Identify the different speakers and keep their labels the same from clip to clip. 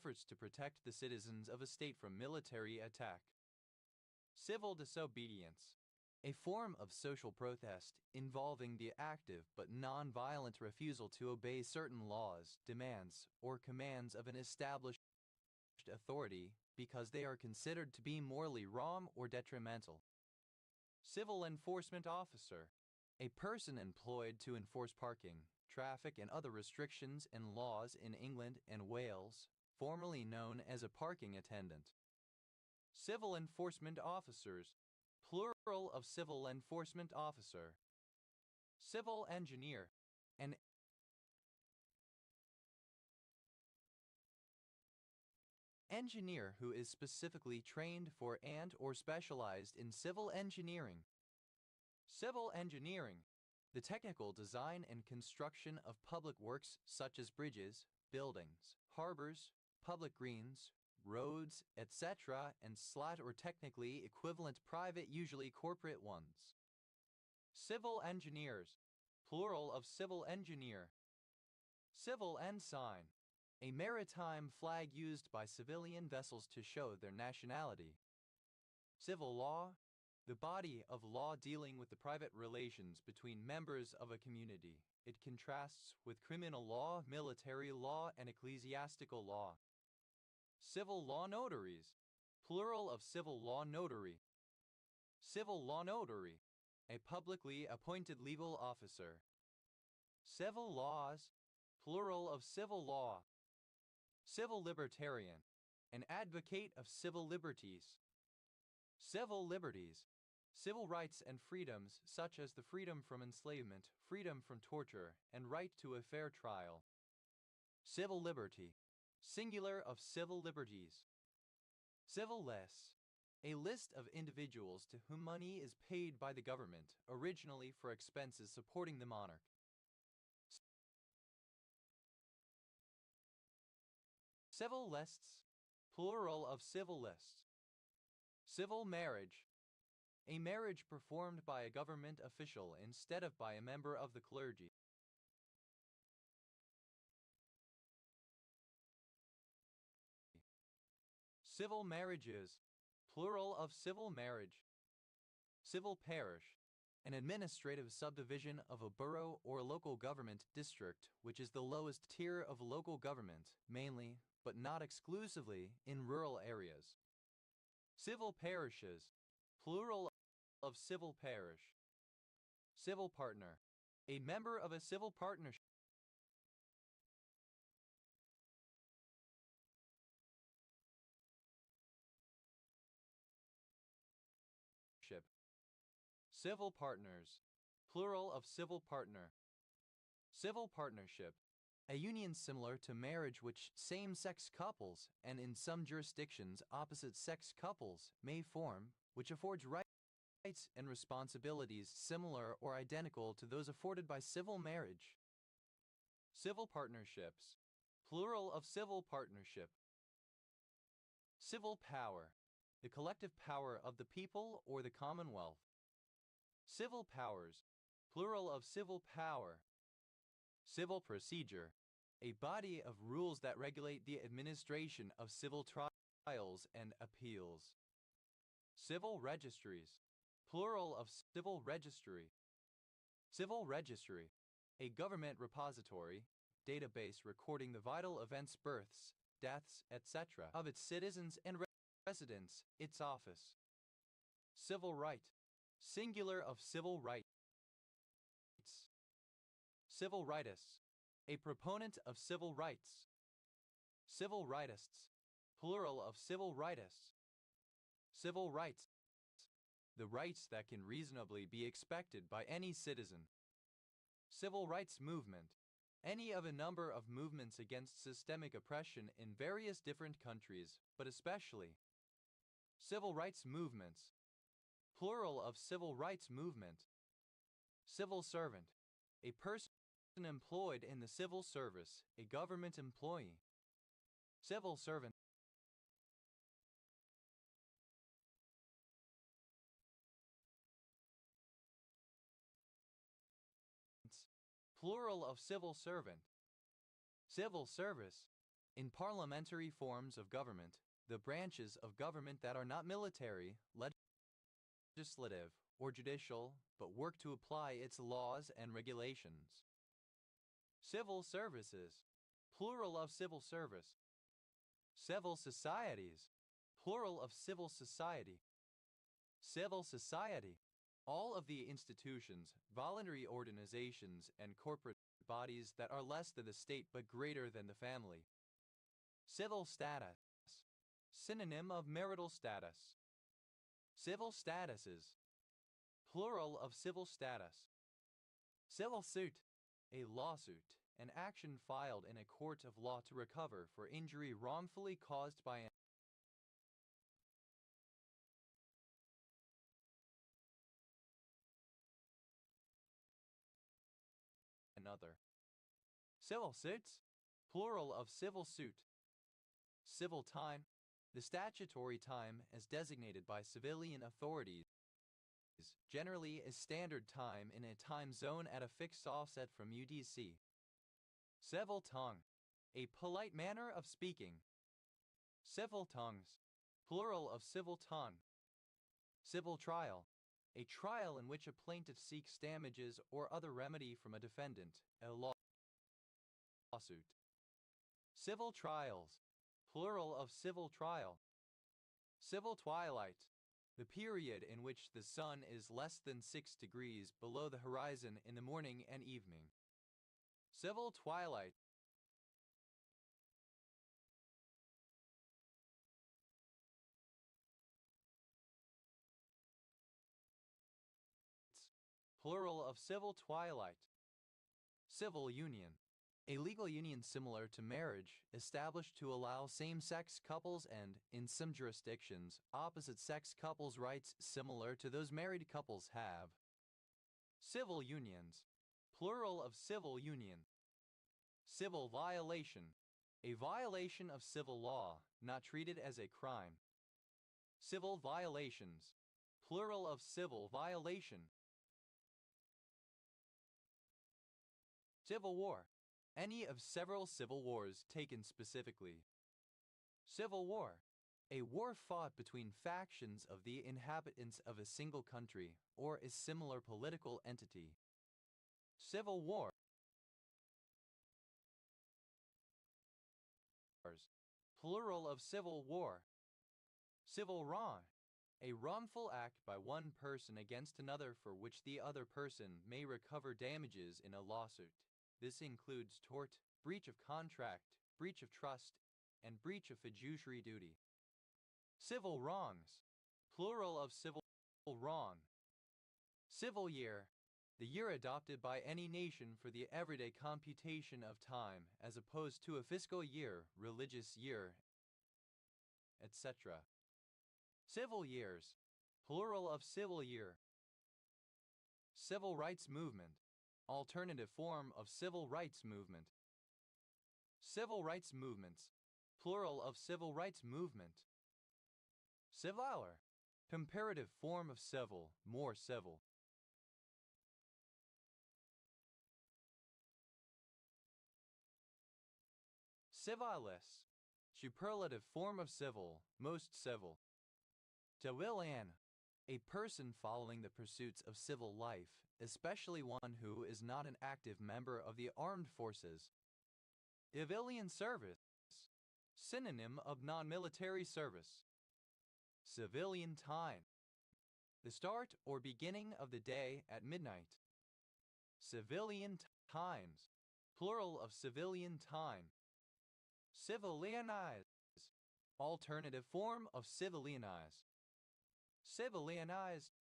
Speaker 1: efforts to protect the citizens of a state from military attack. Civil disobedience, a form of social protest involving the active but non-violent refusal to obey certain laws, demands, or commands of an established authority because they are considered to be morally wrong or detrimental. Civil enforcement officer, a person employed to enforce parking, traffic and other restrictions and laws in England and Wales, formerly known as a parking attendant. Civil enforcement officers, plural of civil enforcement officer. Civil engineer, an engineer who is specifically trained for and/or specialized in civil engineering. Civil engineering, the technical design and construction of public works such as bridges, buildings, harbors, public greens, roads, etc., and slat or technically equivalent private, usually corporate ones. Civil engineers, plural of civil engineer. Civil ensign, a maritime flag used by civilian vessels to show their nationality. Civil law, the body of law dealing with the private relations between members of a community. It contrasts with criminal law, military law, and ecclesiastical law. Civil law notaries, plural of civil law notary. Civil law notary, a publicly appointed legal officer. Civil laws, plural of civil law. Civil libertarian, an advocate of civil liberties. Civil liberties, civil rights and freedoms such as the freedom from enslavement, freedom from torture, and right to a fair trial. Civil liberty, singular of civil liberties. Civil lists, a list of individuals to whom money is paid by the government, originally for expenses supporting the monarch. Civil lists, plural of civil lists. Civil marriage, a marriage performed by a government official instead of by a member of the clergy. Civil marriages, plural of civil marriage. Civil parish, an administrative subdivision of a borough or local government district, which is the lowest tier of local government, mainly, but not exclusively, in rural areas. Civil parishes, plural of civil parish. Civil partner, a member of a civil partnership. Civil partners, plural of civil partner. Civil partnership, a union similar to marriage which same-sex couples and in some jurisdictions opposite-sex couples may form, which affords rights and responsibilities similar or identical to those afforded by civil marriage. Civil partnerships, plural of civil partnership. Civil power, the collective power of the people or the Commonwealth. Civil powers, plural of civil power. Civil procedure, a body of rules that regulate the administration of civil trials and appeals. Civil registries, plural of civil registry. Civil registry, a government repository, database recording the vital events, births, deaths, etc. of its citizens and residents, its office. Civil right, singular of civil rights. Civil rightists, a proponent of civil rights. Civil rightists, plural of civil rightists. Civil rights, the rights that can reasonably be expected by any citizen. Civil rights movement, any of a number of movements against systemic oppression in various different countries, but especially civil rights movements, plural of civil rights movement. Civil servant, a person employed in the civil service, a government employee. Civil servant, plural of civil servant. Civil service, In parliamentary forms of government, the branches of government that are not military, legislative, or judicial, but work to apply its laws and regulations. Civil services, plural of civil service. Civil societies, plural of civil society. Civil society, all of the institutions, voluntary organizations, and corporate bodies that are less than the state but greater than the family. Civil status, synonym of marital status. Civil statuses, plural of civil status. Civil suit, a lawsuit, an action filed in a court of law to recover for injury wrongfully caused by another. Civil suits, plural of civil suit. Civil time, the statutory time as designated by civilian authorities, generally is standard time in a time zone at a fixed offset from UTC. Civil tongue, a polite manner of speaking. Civil tongues, plural of civil tongue. Civil trial, a trial in which a plaintiff seeks damages or other remedy from a defendant, a lawsuit. Civil trials, plural of civil trial. Civil twilight, the period in which the sun is less than 6 degrees below the horizon in the morning and evening. Civil twilight. Plural of civil twilight. Civil union, a legal union similar to marriage, established to allow same-sex couples and, in some jurisdictions, opposite-sex couples rights similar to those married couples have. Civil unions, plural of civil union. Civil violation, a violation of civil law, not treated as a crime. Civil violations, plural of civil violation. Civil war, any of several civil wars taken specifically. Civil war, a war fought between factions of the inhabitants of a single country or a similar political entity. Civil war, plural of civil war. Civil wrong, a wrongful act by one person against another for which the other person may recover damages in a lawsuit. This includes tort, breach of contract, breach of trust, and breach of fiduciary duty. Civil wrongs, plural of civil wrong. Civil year, the year adopted by any nation for the everyday computation of time as opposed to a fiscal year, religious year, etc. Civil years, plural of civil year. Civil rights movement, alternative form of civil rights movement. Civil rights movements, plural of civil rights movement. Civiler, comparative form of civil, more civil. Civilis, superlative form of civil, most civil. Civilian, a person following the pursuits of civil life, especially one who is not an active member of the armed forces. Civilian service, synonym of non-military service. Civilian time, the start or beginning of the day at midnight. Civilian times, plural of civilian time. Civilianize, alternative form of civilianize. Civilianized.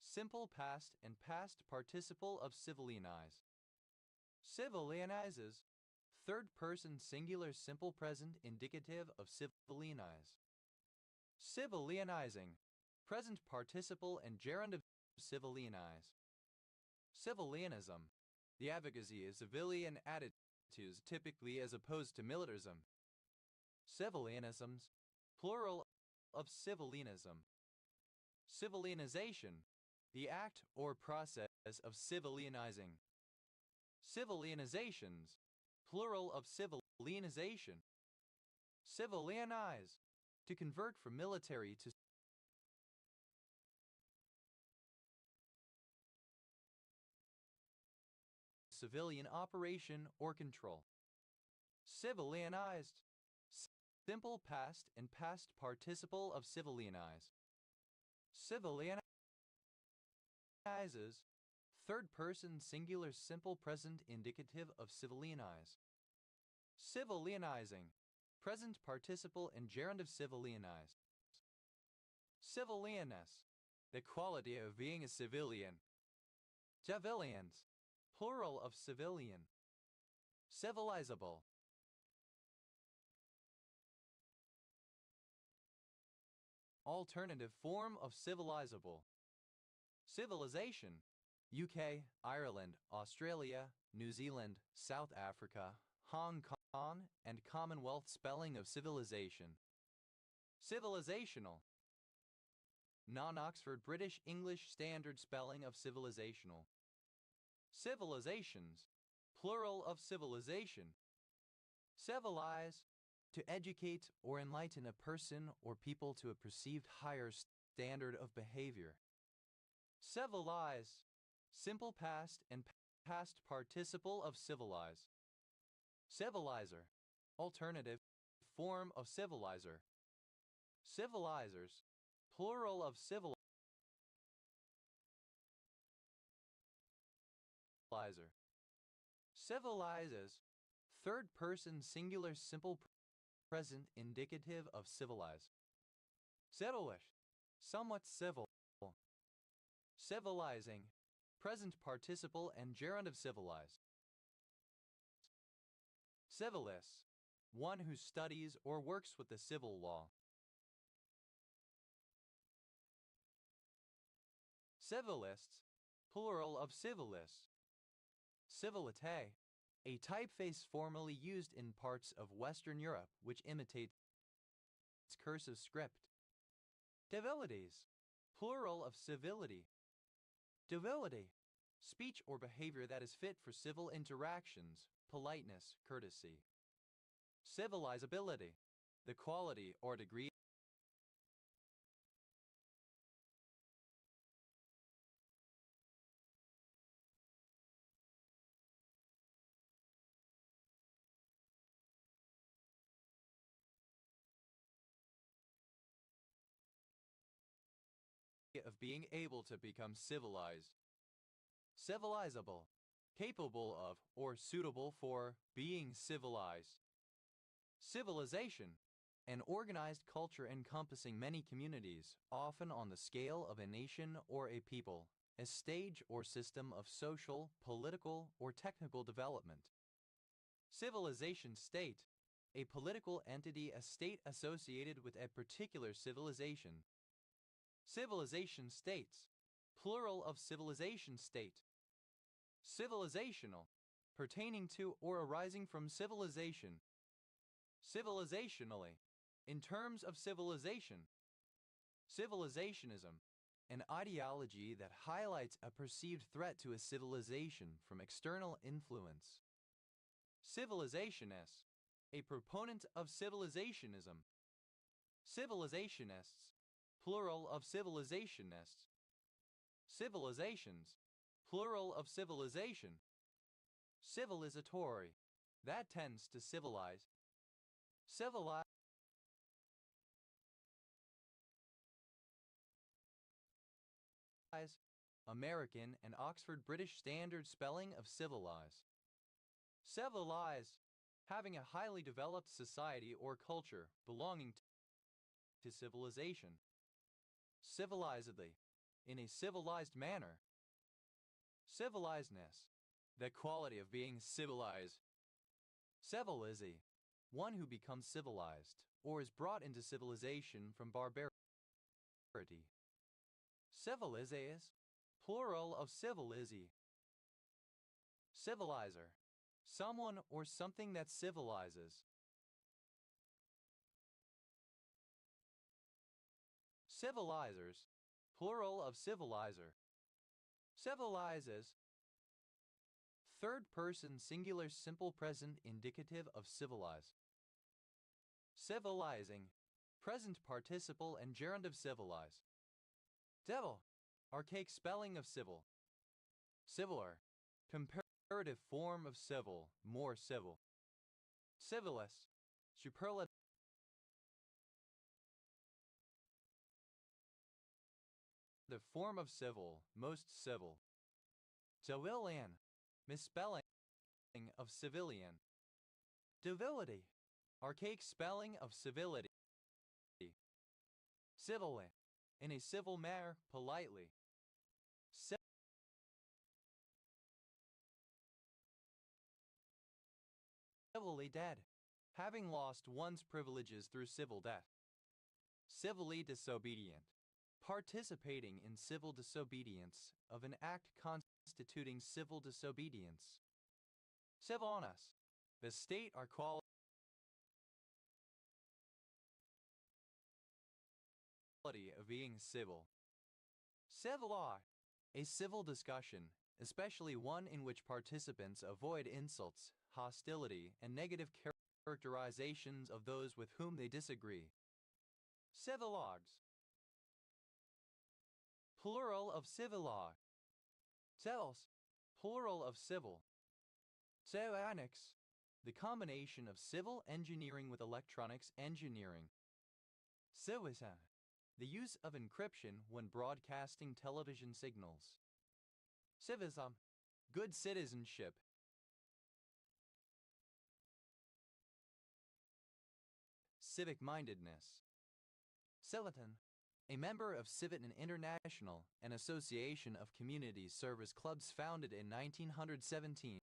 Speaker 1: Simple past and past participle of civilianize. Civilianizes, third person singular simple present indicative of civilianize. Civilianizing, present participle and gerund of civilianize. Civilianism, the advocacy of civilian attitudes typically as opposed to militarism. Civilianisms, plural of civilianism. Civilianization, The act or process of civilianizing. Civilianizations, plural of civilianization. Civilianize, to convert from military to civilian operation or control. Civilianized, simple past and past participle of civilianize. Civilianizes, third person singular simple present indicative of civilianize. Civilianizing, present participle and gerund of civilianize. Civilianness, the quality of being a civilian. Civilians, plural of civilian. Civilizable. Alternative form of civilizable. Civilization. UK, Ireland, Australia, New Zealand, South Africa, Hong Kong, and Commonwealth spelling of civilization. Civilizational. Non-Oxford British English Standard spelling of civilizational. Civilizations, plural of civilization. Civilize, to educate or enlighten a person or people to a perceived higher standard of behavior. Civilize, simple past and past participle of civilize. Civilizer, alternative form of civilizer. Civilizers, plural of civilizer. Civilizes, third person singular simple present indicative of civilize. Civilish, somewhat civil. Civilizing, present participle and gerund of civilize. Civilist, one who studies or works with the civil law. Civilists, plural of civilists. Civilité, a typeface formerly used in parts of Western Europe which imitates cursive script. Civilities, plural of civility. Civility, speech or behavior that is fit for civil interactions, politeness, courtesy. Civilizability, the quality or degree of being able to become civilized. Civilizable, capable of or suitable for being civilized. Civilization, an organized culture encompassing many communities, often on the scale of a nation or a people, a stage or system of social, political, or technical development. Civilization state, a political entity, a state associated with a particular civilization. Civilization states, plural of civilization state. Civilizational, pertaining to or arising from civilization. Civilizationally, in terms of civilization. Civilizationism, an ideology that highlights a perceived threat to a civilization from external influence. Civilizationists, a proponent of civilizationism. Civilizationists, plural of civilizationists. Civilizations, plural of civilization. Civilizatory, that tends to civilize. Civilize, American and Oxford British Standard spelling of civilize. Civilize, having a highly developed society or culture belonging to civilization. Civilizedly, in a civilized manner. Civilizedness, the quality of being civilized. Civilizy, one who becomes civilized, or is brought into civilization from barbarity. Civilizes, plural of civilizy. Civilizer, someone or something that civilizes. Civilizers, plural of civilizer. Civilizes. Third person singular simple present indicative of civilize. Civilizing. Present participle and gerund of civilize. Devil. Archaic spelling of civil. Civiler. Comparative form of civil, more civil. Civilis. Superlative form of civil, most civil. Civilian. Misspelling of civilian. Civility. Archaic spelling of civility. Civilly. In a civil manner, politely. Civilly dead. Having lost one's privileges through civil death. Civilly disobedient. Participating in civil disobedience of an act constituting civil disobedience. Civilness. The state or quality of being civil. Civil law. A civil discussion, especially one in which participants avoid insults, hostility, and negative characterizations of those with whom they disagree. Civilogues. Plural of civilog. Cels. Plural of civil. Civanics. The combination of civil engineering with electronics engineering. Civism. The use of encryption when broadcasting television signals. Civism. Good citizenship. Civic-mindedness. Civitan. A member of Civitan International, an association of community service clubs founded in 1917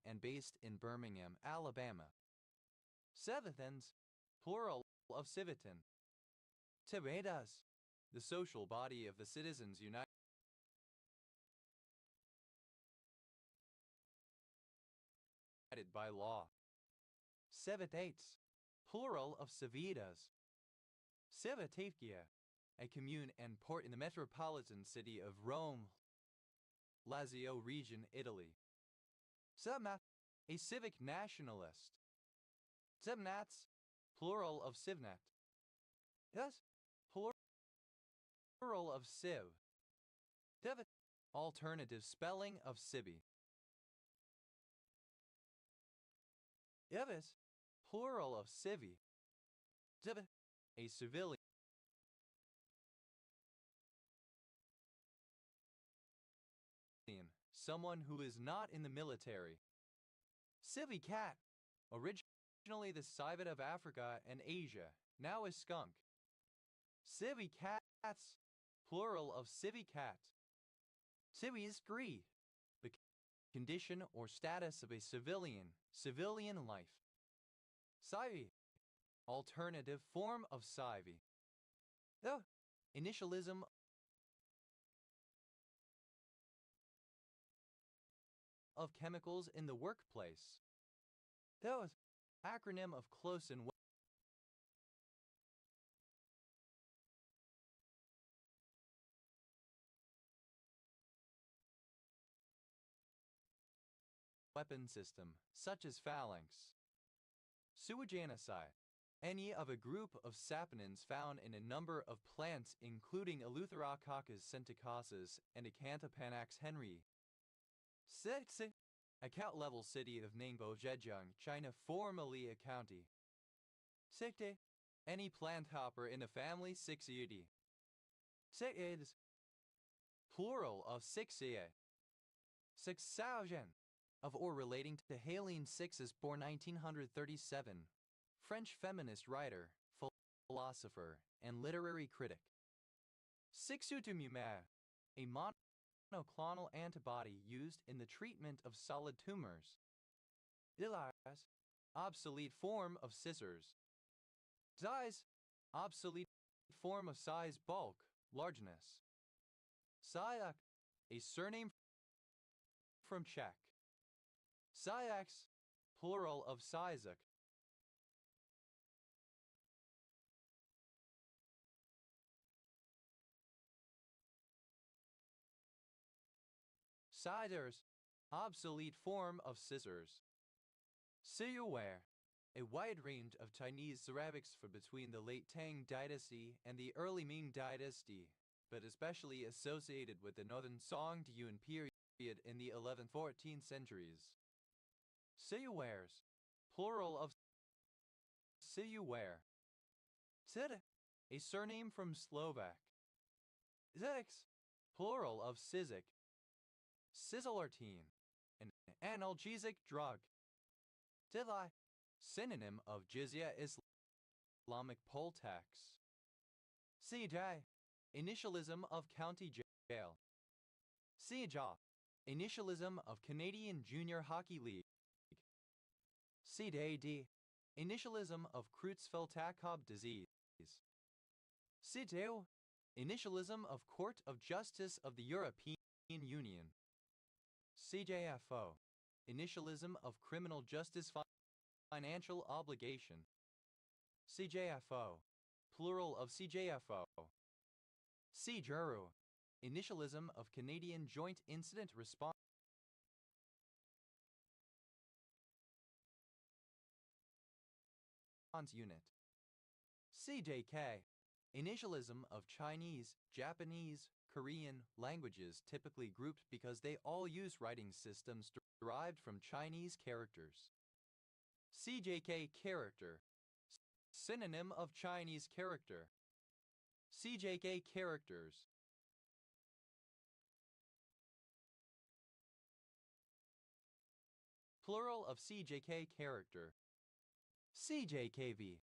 Speaker 1: and based in Birmingham, Alabama. Civitans. Plural of civitan. Civitas. The social body of the citizens united by law. Civitates. Plural of civitas. Civitavia. A commune and port in the metropolitan city of Rome, Lazio region, Italy. Civmat. A civic nationalist. Civnats. Plural of civnat. Yes. Plural of civ. Divot. Alternative spelling of civi. Ivis. Plural of civi. Divot. A civilian. Someone who is not in the military. Civicat. Originally the civet of Africa and Asia, now a skunk. Civicats. Plural of civicat. Civis gris. The condition or status of a civilian, civilian life. Civi. Alternative form of civi. The initialism of chemicals in the workplace. Those acronym of close and weapon system, such as phalanx. Suagenocide. Any of a group of saponins found in a number of plants including Eleutherococcus senticosus and Acanthopanax henryi. Sixi. Account level city of Ningbo, Zhejiang, China, formerly a county. Sixte. Any plant hopper in a family, Sixiidae. Sixes. Plural of Sixia. Sixaugent. Of or relating to Helene Sixes, born 1937. French feminist writer, philosopher, and literary critic. Sixutumumab. A monoclonal antibody used in the treatment of solid tumors. Dilas. Obsolete form of scissors. Size. Obsolete form of size, bulk, largeness. Syak. A surname from Czech. Syaks. Plural of Sisak. Ciders, obsolete form of scissors. Silverware, a wide range of Chinese ceramics from between the late Tang Dynasty and the early Ming Dynasty, but especially associated with the northern Song-Yun period in the 11th–14th centuries. Silverwares, plural of silverware. Sid, a surname from Slovak. Zix, plural of Sizik. Sizzlertine, an analgesic drug. Dilai, synonym of jizya Islamic poll tax. CJ, initialism of county jail. CJA, initialism of Canadian Junior Hockey League. CDAD, initialism of Creutzfeldt-Jakob disease. CDU, initialism of Court of Justice of the European Union. CJFO, initialism of Criminal Justice Financial Obligation. CJFO, plural of CJFO. CJURU, initialism of Canadian Joint Incident Response Unit. CJK, initialism of Chinese, Japanese, Korean languages typically grouped because they all use writing systems derived from Chinese characters. CJK character, synonym of Chinese character. CJK characters. Plural of CJK character. CJKV,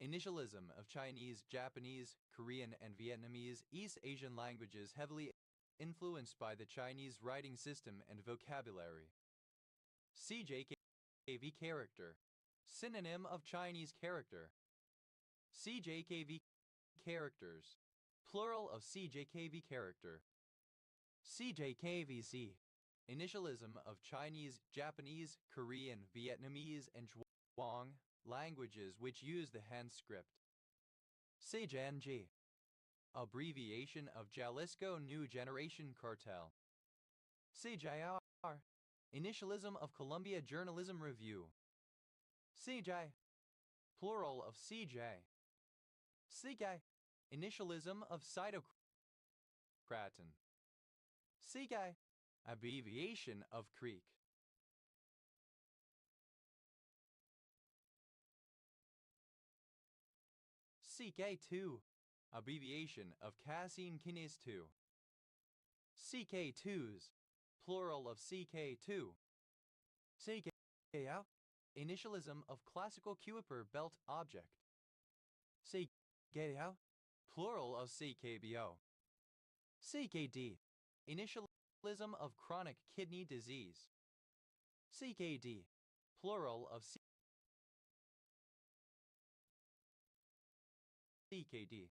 Speaker 1: initialism of Chinese, Japanese, Korean, and Vietnamese East Asian languages heavily influenced by the Chinese writing system and vocabulary. CJKV character, synonym of Chinese character. CJKV characters, plural of CJKV character. CJKVC, initialism of Chinese, Japanese, Korean, Vietnamese, and Zhuang languages which use the Han script. CJNG, abbreviation of Jalisco New Generation Cartel. CJR, initialism of Columbia Journalism Review. CJ, plural of CJ. CK, initialism of Cytocratin. CK, abbreviation of Creek. CK2, abbreviation of casein kinase 2. CK2s, plural of CK2. CKO, initialism of classical Kuiper belt object. CKO, plural of CKBO. CKD, initialism of chronic kidney disease. CKD, plural of CKD.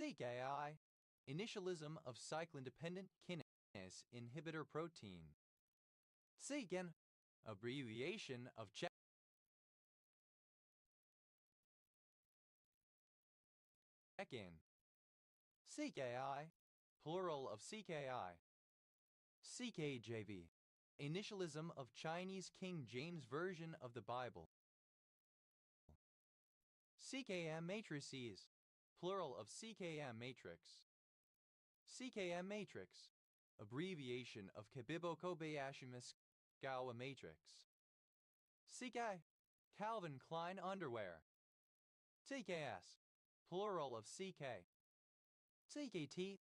Speaker 1: CKI, initialism of cyclin-dependent kinase inhibitor protein. CKIN, abbreviation of check-in. CKI, plural of CKI. CKJV, initialism of Chinese King James Version of the Bible. CKM matrices, plural of CKM matrix. CKM matrix, abbreviation of Kabibo Kobayashi Miskawa matrix. CK, Calvin Klein underwear. TKS, plural of CK. CKT,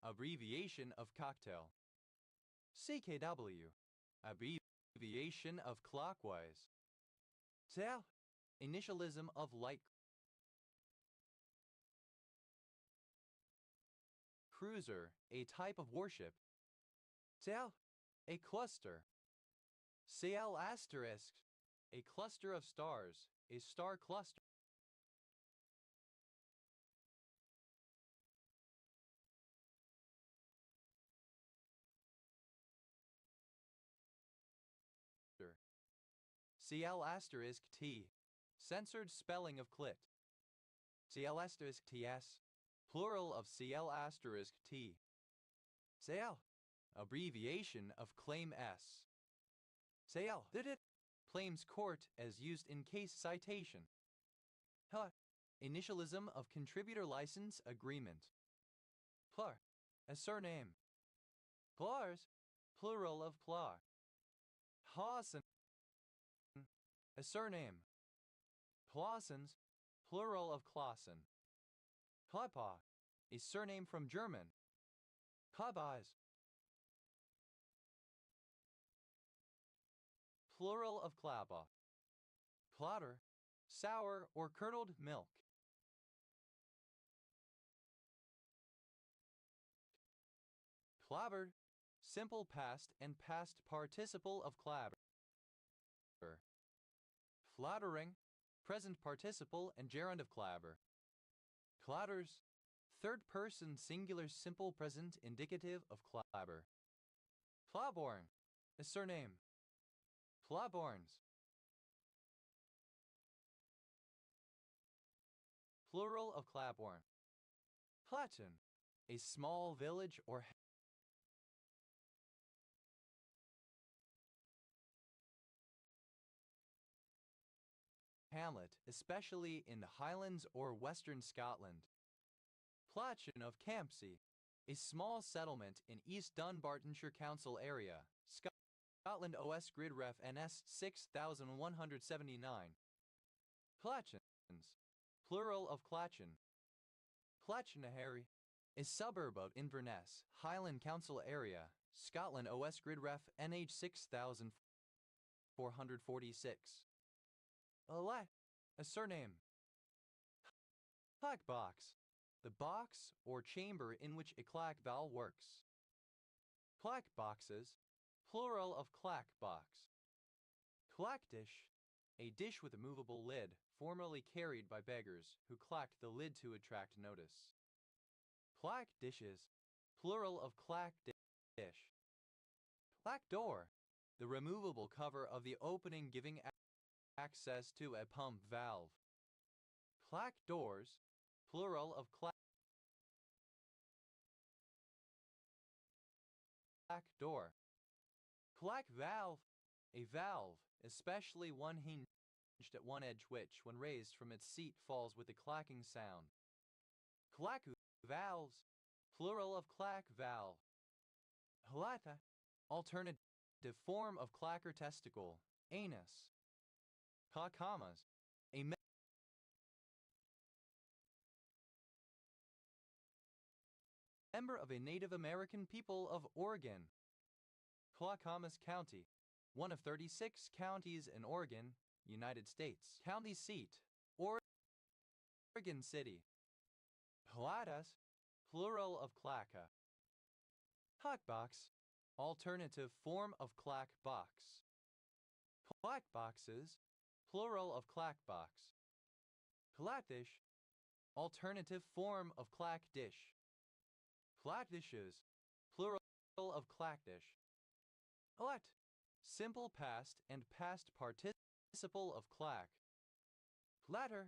Speaker 1: abbreviation of cocktail. CKW, abbreviation of clockwise. TEL, initialism of light. Cruiser, a type of warship. TEL, a cluster. CL asterisk, a cluster of stars, a star cluster. CL asterisk T, censored spelling of clit. CL asterisk TS, plural of CL asterisk T. CL, abbreviation of Claim S. CL, did it? Claims court as used in case citation. H, initialism of contributor license agreement. Plar, a surname. Plars, plural of plar. Hawson, a surname. Claussens, plural of Clausen. Klapa, a surname from German. Klabais, plural of Klaba. Plotter, sour or curdled milk. Clobbered, simple past and past participle of clabber. Flattering, present participle and gerund of clabber. Clatters, third person singular simple present indicative of clabber. Claborn, a surname. Claborns, plural of Claborn. Clacton, a small village or hamlet, especially in the Highlands or Western Scotland. Platchen of Campsie, a small settlement in East Dunbartonshire Council area, Scotland OS Grid Ref NS 6179. Clachens, plural of Clachan. Clachanahary, a suburb of Inverness, Highland Council area, Scotland OS Grid Ref NH 6446. A surname. Clack box, the box or chamber in which a clack bell works. Clack boxes, plural of clack box. Clack dish, a dish with a movable lid, formerly carried by beggars who clacked the lid to attract notice. Clack dishes, plural of clack dish. Clack door, the removable cover of the opening giving access to a pump valve. Clack doors, plural of clack door. Clack valve, a valve, especially one hinged at one edge which, when raised from its seat, falls with a clacking sound. Clack valves, plural of clack valve. Halata, alternative form of clacker testicle, anus. Kakamas, a member of a Native American people of Oregon. Clackamas County, one of 36 counties in Oregon, United States. County seat, Oregon City. Platas, plural of clacka. Clackbox, alternative form of clack box. Clack boxes, plural of clack box. Clackdish, alternative form of clack dish. Clackdishes, plural of clackdish. Elect, simple past and past participle of clack. Clatter,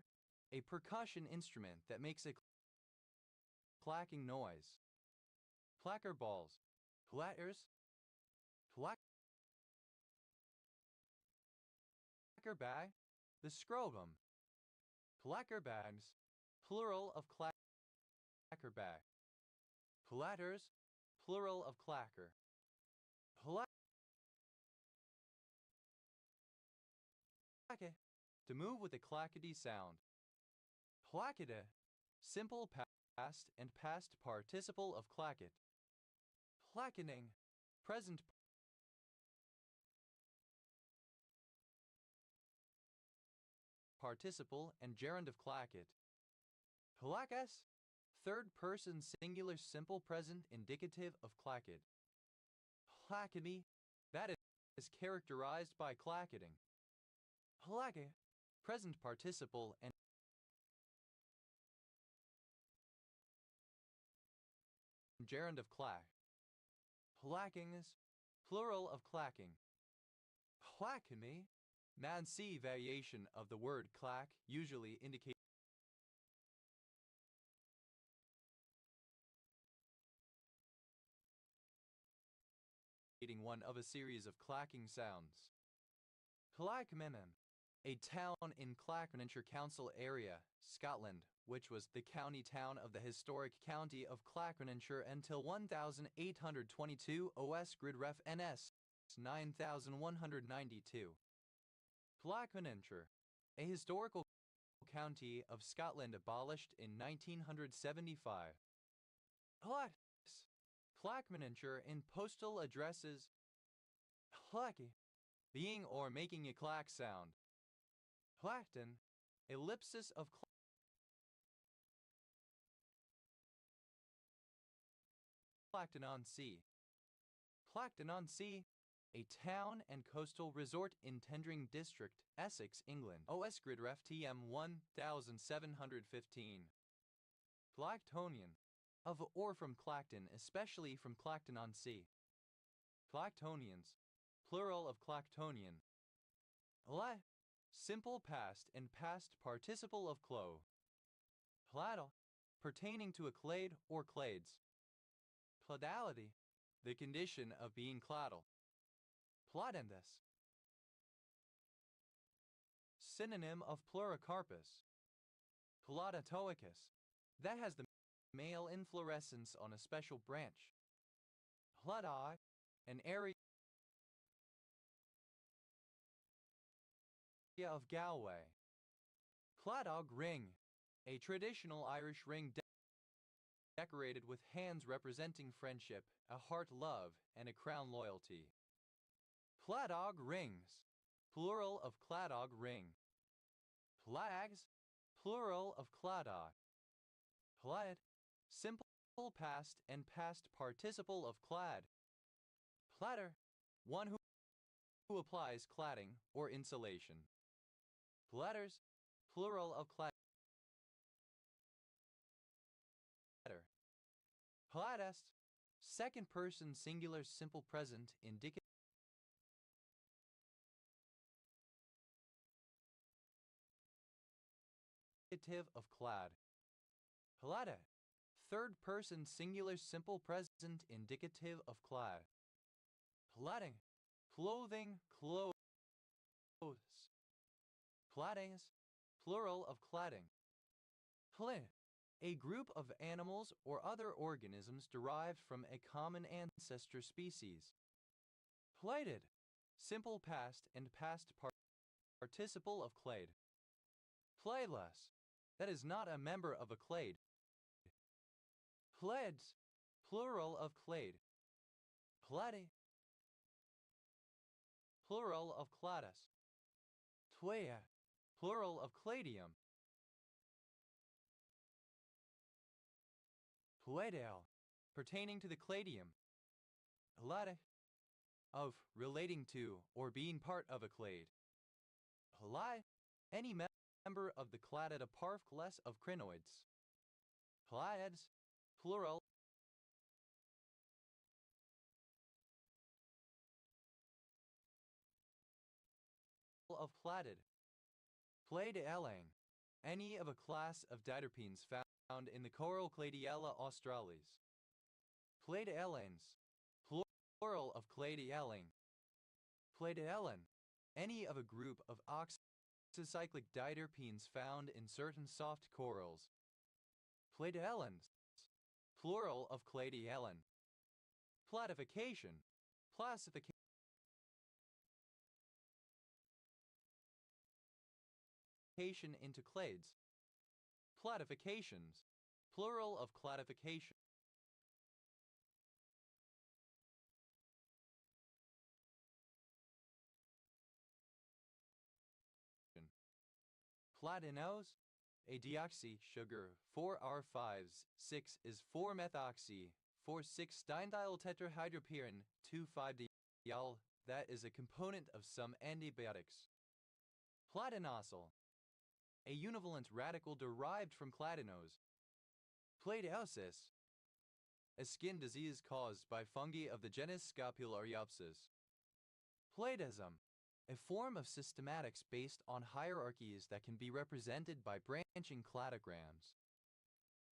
Speaker 1: a percussion instrument that makes a clacking noise. Clacker balls, clatters, clacker bag, the scrotum. Clacker bags, plural of clacker bag. Clatters, plural of clacker. Clacke, to move with a clackety sound. Clacketa, simple past and past participle of clacket. Clackening, present participle and gerund of clacket. Clackas, third person singular simple present indicative of clacket. Clackety, that is characterized by clacketing. Clacke, present participle and gerund of clack. Clackings, plural of clacking. Clackemy, Mansi variation of the word clack, usually indicating one of a series of clacking sounds. Clackmenen, a town in Clackmannanshire Council area, Scotland, which was the county town of the historic county of Clackmannanshire until 1822 OS Grid Ref NS 9192. Clackmannanshire, a historical county of Scotland abolished in 1975. Clackmannanshire in postal addresses. Clacky, being or making a clack sound. Clacton, ellipsis of Clacton-on-Sea. Clacton-on-Sea, a town and coastal resort in Tendring District, Essex, England. OS Grid Ref TM 1715. Clactonian, of or from Clacton, especially from Clacton-on-Sea. Clactonians, plural of Clactonian. Simple past and past participle of clo. Claddle, pertaining to a clade or clades. Claudality, the condition of being claddle. Plodendus, synonym of Pleurocarpus. Plodatoicus, that has the male inflorescence on a special branch. Plodai, an area of Galway. Cladog ring, a traditional Irish ring decorated with hands representing friendship, a heart love, and a crown loyalty. Cladog rings, plural of Cladog ring. Plags, plural of Cladog. Plaid, simple past and past participle of clad. Platter, one who applies cladding or insulation. Platters, plural of clatter. Plattest, second person singular simple present indicative of clad. Plata, third person singular simple present indicative of clad. Plaiting, clothing, clothes. Plattings, plural of cladding. Plin, a group of animals or other organisms derived from a common ancestor species. Plated, simple past and past participle of clade. Playless, that is not a member of a clade. Pleds, plural of clade. Plady, plural of cladus. Twea, plural of cladium. Pledel, pertaining to the cladium. Plade, of relating to or being part of a clade. Ply, any member of the cladded parv class of crinoids. Plaids, plural of platted. Pladeellang, any of a class of diterpenes found in the coral Cladiella australis. Pladeellans, plural of Cladielling. Pladeellen, any of a group of oxycyclic diterpenes found in certain soft corals. Pladeellans, plural of Cladiellen. Platification, classification into clades. Platifications, plural of cladification. Platinose, a deoxy sugar, 4R5-6 is 4-methoxy, 4,6-dimethyl tetrahydropyrin, 2,5-diol, that is a component of some antibiotics. Platinosyl, a univalent radical derived from clatinose. Plateosis, a skin disease caused by fungi of the genus Scapulariopsis. Platism, a form of systematics based on hierarchies that can be represented by branching cladograms.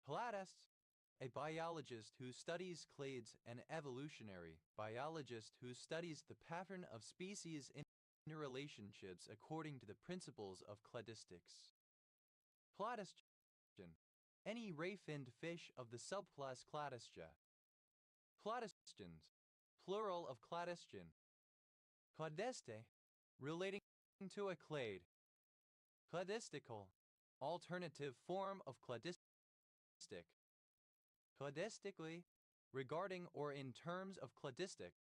Speaker 1: Platists, a biologist who studies clades, an evolutionary biologist who studies the pattern of species interrelationships according to the principles of cladistics. Cladistion, any ray-finned fish of the subclass Cladistia. Cladistions, plural of cladistion. Cladeste, relating to a clade. Cladistical, alternative form of cladistic. Cladistically, regarding or in terms of cladistic.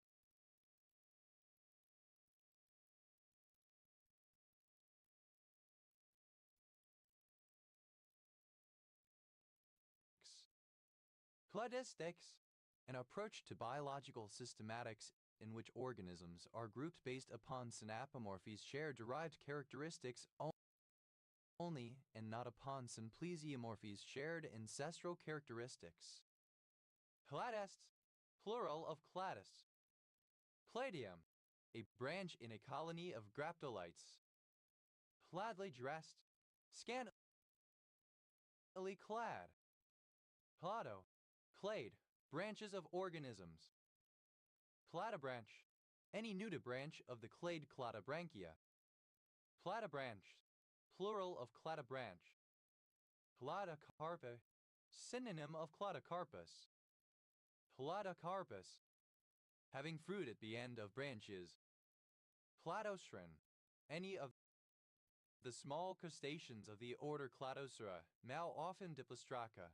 Speaker 1: Cladistics, an approach to biological systematics in which organisms are grouped based upon synapomorphies share derived characteristics only and not upon simplesiomorphies shared ancestral characteristics. Cladists, plural of cladis. Cladium, a branch in a colony of graptolites. Cladly dressed, scantily clad. Clado, clade, branches of organisms. Cladibranch, any nudibranch of the clade Cladibranchia. Cladibranch, plural of cladibranch. Cladocarpa, synonym of Cladocarpus. Cladocarpus, having fruit at the end of branches. Cladostren, any of the small crustaceans of the order Cladosura, now often Diplostraca.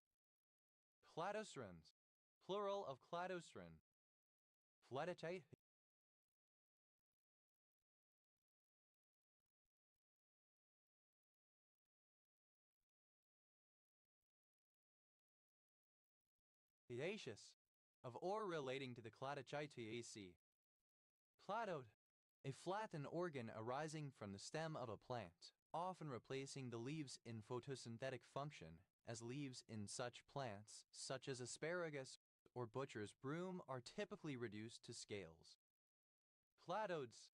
Speaker 1: Cladosrens, plural of cladostren. Flatite. Hiaceous, of or relating to the Cladochitaceae. Cladode, a flattened organ arising from the stem of a plant, often replacing the leaves in photosynthetic function, as leaves in such plants, such as asparagus or butcher's broom, are typically reduced to scales. Cladodes,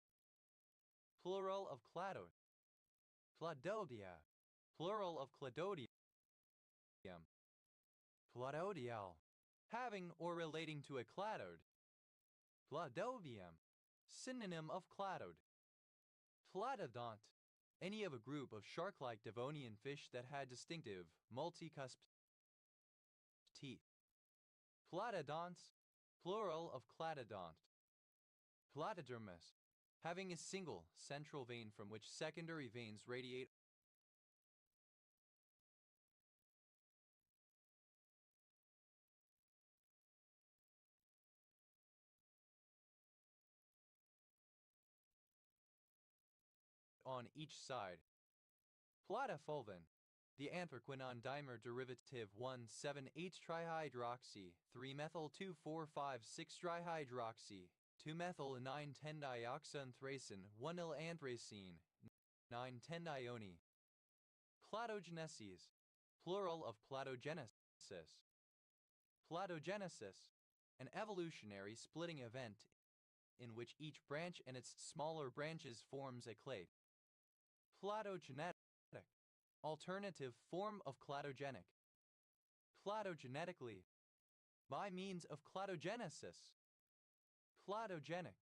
Speaker 1: plural of cladode. Cladodia, plural of cladodium. Cladodial, having or relating to a cladode. Cladobium, synonym of cladode. Cladodont, any of a group of shark-like Devonian fish that had distinctive, multicusped teeth. Cladodonts, plural of cladodont. Cladodermis, having a single central vein from which secondary veins radiate on each side. Platafulvin, the anthraquinone dimer derivative 1,7-H-trihydroxy, 3-methyl-2,4,5,6-trihydroxy, 2-methyl-9,10-dioxanthracene, 1-L-anthracene, 9,10-dione. Cladogenesis, plural of cladogenesis. Cladogenesis, an evolutionary splitting event in which each branch and its smaller branches forms a clade. Cladogenetic, alternative form of cladogenic. Cladogenetically, by means of cladogenesis. Cladogenic,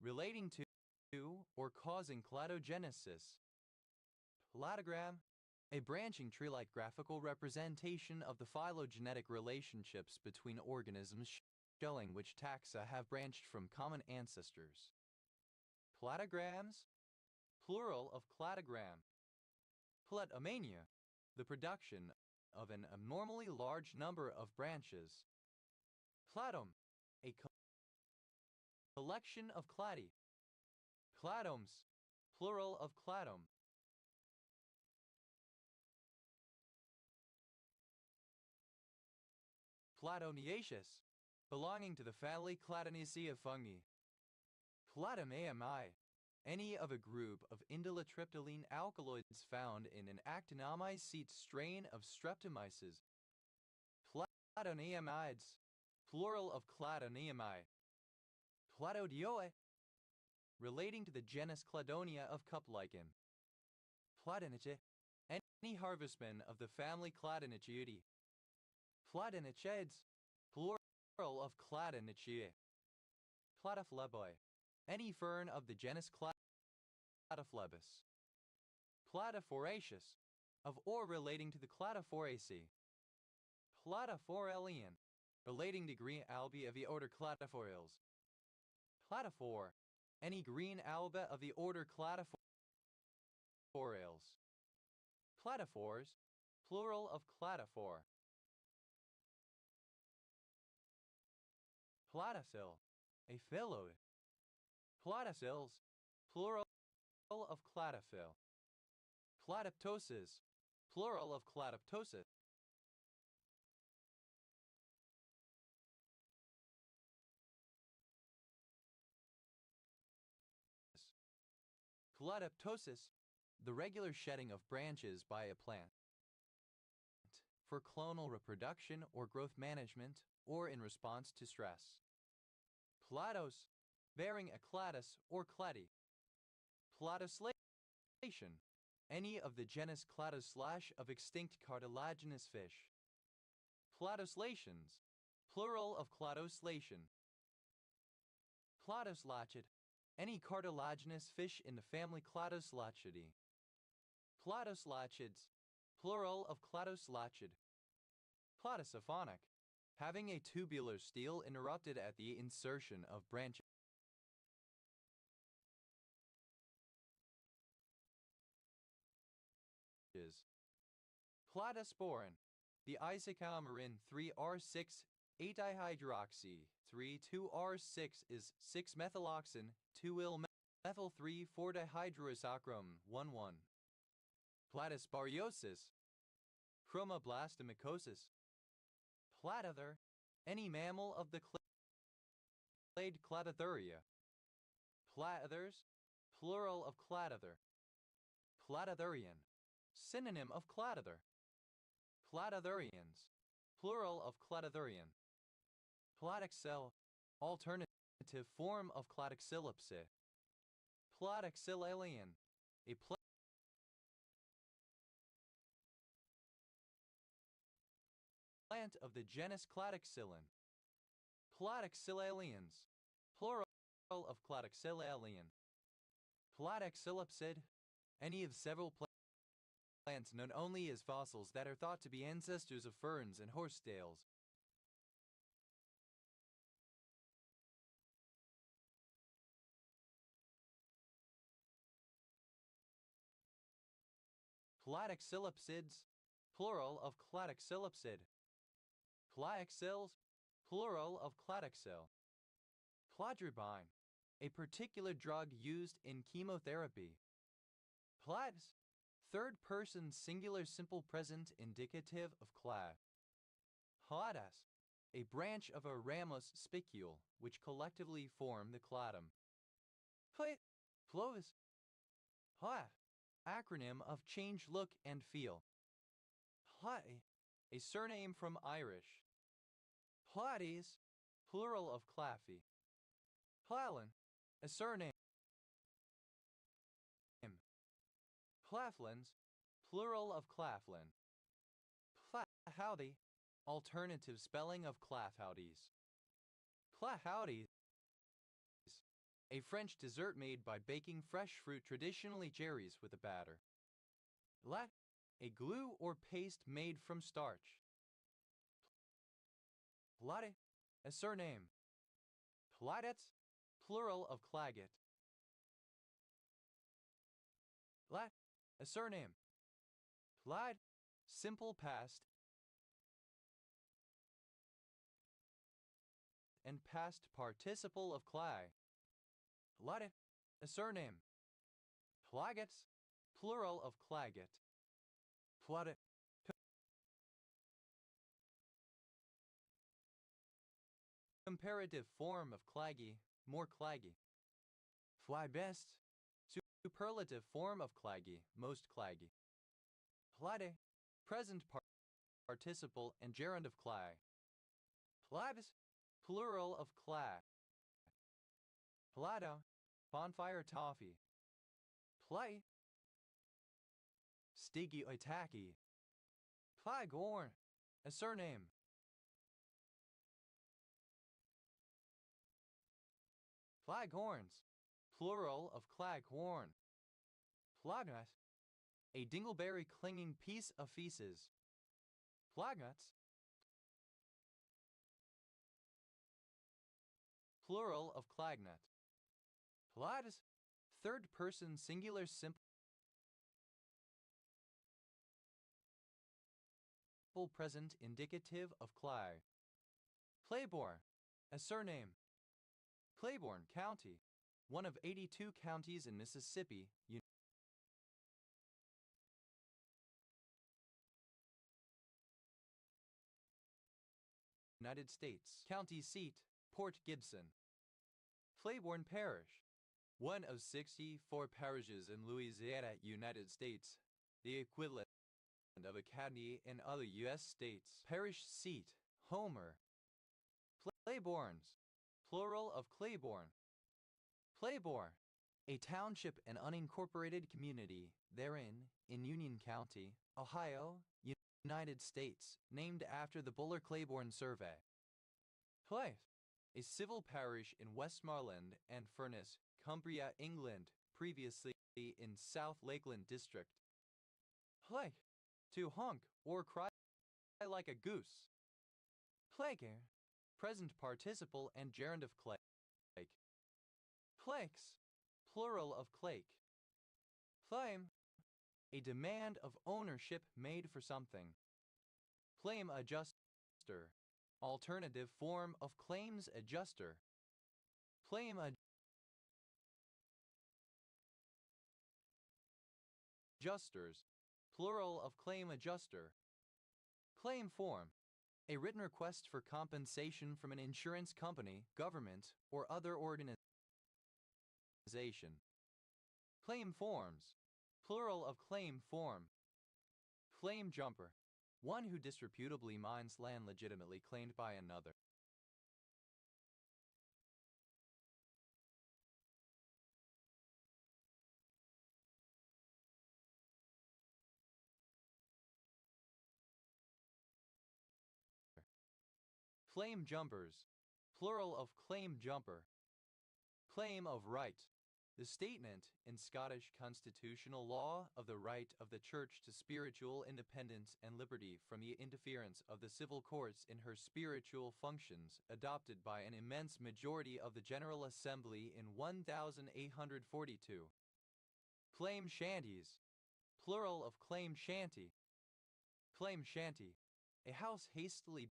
Speaker 1: relating to or causing cladogenesis. Cladogram, a branching tree-like graphical representation of the phylogenetic relationships between organisms showing which taxa have branched from common ancestors. Cladograms, plural of cladogram. Cletomania, the production of an abnormally large number of branches. Cladome, a collection of cladi. Cladomes, plural of cladome. Cladoniaceous, belonging to the family Cladoneaceae fungi. Cladomaami, any of a group of indolotryptoline alkaloids found in an actinomycete strain of Streptomyces. Cladoneamides, plural of cladoneami. Cladodioe, relating to the genus Cladonia of cup lichen. Cladonice, any harvestman of the family Cladonichidae. Cladinichades, plural of Cladinichae. Platyphleboi, any fern of the genus Platyphlebus. Platyphoraceous, of or relating to the Cladoforaceae. Platyphoralian, relating to green algae of the order Cladophorales. Platyphore, any green alga of the order Cladophorales. Platyphores, plural of cladophore. Platycil, a phyllode. Platycils, plural of cladophyll. Platyptosis, plural of cladoptosis. Cladoptosis, the regular shedding of branches by a plant for clonal reproduction or growth management or in response to stress. Platos, bearing a cladus or clady. Platyslation, any of the genus Clados of extinct cartilaginous fish. Platyslations, plural of cladoslation. Platyslacid, any cartilaginous fish in the family Cladoslachidae. Platyslachids, plural of cladoslachid. Platysophonic, having a tubular stele interrupted at the insertion of branches. Platysporin, the isochamarin 3R6 8-dihydroxy 3,2R6 is 6-methyloxin 2-il-methyl 3,4-dihydroisochrome 1,1. Platysbariosis, chromoblastomycosis. Platyther, any mammal of the clade Cladotheria. Platythers, plural of clatyther. Platytherian, synonym of clatyther. Platytherians, plural of clatytherian. Platyxel, alternative form of Cladoxylopsis. Platyxylalian, a plant of the genus Cladoxylon. Platyxylalians, plural of Cladoxylalian. Platyxylopsid, any of several plants known only as fossils that are thought to be ancestors of ferns and horsetails. Platyxylopsids, plural of Cladoxylopsid. Platyxils, plural of Cladoxyl. Cladribine, a particular drug used in chemotherapy. Platis, third person singular simple present indicative of clad. Platus, a branch of a ramos spicule which collectively form the cladum. Plovis, Plat, acronym of change look and feel. Platy, a surname from Irish. Platies, plural of Claffy. Plallin, a surname. Claflins, plural of Claflin. Plahowdy, alternative spelling of Clafhowdies. Plahowdies, a French dessert made by baking fresh fruit, traditionally cherries, with a batter. Lat, a glue or paste made from starch. Plate, a surname. Platets, plural of claget. Lat, a surname. Plaid, simple past and past participle of clay. Plaget, a surname. Plagets, plural of claget. Plaget, comparative form of claggy, more claggy. Flybest, superlative form of claggy, most claggy. Plade, present participle and gerund of clay. Plabs, plural of clay. Plato, bonfire toffee. Play, Stiggy Oitaki. Plygorn, a surname. Claghorns, plural of claghorn. Plagnut, a dingleberry clinging piece of feces. Plagnuts, plural of clagnut. Platus, third person singular simple present indicative of clag. Claiborne, a surname. Claiborne County, one of 82 counties in Mississippi, United States. County seat, Port Gibson. Claiborne Parish, one of 64 parishes in Louisiana, United States, the equivalent of a county in other U.S. states. Parish seat, Homer. Claibornes, plural of Claiborne. Claiborne, a township and unincorporated community therein in Union County, Ohio, United States, named after the Buller-Claiborne survey. Claith, a civil parish in Westmoreland and Furness, Cumbria, England, previously in South Lakeland District. Clake, to honk or cry like a goose. Claker, present participle and gerund of clake. Clakes, plural of clake. Claim, a demand of ownership made for something. Claim adjuster, alternative form of claims adjuster. Claim adjusters, plural of claim adjuster. Claim form, a written request for compensation from an insurance company, government, or other organization. Claim forms, plural of claim form. Claim jumper, one who disreputably mines land legitimately claimed by another. Claim jumpers, plural of claim jumper. Claim of right, the statement in Scottish constitutional law of the right of the Church to spiritual independence and liberty from the interference of the civil courts in her spiritual functions, adopted by an immense majority of the General Assembly in 1842. Claim shanties, plural of claim shanty. Claim shanty, a house hastily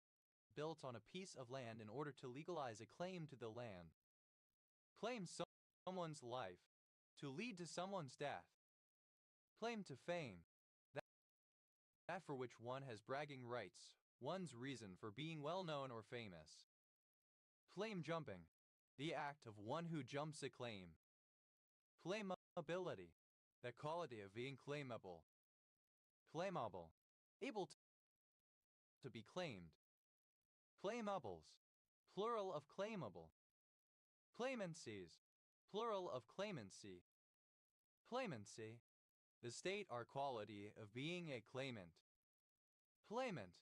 Speaker 1: built on a piece of land in order to legalize a claim to the land. Claim someone's life, to lead to someone's death. Claim to fame, that for which one has bragging rights, one's reason for being well known or famous. Claim jumping, the act of one who jumps a claim. Claimability, the quality of being claimable. Claimable, able to be claimed. Claimables, plural of claimable. Claimancies, plural of claimancy. Claimancy, the state or quality of being a claimant. Claimant,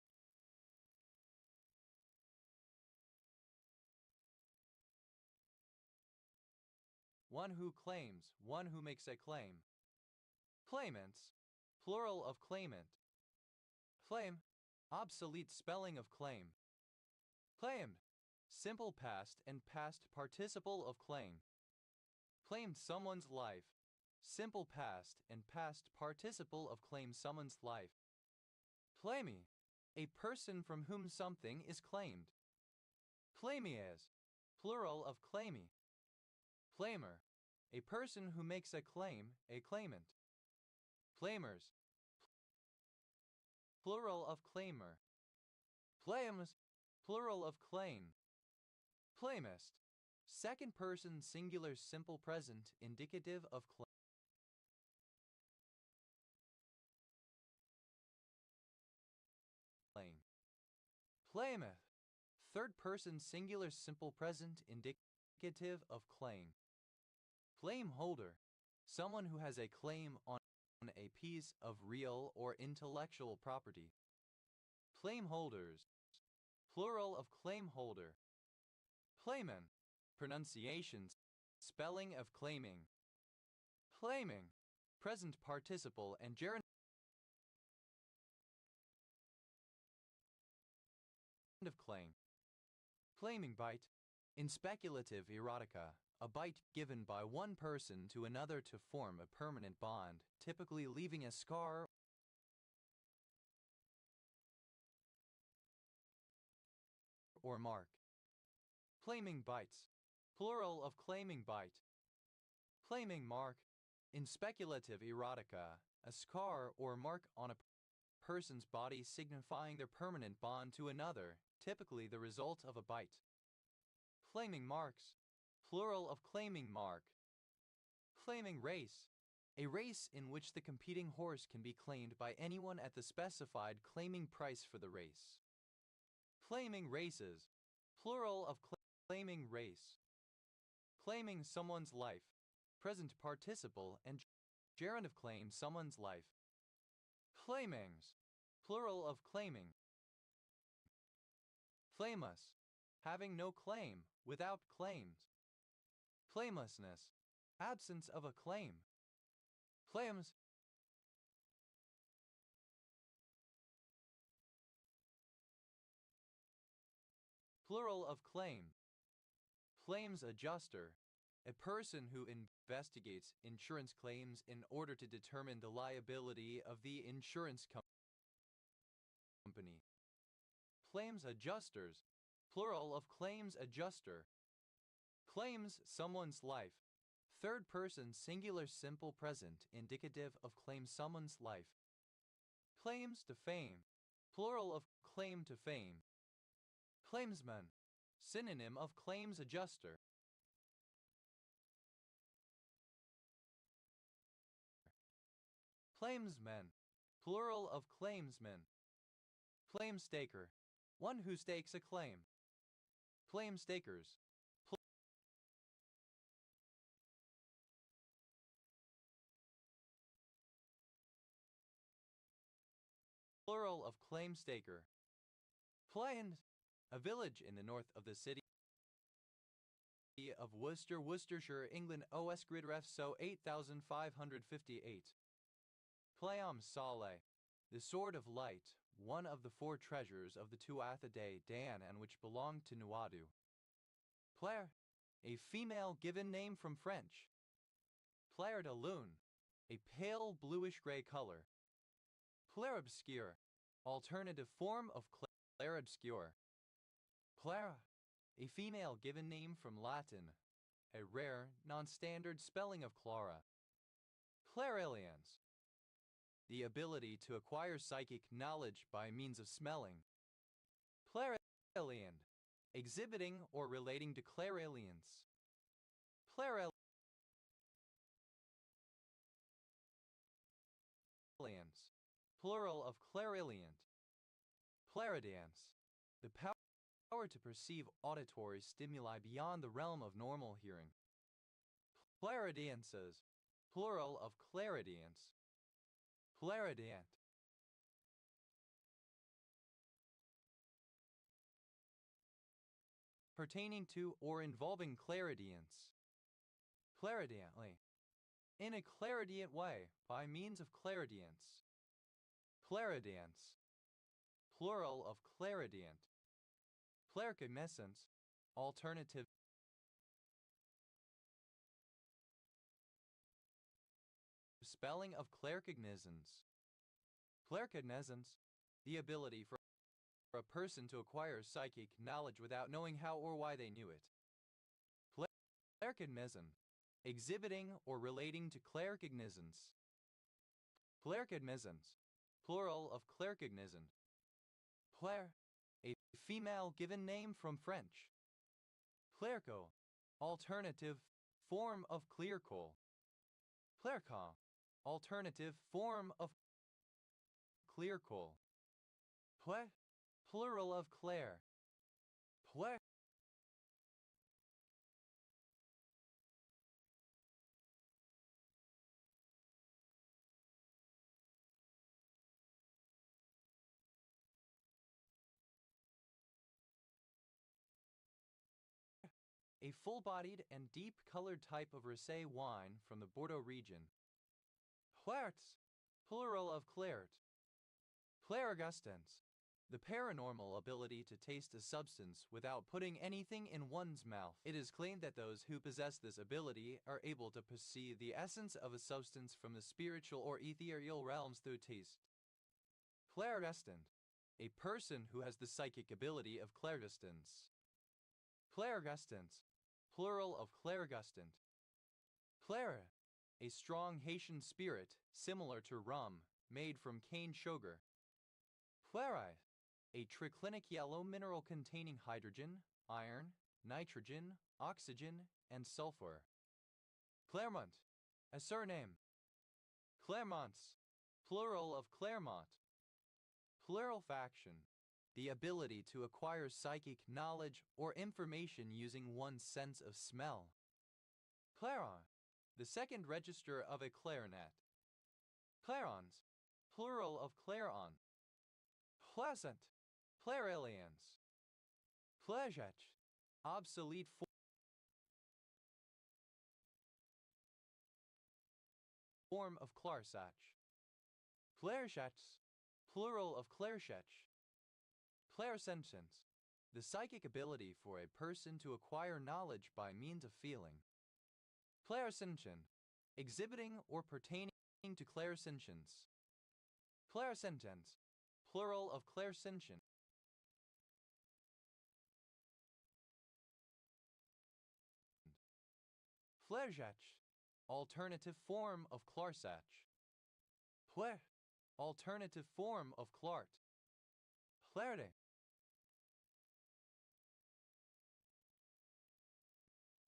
Speaker 1: one who claims, one who makes a claim. Claimants, plural of claimant. Claim, obsolete spelling of claim. Claimed, simple past and past participle of claim. Claimed someone's life, simple past and past participle of claim someone's life. Claimee, a person from whom something is claimed. Claimiees, plural of claimee. Claimer, a person who makes a claim, a claimant. Claimers, plural of claimer. Claims, plural of claim. Claimist, second person singular simple present indicative of claim. Claimeth, third person singular simple present indicative of claim. Claim holder, someone who has a claim on a piece of real or intellectual property. Claim holders, plural of claim holder. Claimant, pronunciations Spelling of claiming. Claiming. Present participle and gerund of claim. Claiming bite. In speculative erotica, a bite given by one person to another to form a permanent bond, typically leaving a scar or mark. Claiming bites. Plural of claiming bite. Claiming mark. In speculative erotica, a scar or mark on a person's body signifying their permanent bond to another, typically the result of a bite. Claiming marks. Plural of claiming mark. Claiming race. A race in which the competing horse can be claimed by anyone at the specified claiming price for the race. Claiming races. Plural of claiming race. Claiming someone's life. Present participle and gerund of claim someone's life. Claimings. Plural of claiming. Claimless. Having no claim, without claims. Claimlessness. Absence of a claim. Claims. Plural of claim. Claims adjuster. A person who investigates insurance claims in order to determine the liability of the insurance company. Claims adjusters. Plural of claims adjuster. Claims someone's life. Third person singular simple present indicative of claim someone's life. Claims to fame. Plural of claim to fame. Claimsman. Synonym of claims adjuster. Claimsmen. Plural of claimsmen. Claim staker. One who stakes a claim. Claim stakers. Plural of claim staker. Plain. A village in the north of the city of Worcester, Worcestershire, England. OS grid ref so 8558. Playam Saleh. The Sword of Light, one of the four treasures of the Tuatha De Dan and which belonged to Nuadu. Plaire. A female given name from French. Plaire de lune. A pale bluish-gray color. Clair obscure. Alternative form of clair obscure. Clara. A female given name from Latin. A rare, non-standard spelling of Clara. Clairalience. The ability to acquire psychic knowledge by means of smelling. Clairaliend. Exhibiting or relating to clairalience. Clairalience. Plural of clairaliant. Clairaudience. The power to perceive auditory stimuli beyond the realm of normal hearing. Clairaudiences. Plural of clairaudience. Clairaudient. Pertaining to or involving clairaudience. Clairaudiently. In a clairaudient way, by means of clairaudience. Clairaudience. Plural of clairaudient. Claircognizance. Alternative. Spelling of claircognizance. Claircognizance. The ability for a person to acquire psychic knowledge without knowing how or why they knew it. Claircognizant. Exhibiting or relating to claircognizance. Claircognizance. Plural of claircognizant. Claire. A female given name from French. Clairco. Alternative form of clearcoal. Claircon. Alternative form of clearcoal. Plural of clair. Plaire. a full-bodied and deep-colored type of rosé wine from the Bordeaux region. Clairets, plural of claret. Clairgustance, the paranormal ability to taste a substance without putting anything in one's mouth. It is claimed that those who possess this ability are able to perceive the essence of a substance from the spiritual or ethereal realms through taste. Clairgustant, a person who has the psychic ability of clairgustance. Clairgustance, plural of clairgustant. Claire, a strong Haitian spirit similar to rum, made from cane sugar. Clairite, a triclinic yellow mineral containing hydrogen, iron, nitrogen, oxygen, and sulfur. Clermont, a surname. Clermonts, plural of Clermont. Plurifaction, the ability to acquire psychic knowledge or information using one's sense of smell. Clairon, the second register of a clarinet. Clarons, plural of clairon. Pleasant, Clairaliens. Plejech, obsolete form of clarsach. Clairchets, plural of clairchech. Clairsentience, the psychic ability for a person to acquire knowledge by means of feeling. Clairsentient, exhibiting or pertaining to clairsentience. Clairsentience, plural of clairsentient. Flergech, alternative form of clarsach. Pleh, alternative form of clart. Plerde,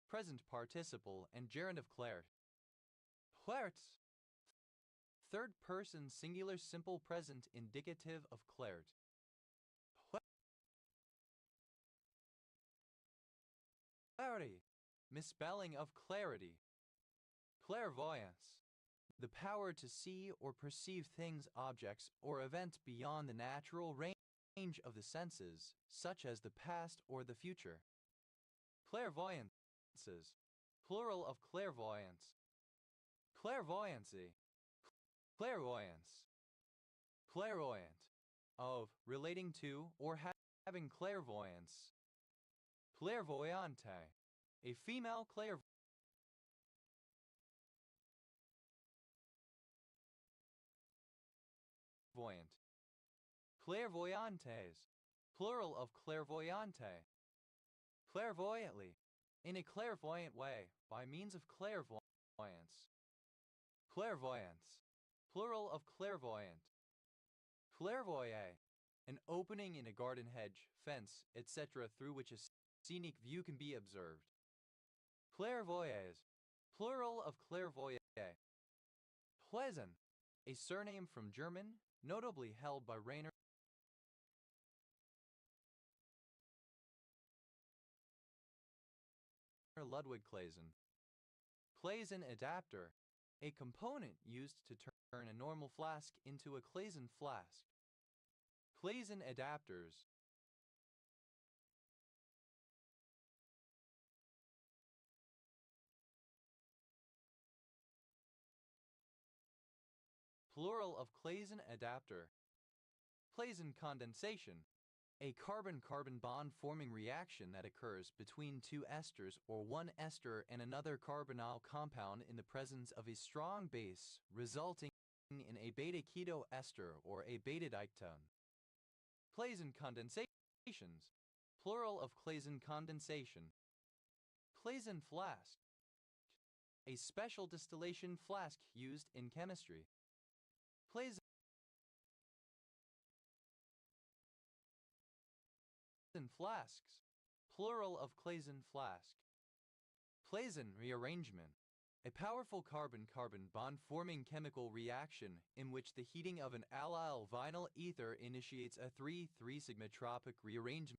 Speaker 1: present participle and gerund of claret. Clarets, third person singular simple present indicative of claret. Clarity, misspelling of clarity. Clairvoyance, the power to see or perceive things, objects, or events beyond the natural range of the senses, such as the past or the future. Clairvoyances, plural of clairvoyance. Clairvoyancy, clairvoyance. Clairvoyant, of, relating to, or having clairvoyance. Clairvoyante, a female clairvoyant. Clairvoyantes, plural of clairvoyante. Clairvoyantly, in a clairvoyant way, by means of clairvoyance. Clairvoyance, plural of clairvoyant. Clairvoyer, an opening in a garden hedge, fence, etc. through which a scenic view can be observed. Clairvoyers, plural of clairvoyer. Pleasant, a surname from German, notably held by Rainer Ludwig Claisen. Claisen adapter, a component used to turn a normal flask into a Claisen flask. Claisen adapters. Plural of Claisen adapter. Claisen condensation, a carbon-carbon bond forming reaction that occurs between two esters or one ester and another carbonyl compound in the presence of a strong base, resulting in a beta-keto ester or a beta-diketone. Claisen condensations, plural of Claisen condensation. Claisen flask, a special distillation flask used in chemistry. Claisen flasks, plural of Claisen flask. Claisen rearrangement, a powerful carbon-carbon bond-forming chemical reaction in which the heating of an allyl vinyl ether initiates a 3,3-sigma-tropic rearrangement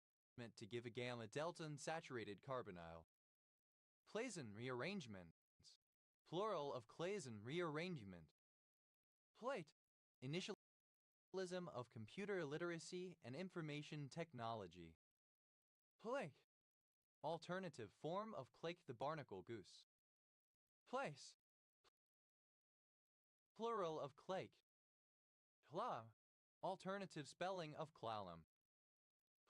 Speaker 1: to give a gamma-delta unsaturated carbonyl. Claisen rearrangements, plural of Claisen rearrangement. Plate, initialism of computer literacy and information technology. Plate, alternative form of clake the barnacle goose. Place, plural of clake. Cla, alternative spelling of Clallam.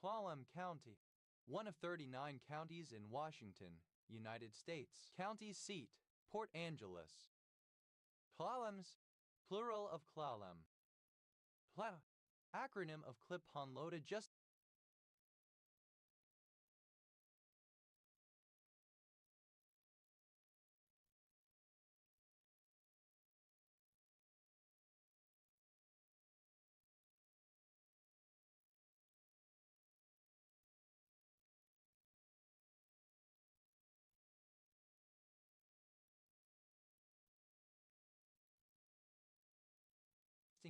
Speaker 1: Clallam County, one of 39 counties in Washington, United States. County seat, Port Angeles. Clallams, plural of Clallam. Pla, acronym of Clip-on-Load Adjusting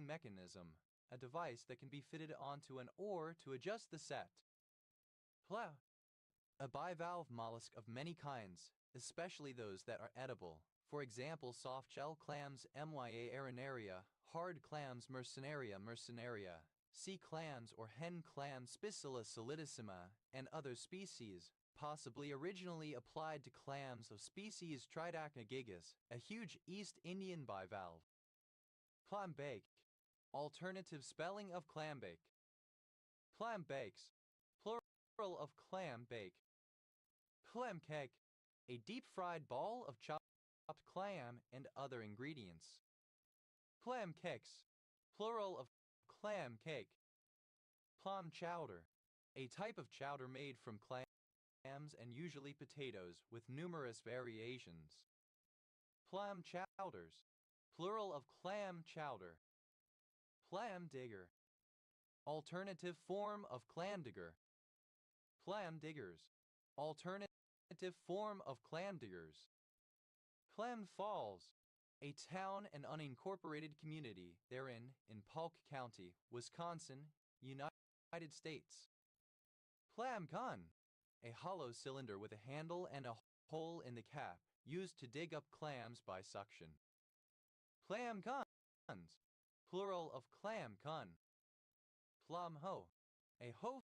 Speaker 1: mechanism, a device that can be fitted onto an oar to adjust the set. Pla, a bivalve mollusk of many kinds, especially those that are edible. For example, soft-shell clams Mya arenaria, hard clams Mercenaria, sea clams or hen clam Spicilla solidissima, and other species, possibly originally applied to clams of species Tridacna gigas, a huge East Indian bivalve. Clambake, alternative spelling of clambake. Clambakes, plural of clam bake. Clam cake, a deep-fried ball of chopped clam and other ingredients. Clam cakes, plural of clam cake. Clam chowder, a type of chowder made from clams and usually potatoes with numerous variations. Clam chowders, plural of clam chowder. Clam digger, alternative form of clam digger. Clam diggers, alternative form of clam diggers. Clam Falls, a town and unincorporated community therein in Polk County, Wisconsin, United States. Clam gun, a hollow cylinder with a handle and a hole in the cap, used to dig up clams by suction. Clam guns, plural of clam gun. Clam hoe, a hoe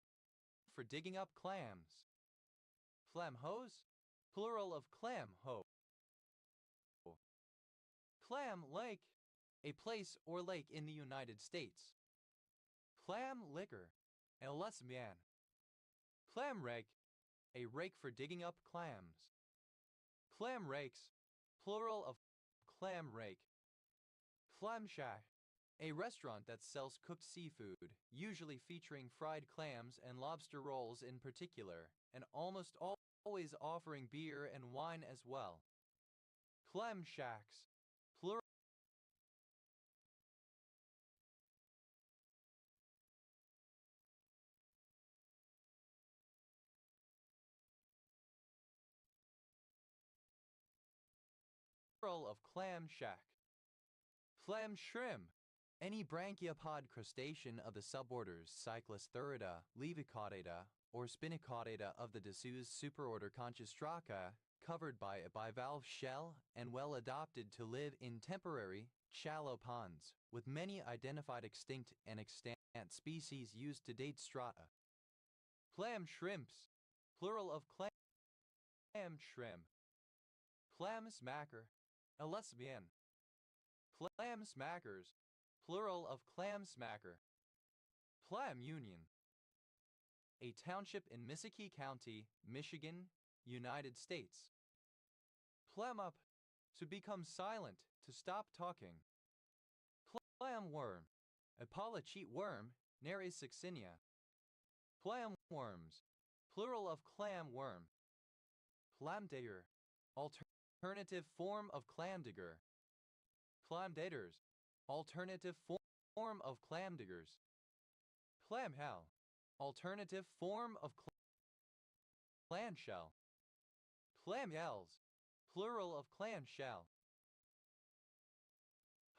Speaker 1: for digging up clams. Clam hose, plural of clam hoe. Clam Lake, a place or lake in the United States. Clam liquor, a lesbian. Clam rake, a rake for digging up clams. Clam rakes, plural of clam rake. Clam shack, a restaurant that sells cooked seafood, usually featuring fried clams and lobster rolls in particular, and almost always offering beer and wine as well. Clam shacks, plural of clam shack. Clam shrimp, any branchiopod crustacean of the suborders Cyclosteurida, Levicaudata, or Spinicaudata of the Dessous superorder Conchostraca, covered by a bivalve shell and well adapted to live in temporary, shallow ponds, with many identified extinct and extant species used to date strata. Clam shrimps, plural of clam shrimp. Clam smacker, a lesbian. Clam smackers, plural of clam smacker. Clam Union, a township in Missaukee County, Michigan, United States. Clam up, to become silent, to stop talking. Clam worm, a polychaete worm, Nereis succinia. Clam worms, plural of clam worm. Clam digger, alternative form of clam digger. Clam diggers, alternative form of clam diggers. Clam hell, alternative form of clam shell. Clam yells, plural of clam shell.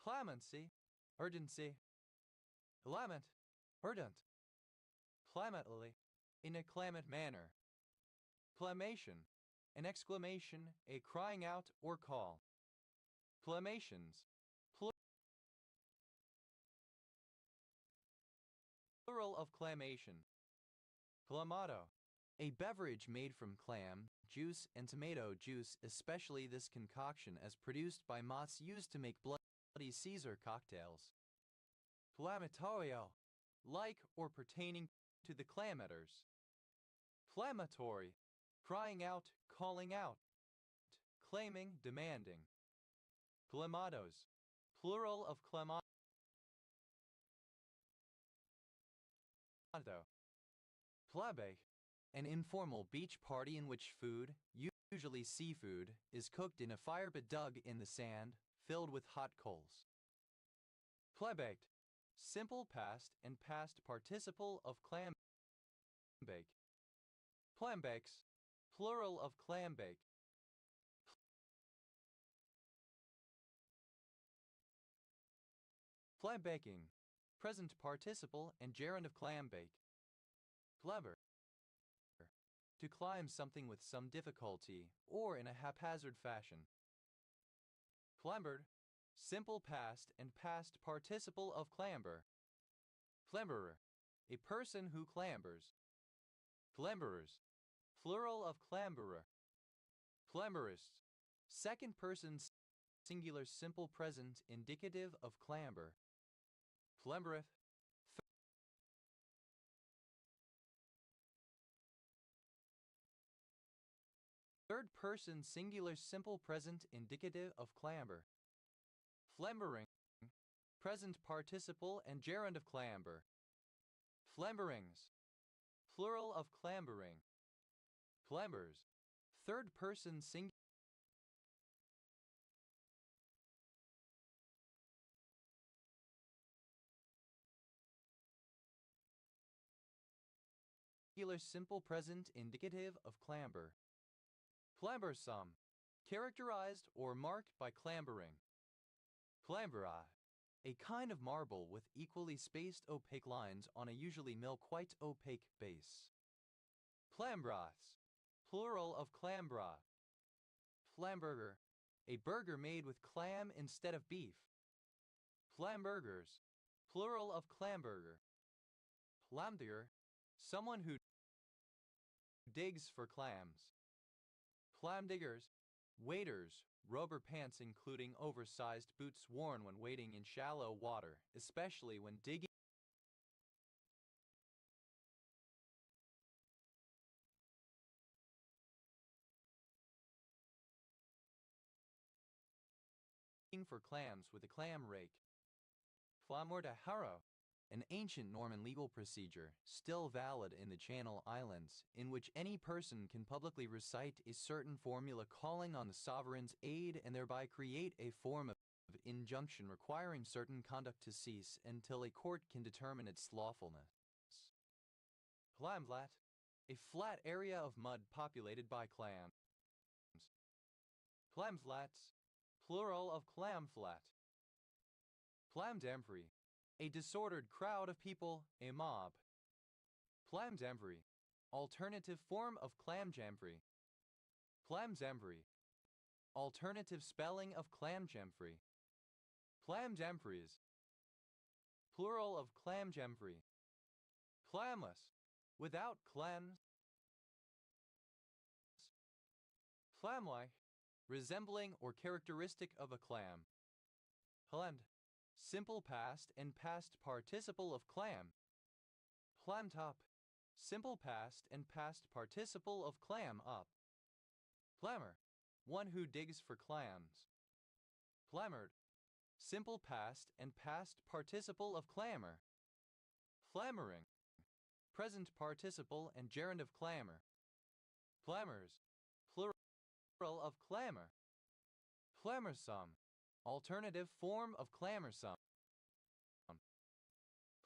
Speaker 1: Clemency, urgency. Clement, ardent. Clamately, in a clamant manner. Clamation, an exclamation, a crying out or call. Clamations, plural of clamation. Clamato, A beverage made from clam, juice, and tomato juice, especially this concoction as produced by moths used to make Bloody Caesar cocktails. Flammatorio, like or pertaining to the clam eaters. Flammatory, crying out, calling out, claiming, demanding. Clamatos, plural of clamato. Plabe, an informal beach party in which food, usually seafood, is cooked in a fire but dug in the sand, filled with hot coals. Plebaked, simple past and past participle of clambake. Plambakes, plural of clambake. Flambaking, present participle and gerund of clambake. Flabber, to climb something with some difficulty or in a haphazard fashion. Clambered, simple past and past participle of clamber. Clamberer, a person who clambers. Clamberers, plural of clamberer. Clamberists, second person singular simple present indicative of clamber. Clambereth, third person singular simple present indicative of clamber. Flembering, present participle and gerund of clamber. Flemberings, plural of clambering. Clambers, third person singular simple present indicative of clamber. Clambersome, characterized or marked by clambering. Clamberi, a kind of marble with equally spaced opaque lines on a usually milk-white opaque base. Clambroths, plural of clambra. Flamburger, a burger made with clam instead of beef. Flamburgers, plural of clamburger. Flamdigger, someone who digs for clams. Flamdiggers, waders, rubber pants including oversized boots worn when wading in shallow water, especially when digging for clams with a clam rake. Flamor de Haro, an ancient Norman legal procedure, still valid in the Channel Islands, in which any person can publicly recite a certain formula calling on the sovereign's aid and thereby create a form of injunction requiring certain conduct to cease until a court can determine its lawfulness. Clamflat, a flat area of mud populated by clams. Clamflats, plural of clamflat. Plamdamfrey, a disordered crowd of people, a mob. Plamdamfrey, alternative form of clamjamfrey. Plamdamfrey, alternative spelling of clamjamfrey. Plamjamfreys, plural of clamjamfrey. Clamless, without clams. Clamlike, resembling or characteristic of a clam. Clammed, simple past and past participle of clam. Clamtop, simple past and past participle of clam up. Clamor, one who digs for clams. Clamored, simple past and past participle of clamor. Clamoring, present participle and gerund of clamor. Clamors, plural of clamor. Clamorsome, alternative form of clamorsome.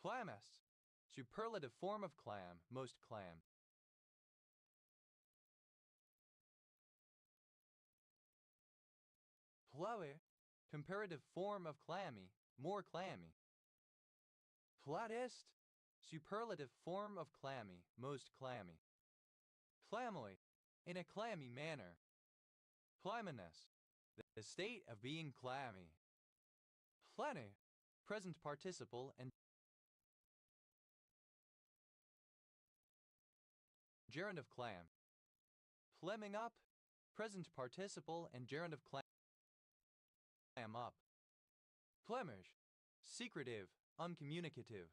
Speaker 1: Clamous, superlative form of clam, most clam. Plowy, comparative form of clammy, more clammy. Plattist, superlative form of clammy, most clammy. Clammily, in a clammy manner. Clamminess, the state of being clammy. Plenty, present participle and gerund of clam. Clamming up, present participle and gerund of clam up. Clammish, secretive, uncommunicative.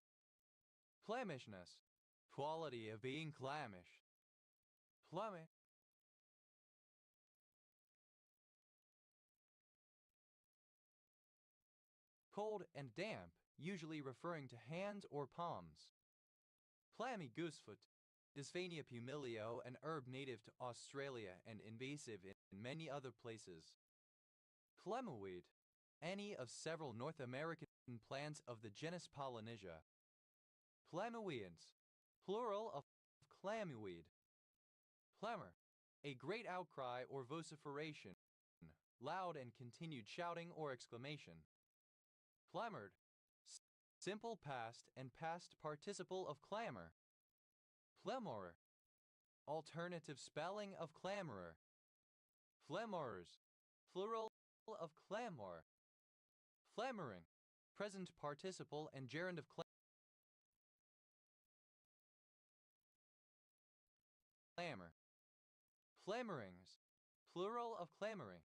Speaker 1: Clammishness, quality of being clammish. Clammy. Cold and damp, usually referring to hands or palms. Clammy goosefoot, Dysphaenia pumilio, an herb native to Australia and invasive in many other places. Clemoweed, any of several North American plants of the genus Polynesia. Clammoweeds, plural of clammoweed. Clamor, a great outcry or vociferation, loud and continued shouting or exclamation. Clamored, simple past and past participle of clamor. Clamorer, alternative spelling of clamorer. Flamorers, plural of clamor. Flammering, present participle and gerund of clamor. Flammerings, plural of clamoring.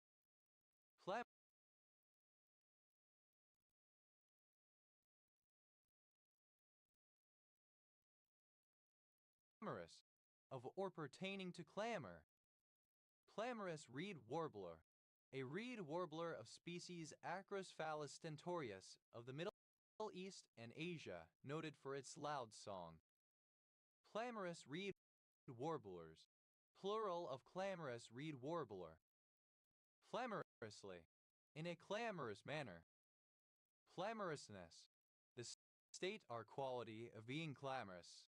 Speaker 1: Clamorous, of or pertaining to clamor. Clamorous reed warbler, a reed warbler of species Acrosphalis stentorius of the Middle East and Asia, noted for its loud song. Clamorous reed warblers, plural of clamorous reed warbler. Clamorously, in a clamorous manner. Clamorousness, the state or quality of being clamorous.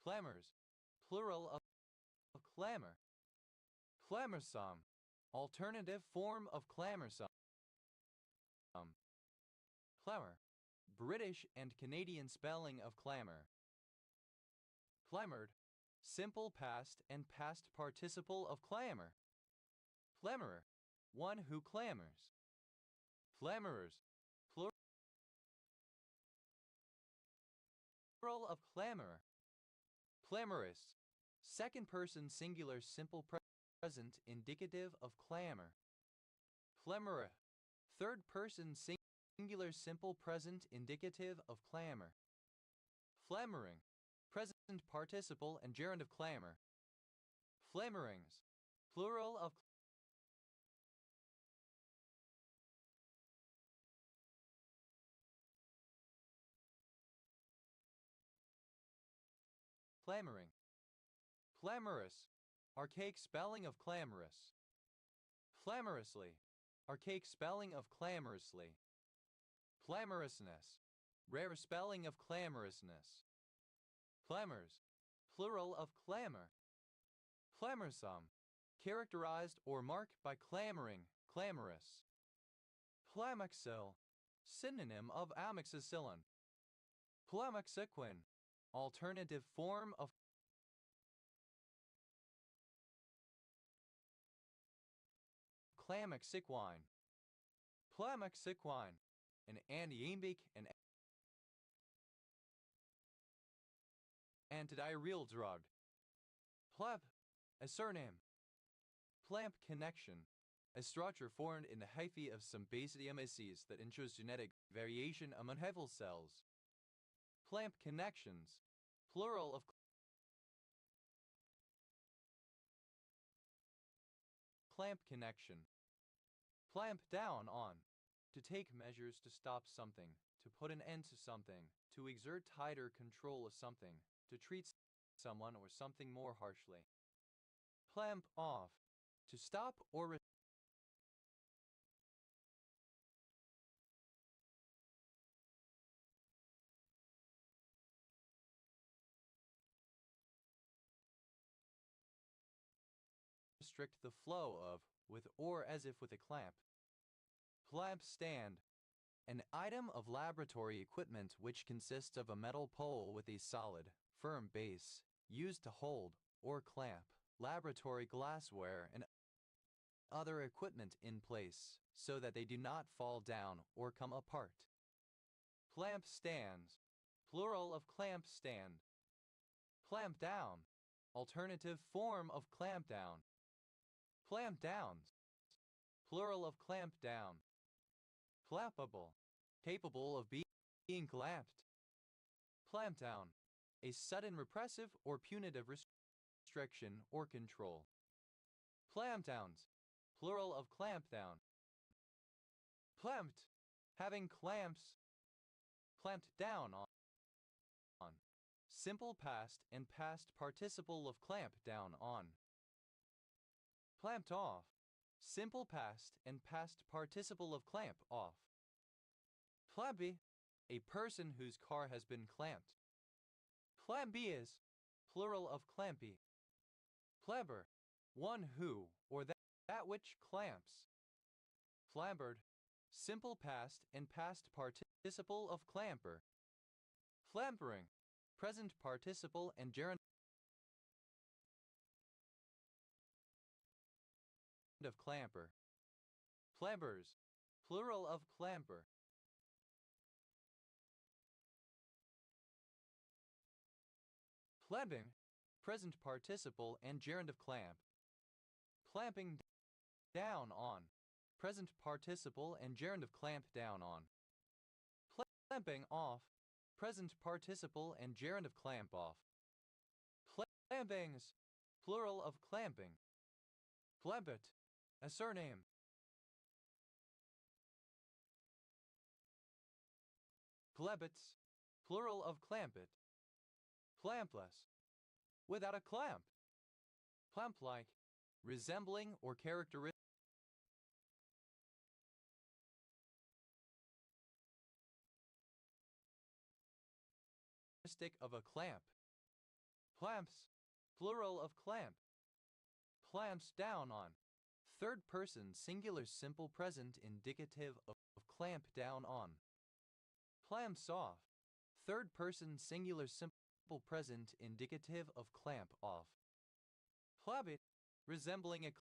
Speaker 1: Clamors, plural of clamor. Clamorsome, alternative form of clamorsome. Clamor, British and Canadian spelling of clamor. Clamored, simple past and past participle of clamor. Clamorer, one who clamors. Clamorers, plural of clamorer. Clamorous, second person singular simple present indicative of clamor. Clamoreth, third person singular simple present indicative of clamor. Flammering, present participle and gerund of clamor. Flammerings, plural of clamoring. Clamorous, archaic spelling of clamorous. Clamorously, archaic spelling of clamorously. Clamorousness, rare spelling of clamorousness. Clamors, plural of clamor. Clamorsome, characterized or marked by clamoring, clamorous. Clamoxyl, synonym of amoxicillin. Clamoxyquin, alternative form of clamoxyquine. Clamoxyquine, an antiemetic and antidiarrheal drug. Pleb, a surname. Plamp connection, a structure formed in the hyphae of some basidiomyces that ensures genetic variation among heval cells. Plamp connections, plural of clamp connection. Clamp down on, to take measures to stop something, to put an end to something, to exert tighter control of something, to treat someone or something more harshly. Clamp off, to stop or restrict the flow of, with or as if with a clamp. Clamp stand, an item of laboratory equipment which consists of a metal pole with a solid, firm base, used to hold, or clamp, laboratory glassware and other equipment in place, so that they do not fall down or come apart. Clamp stands, plural of clamp stand. Clamp down, alternative form of clampdown. Clampdowns, plural of clamp down. Clampable, capable of being clamped. Clampdown, a sudden repressive or punitive restriction or control. Clampdowns, plural of clampdown. Clamped, having clamps. Clamped down on. Simple past and past participle of clamp down on. Clamped off, simple past and past participle of clamp off. Clampy, a person whose car has been clamped. Clambias, plural of clampy. Clamber, one who or that which clamps. Clambered, simple past and past participle of clamper. Clampering, present participle and gerund of clamper. Clampers, plural of clamper. Clamping, present participle and gerund of clamp. Clamping down on, present participle and gerund of clamp down on. Clamping off, present participle and gerund of clamp off. Clampings, plural of clamping. Clampet, a surname. Clampets, plural of clampet. Clampless, without a clamp. Clamp-like, resembling or characteristic of a clamp. Clamps, plural of clamp. Clamps down on, third person singular simple present indicative of clamp down on. Clamps off, third person singular simple present indicative of clamp off. Clampet, resembling a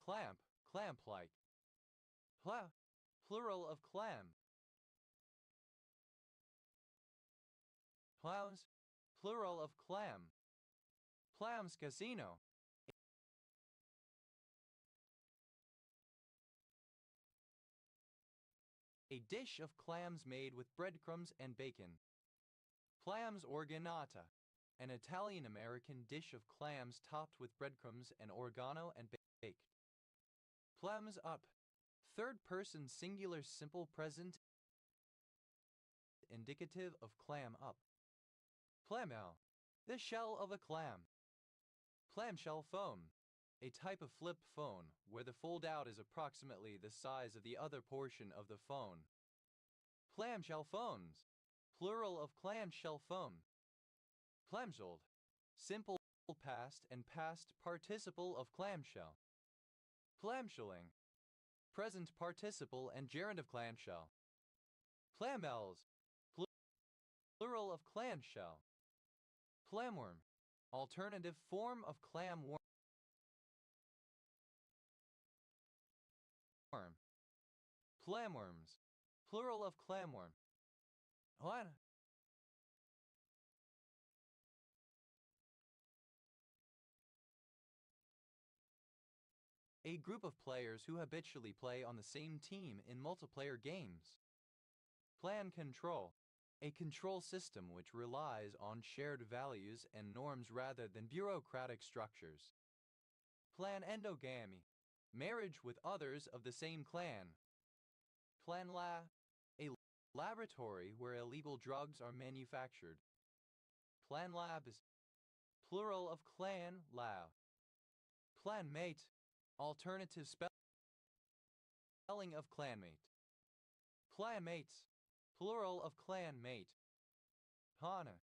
Speaker 1: clamp, clamp-like. Plural of clam. Clams, plural of clam. Clams casino. A dish of clams made with breadcrumbs and bacon. Clams organata, an Italian-American dish of clams topped with breadcrumbs and oregano and baked. Clams up, third person singular simple present indicative of clam up. Clamel, the shell of a clam. Clamshell phone, a type of flip phone where the fold-out is approximately the size of the other portion of the phone. Clamshell phones, plural of clamshell phone. Clamshelled, simple past and past participle of clamshell. Clamshelling, present participle and gerund of clamshell. Clamels, plural of clamshell. Clamworm, alternative form of clamworm. Clamworms, plural of clamworm. What? A group of players who habitually play on the same team in multiplayer games. Clan control, a control system which relies on shared values and norms rather than bureaucratic structures. Clan endogamy, marriage with others of the same clan. Clan lab, a laboratory where illegal drugs are manufactured. Clan labs, plural of clan lab. Clanmate, alternative spelling of clanmate. Clanmates, plural of clanmate. Hana,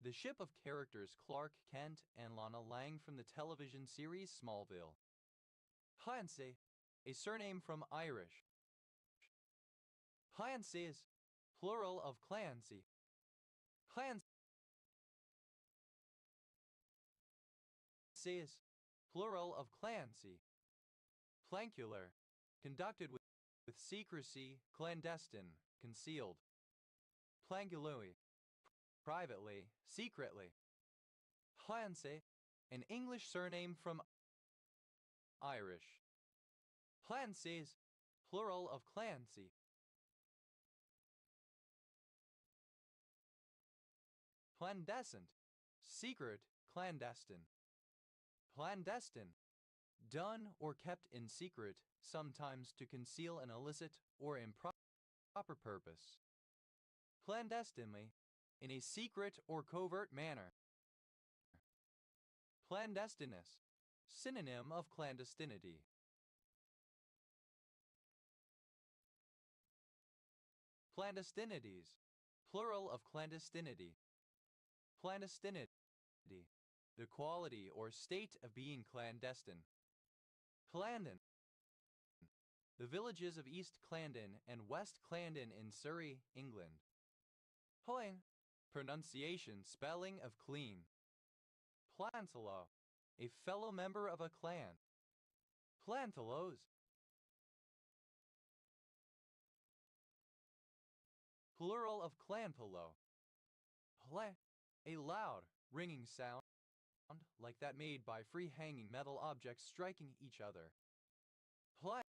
Speaker 1: the ship of characters Clark Kent and Lana Lang from the television series Smallville. Clancy, a surname from Irish. Clancy's, plural of Clancy. Clancy's, plural of Clancy. Clancular, conducted with secrecy, clandestine, concealed. Clangului, privately, secretly. Clancy, an English surname from Irish. Clancy's, plural of Clancy. Clandescent, secret, clandestine. Clandestine, done or kept in secret, sometimes to conceal an illicit or improper purpose. Clandestinely, in a secret or covert manner. Clandestinous, synonym of clandestinity. Clandestinities, plural of clandestinity. Clandestinity, the quality or state of being clandestine. Clarendon, the villages of East Clarendon and West Clarendon in Surrey, England. Clang, pronunciation, spelling of clean. Plantalo, a fellow member of a clan. Plantalos, plural of clanpalo. Ple, a loud, ringing sound, like that made by free-hanging metal objects striking each other. Plant,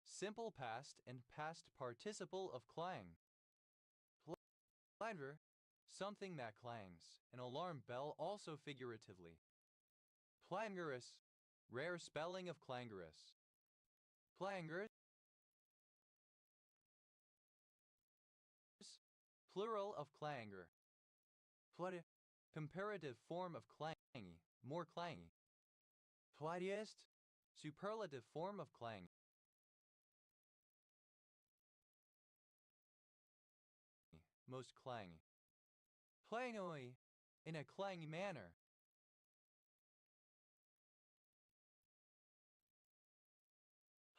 Speaker 1: simple past and past participle of clang. Clanger, something that clangs, an alarm bell also figuratively. Clangorous, rare spelling of clangorous. Clangers, plural of clangor. Plati, comparative form of clangy, more clangy. Platiest, superlative form of clang. Most clangy. Clangily, in a clangy manner.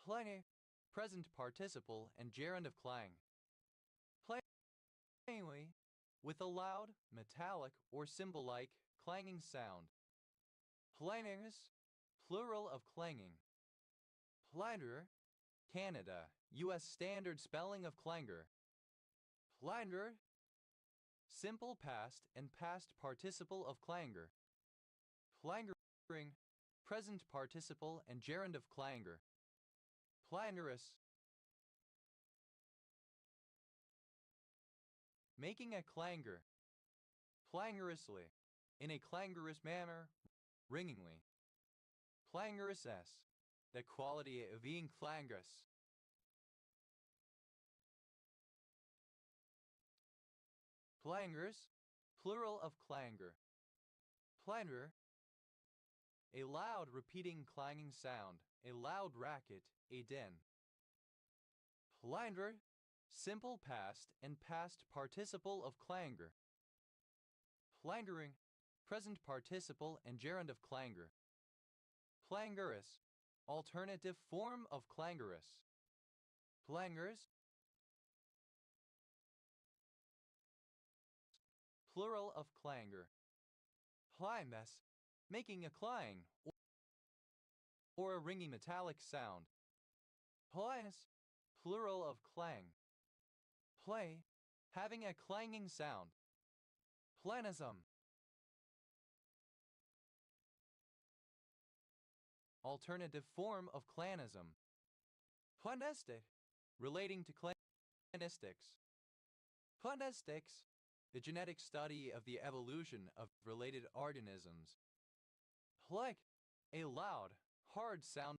Speaker 1: Clangy, present participle and gerund of clang. Clangily, with a loud, metallic, or cymbal-like clanging sound. Clangers, plural of clanging. Clanger, Canada, U.S. standard spelling of clangor. Clanger, simple past and past participle of clangor. Clangering, present participle and gerund of clangor. Clangorous, making a clangor. Clangorously, in a clangorous manner, ringingly. Clangorous, the quality of being clangorous. Clangors, plural of clangor. Clangor, a loud repeating clanging sound, a loud racket, a din. Clangor, simple past and past participle of clangor. Clangoring, present participle and gerund of clangor. Clangorous, alternative form of clangorous. Clangors, plural of clangor. Climess, making a clang or a ringy metallic sound. Plais, plural of clang. Play, having a clanging sound. Planism, alternative form of clanism. Clandestic, relating to clandestics. Clandestics, the genetic study of the evolution of related organisms. Plek, a loud, hard sound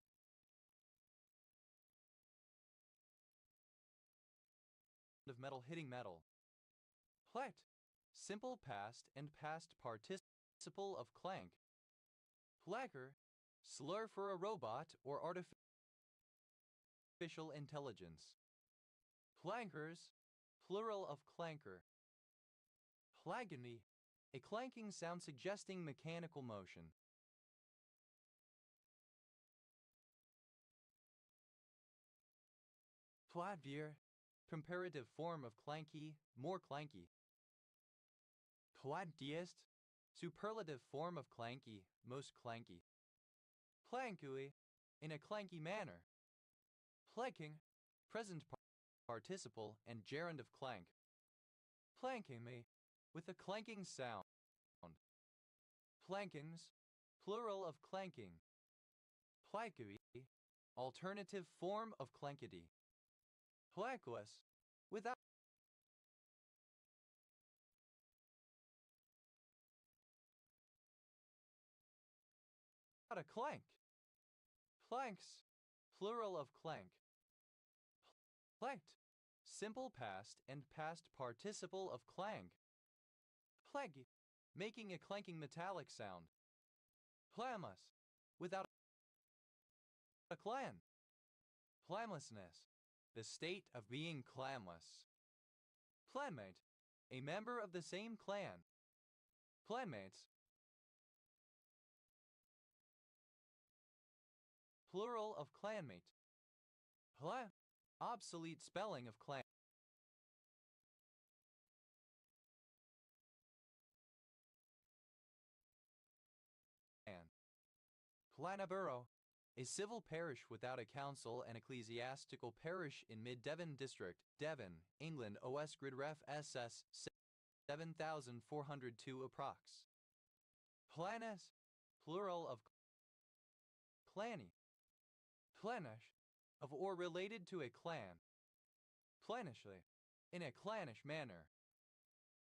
Speaker 1: of metal hitting metal. Plet, simple past and past participle of clank. Placker, slur for a robot or artificial intelligence. Clankers, plural of clanker. Clangony, a clanking sound suggesting mechanical motion. Cladvier, comparative form of clanky, more clanky. Claddiest, superlative form of clanky, most clanky. Clankui, in a clanky manner. Clanking, present participle and gerund of clank. Clanking me, with a clanking sound. Plankings, plural of clanking. Plankui, alternative form of clankety. Plankless, without a clank. Planks, plural of clank. Planked, simple past and past participle of clang. Clanky, making a clanking metallic sound. Clamless, without a clan. Clamlessness, the state of being clanless. Clanmate, a member of the same clan. Clanmates, plural of clanmate. Clan, obsolete spelling of clan. Clanaborough, a civil parish without a council and ecclesiastical parish in Mid-Devon District, Devon, England. OS Grid Ref SS 7402 approx. Clanes, plural of clanny. Clanish, of or related to a clan. Clanishly, in a clannish manner.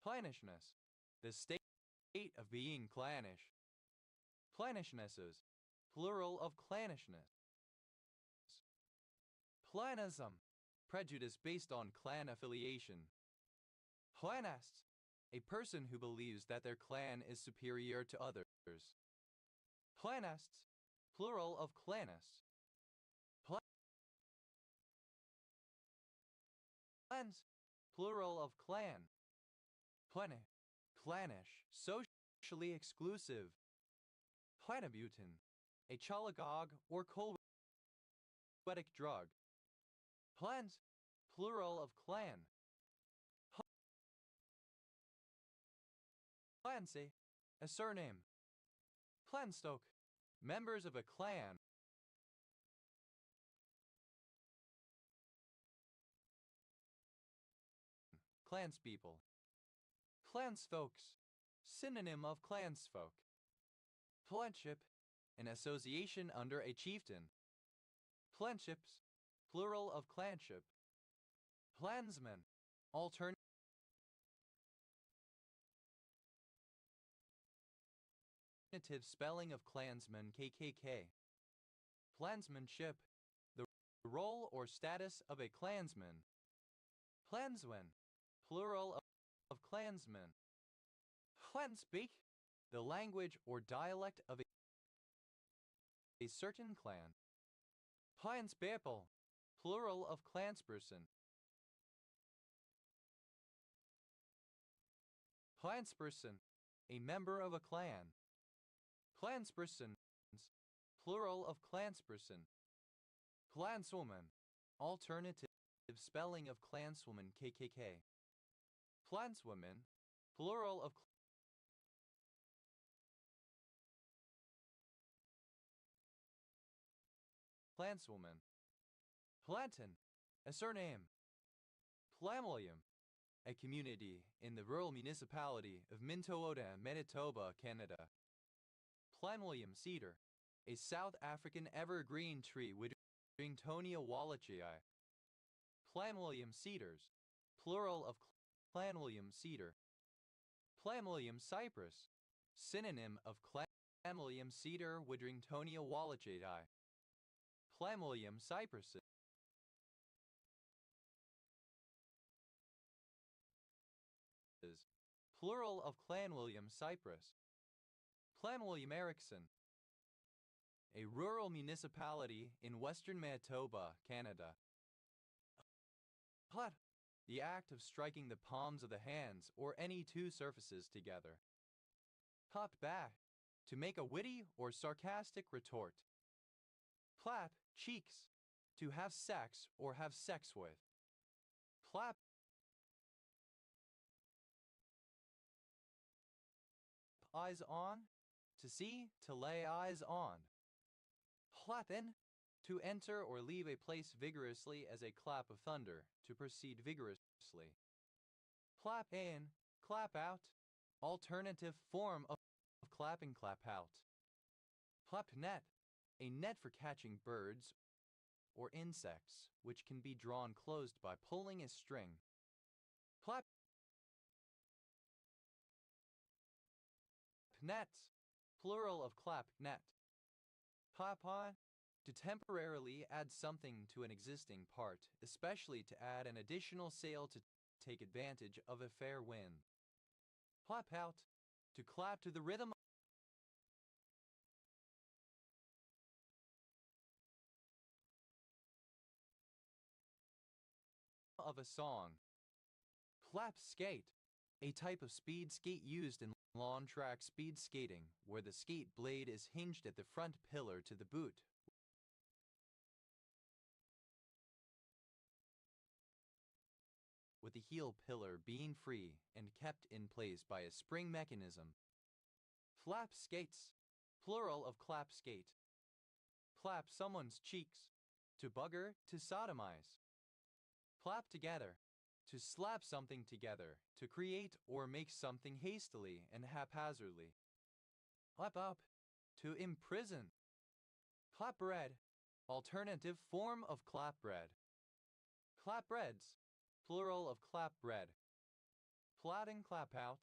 Speaker 1: Clannishness, the state of being clannish. Clannishnesses, plural of clannishness. Clanism, prejudice based on clan affiliation. Clanists, a person who believes that their clan is superior to others. Clanists, plural of clanists. Clans, plural of clan. Clanny, clannish, socially exclusive. Clanabutin, a chalagogue or choletic drug. Clans, plural of clan. Clancy, a surname. Clanstoke, members of a clan. Clanspeople. Clansfolks, synonym of clansfolk. Clanship, an association under a chieftain. Clanships, plural of clanship. Clansman, alternative spelling of clansman KKK. Clansmanship, the role or status of a clansman. Clansman, plural of clansmen. Clanspeak, the language or dialect of a certain clan. Clanspeople, plural of clansperson. Clansperson, a member of a clan. Clanspersons, plural of clansperson. Clanswoman, alternative spelling of clanswoman KKK. Clanswoman, plural of clanswoman. Planton, a surname. Plamolium, a community in the rural municipality of Mintooda, Manitoba, Canada. Plamolium cedar, a South African evergreen tree Widdringtonia wallacei. Plamolium cedars, plural of Plamolium cedar. Plamolium cypress, synonym of Plamolium cedar Widdringtonia wallacei. Plamolium cypresses, plural of Clanwilliam cypress. Clanwilliam Erickson, a rural municipality in western Manitoba, Canada. Hut, the act of striking the palms of the hands or any two surfaces together. Hop back, to make a witty or sarcastic retort. Clap, cheeks, to have sex or have sex with. Clap, eyes on, to see, to lay eyes on. Clap in, to enter or leave a place vigorously as a clap of thunder, to proceed vigorously. Clap in, clap out, alternative form of clapping clapout. Clap net, a net for catching birds or insects, which can be drawn closed by pulling a string. Clap net, plural of clap net. Clap on, to temporarily add something to an existing part, especially to add an additional sail to take advantage of a fair wind. Clap out, to clap to the rhythm of a song. Clap skate, a type of speed skate used in lawn track speed skating, where the skate blade is hinged at the front pillar to the boot, with the heel pillar being free and kept in place by a spring mechanism. Flap skates, plural of clap skate. Clap someone's cheeks, to bugger, to sodomize. Clap together, to slap something together, to create or make something hastily and haphazardly. Clap up, to imprison. Clap bread, alternative form of clap bread. Clap breads, plural of clap bread. Plat and clap out,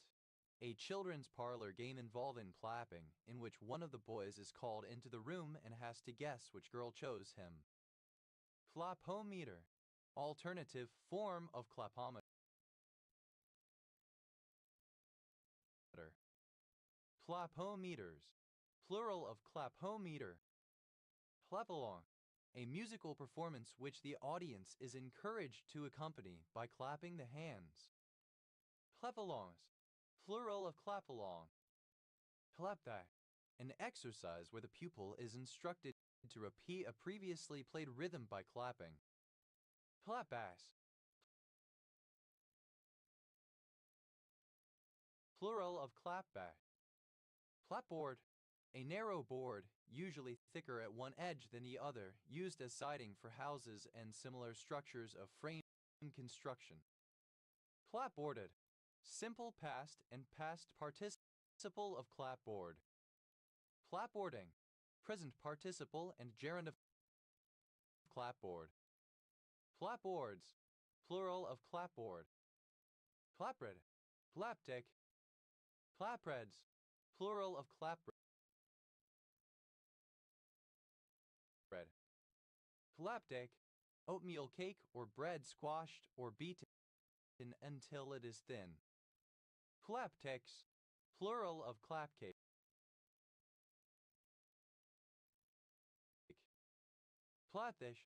Speaker 1: a children's parlor game involving clapping, in which one of the boys is called into the room and has to guess which girl chose him. Clapometer, alternative form of clapometer. Clapometers, plural of clapometer. Clapalong, a musical performance which the audience is encouraged to accompany by clapping the hands. Clapalongs, plural of clapalong. Clapback, an exercise where the pupil is instructed to repeat a previously played rhythm by clapping. Clapbass, plural of clapback. Clapboard, a narrow board, usually thicker at one edge than the other, used as siding for houses and similar structures of frame construction. Clapboarded, simple past and past participle of clapboard. Clapboarding, present participle and gerund of clapboard. Clapboards, plural of clapboard. Clapred, claptic. Clapreds, plural of clapred. Claptic, oatmeal cake or bread squashed or beaten until it is thin. Claptics, plural of clapcake. Plathish,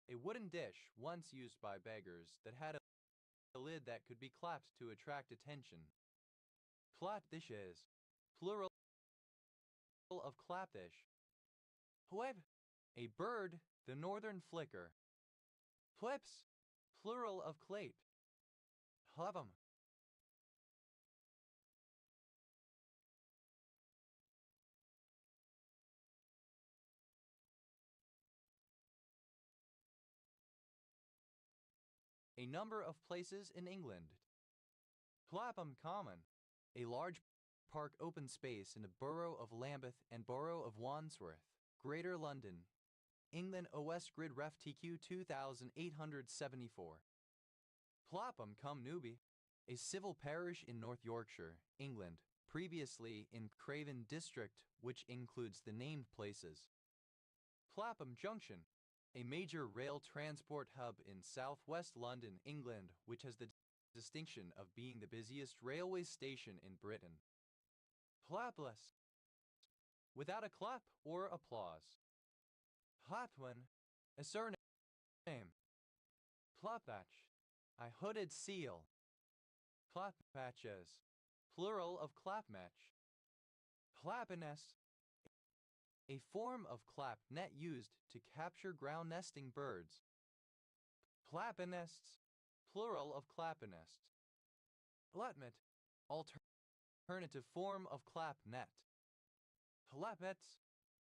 Speaker 1: a wooden dish once used by beggars that had a lid that could be clapped to attract attention. Plat dishes, plural of clapdish. Hueb, a bird, the northern flicker. Pleps, plural of clape. Hlevum, a number of places in England. Clapham Common, a large park open space in the borough of Lambeth and borough of Wandsworth, Greater London, England. OS Grid Ref TQ 2874. Clapham cum Newby, a civil parish in North Yorkshire, England, previously in Craven District, which includes the named places. Clapham Junction, a major rail transport hub in southwest London, England, which has the distinction of being the busiest railway station in Britain. Clapless, without a clap or applause. Platwin, a surname. Plopatch, a hooded seal. Clappatches, plural of clapmatch. Clapinest, a form of clap net used to capture ground nesting birds. Clapinests, plural of clapinest. Plutmet, alternative form of clap net. Clapets,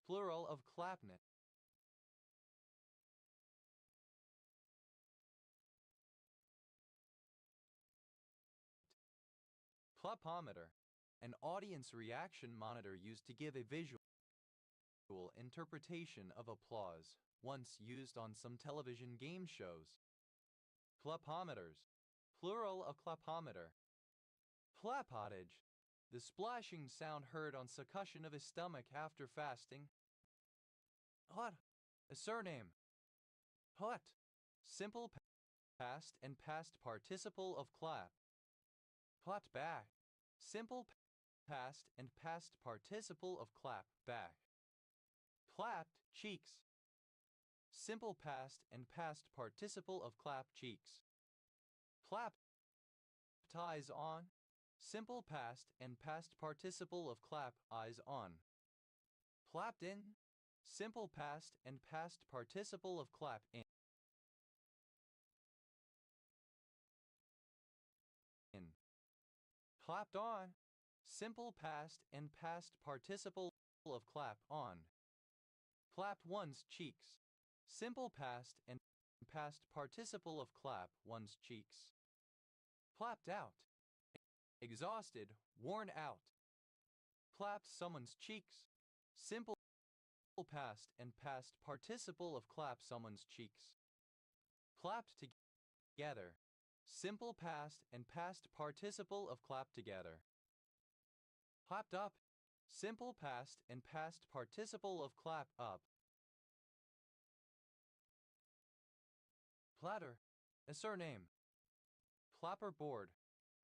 Speaker 1: plural of clapnet. Clapometer, an audience reaction monitor used to give a visual interpretation of applause, once used on some television game shows. Clapometers, plural of clapometer. Clapotage, the splashing sound heard on succussion of his stomach after fasting. Hot, a surname. Hot, simple past and past participle of clap. Clapped back, simple past and past participle of clap back. Clapped cheeks, simple past and past participle of clap cheeks. Clapped eyes on, simple past and past participle of clap eyes on. Clapped in, simple past and past participle of clap in. Clapped on, simple past and past participle of clap on. Clapped one's cheeks, simple past and past participle of clap one's cheeks. Clapped out, exhausted, worn out. Clapped someone's cheeks, simple past and past participle of clap someone's cheeks. Clapped together, simple past and past participle of clap together. Clapped up, simple past and past participle of clap up. Platter, a surname. Clapperboard,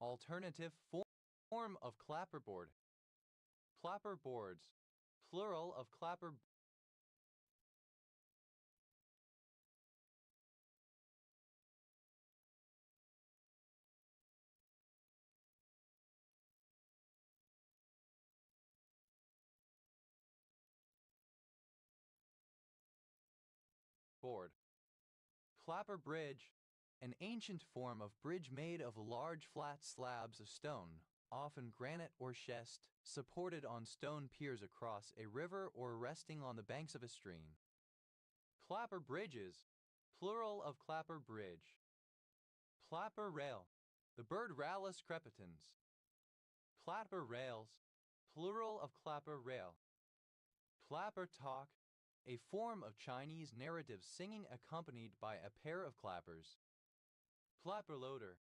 Speaker 1: alternative form of clapperboard. Clapperboards, plural of clapperboard. Clapper bridge, an ancient form of bridge made of large flat slabs of stone, often granite or schist, supported on stone piers across a river or resting on the banks of a stream. Clapper bridges, plural of clapper bridge. Clapper rail, the bird Rallus crepitans. Clapper rails, plural of clapper rail. Clapper talk, a form of Chinese narrative singing accompanied by a pair of clappers. Clapperloader,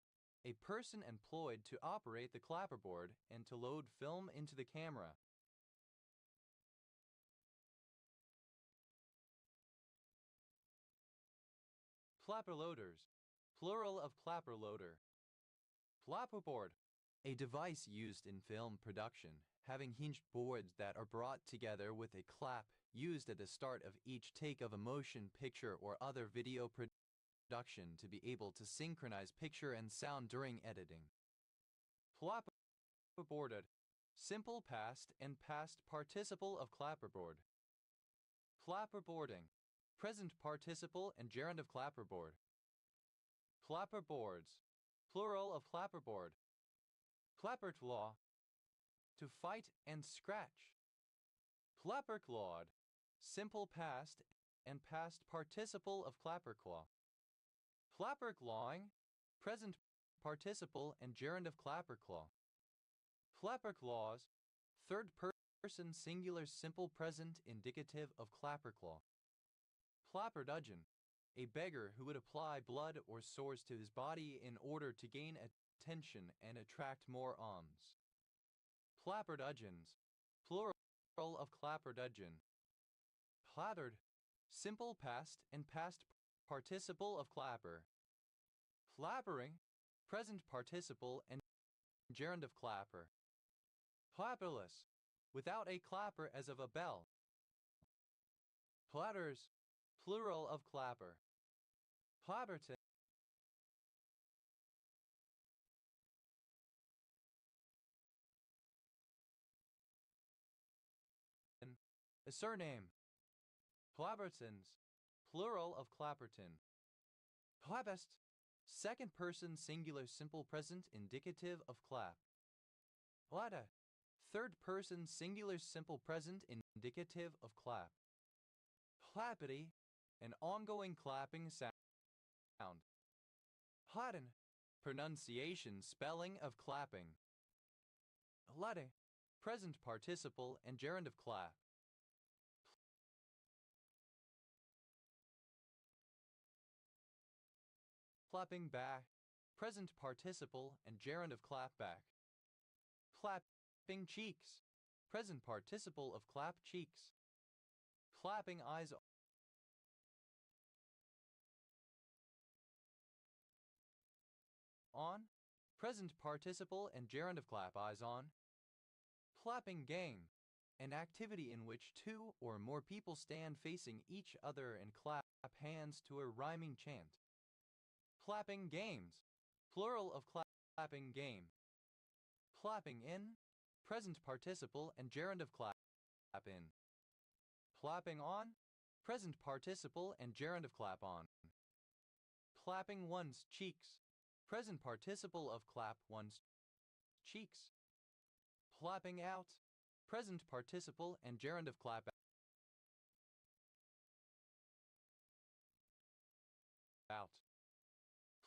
Speaker 1: a person employed to operate the clapperboard and to load film into the camera. Clapperloaders, plural of clapperloader. Clapperboard, a device used in film production, having hinged boards that are brought together with a clap used at the start of each take of a motion picture or other video production to be able to synchronize picture and sound during editing. Clapperboarded, simple past and past participle of clapperboard. Clapperboarding, present participle and gerund of clapperboard. Clapperboards, plural of clapperboard. Clapperclaw, to fight and scratch. Clapperclawed, simple past and past participle of clapperclaw. Clapperclawing, present participle and gerund of clapperclaw. Clapperclaws, third person singular simple present indicative of clapperclaw. Clapperdudgeon, a beggar who would apply blood or sores to his body in order to gain attention and attract more alms. Clapperdudgeons, plural of clapperdudgeon. Clattered, simple past and past participle of clapper. Clappering, present participle and gerund of clapper. Clapperless, without a clapper as of a bell. Clatters, plural of clapper. Clapperton, a surname. Clappertons, plural of Clapperton. Clappest, second person singular simple present indicative of clap. Clatta, third person singular simple present indicative of clap. Clappity, an ongoing clapping sound. Claddon, pronunciation spelling of clapping. Cladding, present participle and gerund of clap. Clapping back, present participle and gerund of clap back. Clapping cheeks, present participle of clap cheeks. Clapping eyes on, present participle and gerund of clap eyes on. Clapping game, an activity in which two or more people stand facing each other and clap hands to a rhyming chant. Clapping games, plural of clapping game. Clapping in, present participle and gerund of clap in. Clapping on, present participle and gerund of clap on. Clapping one's cheeks, present participle of clap one's cheeks. Clapping out, present participle and gerund of clap out.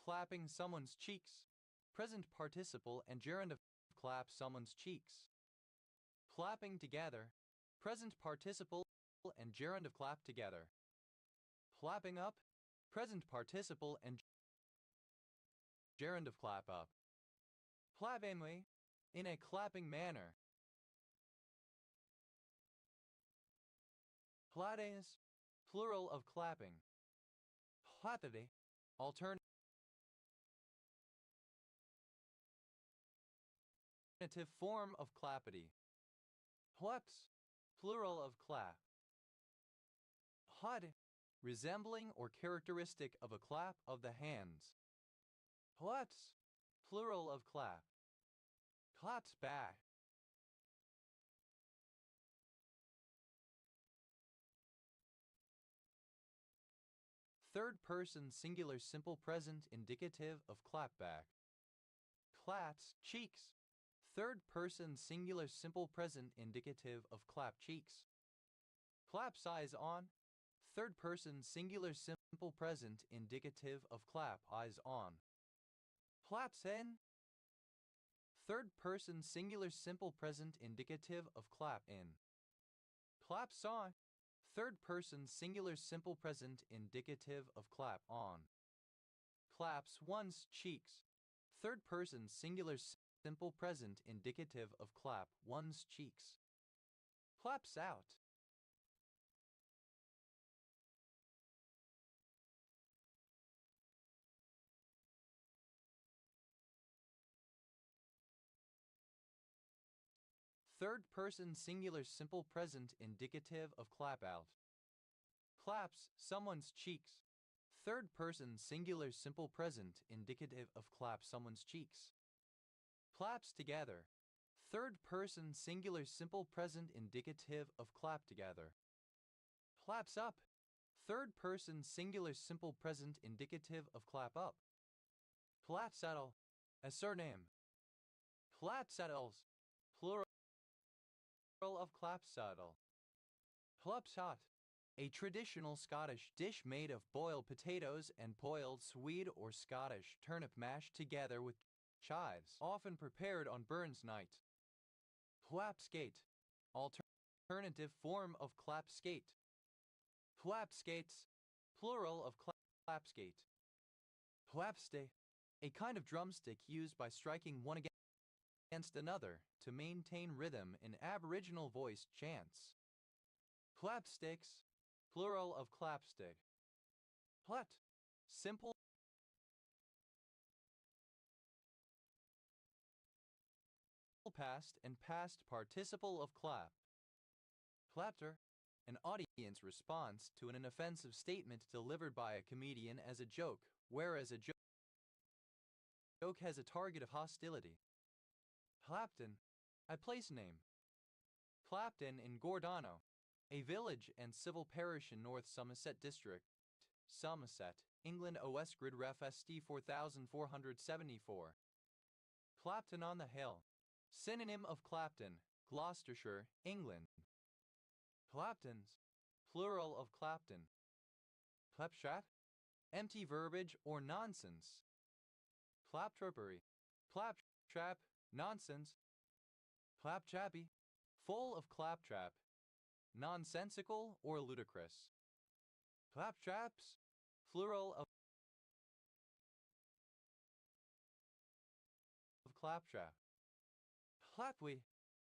Speaker 1: Clapping someone's cheeks, present participle and gerund of clap someone's cheeks. Clapping together, present participle and gerund of clap together. Clapping up, present participle and gerund of clap up. Clappingly, in a clapping manner. Clades, plural of clapping. Platade, alternative form of clappity. Pleps, plural of clap. Hud, resembling or characteristic of a clap of the hands. Pleps, plural of clap. Claps back. Third person singular simple present indicative of clapback. Claps, cheeks. Third person singular simple present indicative of clap cheeks. Claps eyes on. Third person singular simple present indicative of clap eyes on. Claps in. Third person singular simple present indicative of clap in. Claps on. Third person singular simple present indicative of clap on. Claps one's cheeks. Third person singular simple present indicative of clap one's cheeks. Claps out. Third person singular simple present indicative of clap out. Claps someone's cheeks. Third person singular simple present indicative of clap someone's cheeks. Claps together. Third person singular simple present indicative of clap together. Claps up. Third person singular simple present indicative of clap up. Clapsaddle, a surname. Clapsaddles, plural of clapsaddle. Clubshot, a traditional Scottish dish made of boiled potatoes and boiled Swede or Scottish turnip mashed together with chives, often prepared on Burns night. Clapskate, alternative form of clapskate. Clapskates, plural of clapskate. Clapstay, a kind of drumstick used by striking one against another to maintain rhythm in Aboriginal voice chants. Clapsticks, plural of clapstick. Plat, simple past and past participle of clap. Clapter, an audience response to an inoffensive statement delivered by a comedian as a joke, whereas a joke has a target of hostility. Clapton, a place name. Clapton in Gordano, a village and civil parish in North Somerset District, Somerset, England. OS Grid Ref ST 4474. Clapton on the Hill, synonym of Clapton, Gloucestershire, England. Claptons, plural of Clapton. Claptrap, empty verbiage or nonsense. Claptrappery, claptrap, nonsense. Clapchappy, full of claptrap, nonsensical or ludicrous. Claptraps, plural of claptrap. Clapwi,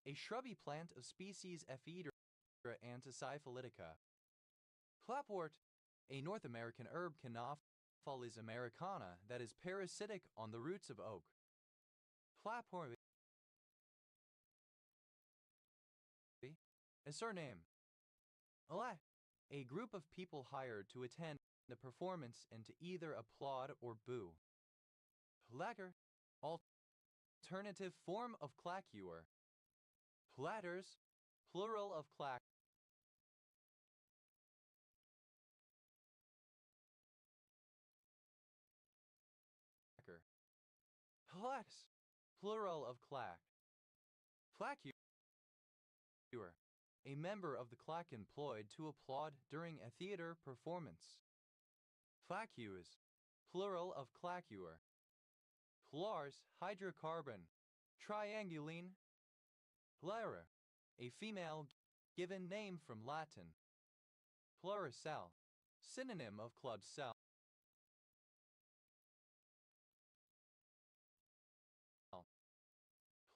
Speaker 1: a shrubby plant of species Ephedra antisiphylitica. Clapwort, a North American herb Chenophalis americana that is parasitic on the roots of oak. Claphorby, a surname. Alas, a group of people hired to attend the performance and to either applaud or boo. Placker, alternative form of clacure. Platters, plural of clack. Plax, plural of clack. Clacure, a member of the clack employed to applaud during a theater performance. Clacuse, plural of clacure. Plars, hydrocarbon. Triangulene. Plera, a female given name from Latin. Pluricell, synonym of club cell.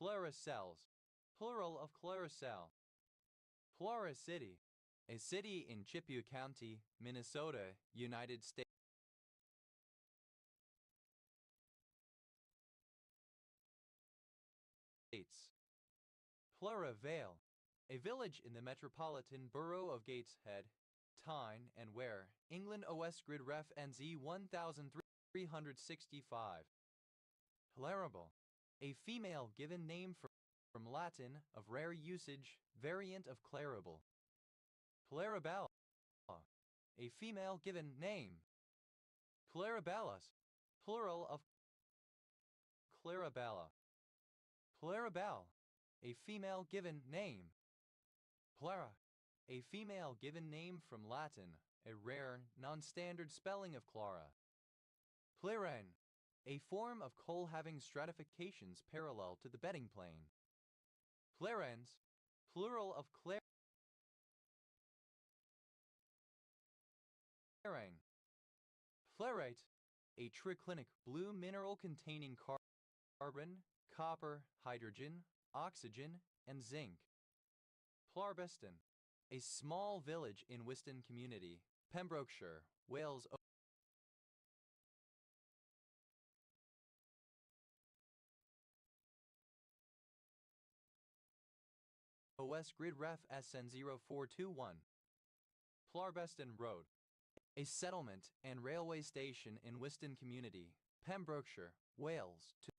Speaker 1: Pluricells, plural of Claricell. Pluricity, a city in Chippewa County, Minnesota, United States. Pleuravale, a village in the metropolitan borough of Gateshead, Tyne and Ware, England. OS Grid Ref NZ 1365. Plurable, a female given name from Latin of rare usage, variant of clarable. Clarabella, a female given name. Clarabellas, plural of Clarabella. Clarabelle, a female given name. Clara, a female given name from Latin, a rare, non-standard spelling of Clara. Pleren, a form of coal having stratifications parallel to the bedding plane. Plerens, plural of Plerine. Flerite, a triclinic blue mineral containing carbon, copper, hydrogen, oxygen, and zinc. Plarbeston, a small village in Wiston Community, Pembrokeshire, Wales. OS Grid Ref SN0421. Plarbeston Road, a settlement and railway station in Wiston Community, Pembrokeshire, Wales, to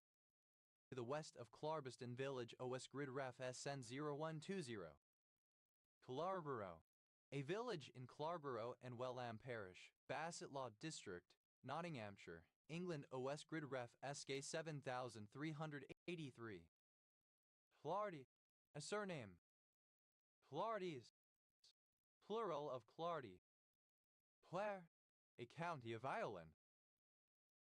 Speaker 1: the west of Clarbeston Village. OS Grid Ref SN0120. Clarborough, a village in Clarborough and Welham Parish, Bassetlaw District, Nottinghamshire, England. OS Grid Ref SK 7383. Clardy, a surname. Clardies, plural of Clardy. Clare, a county of Ireland.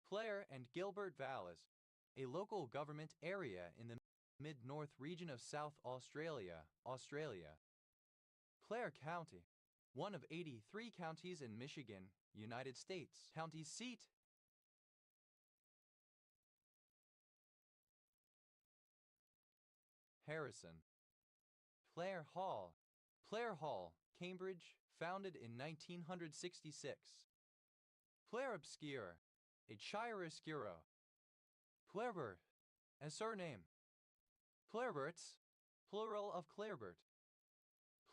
Speaker 1: Clare and Gilbert Vallis, a local government area in the mid-north region of South Australia, Australia. Clare County, one of 83 counties in Michigan, United States. County seat. Harrison. Clare Hall, Cambridge, founded in 1966. Clare Obscure, a chiaroscuro. Clarebert, a surname. Clareberts, plural of Clarebert.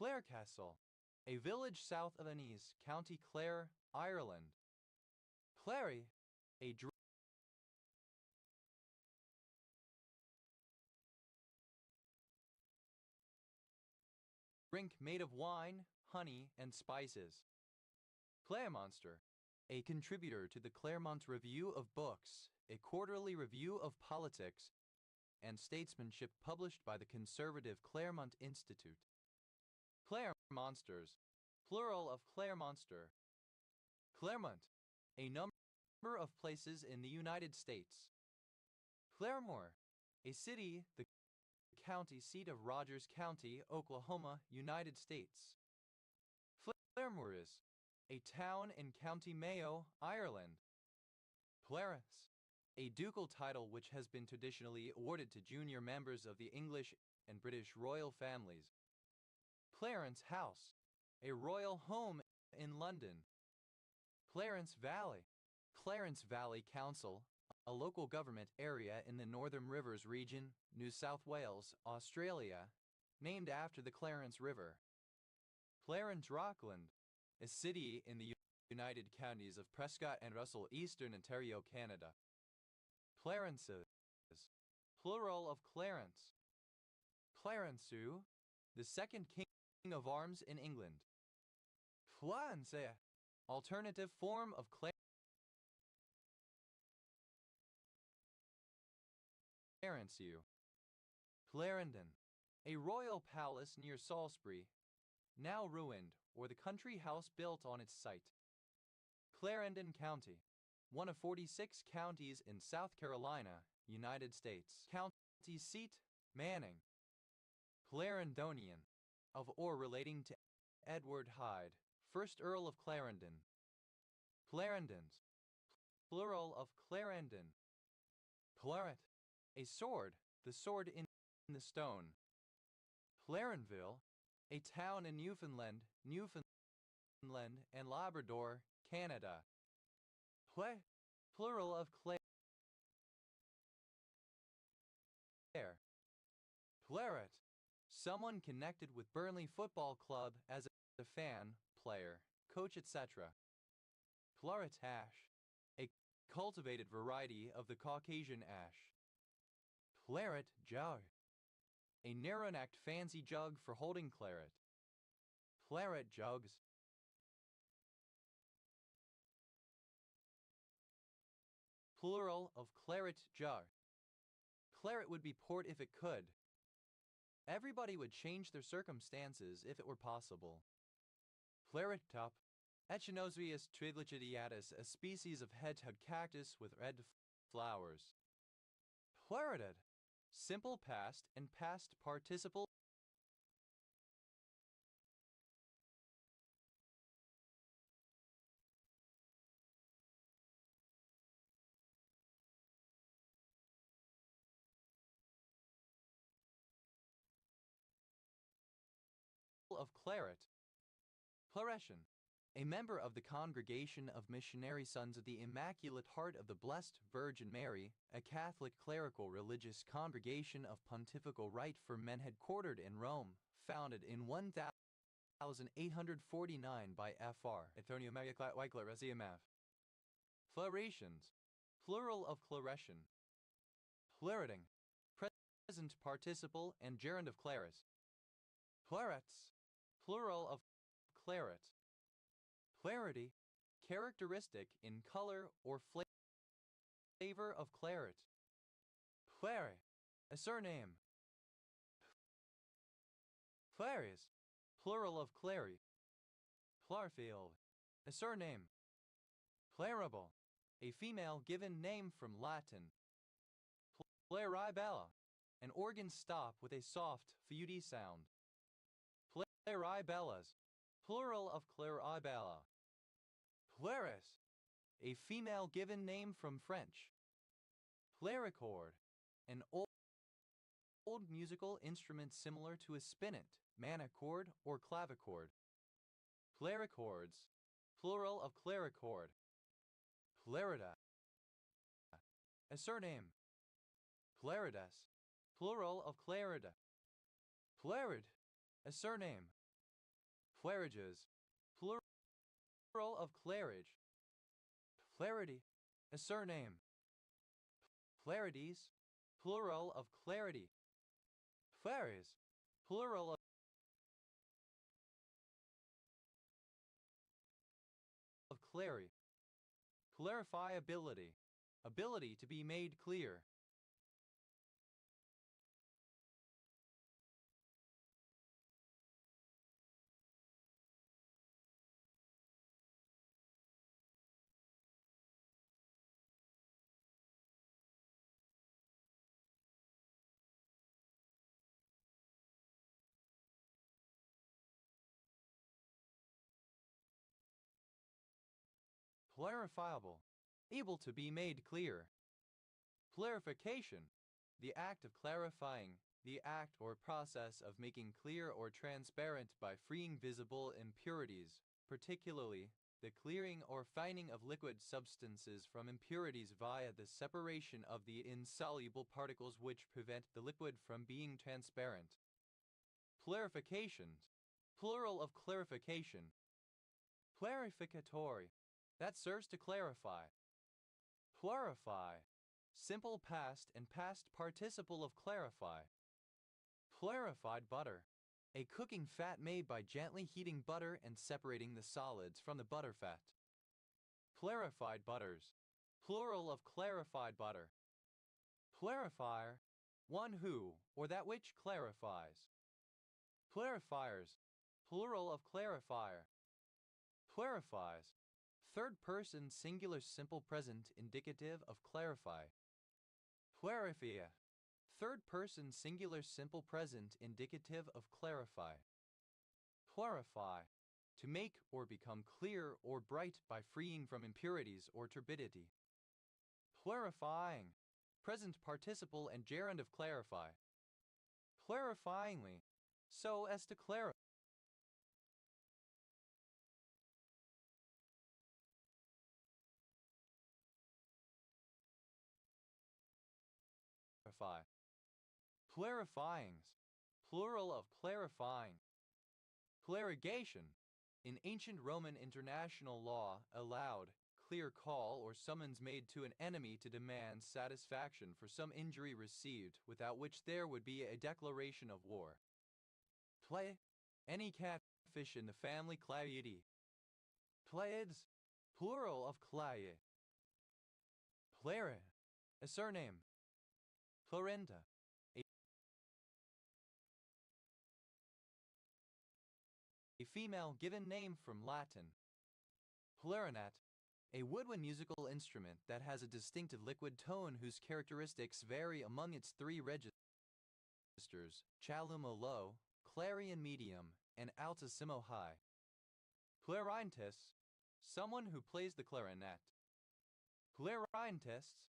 Speaker 1: Clarecastle, a village south of Anese, County Clare, Ireland. Clary, a drink made of wine, honey, and spices. Claremonster, a contributor to the Claremont Review of Books, a quarterly review of politics and statesmanship published by the conservative Claremont Institute. Claremonsters, plural of Claremonster. Claremont, a number of places in the United States. Claremore, a city, the county seat of Rogers County, Oklahoma, United States. Claremore, a town in County Mayo, Ireland. Clarence, a ducal title which has been traditionally awarded to junior members of the English and British royal families. Clarence House, a royal home in London. Clarence Valley, Clarence Valley Council, a local government area in the Northern Rivers region, New South Wales, Australia, named after the Clarence River. Clarence Rockland, a city in the United Counties of Prescott and Russell, Eastern Ontario, Canada. Clarences, plural of Clarence. Clarenceux, the second king of arms in England. Clarence, alternative form of Clarenceux. Clarendon, a royal palace near Salisbury, now ruined, or the country house built on its site. Clarendon County, one of 46 counties in South Carolina, United States. County seat, Manning. Clarendonian, of or relating to Edward Hyde, 1st Earl of Clarendon. Clarendons, plural of Clarendon. Claret, a sword, the sword in the stone. Clarenville, a town in Newfoundland and Labrador, Canada. Plural of Clare. Claret, someone connected with Burnley Football Club as a fan, player, coach, etc. Claret ash, a cultivated variety of the Caucasian ash. Claret jug, a narrow-necked fancy jug for holding claret. Claret jugs. Plural of claret jug. Claret would be poured if it could. Everybody would change their circumstances if it were possible. Claret top, Echinosius triglyceriatus, a species of hedgehog cactus with red flowers. Clareted, simple past and past participle. Of claret. Claretian, a member of the Congregation of Missionary Sons of the Immaculate Heart of the Blessed Virgin Mary, a Catholic clerical religious congregation of pontifical right for men headquartered in Rome, founded in 1849 by Fr. Antonio Maria Claretius. Claretians, plural of Claretian. Clareting, present participle and gerund of claris. Clarets, plural of claret. Clarity, characteristic in color or flavor of claret. Clary, a surname. Clarius, plural of Clary. Clarfield, a surname. Claribel, a female given name from Latin. Claribella, an organ stop with a soft fud sound. Claribellas, plural of Claribella. Claris, a female given name from French. Clarichord, an old musical instrument similar to a spinet, manichord, or clavichord. Clarichords, plural of clarichord. Clarida, a surname. Claridas, plural of clarida. Clarid, a surname. Claridges, plural of clarige. Clarity, a surname. Clarities, plural of clarity. Claris, plural of clary. Clarifiability, ability to be made clear. Clarifiable, able to be made clear. Clarification, the act of clarifying, the act or process of making clear or transparent by freeing visible impurities, particularly the clearing or fining of liquid substances from impurities via the separation of the insoluble particles which prevent the liquid from being transparent. Clarifications, plural of clarification. Clarificatory, that serves to clarify. Clarify, simple past and past participle of clarify. Clarified butter, a cooking fat made by gently heating butter and separating the solids from the butter fat. Clarified butters, plural of clarified butter. Clarifier, one who or that which clarifies. Clarifiers, plural of clarifier. Clarifies, third person singular simple present indicative of clarify. Clarifia, third person singular simple present indicative of clarify. Clarify, to make or become clear or bright by freeing from impurities or turbidity. Clarifying, present participle and gerund of clarify. Clarifyingly, so as to clarify. Clarifyings, plural of clarifying. Clarigation, in ancient Roman international law, allowed clear call or summons made to an enemy to demand satisfaction for some injury received, without which there would be a declaration of war. Play, any catfish in the family Claiidae. Pleiads, plural of Claie. Plere, a surname. Plorenta, a female given name from Latin. Clarinet, a woodwind musical instrument that has a distinctive liquid tone whose characteristics vary among its three registers, chalumo low, clarion medium, and altissimo high. Clarinetist, someone who plays the clarinet. Clarinetists,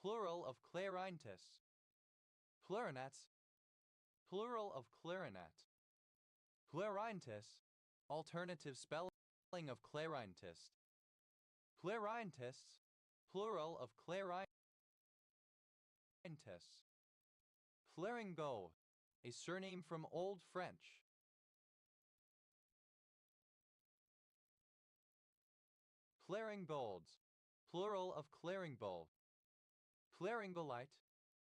Speaker 1: plural of clarinetists. Clarinets, plural of clarinet. Clarinetist, alternative spelling of clarinetist. Clarinetists, plural of clarinetists. Flaringold, a surname from Old French. Claringbolds, plural of claringbold. Claringolite,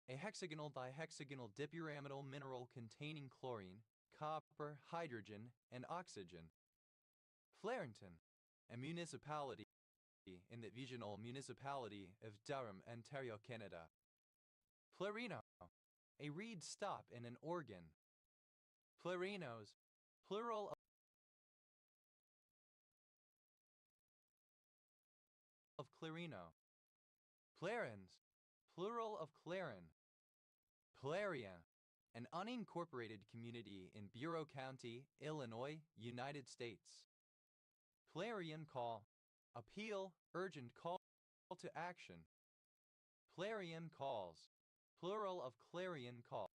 Speaker 1: a hexagonal dihexagonal dipyramidal mineral containing chlorine, copper, hydrogen, and oxygen. Flarington, a municipality in the regional municipality of Durham, Ontario, Canada. Plurino, a reed stop in an organ. Plurinos, plural of clarino. Clarins, plural of clarin. Clarion, an unincorporated community in Bureau County, Illinois, United States. Clarion call, appeal, urgent call to action. Clarion calls, plural of clarion call.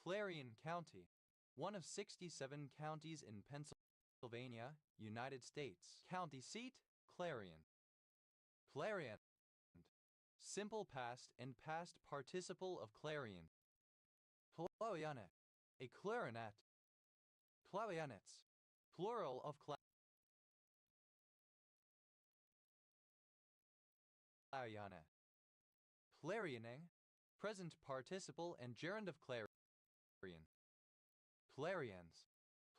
Speaker 1: Clarion County, one of 67 counties in Pennsylvania, United States. County seat, Clarion. Clarion, simple past and past participle of clarion. Clarinet, a clarinet. Clarinets, plural of clarinet. Clarioning, present participle and gerund of clarion. Clarions,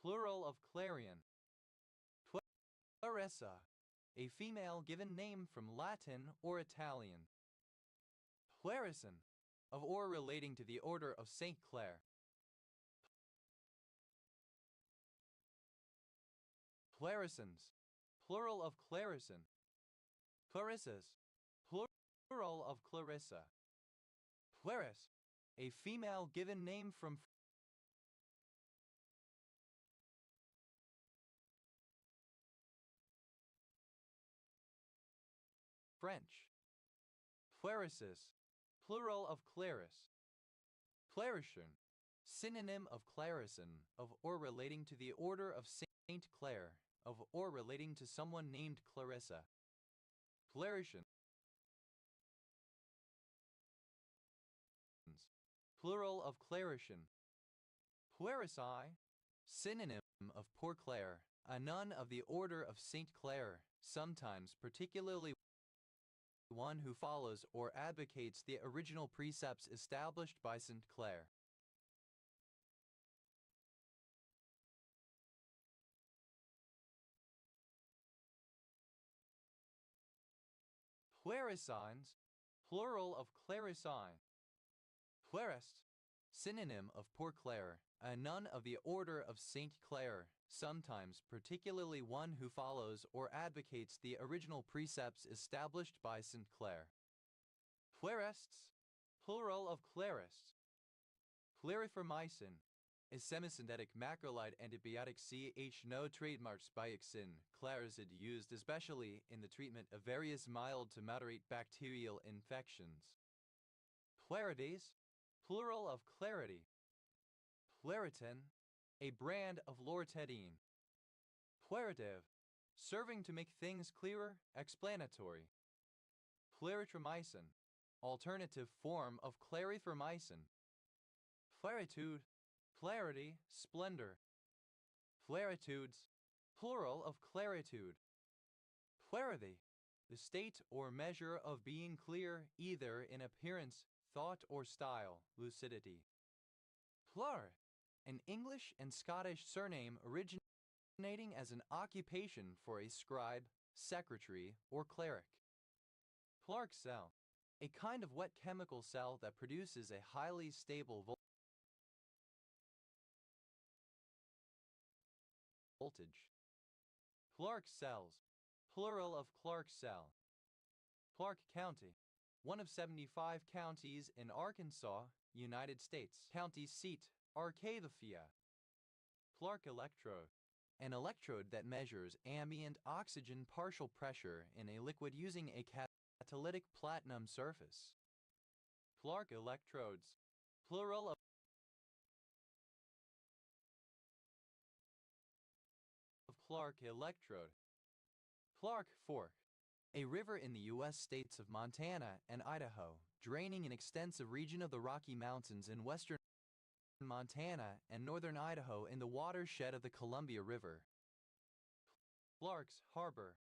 Speaker 1: plural of clarion. Clarissa, a female given name from Latin or Italian. Clarison, of or relating to the order of Saint Clare. Clarissons, plural of clarison. Clarissas, plural of Clarissa. Claris, a female given name from French. Clarices, plural of Claris. Clarison, synonym of Clarison, of or relating to the order of Saint Clare, of or relating to someone named Clarissa. Clarison, plural of Clarison. Clarici, synonym of Poor Clare, a nun of the order of Saint Clare, sometimes particularly one who follows or advocates the original precepts established by Saint Clare. Clarissines, plural of Clarissine. Clarist, synonym of Poor Clare, a nun of the order of Saint Clare, sometimes particularly one who follows or advocates the original precepts established by Saint Clare. Clarists, plural of Clarists. Clarithromycin, a semisynthetic macrolide antibiotic ch. No trademarks Bioxin, Clarisid used especially in the treatment of various mild to moderate bacterial infections. Clarides, plural of Clarity. Claritin, a brand of loratadine. Clarative, serving to make things clearer, explanatory. Clarithromycin, alternative form of clarithromycin. Claritude, clarity, splendor. Claritudes, plural of claritude. Clarity, the state or measure of being clear either in appearance, thought, or style, lucidity. Clar, an English and Scottish surname originating as an occupation for a scribe, secretary, or cleric. Clark cell, a kind of wet chemical cell that produces a highly stable voltage. Clark cells, plural of Clark cell. Clark County, one of 75 counties in Arkansas, United States. County seat, Arcadia. Clark electrode, an electrode that measures ambient oxygen partial pressure in a liquid using a catalytic platinum surface. Clark electrodes, plural of Clark electrode. Clark Fork, a river in the U.S. states of Montana and Idaho, draining an extensive region of the Rocky Mountains in western Montana and northern Idaho in the watershed of the Columbia River. Clark's Harbor,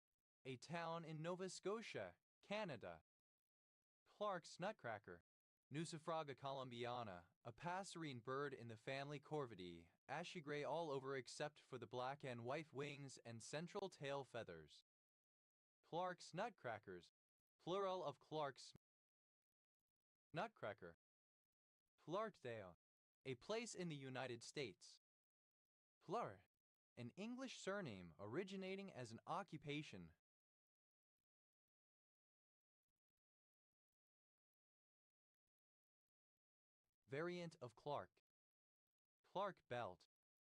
Speaker 1: a town in Nova Scotia, Canada. Clark's Nutcracker, Nucifraga columbiana, a passerine bird in the family Corvidae, ashy gray all over except for the black and white wings and central tail feathers. Clark's Nutcrackers, plural of Clark's Nutcracker. Clarkdale, a place in the United States. Clark, an English surname originating as an occupation. Variant of Clark. Clark Belt,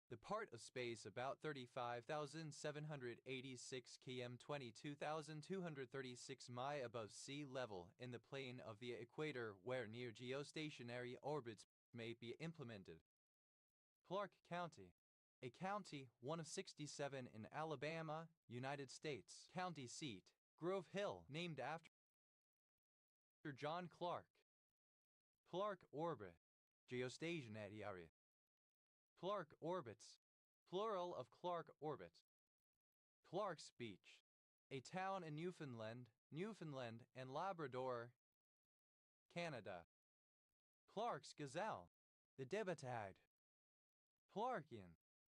Speaker 1: the part of space about 35,786 km 22,236 mi above sea level in the plane of the equator where near geostationary orbits may be implemented. Clark County, a county, one of 67 in Alabama, United States. County seat, Grove Hill, named after John Clark. Clark Orbit, geostationary area. Clark Orbits, plural of Clark Orbit. Clark's Beach, a town in Newfoundland and Labrador, Canada. Clark's Gazelle, the Debatad. Clarkian,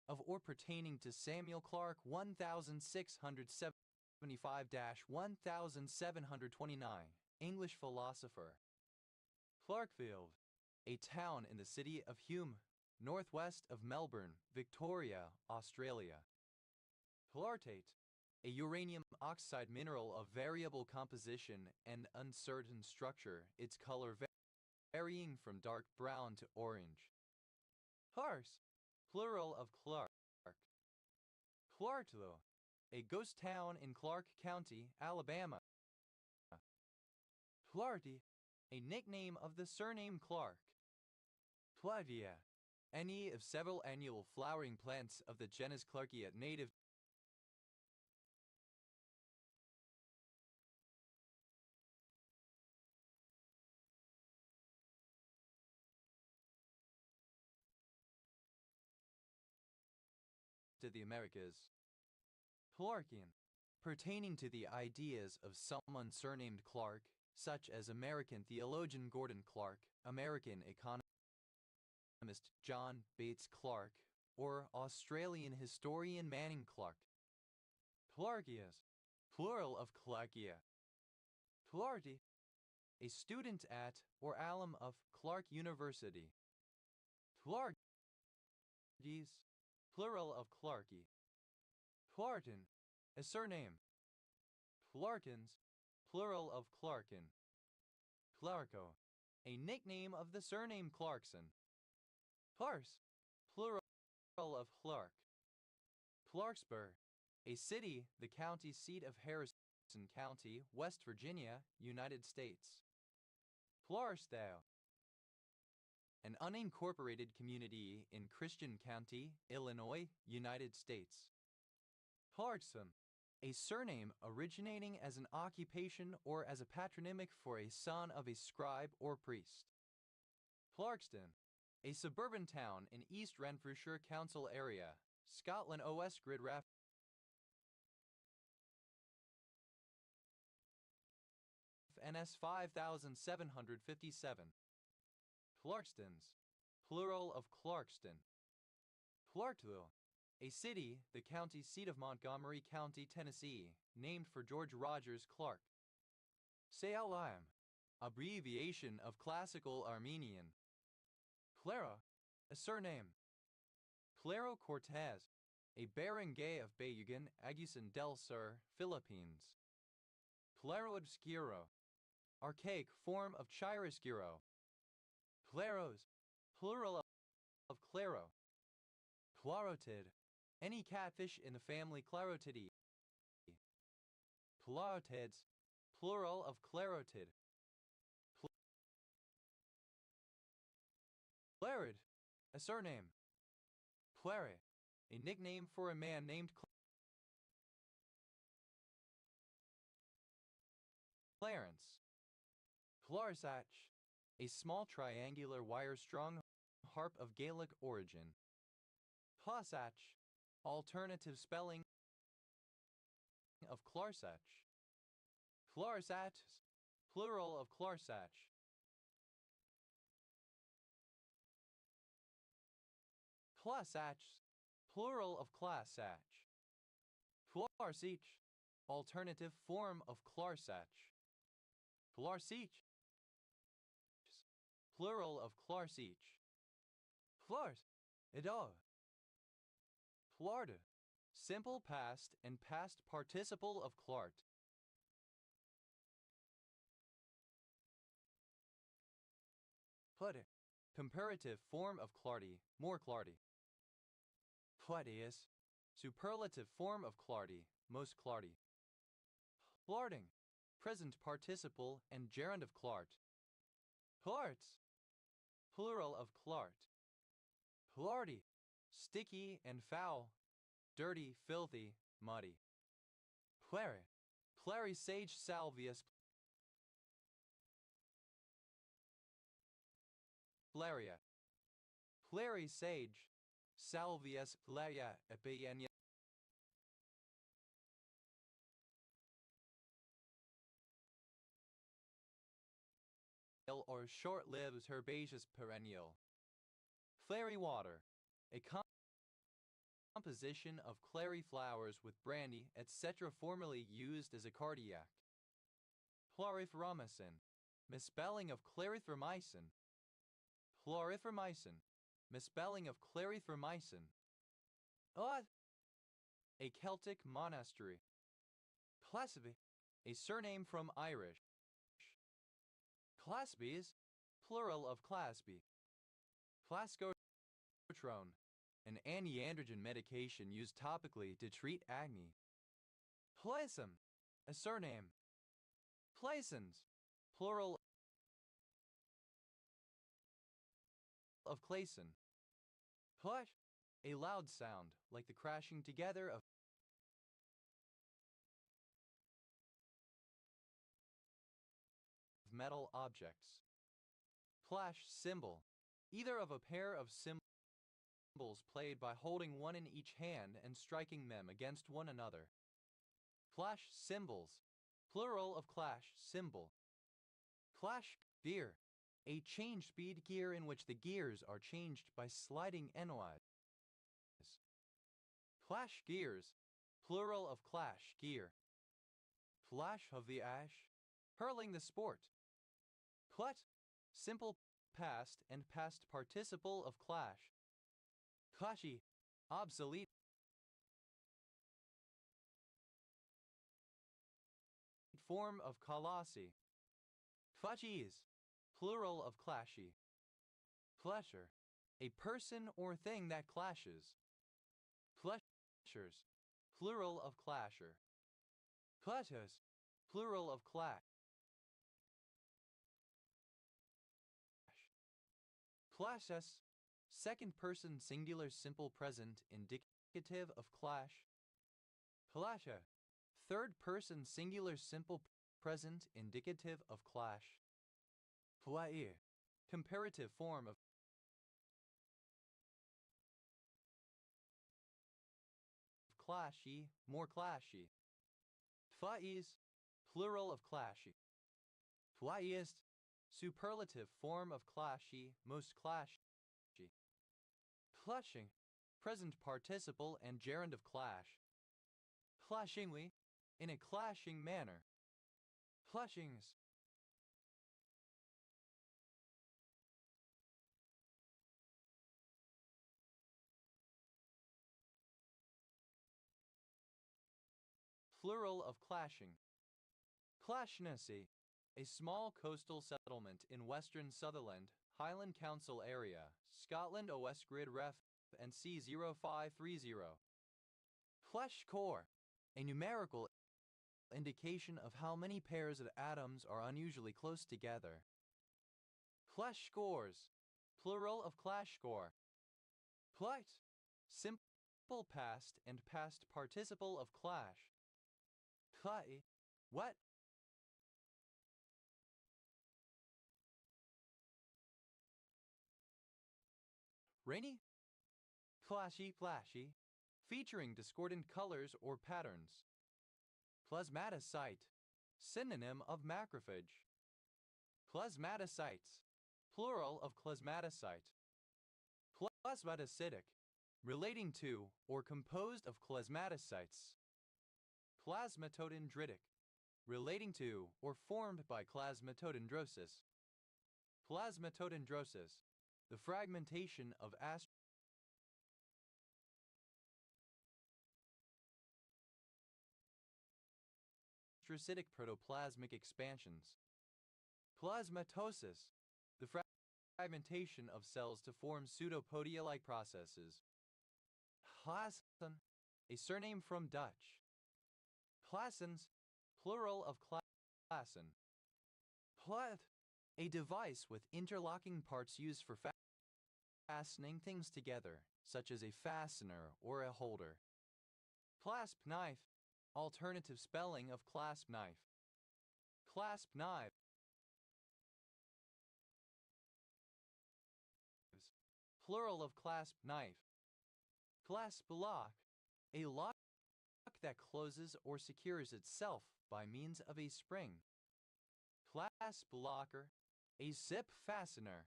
Speaker 1: of or pertaining to Samuel Clark 1675-1729, English philosopher. Clarkfield, a town in the city of Hume, northwest of Melbourne, Victoria, Australia. Clartate, a uranium oxide mineral of variable composition and uncertain structure, its color varying from dark brown to orange. Clarse, plural of Clark. Clarkville, a ghost town in Clark County, Alabama. Flaherty, a nickname of the surname Clark. Flavia, any of several annual flowering plants of the genus Clarkia native to the Americas. Clarkian, pertaining to the ideas of someone surnamed Clark, such as American theologian Gordon Clark, American economist John Bates Clark, or Australian historian Manning Clark. Clarkias, plural of Clarkia. Clarty, a student at or alum of Clark University. Clarkies, plural of Clarky. Clarton, a surname. Clarkins, plural of Clarkin. Clarko, a nickname of the surname Clarkson. Clarse, plural of Clark. Clarksburg, a city, the county seat of Harrison County, West Virginia, United States. Clarksdale, an unincorporated community in Christian County, Illinois, United States. Clarkson, a surname originating as an occupation or as a patronymic for a son of a scribe or priest. Clarkston, a suburban town in East Renfrewshire Council area, Scotland OS Grid Ref. NS 5757. Clarkstons, plural of Clarkston. Clarkville, a city, the county seat of Montgomery County, Tennessee, named for George Rogers Clark. Sealim, abbreviation of Classical Armenian. Clara, a surname. Claro Cortez, a barangay of Bayugan, Agusan del Sur, Philippines. Claro Obscuro, archaic form of chiaroscuro. Claros, plural of claro. Clarotid, any catfish in the family Clarotidae. Clarotids, plural of clarotid. Clarid, a surname. Clary, a nickname for a man named Clarence. Clarsach, a small triangular wire-strung harp of Gaelic origin. Clarsach, alternative spelling of Clarsach. Clarsat, plural of Clarsach. Clarsach, plural of Clarsach. Clarsich, alternative form of Clarsach. Clarsich, plural of Clarsich. Flars, edo. Flarda, simple past and past participle of Clart. Clutter, comparative form of Clarty, more Clarty. Claudius, superlative form of Clarty, most Clarty. Clarting, present participle and gerund of Clart. Clarts, plural of Clart. Clarty, sticky and foul, dirty, filthy, muddy. Clary, clary sage salvius. Flaria, clary sage, salvius flaria epienia. Or short-lived herbaceous perennial. Clary water, a composition of clary flowers with brandy, etc. formerly used as a cardiac. Chloriphromycin, misspelling of clarithromycin. Chloriphromycin, misspelling of clarithromycin. A Celtic monastery. Clasby, a surname from Irish. Clasbys, plural of Clasby. Clascotrone, an antiandrogen medication used topically to treat acne. Plaisum, a surname. Plaisons, plural of klacen. Plush, a loud sound like the crashing together of metal objects. Plash symbol, either of a pair of symbols played by holding one in each hand and striking them against one another. Clash cymbals, plural of clash symbol. Clash gear, a change speed gear in which the gears are changed by sliding endwise. Clash gears, plural of clash gear. Flash of the ash, hurling the sport. Clut, simple past and past participle of clash. Clashy, obsolete. Form of colossi. Fudgies, plural of clashy. Flesher, a person or thing that clashes. Fleshers, plural of clasher. Clashes, plural of clash. Clashes, second person singular simple present indicative of clash. Clasha, third person singular simple present indicative of clash. Plaie, comparative form of clashy, more clashy. Faiz, plural of clashy. Flyest, superlative form of clashy, most clashy. Clashing, present participle and gerund of clash. Clashingly, in a clashing manner. Clashings. Plural of clashing. Clashnessie, a small coastal settlement in western Sutherland, Highland Council area, Scotland OS Grid Ref and C0530. Flesh core, a numerical indication of how many pairs of atoms are unusually close together. Clash scores, plural of clash score. Plight, simple past and past participle of clash. Clay, wet. Rainy, clashy, flashy, featuring discordant colors or patterns. Plasmaticite, synonym of macrophage. Plasmatocytes, plural of plasmatocyte. Plasmatocytic, relating to or composed of plasmatocytes. Plasmatodendritic, relating to or formed by plasmatodendrosis. Plasmatodendrosis, the fragmentation of astrocytic protoplasmic expansions. Plasmatosis, the fragmentation of cells to form pseudopodia-like processes. Plassen, a surname from Dutch. Plassens, plural of plassen. Plat, a device with interlocking parts used for fastening things together, such as a fastener or a holder. Clasp knife, alternative spelling of clasp knife. Clasp knife. Plural of clasp knife. Clasp lock, a lock that closes or secures itself by means of a spring. Clasp locker, a zip fastener.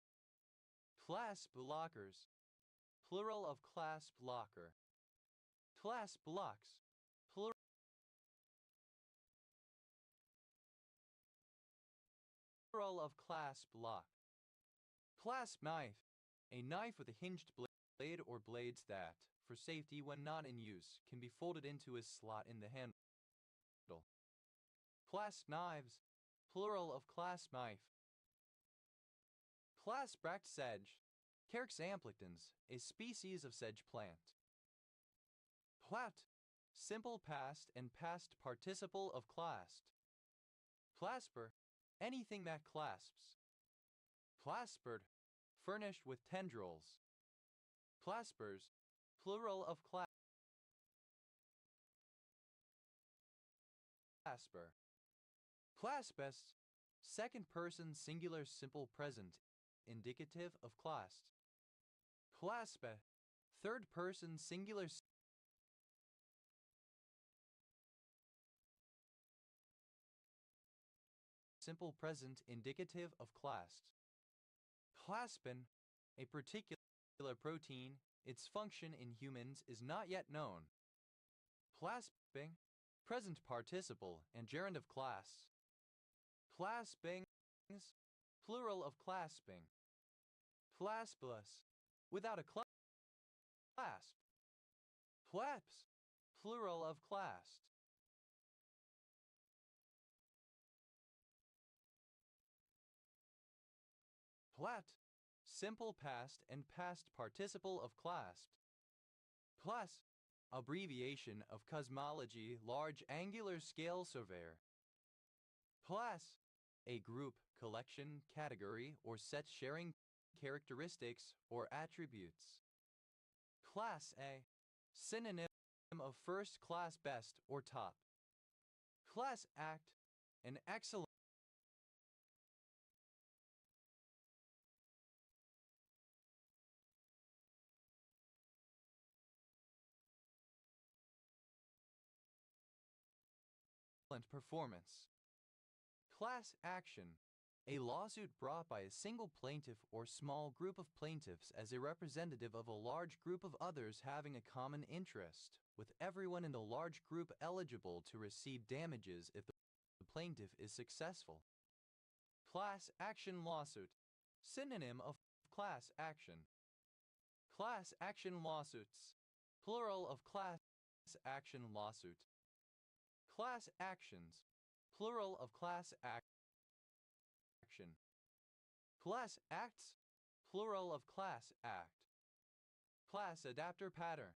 Speaker 1: Clasp lockers, plural of clasp locker. Clasp locks, plural of clasp lock. Clasp knife, a knife with a hinged blade or blades that, for safety when not in use, can be folded into a slot in the handle. Clasp knives, plural of clasp knife. Claspract sedge, Carex amplichtans, a species of sedge plant. Plat, simple past and past participle of clasped. Clasper, anything that clasps. Claspered, furnished with tendrils. Claspers, plural of clasper. Claspest, second person singular simple present, indicative of clasped. Claspe, third person singular simple present, indicative of clasped. Claspin, a particular protein, its function in humans is not yet known. Clasping, present participle and gerund of class. Claspings, plural of clasping. Claspless, without a clasp. Claps, plural of clasped. Plat, simple past and past participle of clasped. Plus, abbreviation of cosmology, large angular scale surveyor. Class, a group, collection, category, or set sharing characteristics or attributes. Class A, synonym of first class, best, or top. Class Act, an excellent performance. Class action, a lawsuit brought by a single plaintiff or small group of plaintiffs as a representative of a large group of others having a common interest, with everyone in the large group eligible to receive damages if the plaintiff is successful. Class action lawsuit, synonym of class action. Class action lawsuits, plural of class action lawsuit. Class actions, plural of class action. Class acts, plural of class act. Class adapter pattern,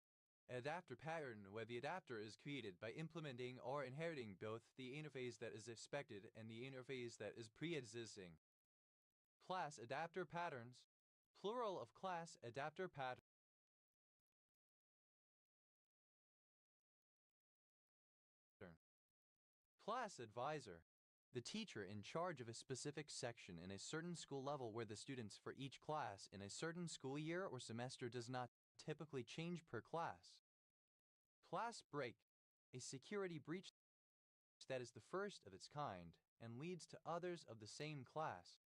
Speaker 1: adapter pattern where the adapter is created by implementing or inheriting both the interface that is expected and the interface that is pre-existing. Class adapter patterns, plural of class adapter pattern. Class advisor, the teacher in charge of a specific section in a certain school level where the students for each class in a certain school year or semester does not typically change per class. Class break, a security breach that is the first of its kind and leads to others of the same class.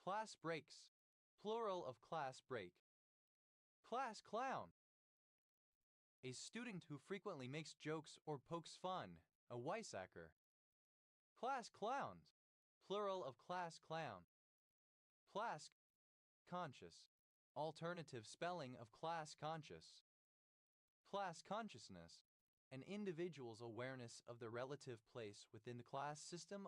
Speaker 1: Class breaks, plural of class break. Class clown, a student who frequently makes jokes or pokes fun, a Weissacker. Class clowns, plural of class clown. Class conscious, alternative spelling of class conscious. Class consciousness, an individual's awareness of the relative place within the class system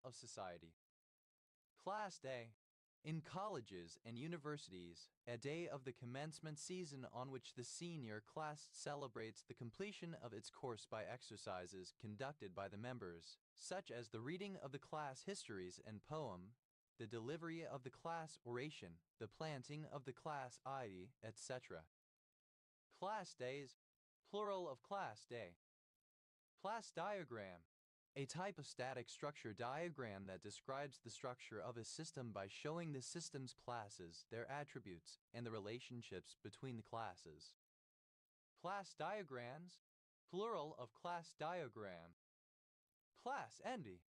Speaker 1: of society. Class day. In colleges and universities, a day of the commencement season on which the senior class celebrates the completion of its course by exercises conducted by the members, such as the reading of the class histories and poem, the delivery of the class oration, the planting of the class ivy, etc. Class days, plural of class day. Class diagram, a type of static structure diagram that describes the structure of a system by showing the system's classes, their attributes, and the relationships between the classes. Class diagrams, plural of class diagram. Class envy,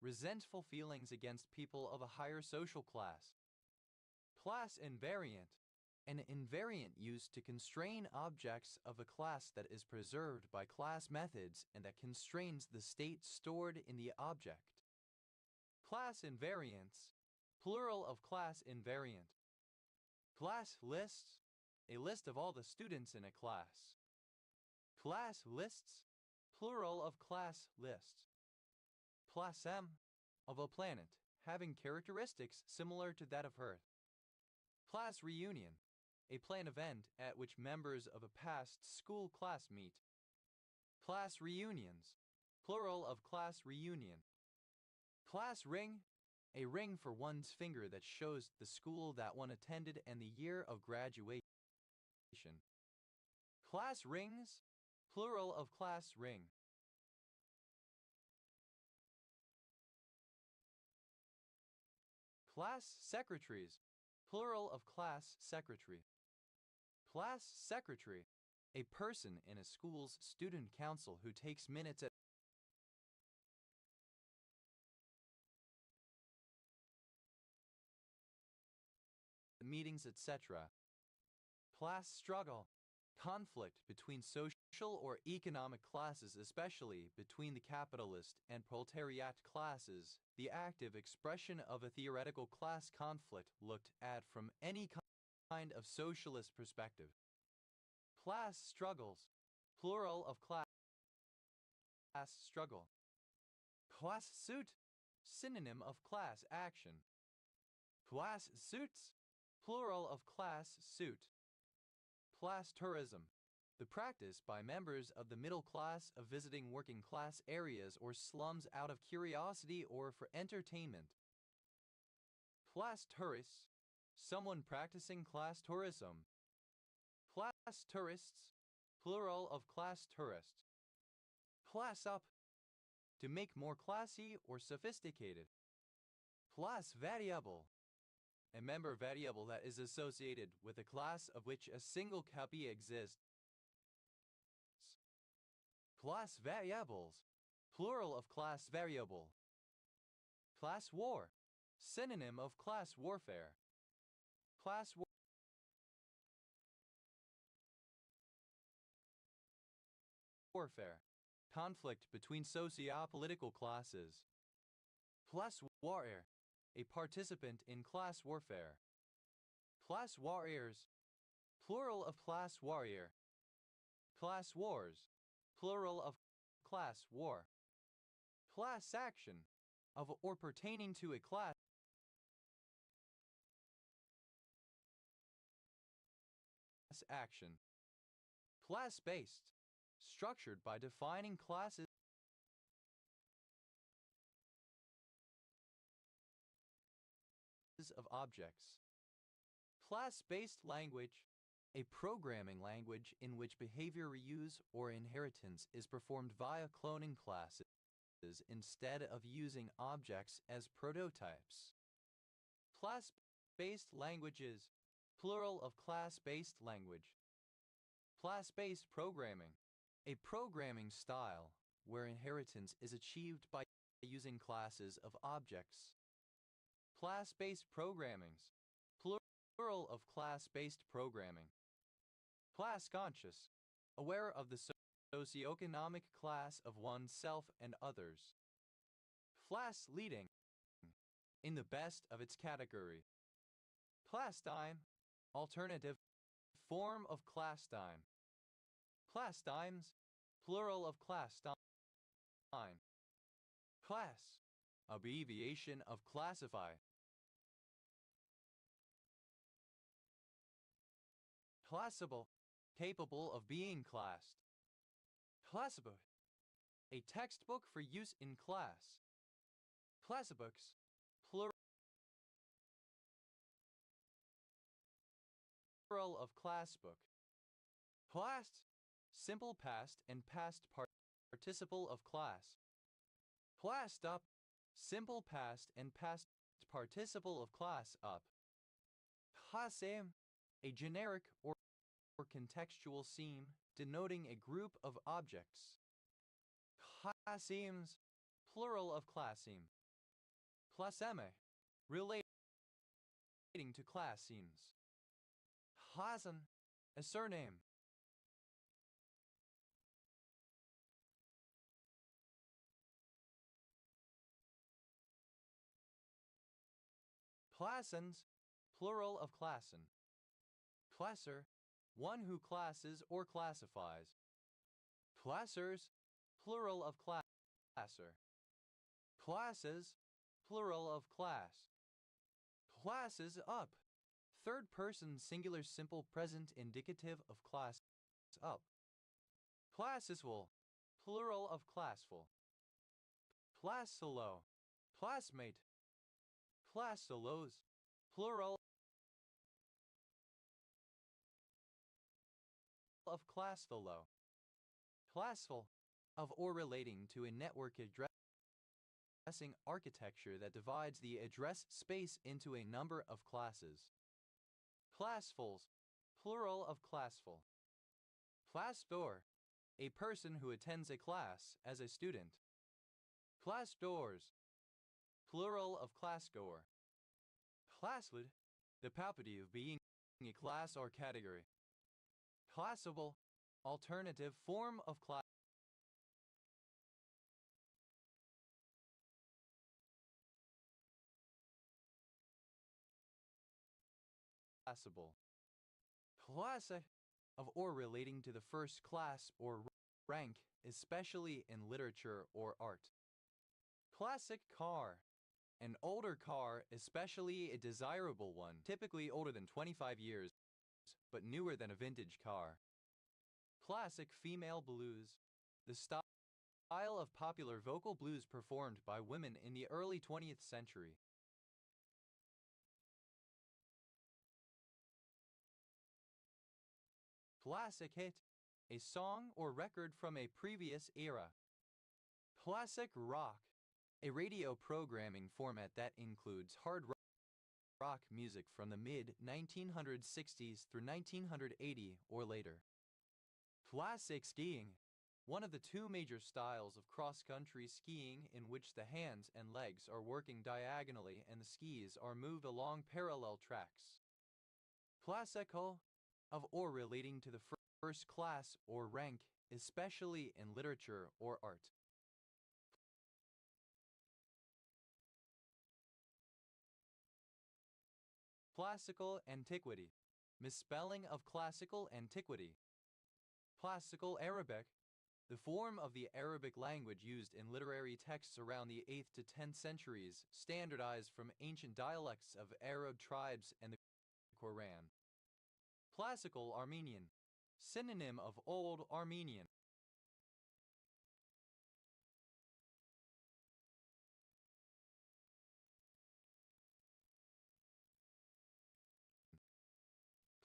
Speaker 1: resentful feelings against people of a higher social class. Class invariant, an invariant used to constrain objects of a class that is preserved by class methods and that constrains the state stored in the object. Class invariants, plural of class invariant. Class lists, a list of all the students in a class. Class lists, plural of class list. Plasm, of a planet, having characteristics similar to that of Earth. Class reunion, a planned event at which members of a past school class meet. Class reunions, plural of class reunion. Class ring, a ring for one's finger that shows the school that one attended and the year of graduation. Class rings, plural of class ring. Class secretaries, plural of class secretary. Class secretary, a person in a school's student council who takes minutes at meetings, etc. Class struggle, conflict between social or economic classes, especially between the capitalist and proletariat classes, the active expression of a theoretical class conflict looked at from any kind of socialist perspective. Class struggles, plural of class struggle. Class suit, synonym of class action. Class suits, plural of class suit. Class tourism, the practice by members of the middle class of visiting working class areas or slums out of curiosity or for entertainment. Class tourists, someone practicing class tourism. Class tourists, plural of class tourist. Class up, to make more classy or sophisticated. Class variable, a member variable that is associated with a class of which a single copy exists. Class variables, plural of class variable. Class war, synonym of class warfare. Class warfare, conflict between socio-political classes. Class warrior, a participant in class warfare. Class warriors, plural of class warrior. Class wars, plural of class war. Class action, of or pertaining to a class. Action. Class-based, structured by defining classes of objects. Class-based language, a programming language in which behavior reuse or inheritance is performed via cloning classes instead of using objects as prototypes. Class-based languages, plural of class-based language. Class-based programming, a programming style where inheritance is achieved by using classes of objects. Class-based programmings, plural of class-based programming. Class conscious, aware of the socioeconomic class of oneself and others. Class leading, in the best of its category. Class time, alternative form of class time. Class times, plural of class time. Class, abbreviation of classify. Classable, capable of being classed. Classbook, a textbook for use in class. Classbooks, plural of classbook. Class, simple past and past participle of class. Classed up, simple past and past participle of class up. Classame, a generic or contextual seam denoting a group of objects. Classemes, plural of classeme. Classeme, relating to classemes. Hasan, a surname. Classens, plural of classen. Classer, one who classes or classifies. Classers, plural of classer. Classes, plural of class. Classes up, third person singular simple present indicative of class up. Classesful, plural of classful. Classolo, classmate. Classolos, plural of classfolo. Classful, of or relating to a network addressing architecture that divides the address space into a number of classes. Classfuls, plural of classful. Classdoor, a person who attends a class as a student. Classdoors, plural of classgoer. Classwood, the property of being a class or category. Classable, alternative form of classable. Classic, of or relating to the first class or rank, especially in literature or art. Classic car, an older car, especially a desirable one, typically older than 25 years, but newer than a vintage car. Classic female blues, the style of popular vocal blues performed by women in the early 20th century. Classic hit, a song or record from a previous era. Classic rock, a radio programming format that includes hard rock music from the mid-1960s through 1980 or later. Classic skiing, one of the two major styles of cross-country skiing in which the hands and legs are working diagonally and the skis are moved along parallel tracks. Classical, of or relating to the first class or rank, especially in literature or art. Classical antiquity, misspelling of classical antiquity. Classical Arabic, the form of the Arabic language used in literary texts around the 8th to 10th centuries, standardized from ancient dialects of Arab tribes and the Quran. Classical Armenian, synonym of Old Armenian.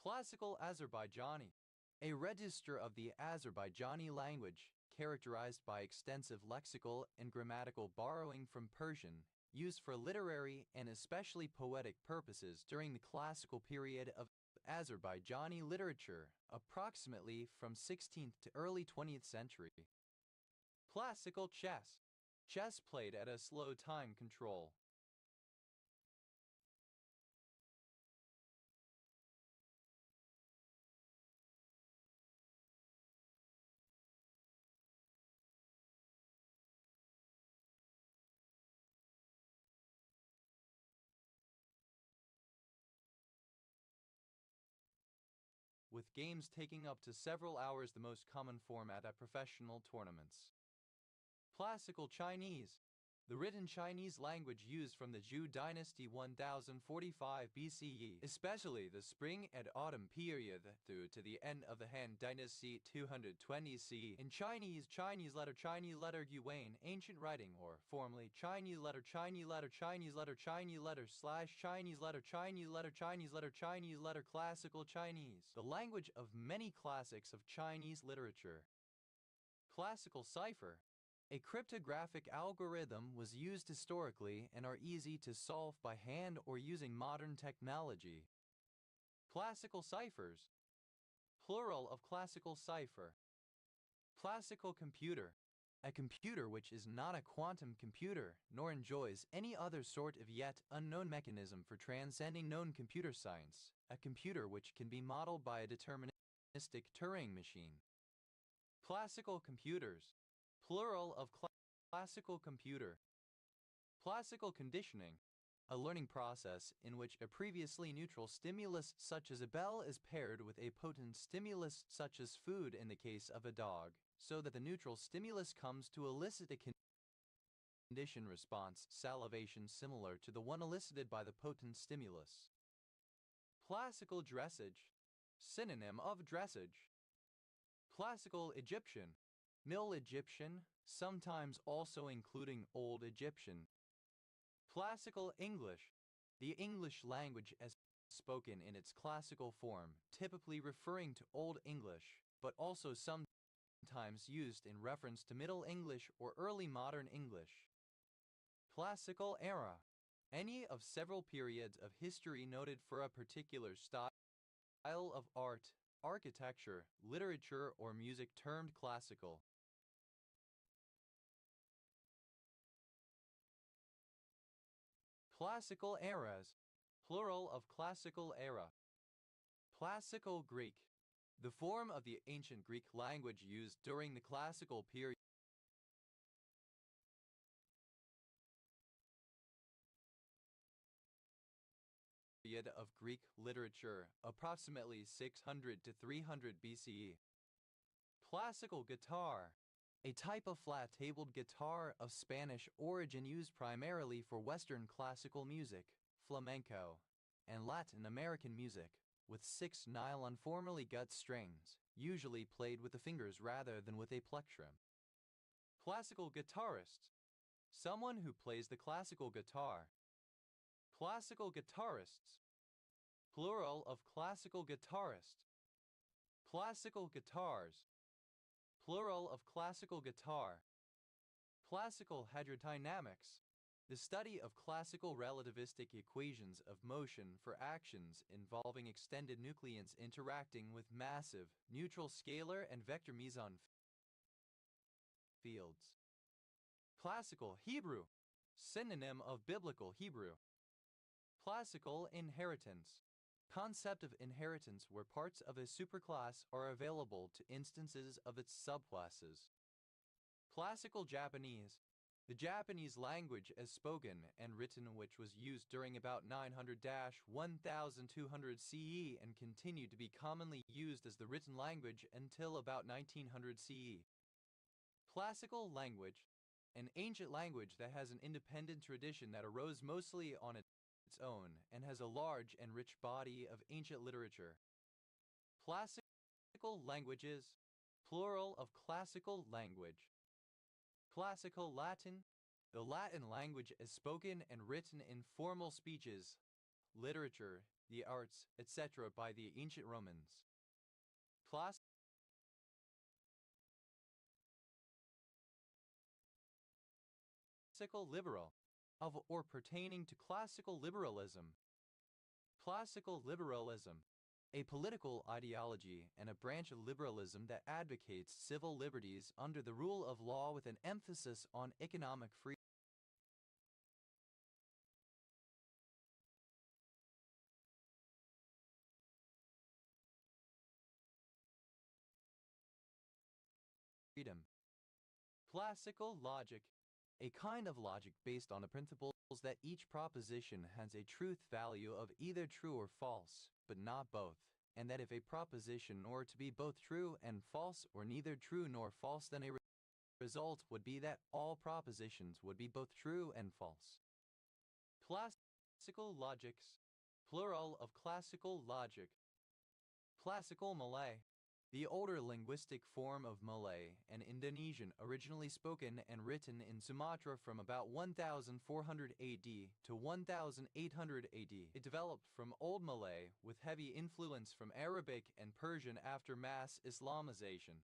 Speaker 1: Classical Azerbaijani, a register of the Azerbaijani language, characterized by extensive lexical and grammatical borrowing from Persian, used for literary and especially poetic purposes during the classical period of Azerbaijani literature, approximately from 16th to early 20th century. Classical chess played at a slow time control. With games taking up to several hours the most common format at professional tournaments. Classical Chinese, the written Chinese language used from the Zhou dynasty 1045 BCE, especially the spring and autumn period through to the end of the Han dynasty 220 CE. In Chinese, Chinese letter Yuan, ancient writing, or formerly Chinese letter slash Chinese letter classical Chinese, the language of many classics of Chinese literature. Classical cipher, a cryptographic algorithm, was used historically and are easy to solve by hand or using modern technology. Classical ciphers, plural of classical cipher. Classical computer, a computer which is not a quantum computer nor enjoys any other sort of yet unknown mechanism for transcending known computer science, a computer which can be modeled by a deterministic Turing machine. Classical computers, plural of classical computer. Classical conditioning, a learning process in which a previously neutral stimulus such as a bell is paired with a potent stimulus such as food in the case of a dog, so that the neutral stimulus comes to elicit a conditioned response, salivation similar to the one elicited by the potent stimulus. Classical dressage, synonym of dressage. Classical Egyptian, Middle Egyptian, sometimes also including Old Egyptian. Classical English, the English language as spoken in its classical form, typically referring to Old English, but also sometimes used in reference to Middle English or Early Modern English. Classical era, any of several periods of history noted for a particular style of art, architecture, literature, or music termed classical. Classical eras, plural of classical era. Classical Greek, the form of the ancient Greek language used during the classical period of Greek literature, approximately 600 to 300 BCE. Classical guitar, a type of flat-tabled guitar of Spanish origin used primarily for Western classical music, flamenco, and Latin American music, with 6 nylon formerly gut strings, usually played with the fingers rather than with a plectrum. Classical guitarist, someone who plays the classical guitar. Classical guitarists, plural of classical guitarist. Classical guitars, plural of classical guitar. Classical hydrodynamics, the study of classical relativistic equations of motion for actions involving extended nucleons interacting with massive, neutral scalar and vector meson fields. Classical Hebrew, synonym of biblical Hebrew. Classical inheritance, concept of inheritance where parts of a superclass are available to instances of its subclasses. Classical Japanese, the Japanese language as spoken and written which was used during about 900-1200 CE and continued to be commonly used as the written language until about 1900 CE. Classical language, an ancient language that has an independent tradition that arose mostly on its own and has a large and rich body of ancient literature. Classical languages, plural of classical language. Classical Latin, the Latin language as spoken and written in formal speeches, literature, the arts, etc. by the ancient Romans. Classical liberal, of or pertaining to classical liberalism. Classical liberalism, a political ideology and a branch of liberalism that advocates civil liberties under the rule of law with an emphasis on economic freedom. Classical logic, a kind of logic based on the principles that each proposition has a truth value of either true or false, but not both, and that if a proposition were to be both true and false or neither true nor false, then a result would be that all propositions would be both true and false. Classical logics, plural of classical logic. Classical Malay, the older linguistic form of Malay and Indonesian originally spoken and written in Sumatra from about 1400 AD to 1800 AD. It developed from Old Malay with heavy influence from Arabic and Persian after mass Islamization.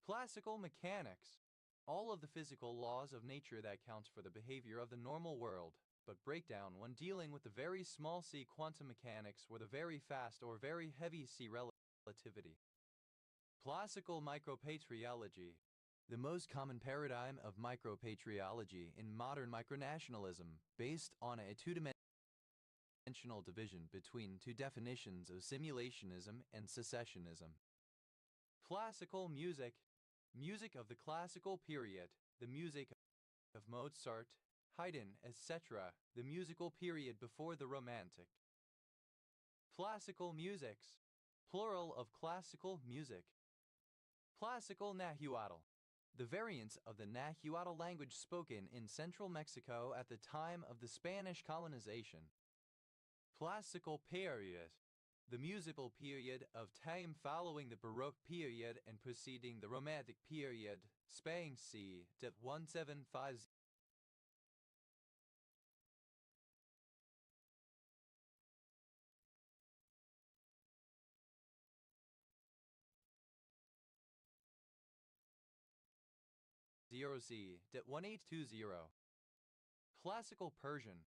Speaker 1: Classical mechanics, all of the physical laws of nature that count for the behavior of the normal world, but break down when dealing with the very small c quantum mechanics or the very fast or very heavy c relativity. Classical micropatriology, the most common paradigm of micropatriology in modern micronationalism, based on a two-dimensional division between two definitions of simulationism and secessionism. Classical music, music of the classical period, the music of Mozart, Haydn, etc., the musical period before the Romantic. Classical musics, plural of classical music. Classical Nahuatl. The variants of the Nahuatl language spoken in central Mexico at the time of the Spanish colonization. Classical period. The musical period of time following the Baroque period and preceding the Romantic period, Spain c. 1750. Z 1820. Classical Persian.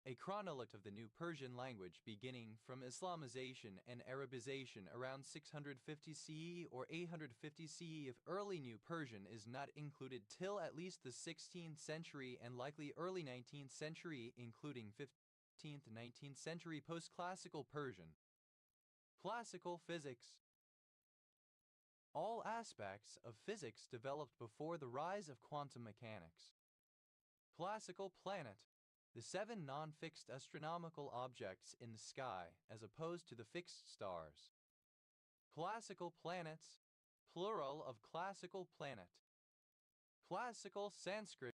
Speaker 1: A chronology of the New Persian language beginning from Islamization and Arabization around 650 CE or 850 CE. If early New Persian is not included till at least the 16th century and likely early 19th century, including 15th to 19th century post-classical Persian. Classical physics. All aspects of physics developed before the rise of quantum mechanics. Classical planet. The 7 non-fixed astronomical objects in the sky as opposed to the fixed stars. Classical planets, plural of classical planet. Classical Sanskrit.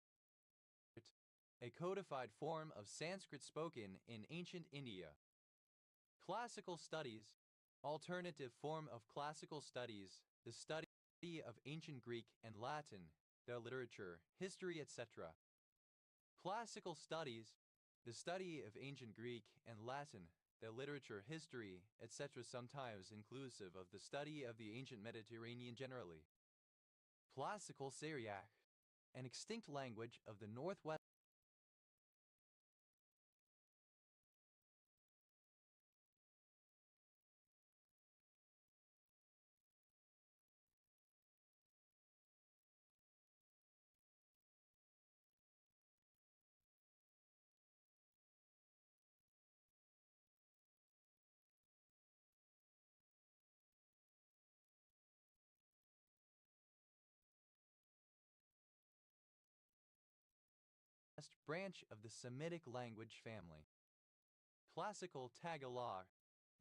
Speaker 1: A codified form of Sanskrit spoken in ancient India. Classical studies, alternative form of classical studies, the study of ancient Greek and Latin, their literature, history, etc. Classical studies, the study of ancient Greek and Latin, their literature, history, etc., sometimes inclusive of the study of the ancient Mediterranean generally. Classical Syriac, an extinct language of the northwest. Branch of the Semitic language family. Classical Tagalog,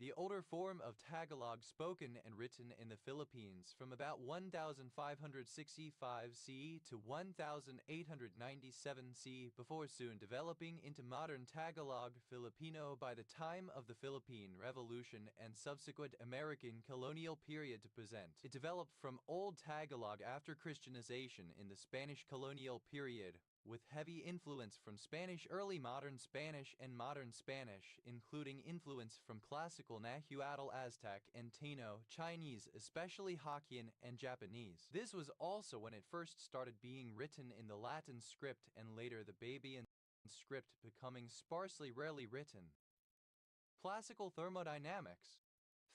Speaker 1: the older form of Tagalog spoken and written in the Philippines from about 1565 CE to 1897 CE before soon developing into modern Tagalog Filipino by the time of the Philippine Revolution and subsequent American colonial period to present. It developed from Old Tagalog after Christianization in the Spanish colonial period, with heavy influence from Spanish, early modern Spanish and modern Spanish, including influence from classical Nahuatl, Aztec, and Taino, Chinese, especially Hokkien, and Japanese. This was also when it first started being written in the Latin script and later the Babayan script becoming sparsely rarely written. Classical thermodynamics.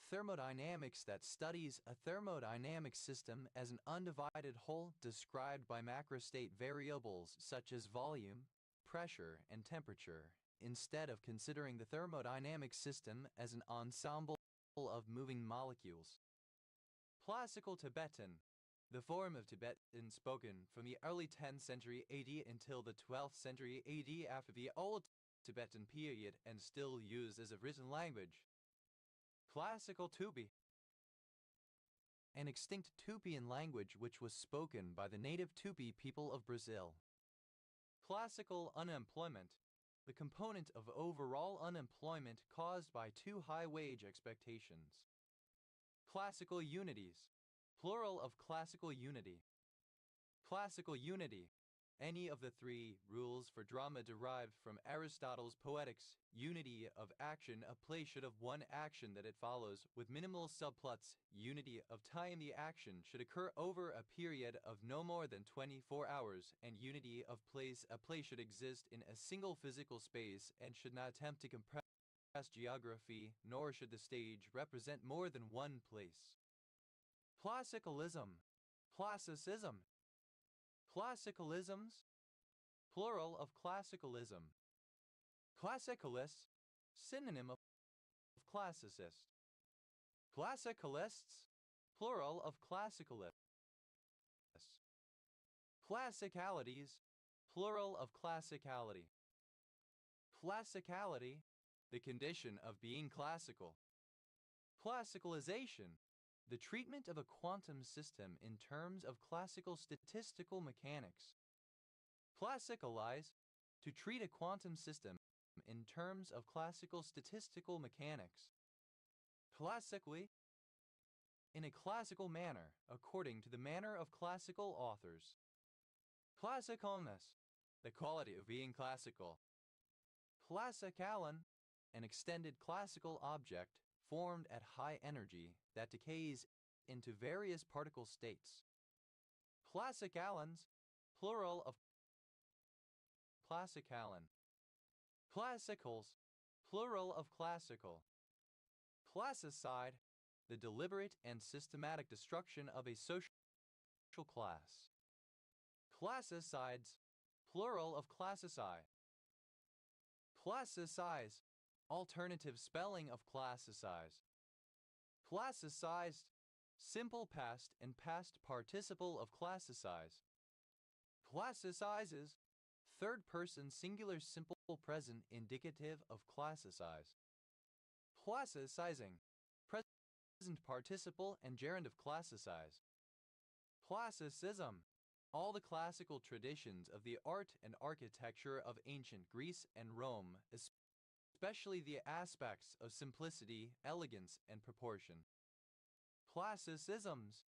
Speaker 1: Thermodynamics that studies a thermodynamic system as an undivided whole described by macrostate variables such as volume, pressure, and temperature, instead of considering the thermodynamic system as an ensemble of moving molecules. Classical Tibetan. The form of Tibetan spoken from the early 10th century AD until the 12th century AD after the Old Tibetan period and still used as a written language. Classical Tupi. An extinct Tupian language which was spoken by the native Tupi people of Brazil. Classical unemployment. The component of overall unemployment caused by too high wage expectations. Classical unities. Plural of classical unity. Classical unity. Any of the 3 rules for drama derived from Aristotle's Poetics. Unity of action. A play should have one action that it follows, with minimal subplots. Unity of time. The action should occur over a period of no more than 24 hours. And unity of place. A play should exist in a single physical space and should not attempt to compress geography, nor should the stage represent more than one place. Classicalism. Classicism. Classicalisms. Plural of classicalism. Classicalists. Synonym of classicist. Classicalists. Plural of classicalists. Classicalities. Plural of classicality. Classicality. The condition of being classical. Classicalization. The treatment of a quantum system in terms of classical statistical mechanics. Classicalize, to treat a quantum system in terms of classical statistical mechanics. Classically, in a classical manner, according to the manner of classical authors. Classicalness, the quality of being classical. Classicalon, an extended classical object formed at high energy that decays into various particle states. Classicalons, plural of classicalon. Classicals, plural of classical. Classicide, the deliberate and systematic destruction of a social class. Classicides, plural of classicide. Classicize, alternative spelling of classicize. Classicized, simple past and past participle of classicize. Classicizes, third person singular simple present indicative of classicize. Classicizing, present participle and gerund of classicize. Classicism, all the classical traditions of the art and architecture of ancient Greece and Rome, especially the aspects of simplicity, elegance, and proportion. Classicisms,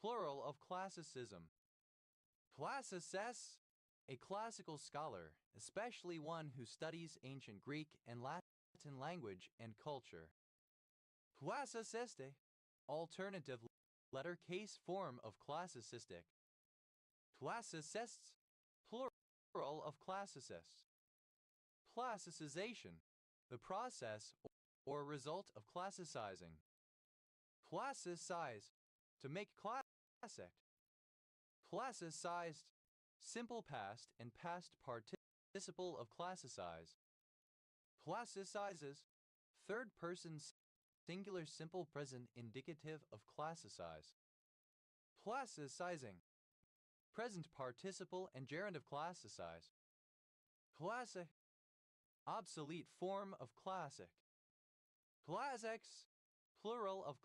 Speaker 1: plural of classicism. Classicess, a classical scholar, especially one who studies ancient Greek and Latin language and culture. Classiciste, alternative letter case form of classicistic. Classicists, plural of classicists. Classicization, the process or result of classicizing. Classicize, to make classic. Classicized, simple past and past participle of classicize. Classicizes, third person singular simple present indicative of classicize. Classicizing, present participle and gerund of classicize. Classic, obsolete form of classic. Classics, plural of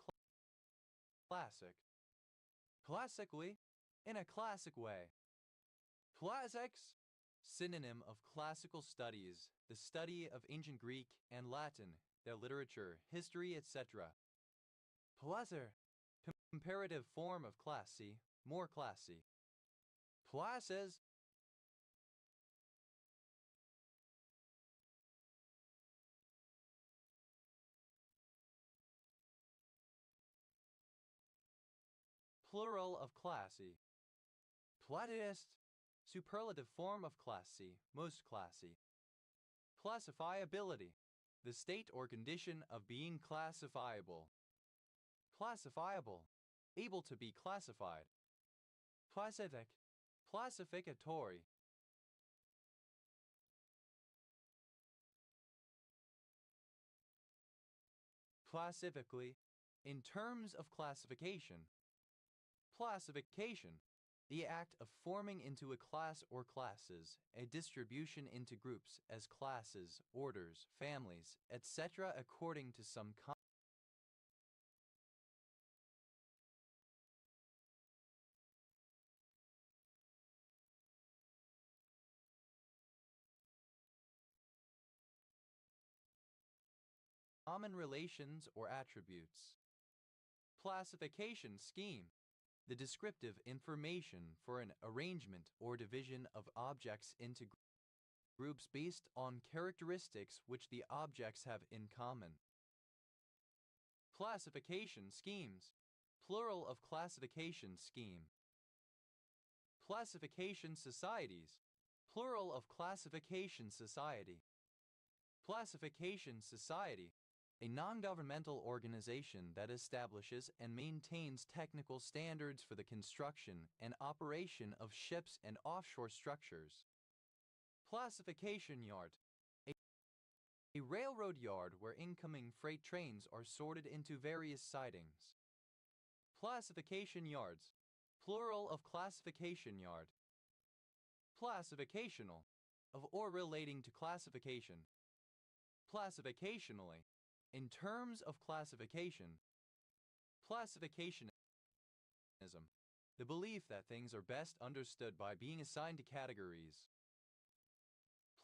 Speaker 1: classic. Classically, in a classic way. Classics, synonym of classical studies, the study of ancient Greek and Latin, their literature, history, etc. Placer, comparative form of classy, more classy. Classes, plural of classy. Plateist, superlative form of classy, most classy. Classifiability, the state or condition of being classifiable. Classifiable, able to be classified. Classific, classificatory. Classically, in terms of classification. Classification, the act of forming into a class or classes, a distribution into groups as classes, orders, families, etc. according to some common relations or attributes. Classification scheme, the descriptive information for an arrangement or division of objects into groups based on characteristics which the objects have in common. Classification schemes, plural of classification scheme. Classification societies, plural of classification society. Classification society, a non-governmental organization that establishes and maintains technical standards for the construction and operation of ships and offshore structures. Classification yard, a railroad yard where incoming freight trains are sorted into various sidings. Classification yards, plural of classification yard. Classificational, of or relating to classification. Classificationally, in terms of classification. Classificationism, the belief that things are best understood by being assigned to categories.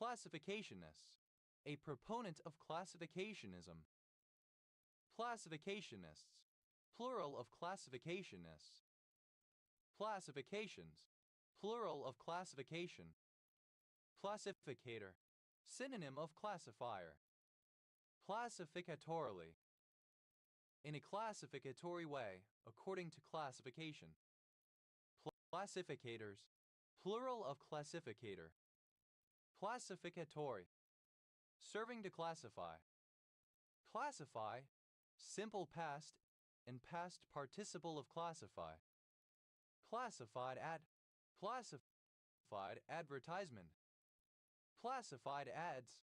Speaker 1: Classificationist, a proponent of classificationism. Classificationists, plural of classificationists. Classifications, plural of classification. Classificator, synonym of classifier. Classificatorily, in a classificatory way, according to classification. Classificators, plural of classificator. Classificatory, serving to classify. Classify, simple past and past participle of classify. Classified classified advertisement. Classified ads,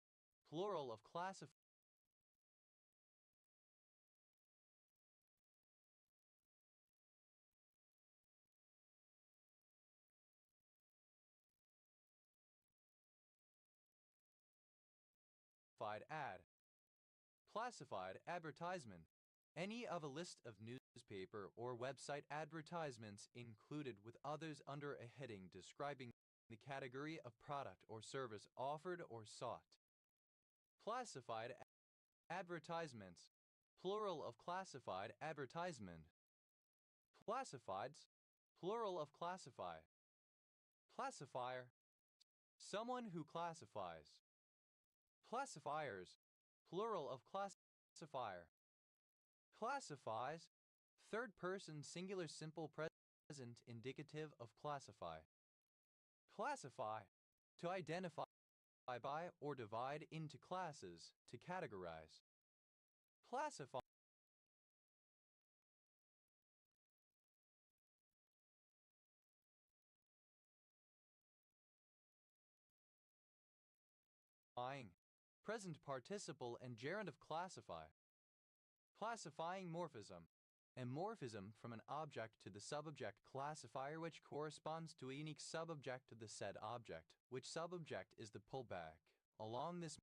Speaker 1: plural of classified ad. Classified advertisement, any of a list of newspaper or website advertisements included with others under a heading describing the category of product or service offered or sought. Classified advertisements, plural of classified advertisement. Classifieds, plural of classify. Classifier, someone who classifies. Classifiers, plural of classifier. Classifies, third person singular simple present indicative of classify. Classify, to identify by or divide into classes, to categorize. Classify, present participle and gerund of classify. Classifying morphism, a morphism from an object to the subobject classifier which corresponds to a unique subobject of the said object, which subobject is the pullback along this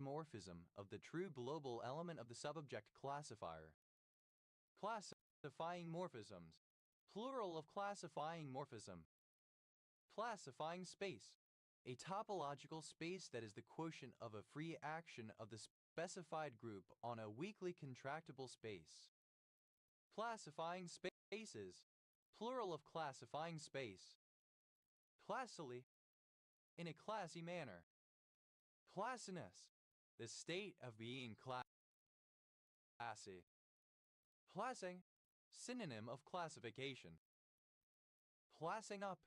Speaker 1: morphism of the true global element of the subobject classifier. Classifying morphisms, plural of classifying morphism. Classifying space, a topological space that is the quotient of a free action of the specified group on a weakly contractible space. Classifying spaces, plural of classifying space. Classily, in a classy manner. Classiness, the state of being classy. Classing, synonym of classification. Classing up,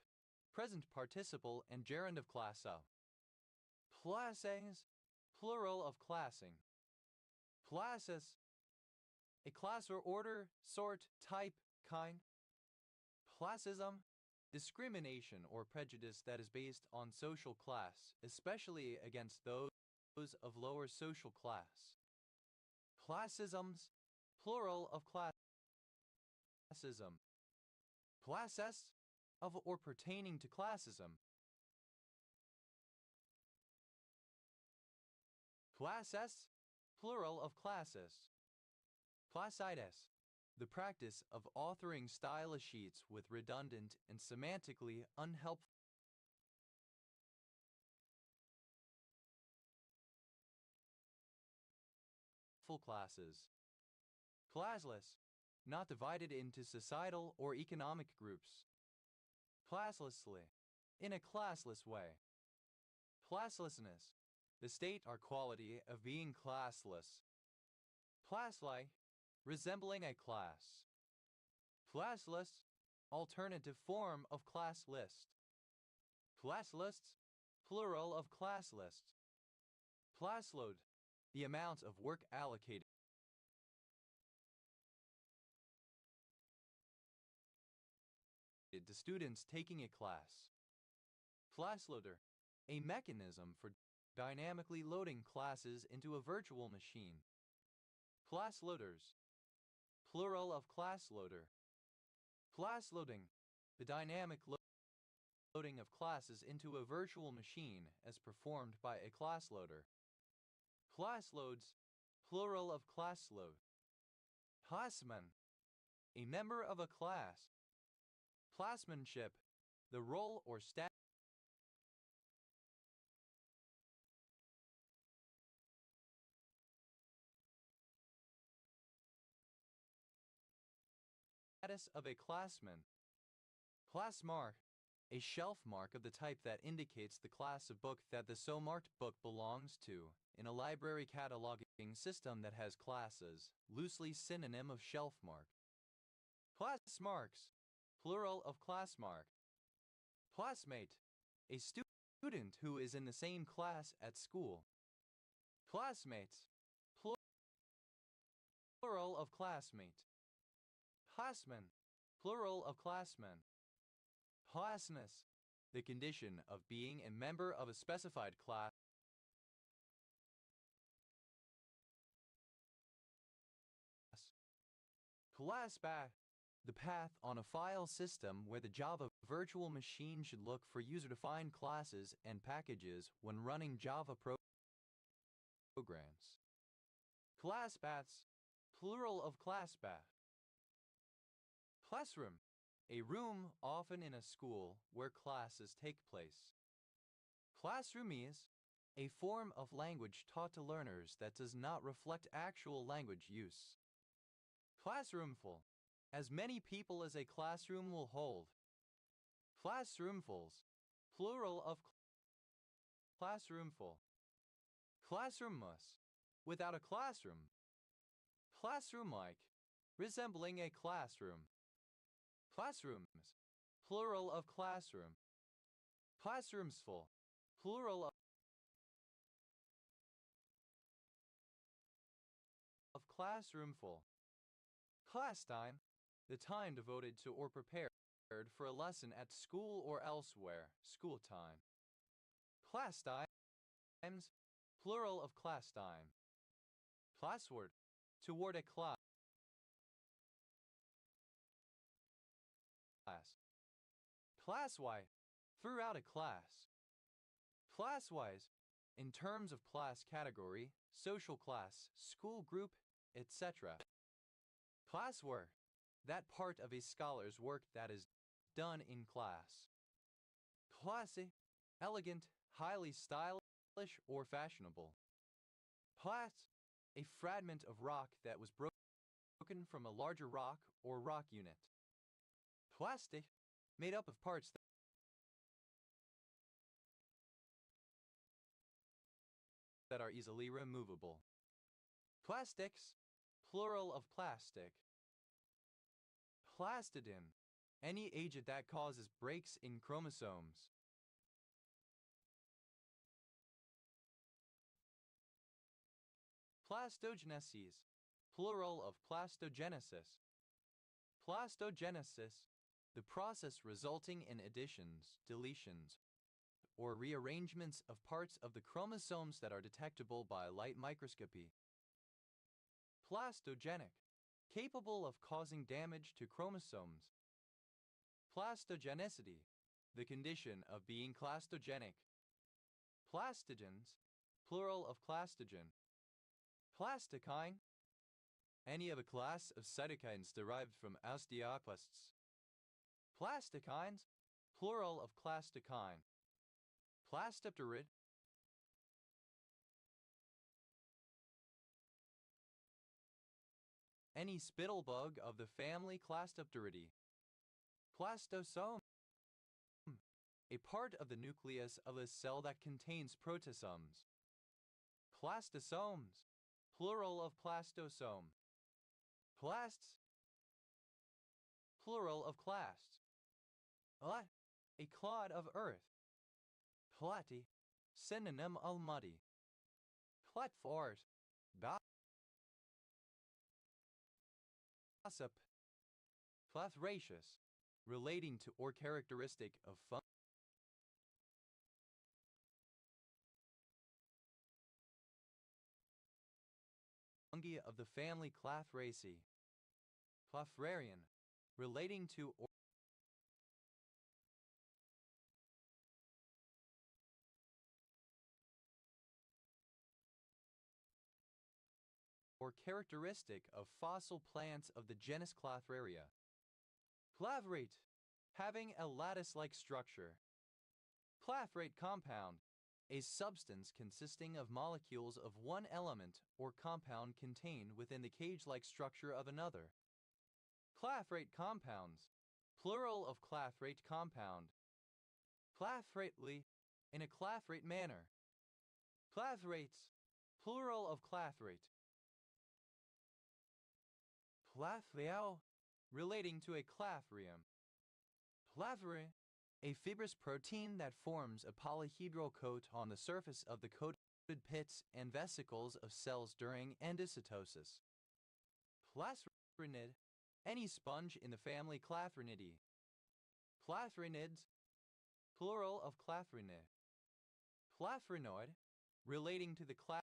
Speaker 1: present participle and gerund of class up. Classings, plural of classing. Classes, a class or order, sort, type, kind. Classism, discrimination or prejudice that is based on social class, especially against those of lower social class. Classisms, plural of classism. Classes, of or pertaining to classism. Classes, plural of classes. Classitis, the practice of authoring stylus sheets with redundant and semantically unhelpful classes. Classless, not divided into societal or economic groups. Classlessly, in a classless way. Classlessness, the state or quality of being classless. Class-like, resembling a class. Classless, alternative form of class list. Class lists, plural of class list. Class load, the amount of work allocated to students taking a class. Class loader, a mechanism for dynamically loading classes into a virtual machine. Class loaders, plural of class loader. Class loading, the dynamic loading of classes into a virtual machine as performed by a class loader. Class loads, plural of class load. Classman, a member of a class. Classmanship, the role or status of a classman. Class mark, a shelf mark of the type that indicates the class of book that the so marked book belongs to, in a library cataloging system that has classes, loosely synonym of shelf mark. Class marks, plural of class mark. Classmate, a student who is in the same class at school. Classmates, plural of classmate. Classman, plural of classmen. Classness, the condition of being a member of a specified class. Class path, the path on a file system where the Java virtual machine should look for user-defined classes and packages when running Java programs. Class paths, plural of class path. Classroom, a room often in a school where classes take place. Classroomese, a form of language taught to learners that does not reflect actual language use. Classroomful, as many people as a classroom will hold. Classroomfuls, plural of classroomful. Classroomus, without a classroom. Classroom-like, resembling a classroom. Classrooms, plural of classroom. Classroomsful, plural of classroomful. Class time, the time devoted to or prepared for a lesson at school or elsewhere, school time. Class times, plural of class time. Classward, toward a class. Classwide, throughout a class. Classwise, in terms of class category, social class, school group, etc. Classwork, that part of a scholar's work that is done in class. Classy, elegant, highly stylish, or fashionable. Plat, a fragment of rock that was broken from a larger rock or rock unit. Plastic, made up of parts that are easily removable. Plastics, plural of plastic. Plastidin, any agent that causes breaks in chromosomes. Plastogenesis, plural of plastogenesis. Plastogenesis, the process resulting in additions, deletions, or rearrangements of parts of the chromosomes that are detectable by light microscopy. Plastogenic, capable of causing damage to chromosomes. Plastogenicity, the condition of being clastogenic. Plastogens, plural of clastogen. Plastikine, any of a class of cytokines derived from osteoclasts. Plastikines, plural of clastikine. Plastipterid, any spittlebug of the family Plastipteridae. Plastosome, a part of the nucleus of a cell that contains protosomes. Plastosomes, plural of plastosome. Plasts, plural of clasts. A clod of earth. Plati, synonym of muddy. Platfort, gossip. Plathraceous, relating to or characteristic of fungi of the family Clathraceae. Clathrarian, relating to or characteristic of fossil plants of the genus Clathraria. Clathrate, having a lattice-like structure. Clathrate compound, a substance consisting of molecules of one element or compound contained within the cage-like structure of another. Clathrate compounds, plural of clathrate compound. Clathrately, in a clathrate manner. Clathrates, plural of clathrate. Clathriao, relating to a clathrium. Clathri, a fibrous protein that forms a polyhedral coat on the surface of the coated pits and vesicles of cells during endocytosis. Clathrinid, any sponge in the family Clathrinidae. Clathrinids, plural of clathrinae. Clathrinoid, relating to the clathrinids.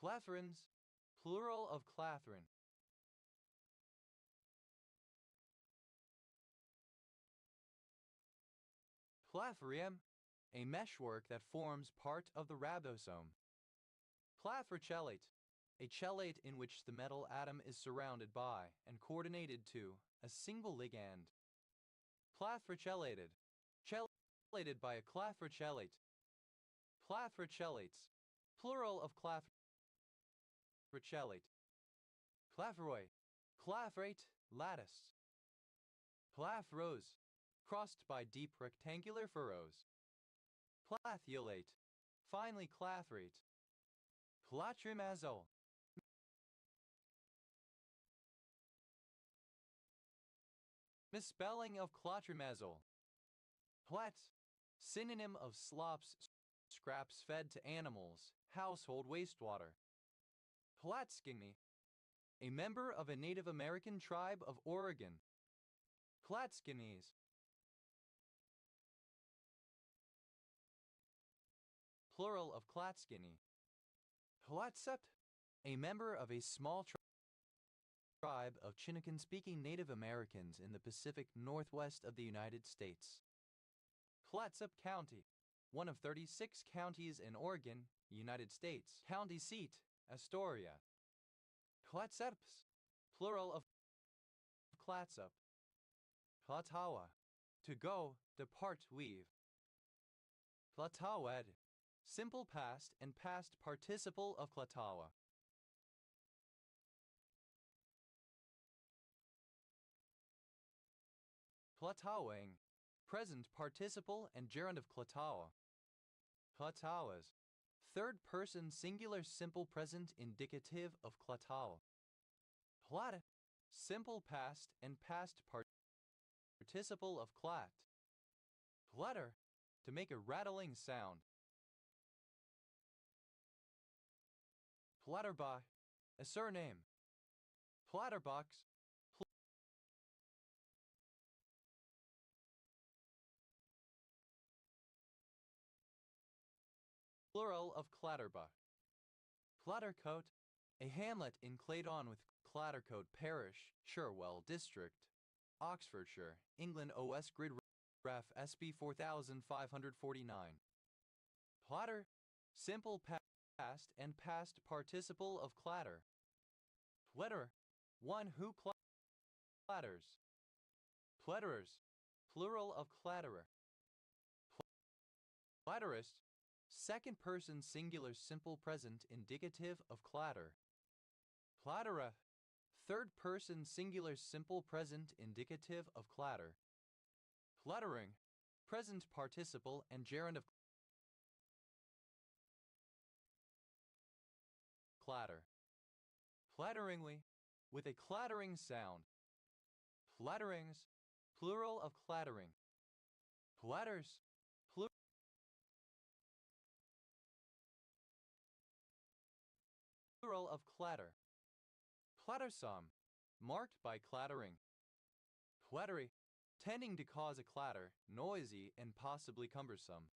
Speaker 1: Clathrins, plural of clathrin. Clathrium, a meshwork that forms part of the ribosome. Clathrochelate, a chelate in which the metal atom is surrounded by and coordinated to a single ligand. Clathrochelated, chelated by a clathrochelate. Clathrochelates, plural of clathrochelate. Clathroi, clathrate, lattice. Clathrose, crossed by deep rectangular furrows. Clathiolate, finely clathrate. Clatrimazole, misspelling of clatrimazole. Plat, synonym of slops, scraps fed to animals, household wastewater. Platskini, a member of a Native American tribe of Oregon. Platskinis, plural of Clatskini. Platsept, a member of a small tribe of Chinnekan-speaking Native Americans in the Pacific Northwest of the United States. Clatsop County, one of 36 counties in Oregon, United States. County seat, Astoria. Clatseps, plural of Clatsop. Clatawa, to go, depart, weave. Clatawed, simple past and past participle of Clatawa. Clatawang, present participle and gerund of Clatawa. Clatawas, third person singular simple present indicative of Clatawa. Plat, simple past and past participle of clat. Platter, to make a rattling sound. Platterbach, a surname. Platterbox, plural of Clatterbach. Clattercote, a hamlet in Claydon with Clattercote Parish, Sherwell District, Oxfordshire, England. OS Grid Ref SB 4549. Platter, simple past and past participle of clatter. Pletter, one who clatters. Pletterers, plural of clatterer. Clatterist, second person singular simple present indicative of clatter. Clattera, third person singular simple present indicative of clatter. Clattering, present participle and gerund of clatter. Clatteringly, with a clattering sound. Clatterings, plural of clattering. Clatters, plural of clatter. Clattersome, marked by clattering. Clattery, tending to cause a clatter, noisy and possibly cumbersome.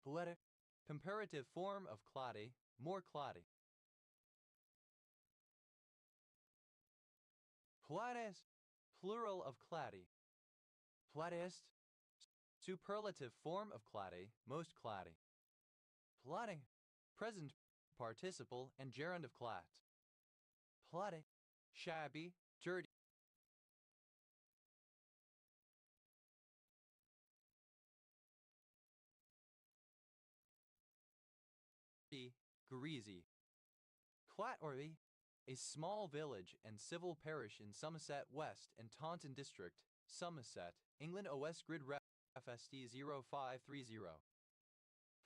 Speaker 1: Poetic, comparative form of clatty, more clatty. Platis, plural of clatty. Platist, superlative form of clatty, most clatty. Plotting, present participle and gerund of clat. Plate, shabby, dirty. Greasy. Clatworthy, a small village and civil parish in Somerset West and Taunton District, Somerset, England. OS Grid Ref FST 0530.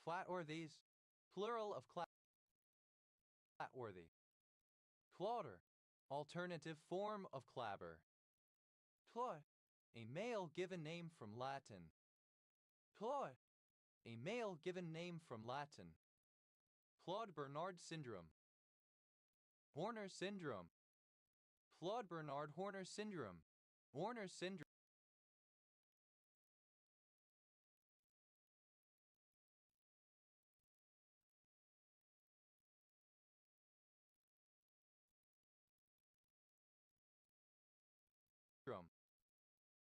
Speaker 1: Flatworthies, plural of Clatworthy. Clauder, alternative form of Clabber. Claude, a male given name from Latin. Claude, a male given name from Latin. Claude Bernard syndrome. Horner syndrome. Claude Bernard Horner syndrome. Horner syndrome.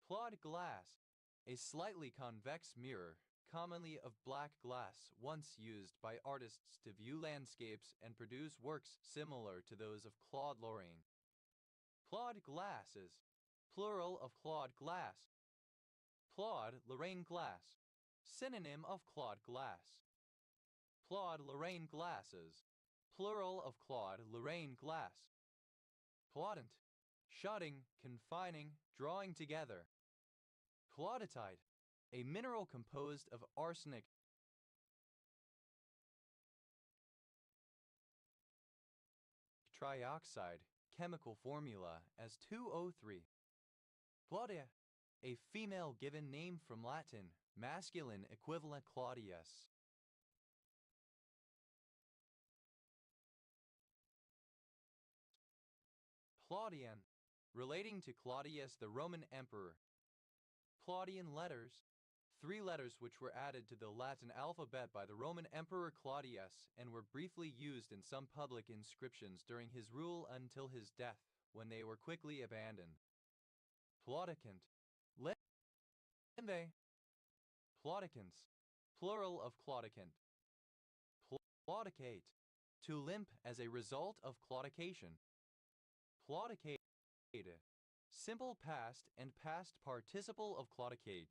Speaker 1: Claude glass, a slightly convex mirror, commonly of black glass, once used by artists to view landscapes and produce works similar to those of Claude Lorraine. Claude glasses, plural of Claude glass. Claude Lorraine glass, synonym of Claude glass. Claude Lorraine glasses, plural of Claude Lorraine glass. Claudant, shutting, confining, drawing together. Claudetite, a mineral composed of arsenic, trioxide, chemical formula as 2O3. Claudia, a female given name from Latin, masculine equivalent Claudius. Claudian, relating to Claudius the Roman emperor. Claudian letters, 3 letters which were added to the Latin alphabet by the Roman Emperor Claudius and were briefly used in some public inscriptions during his rule until his death, when they were quickly abandoned. Plaudicant, limbe. Plaudicants, plural of claudicant. Plaudicate, to limp as a result of claudication. Plaudicate, simple past and past participle of claudicate.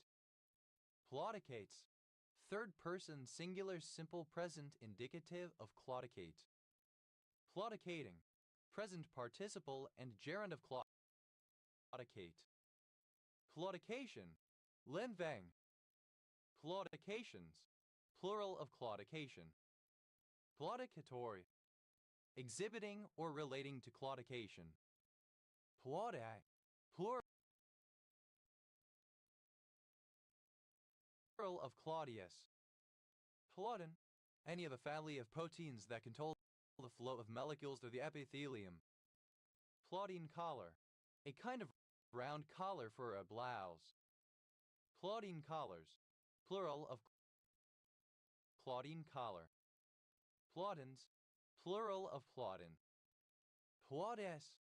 Speaker 1: Plaudicates, third person singular simple present indicative of claudicate. Plaudicating, present participle and gerund of claudicate. Claudication, linvang. Claudications, plural of claudication. Plaudicatory, exhibiting or relating to claudication. Plaudi, plural of Claudius. Plaudin, any of a family of proteins that control the flow of molecules through the epithelium. Plaudine collar, a kind of round collar for a blouse. Plaudine collars, plural of Claudine collar. Plaudins, plural of Plaudin. Plaudes,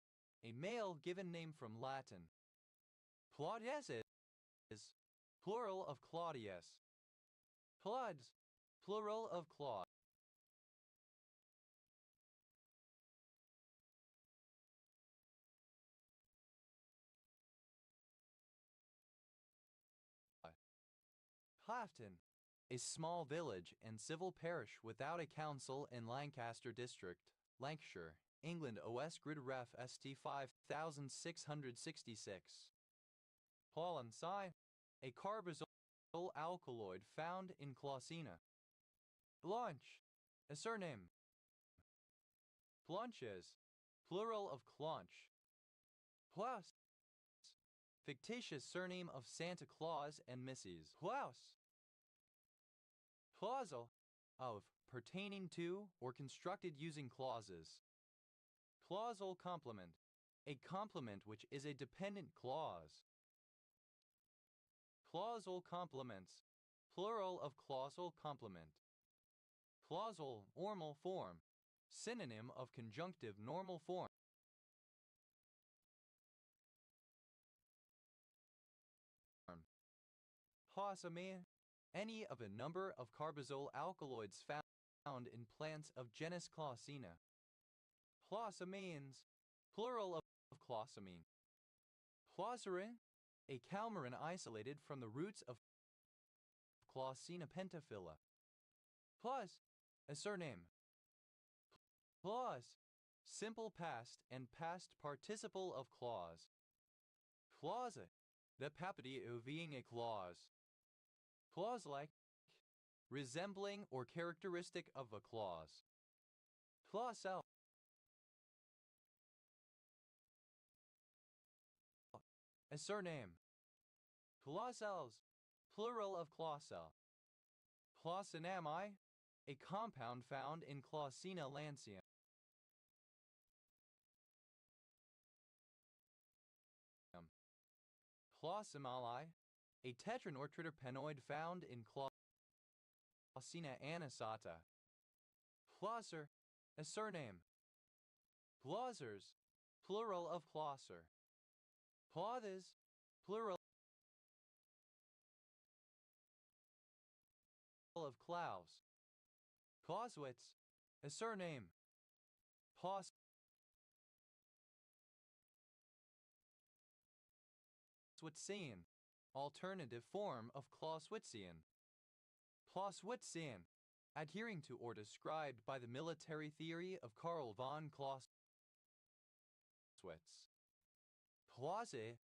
Speaker 1: a male given name from Latin. Plaudeses, plural of Claudius. Plauds, plural of Claude. Clafton, a small village and civil parish without a council in Lancaster District, Lancashire, England. OS Grid Ref ST 5666. Paulency, a carbazole alkaloid found in Clausina. Blanche, a surname. Planches, plural of Claunch. Plus, fictitious surname of Santa Claus and Mrs. Claus. Clausal, of, pertaining to, or constructed using clauses. Clausal complement, a complement which is a dependent clause. Clausal complements, plural of clausal complement. Clausal normal form, synonym of conjunctive normal form. Hausamine, any of a number of carbazole alkaloids found found in plants of genus Clausina. Clausamines, plural of clausamine. Clauserin, a calmarin isolated from the roots of Clausina pentaphylla. Plus, a surname. Clause, simple past and past participle of clause. Clause, the property of being a clause. Clause-like, resembling or characteristic of a clause. Clausel, a surname. Clausels, plural of clausel. Clausinami, a compound found in Clausina lancium. Clausimali, a tetranortriterpenoid found in Clausina anisata. Clauser, a surname. Clausers, plural of clauser. Clauthes, plural of clouse. Clausewitz, a surname. Clausewitzian, alternative form of Clausewitzian. Clausewitzian, adhering to or described by the military theory of Karl von Clausewitz. Clause,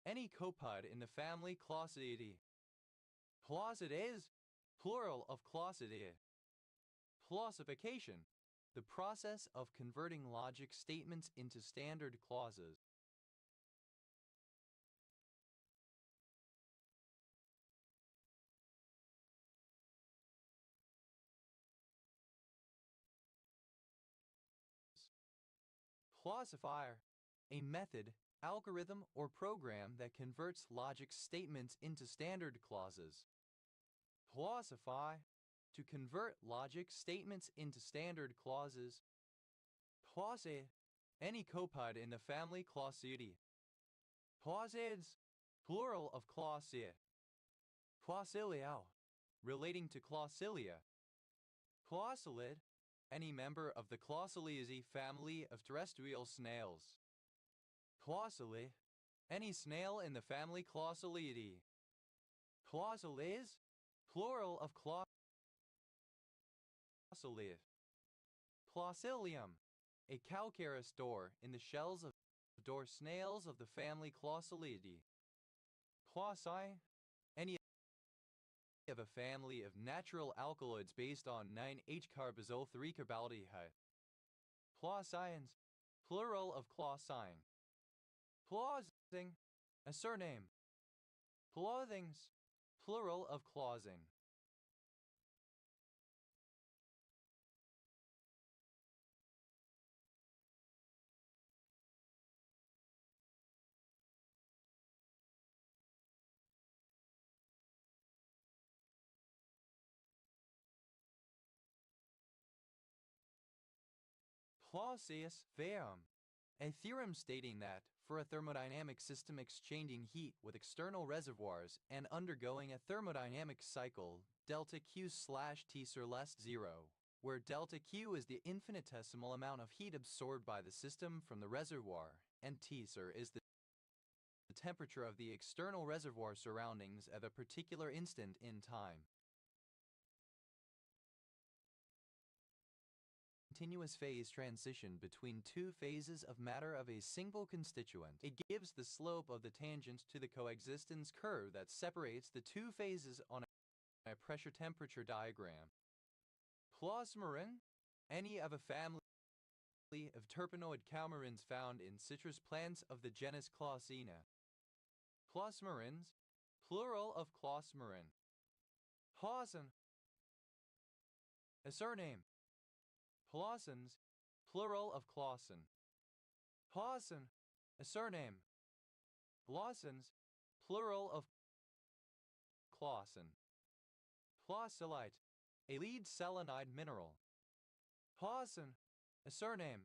Speaker 1: any copud in the family Clausidae. Clausides, plural of Clausidae. Clausification, the process of converting logic statements into standard clauses. Clausifier, a method, algorithm, or program that converts logic statements into standard clauses. Clausify, to convert logic statements into standard clauses. Clause, any copud in the family Clausidae. Clauseids, plural of clausia. Clausiliao, relating to Clausilia. Clausilid, any member of the Clausiliaceae family of terrestrial snails. Clausili, any snail in the family Clausilidae. Clausiles, plural of Clausiliv. Clausilium, a calcareous door in the shells of door snails of the family Clausilidae. Clausi, any of a family of natural alkaloids based on 9H-carbazole 3-carbaldehyde. Clausines, plural of clausine. Clausing, a surname. Clothings, plural of clausing. Clausius verum, a theorem stating that, for a thermodynamic system exchanging heat with external reservoirs and undergoing a thermodynamic cycle, delta Q/T is less 0, where delta Q is the infinitesimal amount of heat absorbed by the system from the reservoir, and T is the temperature of the external reservoir surroundings at a particular instant in time. Continuous phase transition between two phases of matter of a single constituent. It gives the slope of the tangent to the coexistence curve that separates the two phases on a pressure-temperature diagram. Clausmarin, any of a family of terpenoid calmarins found in citrus plants of the genus Clausina. Clausmarins, plural of clausmarin. Clausen, a surname. Clausens, plural of Clausen. Clausen, a surname. Clausens, plural of Clausen. Clausilite, a lead selenide mineral. Clausen, a surname.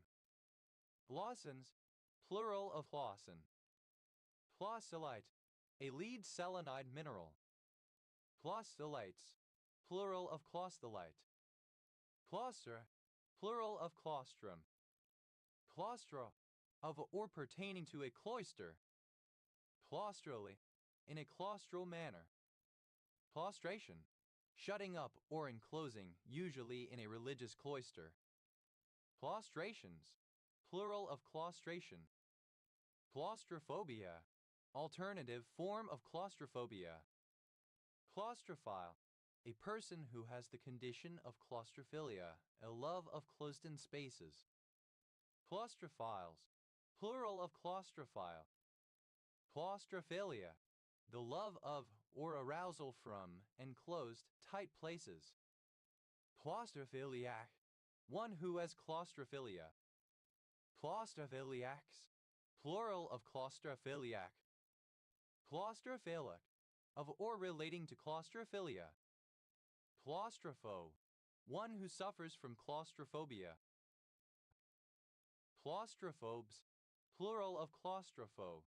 Speaker 1: Clausens, plural of Clausen. Clausilite, a lead selenide mineral. Claustilites, plural of claustolite. Claustra, plural of claustrum. Claustra, of or pertaining to a cloister. Claustrally, in a claustral manner. Claustration, shutting up or enclosing, usually in a religious cloister. Claustrations, plural of claustration. Claustrophobia, alternative form of claustrophobia. Claustrophile, a person who has the condition of claustrophilia, a love of closed-in spaces. Claustrophiles, plural of claustrophile. Claustrophilia, the love of or arousal from enclosed, tight places. Claustrophiliac, one who has claustrophilia. Claustrophiliacs, plural of claustrophiliac. Claustrophilic, of or relating to claustrophilia. Claustrophobe, one who suffers from claustrophobia. Claustrophobes, plural of claustrophobe.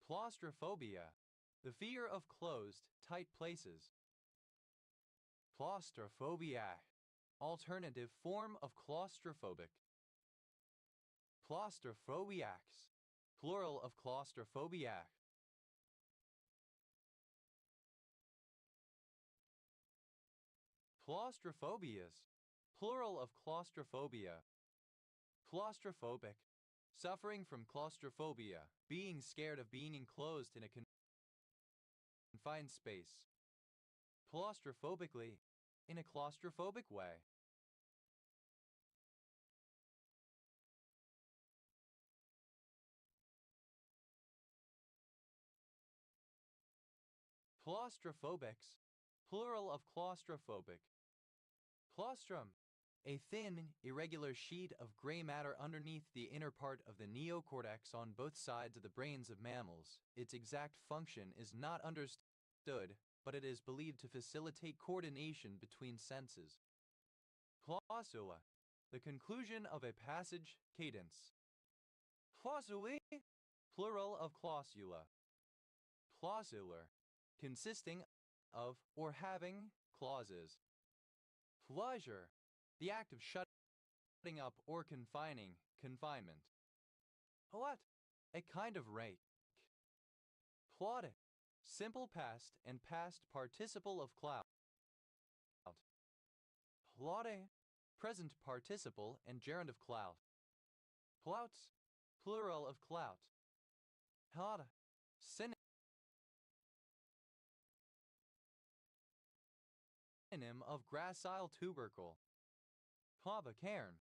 Speaker 1: Claustrophobia, the fear of closed, tight places. Claustrophobiac, alternative form of claustrophobic. Claustrophobiacs, plural of claustrophobiac. Claustrophobias, plural of claustrophobia. Claustrophobic, suffering from claustrophobia, being scared of being enclosed in a confined space. Claustrophobically, in a claustrophobic way. Claustrophobics, plural of claustrophobic. Claustrum, a thin, irregular sheet of gray matter underneath the inner part of the neocortex on both sides of the brains of mammals. Its exact function is not understood, but it is believed to facilitate coordination between senses. Clausula, the conclusion of a passage cadence. Clausuli, plural of clausula. Clausular, consisting of or having clauses. Closure, the act of shutting up or confining, confinement. What? A kind of rake. Plaudic, simple past and past participle of cloud. Plaude, present participle and gerund of cloud. Clouts, plural of clout. Hada, synonym of gracile tubercle. Clava cairn,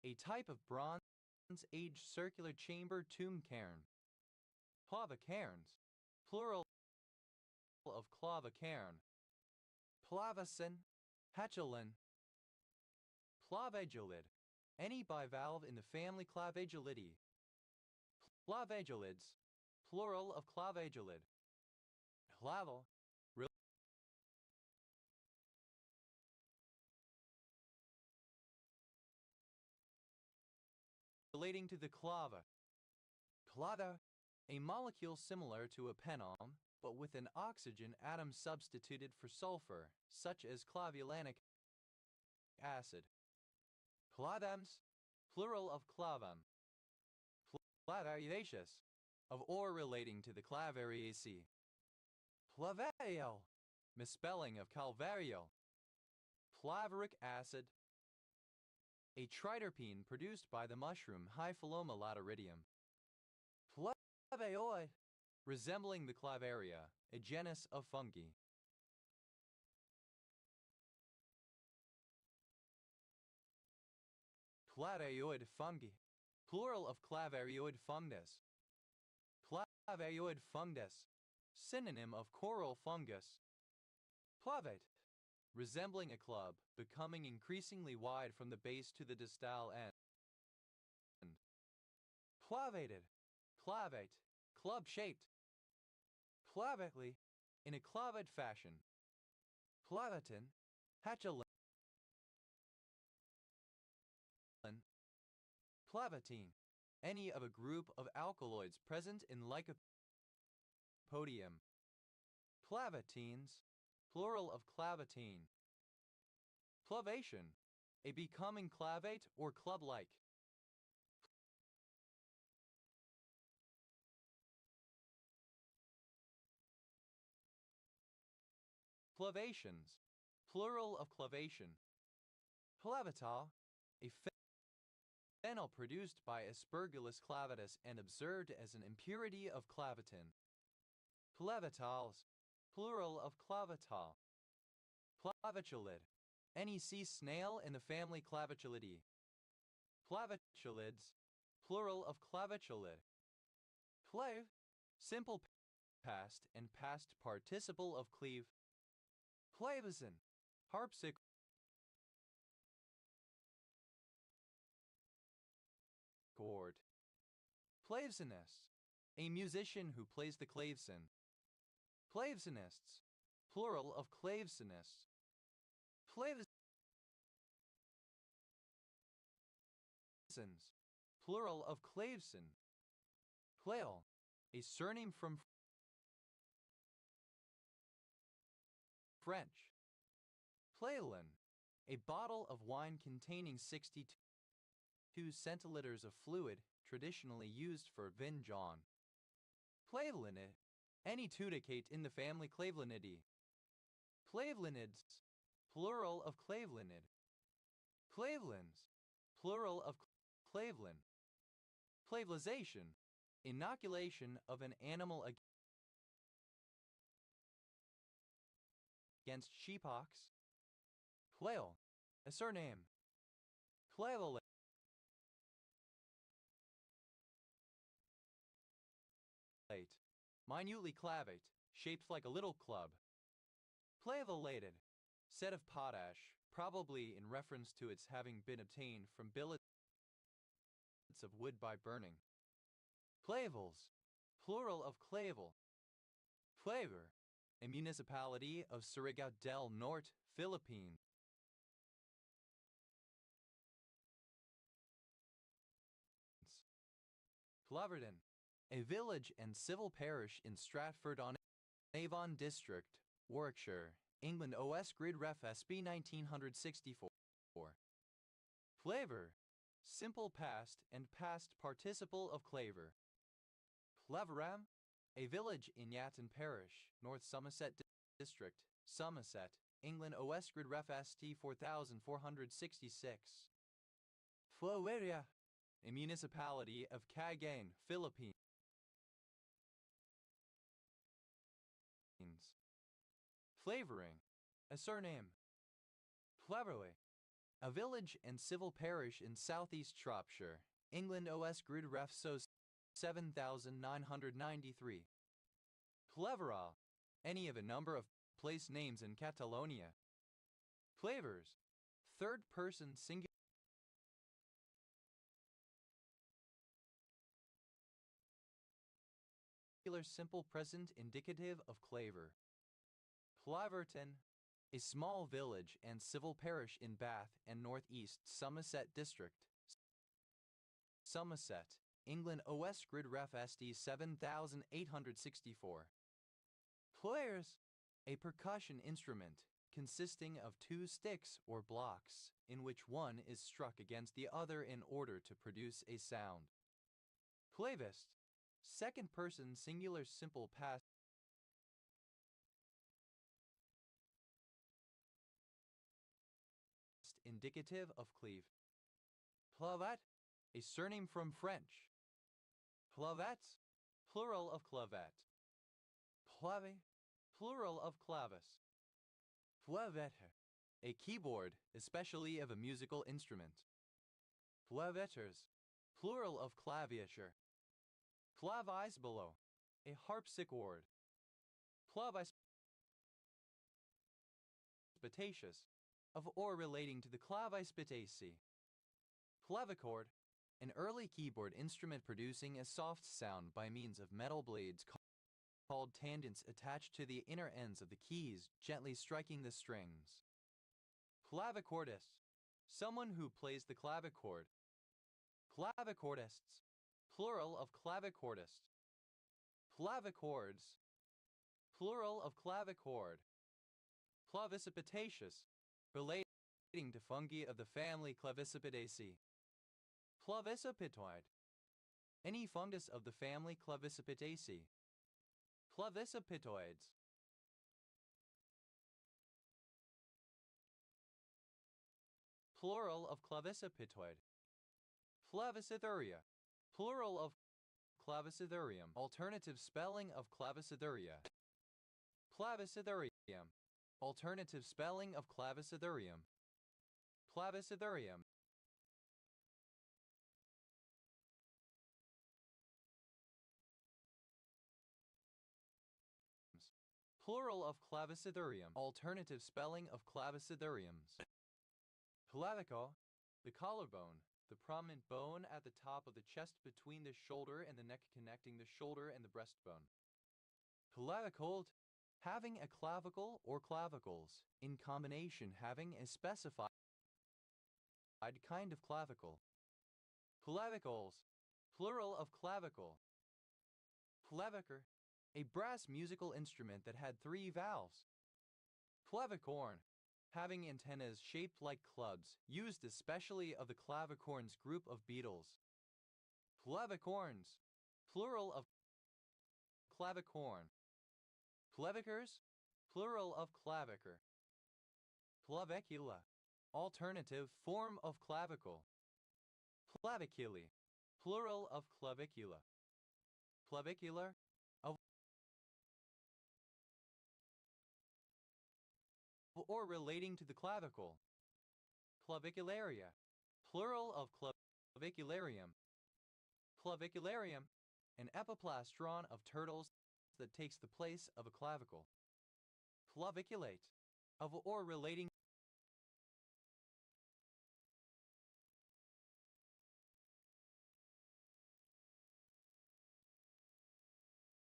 Speaker 1: a type of Bronze Age circular chamber tomb cairn. Clava cairns, plural of clava cairn. Plavacin, Hatchelin. Clavegulid, any bivalve in the family Clavegulidae. Clavegulids, plural of clavegulid. Clavel, relating to the clava. Clava, a molecule similar to a penome, but with an oxygen atom substituted for sulfur, such as clavulanic acid. Clavams, plural of clavam. Clavariaceous, of or relating to the Clavariaceae. Plavarial, misspelling of Calvario. Plavaric acid, a triterpene produced by the mushroom Hyphiloma lateridium. Flavaoid, resembling the Clavaria, a genus of fungi. Clavarioid fungi, plural of Clavarioid fungus. Clavarioid fungus, synonym of coral fungus. Plavate, resembling a club, becoming increasingly wide from the base to the distal end. Plavated, clavate, club-shaped. Clavately, in a clavate fashion. Plavatin, Hatchelin. Plavatine, any of a group of alkaloids present in Lycopodium. Clavetines, plural of clavetine. Clavation, a becoming clavate or club-like. Clavations, plural of clavation. Clavata, a phenol produced by Aspergillus clavatus and observed as an impurity of clavatin. Clavitals, plural of clavital. Clavicula, any sea snail in the family Claviculae. Claviculids, plural of claviculid. Clave, simple past and past participle of cleave. Clavecin, harpsichord. Clavecinist, a musician who plays the clavecin. Clavecinists, plural of clavecinists. Clavecins, plural of clavecin. Clail, a surname from French. Clailin, a bottle of wine containing 62 centiliters of fluid, traditionally used for vin jaune. Clavelinid, any tunicate in the family Clavelinidae. Clavelinids, plural of clavelinid. Clavelins, plural of clavelin. Clavelization, inoculation of an animal against sheeppox. Clail, a surname. Clavelate, minutely clavate, shaped like a little club. Clavelated, set of potash, probably in reference to its having been obtained from billets of wood by burning. Clavels, plural of clavel. Claver, a municipality of Surigao del Norte, Philippines. Claverdon, a village and civil parish in Stratford-on-Avon District, Warwickshire, England. OS Grid Ref SB 1964. Claver, simple past and past participle of claver. Claveram, a village in Yatton Parish, North Somerset District, Somerset, England. OS Grid Ref ST 4466. Floweria, a municipality of Cagayan, Philippines. Flavoring, a surname. Cleverly, a village and civil parish in southeast Shropshire, England. OS Grid Ref SOS 7993. Cleverall, any of a number of place names in Catalonia. Clavers, third person singular simple present indicative of claver. Claverton, a small village and civil parish in Bath and northeast Somerset District, Somerset, England. OS Grid Ref SD 7864. Clairs, a percussion instrument consisting of two sticks or blocks in which one is struck against the other in order to produce a sound. Clavist, second person singular simple past indicative of cleave. Clavet, a surname from French. Clavets, plural of clavet. Clave, plural of clavis. Clavetter, a keyboard, especially of a musical instrument. Clavetters, plural of claviature. Clavisbalo, a harpsichord. Clavispitaceous, of or relating to the clavispitaceae. Clavichord, an early keyboard instrument producing a soft sound by means of metal blades called tangents attached to the inner ends of the keys, gently striking the strings. Clavicordist, someone who plays the clavichord. Clavichordists, plural of clavicordist. Clavichords, Plural of clavichord. Clavicipitaceous, relating to fungi of the family Clavicipidaceae. Clavicipitoid, any fungus of the family Clavicipitaceae. Clavicipitoids. Plural of clavicipitoid. Clavicithuria, plural of clavicithurium. Alternative spelling of clavicithuria. Clavicithurium, alternative spelling of clavicithurium. Clavicithurium. Plural of clavicithurium, alternative spelling of clavicithuriums. Clavicle, the collarbone, the prominent bone at the top of the chest between the shoulder and the neck connecting the shoulder and the breastbone. Clavicult, having a clavicle or clavicles, in combination having a specified kind of clavicle. Clavicles, plural of clavicle. Clavicher, a brass musical instrument that had 3 valves. Clavicorn, having antennas shaped like clubs, used especially of the clavicorns group of beetles. Clavicorns, plural of clavicorn. Clavicers, plural of clavicer. Clavicula, alternative form of clavicle. Claviculi, plural of clavicula. Clavicular, or relating to the clavicle. Clavicularia, plural of clavicularium. Clavicularium, an epiplastron of turtles that takes the place of a clavicle. Claviculate, of or relating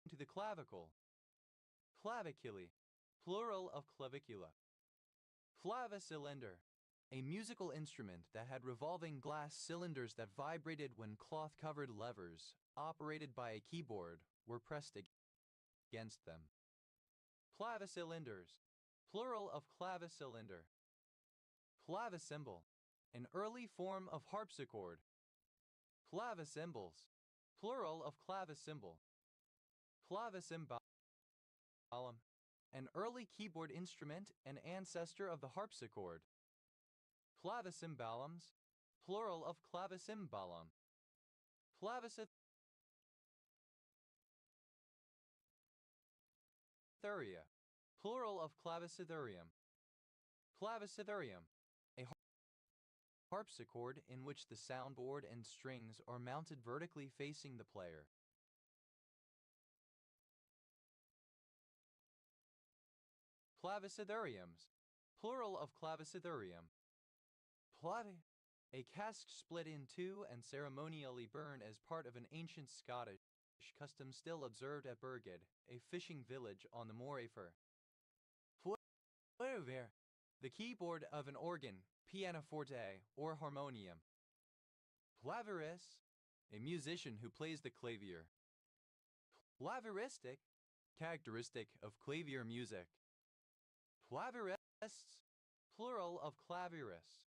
Speaker 1: to the clavicle. Claviculi, plural of clavicula. Clavicylinder, a musical instrument that had revolving glass cylinders that vibrated when cloth-covered levers, operated by a keyboard, were pressed against them. Clavicylinders, plural of clavicylinder. Clavicymbal, an early form of harpsichord. Clavicymbals, plural of clavicymbal. Clavicymbalum, an early keyboard instrument and ancestor of the harpsichord. Clavicymbalums, plural of clavicymbalum. Clavicithuria, plural of clavicithurium. Clavicithurium, a harpsichord in which the soundboard and strings are mounted vertically facing the player. Clavicithuriums, plural of clavicithurium. Plavi, a cask split in two and ceremonially burned as part of an ancient Scottish custom still observed at Burghead, a fishing village on the Moray-Firth. Fluver, the keyboard of an organ, pianoforte, or harmonium. Claviris, a musician who plays the clavier. Claviristic, characteristic of clavier music. Clavirists, plural of claviris.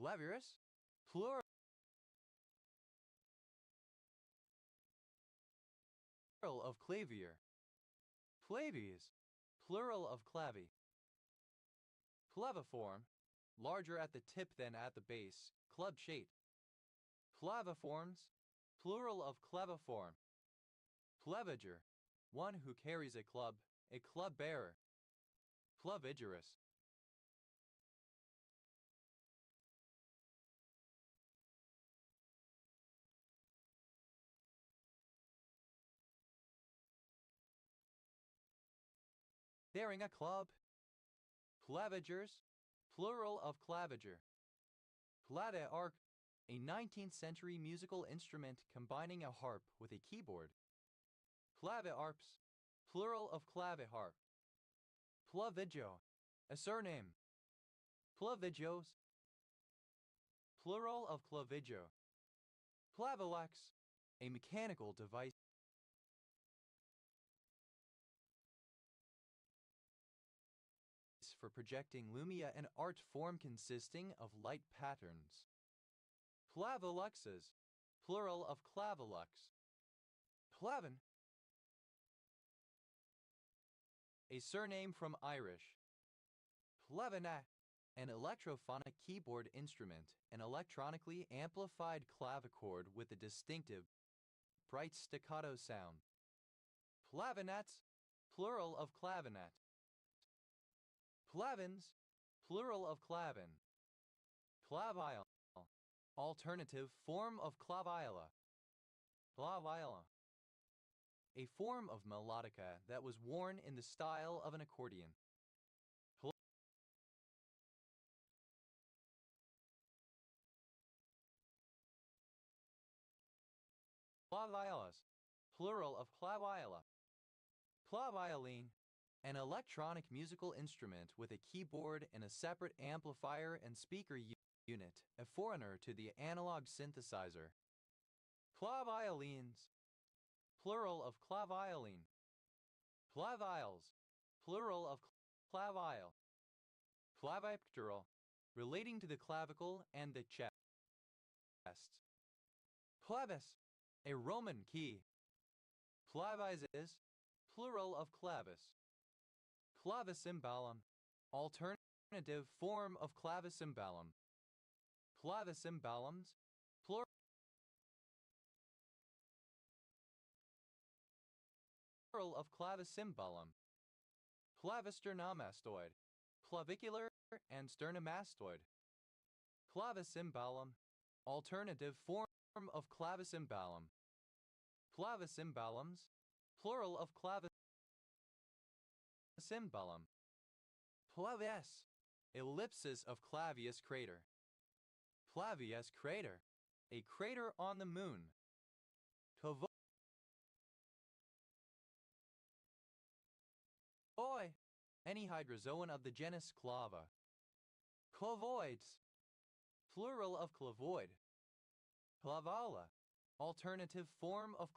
Speaker 1: Claviris, plural of clavier. Clavies, plural of clavi. Claviform, larger at the tip than at the base, club-shaped. Claviforms, plural of claviform. Claviger, one who carries a club bearer. Clavigerous. Bearing a club. Clavigers, plural of claviger. Claviarch, a 19th century musical instrument combining a harp with a keyboard. Claviarps, plural of claviharp. Plavigio, a surname. Plavigios, plural of clavigio. Clavilex, a mechanical device for projecting lumia, an art form consisting of light patterns. Claviluxes, plural of clavilux. Plavin, a surname from Irish. Clavinet, an electrophonic keyboard instrument, an electronically amplified clavichord with a distinctive, bright staccato sound. Clavinets, plural of clavinet. Clavins, plural of clavin. Clavile, alternative form of claviola. Claviola, a form of melodica that was worn in the style of an accordion. Claviolas, plural of claviola. Clavioline, an electronic musical instrument with a keyboard and a separate amplifier and speaker unit, a foreigner to the analog synthesizer. Claviolines, plural of clavioline. Clavioles, plural of clavile. Clavipectoral, relating to the clavicle and the chest. Clavis, a Roman key. Clavises, plural of clavis. Clavicimbalum, alternative form of clavicimbalum. Clavicimbalums, plural of clavicimbalum. Clavisternomastoid, clavicular and sternomastoid. Clavicimbalum, alternative form of clavicimbalum. Clavicimbalums, plural of clavicimbalum. Clavius, ellipsis of Clavius crater. Clavius crater, a crater on the moon. Clavoi, any hydrozoan of the genus Clava. Clavoids, plural of clavoid. Clavala, alternative form of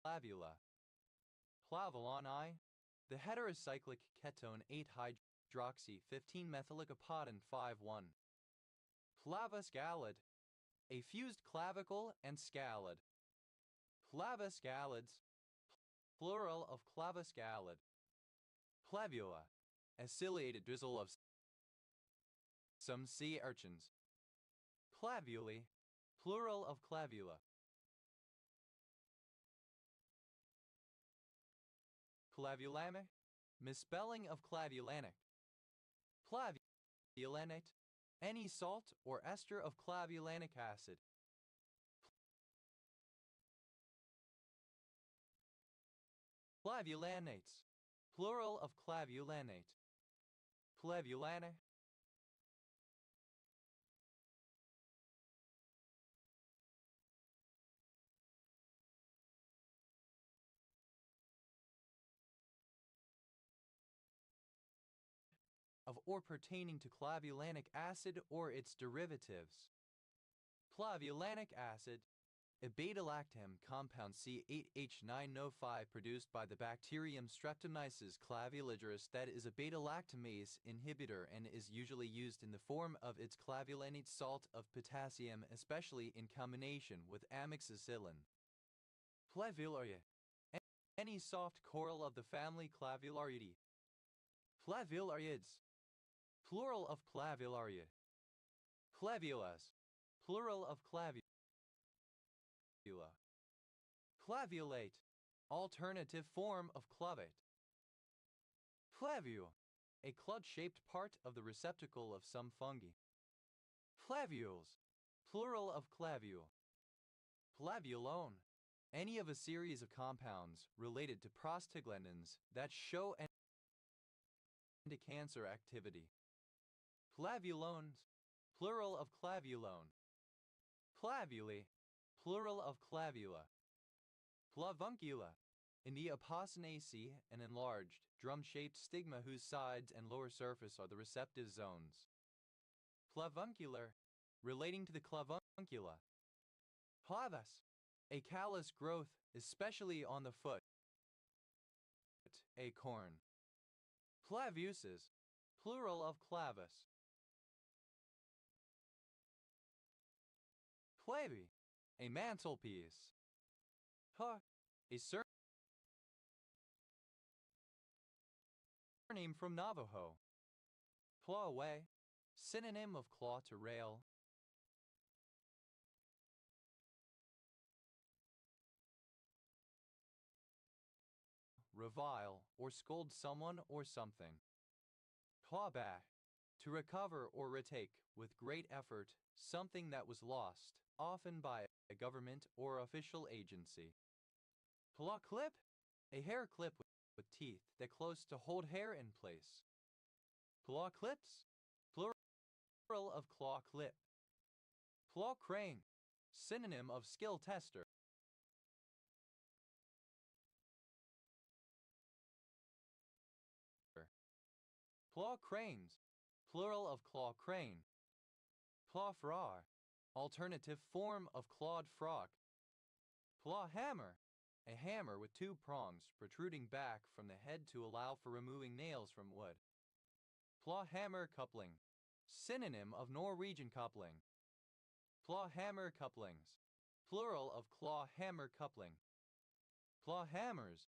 Speaker 1: clavula. Clavoloni, the heterocyclic ketone 8-hydroxy-15-methylicopodin 5,1. Clavoscalid, a fused clavicle and scalid. Clavoscalids, plural of clavoscalid. Clavula, a ciliated drizzle of some sea urchins. Clavulae, plural of clavula. Clavulamic, misspelling of clavulanic. Clavulanate, any salt or ester of clavulanic acid. Clavulanates, plural of clavulanate. Clavulana, of or pertaining to clavulanic acid or its derivatives. Clavulanic acid, a beta-lactam compound C8H9O5 produced by the bacterium Streptomyces claviligeralis that is a beta-lactamase inhibitor and is usually used in the form of its clavulanate salt of potassium, especially in combination with amoxicillin. Clavularia, any soft coral of the family Clavulariidae. Clavulariids, plural of clavularia. Clavulas, plural of clavula. Clavulate, alternative form of clavate. Clavule, a club-shaped part of the receptacle of some fungi. Clavules, plural of clavule. Clavulone, any of a series of compounds related to prostaglandins that show anti-cancer activity. Clavulones, plural of clavulone. Clavulae, plural of clavula. Clavuncula, in the Apocynaceae, an enlarged, drum-shaped stigma whose sides and lower surface are the receptive zones. Clavuncular, relating to the clavuncula. Clavus, a callus growth, especially on the foot. acorn. Clavuses, plural of clavus. Clavi, a mantelpiece. Ha, a surname from Navajo. Claw away, synonym of claw to rail. Revile or scold someone or something. Clawback, to recover or retake with great effort something that was lost, often by a government or official agency. Claw clip, a hair clip with teeth that close to hold hair in place. Claw clips, plural of claw clip. Claw crane, synonym of skill tester. Claw cranes, plural of claw crane. Claw frar, alternative form of clawed frog. Claw hammer, a hammer with two prongs protruding back from the head to allow for removing nails from wood. Claw hammer coupling, synonym of Norwegian coupling. Claw hammer couplings, plural of claw hammer coupling. Claw hammers,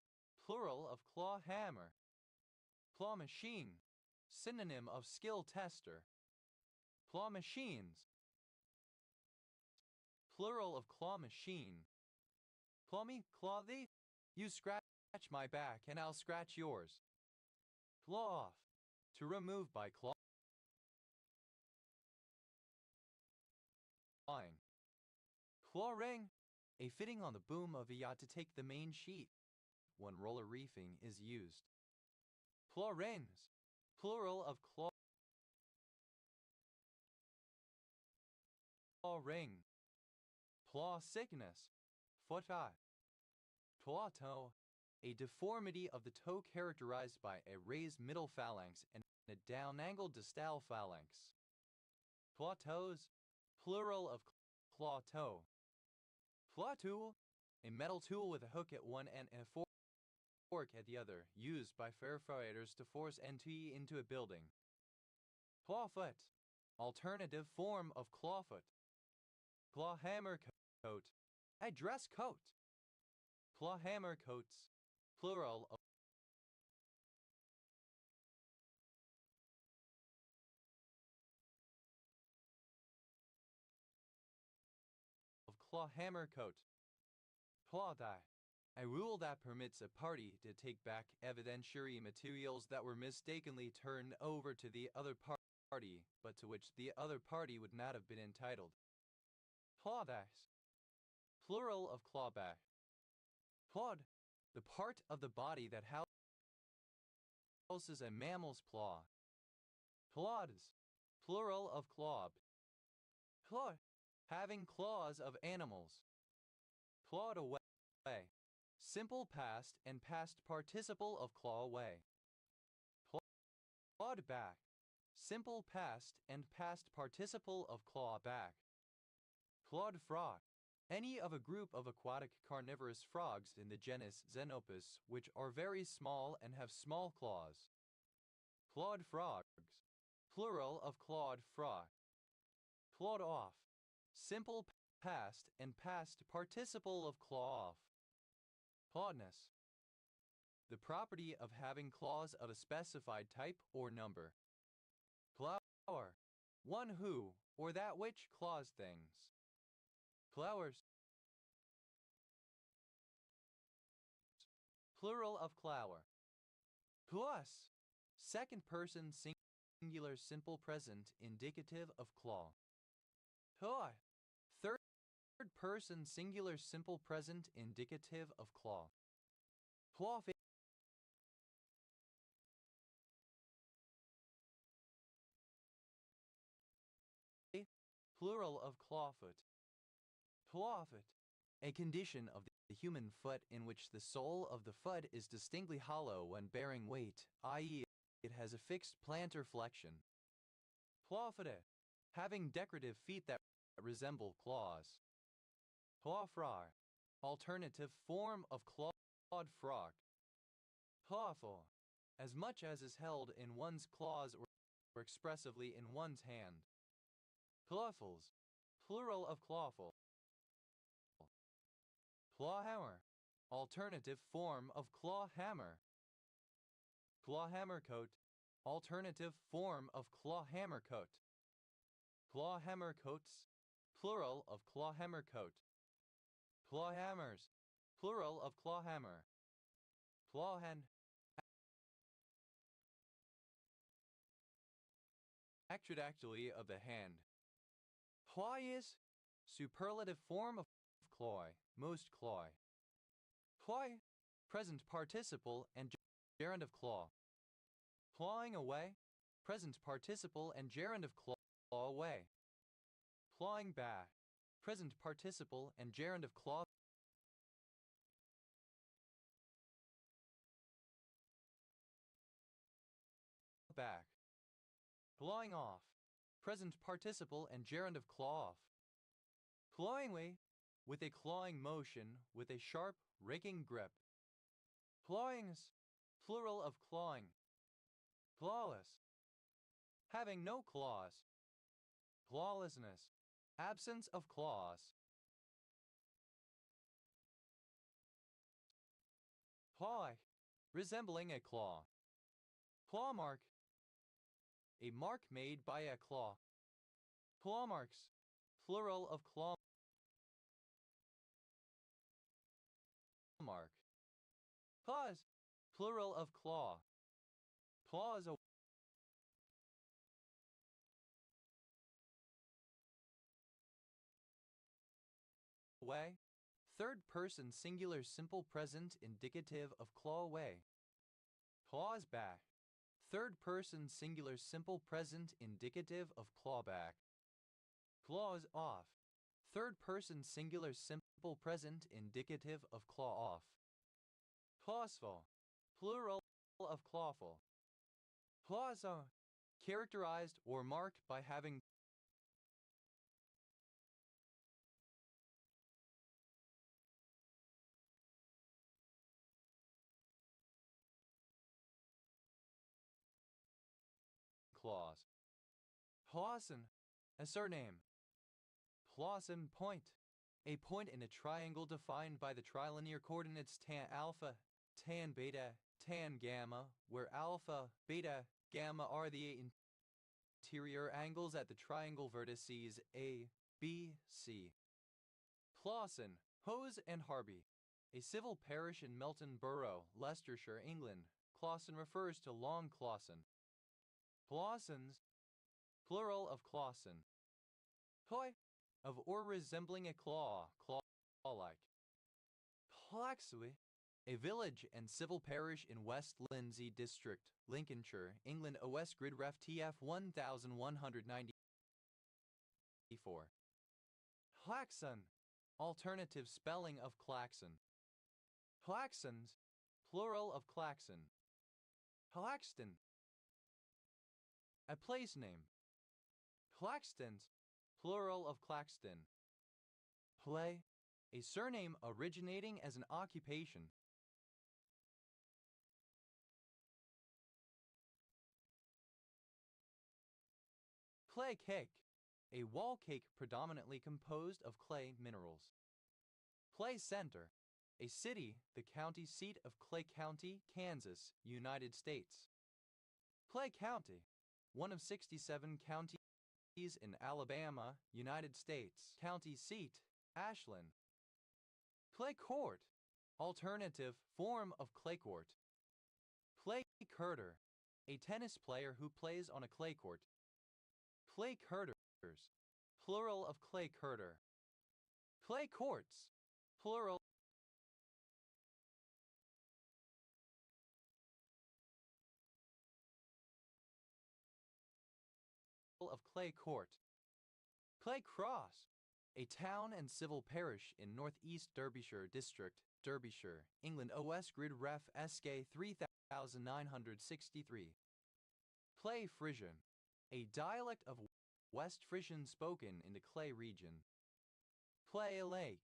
Speaker 1: plural of claw hammer. Claw machine, synonym of skill tester. Claw machines, plural of claw machine. Claw me, claw thee, you scratch my back and I'll scratch yours. Claw off, to remove by clawing. Claw ring, a fitting on the boom of a yacht to take the main sheet when roller reefing is used. Claw rings, plural of claw ring. Claw sickness, foot eye. Claw toe, a deformity of the toe characterized by a raised middle phalanx and a down-angled distal phalanx. Claw toes, plural of claw toe. Claw tool, a metal tool with a hook at one end and a fork at the other, used by firefighters to force entry into a building. Clawfoot, alternative form of clawfoot. Clawhammer coat, a dress coat. Clawhammer coats, plural of clawhammer coat. Claw die, a rule that permits a party to take back evidentiary materials that were mistakenly turned over to the other party, but to which the other party would not have been entitled. Clawbacks, plural of clawback. Clawed, the part of the body that houses a mammal's claw. Claws, plural of clawed. Claw, having claws of animals. Clawed away, simple past and past participle of claw away. Clawed back, simple past and past participle of claw back. Clawed frog, any of a group of aquatic carnivorous frogs in the genus Xenopus which are very small and have small claws. Clawed frogs, plural of clawed frog. Clawed off, simple past and past participle of claw off. Clawedness, the property of having claws of a specified type or number. Clower, one who or that which claws things. Clowers, plural of clower. Plus, second person singular simple present indicative of claw. Toy, third person singular simple present indicative of claw. Claw plural of clawfoot. Clawfoot, a condition of the human foot in which the sole of the foot is distinctly hollow when bearing weight, i.e., it has a fixed plantar flexion. Clawfooted, having decorative feet that resemble claws. Clawfrar, alternative form of clawed frog. Clawful, as much as is held in one's claws or expressively in one's hand. Clawfuls, plural of clawful. Clawhammer, alternative form of clawhammer. Clawhammer coat, alternative form of clawhammer coat. Clawhammer coats, plural of clawhammer coat. Clawhammers, plural of clawhammer. Clawhand, actrodactyly of the hand. Clawius, superlative form of cloy, most cloy. Cloy, present participle and gerund of claw. Clawing away, present participle and gerund of claw away. Clawing back, present participle and gerund of claw back. Clawing off, present participle and gerund of claw off. Clawingly, with a clawing motion, with a sharp, raking grip. Clawings, plural of clawing. Clawless, having no claws. Clawlessness, absence of claws. Claw, resembling a claw. Claw mark, a mark made by a claw. Claw marks, plural of claw mark. Claws, plural of claw. Claws away. Third person singular simple present indicative of claw away. Claws back. Third person singular simple present indicative of clawback. Claws off. Third person singular simple present indicative of claw off. Clawsful, plural of clawful. Claws are characterized or marked by having claws. Clawson, a surname. Clawson point, a point in a triangle defined by the trilinear coordinates tan alpha, tan beta, tan gamma, where alpha, beta, gamma are the interior angles at the triangle vertices A, B, C. Clawson, Hose and Harby, a civil parish in Melton Borough, Leicestershire, England. Clawson refers to Long Clawson. Clawsons, plural of Clawson. Clay, of or resembling a claw, claw-like. Claxwy, a village and civil parish in West Lindsey District, Lincolnshire, England. OS Grid Ref TF 1194. Claxon, alternative spelling of Claxon. Claxons, plural of Claxon. Claxton, a place name. Claxtons, plural of Claxton. Play, a surname originating as an occupation. Clay cake, a wall cake predominantly composed of clay minerals. Clay Center, a city, the county seat of Clay County, Kansas, United States. Clay County, one of 67 counties in Alabama, United States. County seat, Ashland. Clay Court, alternative form of clay court. Clay Curter, a tennis player who plays on a clay court. Clay Curters, plural of clay curter. Clay courts, plural of clay court. Clay Cross, a town and civil parish in northeast Derbyshire District, Derbyshire, England. OS Grid Ref SK 3963. Clay Frisian, a dialect of West Frisian spoken in the Clay region. Clay Lake,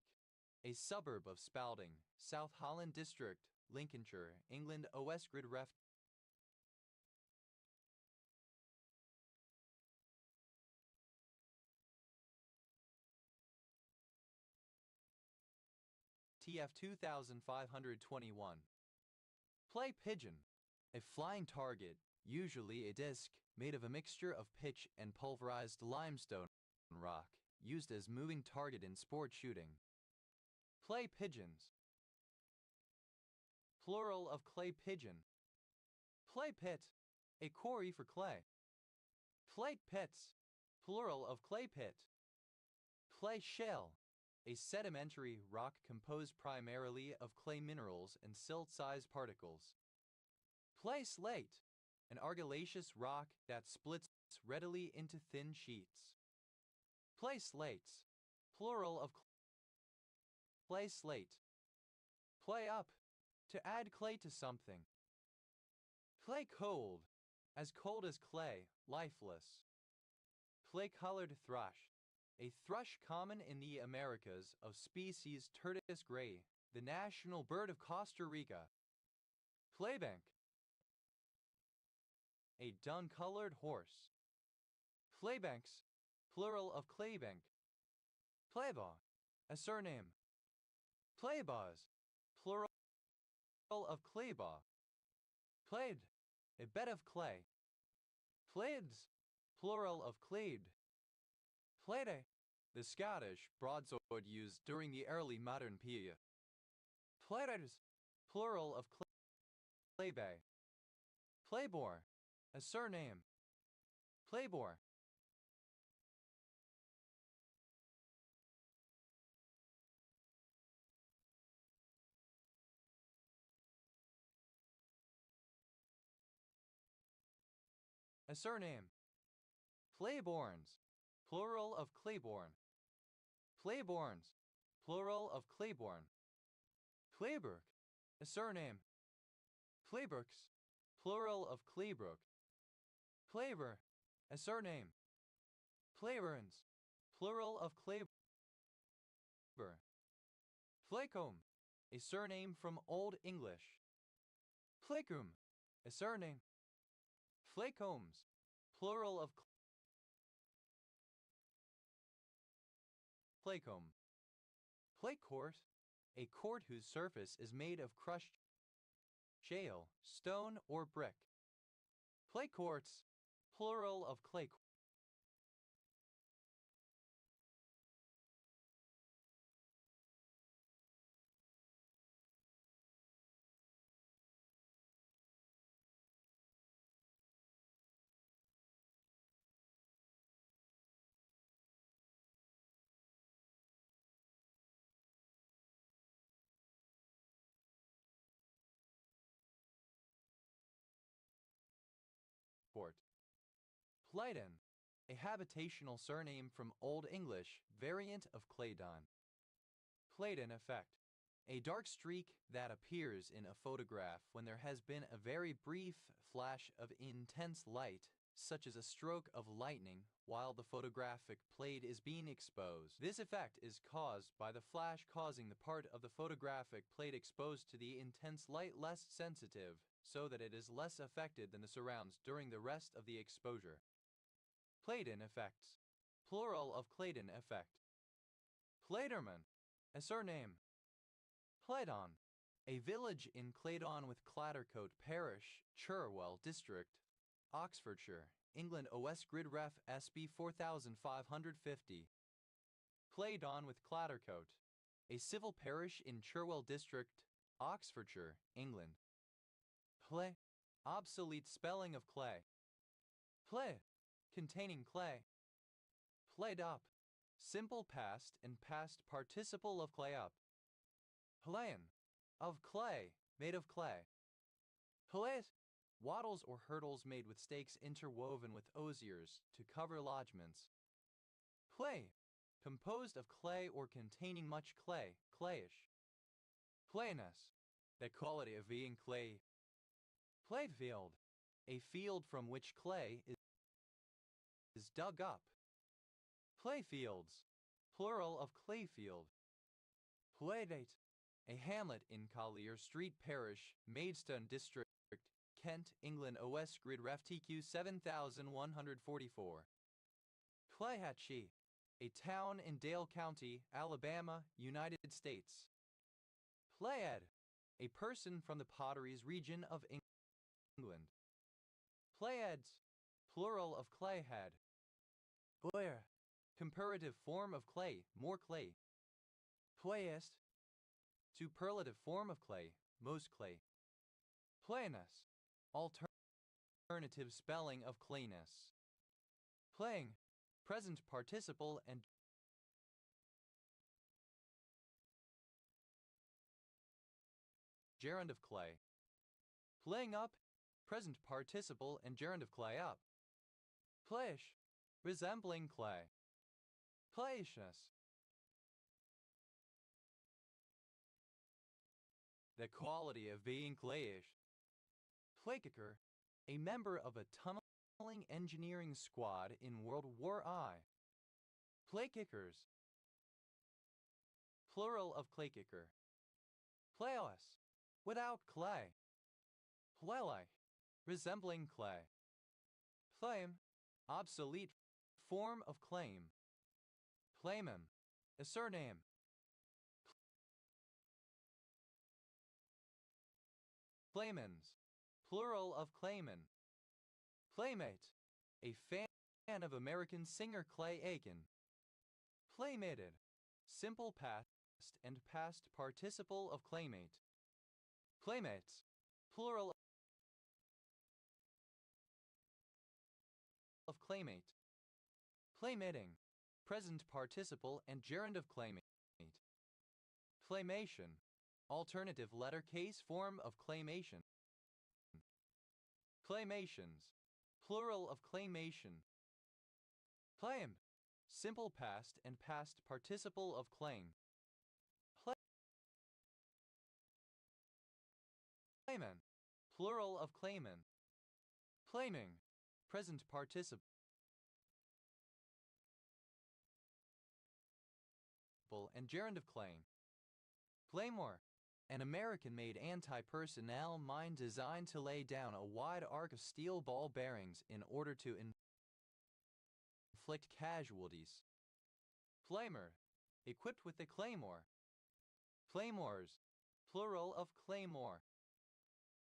Speaker 1: a suburb of Spalding, South Holland District, Lincolnshire, England. OS grid ref TF 2521. Play pigeon. A flying target, usually a disc, made of a mixture of pitch and pulverized limestone rock, used as moving target in sport shooting. Play pigeons. Plural of clay pigeon. Play pit. A quarry for clay. Plate pits. Plural of clay pit. Clay shell. A sedimentary rock composed primarily of clay minerals and silt-sized particles. Play slate. An argillaceous rock that splits readily into thin sheets. Play slates. Plural of clay slate. Play up. To add clay to something. Play cold. As cold as clay, lifeless. Clay-colored thrush. A thrush common in the Americas of species Turdus gray, the national bird of Costa Rica. Playbank. A dun-colored horse. Playbanks. Plural of claybank. Playbaugh. A surname. Playbaws. Plural of claybaugh. Played. A bed of clay. Plaids. Plural of clade. Playday. The Scottish broadsword used during the early modern period. Players. Plural of claybay. Playbore. A surname. Playbore. A surname. Playborns. Plural of Claiborne. Playborns. Plural of Claiborne. Clayburg. A surname. Claybrook's. Plural of Claybrook. Clayber. A surname. Clayburns. Plural of Clayber. Flaycomb. A surname from Old English. Flaycomb. A surname. Flaycombs. Plural of Playcomb. Clay court. A court whose surface is made of crushed shale, stone, or brick. Clay courts. Plural of clay court. Claydon. A habitational surname from Old English, variant of Claydon. Claydon effect. A dark streak that appears in a photograph when there has been a very brief flash of intense light, such as a stroke of lightning, while the photographic plate is being exposed. This effect is caused by the flash causing the part of the photographic plate exposed to the intense light less sensitive, so that it is less affected than the surrounds during the rest of the exposure. Claydon effects. Plural of Claydon effect. Claderman. A surname. Claydon. A village in Claydon with Clattercote Parish, Cherwell District, Oxfordshire, England. OS grid ref SB 4550. Claydon with Clattercote. A civil parish in Cherwell District, Oxfordshire, England. Play. Obsolete spelling of clay. Play. Containing clay. Played up. Simple past and past participle of clay up. Plain. Of clay. Made of clay. Plait. Wattles or hurdles made with stakes interwoven with osiers to cover lodgements. Play. Composed of clay or containing much clay, clayish. Playness. The quality of being clay. Played field. A field from which clay is dug up. Playfields. Plural of clayfield. Playdate. a hamlet in Collier Street Parish, Maidstone District, Kent, England. OS Grid Ref TQ 7144. Playhatchee, a town in Dale County, Alabama, United States. Pleiad, a person from the Potteries region of England. Pleiads, plural of clayhad. Boyer, comparative form of clay, more clay. Playest, superlative form of clay, most clay. Playness, alternative spelling of clayness. Playing, present participle and gerund of clay. Playing up, present participle and gerund of clay up. Playish, resembling clay. Playishness. The quality of being clayish. Playkicker, a member of a tunneling engineering squad in World War I. Playkickers. Plural of claykicker. Playless, without clay. Playlike, resembling clay. Claim, obsolete form of claim. Claimum, a surname. Claimans, plural of clayman. Playmate, a fan of American singer Clay Aiken. Playmated, simple past and past participle of claymate. Playmates, plural of claymate. Playmating, present participle and gerund of claymate. Claymation, alternative letter case form of claymation. Claymations, plural of claymation. Claimed, simple past and past participle of claim. Clayman, plural of clayman. Claiming, present participle and gerund of claim. Claymore, an American-made anti-personnel mine designed to lay down a wide arc of steel ball bearings in order to inflict casualties. Claimer, equipped with a claymore. Claymores, plural of claymore.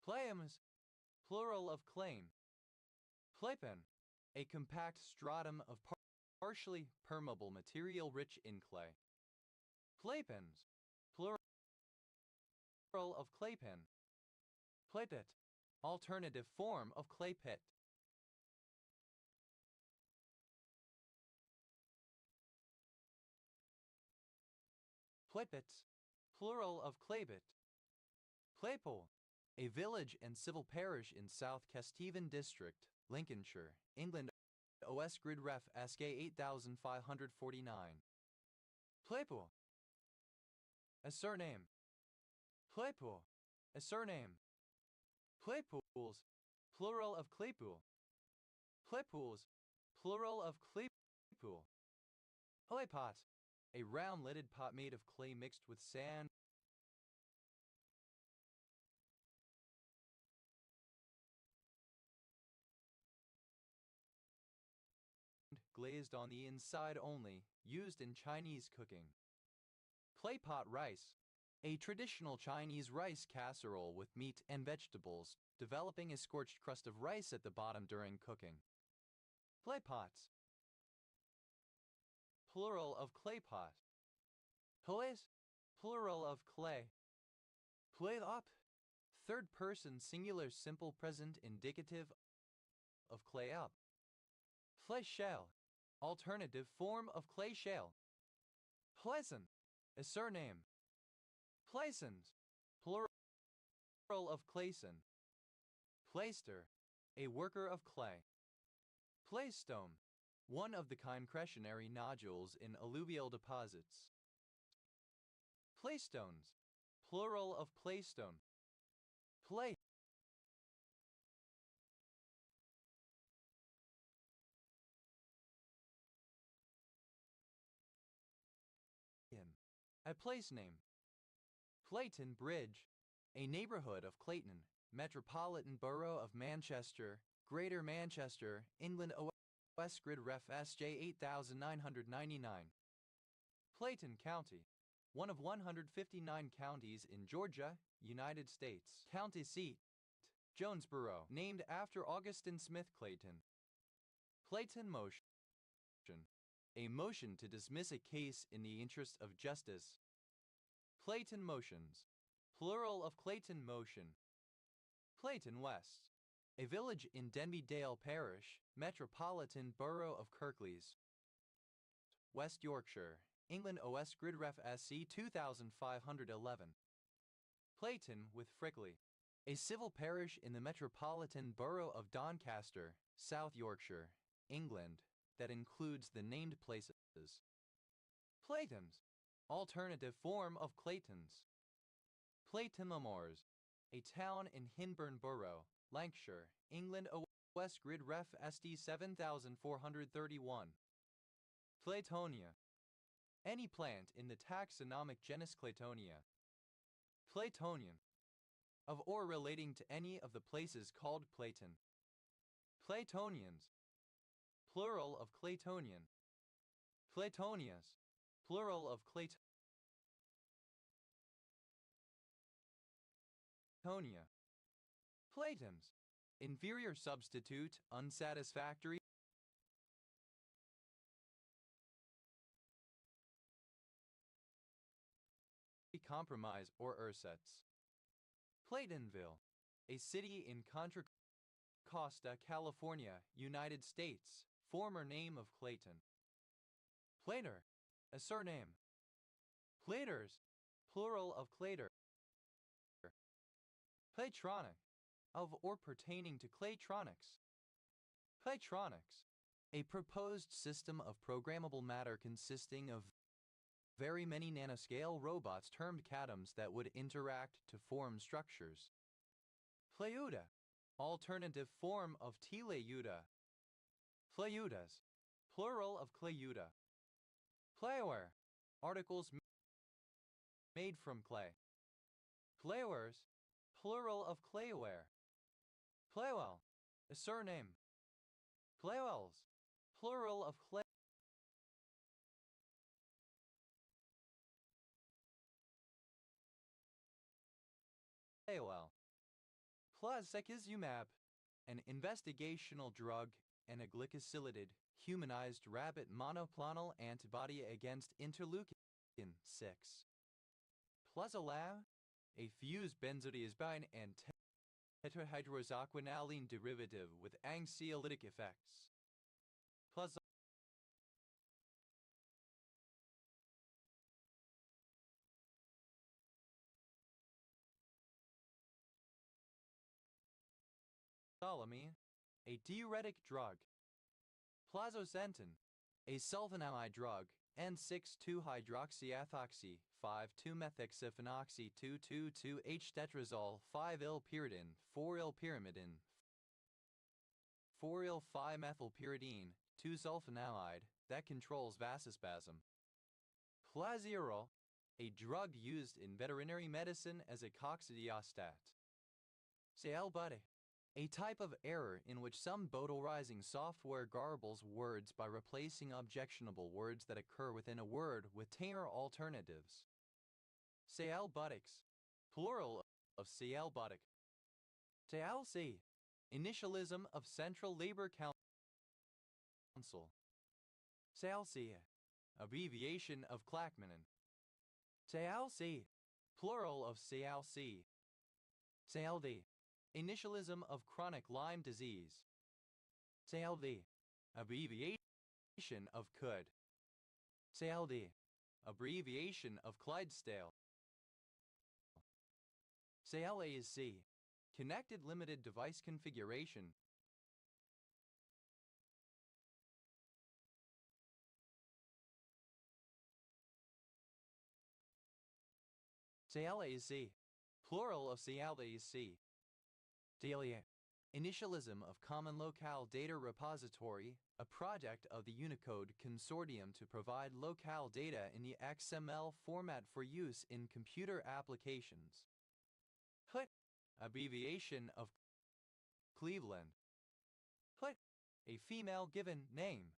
Speaker 1: Claims, plural of claim. Claypen, a compact stratum of partially permeable material rich in clay. Claypens, plural of claypen. Claypit, alternative form of claypit. Claypits, plural of claybit. Claypole, a village and civil parish in South Kesteven District, Lincolnshire, England. OS Grid Ref SK 8549. Claypool, a surname. Claypool, a surname. Claypools, plural of Claypool. Claypools, plural of Claypool. Claypot, a round-lidded pot made of clay mixed with sand. Glazed on the inside only, used in Chinese cooking. Claypot rice, a traditional Chinese rice casserole with meat and vegetables, developing a scorched crust of rice at the bottom during cooking. Claypots, plural of claypot. Clays, plural of clay. Play up, third person singular simple present indicative of clay up. Clay shell, alternative form of clay shell. Pleasant, a surname. Plaisons, plural of clayson. Plaister, a worker of clay. Playstone, one of the concretionary nodules in alluvial deposits. Playstones, plural of playstone. Play, a place name. Clayton Bridge, a neighborhood of Clayton, Metropolitan Borough of Manchester, Greater Manchester, England. OS Grid Ref SJ 8999. Clayton County, one of 159 counties in Georgia, United States. County seat, Jonesboro, named after Augustin Smith Clayton. Clayton motion, a motion to dismiss a case in the interest of justice. Clayton motions, plural of Clayton motion. Clayton West, a village in Denby Dale Parish, Metropolitan Borough of Kirklees, West Yorkshire, England. OS Grid Ref SC 2511. Clayton with Frickley, a civil parish in the Metropolitan Borough of Doncaster, South Yorkshire, England, that includes the named places. Claytons, alternative form of Claytons. Claytonmores, a town in Hinburn Borough, Lancashire, England. OS Grid Ref SD 7431. Claytonia, any plant in the taxonomic genus Claytonia. Claytonian, of or relating to any of the places called Clayton. Claytonians, plural of Claytonian. Claytonias, plural of Claytonia. Claytons, inferior substitute, unsatisfactory. Compromise or ersatz. Claytonville, a city in Contra Costa, California, United States, former name of Clayton. Claytor, a surname. Claytors, plural of Claytor. Claytronic, of or pertaining to Claytronics. Claytronics, a proposed system of programmable matter consisting of very many nanoscale robots termed CADMs that would interact to form structures. Clayuta, alternative form of Teleuta. Clayutas, plural of Clayuta. Clayware, articles made from clay. Claywares, plural of clayware. Claywell, a surname. Claywells, plural of Claywell. Plazekizumab, an investigational drug and a glycosylation humanized rabbit monoclonal antibody against interleukin 6. Plazolab, a fused benzodiazepine and tetrahydrozoquinolone derivative with anxiolytic effects. Plazolami, a diuretic drug. Plazocentin, a sulfonamide drug, N6,2-hydroxyethoxy 5,2-methoxyphenoxy 2,2,2-H-tetrazole 5-L-pyridine 4-L-pyrimidine 4-L-5-methylpyridine 2-sulfonamide that controls vasospasm. Plazirol, a drug used in veterinary medicine as a coccidiostat. Cialbuttic, a type of error in which some botarizing software garbles words by replacing objectionable words that occur within a word with tame alternatives. Cialbuttics, plural of cialbuttic. TLC, initialism of Central Labor Council. CLC, abbreviation of Clackmannan. CLC, plural of CLC. CLD, initialism of chronic Lyme disease. CLD, abbreviation of could. CLD, abbreviation of Clydesdale. CLAC, connected limited device configuration. CLAC, plural of CLAC. Delia, Initialism of Common Locale Data Repository, a project of the Unicode Consortium to provide locale data in the XML format for use in computer applications. HUT, abbreviation of Cleveland. HUT, a female given name.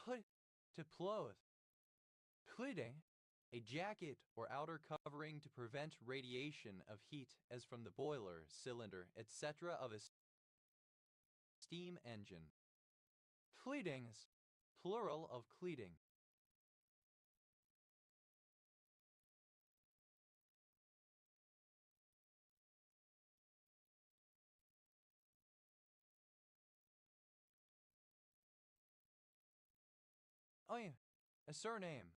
Speaker 1: HUT, to clothe. Hooding, a jacket or outer covering to prevent radiation of heat as from the boiler, cylinder, etc. of a steam engine. Cleatings, plural of cleating. Oh yeah, a surname.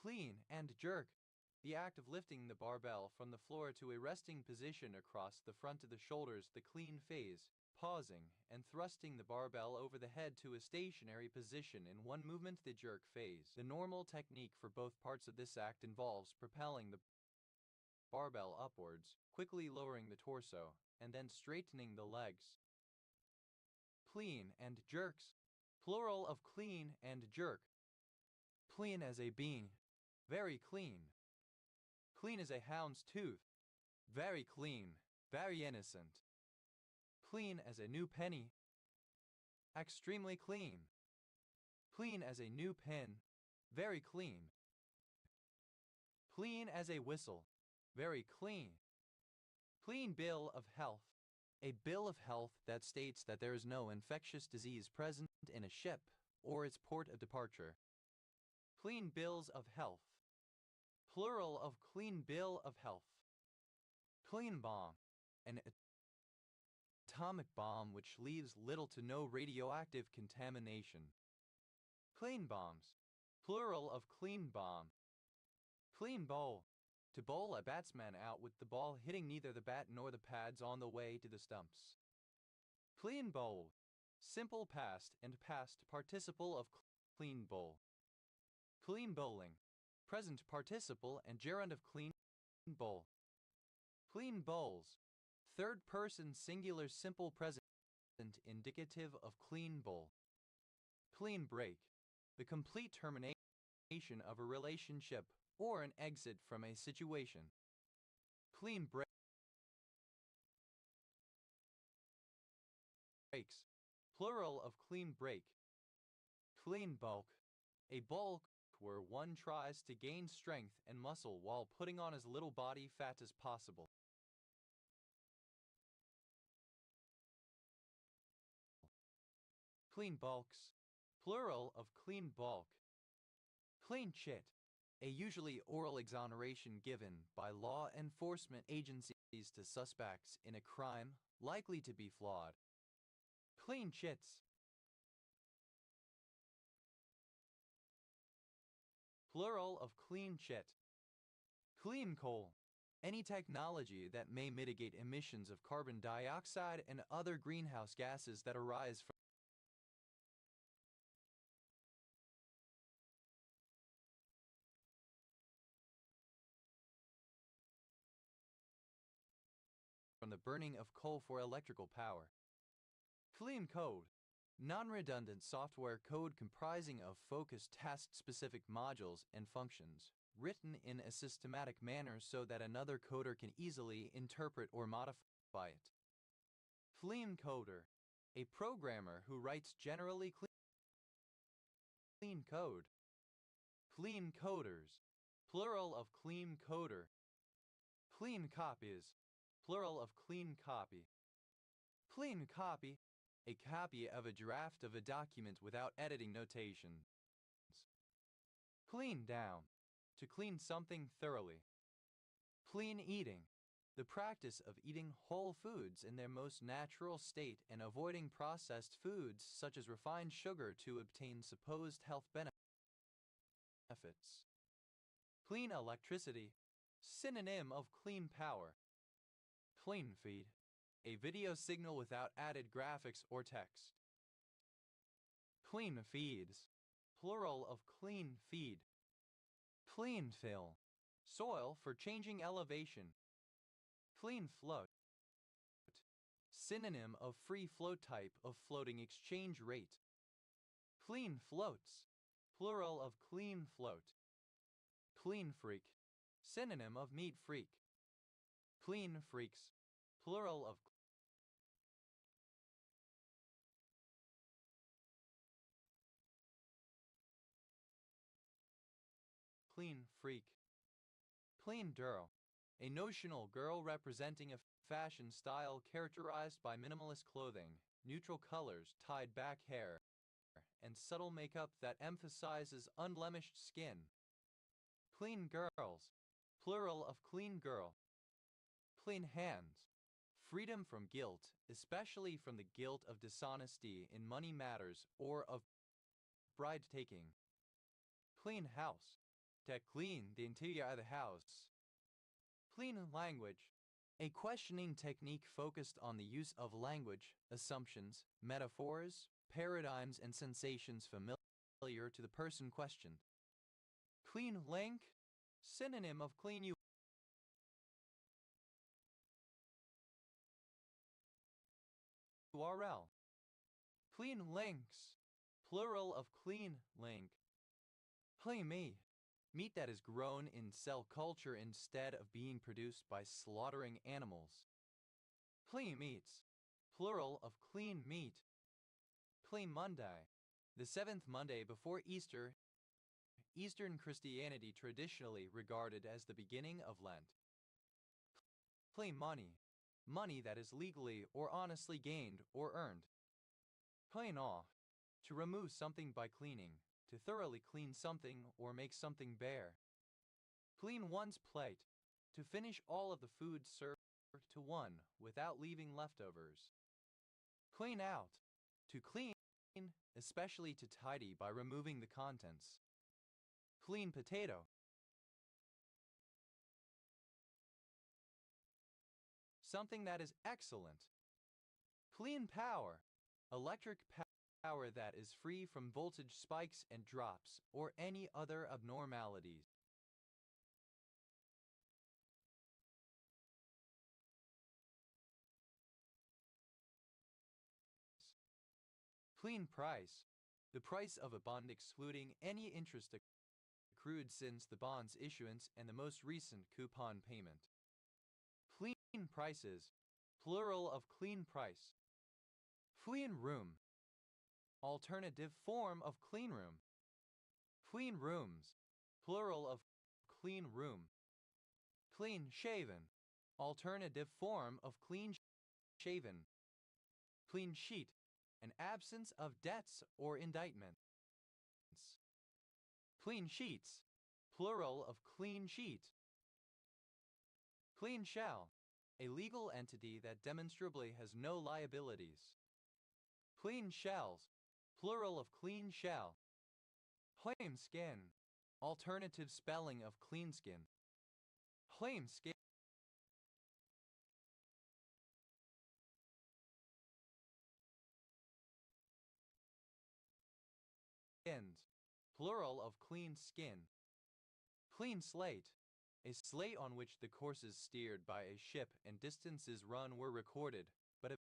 Speaker 1: Clean and jerk, the act of lifting the barbell from the floor to a resting position across the front of the shoulders, the clean phase, pausing and thrusting the barbell over the head to a stationary position in one movement, the jerk phase. The normal technique for both parts of this act involves propelling the barbell upwards, quickly lowering the torso, and then straightening the legs. Clean and jerks, plural of clean and jerk. Clean as a being, very clean. Clean as a hound's tooth, very clean, very innocent. Clean as a new penny, extremely clean. Clean as a new pen, very clean. Clean as a whistle, very clean. Clean bill of health, a bill of health that states that there is no infectious disease present in a ship or its port of departure. Clean bills of health, plural of clean bill of health. Clean bomb, an atomic bomb which leaves little to no radioactive contamination. Clean bombs, plural of clean bomb. Clean bowl, to bowl a batsman out with the ball hitting neither the bat nor the pads on the way to the stumps. Clean bowl, simple past and past participle of clean bowl. Clean bowling, present participle and gerund of clean bowl. Clean bowls, third person singular simple present indicative of clean bowl. Clean break, the complete termination of a relationship or an exit from a situation. Clean breaks, plural of clean break. Clean bulk, a bulk where one tries to gain strength and muscle while putting on as little body fat as possible. Clean bulks, plural of clean bulk. Clean chit, a usually oral exoneration given by law enforcement agencies to suspects in a crime likely to be flawed. Clean chits, plural of clean chit. Clean coal, any technology that may mitigate emissions of carbon dioxide and other greenhouse gases that arise from the burning of coal for electrical power. Clean code, non-redundant software code comprising of focused task-specific modules and functions, written in a systematic manner so that another coder can easily interpret or modify it. Clean coder, a programmer who writes generally clean code. Clean coders, plural of clean coder. Clean copies, plural of clean copy. Clean copy, a copy of a draft of a document without editing notations. Clean down, to clean something thoroughly. Clean eating, the practice of eating whole foods in their most natural state and avoiding processed foods such as refined sugar to obtain supposed health benefits. Clean electricity, synonym of clean power. Clean feed, a video signal without added graphics or text. Clean feeds, plural of clean feed. Clean fill, soil for changing elevation. Clean float, synonym of free float type of floating exchange rate. Clean floats, plural of clean float. Clean freak, synonym of meat freak. Clean freaks, plural of clean freak. Clean girl, a notional girl representing a fashion style characterized by minimalist clothing, neutral colors, tied back hair, and subtle makeup that emphasizes unblemished skin. Clean girls, plural of clean girl. Clean hands, freedom from guilt, especially from the guilt of dishonesty in money matters or of bride taking. Clean house, to clean the interior of the house. Clean language, a questioning technique focused on the use of language, assumptions, metaphors, paradigms, and sensations familiar to the person questioned. Clean link, synonym of clean URL. Clean links, plural of clean link. Clean meat that is grown in cell culture instead of being produced by slaughtering animals. Clean meats, plural of clean meat. Clean Monday, the seventh Monday before Easter, Eastern Christianity traditionally regarded as the beginning of Lent. Clean money that is legally or honestly gained or earned. Clean off, to remove something by cleaning, to thoroughly clean something or make something bare. Clean one's plate, to finish all of the food served to one without leaving leftovers. Clean out, to clean, especially to tidy by removing the contents. Clean potato, something that is excellent. Clean power, electric power that is free from voltage spikes and drops or any other abnormalities. Clean price, the price of a bond excluding any interest accrued since the bond's issuance and the most recent coupon payment. Clean prices, plural of clean price. Clean room, alternative form of clean room. Clean rooms, plural of clean room. Clean shaven, alternative form of clean shaven. Clean sheet, an absence of debts or indictments. Clean sheets, plural of clean sheet. Clean shell, a legal entity that demonstrably has no liabilities. Clean shells, plural of clean shell. Claim skin, alternative spelling of clean skin. Claim skin. Skins, plural of clean skin. Clean slate, a slate on which the courses steered by a ship and distances run were recorded, but have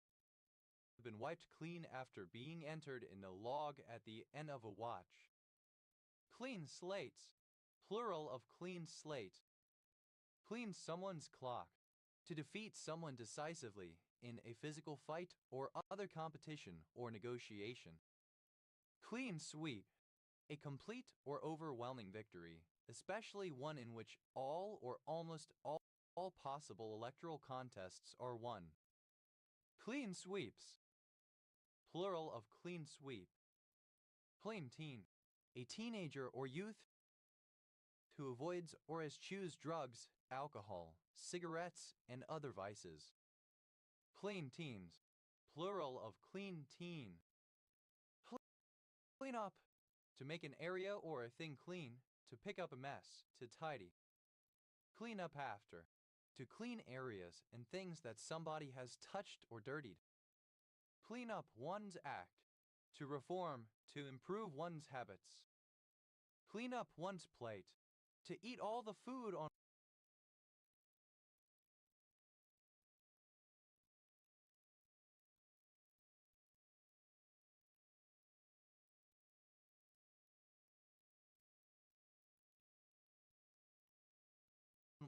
Speaker 1: been wiped clean after being entered in a log at the end of a watch. Clean slates, plural of clean slate. Clean someone's clock, to defeat someone decisively in a physical fight or other competition or negotiation. Clean sweep, a complete or overwhelming victory, especially one in which all or almost all possible electoral contests are won. Clean sweeps, plural of clean sweep. Clean teen, a teenager or youth who avoids or eschews drugs, alcohol, cigarettes, and other vices. Clean teens, plural of clean teen. Clean up, to make an area or a thing clean, to pick up a mess, to tidy. Clean up after, to clean areas and things that somebody has touched or dirtied. Clean up one's act, to reform, to improve one's habits. Clean up one's plate, to eat all the food on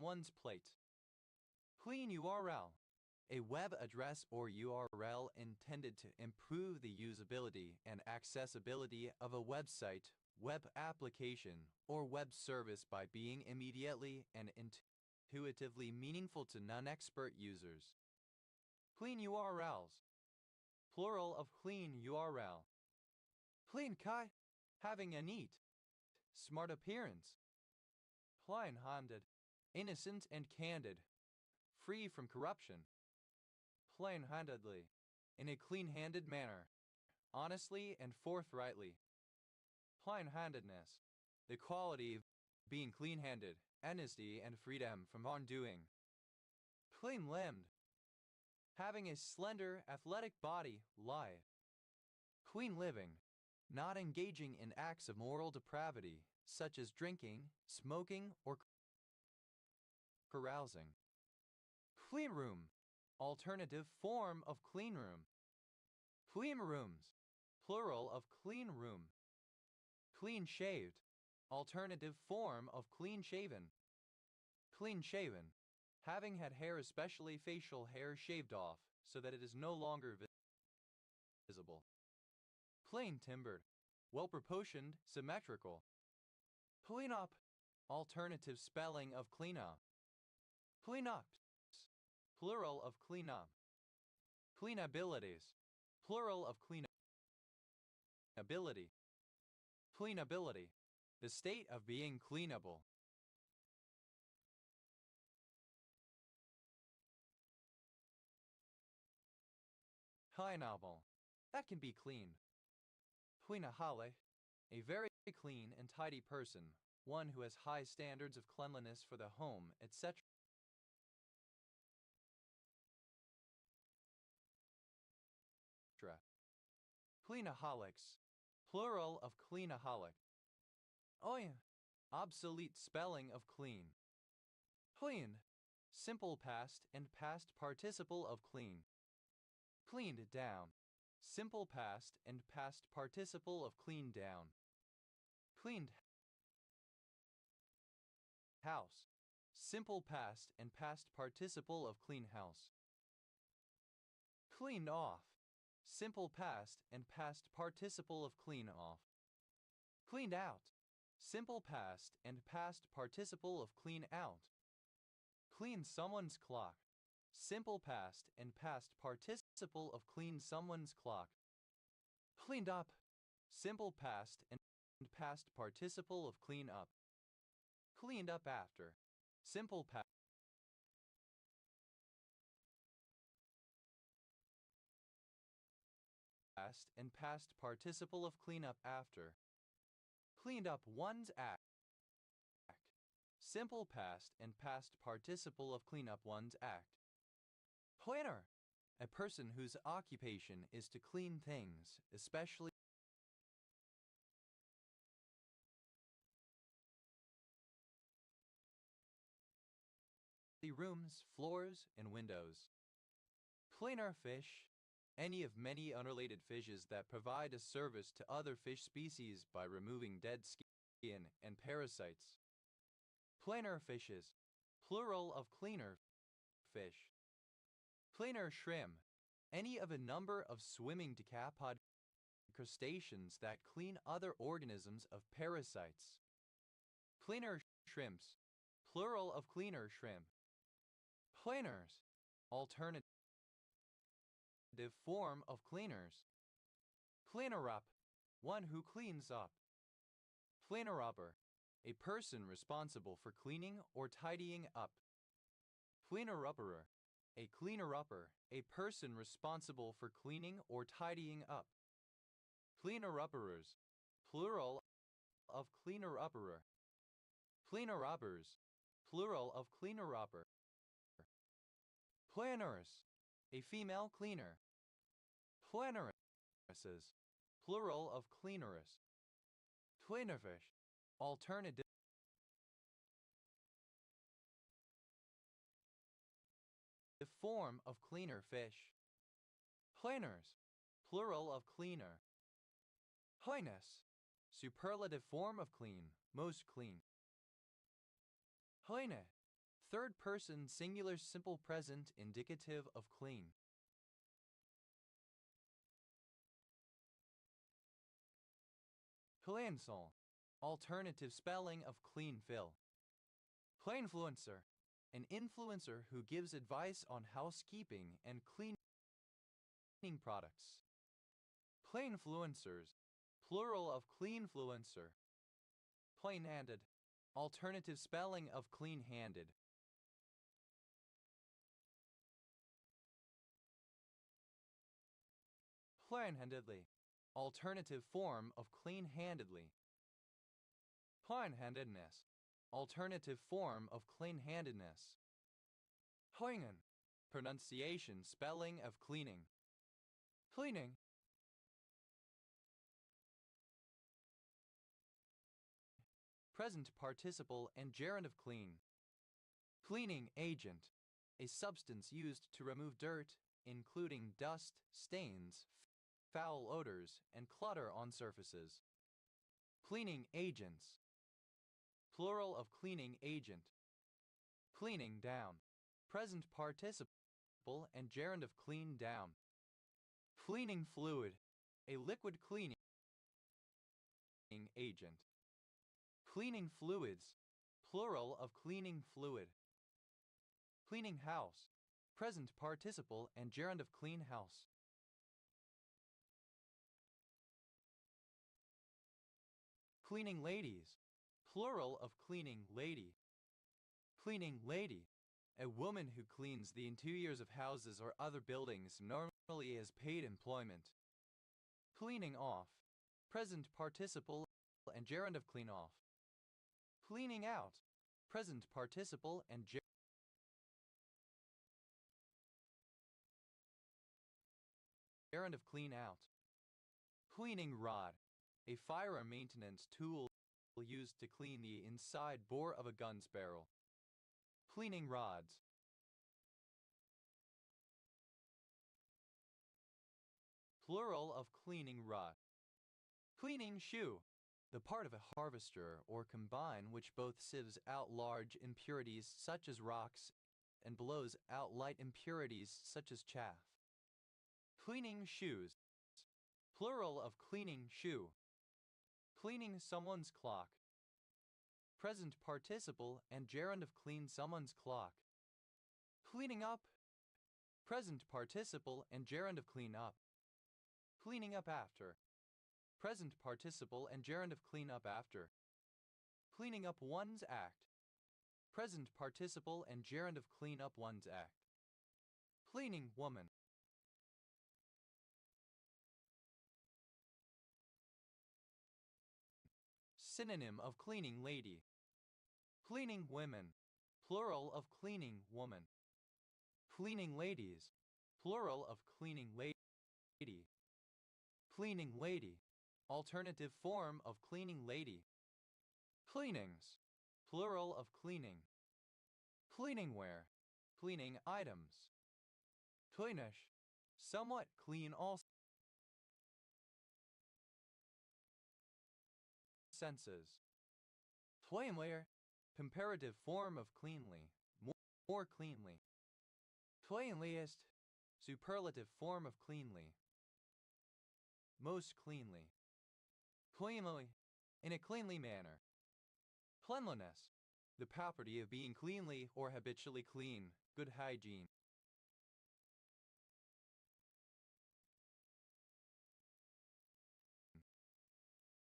Speaker 1: one's plate. Clean URL. A web address or URL intended to improve the usability and accessibility of a website, web application, or web service by being immediately and intuitively meaningful to non-expert users. Clean URLs. Plural of clean URL. Clean Kai. Having a neat, smart appearance. Plain-handed. Innocent and candid. Free from corruption. Plain-handedly. In a clean-handed manner. Honestly and forthrightly. Plain-handedness. The quality of being clean-handed, honesty and freedom from wrongdoing. Clean-limbed. Having a slender, athletic body, lithe. Clean living. Not engaging in acts of moral depravity, such as drinking, smoking, or carousing. Clean room. Alternative form of clean room. Clean rooms. Plural of clean room. Clean shaved. Alternative form of clean shaven. Clean shaven. Having had hair, especially facial hair, shaved off so that it is no longer visible. Plain timbered. Well proportioned, symmetrical. Clean up. Alternative spelling of clean up. Clean ups. Plural of clean up. Clean abilities. Plural of clean ability. Cleanability. The state of being cleanable. Cleanable. That can be cleaned. Cleanaholic. A very clean and tidy person, one who has high standards of cleanliness for the home, etc. Cleanaholics. Plural of cleanaholic. Obsolete spelling of clean. Cleaned. Simple past and past participle of clean. Cleaned down. Simple past and past participle of clean down. Cleaned house. Simple past and past participle of clean house. Cleaned off. Simple past and past participle of clean off. Cleaned out. Simple past and past participle of clean out. Clean someone's clock. Simple past and past participle of clean someone's clock. Cleaned up. Simple past and past participle of clean up. Cleaned up after. Simple past and past participle of clean up after. Cleaned up one's act. Simple past and past participle of clean up one's act. Cleaner. A person whose occupation is to clean things, especially the rooms, floors, and windows. Cleaner fish. Any of many unrelated fishes that provide a service to other fish species by removing dead skin and parasites. Plainer fishes. Plural of cleaner fish. Plainer shrimp. Any of a number of swimming decapod crustaceans that clean other organisms of parasites. Cleaner shrimps. Plural of cleaner shrimp. Cleaners. Alternative form of cleaners. Cleaner up. One who cleans up. Cleaner upper. A person responsible for cleaning or tidying up. Cleaner upperer. A cleaner upper. A person responsible for cleaning or tidying up. Cleaner upperers. Plural of cleaner upperer. Cleaner uppers. Plural of cleaner upper. Cleaners. A female cleaner. Cleaneresses. Plural of cleaneress. Cleanerfish. Alternative form of cleaner fish. Cleaners. Plural of cleaner. Cleanest. Superlative form of clean, most clean. Cleane. Third person singular simple present indicative of clean. Plainful, alternative spelling of clean fill. Plainfluencer, an influencer who gives advice on housekeeping and cleaning products. Plainfluencers, plural of cleanfluencer. Plain-handed, alternative spelling of clean-handed. Plain-handedly, alternative form of clean-handedly. Plain-handedness, alternative form of clean-handedness. Cleaning, pronunciation spelling of cleaning. Cleaning. Present participle and gerund of clean. Cleaning agent, a substance used to remove dirt, including dust, stains, foul odors, and clutter on surfaces. Cleaning agents. Plural of cleaning agent. Cleaning down. Present participle and gerund of clean down. Cleaning fluid, a liquid cleaning agent. Cleaning fluids, plural of cleaning fluid. Cleaning house, present participle and gerund of clean house. Cleaning ladies, plural of cleaning lady. Cleaning lady, a woman who cleans the interiors of houses or other buildings, normally as paid employment. Cleaning off, present participle and gerund of clean off. Cleaning out, present participle and gerund of clean out. Cleaning rod, a firearm maintenance tool used to clean the inside bore of a gun's barrel. Cleaning rods. Plural of cleaning rod. Cleaning shoe, the part of a harvester or combine which both sieves out large impurities such as rocks and blows out light impurities such as chaff. Cleaning shoes. Plural of cleaning shoe. Cleaning someone's clock. Present participle and gerund of clean someone's clock. Cleaning up. Present participle and gerund of clean up. Cleaning up after. Present participle and gerund of clean up after. Cleaning up one's act. Present participle and gerund of clean up one's act. Cleaning woman. Synonym of cleaning lady. Cleaning women, plural of cleaning woman. Cleaning ladies, plural of cleaning lady. Cleaning lady, alternative form of cleaning lady. Cleanings, plural of cleaning. Cleaningware, cleaning items. Cleanish, somewhat clean all senses. Cleanlier, comparative form of cleanly, more cleanly. Cleanliest, superlative form of cleanly. Most cleanly. Cleanly, in a cleanly manner. Cleanliness, the property of being cleanly or habitually clean, good hygiene.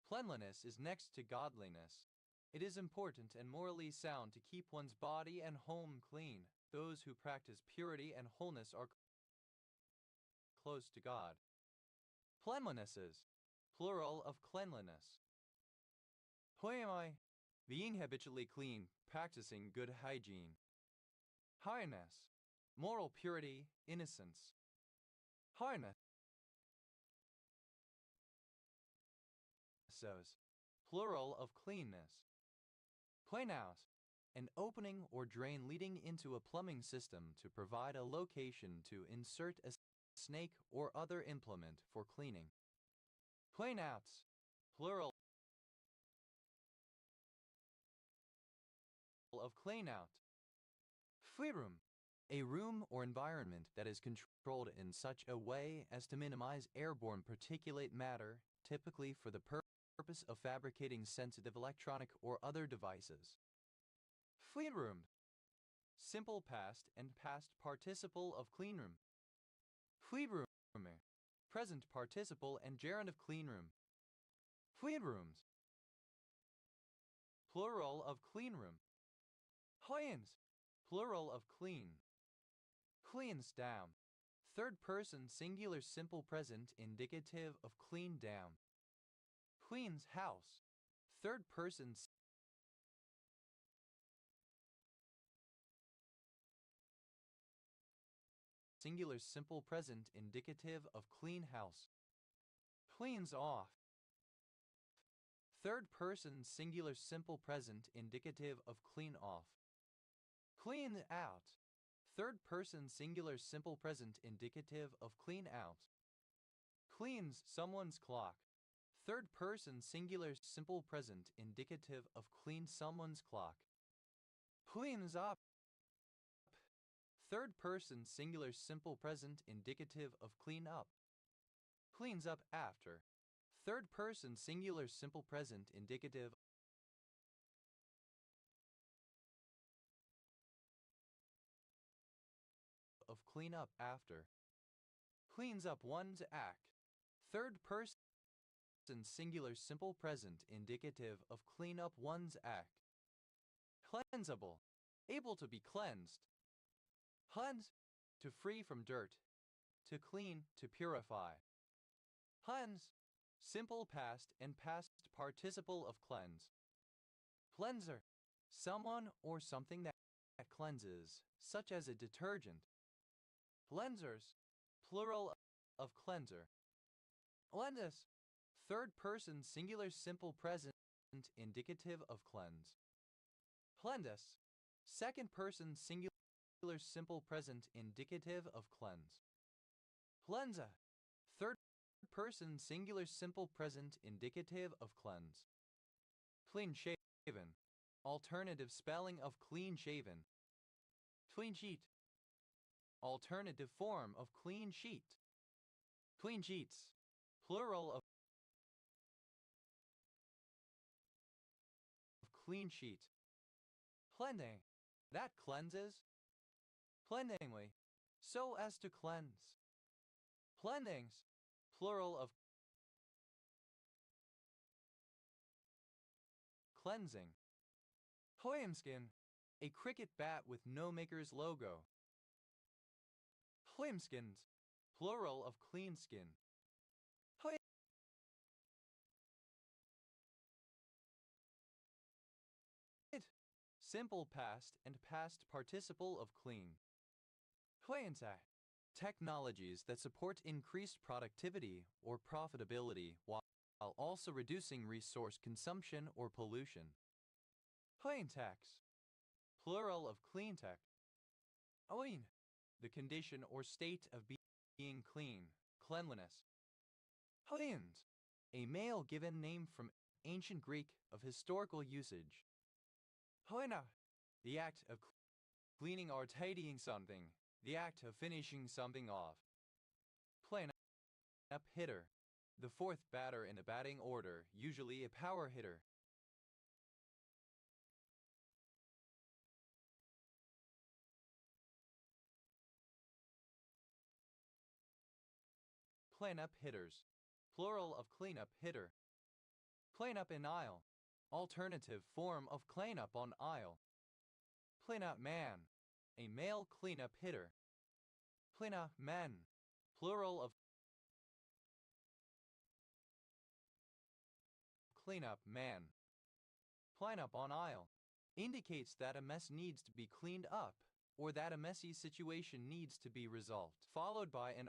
Speaker 1: Cleanliness is next to godliness. It is important and morally sound to keep one's body and home clean. Those who practice purity and wholeness are close to God. Cleanlinesses, plural of cleanliness. Cleanly, being habitually clean, practicing good hygiene. Highness, moral purity, innocence. Highness, plural of cleanness. Clean out, an opening or drain leading into a plumbing system to provide a location to insert a snake or other implement for cleaning. Clean outs, plural of clean out. Room, a room or environment that is controlled in such a way as to minimize airborne particulate matter, typically for the purpose of fabricating sensitive electronic or other devices. Room, simple past and past participle of cleanroom. Room, present participle and gerund of cleanroom. Rooms, plural of cleanroom. Cleans, plural of clean. Cleans down, third person singular simple present indicative of clean down. Cleans house, third person singular simple present indicative of clean house. Cleans off, third person singular simple present indicative of clean off. Clean out, third person singular simple present indicative of clean out. Cleans someone's clock, third person singular simple present indicative of clean someone's clock. Cleans up, third person singular simple present indicative of clean up. Cleans up after, third person singular simple present indicative of clean up after. Cleans up one's act, third person singular simple present indicative of clean up one's act. Cleansable, able to be cleansed. Cleanse, to free from dirt, to clean, to purify. Cleanse, simple past and past participle of cleanse. Cleanser, someone or something that cleanses, such as a detergent. Cleansers, plural of cleanser. Cleanse, third person singular simple present indicative of cleanse. Cleanse, second person singular simple present indicative of cleanse. Cleanse, third person singular simple present indicative of cleanse. Clean shaven, alternative spelling of clean shaven. Clean sheet, alternative form of clean sheet. Clean sheets, plural of clean sheet. Cleansing, that cleanses. Cleansingly, so as to cleanse. Cleansings, plural of cleansing. Clamskin, a cricket bat with no maker's logo. Clamskins, plural of clean skin. Simple past and past participle of clean. Cleansai, technologies that support increased productivity or profitability while also reducing resource consumption or pollution. Clean tax, plural of clean tech. Clean, the condition or state of being clean, cleanliness. Cleanse, a male given name from ancient Greek of historical usage. Cleana, the act of cleaning or tidying something, the act of finishing something off. Clean up hitter, the fourth batter in a batting order, usually a power hitter. Cleanup hitters, plural of cleanup hitter. Cleanup in aisle, alternative form of cleanup on aisle. Cleanup man, a male cleanup hitter. Cleanup men, plural of cleanup man. Cleanup on aisle indicates that a mess needs to be cleaned up or that a messy situation needs to be resolved, followed by an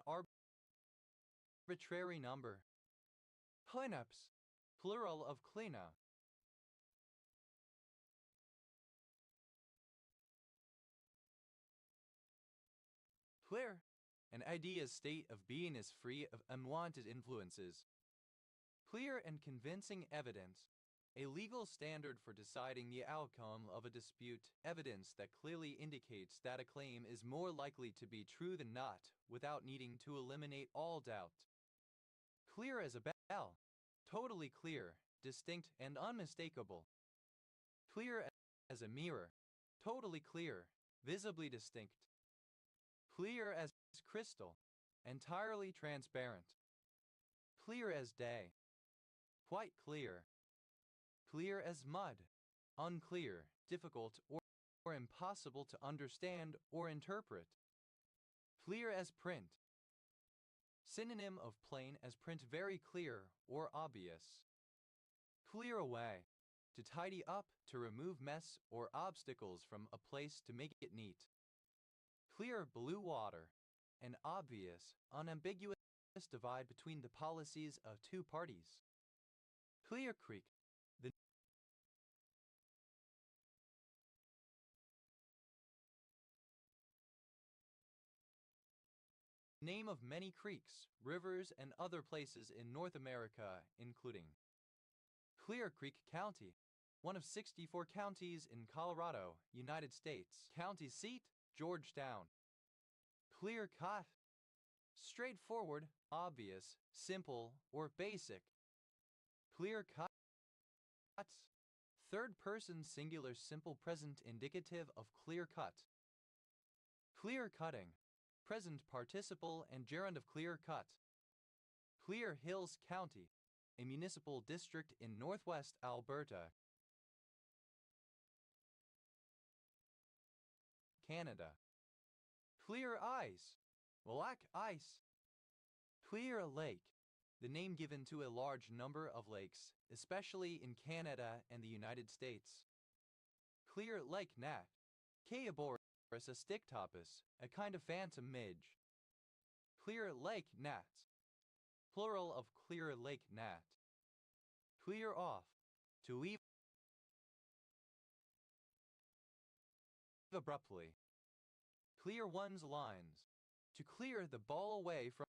Speaker 1: arbitrary number. Cleanups, plural of cleanup. Clear, an idea's state of being is free of unwanted influences. Clear and convincing evidence, A legal standard for deciding the outcome of a dispute, evidence that clearly indicates that a claim is more likely to be true than not, without needing to eliminate all doubt. Clear as a bell. Totally clear, distinct and unmistakable. Clear as a mirror. Totally clear, visibly distinct. Clear as crystal. Entirely transparent. Clear as day. Quite clear. Clear as mud. Unclear, difficult, or impossible to understand or interpret. Clear as print. Synonym of plain as print, very clear or obvious. Clear away. To tidy up, to remove mess or obstacles from a place to make it neat. Clear blue water. An obvious, unambiguous divide between the policies of two parties. Clear Creek. The name of many creeks, rivers, and other places in North America, including Clear Creek County, one of 64 counties in Colorado, United States. County seat, Georgetown. Clear cut. Straightforward, obvious, simple, or basic. Clear cut. Third person singular simple present indicative of clear cut. Clear cutting. Present participle and gerund of clear cut. Clear Hills County, a municipal district in northwest Alberta, Canada. Clear ice. Black ice. Clear Lake. The name given to a large number of lakes, especially in Canada and the United States. Clear Lake Gnat. Caeoborus astictopus, a kind of phantom midge. Clear Lake Gnats. Plural of Clear Lake Gnat. Clear off. To leave abruptly. Clear one's lines. To clear the ball away from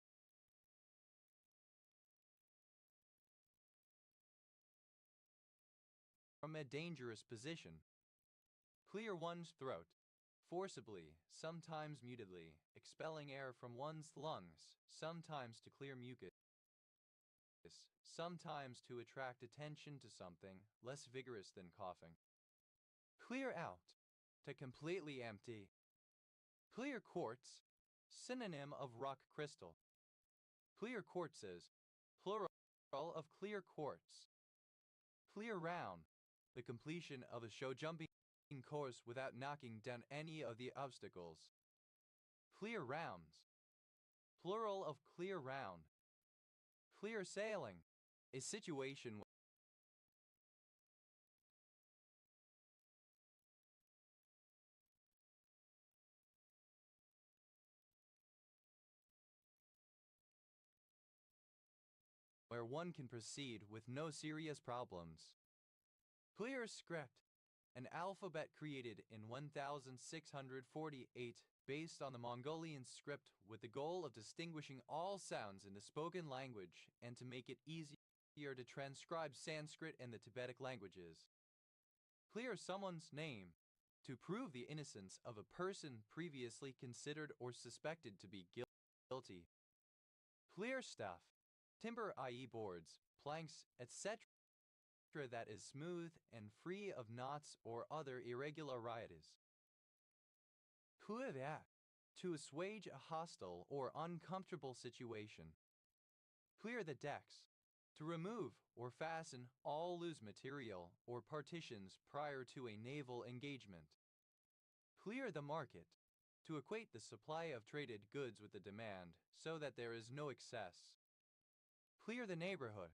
Speaker 1: a dangerous position. Clear one's throat. Forcibly, sometimes mutedly, expelling air from one's lungs, sometimes to clear mucus, sometimes to attract attention to something less vigorous than coughing. Clear out. To completely empty. Clear quartz. Synonym of rock crystal. Clear quartzes. Plural of clear quartz. Clear round. The completion of a show jumping course without knocking down any of the obstacles. Clear rounds. Plural of clear round. Clear sailing. A situation where one can proceed with no serious problems. Clear script. An alphabet created in 1648 based on the Mongolian script with the goal of distinguishing all sounds in the spoken language and to make it easier to transcribe Sanskrit and the Tibetic languages. Clear someone's name. To prove the innocence of a person previously considered or suspected to be guilty. Clear stuff. Timber, i.e. boards, planks, etc. that is smooth and free of knots or other irregularities. Clear that. To assuage a hostile or uncomfortable situation. Clear the decks. To remove or fasten all loose material or partitions prior to a naval engagement. Clear the market. To equate the supply of traded goods with the demand so that there is no excess. Clear the neighborhood.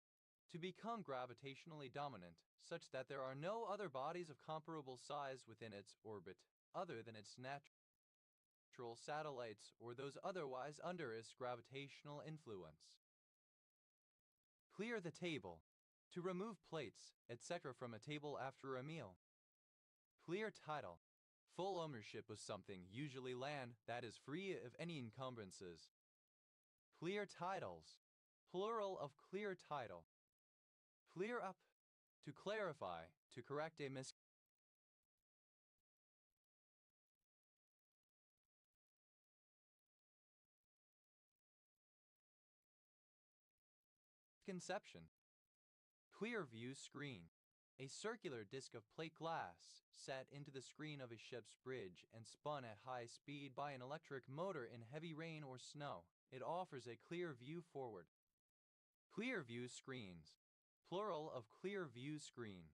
Speaker 1: To become gravitationally dominant, such that there are no other bodies of comparable size within its orbit, other than its natural satellites or those otherwise under its gravitational influence. Clear the table. To remove plates, etc. from a table after a meal. Clear title. Full ownership of something, usually land, that is free of any encumbrances. Clear titles. Plural of clear title. Clear up. To clarify, to correct a misconception. Clear view screen. A circular disc of plate glass set into the screen of a ship's bridge and spun at high speed by an electric motor in heavy rain or snow. It offers a clear view forward. Clear view screens. Plural of clear view screen.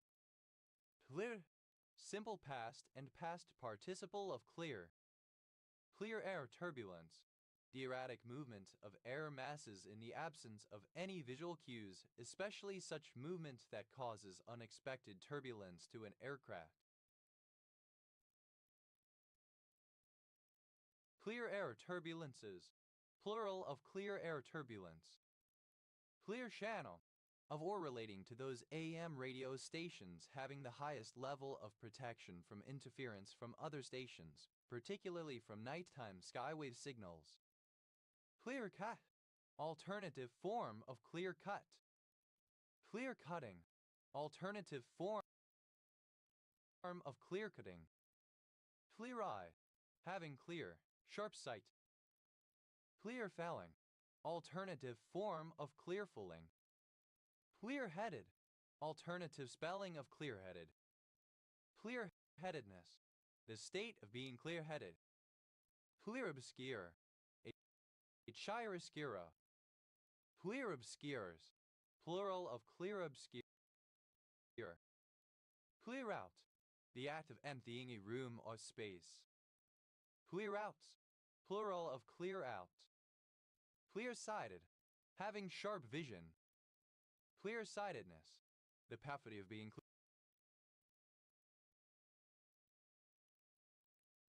Speaker 1: Clear. Simple past and past participle of clear. Clear air turbulence. The erratic movement of air masses in the absence of any visual cues, especially such movement that causes unexpected turbulence to an aircraft. Clear air turbulences. Plural of clear air turbulence. Clear channel. Of or relating to those AM radio stations having the highest level of protection from interference from other stations, particularly from nighttime skywave signals. Clear cut. Alternative form of clear cut. Clear cutting. Alternative form of clear cutting. Clear eye. Having clear, sharp sight. Clear felling. Alternative form of clear fooling. Clear-headed. Alternative spelling of clear-headed. Clear-headedness. The state of being clear-headed. Clear-obscure. A chiaroscuro. Clear-obscures. Plural of clear-obscure. Clear out. The act of emptying a room or space. Clear outs. Plural of clear out. Clear-sighted. Having sharp vision. Clear-sightedness. The property of being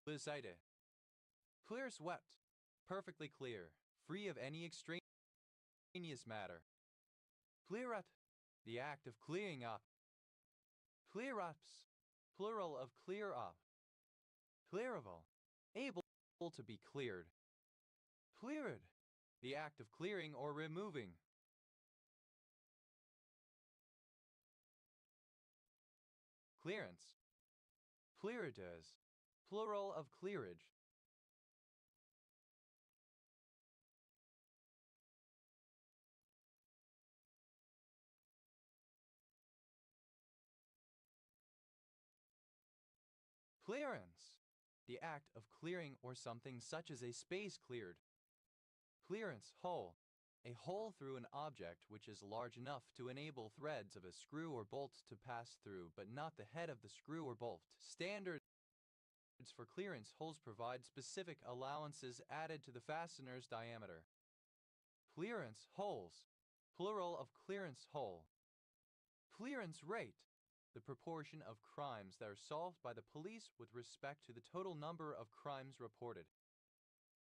Speaker 1: clear-sighted. Clear-swept. Perfectly clear, free of any extraneous matter. Clear up. The act of clearing up. Clear-ups. Plural of clear up. Clearable. Able to be cleared. Cleared. The act of clearing or removing. Clearance. Clearages. Plural of clearage. Clearance. The act of clearing or something such as a space cleared. Clearance hole. A hole through an object which is large enough to enable threads of a screw or bolt to pass through but not the head of the screw or bolt. Standards for clearance holes provide specific allowances added to the fastener's diameter. Clearance holes. Plural of clearance hole. Clearance rate. The proportion of crimes that are solved by the police with respect to the total number of crimes reported.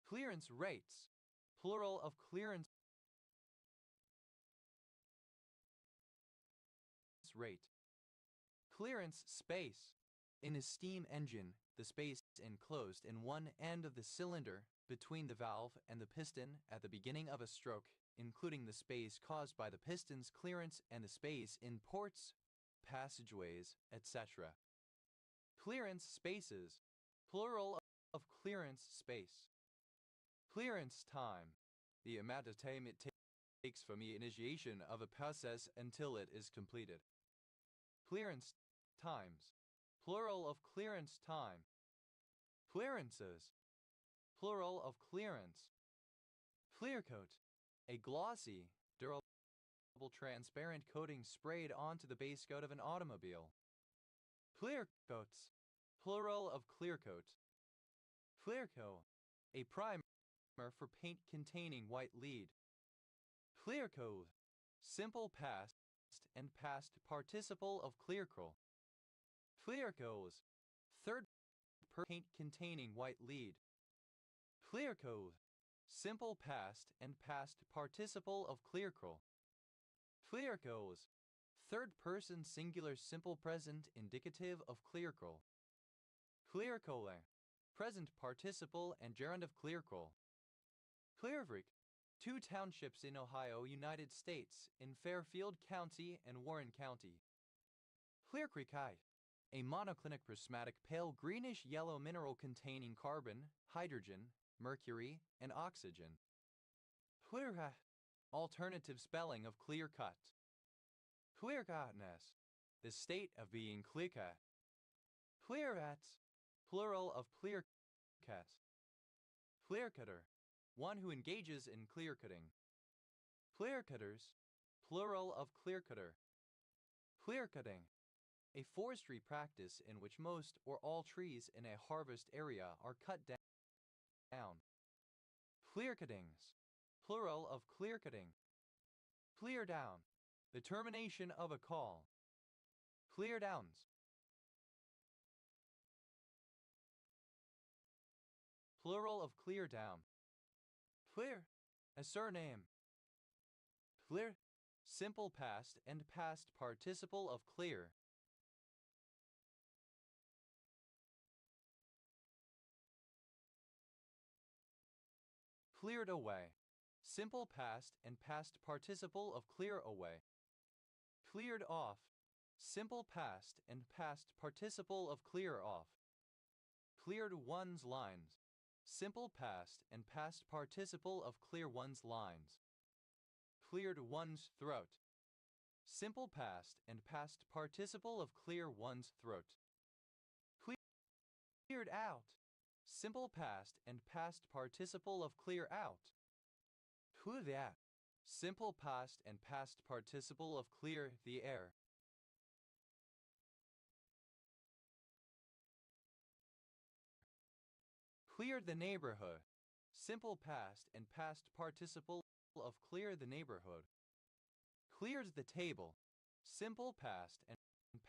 Speaker 1: Clearance rates. Plural of clearance rate. Clearance space. In a steam engine, the space enclosed in one end of the cylinder between the valve and the piston at the beginning of a stroke, including the space caused by the piston's clearance and the space in ports, passageways, etc. Clearance spaces. Plural of clearance space. Clearance time. The amount of time it takes from the initiation of a process until it is completed. Clearance times. Plural of clearance time. Clearances. Plural of clearance. Clearcoat. A glossy, durable, transparent coating sprayed onto the base coat of an automobile. Clearcoats. Plural of clearcoat. Clearcoat. A primer for paint containing white lead. Clearcoat. Simple past and past participle of clearcoat. Clearcoat. Third paint containing white lead. Clearcoat. Simple past and past participle of clearcoat. Clearcoat. Third person singular simple present indicative of clearcoat. Clearcoat. Present participle and gerund of clearcoat. Clearvik. Two townships in Ohio, United States, in Fairfield County and Warren County. Clearcrete, a monoclinic prismatic pale greenish-yellow mineral containing carbon, hydrogen, mercury, and oxygen. Clearcut, alternative spelling of clear-cut. Clear-cutness, the state of being clear-cut. Clear-cuts, plural of clear-cut. Clear-cutter, one who engages in clear-cutting. Clear-cutters, plural of clear-cutter. Clear-cutting, a forestry practice in which most or all trees in a harvest area are cut down. Clear-cuttings, plural of clear-cutting. Clear down, the termination of a call. Clear downs. Plural of clear down. Clear, a surname. Clear, simple past and past participle of clear. Cleared away, simple past and past participle of clear away. Cleared off, simple past and past participle of clear off. Cleared one's lines, simple past and past participle of clear one's lines. Cleared one's throat, simple past and past participle of clear one's throat. Cleared out, simple past and past participle of clear out. Clear that, simple past and past participle of clear the air. Cleared the neighborhood, simple past and past participle of clear the neighborhood. Cleared the table, simple past and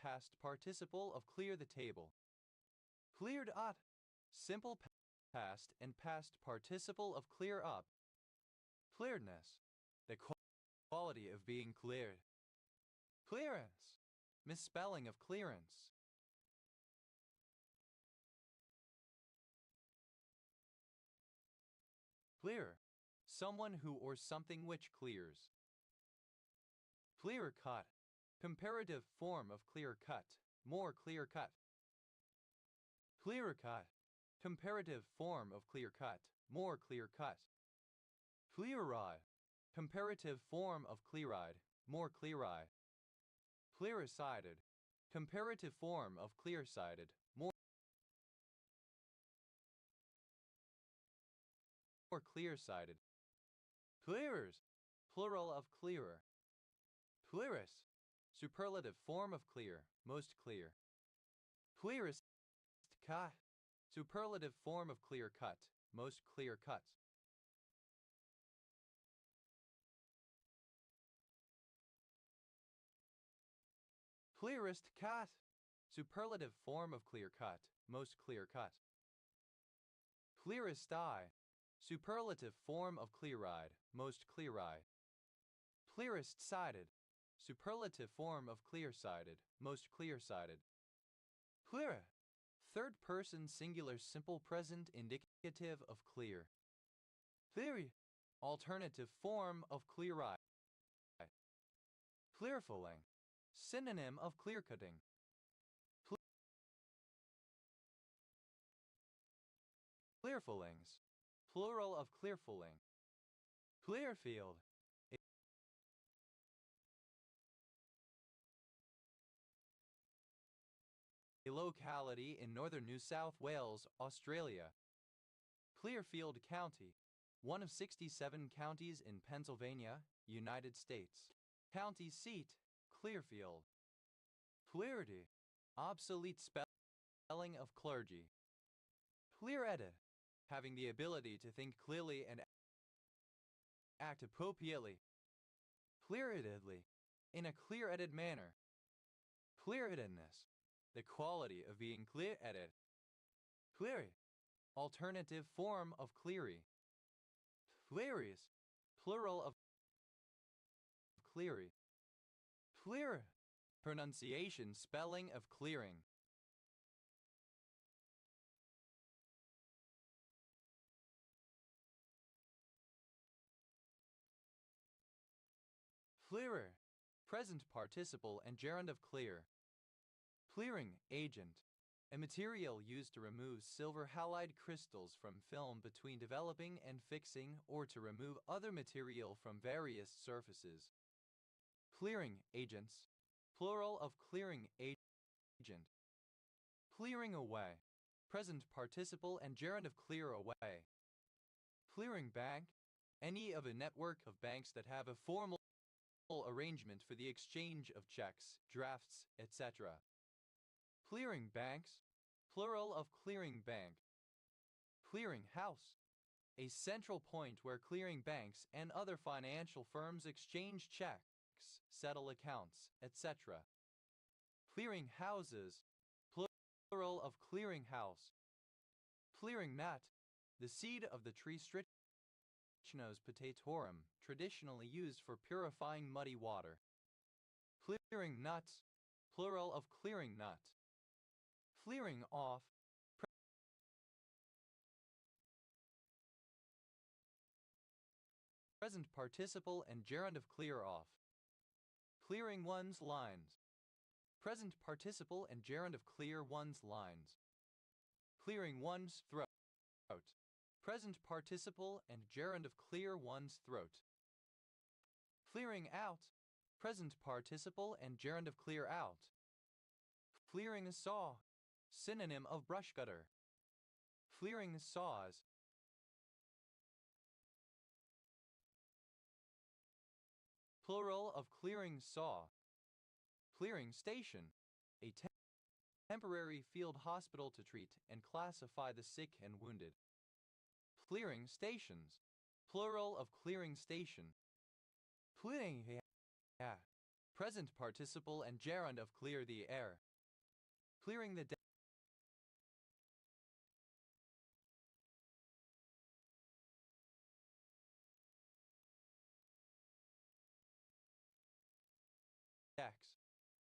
Speaker 1: past participle of clear the table. Cleared up, simple past and past participle of clear up. Clearedness, the quality of being cleared. Clearance, misspelling of clearance. Clear, someone who or something which clears. Clear cut, comparative form of clear cut, more clear cut. Clearer cut, comparative form of clear cut, more clear cut. Clear-eyed, comparative form of clear-eyed, more clear-eyed. Clear-sided, comparative form of clear-sided, more clear-sided. Clearers, plural of clearer. Clearest, superlative form of clear, most clear. Clearest cut, superlative form of clear cut, most clear cut. Clearest cut, superlative form of clear cut, most clear cut. Clearest eye, superlative form of clear-eyed, most clear-eyed. Clearest sided, superlative form of clear-sided, most clear-sided. Clearer, third person singular simple present indicative of clear. Cleary, alternative form of clear-eyed. Clearfulling, synonym of clear-cutting. Clearfullings, plural of clearfulling. Clearfield, a locality in northern New South Wales, Australia. Clearfield County, one of 67 counties in Pennsylvania, United States. County seat, Clearfield. Clarity, obsolete spelling of clergy. Clear-headed, having the ability to think clearly and act appropriately. Clear-headedly, in a clear-headed manner. Clear-headedness, the quality of being clear-headed. Cleary, alternative form of cleary. Clearies, plural of cleary. Clear, pronunciation spelling of clearing. Clearer, present participle and gerund of clear. Clearing agent, a material used to remove silver halide crystals from film between developing and fixing or to remove other material from various surfaces. Clearing agents, plural of clearing agent. Clearing away, present participle and gerund of clear away. Clearing bank, any of a network of banks that have a formal arrangement for the exchange of checks, drafts, etc. Clearing banks, plural of clearing bank. Clearing house, a central point where clearing banks and other financial firms exchange checks, settle accounts, etc. Clearing houses, plural of clearing house. Clearing mat, the seed of the tree Strychnos potatorum, traditionally used for purifying muddy water. Clearing nuts, plural of clearing nut. Clearing off, present participle and gerund of clear off. Clearing one's lines, present participle and gerund of clear one's lines. Clearing one's throat, present participle and gerund of clear one's throat. Clearing out, present participle and gerund of clear out. Clearing a saw, synonym of brush cutter. Clearing saws. Plural of clearing saw. Clearing station, a temporary field hospital to treat and classify the sick and wounded. Clearing stations, plural of clearing station. Clearing air, present participle and gerund of clear the air. Clearing the decks,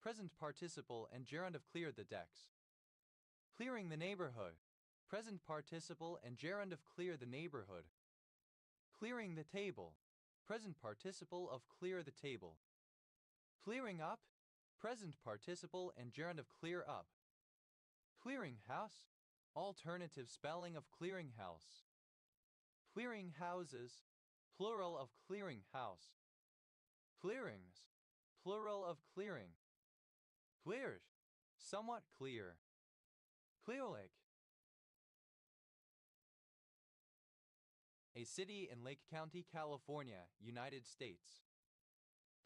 Speaker 1: present participle and gerund of clear the decks. Clearing the neighborhood, present participle and gerund of clear the neighborhood. Clearing the table, present participle of clear the table. Clearing up, present participle and gerund of clear up. Clearing house, alternative spelling of clearing house. Clearing houses, plural of clearing house. Clearings, plural of clearing. Cleared, somewhat clear. Clear Lake, a city in Lake County, California, United States.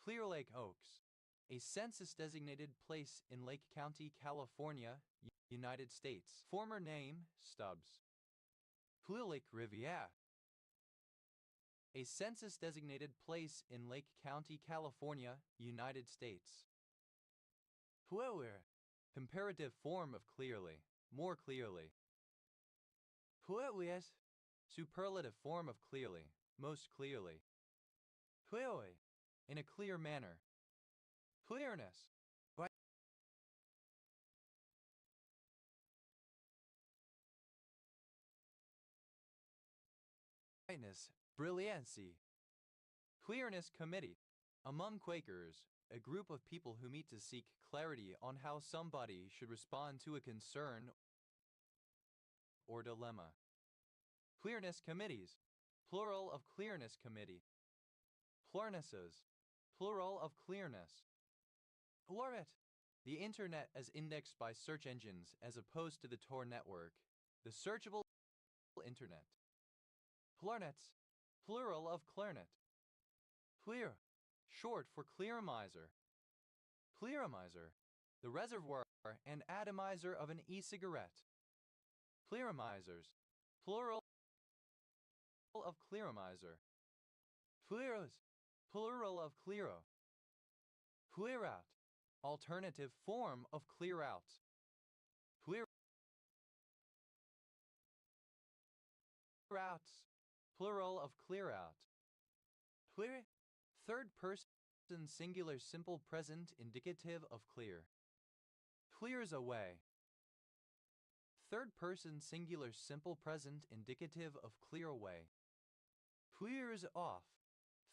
Speaker 1: Clear Lake Oaks, a census-designated place in Lake County, California, United States. Former name, Stubbs. Clear Lake Riviera, a census-designated place in Lake County, California, United States. Clearly, comparative form of clearly, more clearly. Clearly, superlative form of clearly, most clearly. Clearly, in a clear manner. Clearness, brightness, brilliancy. Clearness Committee. Among Quakers, a group of people who meet to seek clarity on how somebody should respond to a concern or dilemma. Clearness Committees, plural of Clearness Committee. Clearnesses, plural of clearness. Clearit, the Internet as indexed by search engines as opposed to the Tor network, the searchable Internet. Clarnets, plural of clarinet. Clear, short for clearamizer. Clearamizer, the reservoir and atomizer of an e-cigarette. Clearamizers, plural of clearamizer. Clearos, plural of clearo. Clear out, alternative form of clear out. Clear outs, plural of clear out. Clear, third person singular simple present indicative of clear. Clears away. Third person singular simple present indicative of clear away. Clears off.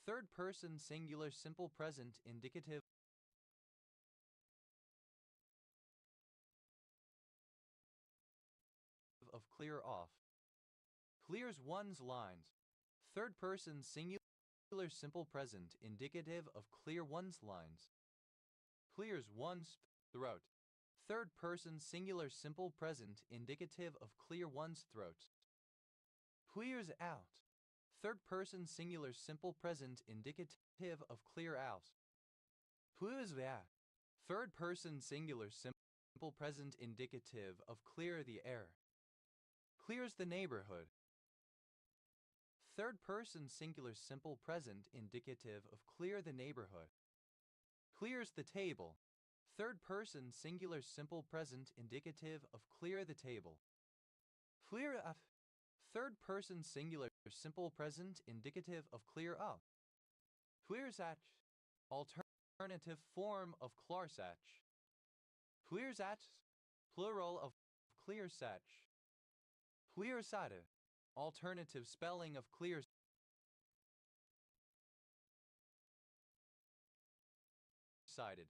Speaker 1: Third person singular simple present indicative clear off. Clears one's lines. Third person singular simple present indicative of clear one's lines. Clears one's throat. Third person singular simple present indicative of clear one's throat. Clears out. Third person singular simple present indicative of clear out. Clears out. Third person singular simple present indicative of clear the air. Clears the neighborhood. Third person singular simple present indicative of clear the neighborhood. Clears the table. Third person singular simple present indicative of clear the table. Clear up. Third person singular simple present indicative of clear up. Clears at. Alternative form of clarsach. Clears at. Plural of clearsach. Clear-sighted. Alternative spelling of clear sighted.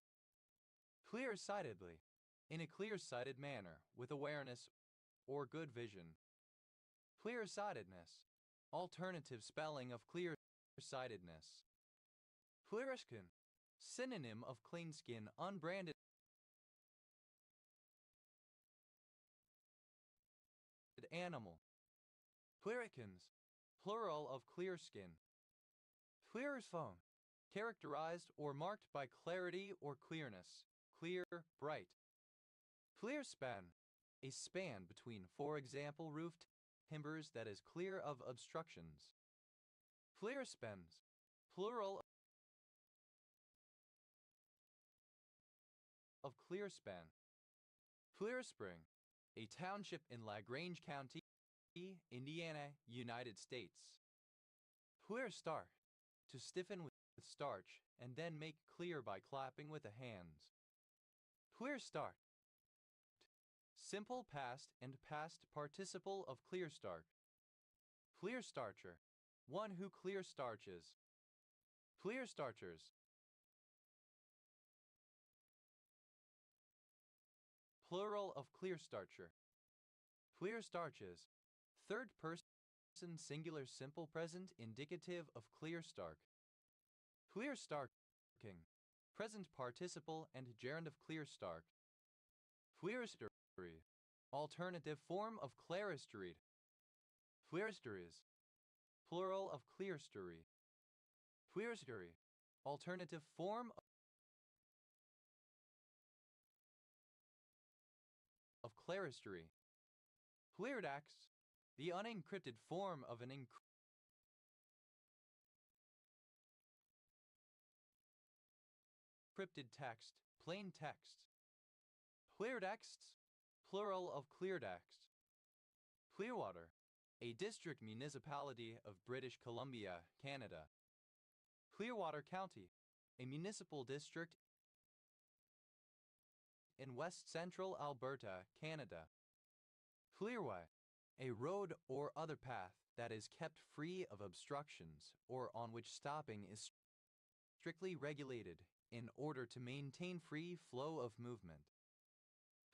Speaker 1: Clear-sightedly. In a clear-sighted manner, with awareness or good vision. Clear-sightedness. Alternative spelling of clear-sightedness. Clearskin. Synonym of clean skin, unbranded animal. Clearikins. Plural of clear skin. Clear as foam. Characterized or marked by clarity or clearness. Clear, bright. Clear span. A span between, for example, roof timbers that is clear of obstructions. Clear spans. Plural of clear span. Clear Spring. A township in LaGrange County, Indiana, United States. Clear start. To stiffen with starch and then make clear by clapping with the hands. Clear start. Simple past and past participle of clear start. Clear starcher. One who clear starches. Clear starchers. Plural of clear starcher. Clear starches. Third person singular simple present indicative of clear stark. Clear starking. Present participle and gerund of clear stark. Clearistery. Alternative form of claristery. Clearisteries. Plural of clearstery. Clearstery. Alternative form of claristery. Cleardax. The unencrypted form of an encrypted text, plain text. Cleardaxts. Plural of cleardax. Clearwater. A district municipality of British Columbia, Canada. Clearwater County. A municipal district in west-central Alberta, Canada. Clearway. A road or other path that is kept free of obstructions or on which stopping is strictly regulated in order to maintain free flow of movement.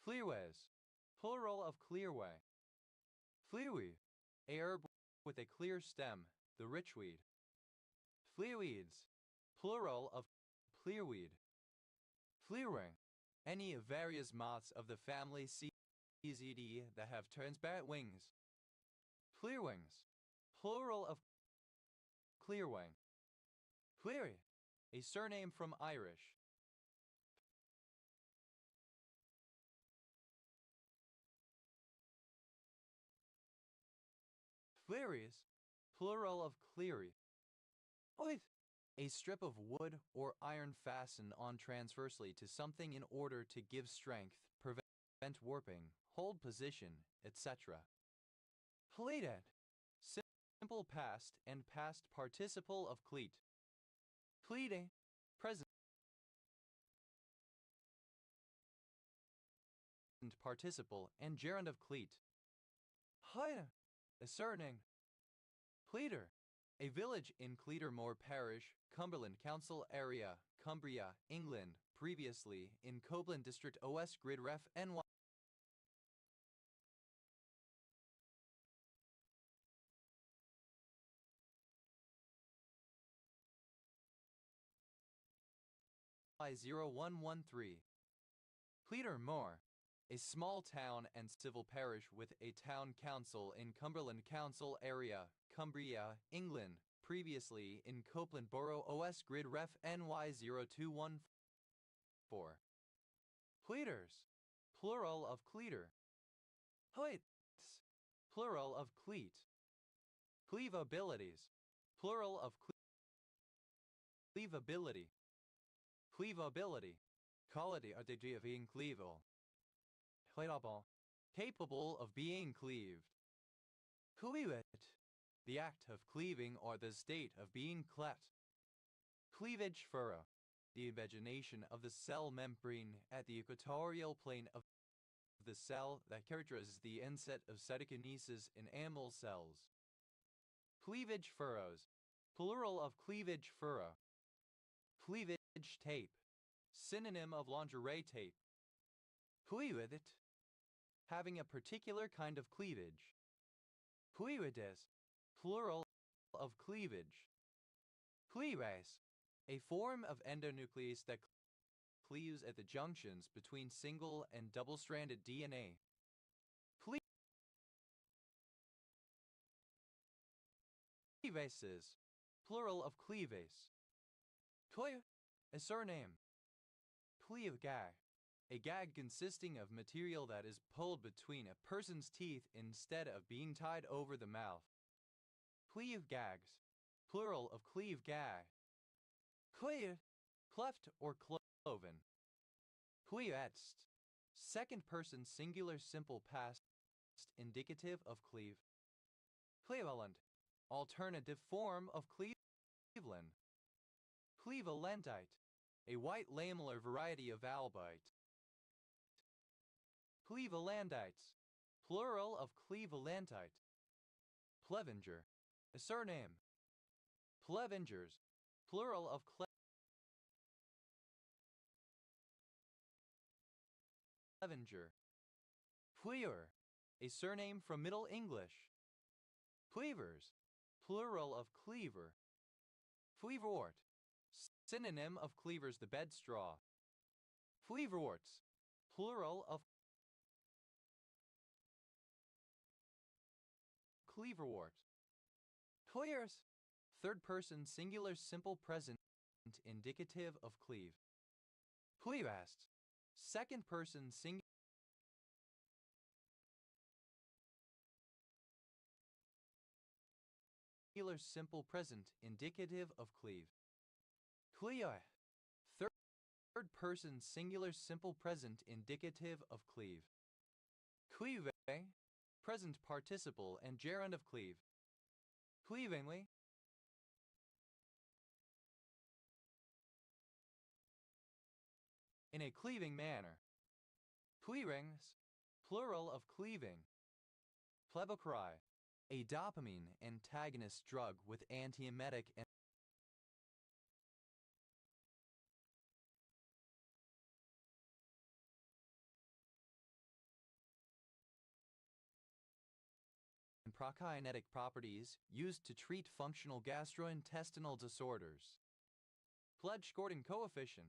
Speaker 1: Clearways. Plural of clearway. Fleaweed. A herb with a clear stem, the richweed. Fleaweeds. Plural of clearweed. Flearing. Any of various moths of the family CZD that have transparent wings. Clearwings. Plural of clearwing. Cleary. A surname from Irish. Clearies. Plural of cleary. Oith. A strip of wood or iron fastened on transversely to something in order to give strength, prevent warping, hold position, etc. Cleated. Simple past and past participle of cleat. Cleating. Present participle and gerund of cleat. Haya. Asserting. Cleater. A village in Cleatermore Parish, Cumberland Council area, Cumbria, England, previously in Copeland District OS Grid Ref NY. NY0113. Cleatormore, a small town and civil parish with a town council in Cumberland Council area, Cumbria, England, previously in Copeland Borough OS Grid Ref NY0214. Cleaters, plural of cleater. Cleats, plural of cleat. Cleavabilities, plural of cleavability. Cleavability, quality or degree of being cleavable. Cleavable, capable of being cleaved. Cleavage, the act of cleaving or the state of being cleft. Cleavage furrow, the invagination of the cell membrane at the equatorial plane of the cell that characterizes the inset of cytokinesis in animal cells. Cleavage furrows, plural of cleavage furrow. Cleavage tape, synonym of lingerie tape. Cleaved, having a particular kind of cleavage. Cleavides, plural of cleavage. Cleavase, a form of endonuclease that cleaves at the junctions between single and double-stranded DNA. Cleavases, plural of cleavase. Cleave, a surname. Cleave gag, a gag consisting of material that is pulled between a person's teeth instead of being tied over the mouth. Cleave gags, plural of cleave gag. Cleave, cleft or cloven. Cleavest, second person singular simple past indicative of cleave. Cleveland, alternative form of Cleveland. Clevelandite, a white lamellar variety of albite. Clevelandites, plural of Clevelandite. Plevenger, a surname. Plevengers, plural of Clevenger. Plever, a surname from Middle English. Cleavers, plural of cleaver. Fleavort, synonym of cleavers the bedstraw. Fleavorts, plural of cleaverwort. Clears, third person singular simple present indicative of cleave. Cleavast, second person singular simple present indicative of cleave. Clear, third person singular simple present indicative of cleave. Cleave, present participle and gerund of cleave. Cleavingly, in a cleaving manner. Clearings, plural of cleaving. Plebocry, a dopamine antagonist drug with antiemetic and prokinetic properties used to treat functional gastrointestinal disorders. Pledge-Gordon coefficient,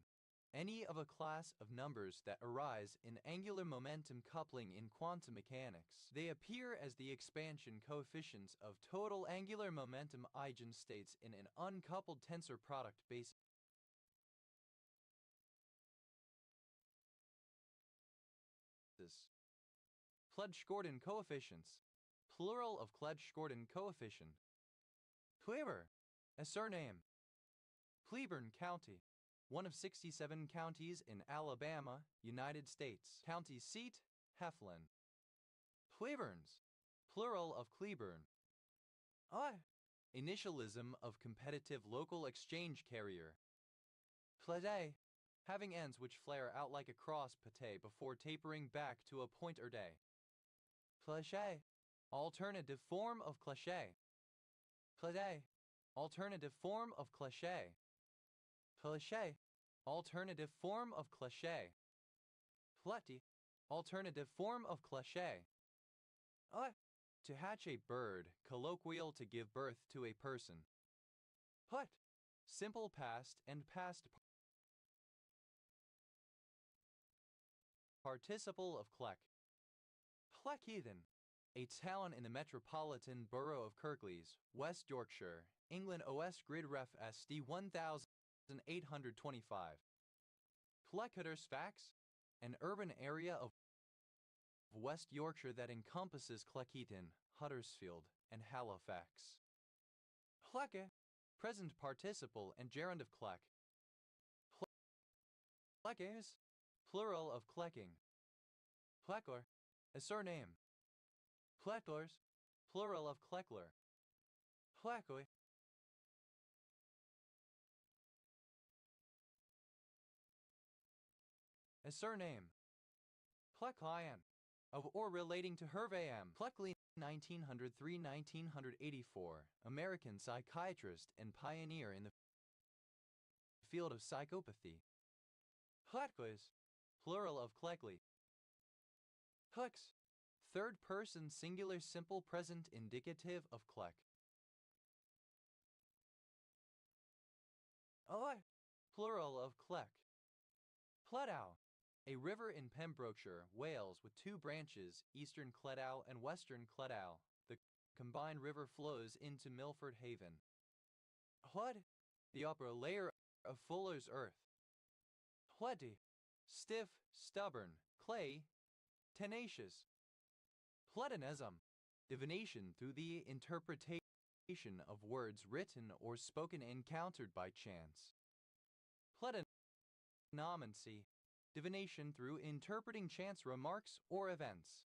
Speaker 1: any of a class of numbers that arise in angular momentum coupling in quantum mechanics. They appear as the expansion coefficients of total angular momentum eigenstates in an uncoupled tensor product basis. Pledge-Gordon coefficients, plural of Pledge-Gordon coefficient. Cleaver, a surname. Cleburne County, one of 67 counties in Alabama, United States. County seat, Heflin. Cleburnes, plural of Cleburne. Initialism of competitive local exchange carrier. Plaide, having ends which flare out like a cross pate before tapering back to a point or day. Cliché, alternative form of cliché. Plaide, alternative form of cliché. Cliché, alternative form of cliché. Pletty, alternative form of cliché. To hatch a bird, colloquial to give birth to a person. Put, simple past and past participle of Clec. Cleckheathen, a town in the metropolitan borough of Kirklees, West Yorkshire, England. OS Grid Ref SD 1825. Cleckheathersfax, an urban area of West Yorkshire that encompasses Cleckheaton, Huddersfield, and Halifax. Clecke, present participle and gerund of Clec. Cleckes, plural of clecking. Cleckler, a surname. Clecklers, plural of Cleckler. Cleckle, a surname. Clecklian, of or relating to Hervé M. Cleckley, 1903–1984, American psychiatrist and pioneer in the field of psychopathy. Cleckles, plural of Cleckley. Clecks, third person singular simple present indicative of Clec. Oi, plural of Clec. Cleddau, a river in Pembrokeshire, Wales with two branches, Eastern Cleddau and Western Cleddau. The combined river flows into Milford Haven. Cled, the upper layer of Fuller's earth. Cleddy, stiff, stubborn, clay, tenacious. Platonism, divination through the interpretation of words written or spoken encountered by chance. Platonomancy, divination through interpreting chance remarks or events.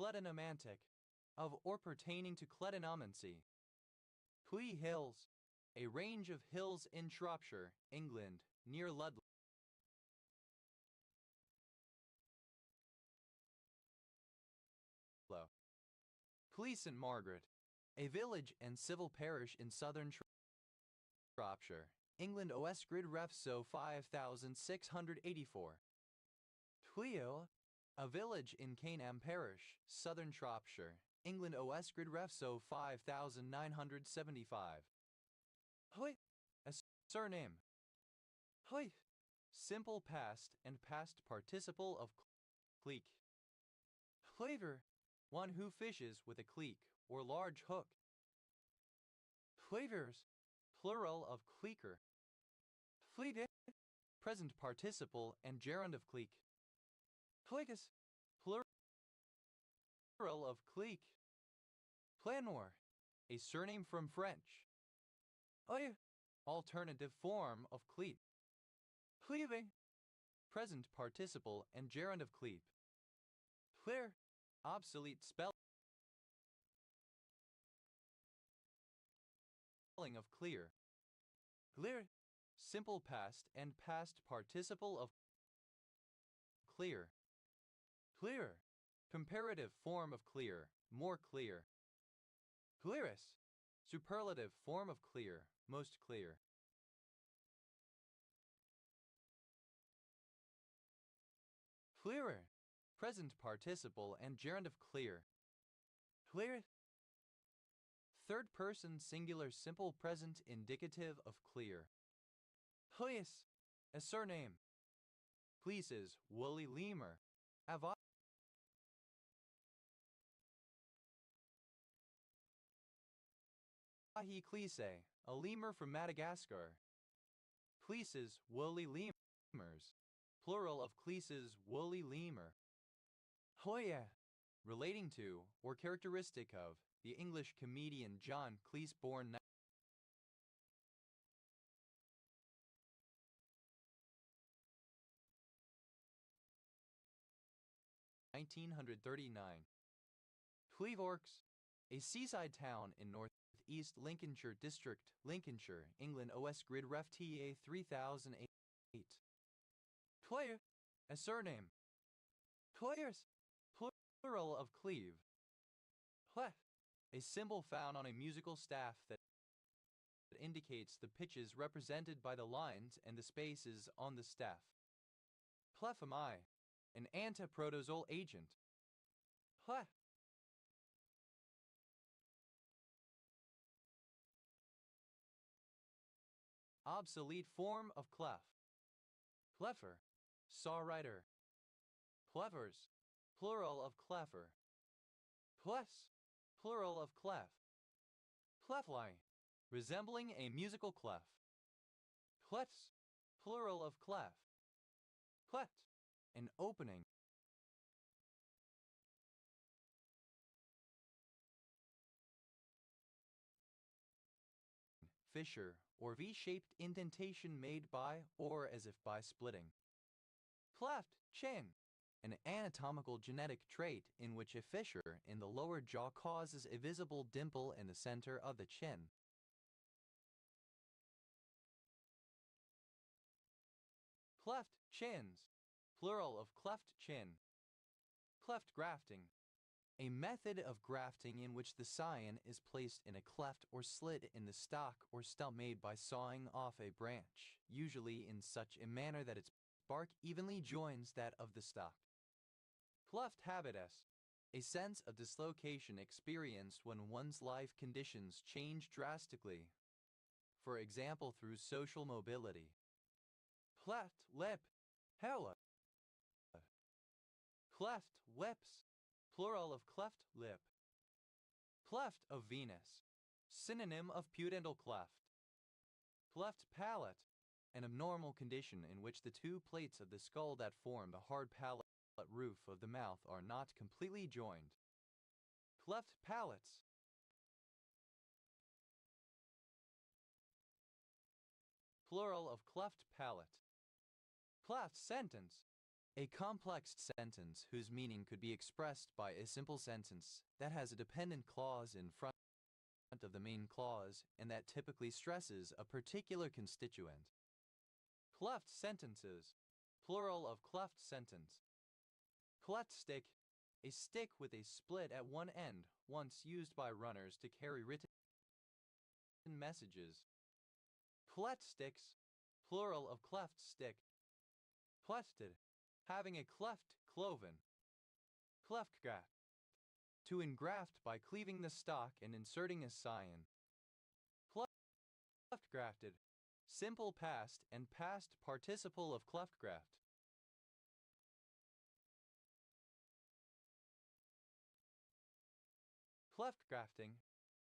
Speaker 1: Cledonomantic, of or pertaining to cledonomancy. Clee Hills, a range of hills in Shropshire, England, near Ludlow. Clee St. Margaret, a village and civil parish in southern Shropshire, England. OS Grid Ref So 5684. Cleo, a village in Caneham Parish, southern Shropshire, England. OS Grid Ref So 5975. Hoy, a surname. Hoy, simple past and past participle of cleek. Cleaver, one who fishes with a cleek or large hook. Cleavers, plural of cleeker. Cleede, present participle and gerund of cleek. Cleekus, plural of cleek. Planor, a surname from French. Oye, alternative form of cleep. Cleaving, present participle and gerund of cleep. Clear, obsolete spelling of clear. Clear, simple past and past participle of clear. Clearer, comparative form of clear, more clear. Clearest, superlative form of clear, most clear. Clearer, present participle and gerund of clear. Clear, third person singular simple present indicative of clear. Cleis, a surname. Cleeses, woolly lemur. Avahi cleese, a lemur from Madagascar. Cleeses, woolly lemurs. Plural of cleeses, woolly lemur. Hoya, relating to or characteristic of the English comedian John Cleese, born 1939. Cleevorks, a seaside town in northeast Lincolnshire District, Lincolnshire, England. OS Grid Ref TA 3008. Clare, a surname. Clares, plural of cleave. Clef, a symbol found on a musical staff that indicates the pitches represented by the lines and the spaces on the staff. Clefami, an antiprotozoal agent. Clef, obsolete form of clef. Clefer, sawwriter. Clevers, plural of clefer. Clefs, plural of clef. Clefli, resembling a musical clef. Clefs, plural of clef. Cleft, an opening. Fissure, or V-shaped indentation made by or as if by splitting. Cleft chin, an anatomical genetic trait in which a fissure in the lower jaw causes a visible dimple in the center of the chin. Cleft chins, plural of cleft chin. Cleft grafting, a method of grafting in which the scion is placed in a cleft or slit in the stalk or stump made by sawing off a branch, usually in such a manner that its bark evenly joins that of the stalk. Cleft habitus, a sense of dislocation experienced when one's life conditions change drastically, for example through social mobility. Cleft lip, hella. Cleft lips, plural of cleft lip. Cleft of Venus, synonym of pudendal cleft. Cleft palate, an abnormal condition in which the two plates of the skull that form the hard palate roof of the mouth are not completely joined. Cleft palates. Plural of cleft palate. Cleft sentence, a complex sentence whose meaning could be expressed by a simple sentence that has a dependent clause in front of the main clause and that typically stresses a particular constituent. Cleft sentences, plural of cleft sentence. Cleft stick, a stick with a split at one end, once used by runners to carry written messages. Cleft sticks, plural of cleft stick. Clefted, having a cleft cloven. Cleft graft, to engraft by cleaving the stalk and inserting a scion. Cleft grafted, simple past and past participle of cleft graft. Cleft grafting,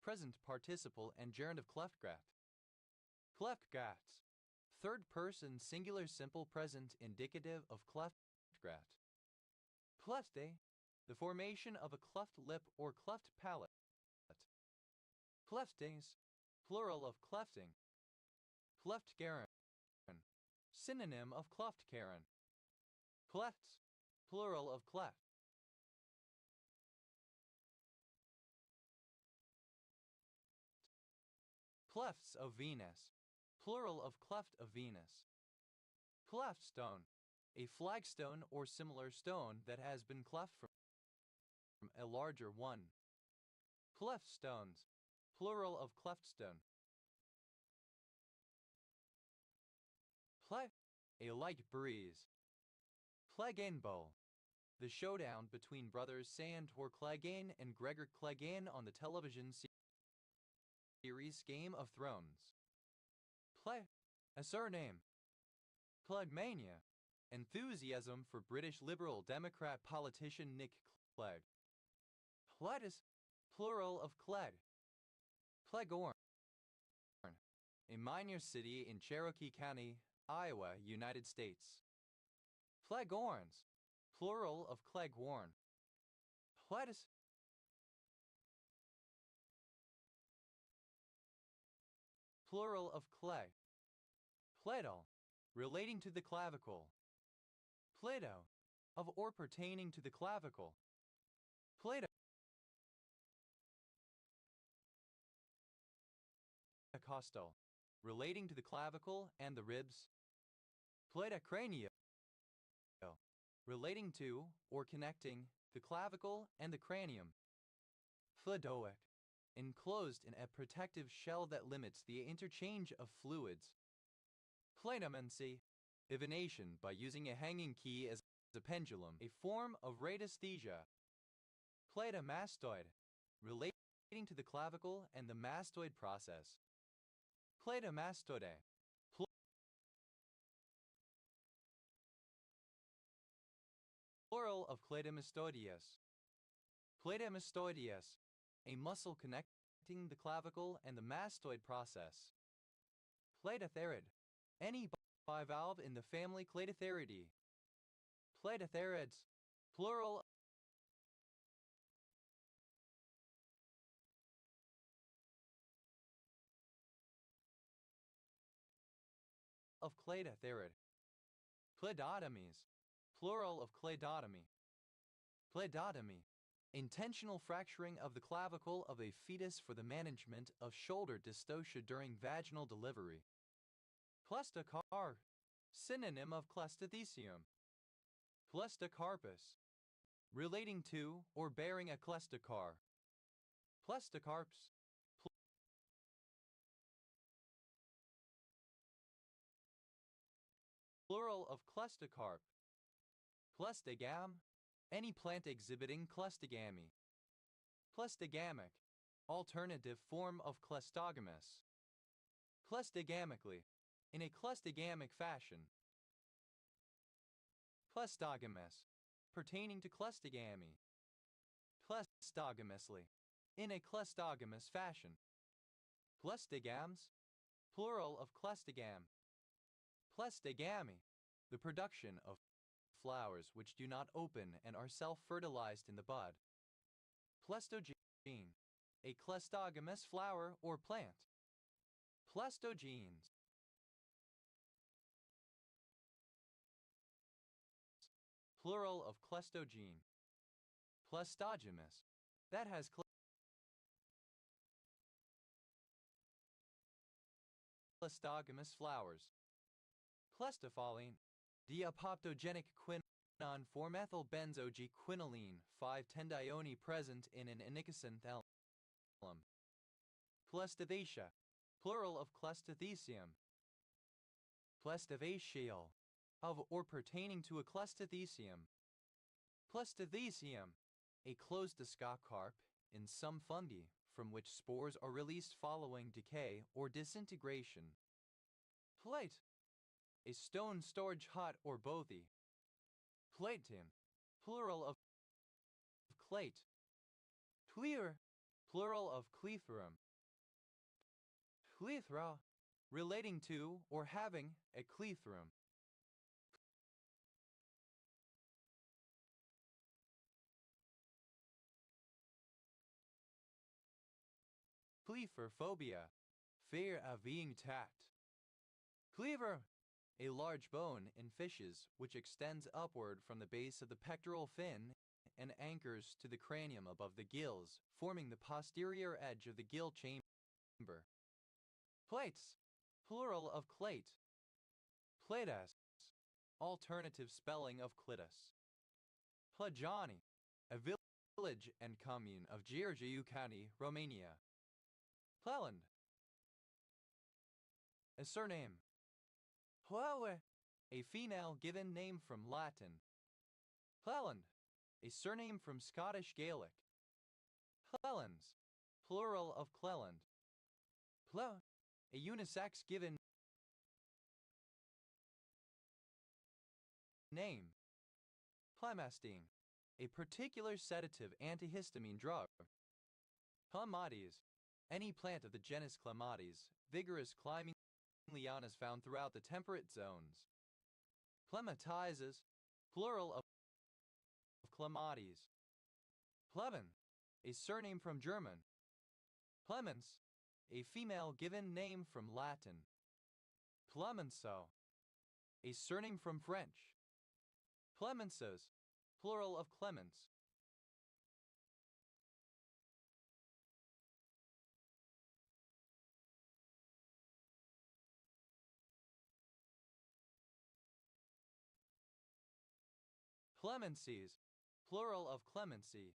Speaker 1: present participle and gerund of cleft graft. Cleft grafts, third person singular simple present indicative of cleft graft. Clefte, the formation of a cleft lip or cleft palate. Cleftings, plural of clefting. Cleftgaren, synonym of cleftgaren. Clefts, plural of cleft. Clefts of Venus, plural of cleft of Venus. Cleftstone, a flagstone or similar stone that has been cleft from a larger one. Cleftstones, plural of cleftstone. Ple, a light breeze. Clegane Bowl, the showdown between brothers Sandor Clegane and Gregor Clegane on the television series Game of Thrones. Ple, a surname. Cleggmania, enthusiasm for British Liberal Democrat politician Nick Clegg. Cletus, plural of Clegg. Cleghorn, a minor city in Cherokee County, Iowa, United States. Cleghorns, plural of Cleghorn. Cletus, plural of clay. Plato, relating to the clavicle. Plato, of or pertaining to the clavicle. Plato, costal, relating to the clavicle and the ribs. Platacraneo, relating to or connecting the clavicle and the cranium. Phlodoic, enclosed in a protective shell that limits the interchange of fluids. Planomancy, divination by using a hanging key as a pendulum, a form of radiesthesia. Platomastoid, relating to the clavicle and the mastoid process. Platomastoide, of cleidomastoideus. Cleidomastoideus, a muscle connecting the clavicle and the mastoid process. Cleidotherid, any bivalve in the family Cleidotheridae. Cleidotherids, plural of cleidotherid. Cleidotomies, plural of cleidotomy. Cleidotomy, intentional fracturing of the clavicle of a fetus for the management of shoulder dystocia during vaginal delivery. Cleistocarp, synonym of cleistothecium. Cleistocarpus, relating to or bearing a cleistocar. Cleistocarps, plural of cleistocarp. Cleistogam, any plant exhibiting cleistogamy. Cleistogamic, alternative form of cleistogamous. Cleistogamically, in a cleistogamic fashion. Cleistogamous, pertaining to cleistogamy. Cleistogamously, in a cleistogamous fashion. Cleistogams, plural of cleistogam. Cleistogamy, the production of flowers which do not open and are self-fertilized in the bud. Pleistogene, a cleistogamous flower or plant. Pleistogenes, plural of cleistogene. Pleistogamous, that has cleistogamous flowers. Cleistophyllene, diapoptogenic quinone 4-methylbenzogequinoline 5-tendione present in an onychosynth. Cleistothecia, plural of cleistothecium. Cleistothecial, of or pertaining to a cleistothecium. Cleistothecium, a cleistoscocarp in some fungi from which spores are released following decay or disintegration. Plate, a stone storage hut or bothy. Platen, plural of clate. Clear, plural of cleithrum. Cleithra, relating to or having a cleithrum. Cleiphophobia, fear of being attacked. Cleaver, a large bone in fishes which extends upward from the base of the pectoral fin and anchors to the cranium above the gills, forming the posterior edge of the gill chamber. Plates, plural of clate. Platus, alternative spelling of clitus. Plajani, a village and commune of Giurgiu County, Romania. Pleland, a surname. Plewe, a female given name from Latin. Pleland, a surname from Scottish Gaelic. Clellands, plural of Cleland. Ple, a unisex given name. Clemastine, a particular sedative antihistamine drug. Clematis, any plant of the genus Clematis, vigorous climbing lianas found throughout the temperate zones. Clematizes, plural of Clematis. Pleven, a surname from German. Clemens, a female given name from Latin. Clemenceau, a surname from French. Clemences, plural of Clements. Clemencies, plural of clemency.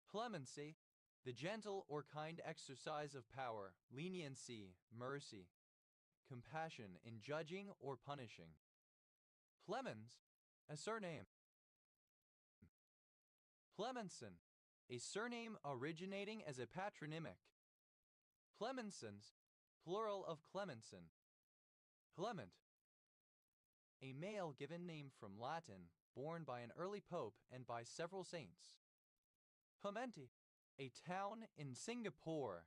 Speaker 1: Clemency, the gentle or kind exercise of power, leniency, mercy, compassion in judging or punishing. Clemens, a surname. Clemenson, a surname originating as a patronymic. Clemensons, plural of Clemenson. Clement, a male given name from Latin, born by an early pope and by several saints. Clementi, a town in Singapore.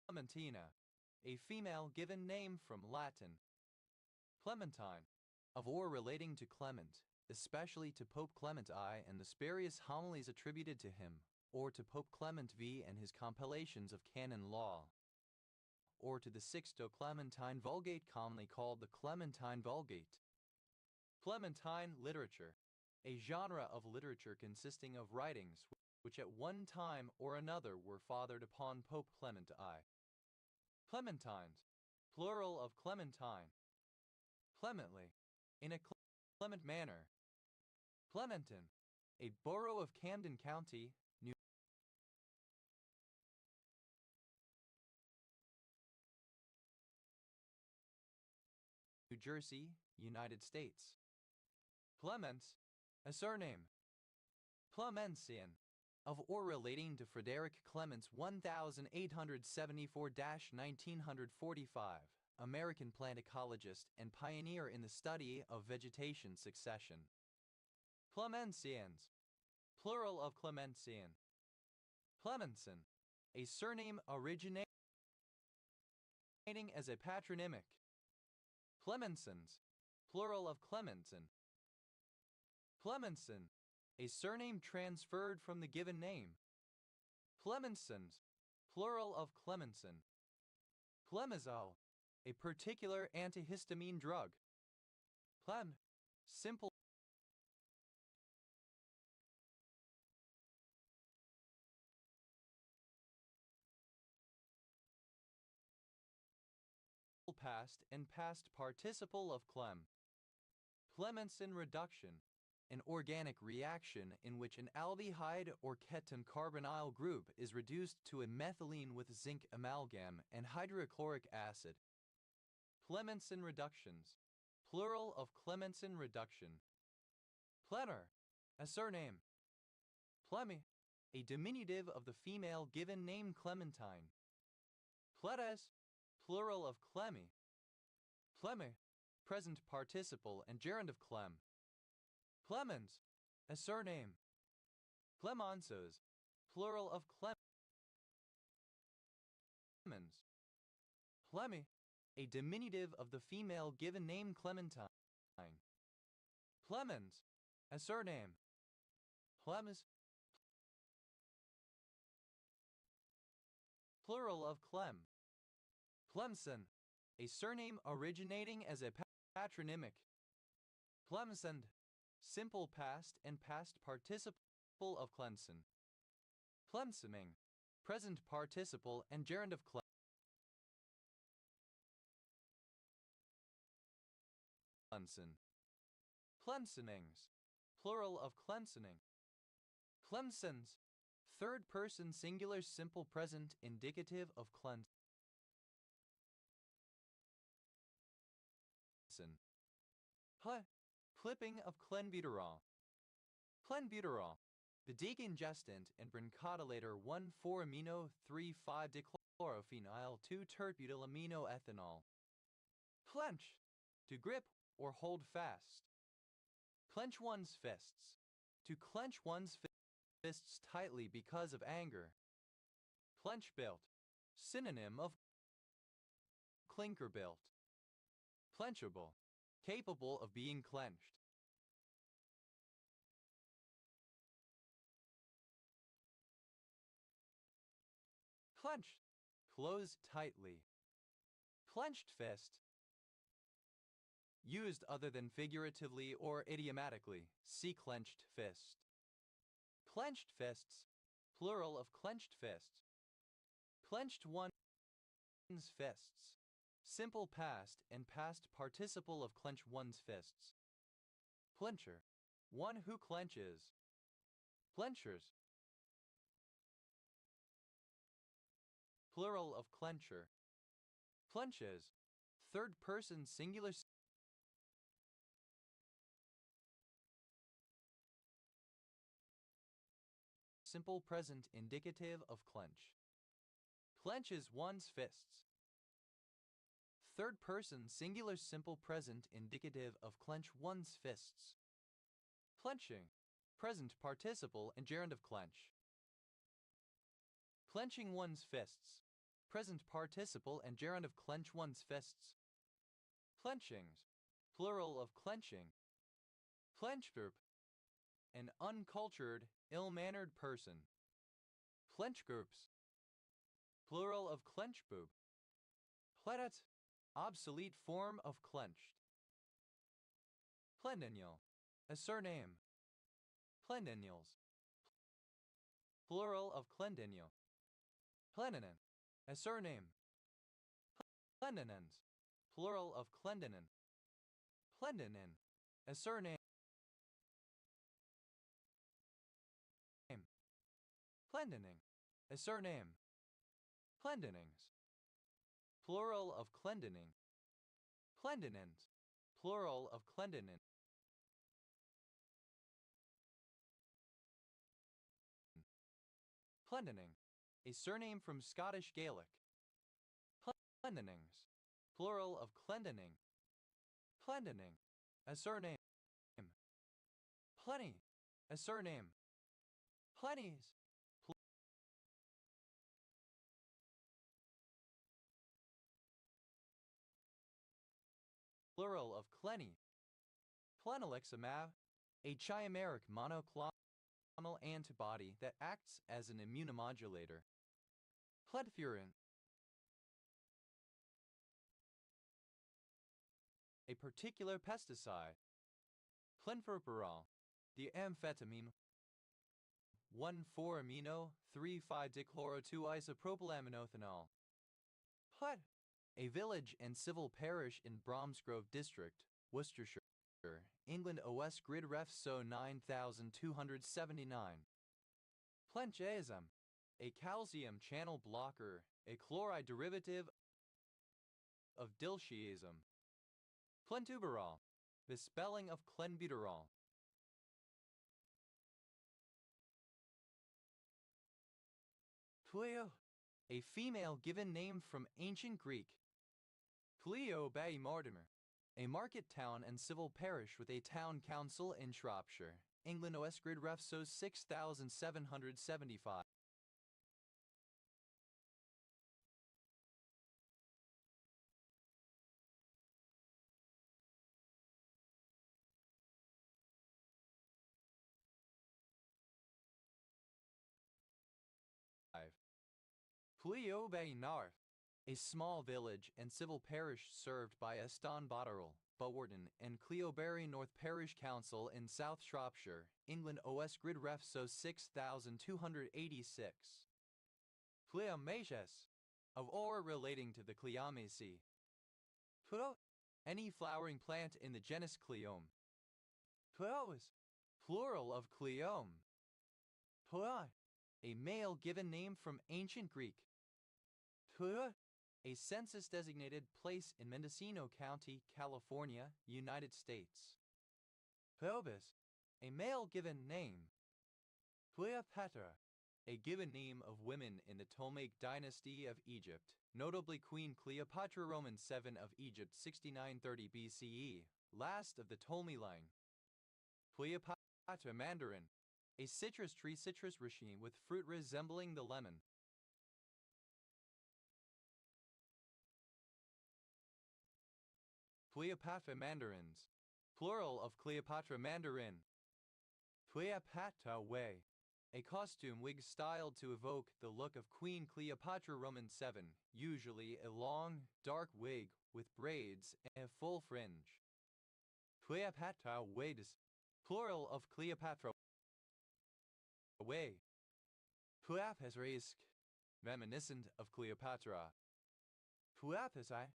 Speaker 1: Clementina, a female given name from Latin. Clementine, of or relating to Clement, especially to Pope Clement I and the spurious homilies attributed to him, or to Pope Clement V and his compilations of canon law, or to the Sixto Clementine Vulgate commonly called the Clementine Vulgate. Clementine literature, a genre of literature consisting of writings which at one time or another were fathered upon Pope Clement I. Clementines, plural of Clementine. Clemently, in a Clement manner. Clementon, a borough of Camden County, New Jersey, United States. Clements, a surname. Clemensian, of or relating to Frederick Clements 1874-1945, American plant ecologist and pioneer in the study of vegetation succession. Clemensians, plural of Clemensian. Clemenson, a surname originating as a patronymic. Clemensons, plural of Clemenson. Clemenson, a surname transferred from the given name. Clemensons, plural of Clemenson. Clemizole, a particular antihistamine drug. Clem, simple past and past participle of clem. Clemenson reduction, an organic reaction in which an aldehyde or keton carbonyl group is reduced to a methylene with zinc amalgam and hydrochloric acid. Clemenson reductions, plural of Clemenson reduction. Plenor, a surname. Plemy, a diminutive of the female given name Clementine. Pletes, plural of Clemy. Pleme, present participle and gerund of Clem. Clemens, a surname. Clemenceaux, plural of Clemens. Plemy, a diminutive of the female given name Clementine. Clemens, a surname. Clemes, plural of Clem. Clemson, a surname originating as a patronymic. Clemsond, simple past and past participle of Clemson. Clemsoning, present participle and gerund of Clemson. Clemsonings, plural of Clemsoning. Clemsons, third person singular simple present indicative of Clemson. Clipping of clenbuterol. Clenbuterol, the decongestant and bronchodilator 1,4-amino-3,5-dichlorophenyl 2-tert-butylaminoethanol. Clench, to grip or hold fast. Clench one's fists, to clench one's fists tightly because of anger. Clench built, synonym of clinker built. Clenchable, capable of being clenched. Clench, close tightly. Clenched fist, used other than figuratively or idiomatically, see clenched fist. Clenched fists, plural of clenched fists. Clenched one's fists, simple past and past participle of clench one's fists. Clencher, one who clenches. Clenchers, plural of clencher. Clenches, third person singular simple present indicative of clench. Clenches one's fists. Third person singular simple present indicative of clench one's fists. Clenching, present participle and gerund of clench. Clenching one's fists, present participle and gerund of clench one's fists. Clenchings, plural of clenching. Clenchgroup, an uncultured, ill-mannered person. Clench groups, plural of clenchboob. Pledat, obsolete form of clenched. Plenennial, a surname. Plenennials, plural of clendennial. Pleninen, a surname. Plenenens, plural of clendenin. Plendenin, a surname. Plendening, a surname. Plendenings, plural of clendening. Plendenins, plural of clendenin. Plendening, a surname from Scottish Gaelic. Plendenings, plural of clendening. Plendening, a surname. Plenty, a surname. Plenties, plural of clenny. Plenileximab, a chimeric monoclonal antibody that acts as an immunomodulator. Pledfurin, a particular pesticide. Plenfurperol, the amphetamine 1,4-amino 3,5-dichloro-2-isopropylaminothenol. Pled, a village and civil parish in Bromsgrove District, Worcestershire, England. OS Grid Ref SO 9279. Plenchazem, a calcium channel blocker, a chloride derivative of diltiazem. Plentuberol, the spelling of clenbuterol. Pleo, a female given name from ancient Greek. Pleo Bay Mortimer, a market town and civil parish with a town council in Shropshire, England. OS Grid Ref SO 6775. Pleo Bay Narth, a small village and civil parish served by Eston Botterill, Buwarton and Cleobury North Parish Council in South Shropshire, England. OS Grid Ref SO 6286. Cleomaceus, of or relating to the Cleomaceae. Pleo, any flowering plant in the genus Cleome. Pleois, plural of Cleome. Ploi, a male given name from ancient Greek. Pleu, a census-designated place in Mendocino County, California, United States. Ploebus, a male given name. Cleopatra, a given name of women in the Ptolemaic dynasty of Egypt, notably Queen Cleopatra Roman VII of Egypt 6930 BCE, last of the Ptolemy line. Cleopatra mandarin, a citrus tree citrus regime with fruit resembling the lemon. Cleopatra mandarins, plural of Cleopatra mandarin. Cleopatra way, a costume wig styled to evoke the look of Queen Cleopatra Roman VII, usually a long, dark wig with braids and a full fringe. Cleopatra wigs, plural of Cleopatra way. Cleopatra, reminiscent of Cleopatra. Cleopatra,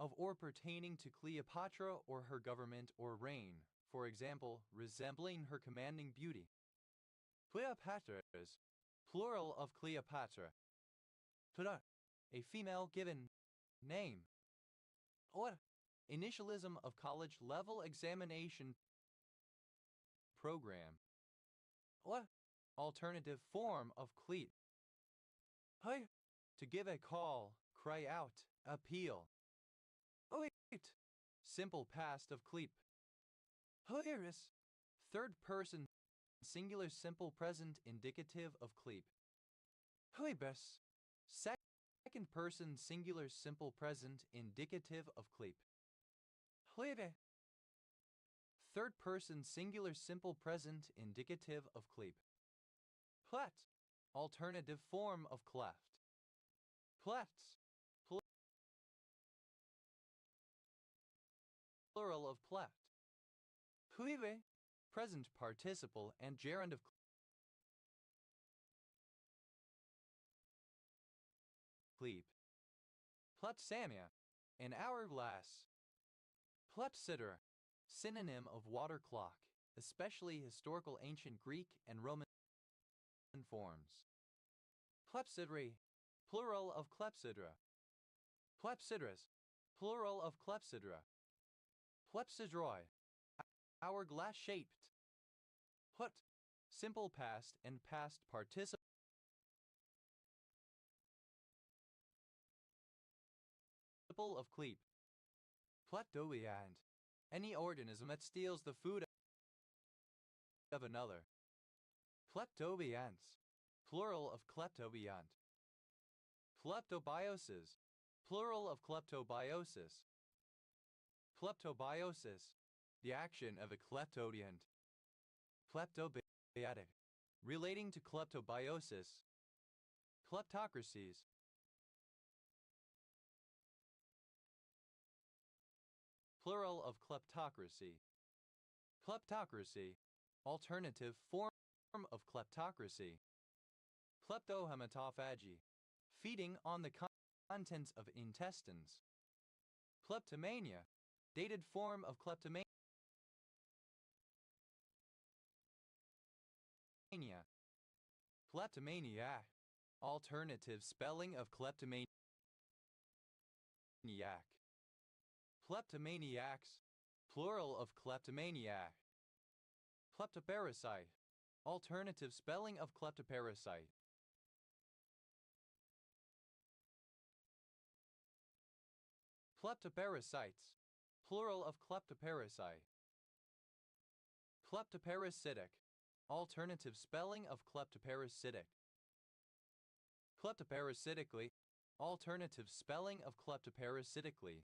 Speaker 1: of or pertaining to Cleopatra or her government or reign, for example, resembling her commanding beauty. Cleopatras, plural of Cleopatra. Tura, a female given name. Or, initialism of college-level examination program. Or, alternative form of cleat. Hey, to give a call, cry out, appeal. Wait, simple past of cleep. Hilarious. Third person singular simple present indicative of cleep. Hilibus. Second person singular simple present indicative of cleep. Hlibe. Third person singular simple present indicative of cleep. Plet. Alternative form of cleft. Plets. Plural of pleft. Hlibe. Present participle and gerund of cleep. Pletsamia. An hourglass. Plepsidra. Synonym of water clock, especially historical ancient Greek and Roman forms. Clepsydra. Plural of clepsydra. Clepsydras. Plural of clepsydra. Plepsydroi. Hourglass shaped. Put. Simple past and past participle of cleep. Pletdoiant. Any organism that steals the food of another. Kleptobians. Plural of kleptobiant. Kleptobiosis. Plural of kleptobiosis. Kleptobiosis. The action of a kleptodiant. Kleptobiotic. Relating to kleptobiosis. Kleptocracies. Plural of kleptocracy. Kleptocracy. Alternative form of kleptocracy. Kleptohematophagy. Feeding on the contents of intestines. Kleptomania. Dated form of kleptomania. Kleptomaniac. Alternative spelling of kleptomaniac. Kleptomaniacs. Plural of kleptomaniac. Kleptoparasite. Alternative spelling of kleptoparasite. Kleptoparasites. Plural of kleptoparasite. Kleptoparasitic. Alternative spelling of kleptoparasitic. Kleptoparasitically. Alternative spelling of kleptoparasitically.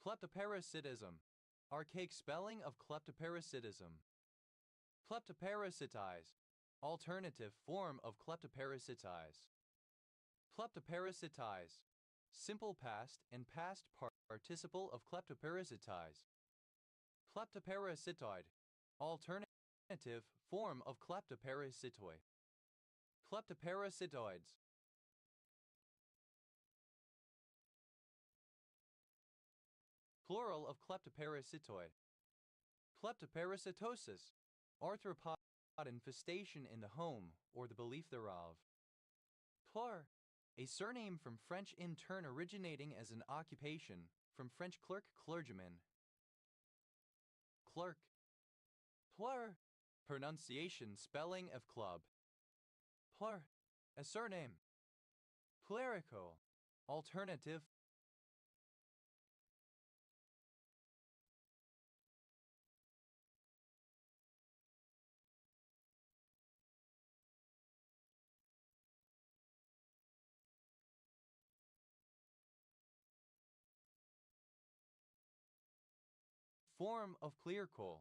Speaker 1: Kleptoparasitism. Archaic spelling of kleptoparasitism. Kleptoparasitize. Alternative form of kleptoparasitize. Kleptoparasitize. Simple past and past participle of kleptoparasitize. Kleptoparasitoid. Alternative form of kleptoparasitoi. Kleptoparasitoids. Plural of kleptoparasitoi. Kleptoparasitosis. Arthropod infestation in the home or the belief thereof. Plur. A surname from French in turn originating as an occupation, from French clerk, clergyman. Clerk. Plur. Pronunciation spelling of club. Plur. A surname. Plerico. Alternative. Form of clearcoal.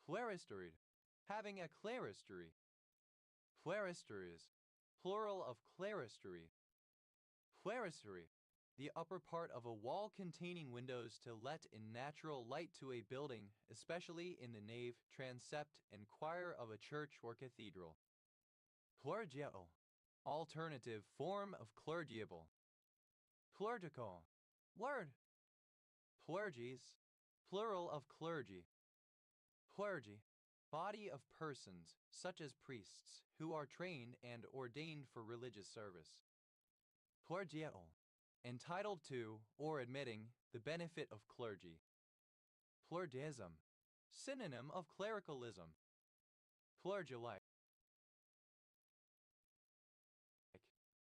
Speaker 1: Cleristerid. Having a cleristery. Cleristeries. Plural of cleristery. Cleristery. The upper part of a wall containing windows to let in natural light to a building, especially in the nave, transept, and choir of a church or cathedral. Clergial. Alternative form of clergiable. Clergical. Word. Clergies. Plural of clergy. Clergy. Body of persons, such as priests, who are trained and ordained for religious service. Clergial. Entitled to, or admitting, the benefit of clergy. Pluralism. Synonym of clericalism. Pluralite.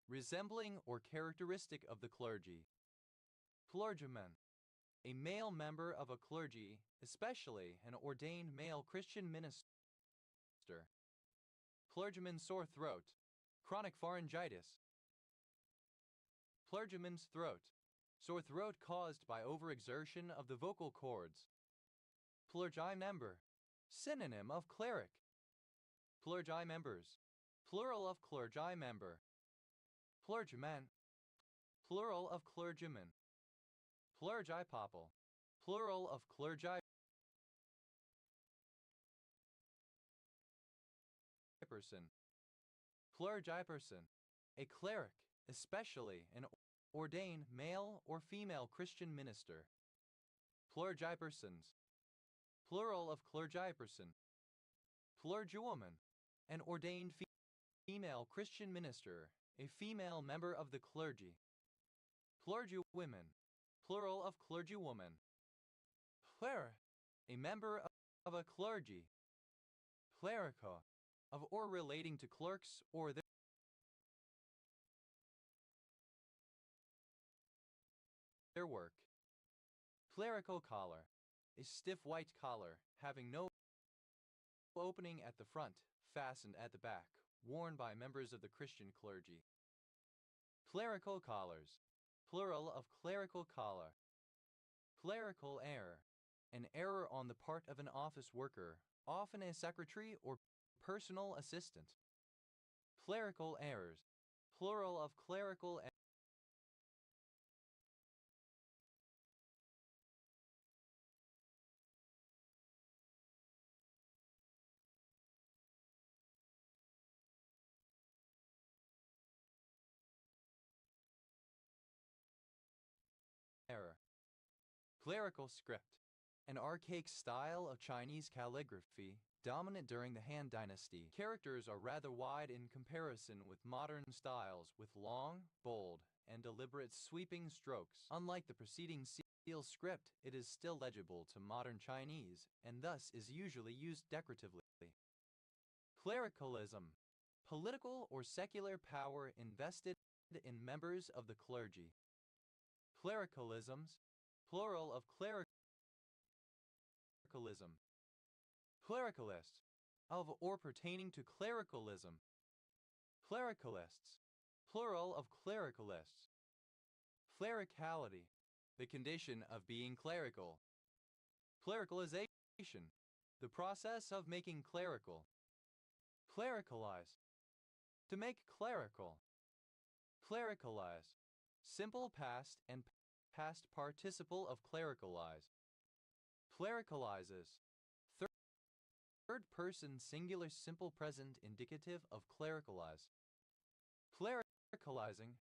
Speaker 1: Resembling or characteristic of the clergy. Clergyman. A male member of a clergy, especially an ordained male Christian minister. Clergyman's sore throat. Chronic pharyngitis. Clergyman's throat. Sore throat caused by overexertion of the vocal cords. Clergy member. Synonym of cleric. Clergy members. Plural of clergy member. Clergyman. Plural of clergyman. Clergy popple. Plural of clergy person. Clergy person. A cleric, especially an ordained male or female Christian minister. Clergy persons. Plural of clergy person. Clergywoman. An ordained female Christian minister, a female member of the clergy. Clergywomen. Plural of clergywoman. Cleric. A member of a clergy. Clerical. Of or relating to clerks or their work. Clerical collar. A stiff white collar, having no opening at the front, fastened at the back, worn by members of the Christian clergy. Clerical collars. Plural of clerical collar. Clerical error. An error on the part of an office worker, often a secretary or personal assistant. Clerical errors. Plural of clerical error. Clerical script. An archaic style of Chinese calligraphy, dominant during the Han Dynasty. Characters are rather wide in comparison with modern styles, with long, bold, and deliberate sweeping strokes. Unlike the preceding seal script, it is still legible to modern Chinese, and thus is usually used decoratively. Clericalism. Political or secular power invested in members of the clergy. Clericalisms. Plural of clericalism. Clericalist. Of or pertaining to clericalism. Clericalists. Plural of clericalists. Clericality. The condition of being clerical. Clericalization. The process of making clerical. Clericalize. To make clerical. Clericalize. Simple past and past participle of clericalize. Clericalizes. Third person singular simple present indicative of clericalize. Clericalizing.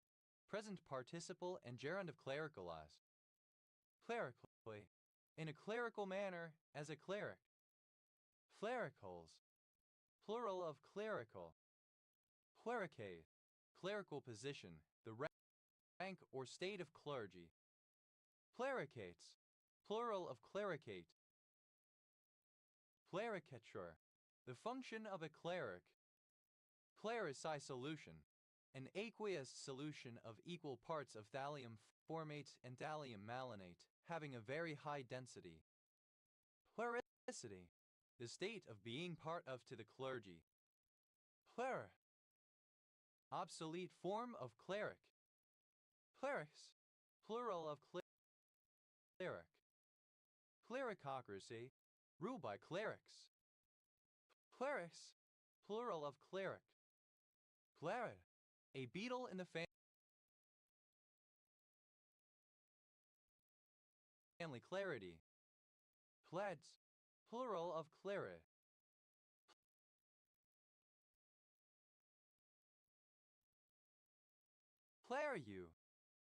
Speaker 1: Present participle and gerund of clericalize. Clerically. In a clerical manner, as a cleric. Clericals. Plural of clerical. Clericate. Clerical position, the rank or state of clergy. Clericates. Plural of clericate. Clericature. The function of a cleric. Clerici solution. An aqueous solution of equal parts of thallium formate and thallium malonate, having a very high density. Clericity. The state of being part of to the clergy. Cler. Obsolete form of cleric. Clerics. Plural of cleric. Clericocracy. Rule by clerics. Clerics. Plural of cleric. Clarid. A beetle in the family clarity. Pleds. Plural of clarid. Clariu.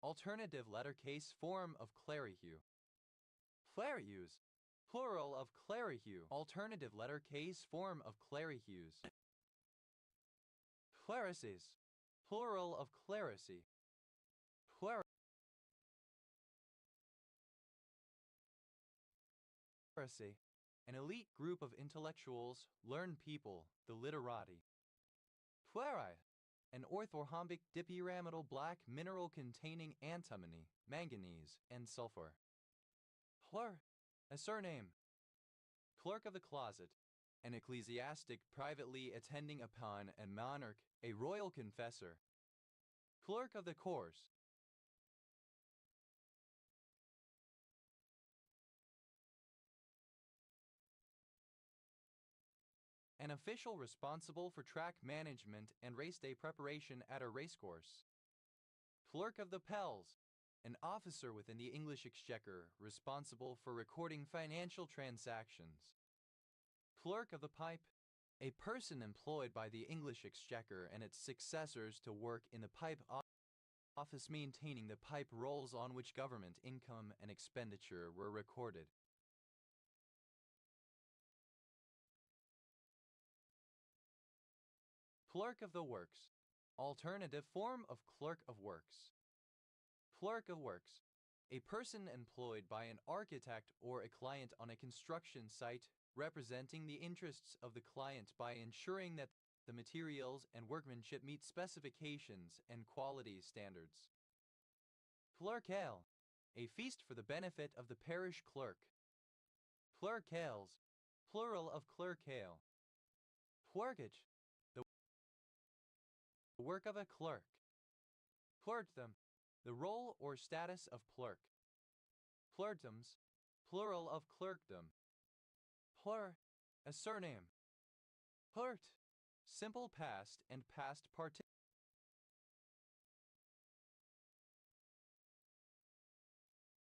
Speaker 1: Alternative letter case form of clarihu. Clarius. Plural of clarihu. Alternative letter case form of clarihus. Clarices. Plural of claricy. Pluracy, an elite group of intellectuals, learned people, the literati. Pluri, an orthorhombic dipyramidal black mineral containing antimony, manganese, and sulfur. Plur, a surname. Clerk of the closet, an ecclesiastic privately attending upon a monarch, a royal confessor. Clerk of the course, an official responsible for track management and race day preparation at a racecourse. Clerk of the Pels, an officer within the English Exchequer responsible for recording financial transactions. Clerk of the Pipe, a person employed by the English Exchequer and its successors to work in the pipe office maintaining the pipe rolls on which government income and expenditure were recorded. Clerk of the Works, alternative form of Clerk of Works. Clerk of Works, a person employed by an architect or a client on a construction site representing the interests of the client by ensuring that the materials and workmanship meet specifications and quality standards. Clerkale, a feast for the benefit of the parish clerk. Clerkales, plural of clerkale. Clerkage, the work of a clerk. Clerkdom, the role or status of clerk. Clerkdoms, plural of clerkdom. Plur, a surname. Plurt, simple past and past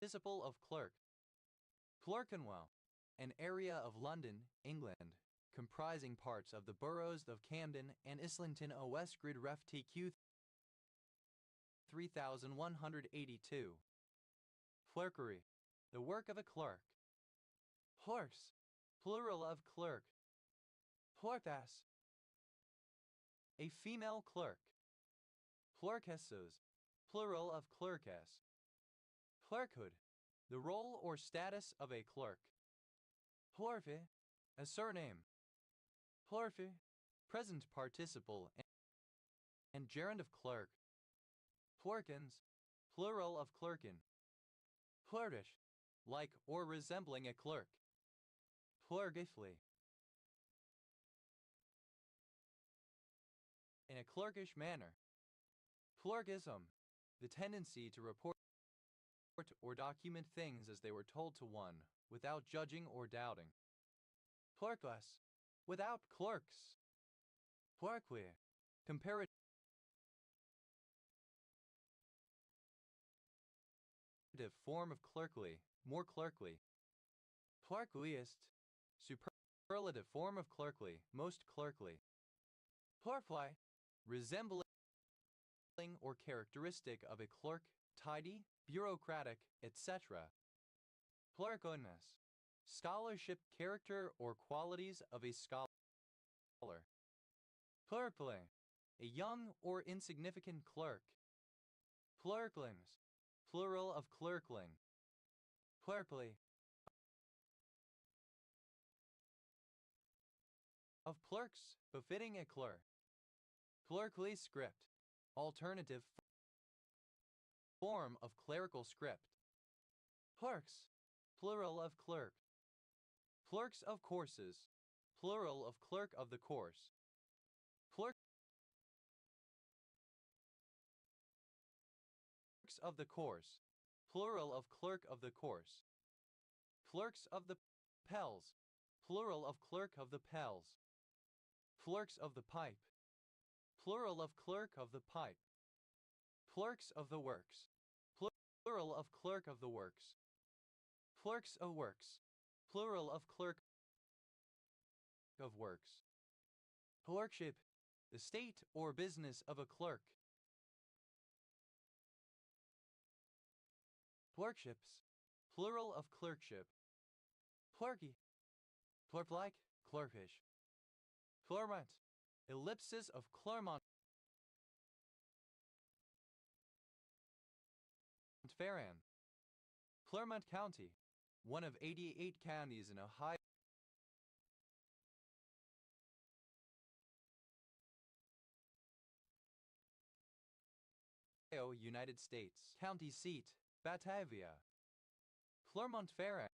Speaker 1: participle of clerk. Clerkenwell, an area of London, England, comprising parts of the boroughs of Camden and Islington o Westgrid Ref TQ 3182. Clerkery, the work of a clerk. Clerks, plural of clerk. Clerkas, a female clerk. Clerkesses, plural of clerkess. Clerkhood, the role or status of a clerk. Plurfe, a surname. Plurfe, present participle and gerund of clerk. Plurkins, plural of clerkin. Plurdish, like or resembling a clerk. Plurgifly, in a clerkish manner. Plurgism, the tendency to report or document things as they were told to one, without judging or doubting. Clerkless, without clerks. Clerkly, comparative form of clerkly, more clerkly. Clerkliest, superlative form of clerkly, most clerkly. Clerkly, resembling or characteristic of a clerk, tidy, bureaucratic, etc. Clerkoness, scholarship, character, or qualities of a scholar. Clerkling, a young or insignificant clerk. Clerklings, plural of clerkling. Clerkly, of clerks, befitting a clerk. Clerkly script, alternative form of clerical script. Clerks, plural of clerk. Clerks of courses, plural of clerk of the course. Clerks of the course, plural of clerk of the course. Clerks of the pels, plural of clerk of the pels. Clerks of the pipe, plural of clerk of the pipe. Clerks of the works, plural of clerk of the works. Clerks of works, plural of clerk of works. Clerkship, the state or business of a clerk. Clerkships, plural of clerkship. Clerky, clerk-like, clerkish. Clermont, ellipsis of Clermont Ferrand. Clermont County, one of 88 counties in Ohio, United States. County seat, Batavia. Clermont-Ferrand,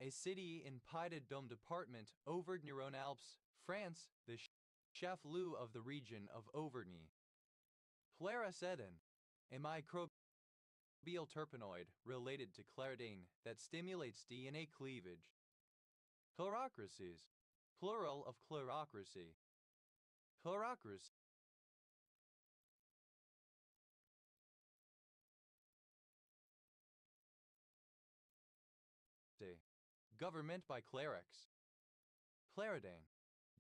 Speaker 1: a city in Pays-de-Dôme department, Auvergne-Rhône-Alpes, France, the chef-lieu of the region of Auvergne. Clarisedin, a microbial terpenoid related to claridine that stimulates DNA cleavage. Chlorocracies, plural of chlorocracy. Chlorocracy. Government by clerics. Claridane.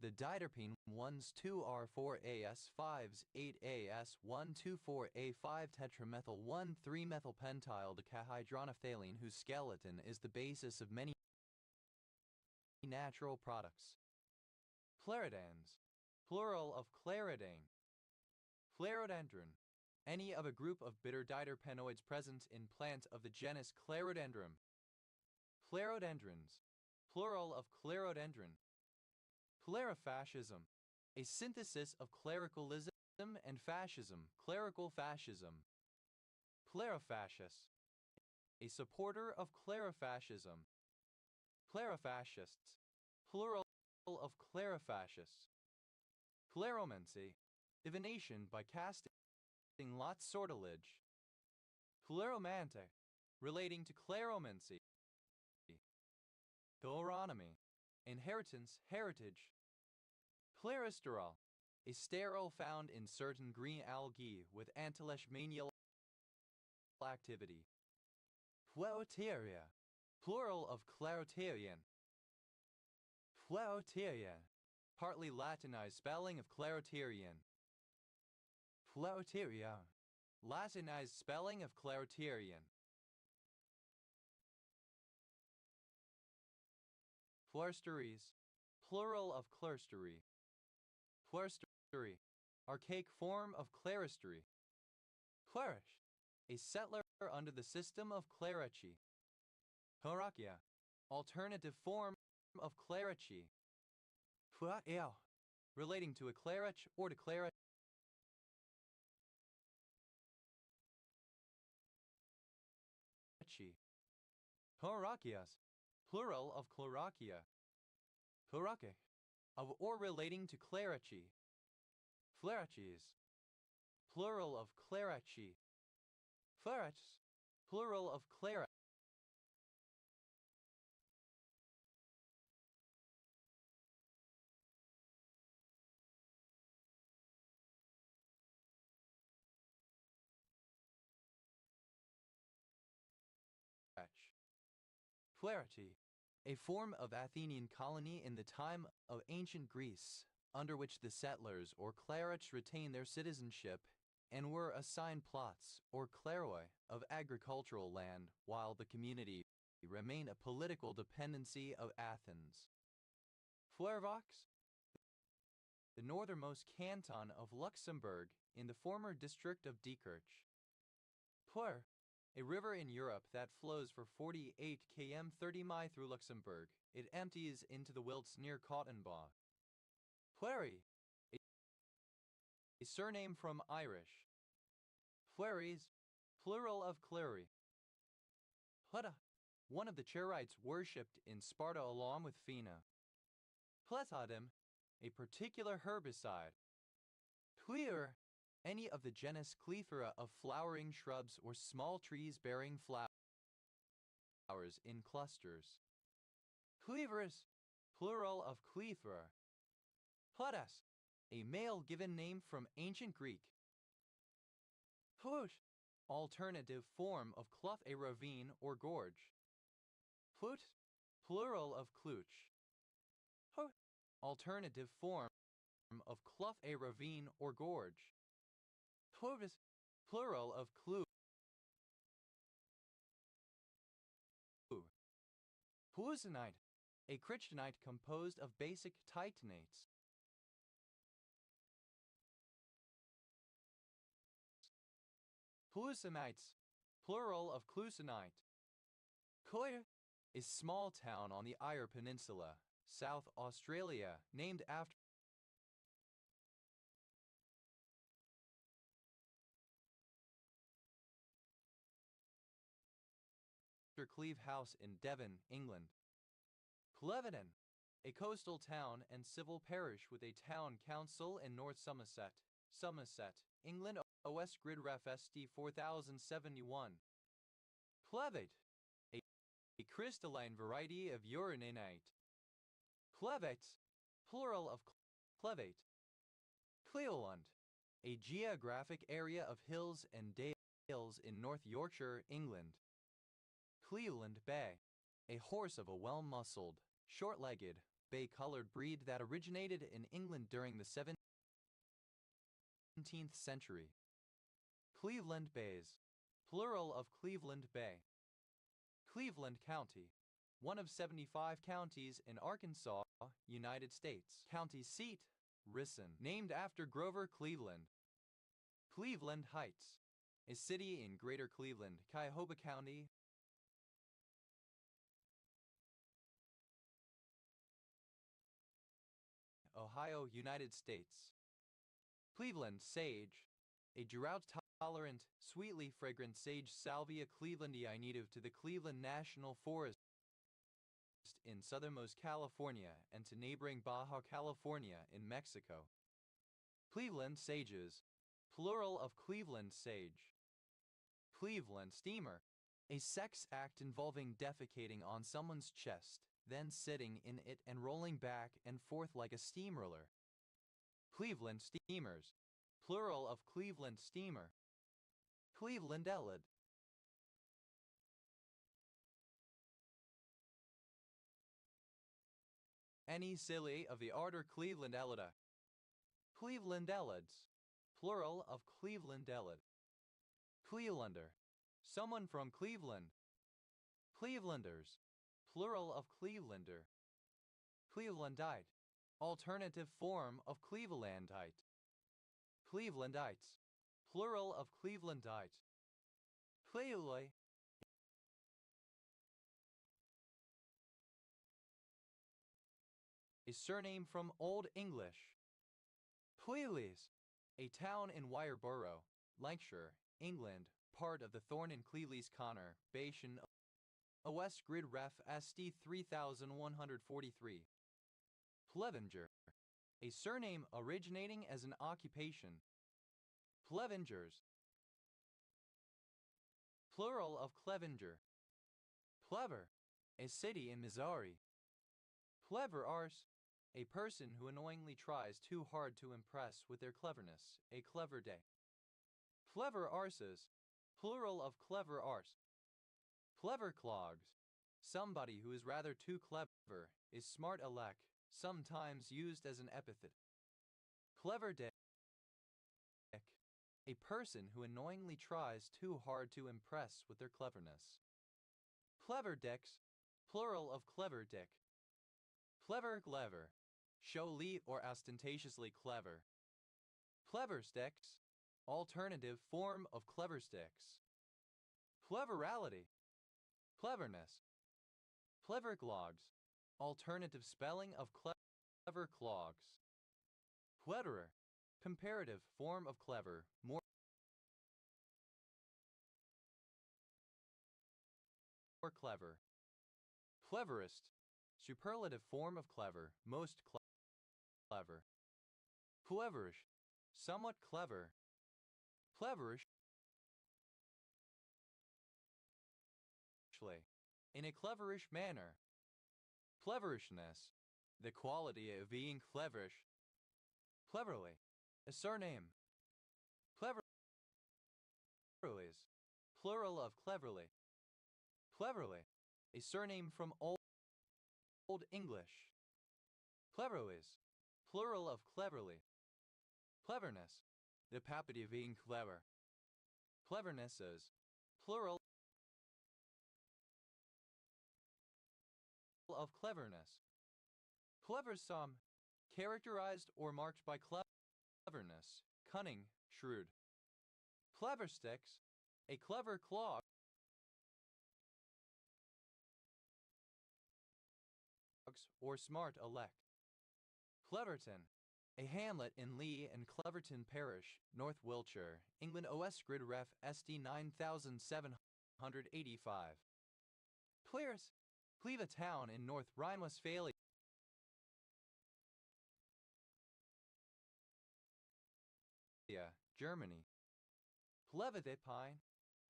Speaker 1: The diterpene 1s 2R4AS 5s 8AS 124A5 tetramethyl 1,3-methylpentyl decahydronaphthalene, whose skeleton is the basis of many natural products. Claridans. Plural of claridane. Clerodendron. Any of a group of bitter diterpenoids present in plant of the genus Clerodendrum. Clerodendrons. Plural of clerodendron. Clarifascism. A synthesis of clericalism and fascism. Clerical fascism. Clarifascist. A supporter of clarifascism. Clarifascists. Plural of clarifascists. Claromancy. Divination by casting lot sortilege. Claromantic. Relating to claromancy. Chloronomy. Inheritance, heritage. Claristerol. A sterol found in certain green algae with antileishmanial activity. Pleuroteria. Plural of claroterian. Pleuroteria. Partly Latinized spelling of claroterian. Pleuroteria. Latinized spelling of claroterian. Clersteries. Plural of clerstery. Clerstery. Archaic form of cleristery. Clerish. A settler under the system of clerici. Clericia. Alternative form of clerici. Cleric. Relating to a cleric or to cleric. Chlorochias. Plural of chlorochia. Chloroche. Of or relating to clerici. Clerices. Plural of clerici. Clerics. Plural of cleric. Clarity. A form of Athenian colony in the time of ancient Greece, under which the settlers or clerics retained their citizenship and were assigned plots or kleroi of agricultural land while the community remained a political dependency of Athens. Fleurvox, the northernmost canton of Luxembourg in the former district of Diekirch. Pleur, a river in Europe that flows for 48 km 30 mi through Luxembourg. It empties into the Wilts near Cottenbach. Pleury, a surname from Irish. Pleuries, plural of clery. Pleta, one of the Cherites worshipped in Sparta along with Phina. Pletadim, a particular herbicide. Clear, any of the genus Clethra of flowering shrubs or small trees bearing flowers in clusters. Cleaverous, plural of clethra. Plutus, a male given name from ancient Greek. Plush, alternative form of clough, a ravine or gorge. Plut, plural of cluch. Hut, alternative form of clough, a ravine or gorge. Pluvis, plural of clue. Plusinite, a kryptonite composed of basic titanates. Clusinites, plural of clusinite. Clear, a small town on the Eyre Peninsula, South Australia, named after Cleve House in Devon, England. Clevedon, a coastal town and civil parish with a town council in North Somerset, Somerset, England. OS Grid Ref ST 4071. Clevite, a crystalline variety of uraninite. Clevettes, plural of clevate. Cleveland, a geographic area of hills and dales in North Yorkshire, England. Cleveland Bay, a horse of a well-muscled, short-legged, bay-colored breed that originated in England during the 17th century. Cleveland Bays, plural of Cleveland Bay. Cleveland County, one of 75 counties in Arkansas, United States. County seat, Rison, named after Grover Cleveland. Cleveland Heights, a city in Greater Cleveland, Cuyahoga County, Ohio, United States. Cleveland Sage, a drought-tolerant, sweetly fragrant sage Salvia clevelandii native to the Cleveland National Forest in southernmost California and to neighboring Baja California in Mexico. Cleveland sages, plural of Cleveland sage. Cleveland steamer, a sex act involving defecating on someone's chest, then sitting in it and rolling back and forth like a steamroller. Cleveland steamers, plural of Cleveland steamer. Cleveland Elid, any silly of the order Cleveland Elida. Cleveland Elids, plural of Cleveland Elid. Clevelander, someone from Cleveland. Clevelanders, plural of Clevelander. Clevelandite, alternative form of Clevelandite. Clevelandites, plural of Clevelandite. Cleveland, a surname from Old English. Cleves, a town in Wyreborough, Lancashire, England, part of the Thorn and Cleves Connor Basin. OS Grid Ref SD 3143. Plevenger, a surname originating as an occupation. Plevengers, plural of Clevenger. Plever, a city in Missouri. Clever arse, a person who annoyingly tries too hard to impress with their cleverness, a clever day. Clever arses, plural of clever arse. Clever clogs, somebody who is rather too clever, is smart alec, sometimes used as an epithet. Clever dick, a person who annoyingly tries too hard to impress with their cleverness. Clever dicks, plural of clever dick. Clever clever, showily or ostentatiously clever. Clever sticks, alternative form of clever sticks. Cleverality, cleverness. Clever clogs, alternative spelling of clever clogs. Cleverer, comparative form of clever, more clever. Cleverest, superlative form of clever, most clever. Cleverish, somewhat clever. Cleverish, in a cleverish manner. Cleverishness, the quality of being cleverish. Cleverly, a surname. Cleverlies, plural of cleverly. Cleverly, a surname from Old English. Cleverlies, plural of cleverly. Cleverness, the property of being clever. Clevernesses, plural of cleverness. Cleversome, characterized or marked by cleverness, cunning, shrewd. Cleversticks, a clever clog cleverness or smart elect. Cleverton, a hamlet in Lee and Cleverton Parish, North Wiltshire, England. OS Grid Ref SD 9785. Clears, Cleva town in North Rhine-Westphalia, Germany. Plevethipine,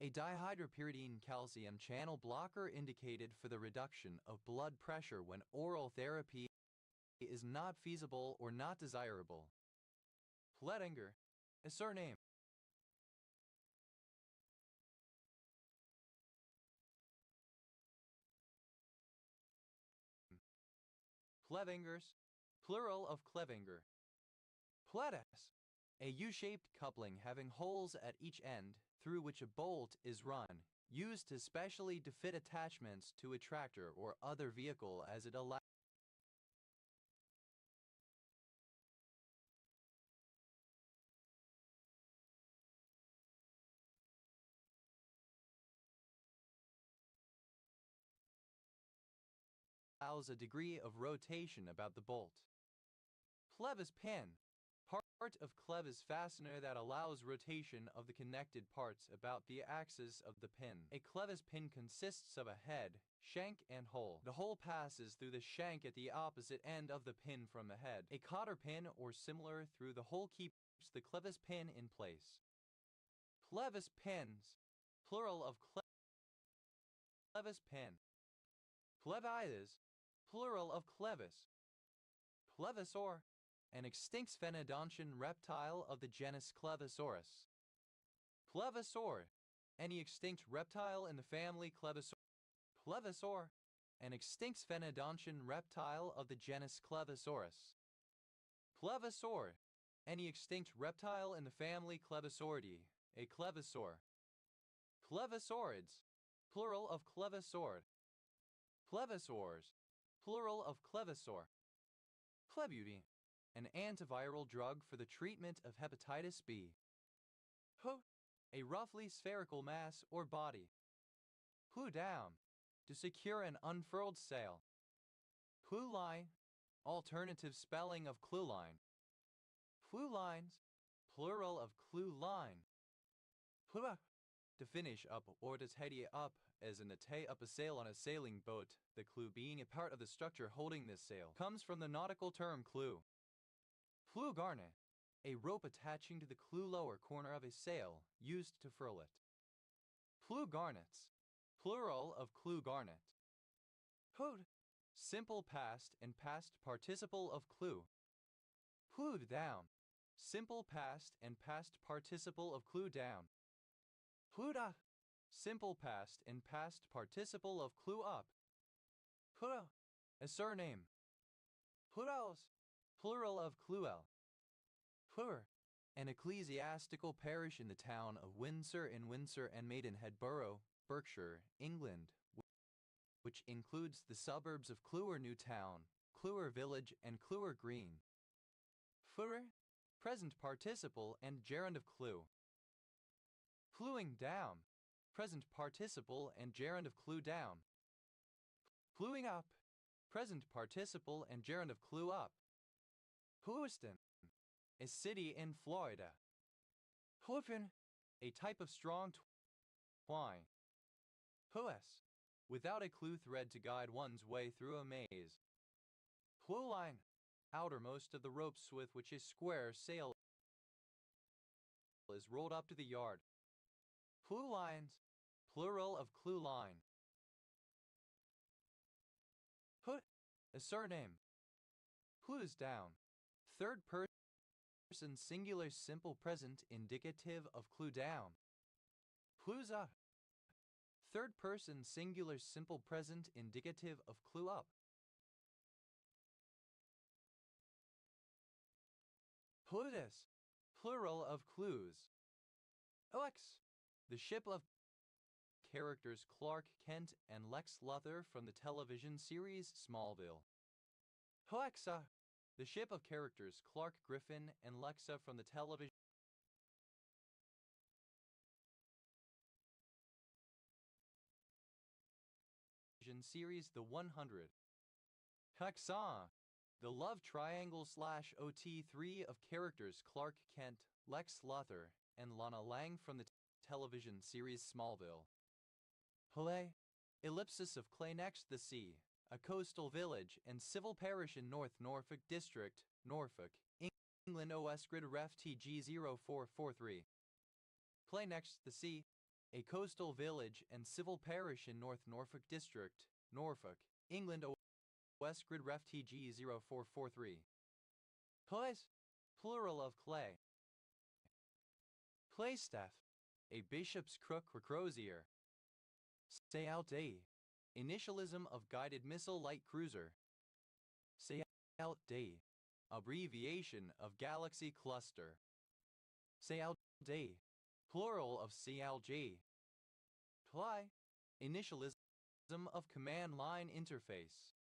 Speaker 1: a dihydropyridine calcium channel blocker indicated for the reduction of blood pressure when oral therapy is not feasible or not desirable. Pledinger, a surname. Plevingers, plural of Clevinger. Pledes, a U-shaped coupling having holes at each end through which a bolt is run, used especially to fit attachments to a tractor or other vehicle as it allows a degree of rotation about the bolt. Clevis pin, part of clevis fastener that allows rotation of the connected parts about the axis of the pin. A clevis pin consists of a head, shank, and hole. The hole passes through the shank at the opposite end of the pin from the head. A cotter pin or similar through the hole keeps the clevis pin in place. Clevis pins, plural of clevis pin. Clevides, plural of clevis. Plevisaur, an extinct sphenodontian reptile of the genus Clevisaurus. Plevisaur, any extinct reptile in the family Clevisaur. Plevisaur, an extinct sphenodontian reptile of the genus Clevisaurus. Plevisaur, any extinct reptile in the family Clevisauridae, a clevisaur. Clevisaurids, plural of clevisaur. Plevisaurs, plural of clevisaur. Clebutine, an antiviral drug for the treatment of hepatitis B. Ho, a roughly spherical mass or body. Clue down, to secure an unfurled sail. Clue line, alternative spelling of clue line. Clue lines, plural of clue line. Plua, to finish up or to tidy up, as in to tie up a sail on a sailing boat, the clue being a part of the structure holding this sail, comes from the nautical term clue. Clue garnet, a rope attaching to the clue lower corner of a sail, used to furl it. Clue garnets, plural of clue garnet. Hood, simple past and past participle of clue. Clued down, simple past and past participle of clue down. Clued simple past and past participle of clue up. Clue, a surname. Cluels, plural of cluel. Cluer, an ecclesiastical parish in the town of Windsor in Windsor and Maidenhead Borough, Berkshire, England, which includes the suburbs of Clewer New Town, Clewer Village, and Clewer Green. Fluer, present participle and gerund of clue. Cluing down, present participle and gerund of clue down. Cluing up, present participle and gerund of clue up. Lewiston, a city in Florida. Hoofin, a type of strong twine. Hues, without a clue thread to guide one's way through a maze. Clue line, outermost of the ropes with which a square sail is rolled up to the yard. Clue lines, plural of clue line. Put, a surname. Clues down, third person singular simple present indicative of clue down. Clues up, third person singular simple present indicative of clue up. Cluedus, plural of clues. Ox, the ship of characters Clark Kent and Lex Luthor from the television series Smallville. Hoexa, the ship of characters Clark Griffin and Lexa from the television series The 100. Hacksaw, the love triangle slash OT3 of characters Clark Kent, Lex Luthor, and Lana Lang from the television series Smallville. Hole, ellipsis of Clay next the sea, a coastal village and civil parish in North Norfolk District, Norfolk, England OS grid ref TG0443. Clay next the sea, a coastal village and civil parish in North Norfolk District, Norfolk, England OS grid ref TG0443. Clays, plural of clay. Claystaff, a bishop's crook or crozier. Say out day, initialism of guided missile light cruiser. Say out day, abbreviation of galaxy cluster. Say out day, plural of CLG. Ply, initialism of command line interface.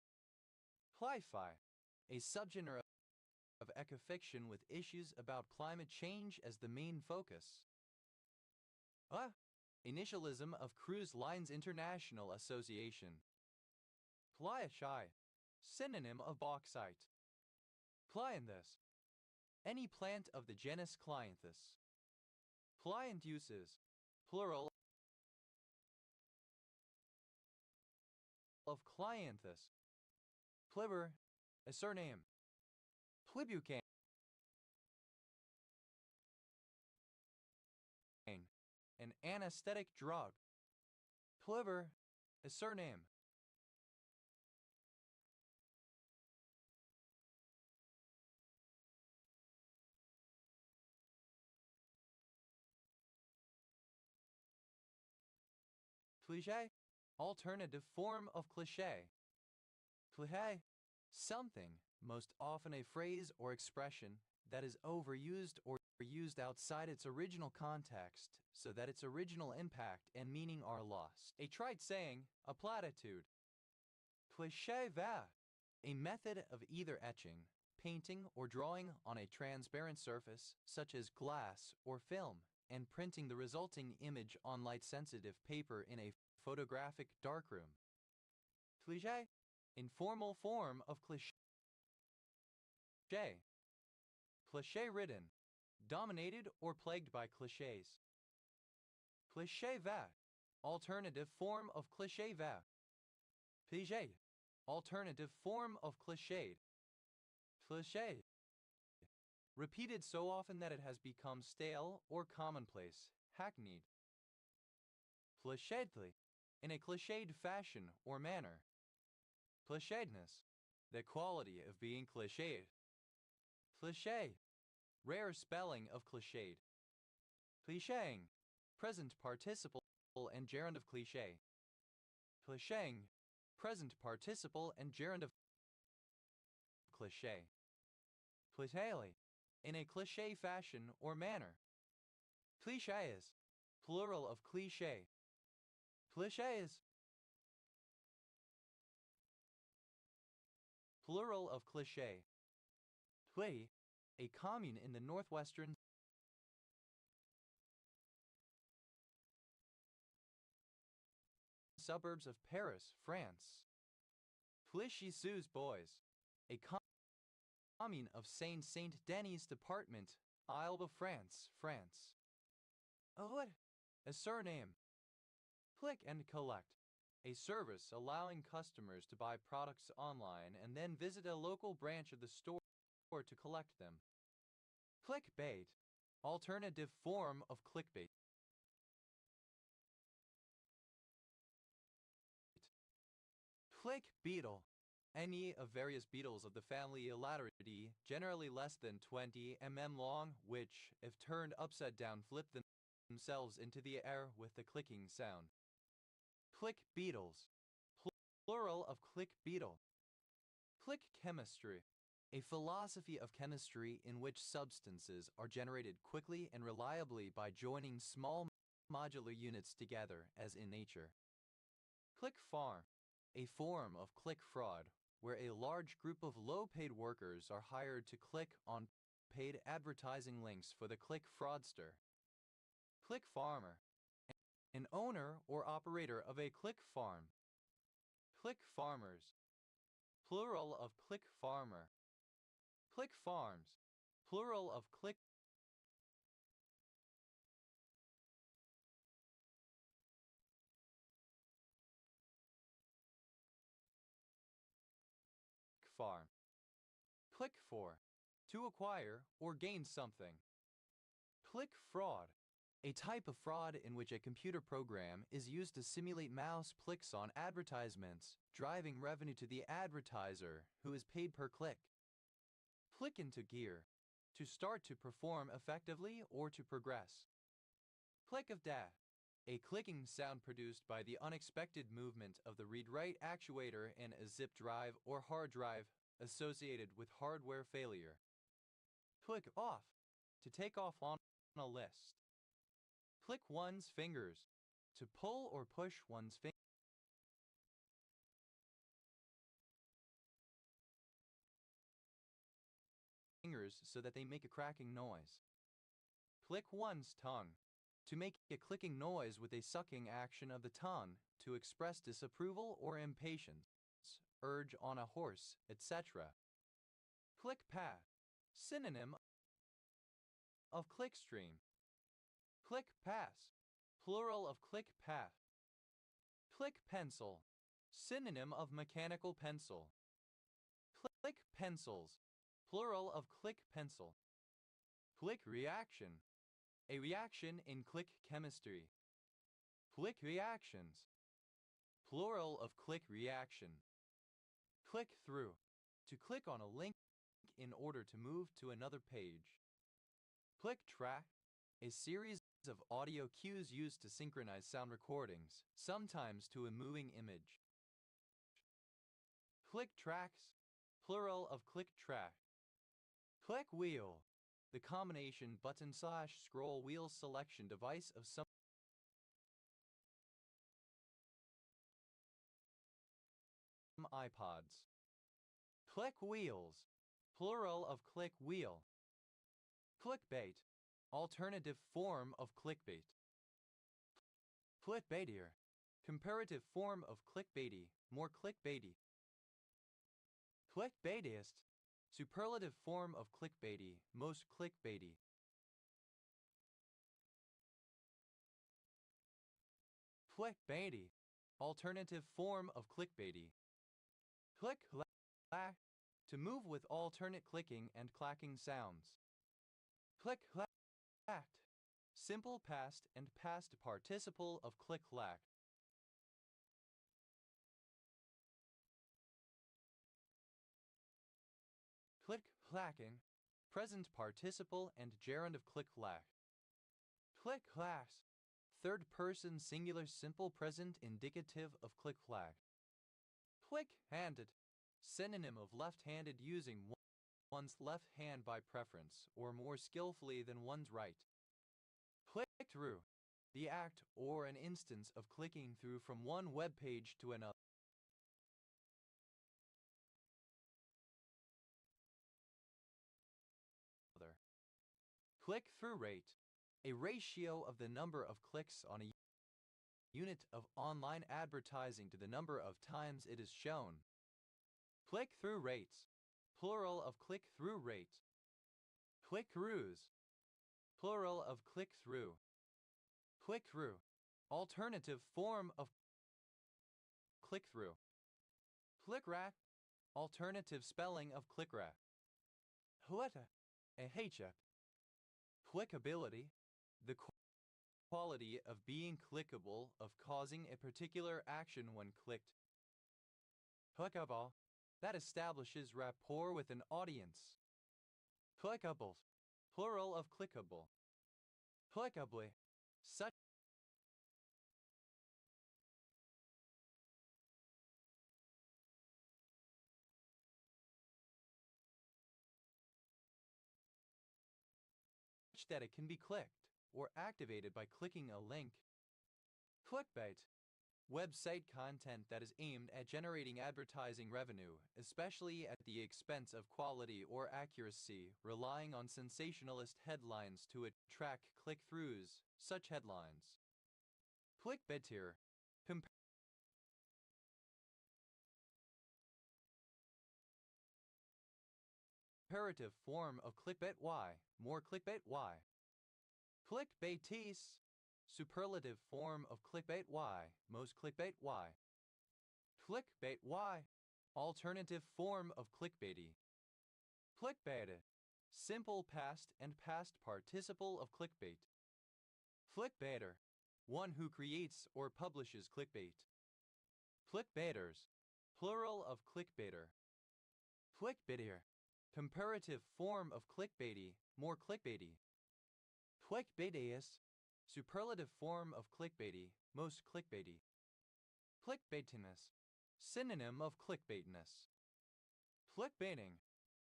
Speaker 1: Pli-Fi, a subgenre of ecofiction with issues about climate change as the main focus. Initialism of Cruise Lines International Association. Pliachai, synonym of bauxite. Plianthus, any plant of the genus Clianthus. Pliantuses, plural of Clianthus. Pliber, a surname. Plibucane, an anesthetic drug. Pliver, a surname. Cliché, alternative form of cliché. Cliché, something, most often a phrase or expression, that is overused or used outside its original context, so that its original impact and meaning are lost. A trite saying, a platitude. Cliché va, a method of either etching, painting, or drawing on a transparent surface, such as glass or film, and printing the resulting image on light-sensitive paper in a photographic darkroom. Cliché, informal form of cliché. Cliché-ridden, dominated or plagued by clichés. Cliché va, alternative form of cliché va. Cliché, alternative form of clichéd. Cliché, repeated so often that it has become stale or commonplace, hackneyed. Clichédly, in a clichéd fashion or manner. Clichédness, the quality of being clichéd. Cliché, rare spelling of clichéd. Clichéing, present participle and gerund of cliché. Clichéing, present participle and gerund of cliché. Cliché, in a cliché fashion or manner. Clichés, plural of cliché. Clichés, plural of cliché. Thuy, a commune in the northwestern suburbs of Paris, France. Clichy-sous-Bois, a commune of Saint-Denis department, Isle-de-France, France. What? A surname. Click and collect, a service allowing customers to buy products online and then visit a local branch of the store to collect them. Clickbait, alternative form of clickbait. Click beetle, any of various beetles of the family Elateridae, generally less than 20 mm long, which, if turned upside down, flip themselves into the air with the clicking sound. Click beetles, plural of click beetle. Click chemistry, a philosophy of chemistry in which substances are generated quickly and reliably by joining small modular units together, as in nature. Click farm, a form of click fraud, where a large group of low-paid workers are hired to click on paid advertising links for the click fraudster. Click farmer, an owner or operator of a click farm. Click farmers, plural of click farmer. Click farms, plural of click farm. Click for, to acquire or gain something. Click fraud, a type of fraud in which a computer program is used to simulate mouse clicks on advertisements, driving revenue to the advertiser, who is paid per click. Click into gear, to start to perform effectively or to progress. Click of death, a clicking sound produced by the unexpected movement of the read-write actuator in a zip drive or hard drive associated with hardware failure. Click off, to take off on a list. Click one's fingers, to pull or push one's fingers so that they make a cracking noise. Click one's tongue, to make a clicking noise with a sucking action of the tongue to express disapproval or impatience, urge on a horse, etc. Click path, synonym of clickstream. Click pass, plural of click path. Click pencil, synonym of mechanical pencil. Click pencils, plural of click pencil. Click reaction, a reaction in click chemistry. Click reactions, plural of click reaction. Click through, to click on a link in order to move to another page. Click track, a series of audio cues used to synchronize sound recordings, sometimes to a moving image. Click tracks, plural of click track. Click wheel, the combination button/scroll wheel selection device of some iPods. Click wheels, plural of click wheel. Clickbait, alternative form of clickbait. Clickbaitier, comparative form of clickbaity, more clickbaity. Clickbaitiest, superlative form of clickbaity, most clickbaity. Clickbaity, alternative form of clickbaity. Click clack, to move with alternate clicking and clacking sounds. Click clacked, simple past and past participle of click clack. Click clacking, present participle and gerund of click clack. Click class, third person singular simple present indicative of click clack. Click handed, synonym of left-handed using one's left hand by preference or more skillfully than one's right. Click through, the act or an instance of clicking through from one web page to another. Click-through rate, a ratio of the number of clicks on a unit of online advertising to the number of times it is shown. Click-through rates, plural of click-through rate. Click-throughs, plural of click-through. Click-through, alternative form of click-through. Click-wrap, alternative spelling of click-wrap. Hueta, a hechep. Clickability, the quality of being clickable, of causing a particular action when clicked. Clickable, that establishes rapport with an audience. Clickables, plural of clickable. Clickably, such that it can be clicked or activated by clicking a link. Clickbait, website content that is aimed at generating advertising revenue, especially at the expense of quality or accuracy, relying on sensationalist headlines to attract click-throughs, such headlines. Clickbaitier, comparative form of clickbait y, more clickbait y. Clickbaitis, superlative form of clickbait y, most clickbait y. Clickbait y, alternative form of clickbaity. Clickbaited, simple past and past participle of clickbait. Clickbaiter, one who creates or publishes clickbait. Clickbaiters, plural of clickbaiter. Clickbaitier, comparative form of clickbaity, more clickbaity. Clickbaitius, superlative form of clickbaity, most clickbaity. Clickbaitiness, synonym of clickbaitiness. Clickbaiting,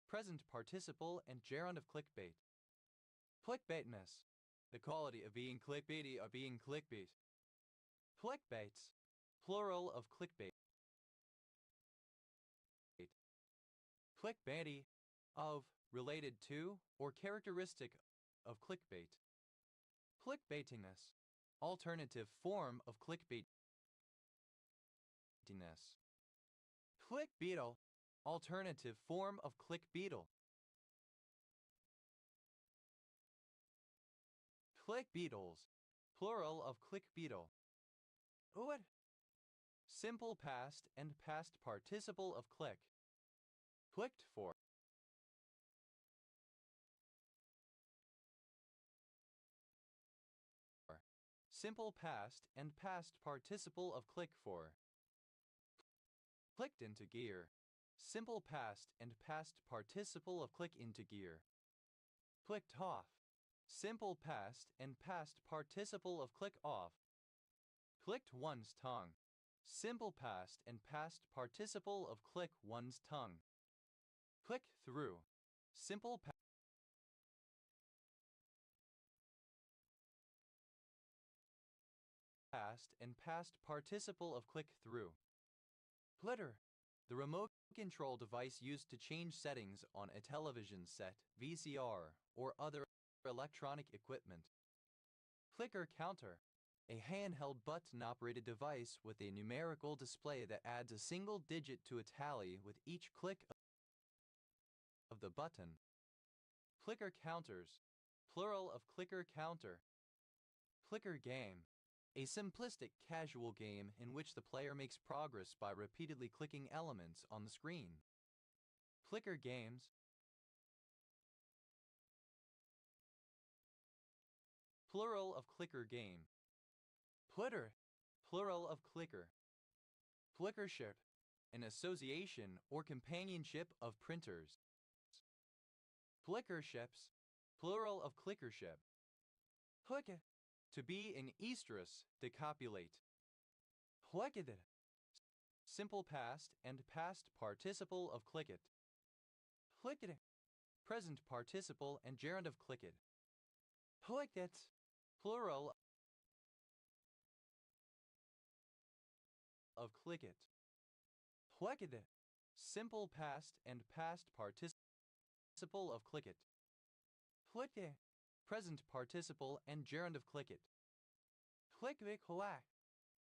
Speaker 1: present participle and gerund of clickbait. Clickbaitiness, the quality of being clickbaity or being clickbait. Clickbaits, plural of clickbait. Clickbaity, of, related to, or characteristic of clickbait. Clickbaitiness, alternative form of clickbaitiness. Clickbeetle, alternative form of clickbeetle. Clickbeetles, plural of clickbeetle. What? Simple past and past participle of click. Clicked for. Simple past and past participle of click for. Clicked into gear. Simple past and past participle of click into gear. Clicked off. Simple past and past participle of click off. Clicked one's tongue. Simple past and past participle of click one's tongue. Click through. Simple past and past participle of click through. Plitter, the remote control device used to change settings on a television set, VCR, or other electronic equipment. Clicker counter, a handheld button-operated device with a numerical display that adds a single digit to a tally with each click of the button. Clicker counters, plural of clicker counter. Clicker game, a simplistic casual game in which the player makes progress by repeatedly clicking elements on the screen. Clicker games. Plural of clicker game. Plitter, plural of clicker. Flickership, an association or companionship of printers. Flickerships, plural of clickership. Click, to be in estrus, decopulate. Clicked, simple past and past participle of clicked. Clicked, present participle and gerund of clicked. Clicked, plural of clicked. Clicked, simple past and past participle of clicked. Clicked, present participle and gerund of clicked. Click-clack,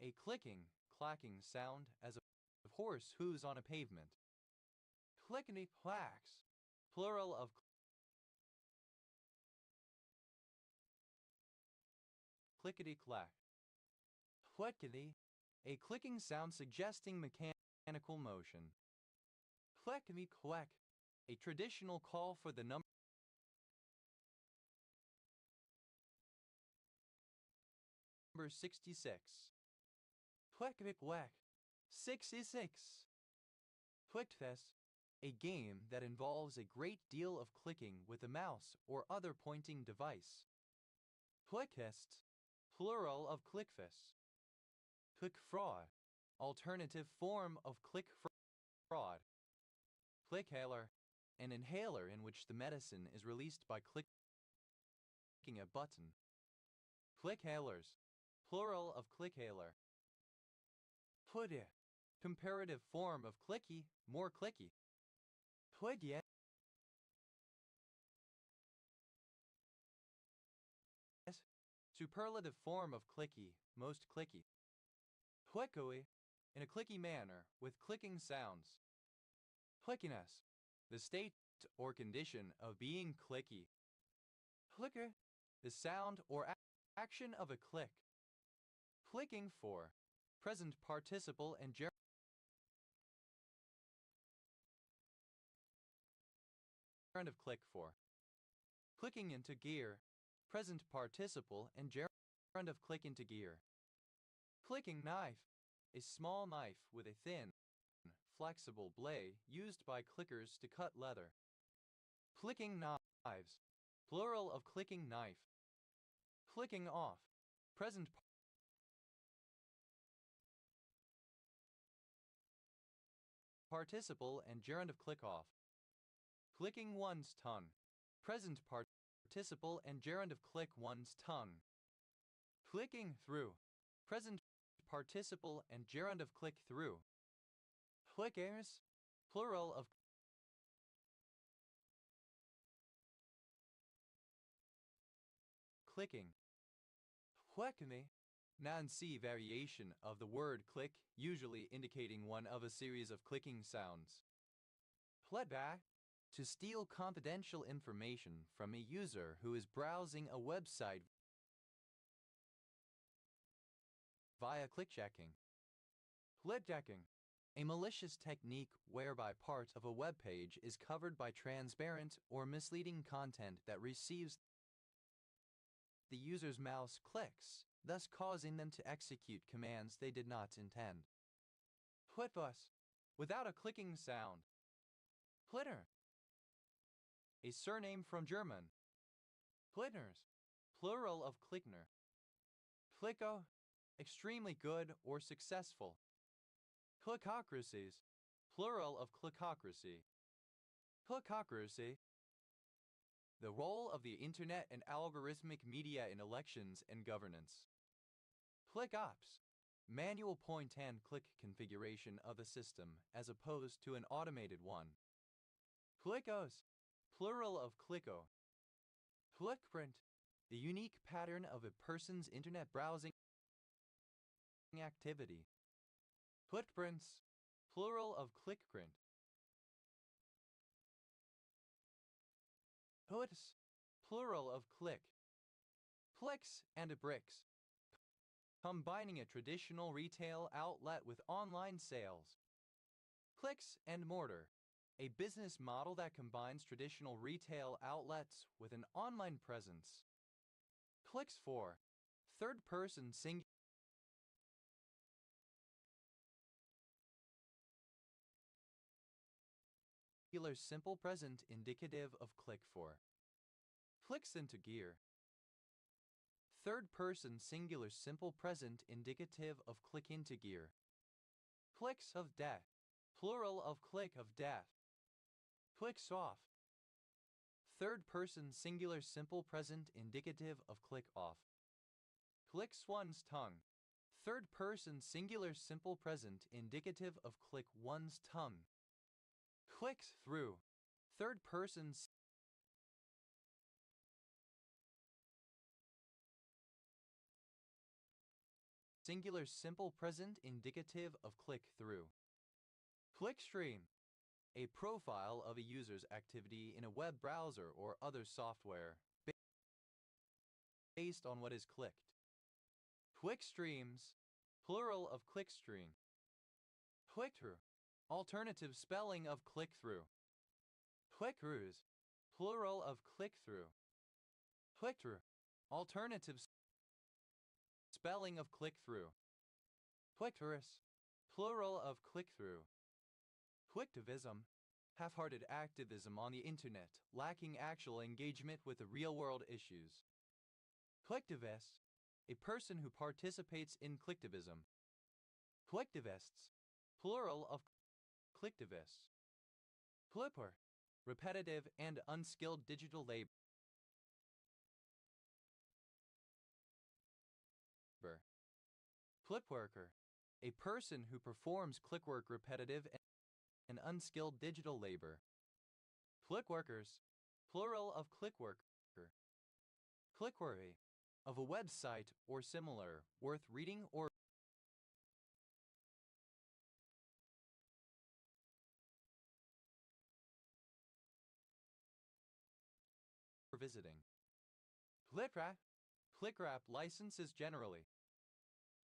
Speaker 1: a clicking, clacking sound as of horse hooves on a pavement. Clickety-clacks, plural of clickety-clack. Clickety, a clicking sound suggesting mechanical motion. Clickety-clack, a traditional call for the number 66. Clickety-clack, 66. Clickfest, a game that involves a great deal of clicking with a mouse or other pointing device. Clickest, plural of clickfest. Click fraud, alternative form of click fraud. Clickhailer, an inhaler in which the medicine is released by clicking a button. Clickhailers, plural of clickhailer. Clicky, comparative form of clicky, more clicky. Clicky, superlative form of clicky, most clicky. Clickily, in a clicky manner, with clicking sounds. Clickiness, the state or condition of being clicky. Clicker, the sound or action of a click. Clicking for present participle and gerund of click for. Clicking into gear, present participle and gerund of click into gear. Clicking knife, a small knife with a thin, flexible blade used by clickers to cut leather. Clicking knives, plural of clicking knife. Clicking off, present participle and gerund of click off. Clicking one's tongue, present participle and gerund of click one's tongue. Clicking through, present participle and gerund of click through. Clickers, plural of clicking. Clickme, non-C variation of the word click, usually indicating one of a series of clicking sounds. Playback, to steal confidential information from a user who is browsing a website via click checking. Clickchecking, a malicious technique whereby part of a web page is covered by transparent or misleading content that receives the user's mouse clicks, thus causing them to execute commands they did not intend. Clitbus, without a clicking sound. Clitter, a surname from German. Clitners, plural of Klickner. Clicko, extremely good or successful. Clickocracies, plural of clickocracy. Clickocracy, the role of the internet and algorithmic media in elections and governance. ClickOps, manual point-and-click configuration of a system as opposed to an automated one. Clickos, plural of clicko. Clickprint, the unique pattern of a person's internet browsing activity. Clickprints, plural of clickprint. Puts, plural of click. Clicks and bricks, combining a traditional retail outlet with online sales. Clicks and mortar, a business model that combines traditional retail outlets with an online presence. Clicks for, third-person singular simple present indicative of click for. Clicks into gear. Third-person singular simple present indicative of click into gear. Clicks of death, plural of click of death. Clicks off. Third-person singular simple present indicative of click off. Clicks one's tongue. Third-person singular simple present indicative of click one's tongue. Clicks through. Third-person singular simple present indicative of click through. Clickstream, a profile of a user's activity in a web browser or other software based on what is clicked. Clickstreams, plural of clickstream. Clickthrough, alternative spelling of click-through. Clickthroughs, plural of click-through. Click-through, alternative spelling of click-through. Clickthroughs, plural of click-through. Clicktivism, half-hearted activism on the internet, lacking actual engagement with the real-world issues. Clicktivist, a person who participates in clicktivism. Clicktivists, plural of clicktivists. Clipper, repetitive and unskilled digital labor. Clipworker, a person who performs clickwork repetitive and unskilled digital labor. Clickworkers, plural of clickworker. Clickworthy, of a website or similar, worth reading or visiting. ClickWrap license is generally.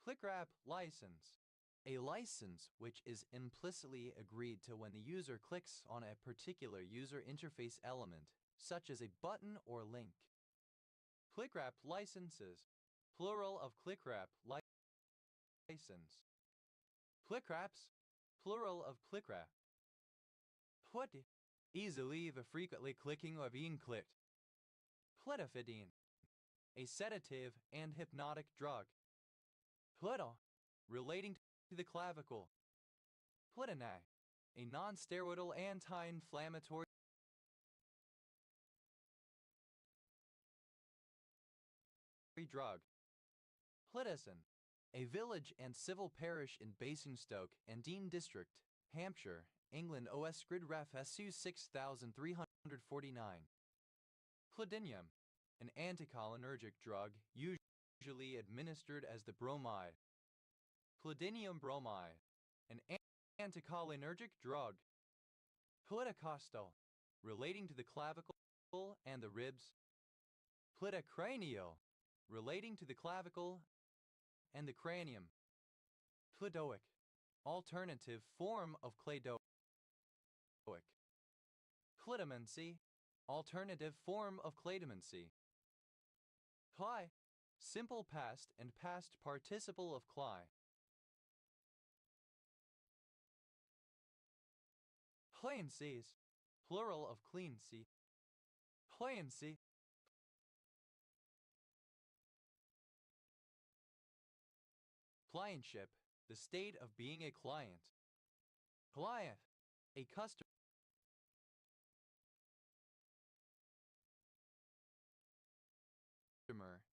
Speaker 1: ClickWrap license. A license which is implicitly agreed to when the user clicks on a particular user interface element, such as a button or link. ClickWrap licenses. Plural of ClickWrap license. ClickWraps. Plural of ClickWrap. Put. Easily the frequently clicking or being clicked. Pletiphodine. A sedative and hypnotic drug. Pleto. Relating to the clavicle. Pletinac. A non-steroidal anti-inflammatory drug. Pletison. A village and civil parish in Basingstoke and Dean District, Hampshire, England. OS Grid Ref SU 6349. Clodinium. An anticholinergic drug usually administered as the bromide. Clodinium bromide. An anticholinergic drug. Pletocostal. Relating to the clavicle and the ribs. Pletocranial. Relating to the clavicle and the cranium. Cladoic. Alternative form of cladoic. Cladomancy. Alternative form of cladomancy. Cly. Simple past and past participle of cly. Pliancies. Plural of cleancy. Pliancy. Clientship. The state of being a client. Client. A customer.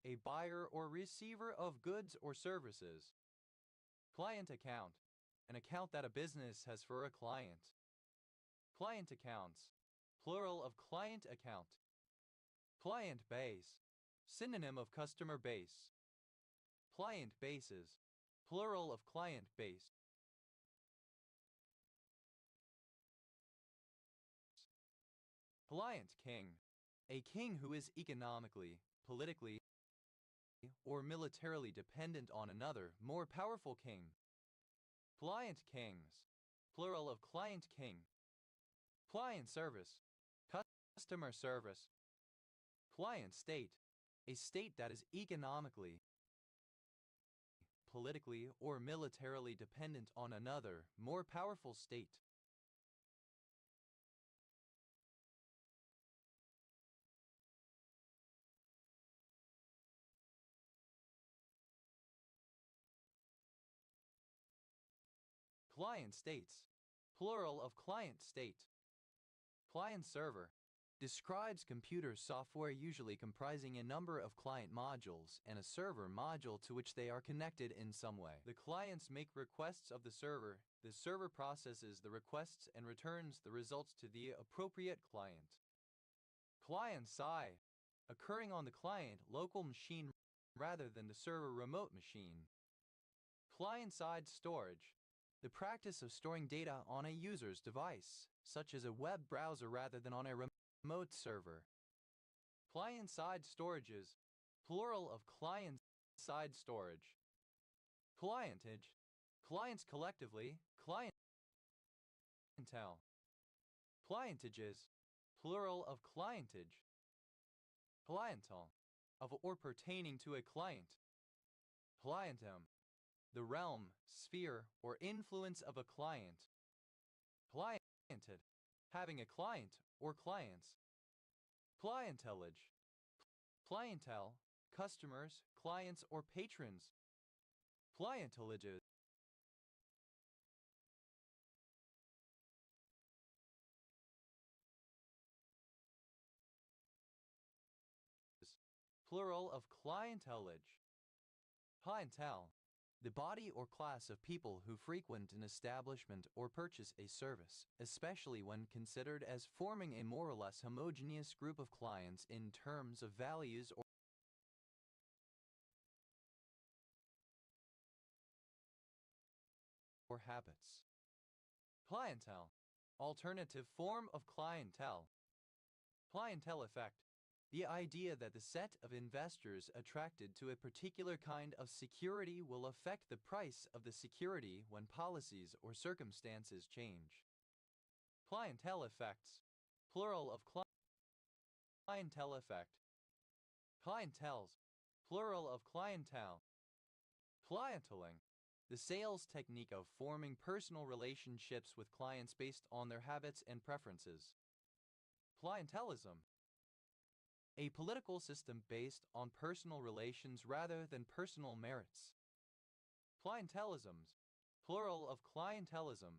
Speaker 1: A buyer or receiver of goods or services. Client account. An account that a business has for a client. Client accounts. Plural of client account. Client base. Synonym of customer base. Client bases. Plural of client base. Client king. A king who is economically, politically, or militarily dependent on another, more powerful king. Client kings. Plural of client king. Client service. Customer service. Client state. A state that is economically, politically, or militarily dependent on another, more powerful state. Client states. Plural of client state. Client server. Describes computer software usually comprising a number of client modules and a server module to which they are connected in some way. The clients make requests of the server processes the requests and returns the results to the appropriate client. Client side. Occurring on the client local machine rather than the server remote machine. Client-side storage. The practice of storing data on a user's device, such as a web browser rather than on a remote server. Client-side storages. Plural of client-side storage. Clientage. Clients collectively. Clientele. Clientages. Plural of clientage. Clientele. Of or pertaining to a client. Clientum. The realm, sphere, or influence of a client. Cliented. Having a client or clients. Clientelage. Clientele. Customers, clients, or patrons. Clientelages. Plural of clientelage. Clientele. The body or class of people who frequent an establishment or purchase a service, especially when considered as forming a more or less homogeneous group of clients in terms of values or habits. Clientele. Alternative form of clientele. Clientele effect. The idea that the set of investors attracted to a particular kind of security will affect the price of the security when policies or circumstances change. Clientele effects, plural of clientele effect. Clientels, plural of clientele. Clienteling, the sales technique of forming personal relationships with clients based on their habits and preferences. Clientelism, a political system based on personal relations rather than personal merits. Clientelisms, plural of clientelism.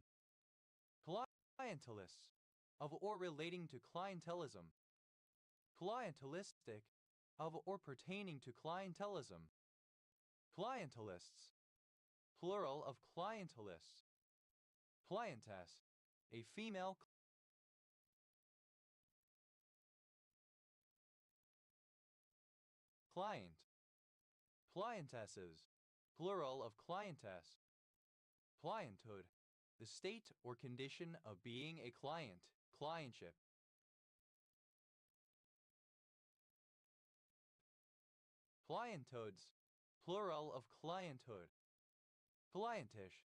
Speaker 1: Clientelists, of or relating to clientelism. Clientelistic, of or pertaining to clientelism. Clientelists, plural of clientelists. Clientess, a female client. Clientesses, plural of clientess. Clienthood, the state or condition of being a client, clientship. Clientodes, plural of clienthood. Clientish,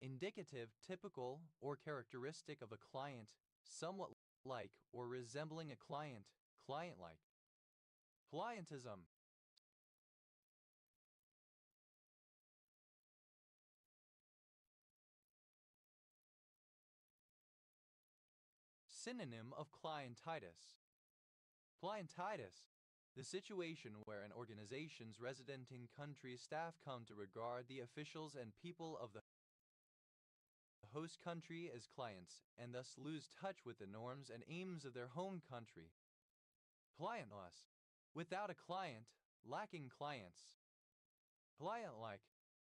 Speaker 1: indicative, typical, or characteristic of a client, somewhat like or resembling a client, client-like. Clientism, synonym of clientitis. Clientitis, the situation where an organization's resident country staff come to regard the officials and people of the host country as clients and thus lose touch with the norms and aims of their home country. Clientless, without a client, lacking clients. Client-like,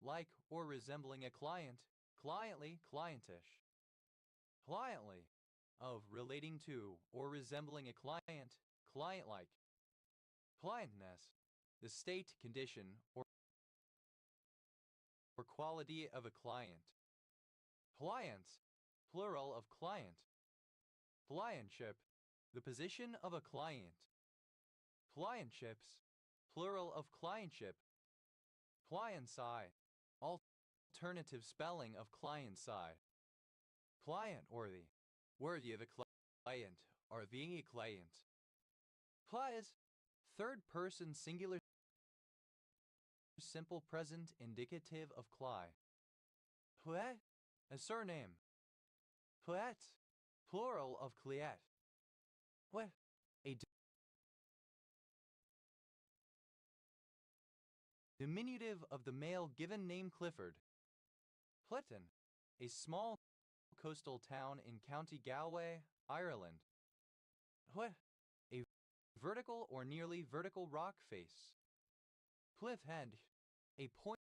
Speaker 1: like or resembling a client, cliently, clientish. Cliently, of relating to or resembling a client, client-like. Clientness, the state, condition, or quality of a client. Clients, plural of client. Clientship, the position of a client. Clientships, plural of clientship. Clientside, alternative spelling of clientside. Client-worthy, worthy of a client, or being a client. Clies, third person singular simple present indicative of cli. Clet, a surname. Clet, plural of cliet. What? A diminutive of the male given name Clifford. Clifton, a small coastal town in County Galway, Ireland. What? A vertical or nearly vertical rock face. Cliff head, a point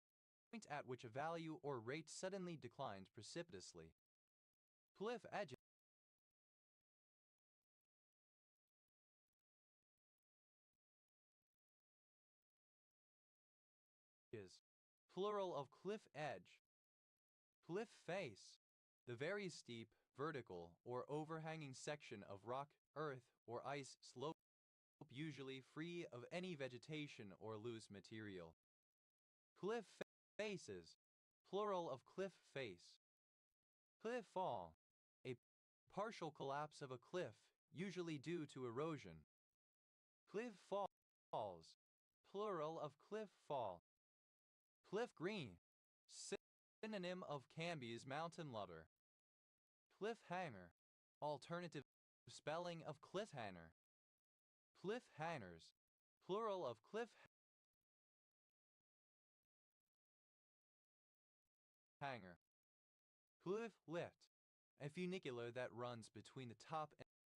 Speaker 1: at which a value or rate suddenly declines precipitously. Cliff edges, plural of cliff edge. Cliff face, the very steep, vertical, or overhanging section of rock, earth, or ice slope, usually free of any vegetation or loose material. Cliff faces, plural of cliff face. Cliff fall, a partial collapse of a cliff, usually due to erosion. Cliff falls, plural of cliff fall. Cliff green, synonym of Canby's mountain lover. Cliffhanger, alternative spelling of cliffhanger. Cliffhangers, plural of cliffhanger. Cliff lift, a funicular that runs between the top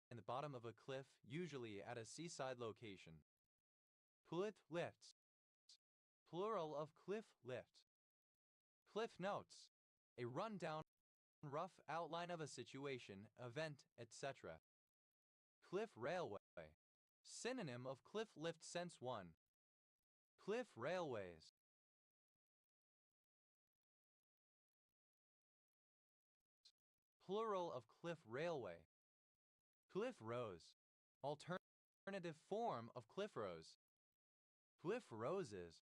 Speaker 1: and the bottom of a cliff, usually at a seaside location. Cliff lifts, plural of cliff lift. Cliff notes, a rundown, rough outline of a situation, event, etc. Cliff railway, synonym of cliff lift sense 1. Cliff railways. Plural of cliff railway. Cliff rose, alternative alternative form of cliff rose. Cliff roses,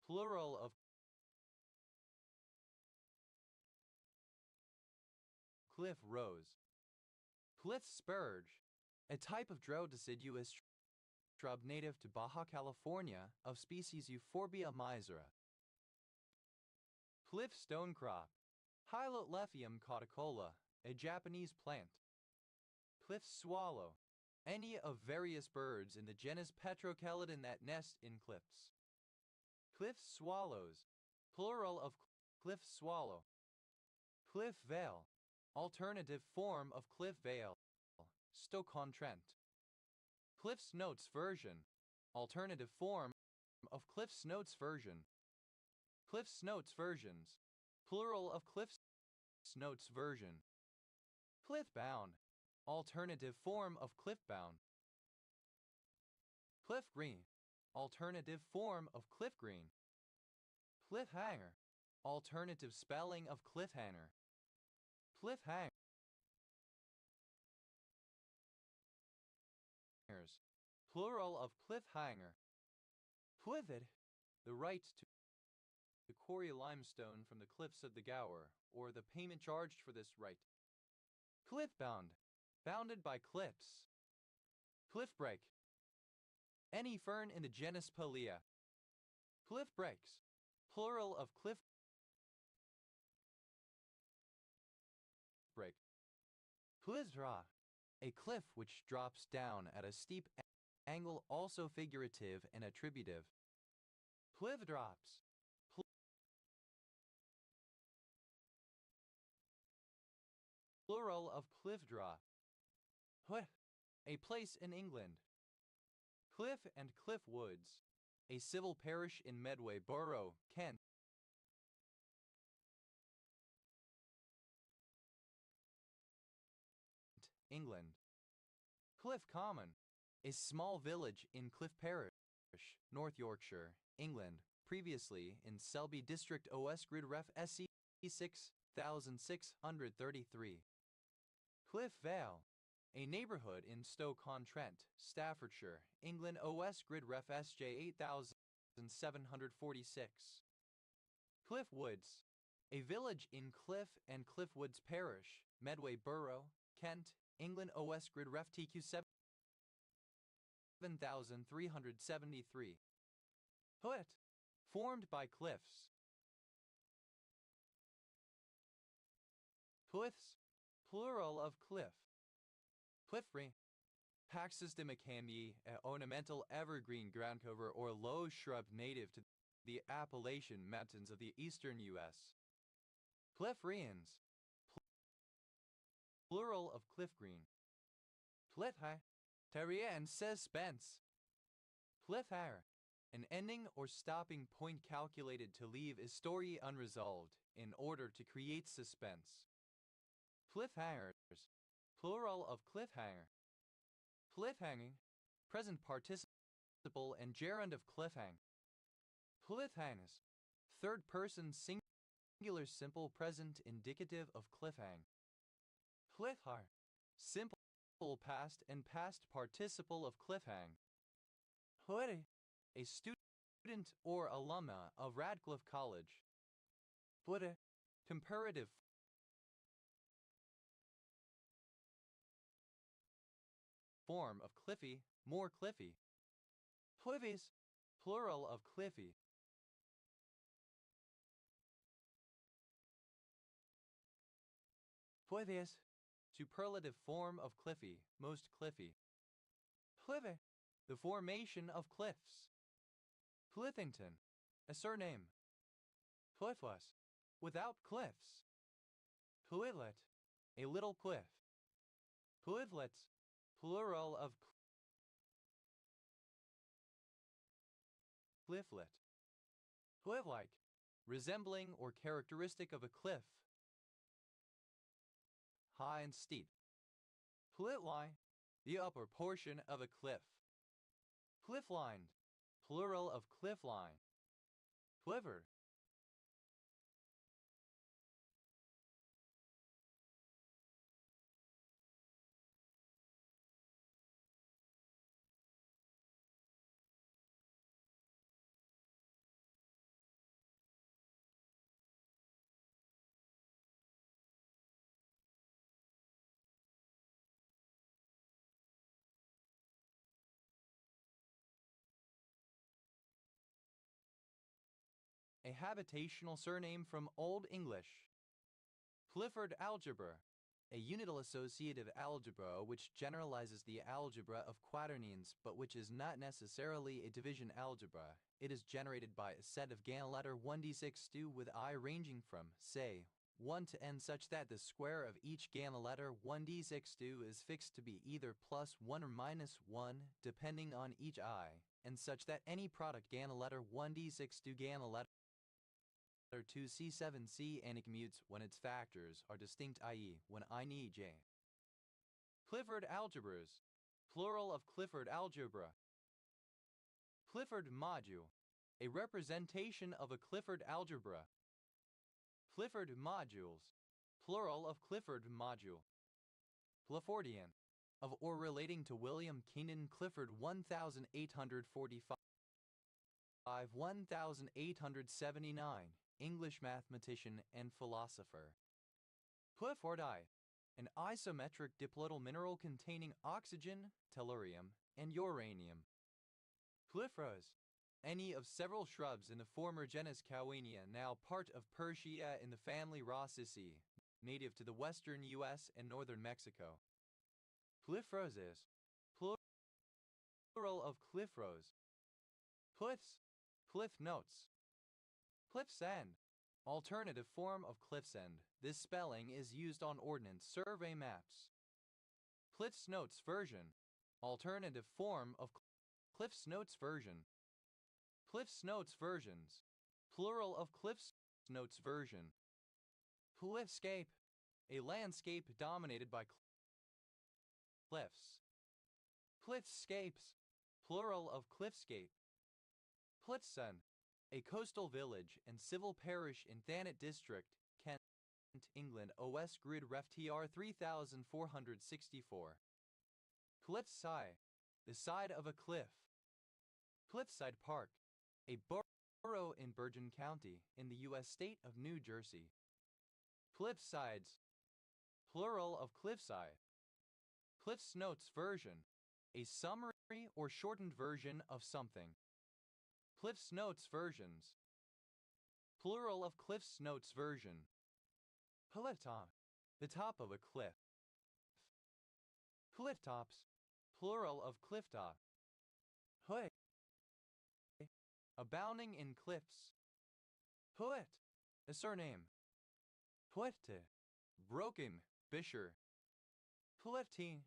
Speaker 1: plural of cliff rose. Cliff spurge, a type of drought-deciduous shrub native to Baja California of species Euphorbia misera. Cliff stonecrop, Hylolephium caudicola, a Japanese plant. Cliff swallow, any of various birds in the genus Petrochelidon that nest in cliffs. Cliff swallows, plural of cliff swallow. Cliff vale, alternative form of cliff vale, Stoke-on-Trent. Cliff's Notes version, alternative form of Cliff's Notes version. Cliff's Notes versions, plural of Cliff's Notes version. Cliff-bound, alternative form of cliff-bound. Cliff green, alternative form of cliff green. Cliffhanger, alternative spelling of cliffhanger. Cliffhangers, plural of cliffhanger. Clifford, the right to quarry limestone from the cliffs of the Gower, or the payment charged for this right. Cliff-bound, bounded by cliffs. Cliff break, any fern in the genus Pilea. Cliff breaks, plural of cliff break. Cliff drop, a cliff which drops down at a steep angle, also figurative and attributive. Cliff drops, plural of cliff drop. Cliff, a place in England. Cliff and Cliff Woods, a civil parish in Medway Borough, Kent. England. Cliff Common, a small village in Cliff Parish, North Yorkshire, England, previously in Selby District OS Grid Ref SC 6633. Cliff Vale, a neighborhood in Stoke-on-Trent, Staffordshire, England OS Grid Ref SJ 8746. Cliff Woods, a village in Cliff and Cliff Woods Parish, Medway Borough, Kent, England OS Grid Ref TQ 7373. Hoot, formed by cliffs. Cliffs, plural of cliff. Cliffrey, Paxus demacambi, an ornamental evergreen groundcover or low shrub native to the Appalachian Mountains of the eastern U.S. Cliffrians, plural of cliff green. Cliffhigh, terrier and suspense. Cliffhanger, an ending or stopping point calculated to leave a story unresolved in order to create suspense. Cliffhangers, plural of cliffhanger. Cliffhanging, present participle and gerund of cliffhang. Cliffhangus, third person singular simple present indicative of cliffhang. Cliffhar, simple past and past participle of cliffhang. Hoodie, a student or alumna of Radcliffe College. Buddha, comparative form of cliffy, more cliffy. Cliffies, plural of cliffy. Cliffies, superlative form of cliffy, most cliffy. Cliffy, the formation of cliffs. Cliffington, a surname. Cliffless, without cliffs. Clifflet, a little cliff. Clifflets, plural of clifflet. Cliff-like, resembling or characteristic of a cliff. High and steep. Cliff-line, the upper portion of a cliff. Cliff-lined, plural of cliff-line. Cliver, habitational surname from Old English. Clifford algebra, a unital associative algebra which generalizes the algebra of quaternions but which is not necessarily a division algebra. It is generated by a set of Gann letter 1d6 with I ranging from, say, 1 to n such that the square of each Gann letter 1d6 is fixed to be either plus 1 or minus 1 depending on each I, and such that any product Gann letter 1d6 Gann letter 2c7c and it commutes when its factors are distinct, i.e., when I need j. Clifford algebras, plural of Clifford algebra. Clifford module, a representation of a Clifford algebra. Clifford modules, plural of Clifford module. Cliffordian, of or relating to William Keenan Clifford 1845 1879, English mathematician and philosopher. Cliffordi, an isometric diploidal mineral containing oxygen, tellurium, and uranium. Cliffrose, any of several shrubs in the former genus Cowenia, now part of Persea in the family Rosaceae, native to the western U.S. and northern Mexico. Cliffroses, plural of cliffrose. Cliffs, cliff notes. Cliff's End, alternative form of Cliff's End. This spelling is used on ordnance survey maps. Cliff's Notes version, alternative form of Cliff's Notes version. Cliff's Notes versions, plural of Cliff's Notes version. Cliffscape, a landscape dominated by cliffs. Cliffscapes, plural of cliffscape. Clifton, a coastal village and civil parish in Thanet District, Kent, England, OS Grid Ref TR 3464. Cliffside, the side of a cliff. Cliffside Park, a borough in Bergen County in the U.S. state of New Jersey. Cliffsides, plural of cliffside. Cliff's Notes version, a summary or shortened version of something. Cliff's Notes versions, plural of Cliff's Notes version. Clifftop, the top of a cliff. Clifftops, plural of clifftop. Hood, abounding in cliffs. Hoet, a surname. Huete, broken, Bisher. Huete,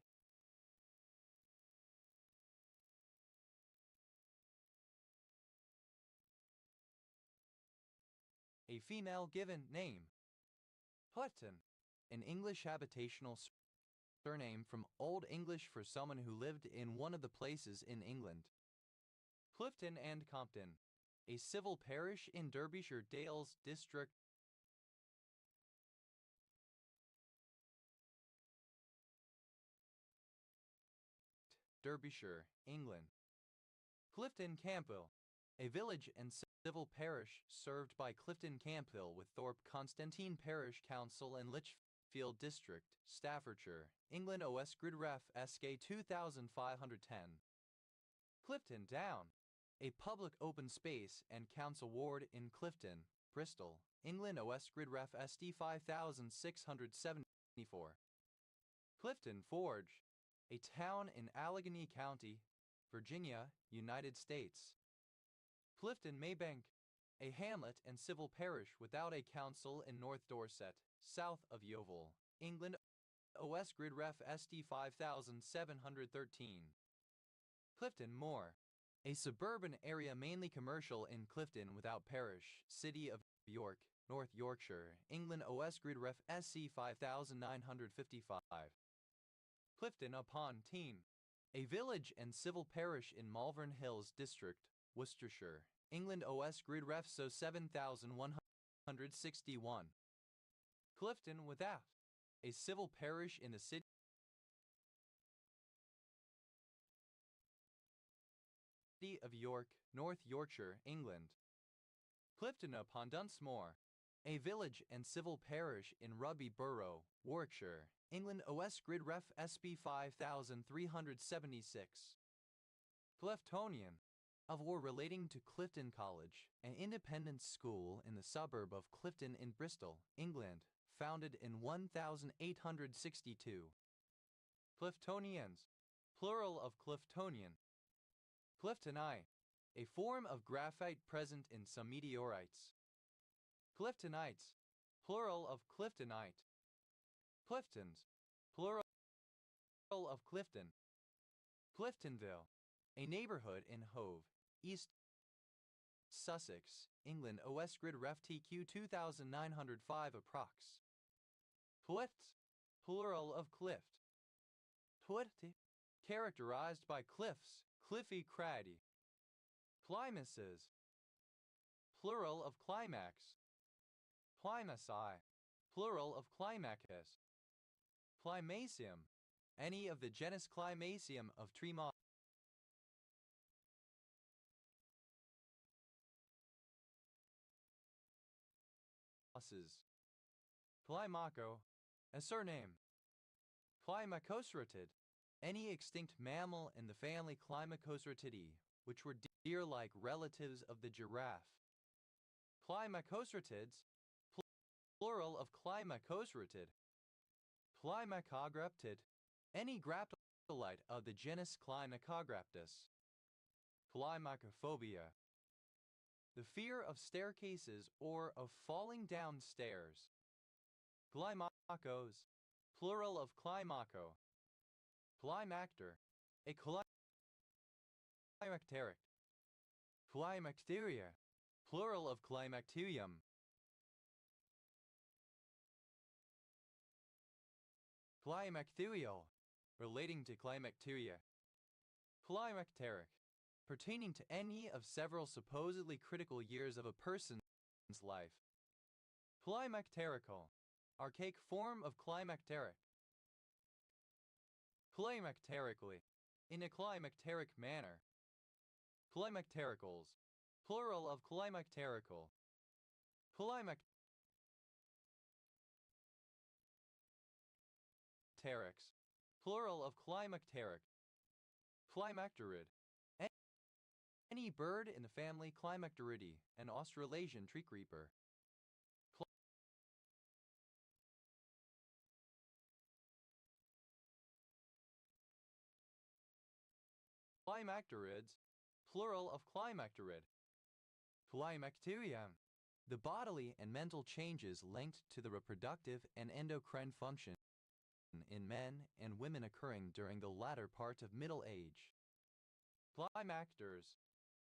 Speaker 1: a female given name. Hutton, an English habitational surname from Old English for someone who lived in one of the places in England. Clifton and Compton, a civil parish in Derbyshire Dales District. Derbyshire, England. Clifton Camphill, a village and civil parish served by Clifton Camphill with Thorpe Constantine Parish Council and Lichfield District, Staffordshire, England. OS Grid Ref SK 2510. Clifton Down, a public open space and council ward in Clifton, Bristol, England. OS Grid Ref SD 5674. Clifton Forge, a town in Allegheny County, Virginia, United States. Clifton Maybank, a hamlet and civil parish without a council in North Dorset, south of Yeovil, England. OS Grid Ref SD 5713. Clifton Moor, a suburban area mainly commercial in Clifton without parish, City of York, North Yorkshire, England. OS Grid Ref SC 5955. Clifton upon Team, a village and civil parish in Malvern Hills District, Worcestershire, England. OS Grid Ref SO 7161. Clifton Without, a civil parish in the City of York, North Yorkshire, England. Clifton upon Dunsmore, a village and civil parish in Rugby Borough, Warwickshire, England. OS Grid Ref SB 5376. Cliftonian, of or relating to Clifton College, an independent school in the suburb of Clifton in Bristol, England, founded in 1862. Cliftonians, plural of Cliftonian. Cliftonite, a form of graphite present in some meteorites. Cliftonites, plural of Cliftonite. Cliftons, plural of Clifton. Cliftonville, a neighborhood in Hove, East Sussex, England. OS Grid Ref TQ 2905 approx. Clifts, plural of clift. Clifty, characterized by cliffs, cliffy craggy. Climaxes, plural of climax. Climaci, plural of climacus. Climacium, any of the genus Climacium of tree moss. Climaco, a surname. Climacosratid, any extinct mammal in the family Climacosratidae, which were deer-like relatives of the giraffe. Climacosratids, plural of Climacosratid. Climacograptid, any graptolite of the genus Climacograptus. Climacophobia, the fear of staircases or of falling down stairs. Climacos, plural of climaco. Climacter, a climacteric. Climacteria, plural of climacterium. Climacterial, relating to climacteria. Climacteric, pertaining to any of several supposedly critical years of a person's life. Climacterical, archaic form of climacteric. Climacterically, in a climacteric manner. Climactericals, plural of climacterical. Climacterics, plural of climacteric. Climacterid, any bird in the family Climacteridae, an Australasian tree creeper. Climacterids, plural of climacterid. Climacterium, the bodily and mental changes linked to the reproductive and endocrine function in men and women occurring during the latter part of middle age. Climacters,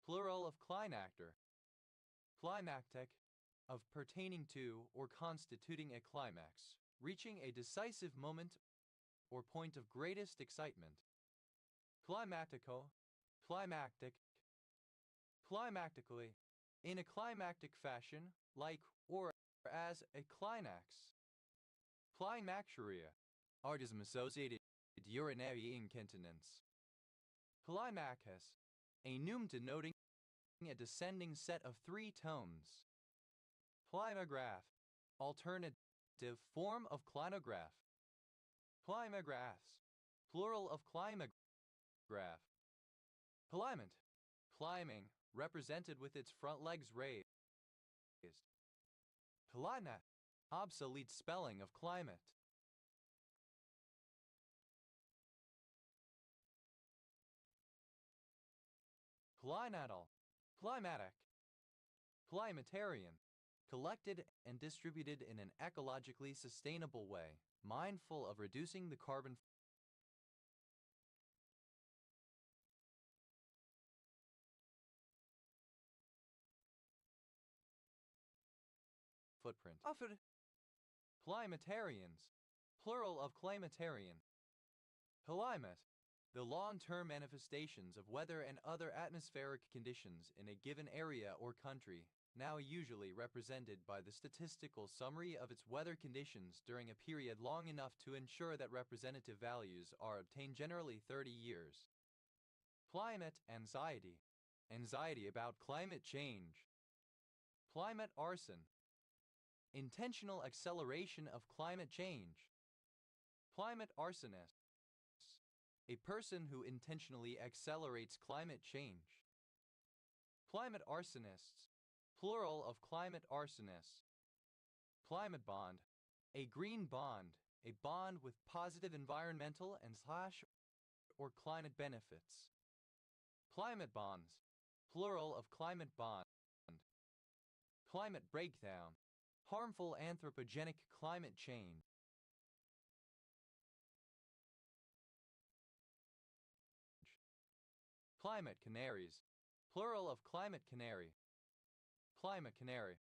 Speaker 1: plural of climacter. Climactic, of pertaining to or constituting a climax, reaching a decisive moment or point of greatest excitement. Climactical, climactic. Climactically, in a climactic fashion, like or as a clinax. Climacturia, organism-associated urinary incontinence. Climacus, a noun denoting a descending set of three tones. Climograph, alternative form of clinograph. Climographs, plural of climograph. Climate, climbing, represented with its front legs raised. Climate, obsolete spelling of climate. Climatal, climatic. Climatarian, collected and distributed in an ecologically sustainable way, mindful of reducing the carbon footprint. Climatarians, plural of climatarian. Climate, the long-term manifestations of weather and other atmospheric conditions in a given area or country, now usually represented by the statistical summary of its weather conditions during a period long enough to ensure that representative values are obtained, generally 30 years. Climate anxiety, anxiety about climate change. Climate arson, intentional acceleration of climate change. Climate arsonist, a person who intentionally accelerates climate change. Climate arsonists, plural of climate arsonists. Climate bond, a green bond, a bond with positive environmental and slash or climate benefits. Climate bonds, plural of climate bond. Climate breakdown, harmful anthropogenic climate change. Climate canaries, plural of climate canary. Climate canary,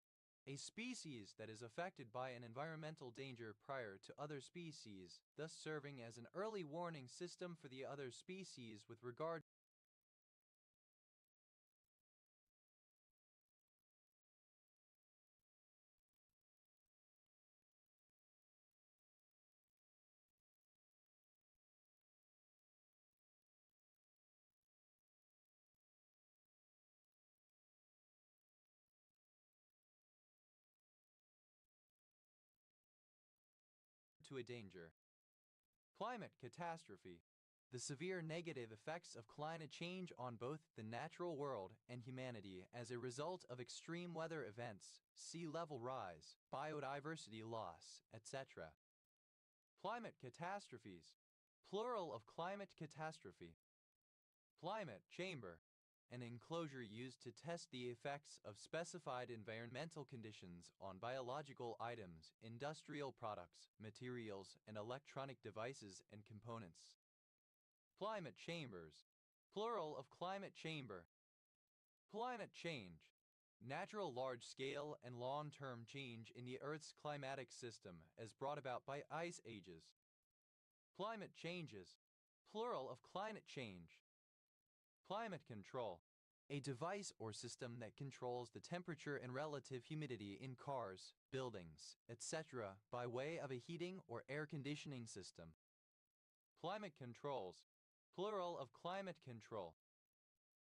Speaker 1: a species that is affected by an environmental danger prior to other species, thus serving as an early warning system for the other species with regard to a danger. Climate catastrophe, the severe negative effects of climate change on both the natural world and humanity as a result of extreme weather events, sea level rise, biodiversity loss, etc. Climate catastrophes, plural of climate catastrophe. Climate chamber, an enclosure used to test the effects of specified environmental conditions on biological items, industrial products, materials, and electronic devices and components. Climate chambers, plural of climate chamber. Climate change, natural large-scale and long-term change in the Earth's climatic system as brought about by ice ages. Climate changes, plural of climate change. Climate control, a device or system that controls the temperature and relative humidity in cars, buildings, etc. by way of a heating or air conditioning system. Climate controls, plural of climate control.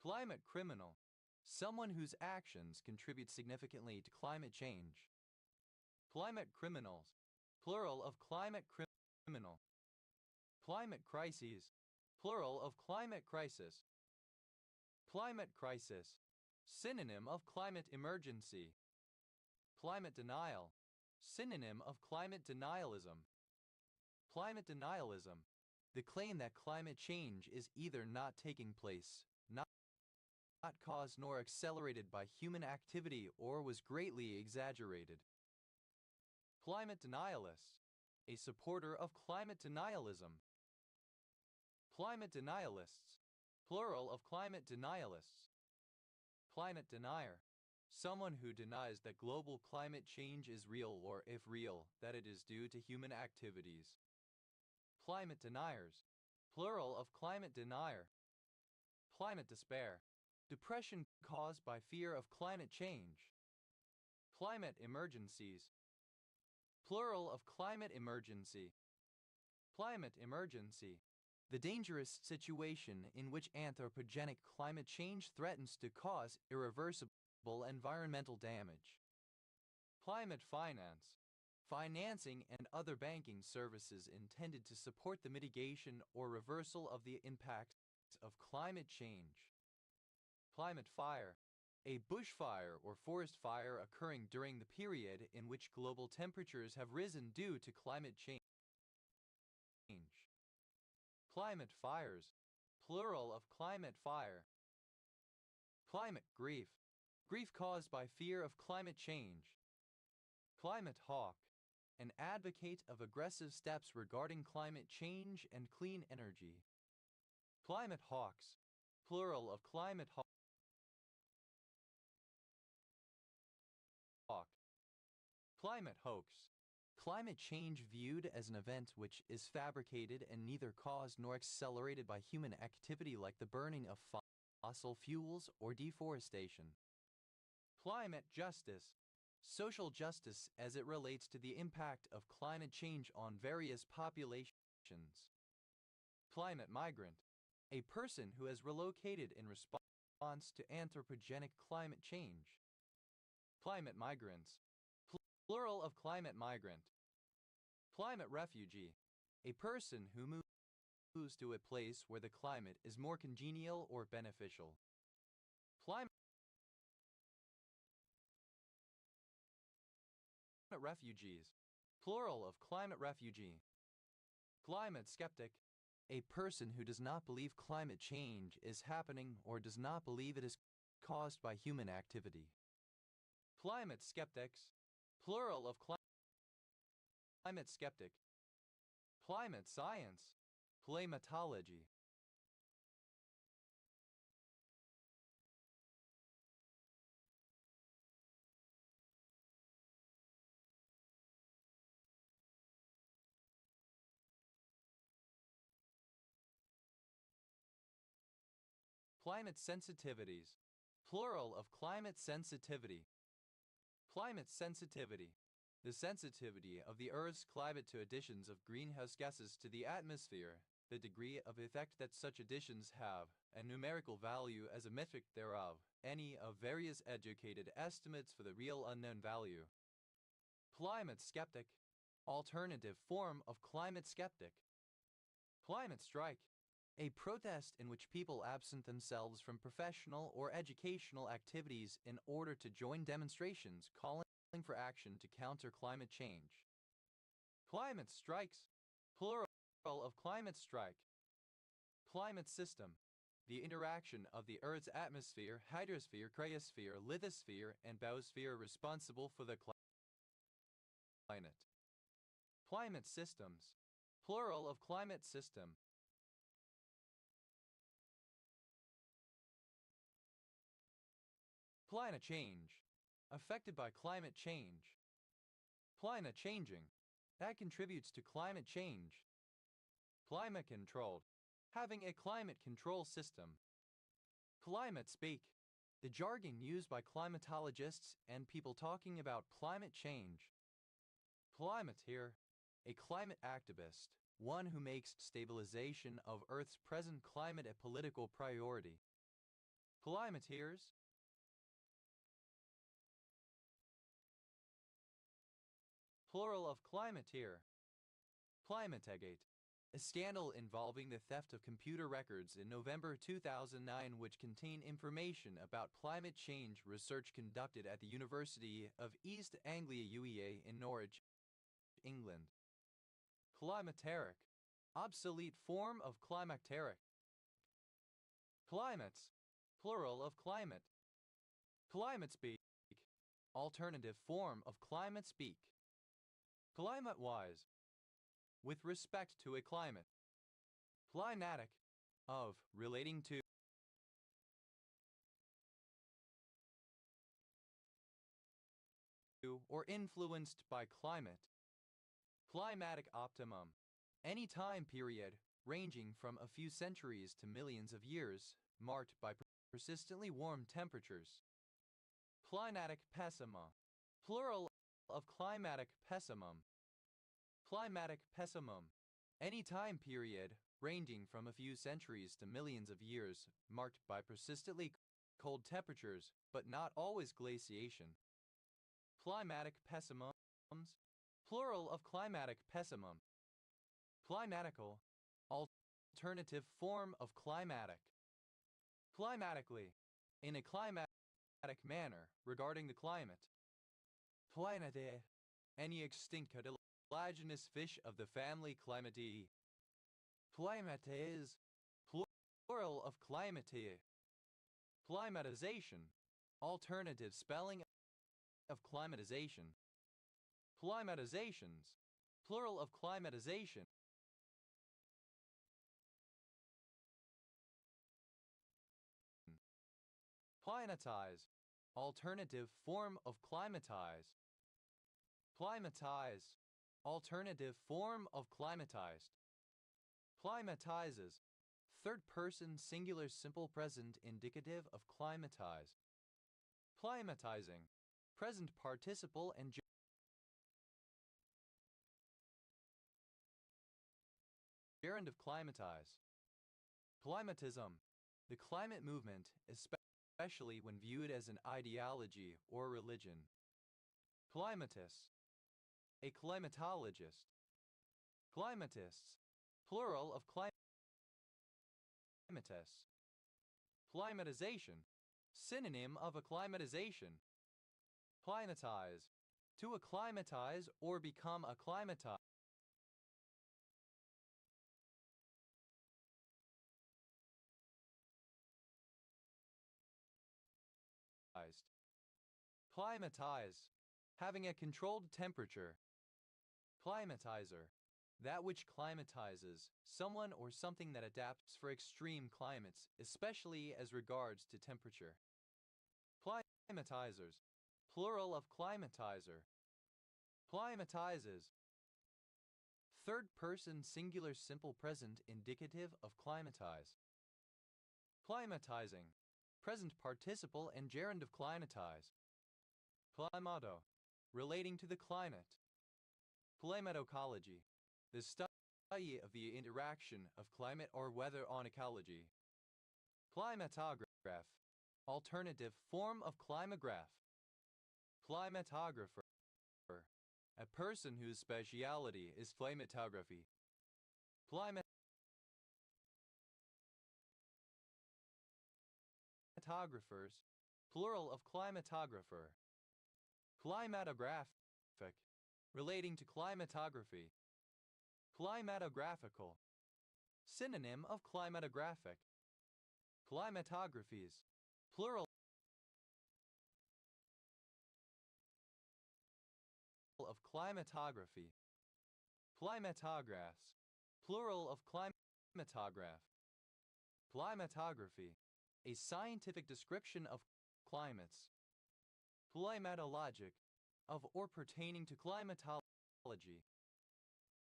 Speaker 1: Climate criminal, someone whose actions contribute significantly to climate change. Climate criminals, plural of climate criminal. Climate crises, plural of climate crisis. Climate crisis, synonym of climate emergency. Climate denial, synonym of climate denialism. Climate denialism, the claim that climate change is either not taking place, not caused nor accelerated by human activity, or was greatly exaggerated. Climate denialist, a supporter of climate denialism. Climate denialists, plural of climate denialists. Climate denier, someone who denies that global climate change is real, or if real, that it is due to human activities. Climate deniers, plural of climate denier. Climate despair, depression caused by fear of climate change. Climate emergencies, plural of climate emergency. Climate emergency, the dangerous situation in which anthropogenic climate change threatens to cause irreversible environmental damage. Climate finance, financing and other banking services intended to support the mitigation or reversal of the impacts of climate change. Climate fire, a bushfire or forest fire occurring during the period in which global temperatures have risen due to climate change. Climate fires, plural of climate fire. Climate grief, grief caused by fear of climate change. Climate hawk, an advocate of aggressive steps regarding climate change and clean energy. Climate hawks, plural of climate hawk. Climate hoax, climate change viewed as an event which is fabricated and neither caused nor accelerated by human activity like the burning of fossil fuels or deforestation. Climate justice, social justice as it relates to the impact of climate change on various populations. Climate migrant, a person who has relocated in response to anthropogenic climate change. Climate migrants, plural of climate migrant. Climate refugee, a person who moves to a place where the climate is more congenial or beneficial. Climate climate refugees, plural of climate refugee. Climate skeptic, a person who does not believe climate change is happening or does not believe it is caused by human activity. Climate skeptics, plural of climate skeptic. Climate science, climatology. Climate sensitivities, plural of climate sensitivity. Climate sensitivity, the sensitivity of the Earth's climate to additions of greenhouse gases to the atmosphere, the degree of effect that such additions have, a numerical value as a metric thereof, any of various educated estimates for the real unknown value. Climate skeptic, alternative form of climate skeptic. Climate strike, a protest in which people absent themselves from professional or educational activities in order to join demonstrations calling for action to counter climate change. Climate strikes, plural of climate strike. Climate system, the interaction of the Earth's atmosphere, hydrosphere, cryosphere, lithosphere, and biosphere responsible for the climate. Climate systems, plural of climate system. Climate change, affected by climate change. Climate changing, that contributes to climate change. Climate controlled, having a climate control system. Climate speak, the jargon used by climatologists and people talking about climate change. Climateer, a climate activist, one who makes stabilization of Earth's present climate a political priority. Climateers, plural of climateer. Climategate, a scandal involving the theft of computer records in November 2009 which contain information about climate change research conducted at the University of East Anglia UEA in Norwich, England. Climacteric, obsolete form of climacteric. Climates, plural of climate. Climate speak, alternative form of climate speak. Climate-wise, with respect to a climate. Climatic, of, relating to. Or influenced by climate. Climatic optimum, any time period ranging from a few centuries to millions of years, marked by persistently warm temperatures. Climatic pessima, plural of climatic pessimum. Climatic pessimum, any time period ranging from a few centuries to millions of years, marked by persistently cold temperatures, but not always glaciation. Climatic pessimums, plural of climatic pessimum. Climatical, alternative form of climatic. Climatically, in a climatic manner regarding the climate. Climate, any extinct cartilaginous fish of the family Climatidae. Climates, plural of climatae. Climatization, alternative spelling of climatization. Climatizations, plural of climatization. Climatize, alternative form of climatize. Climatize, alternative form of climatized. Climatizes, third person singular simple present indicative of climatize. Climatizing, present participle and gerund of climatize. Climatism, the climate movement, especially when viewed as an ideology or religion. Climatus, a climatologist. Climatists, plural of climatus. Climatization, synonym of acclimatization. Climatize, To acclimatize or become acclimatized. Climatize. Having a controlled temperature. Climatizer. That which climatizes, someone or something that adapts for extreme climates, especially as regards to temperature. Climatizers. Plural of climatizer. Climatizes. Third person singular simple present indicative of climatize. Climatizing. Present participle and gerund of climatize. Climato. Relating to the climate. Climatology. The study of the interaction of climate or weather on ecology. Climatograph. Alternative form of climograph. Climatographer. A person whose specialty is climatography. Climatographers. Plural of climatographer. Climatographic. Relating to climatography. Climatographical. Synonym of climatographic. Climatographies. Plural of climatography. Climatographs. Plural of climatograph. Climatography. A scientific description of climates. Climatologic. Of or pertaining to climatology.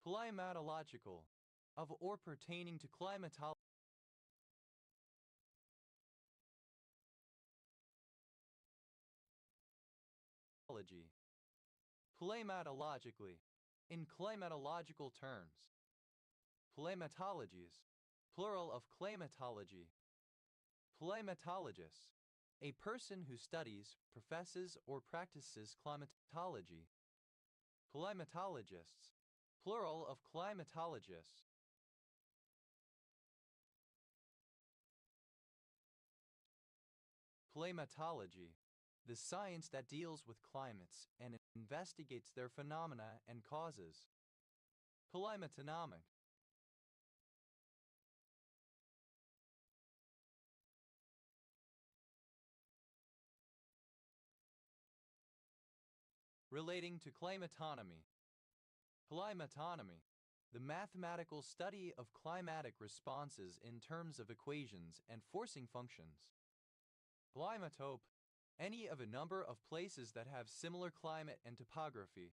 Speaker 1: Climatological. Of or pertaining to climatology. Climatologically. In climatological terms. Climatologies. Plural of climatology. Climatologist. A person who studies, professes, or practices climatology. Climatologists. Plural of climatologists. Climatology. The science that deals with climates and investigates their phenomena and causes. Climatonomic. Relating to climatonomy. Climatonomy. The mathematical study of climatic responses in terms of equations and forcing functions. Climatope. Any of a number of places that have similar climate and topography.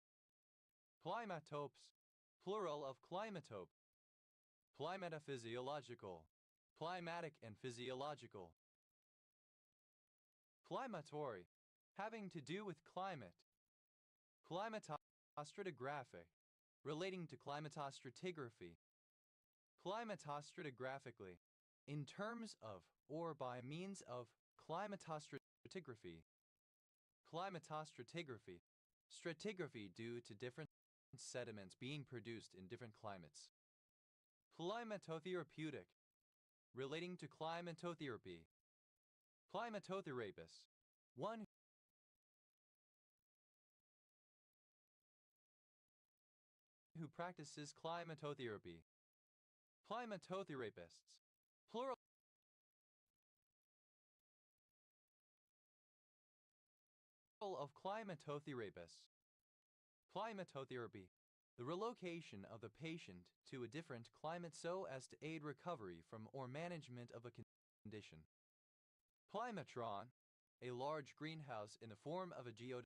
Speaker 1: Climatopes. Plural of climatope. Climatophysiological. Climatic and physiological. Climatory. Having to do with climate. Climatostratigraphic. Relating to climatostratigraphy. Climatostratigraphically. In terms of or by means of climatostratigraphy. Climatostratigraphy. Stratigraphy due to different sediments being produced in different climates. Climatotherapeutic. Relating to climatotherapy. Climatotherapist. One who practices climatotherapy. Climatotherapists. Plural of climatotherapists. Climatotherapy. The relocation of the patient to a different climate so as to aid recovery from or management of a condition. Climatron. A large greenhouse in the form of a geodesic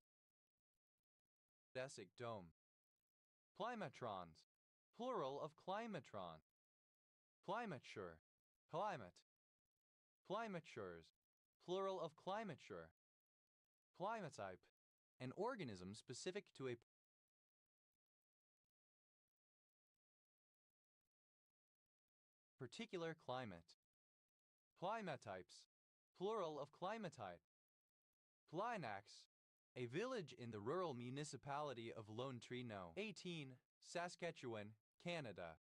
Speaker 1: dome. Climatrons. Plural of climatron. Climature. Climate. Climatures. Plural of climature. Climatype. An organism specific to a particular climate. Climatypes. Plural of climatype. Clinax. A village in the rural municipality of Lone Tree No. 18, Saskatchewan, Canada.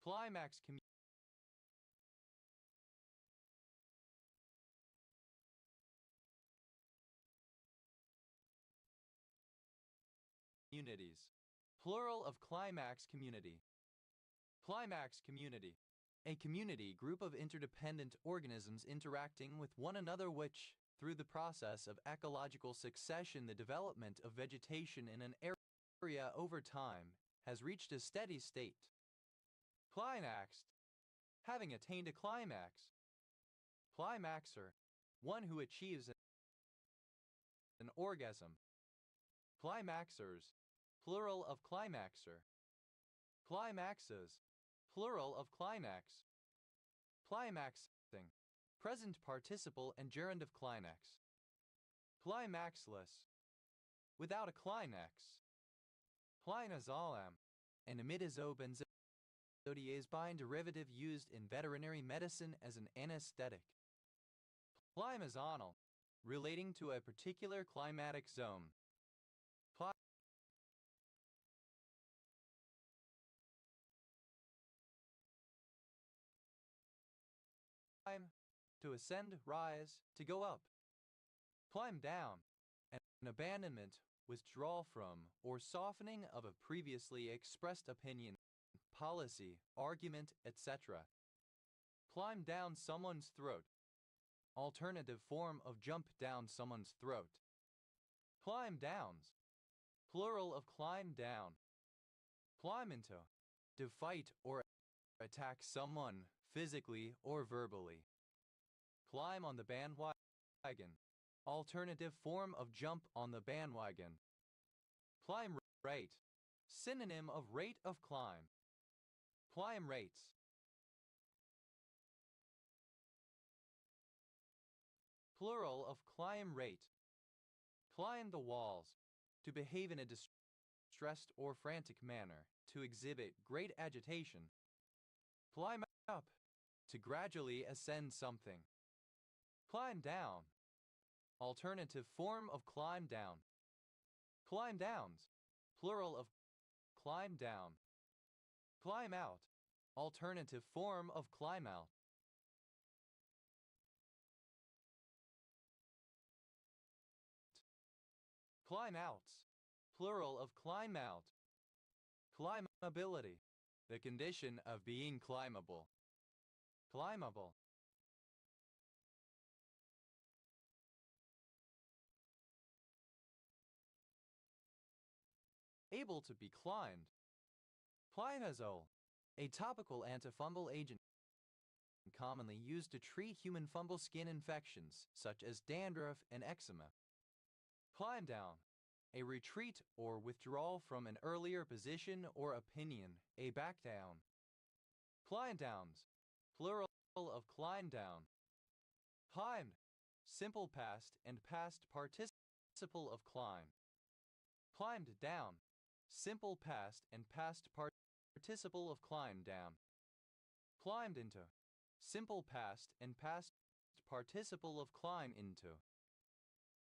Speaker 1: Climax communities. Plural of climax community. Climax community. A community group of interdependent organisms interacting with one another which, through the process of ecological succession, the development of vegetation in an area over time, has reached a steady state. Climaxed. Having attained a climax. Climaxer. One who achieves an orgasm. Climaxers. Plural of climaxer. Climaxes. Plural of climax. Climaxing. Present participle and gerund of climax. Climaxless. Without a climax. Clinazolam. An imidazobenzodiazepine derivative used in veterinary medicine as an anesthetic. Climazonal. Relating to a particular climatic zone. Climb. To ascend, rise, to go up. Climb down. An abandonment, withdrawal from, or softening of a previously expressed opinion, policy, argument, etc. Climb down someone's throat. Alternative form of jump down someone's throat. Climb downs. Plural of climb down. Climb into. To fight or attack someone, physically or verbally. Climb on the bandwagon. Alternative form of jump on the bandwagon. Climb rate. Synonym of rate of climb. Climb rates. Plural of climb rate. Climb the walls. To behave in a distressed or frantic manner. To exhibit great agitation. Climb up. To gradually ascend something. Climb down. Alternative form of climb down. Climb downs. Plural of climb down. Climb out. Alternative form of climb out. Climb outs. Plural of climb out. Climbability. The condition of being climbable. Climbable. Able to be climbed. Climazole. A topical antifungal agent commonly used to treat human fungal skin infections, such as dandruff and eczema. Climb down. A retreat or withdrawal from an earlier position or opinion, a back down. Climb downs. Plural of climb down. Climbed. Simple past and past participle of climb. Climbed down. Simple past and past participle of climb down. Climbed into. Simple past and past participle of climb into.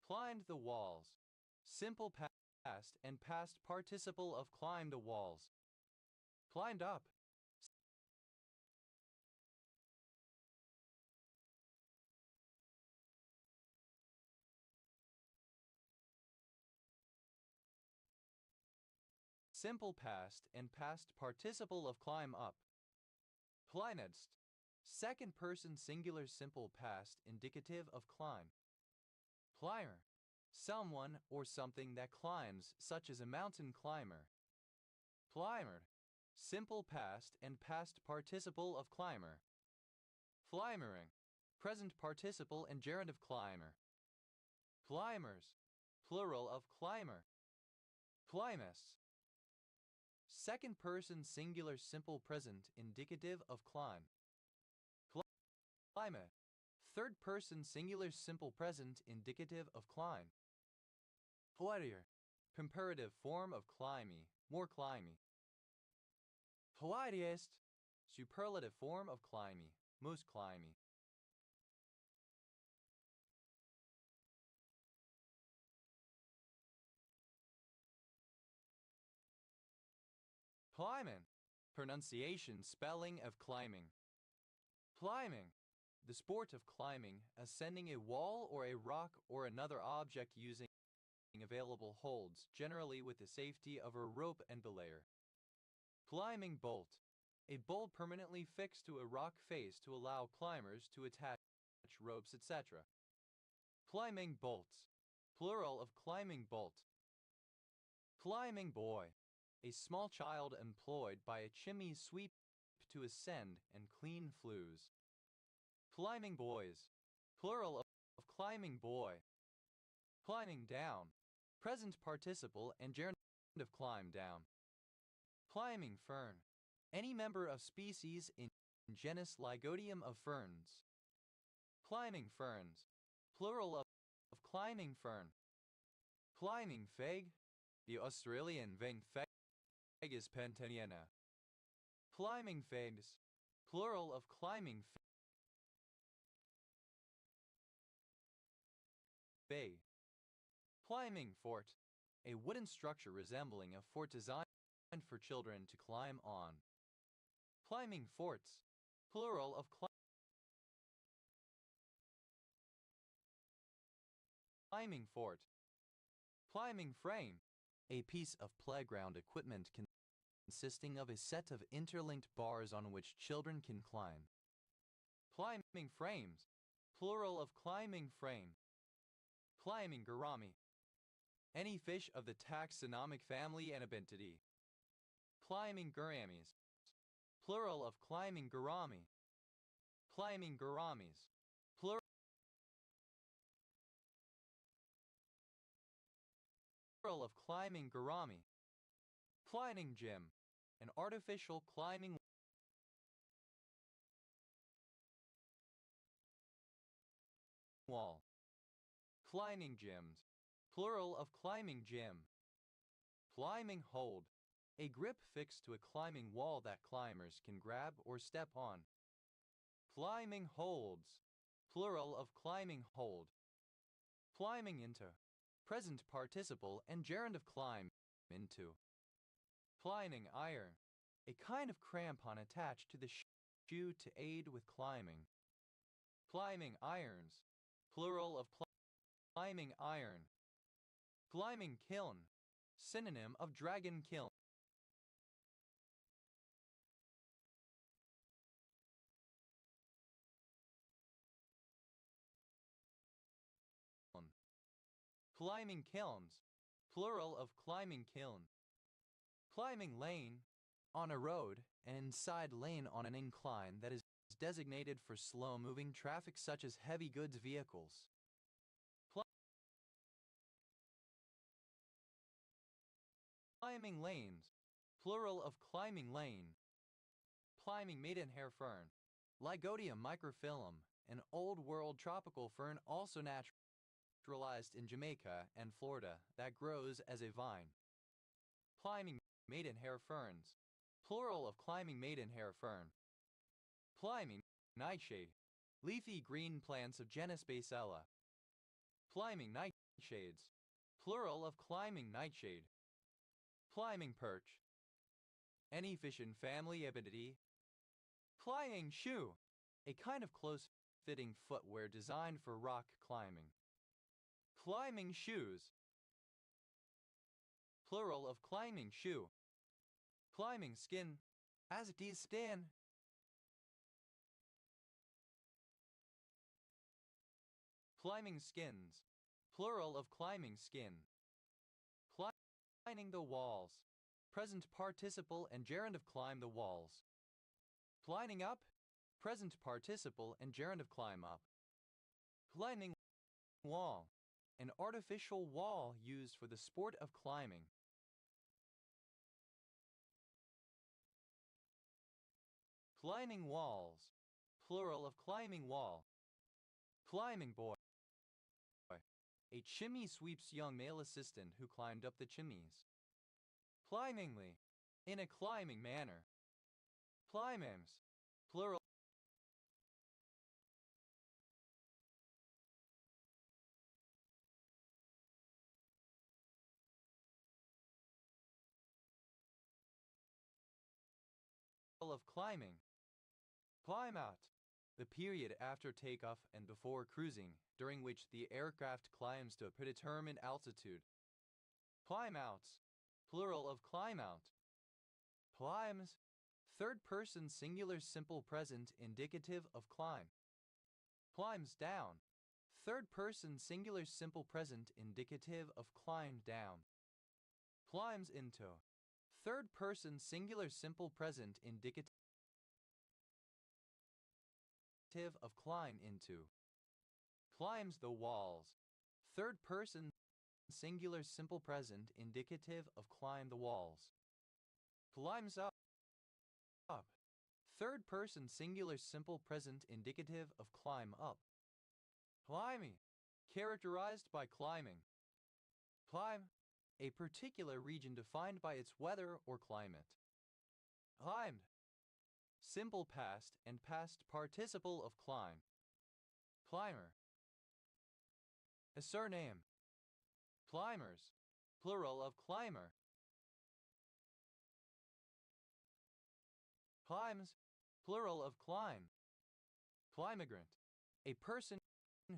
Speaker 1: Climbed the walls. Simple past and past participle of climbed the walls. Climbed up. Simple past and past participle of climb up. Climbedst. Second person singular simple past indicative of climb. Climber. Someone or something that climbs, such as a mountain climber. Climbered. Simple past and past participle of climber. Climbering. Present participle and gerund of climber. Climbers. Plural of climber. Climbus. Second person singular simple present indicative of climb. Climate. Third person singular simple present indicative of climb. Climbier. Comparative form of climby, more climby. Climbiest. Superlative form of climby, most climby. Climbing. Pronunciation spelling of climbing. Climbing. The sport of climbing, ascending a wall or a rock or another object using available holds, generally with the safety of a rope and belayer. Climbing bolt. A bolt permanently fixed to a rock face to allow climbers to attach ropes, etc. Climbing bolts. Plural of climbing bolt. Climbing boy. A small child employed by a chimney sweep to ascend and clean flues. Climbing boys. Plural of climbing boy. Climbing down. Present participle and gerund of climb down. Climbing fern. Any member of species in genus Lygodium of ferns. Climbing ferns. Plural of climbing fern. Climbing fig. The Australian veng Fagus penteniana. Climbing figs. Plural of climbing fig. Climbing fort. A wooden structure resembling a fort designed for children to climb on. Climbing forts. Plural of climbing fort. Climbing frame. A piece of playground equipment consisting of a set of interlinked bars on which children can climb. Climbing frames. Plural of climbing frame. Climbing gourami. Any fish of the taxonomic family Anabantidae. Climbing gouramis. Plural of climbing gourami. Climbing gouramis. Plural of climbing gourami. Climbing gym. An artificial climbing wall. Climbing gyms. Plural of climbing gym. Climbing hold. A grip fixed to a climbing wall that climbers can grab or step on. Climbing holds. Plural of climbing hold. Climbing into. Present participle and gerund of climb into. Climbing iron. A kind of crampon attached to the shoe to aid with climbing. Climbing irons. Plural of climbing iron. Climbing kiln. Synonym of dragon kiln. Climbing kilns. Plural of climbing kiln. Climbing lane. On a road, an inside lane on an incline that is designated for slow-moving traffic such as heavy goods vehicles. Climbing lanes. Plural of climbing lane. Climbing maidenhair fern. Lygodium microphyllum, an old world tropical fern also naturalized in Jamaica and Florida that grows as a vine. Climbing maidenhair ferns. Plural of climbing maidenhair fern. Climbing nightshade. Leafy green plants of genus Basella. Climbing nightshades. Plural of climbing nightshade. Climbing perch. Any fish in family Abidae. Climbing shoe. A kind of close-fitting footwear designed for rock climbing. Climbing shoes. Plural of climbing shoe. Climbing skin. As it is stand. Climbing skins. Plural of climbing skin. Climbing the walls. Present participle and gerund of climb the walls. Climbing up. Present participle and gerund of climb up. Climbing wall. An artificial wall used for the sport of climbing. Climbing walls. Plural of climbing wall. Climbing boy. A chimney sweep's young male assistant who climbed up the chimneys. Climbingly. In a climbing manner. Climbings. Plural of climbing. Climb out. The period after takeoff and before cruising, during which the aircraft climbs to a predetermined altitude, Climb outs, plural of climb out. Climbs, third person singular simple present indicative of climb. Climbs down, third person singular simple present indicative of climb down. Climbs into, third person singular simple present indicative of climb into. Climbs the walls, third person singular simple present indicative of climb the walls. Climbs up, third person singular simple present indicative of climb up. Climby, characterized by climbing. Climb, a particular region defined by its weather or climate. Climbed, simple past and past participle of climb. Climber, a surname. Climbers, plural of climber. Climbs, plural of climb. Climigrant, a person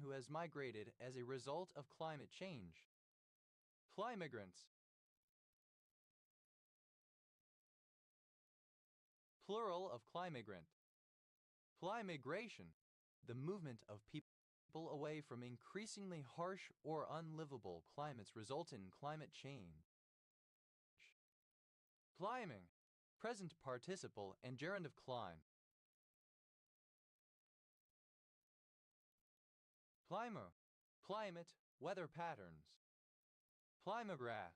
Speaker 1: who has migrated as a result of climate change. Climigrants, plural of climigrant. Climigration, the movement of people away from increasingly harsh or unlivable climates resulting in climate change. Climbing, present participle and gerund of climb. Climber, climate, weather patterns. Climograph,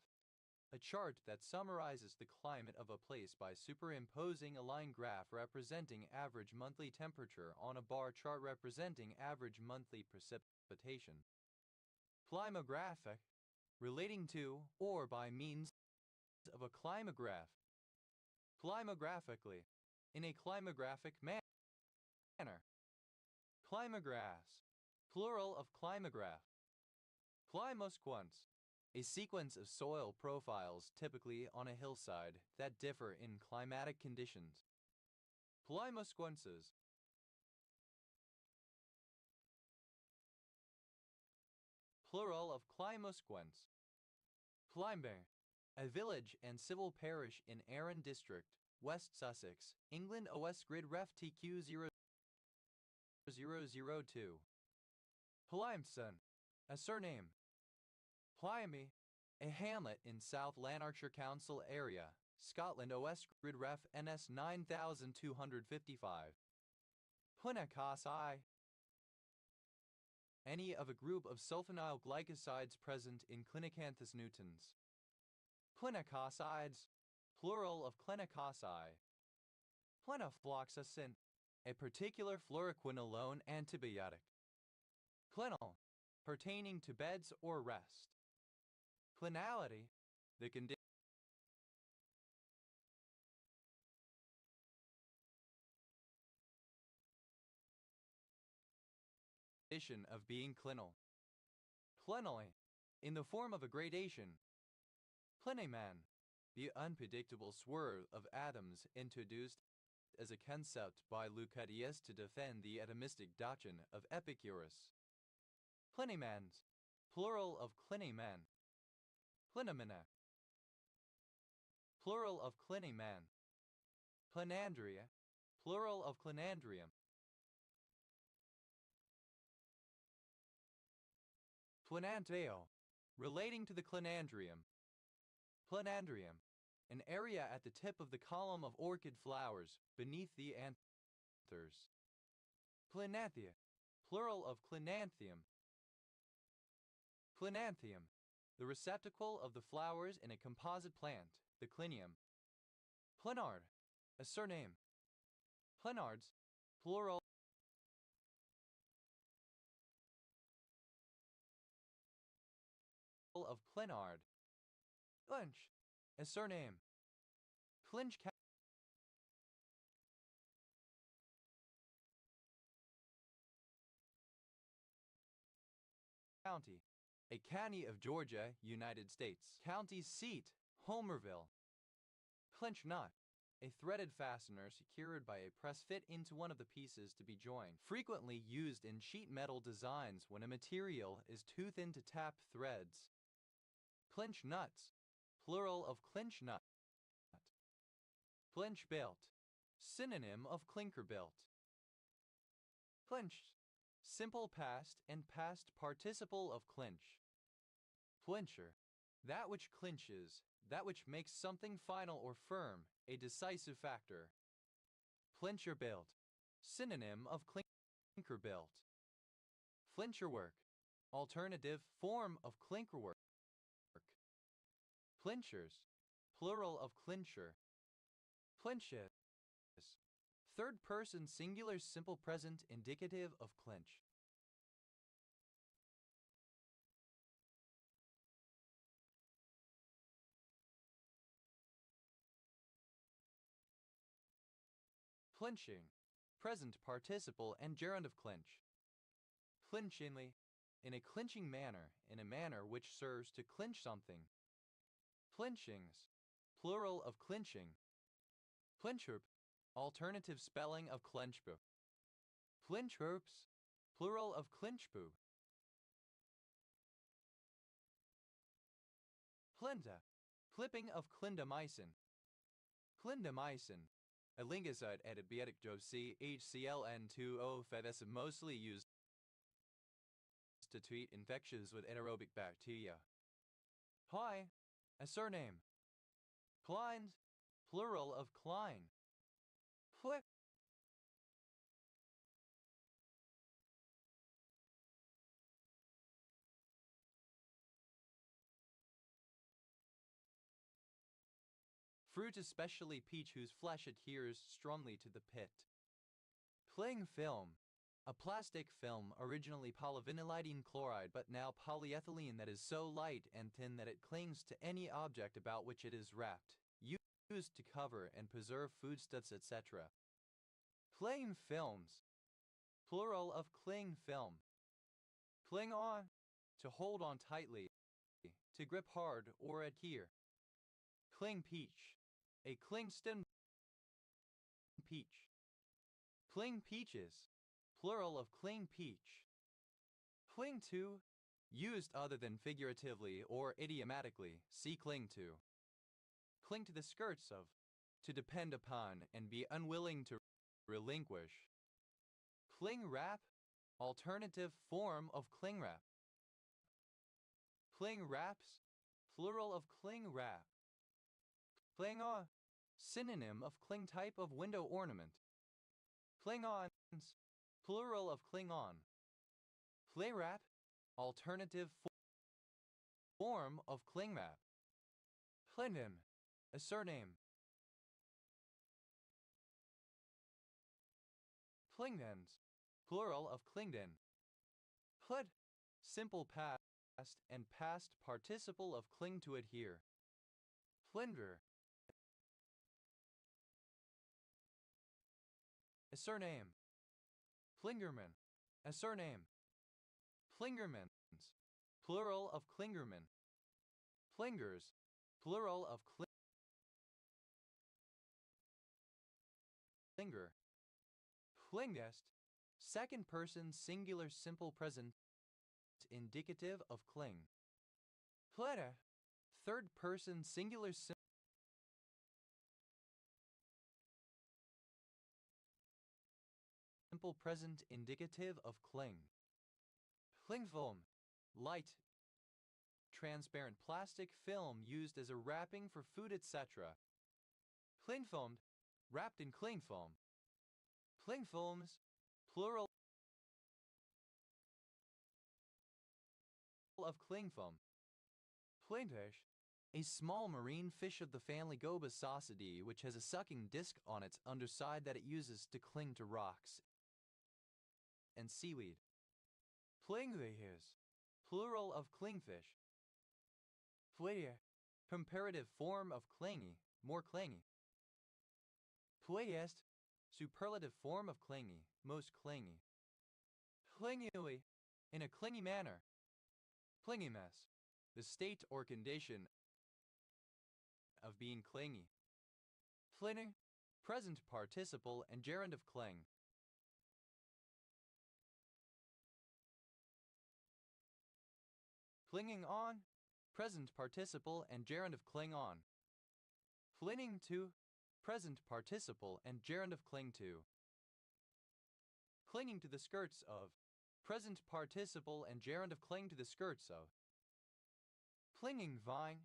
Speaker 1: a chart that summarizes the climate of a place by superimposing a line graph representing average monthly temperature on a bar chart representing average monthly precipitation. Climographic, relating to or by means of a climograph. Climographically, in a climographic manner. Climographs, plural of climograph. Climosequence, a sequence of soil profiles typically on a hillside that differ in climatic conditions. Climosequences, plural of climosequence. Climber, a village and civil parish in Arran District, West Sussex, England. OS Grid Ref TQ 0002. Plimson, a surname. Climby, a hamlet in South Lanarkshire Council area, Scotland. OS Grid Ref NS 9255. Plinacosai, any of a group of sulfonyl glycosides present in Clinacanthus nutans. Plinacosides, plural of Clinacosai. Plenafloxacin, a particular fluoroquinolone antibiotic. Clinal, pertaining to beds or rest. Clinality, the condition of being clinal. Clinally, in the form of a gradation. Clinaman, the unpredictable swerve of atoms introduced as a concept by Lucretius to defend the atomistic doctrine of Epicurus. Clinimans, plural of cliniman. Clinamina, plural of cliniman. Clinandria, plural of clinandrium. Clinanteo, relating to the clinandrium. Clinandrium, an area at the tip of the column of orchid flowers beneath the anthers. Clinanthea, plural of clinanthium. Clinanthium, the receptacle of the flowers in a composite plant, the clinium. Plenard, a surname. Plenards, plural of plenard. Clinch, a surname. Clinch County, a county of Georgia, United States. County seat, Homerville. Clinch knot, a threaded fastener secured by a press fit into one of the pieces to be joined. Frequently used in sheet metal designs when a material is too thin to tap threads. Clinch nuts, plural of clinch nut. Clinch built, synonym of clinker built. Clinched, simple past and past participle of clinch. Clincher, that which clinches, that which makes something final or firm, a decisive factor. Clincher built, synonym of clinker built. Clincher work, alternative form of clinker work. Clinchers, plural of clincher. Clinches, third person singular simple present indicative of clinch. Clinching, present participle and gerund of clinch. Clinchingly, in a clinching manner, in a manner which serves to clinch something. Clinchings, plural of clinching. Clincherp, alternative spelling of clenchbu. Clincherps, plural of clinchbu. Clinda, clipping of clindamycin. Clindamycin, a linguicide antibiotic dose HClN2O is mostly used to treat infections with anaerobic bacteria. Hi, a surname. Kleins, plural of Klein. Flip. Fruit, especially peach, whose flesh adheres strongly to the pit. Cling film, a plastic film originally polyvinylidene chloride but now polyethylene that is so light and thin that it clings to any object about which it is wrapped, used to cover and preserve foodstuffs, etc. Cling films, plural of cling film. Cling on, to hold on tightly, to grip hard or adhere. Cling peach, a cling stem peach. Cling peaches, plural of cling peach. Cling to, used other than figuratively or idiomatically, see cling to. Cling to the skirts of, to depend upon and be unwilling to relinquish. Cling wrap, alternative form of cling wrap. Cling wraps, plural of cling wrap. Cling on, synonym of cling type of window ornament. Cling-ons, plural of cling on. Clay wrap, alternative form of cling wrap. Clindon, a surname. Clingdens, plural of clingden. Cled, simple past and past participle of cling to adhere. Clinger, a surname. Clingerman, a surname. Clingermans, plural of clingerman. Clingers, plural of clinger. Clingest, second person singular simple present indicative of cling. Cleta, third person singular simple present indicative of cling. Clingfilm, light, transparent plastic film used as a wrapping for food, etc. Clingfilmed, wrapped in clingfilm. Clingfilms, plural of clingfilm. Clingfish, a small marine fish of the family Gobasaucidae which has a sucking disc on its underside that it uses to cling to rocks and seaweed. Clingfish, plural of clingfish. Flair, comparative form of clingy, more clingy. Playest, superlative form of clingy, most clingy. Clingily, in a clingy manner. Clinginess, the state or condition of being clingy. Clinging, present participle and gerund of cling. Clinging on, present participle and gerund of cling on. Clinging to, present participle and gerund of cling to. Clinging to the skirts of, present participle and gerund of cling to the skirts of. Clinging vine,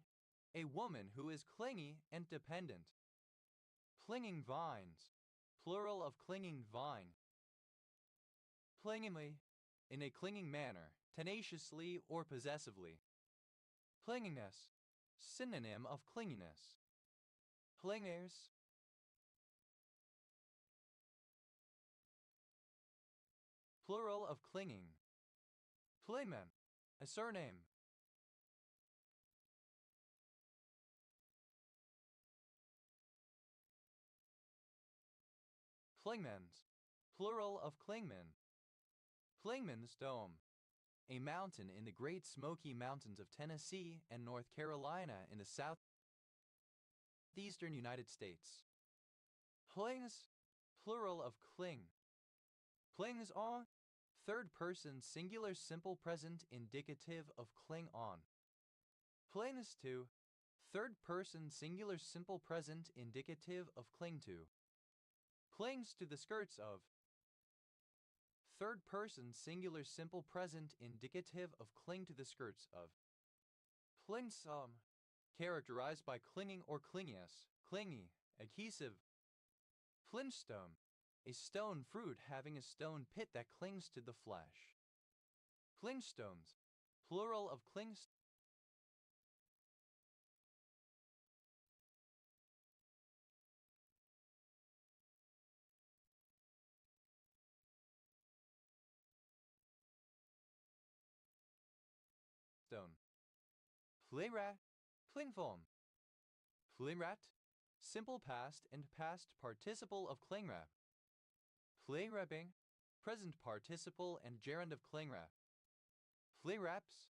Speaker 1: a woman who is clingy and dependent. Clinging vines, plural of clinging vine. Clingingly, in a clinging manner, tenaciously or possessively. Clinginess, synonym of clinginess. Clingers, plural of clinging. Clingman, a surname. Clingmans, plural of clingman. Clingman's Dome, a mountain in the Great Smoky Mountains of Tennessee and North Carolina in the southeastern United States. Clings, plural of cling. Clings on, third person singular simple present indicative of cling on. Clings to, third person singular simple present indicative of cling to. Clings to the skirts of, third person singular simple present indicative of cling to the skirts of. Clingsome, characterized by clinging or clinginess, clingy, adhesive. Flintstone, a stone fruit having a stone pit that clings to the flesh. Clingstones, plural of clingstones. Playrat, clingfoam. Playrat, simple past and past participle of clingrap. Playrapping, present participle and gerund of clingrap. Playraps,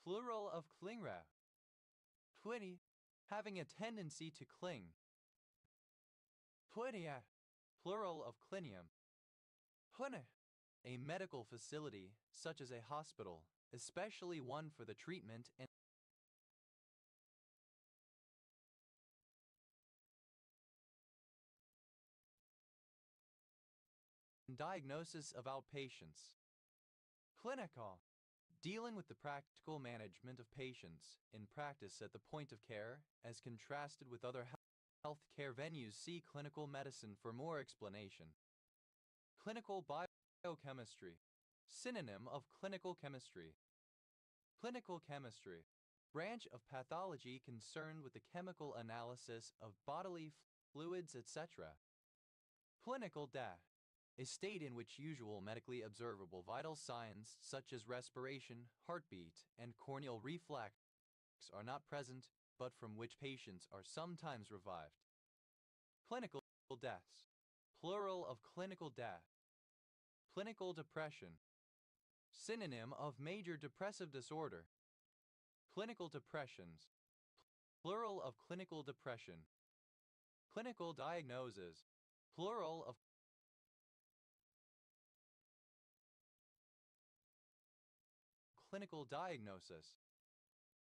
Speaker 1: plural of clingrap. Twitty, having a tendency to cling. Twitia, plural of clinium. Hunne, a medical facility such as a hospital, especially one for the treatment and diagnosis of outpatients. Clinical, dealing with the practical management of patients in practice at the point of care, as contrasted with other health care venues. See clinical medicine for more explanation. Clinical biochemistry, synonym of clinical chemistry. Clinical chemistry, branch of pathology concerned with the chemical analysis of bodily fluids, etc. Clinical data, a state in which usual medically observable vital signs such as respiration, heartbeat, and corneal reflex are not present, but from which patients are sometimes revived. Clinical deaths, plural of clinical death. Clinical depression, synonym of major depressive disorder. Clinical depressions, plural of clinical depression. Clinical diagnosis, plural of clinical diagnosis.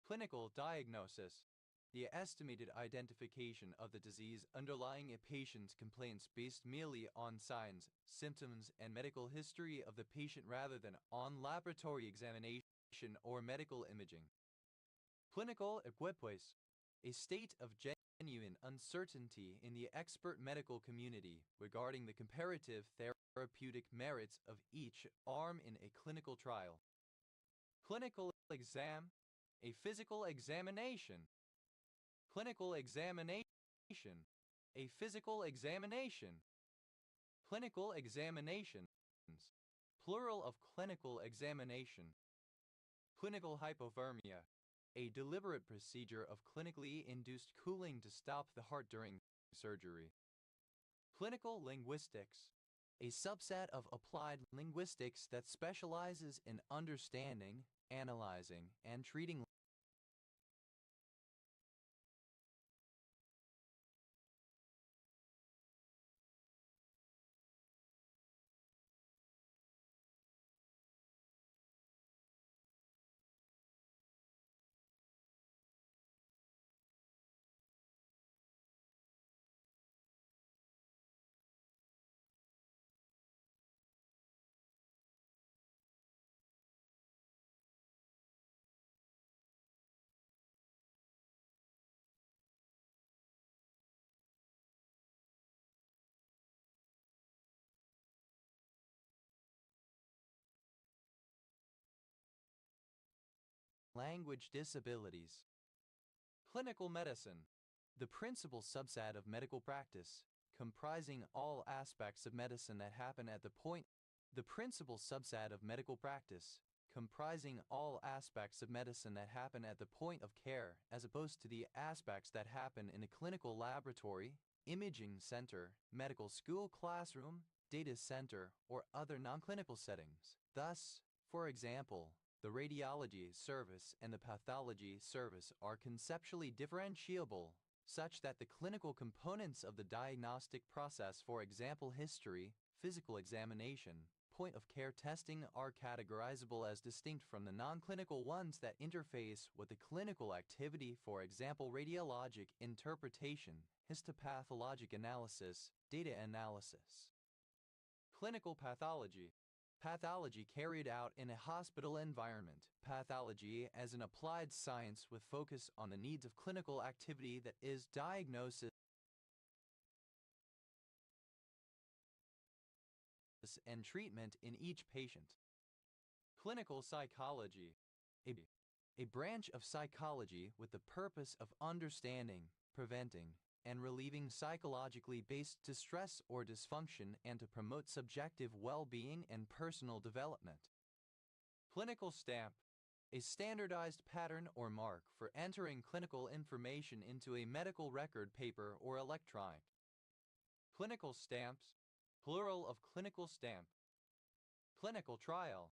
Speaker 1: Clinical diagnosis, the estimated identification of the disease underlying a patient's complaints based merely on signs, symptoms, and medical history of the patient rather than on laboratory examination or medical imaging. Clinical equipoise, a state of genuine uncertainty in the expert medical community regarding the comparative therapeutic merits of each arm in a clinical trial. Clinical exam, a physical examination. Clinical examination, a physical examination. Clinical examinations, plural of clinical examination. Clinical hypothermia, a deliberate procedure of clinically induced cooling to stop the heart during surgery. Clinical linguistics, a subset of applied linguistics that specializes in understanding, analyzing, and treating language disabilities. Clinical medicine, the principal subset of medical practice, comprising all aspects of medicine that happen at the point. The principal subset of medical practice, comprising all aspects of medicine that happen at the point of care, as opposed to the aspects that happen in a clinical laboratory, imaging center, medical school classroom, data center, or other non-clinical settings. Thus, for example, the radiology service and the pathology service are conceptually differentiable, such that the clinical components of the diagnostic process, for example history, physical examination, point of care testing, are categorizable as distinct from the non-clinical ones that interface with the clinical activity, for example radiologic interpretation, histopathologic analysis, data analysis. Clinical pathology. Pathology carried out in a hospital environment. Pathology as an applied science with focus on the needs of clinical activity, that is, diagnosis and treatment in each patient. Clinical psychology. A branch of psychology with the purpose of understanding, preventing, and relieving psychologically based distress or dysfunction, and to promote subjective well-being and personal development. Clinical stamp. A standardized pattern or mark for entering clinical information into a medical record, paper or electronic. Clinical stamps, plural of clinical stamp. Clinical trial.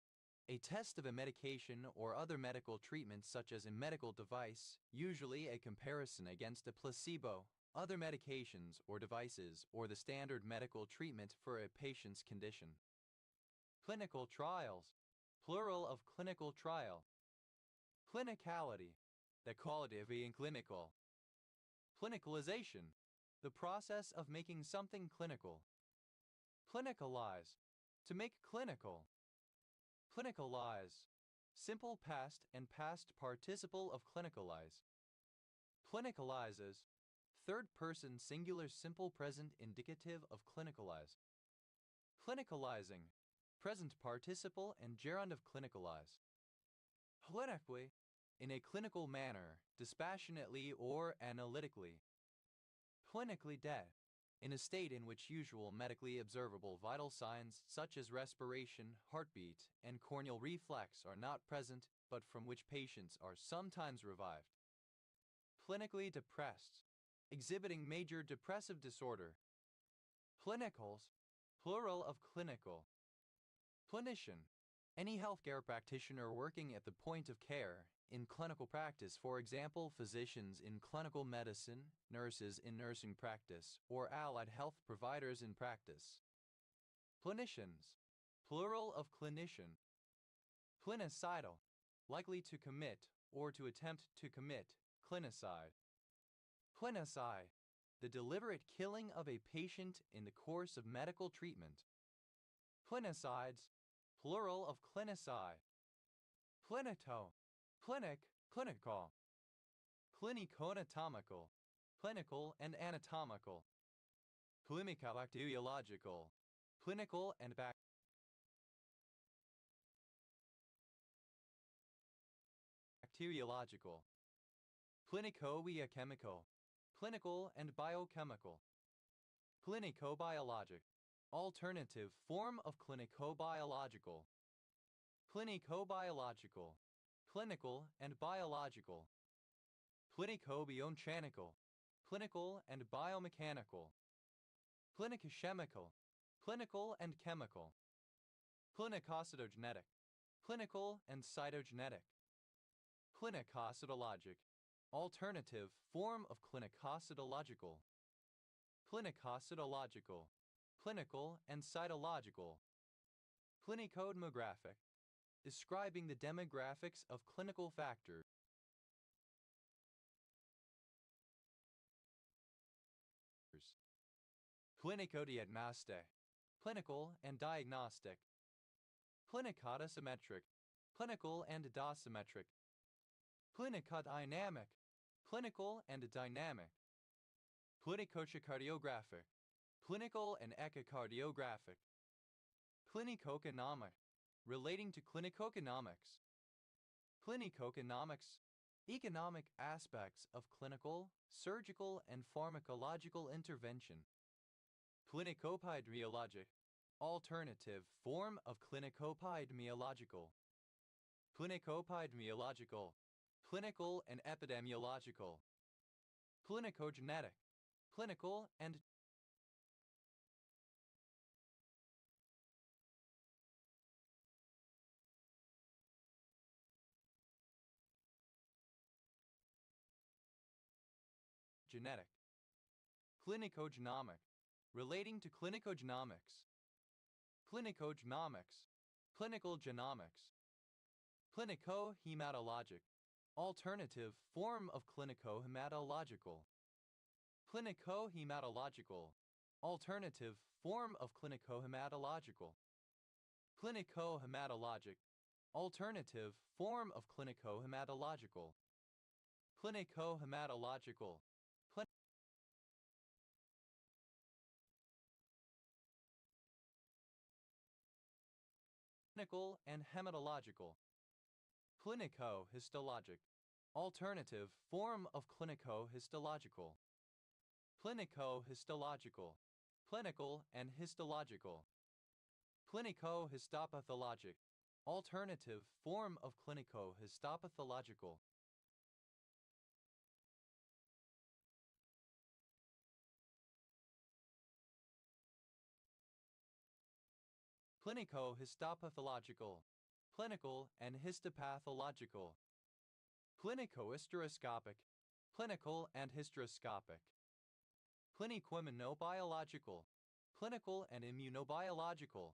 Speaker 1: A test of a medication or other medical treatment, such as a medical device, usually a comparison against a placebo, other medications or devices, or the standard medical treatment for a patient's condition. Clinical trials, plural of clinical trial. Clinicality, the quality of being clinical. Clinicalization, the process of making something clinical. Clinicalize, to make clinical. Clinicalize, simple past and past participle of clinicalize. Clinicalizes, third person singular simple present indicative of clinicalize. Clinicalizing, present participle and gerund of clinicalize. Clinically, in a clinical manner, dispassionately or analytically. Clinically dead, in a state in which usual medically observable vital signs such as respiration, heartbeat, and corneal reflex are not present, but from which patients are sometimes revived. Clinically depressed, exhibiting major depressive disorder. Clinicals, plural of clinical. Clinician, any healthcare practitioner working at the point of care in clinical practice, for example physicians in clinical medicine, nurses in nursing practice, or allied health providers in practice. Clinicians, plural of clinician. Clinicidal, likely to commit or to attempt to commit, clinicide. Clinici, the deliberate killing of a patient in the course of medical treatment. Clinicides, plural of clinici. Clinito, clinic, clinical. Clinico-anatomical, clinical and anatomical. Clinico-bacteriological, clinical and bacteriological. Clinico-biochemical, clinical and biochemical. Clinico-biologic, alternative form of clinico-biological. Clinico-biological, clinical and biological. Clinico-biochemical, clinical and biomechanical. Clinicochemical, clinical and chemical. Clinicocytogenetic, clinical and cytogenetic. Clinicocytologic, alternative form of clinicocytological. Clinicocytological, clinical and cytological. Clinicodemographic, describing the demographics of clinical factors. Clinicodiagnostic, clinical and diagnostic. Clinicodosimetric, clinical and dosimetric. Clinicodynamic, clinical and dynamic. Clinicoechocardiographic, clinical and echocardiographic. Clinicoeconomic, relating to clinicoeconomics. Clinicoeconomics, economic aspects of clinical, surgical, and pharmacological intervention. Clinicoepidemiologic, alternative form of clinicoepidemiological. Clinicoepidemiological, clinical and epidemiological. Clinicogenetic, clinical and genetic. Clinicogenomic, relating to clinicogenomics. Clinicogenomics, clinical genomics. Clinicohematologic, alternative form of clinicohematological. Clinicohematological, alternative form of clinicohematological. Clinicohematologic, alternative form of clinicohematological. Clinicohematological, clinical and hematological. Clinicohistologic, alternative form of clinicohistological. Clinicohistological, clinical and histological. Clinicohistopathologic, alternative form of clinicohistopathological. Clinicohistopathological, clinical and histopathological. Clinicohysteroscopic, clinical and hysteroscopic. Clinicoimmunobiological, clinical and immunobiological.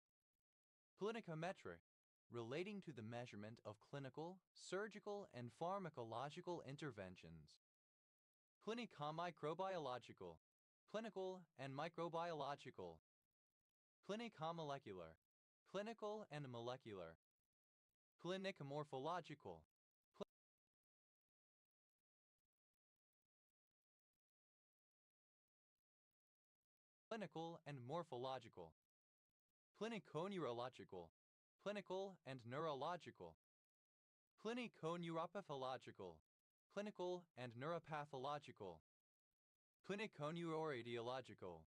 Speaker 1: Clinicometric, relating to the measurement of clinical, surgical, and pharmacological interventions. Clinicomicrobiological, clinical and microbiological. Clinicomolecular, clinical and molecular. Clinicomorphological, clinical and morphological. Cliniconeurological, clinical and neurological. Cliniconeuropathological, clinical and neuropathological. Cliniconeuroradiological,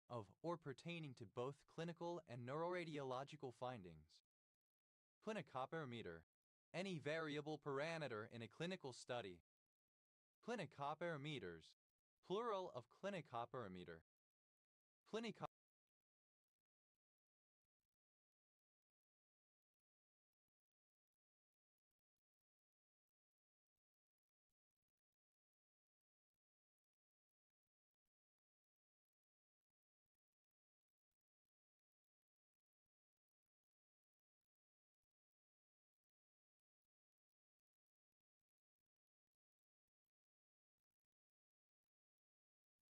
Speaker 1: of or pertaining to both clinical and neuroradiological findings. Clinicoperimeter, any variable parameter in a clinical study. Clinicoperimeters, plural of clinicoperimeter.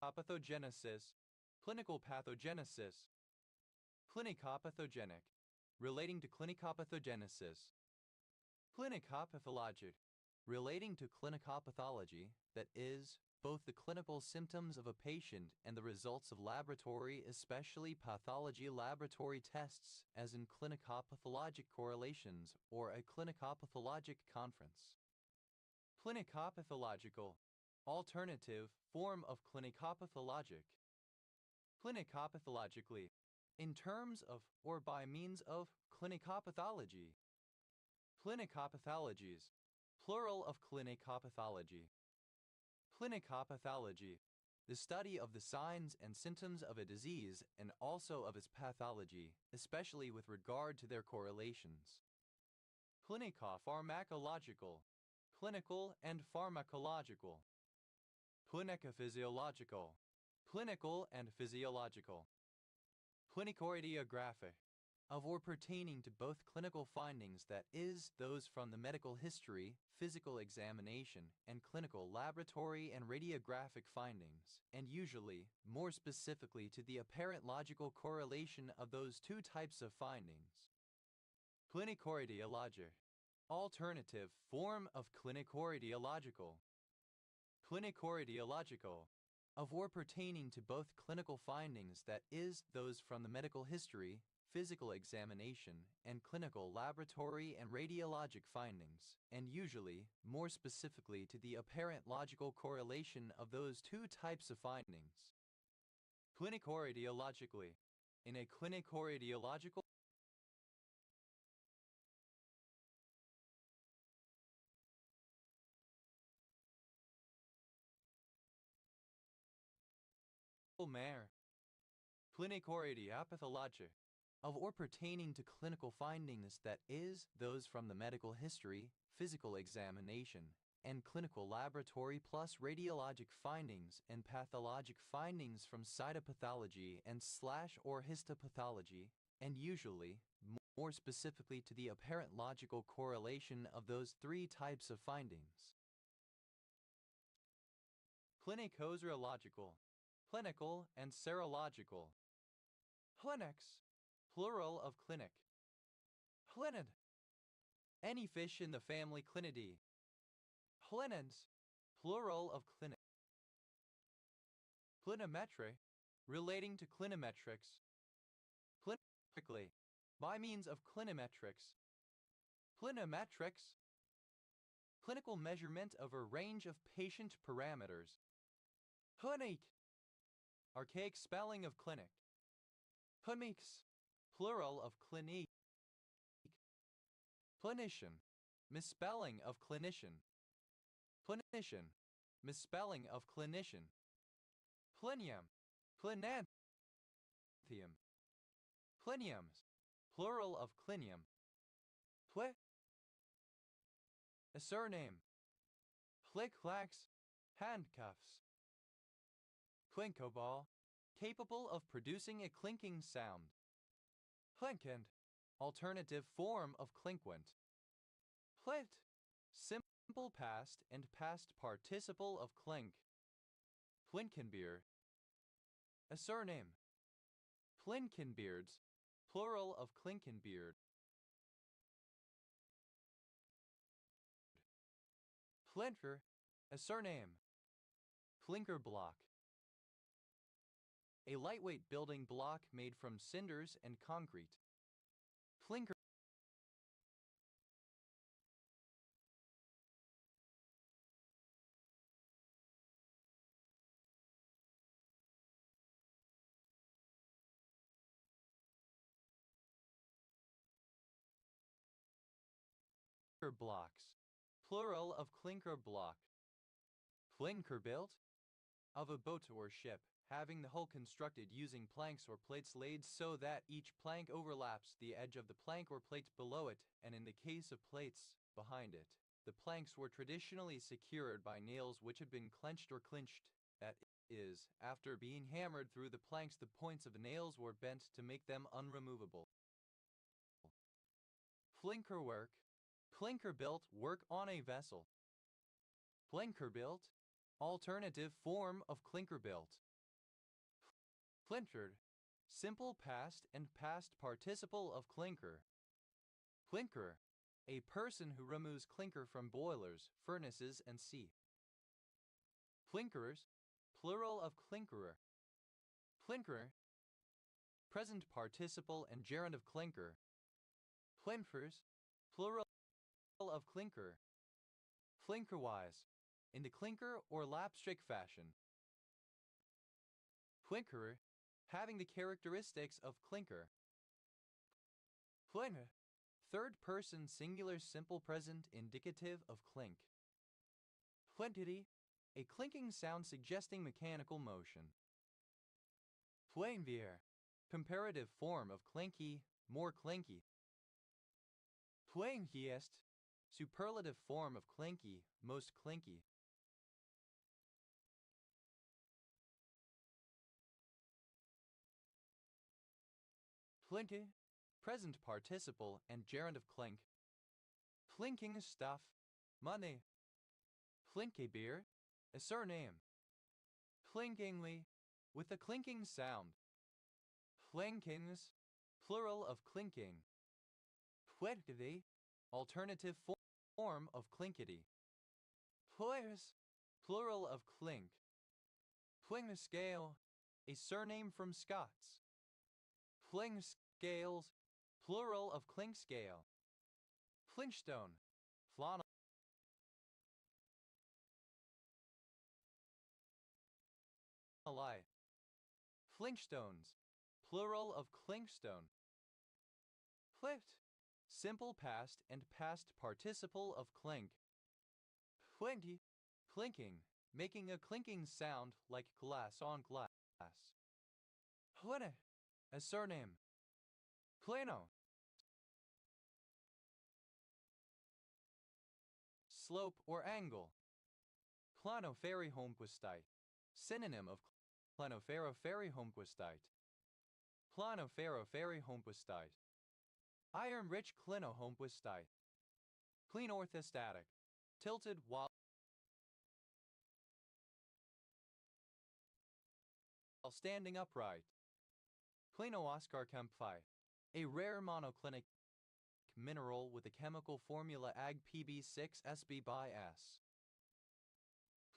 Speaker 1: Pathogenesis, clinical pathogenesis. Clinicopathogenic, relating to clinicopathogenesis. Clinicopathologic, relating to clinicopathology, that is, both the clinical symptoms of a patient and the results of laboratory, especially pathology laboratory tests, as in clinicopathologic correlations or a clinicopathologic conference. Clinicopathological, alternative form of clinicopathologic. Clinicopathologically, in terms of or by means of clinicopathology. Clinicopathologies, plural of clinicopathology. Clinicopathology, the study of the signs and symptoms of a disease and also of its pathology, especially with regard to their correlations. Clinicopharmacological, clinical and pharmacological. Clinicophysiological, clinical and physiological. Clinicoidiographic, of or pertaining to both clinical findings, that is, those from the medical history, physical examination, and clinical laboratory and radiographic findings, and usually, more specifically, to the apparent logical correlation of those two types of findings. Clinicoidiologic, alternative form of clinicoidiological. Clinicoidiological, of or pertaining to both clinical findings, that is, those from the medical history, physical examination, and clinical laboratory and radiologic findings, and usually, more specifically, to the apparent logical correlation of those two types of findings. Clinico-radiologically. In a clinico-radiological manner, clinico-radiopathologic, of or pertaining to clinical findings, that is, those from the medical history, physical examination, and clinical laboratory plus radiologic findings and pathologic findings from cytopathology and / or histopathology, and usually, more specifically, to the apparent logical correlation of those three types of findings. Clinico-serological, clinical and serological. Clinics, plural of clinic. Clinid, any fish in the family Clinidae. Clinins, plural of clinic. Clinometry, relating to clinometrics. Clinically, by means of clinometrics. Clinometrics, clinical measurement of a range of patient parameters. Clinique, archaic spelling of clinic. Cliniques, plural of clinique. Clinician, misspelling of clinician. Clinician, misspelling of clinician. Clinium, clinanthium. Cliniums, plural of clinium. A surname. Click-clacks, handcuffs. Clinkoball, capable of producing a clinking sound. Clinkant, alternative form of clinquant. Clit, simple past and past participle of clink. Plinkenbeer, a surname. Plinkenbeards, plural of Klinkenbeard. Plinker, a surname. Clinker block, a lightweight building block made from cinders and concrete. Clinker blocks, plural of clinker block. Clinker built, of a boat or ship, having the hull constructed using planks or plates laid so that each plank overlaps the edge of the plank or plate below it, and in the case of plates, behind it. The planks were traditionally secured by nails which had been clenched or clinched, that is, after being hammered through the planks the points of the nails were bent to make them unremovable. Flinker work, clinker-built work on a vessel. Flinker-built, alternative form of clinker-built. Flintered, simple past and past participle of clinker. Clinker, a person who removes clinker from boilers, furnaces, and sea. Clinkerers, plural of clinkerer. Clinker, present participle and gerund of clinker. Clinfers, plural of clinker. Clinkerwise, in the clinker or lapstick fashion. Clinkerer, having the characteristics of clinker. Clinker, third person singular simple present indicative of clink. Clinkety, a clinking sound suggesting mechanical motion. Plainvier, comparative form of clinky, more clinky. Plainhiest, superlative form of clinky, most clinky. Plinky, present participle and gerund of clink. Plinking stuff, money. Plinky beer, a surname. Clinkingly, with a clinking sound. Plinkings, plural of clinking. Plinkety, alternative form of clinkety. Pliers, plural of clink. Plingascale, a surname from Scots. Plings, Scales, plural of clink scale. Flintstone, flannel. Flintstones, plural of clinkstone. Flipped, simple past and past participle of clink. Flinky, clinking, making a clinking sound like glass on glass. Hline, a surname. Plano, slope or angle. Plano ferry homquistite, synonym of Plano ferro ferry homquistite. Plano ferro ferry homquistite. Iron rich clino homquistite. Clean orthostatic, tilted while standing upright. Clino Oscar Kempfi, a rare monoclinic mineral with the chemical formula Ag Pb6Sb by S.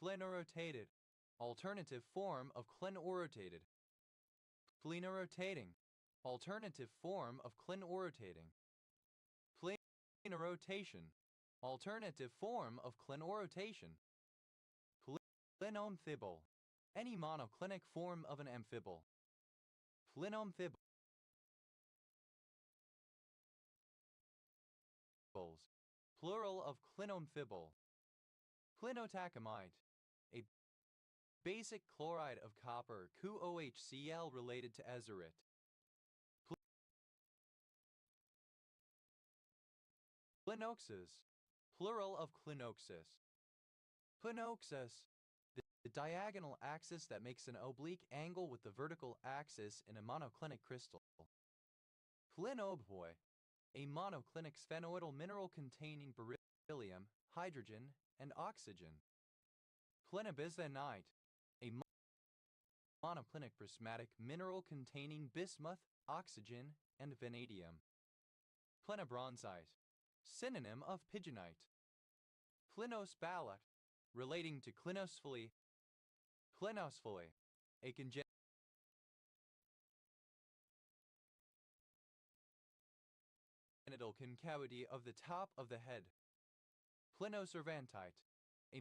Speaker 1: Plenorotated, alternative form of clinorotated. Plenorotating, alternative form of clinorotating. Plenorotation, alternative form of clinorotation. Plenomphibole, any monoclinic form of an amphibole. Plenomphibole. Plural of clinomphibole. Clinotacamide, a basic chloride of copper, CuOHCl related to azurit. Clinoxus, plural of clinoxus. Clinoxus, the diagonal axis that makes an oblique angle with the vertical axis in a monoclinic crystal. Plinoboi, a monoclinic sphenoidal mineral containing beryllium, hydrogen, and oxygen. Plinobismutite, a monoclinic prismatic mineral containing bismuth, oxygen, and vanadium. Plinobronzite, synonym of pigeonite. Clinospalat, relating to clinosphaly. Clinosphaly, a congenital concavity of the top of the head. Plinocervantite, a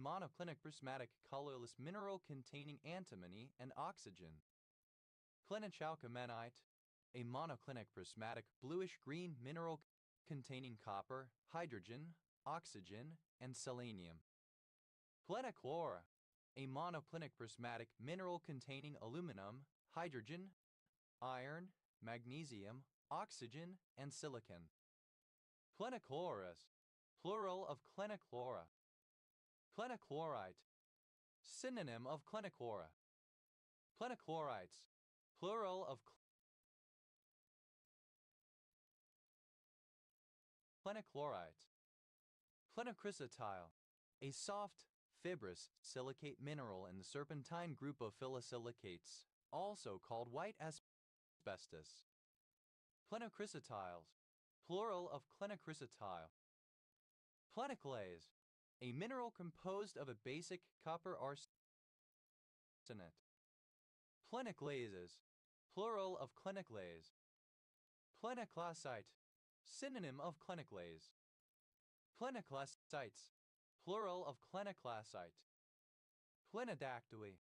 Speaker 1: monoclinic prismatic colorless mineral containing antimony and oxygen. Clinichalcomanite, a monoclinic prismatic bluish-green mineral containing copper, hydrogen, oxygen, and selenium. Plenochlora, a monoclinic prismatic mineral containing aluminum, hydrogen, iron, magnesium, oxygen, and silicon. Plenochlorous, plural of clenochlora. Plenochlorite, synonym of clenochlora. Plenochlorites, plural of plenochlorites. Plenochrysotile, a soft, fibrous silicate mineral in the serpentine group of phyllosilicates, also called white asbestos. Plenocchrysotiles, plural of clenochrysotile. Plenoclase, a mineral composed of a basic copper arsenate. Plenoclases, plural of clenoclase. Plenoclasite, synonym of clenoclase. Plenoclasites, plural of clenoclasite. Plenodactyly,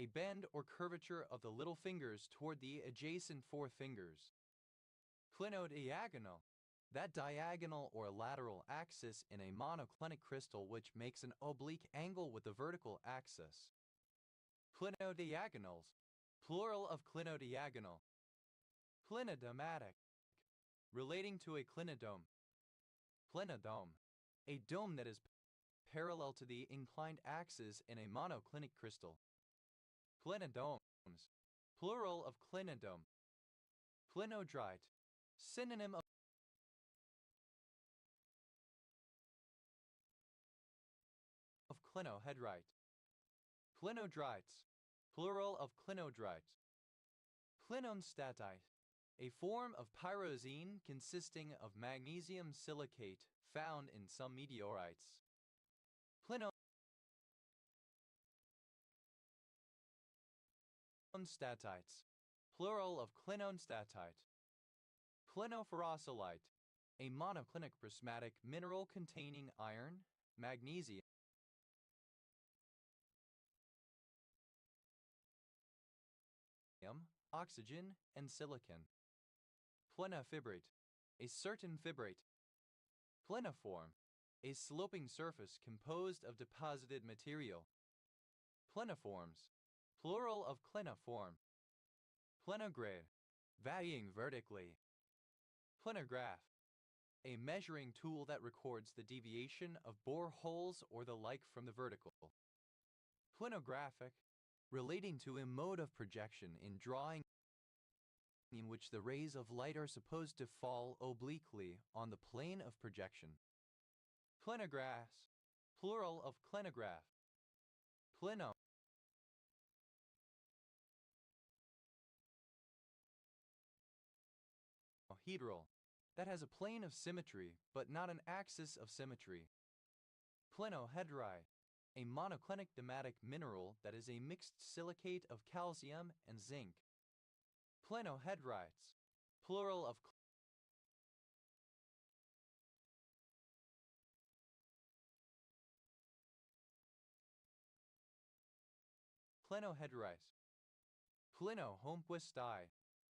Speaker 1: a bend or curvature of the little fingers toward the adjacent four fingers. Clinodiagonal, that diagonal or lateral axis in a monoclinic crystal which makes an oblique angle with the vertical axis. Clinodiagonals, plural of clinodiagonal. Clinodomatic, relating to a clinodome. Clinodome, a dome that is parallel to the inclined axis in a monoclinic crystal. Clinodomes, plural of clinodome. Clinodrite, synonym of clinohedrite. Clinodrites, plural of clinodrite. Clinonestatite, a form of pyroxene consisting of magnesium silicate found in some meteorites. Clinostatites, plural of clinonestatite. Clinoferrosolite, a monoclinic prismatic mineral containing iron, magnesium, oxygen, and silicon. Plenifibrate, a certain fibrate. Pleniform, a sloping surface composed of deposited material. Pleniforms, plural of pleniform. Plenograde, varying vertically. Plenograph, a measuring tool that records the deviation of boreholes or the like from the vertical. Plenographic, relating to a mode of projection in drawing in which the rays of light are supposed to fall obliquely on the plane of projection. Plenographs, plural of plenograph. Pleno, hedral, that has a plane of symmetry but not an axis of symmetry. Plenohedrite, a monoclinic dematic mineral that is a mixed silicate of calcium and zinc. Plenohedrites, plural of plenohedrites. Plenohompuistai,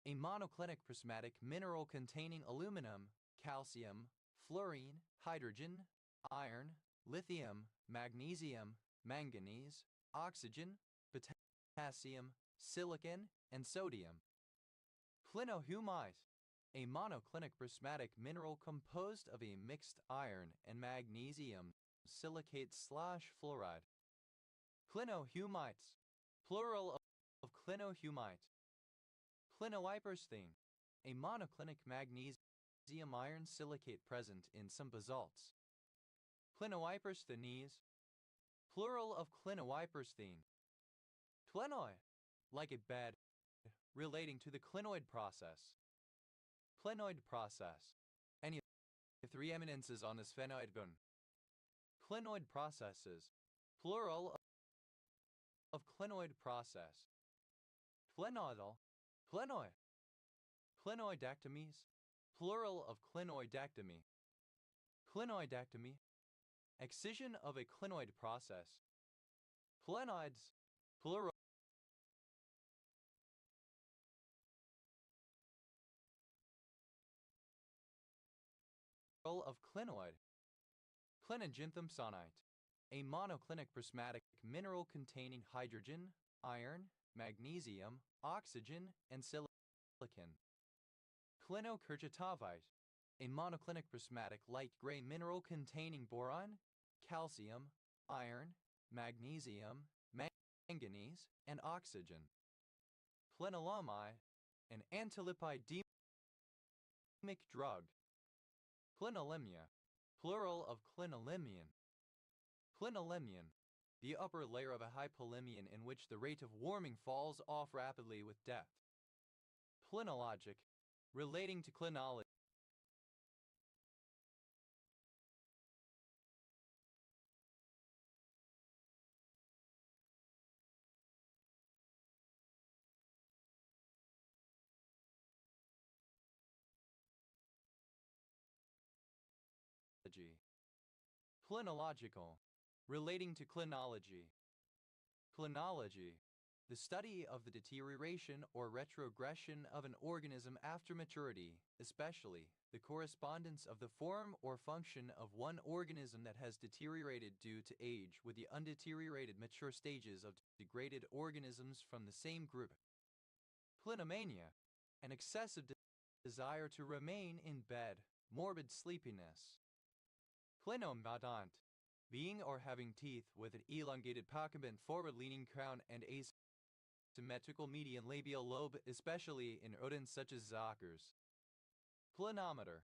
Speaker 1: a monoclinic prismatic mineral containing aluminum, calcium, fluorine, hydrogen, iron, lithium, magnesium, manganese, oxygen, potassium, silicon, and sodium. Plenohumite, a monoclinic prismatic mineral composed of a mixed iron and magnesium silicate/fluoride. Clinohumites, plural of clinohumite. Clinohypersthene, a monoclinic magnesium iron silicate present in some basalts. Clinohypersthenes, plural of clinohypersthene. Plenoi, like a bed, relating to the clinoid process. Plenoid process, any three eminences on the sphenoidgon. Clinoid processes, plural of clinoid process. Plenoidal, plenoi. Plenoidectomies, plural of clinoidectomy. Clinoidectomy, excision of a clinoid process. Plenoids, plural of clinoid. Clinogynthum sonite, a monoclinic prismatic mineral containing hydrogen, iron, magnesium, oxygen, and silicon. Clinocurgitavite, a monoclinic prismatic light gray mineral containing boron, calcium, iron, magnesium, manganese, and oxygen. Plenolami, an antilipidemic drug. Clinolemia, plural of clinolemian. Clinolemian, the upper layer of a hypolemian in which the rate of warming falls off rapidly with death. Clinologic, relating to clinology. Clinological, relating to clinology. Clinology, the study of the deterioration or retrogression of an organism after maturity, especially the correspondence of the form or function of one organism that has deteriorated due to age with the undeteriorated mature stages of degraded organisms from the same group. Clinomania, an excessive desire to remain in bed, morbid sleepiness. Clinomadont, being or having teeth with an elongated palpebent forward-leaning crown and asymmetrical median labial lobe, especially in rodents such as zockers. Planometer,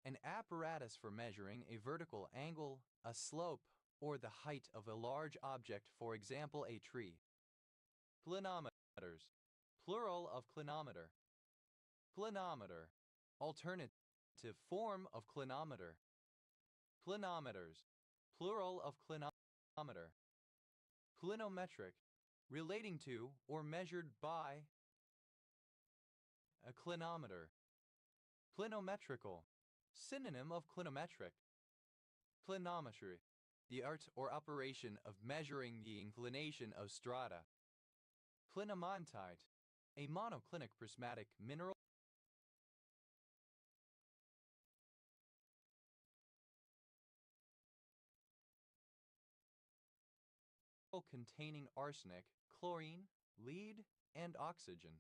Speaker 1: an apparatus for measuring a vertical angle, a slope, or the height of a large object, for example a tree. Planometers, plural of clinometer. Clinometer, alternative form of clinometer. Clinometers, plural of clinometer. Clinometric, relating to or measured by a clinometer. Clinometrical, synonym of clinometric. Clinometry, the art or operation of measuring the inclination of strata. Clinomontite, a monoclinic prismatic mineral containing arsenic, chlorine, lead, and oxygen.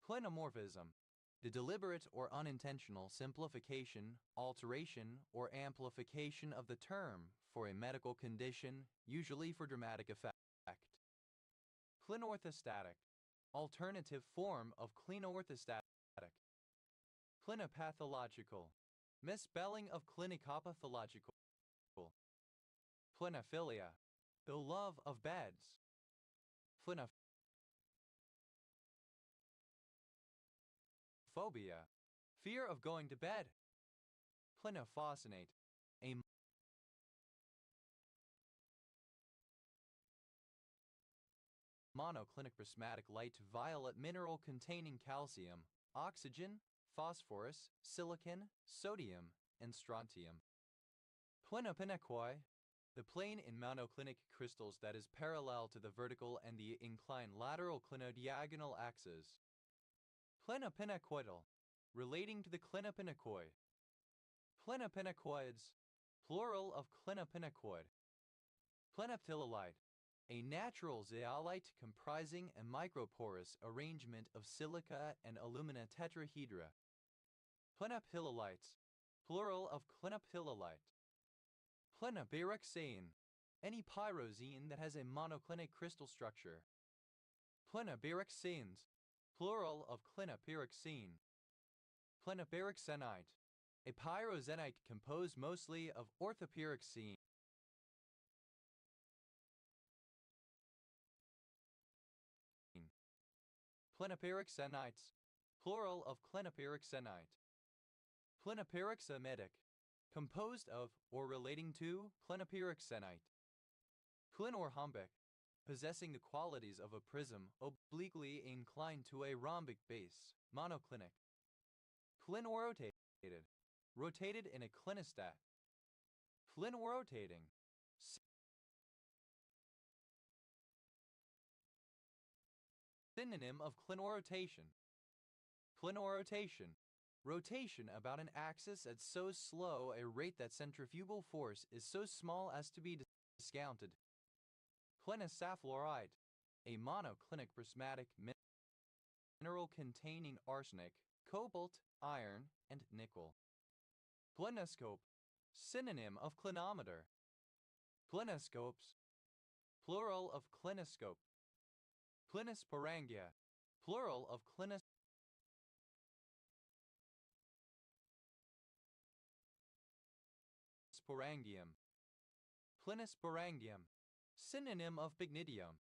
Speaker 1: Clinomorphism, the deliberate or unintentional simplification, alteration, or amplification of the term for a medical condition, usually for dramatic effect. Clinorthostatic, alternative form of clinorthostatic. Clinopathological, misspelling of clinicopathological. Clinophilia, the love of beds. Clinophobia, fear of going to bed. Clinophosphonate, a monoclinic prismatic light violet mineral containing calcium, oxygen, phosphorus, silicon, sodium, and strontium. Clinopinaquoi, the plane in monoclinic crystals that is parallel to the vertical and the inclined lateral clinodiagonal axes. Clinopinacoidal, relating to the clinopinacoid. Clinopinacoids, plural of clinopinacoid. Clinoptilolite, a natural zeolite comprising a microporous arrangement of silica and alumina tetrahedra. Clinoptilolites, plural of clinoptilolite. Clinopyroxene, any pyrozine that has a monoclinic crystal structure. Clinopyroxenes, plural of clinopyroxene. Clinopyroxenite, a pyroxenite composed mostly of orthopyroxene. Clinopyroxenites, plural of clinopyroxenite. Clinopyroxamidic, composed of or relating to clinopyroxenite. Clinorrhombic, possessing the qualities of a prism obliquely inclined to a rhombic base, monoclinic. Clinorotated, rotated in a clinostat. Clinorotating, synonym of clinorotation. Clinorotation, rotation about an axis at so slow a rate that centrifugal force is so small as to be discounted. Clinosafflorite, a monoclinic prismatic mineral containing arsenic, cobalt, iron, and nickel. Clinoscope, synonym of clinometer. Clinoscopes, plural of clinoscope. Clinosporangia, plural of clinosporangium. Clinosporangium, synonym of pycnidium.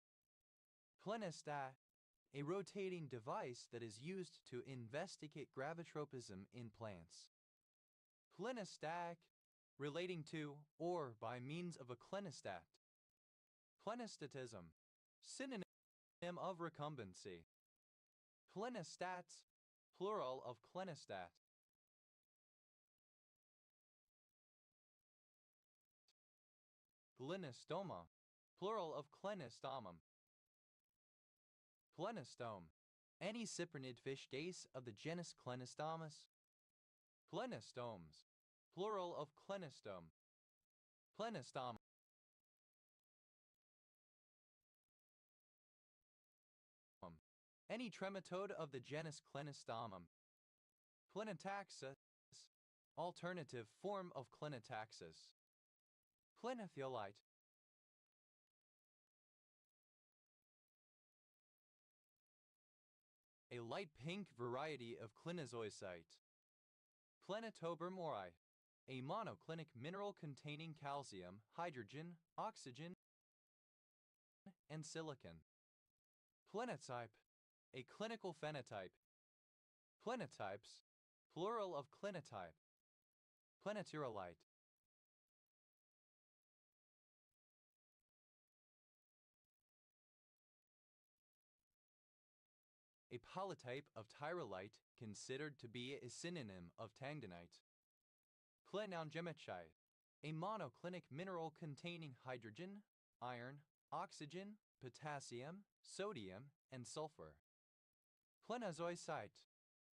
Speaker 1: Clinostat, a rotating device that is used to investigate gravitropism in plants. Clinostatic, relating to or by means of a clinostat. Clinostatism, synonym of recumbency. Clinostats, plural of clinostat. Clinostoma, plural of clinostomum. Clinostome, any cyprinid fish case of the genus Clinostomus. Clinostomes, plural of clinostome. Clinostom, any trematode of the genus Clinostomum. Clinotaxis, alternative form of Clinotaxis. Clinothiolite, a light pink variety of clinozoisite. Clinitober mori, a monoclinic mineral containing calcium, hydrogen, oxygen, and silicon. Clinotype, A clinical phenotype. Plenotypes, plural of clinotype. Plenityrolite. A polytype of tyrolite considered to be a synonym of tanganite. Plenongemachite. A monoclinic mineral containing hydrogen, iron, oxygen, potassium, sodium, and sulfur. Plenozoisite.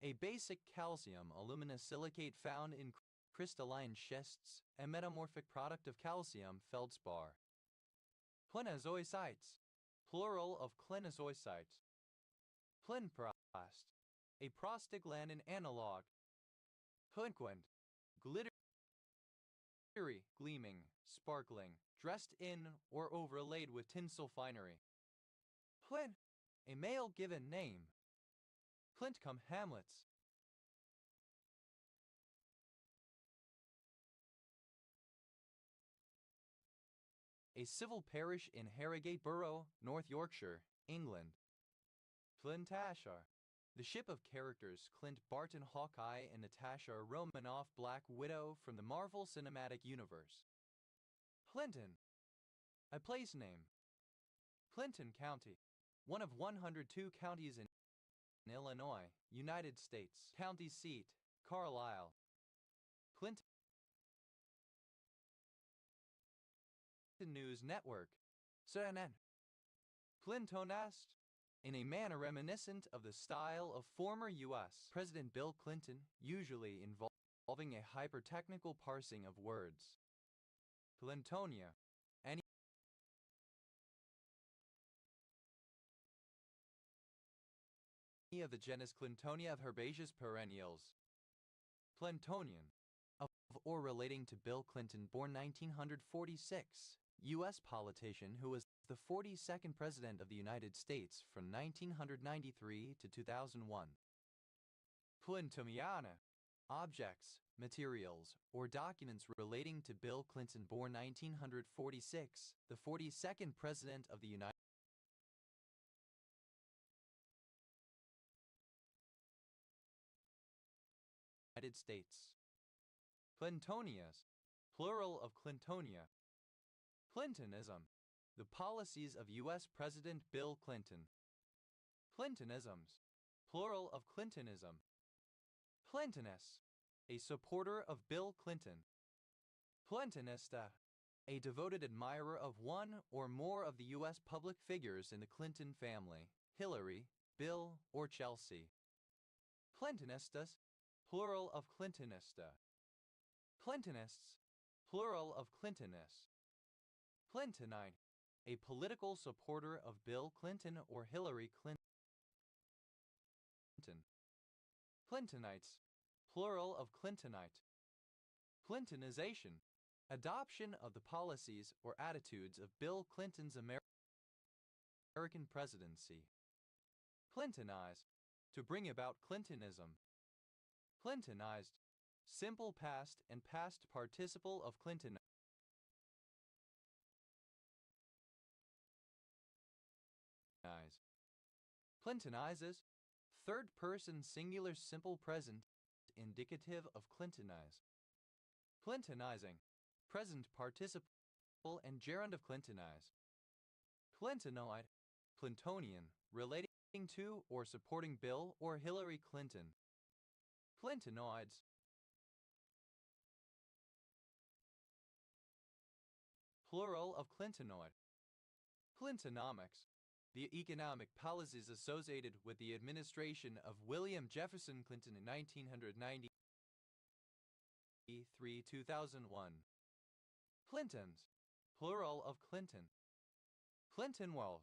Speaker 1: A basic calcium aluminosilicate found in crystalline schists, a metamorphic product of calcium feldspar. Plenozoites, plural of clenozoites. Plenprost, a prostaglandin analog. Plinquent, glittery, gleaming, sparkling, dressed in or overlaid with tinsel finery. Plin, a male given name. Plintcombe Hamlets. A civil parish in Harrogate Borough, North Yorkshire, England. Plintashar. The ship of characters Clint Barton Hawkeye and Natasha Romanoff Black Widow from the Marvel Cinematic Universe. Clinton. A place name. Clinton County. One of 102 counties in Illinois, United States. County seat, Carlisle. Clinton News Network. CNN. Clintonast. In a manner reminiscent of the style of former U.S. President Bill Clinton, usually involving a hyper-technical parsing of words. Clintonia. Any of the genus Clintonia of herbaceous perennials. Clintonian. Of or relating to Bill Clinton, born 1946, U.S. politician who was the 42nd President of the United States from 1993 to 2001. Clintomiana. Objects, materials, or documents relating to Bill Clinton, born 1946, the 42nd President of the United States. Clintonias, plural of Clintonia. Clintonism. The policies of U.S. President Bill Clinton. Clintonisms, plural of Clintonism. Clintonist, a supporter of Bill Clinton. Clintonista, a devoted admirer of one or more of the U.S. public figures in the Clinton family, Hillary, Bill, or Chelsea. Clintonistas, plural of Clintonista. Clintonists, plural of Clintonist. Clintonite, a political supporter of Bill Clinton or Hillary Clinton. Clintonites, plural of Clintonite. Clintonization, adoption of the policies or attitudes of Bill Clinton's American presidency. Clintonize, to bring about Clintonism. Clintonized, simple past and past participle of Clinton. Clintonizes, third person singular simple present, indicative of Clintonize. Clintonizing, present participle and gerund of Clintonize. Clintonoid, Clintonian, relating to or supporting Bill or Hillary Clinton. Clintonoids. Plural of Clintonoid. Clintonomics. The economic policies associated with the administration of William Jefferson Clinton in 1993-2001. Clintons, plural of Clinton. Clinton World,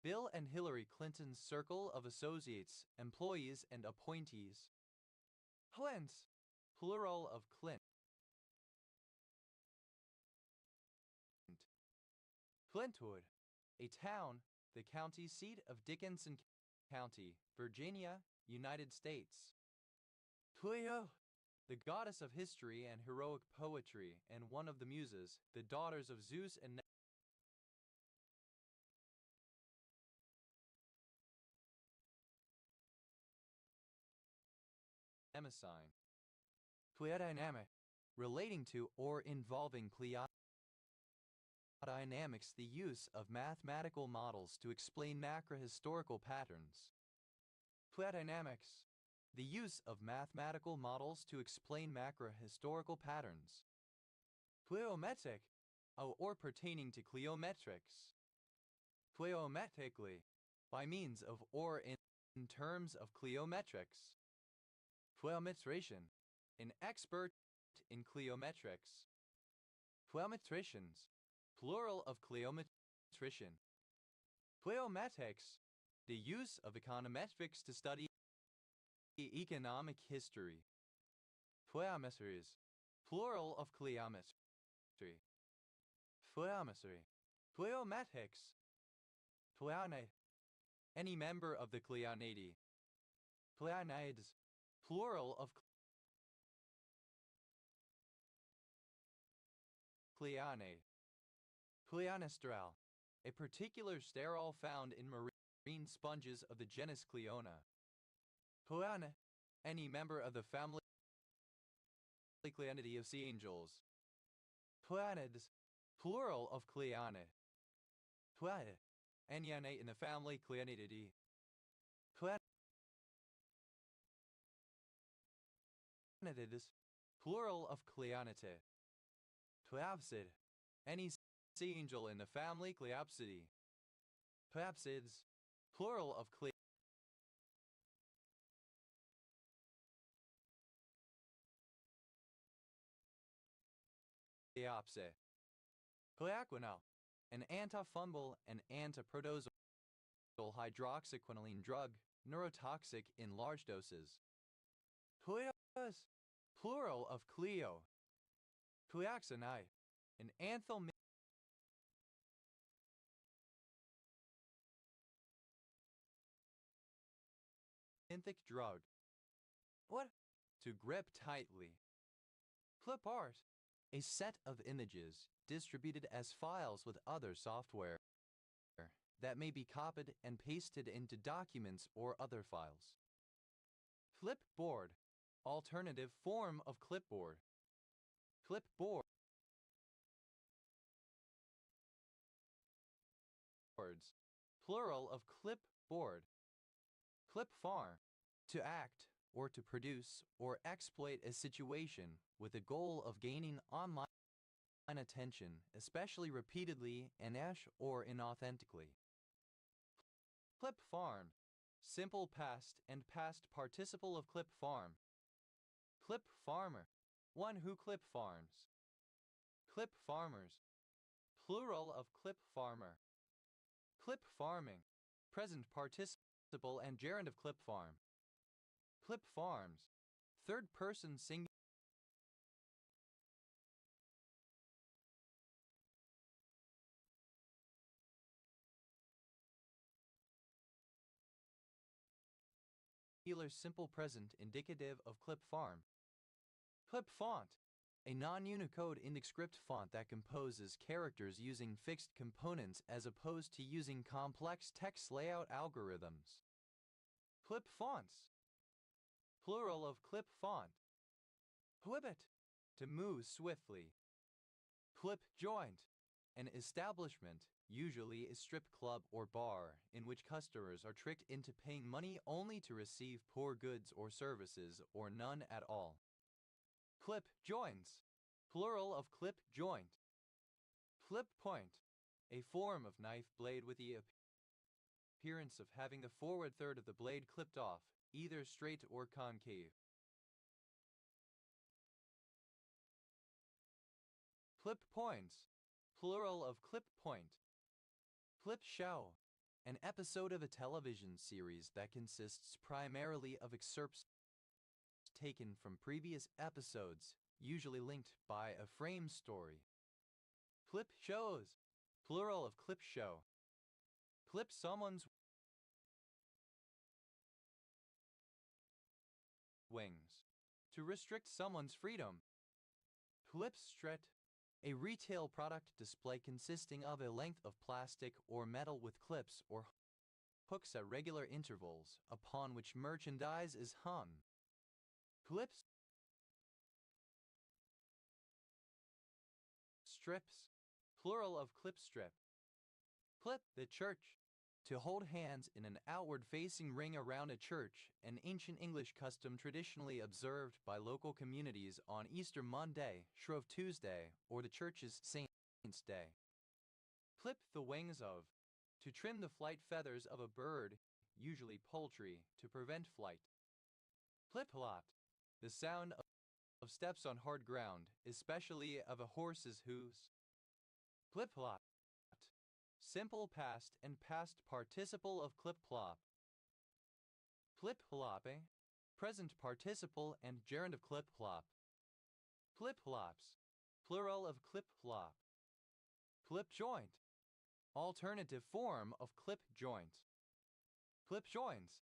Speaker 1: Bill and Hillary Clinton's circle of associates, employees, and appointees. Clint's, plural of Clint. Clintwood, a town, the county seat of Dickinson County, Virginia, United States. Clio, the goddess of history and heroic poetry and one of the Muses, the daughters of Zeus and sign. Cleodynamic, relating to or involving cleodynamics, the use of mathematical models to explain macrohistorical patterns. Cleodynamics, the use of mathematical models to explain macrohistorical patterns. Cleometric, or pertaining to cleometrics. Cleometrically, by means of or in terms of cleometrics. Cleometration, an expert in cleometrics. Cleometricians, plural of cleometrician. Cleometics, the use of econometrics to study economic history. Cleometries, plural of cleometry. Cleometry, cleometics. Cleone, any member of the Cleoneidae. Cleoneids, plural of Cleone. Cleonestral, a particular sterol found in marine sponges of the genus Cleona. Cleone, any member of the family Cleonidae of sea angels. Cleonids, plural of Cleone. Cleone, any in the family Cleonidae. Cleonids, plural of Cleonite. Cleopsid, any sea angel in the family Cleopsidae. Cleopsids, plural of Cleopse. Cleaquinol, an antifungal and antiprotozoal hydroxyquinoline drug, neurotoxic in large doses. Cleos, plural of Cleo. Cleoxanide, an anthelmintic drug. What? To grip tightly. Clip art, a set of images distributed as files with other software that may be copied and pasted into documents or other files. Clipboard, alternative form of clipboard. Clipboards, plural of clipboard. Clip farm, to act or to produce or exploit a situation with the goal of gaining online attention, especially repeatedly and or inauthentically. Clip farmed, simple past and past participle of clip farm. Clip farmer, one who clip farms. Clip farmers, plural of clip farmer. Clip farming, present participle and gerund of clip farm. Clip farms, third person singular. Simple present indicative of clip farm. Clip font, a non-Unicode IndexScript font that composes characters using fixed components as opposed to using complex text layout algorithms. Clip fonts, plural of clip font. Clibit, to move swiftly. Clip joint, an establishment, usually a strip club or bar, in which customers are tricked into paying money only to receive poor goods or services or none at all. Clip joints, plural of clip joint. Clip point, a form of knife blade with the appearance of having the forward third of the blade clipped off, either straight or concave. Clip points, plural of clip point. Clip show, an episode of a television series that consists primarily of excerpts taken from previous episodes, usually linked by a frame story. Clip shows, plural of clip show. Clip someone's wings, to restrict someone's freedom. Clip stret, a retail product display consisting of a length of plastic or metal with clips or hooks at regular intervals upon which merchandise is hung. Clips, strips, plural of clip strip. Clip, the church. To hold hands in an outward-facing ring around a church, an ancient English custom traditionally observed by local communities on Easter Monday, Shrove Tuesday, or the church's Saint's Day. Clip the wings of. To trim the flight feathers of a bird, usually poultry, to prevent flight. Clip-clop, the sound of steps on hard ground, especially of a horse's hooves. Clip-clop, simple past and past participle of clip-clop. Clip-clopping, present participle and gerund of clip-clop. Clip-clops, plural of clip-clop. Clip-joint, alternative form of clip-joint. Clip-joints,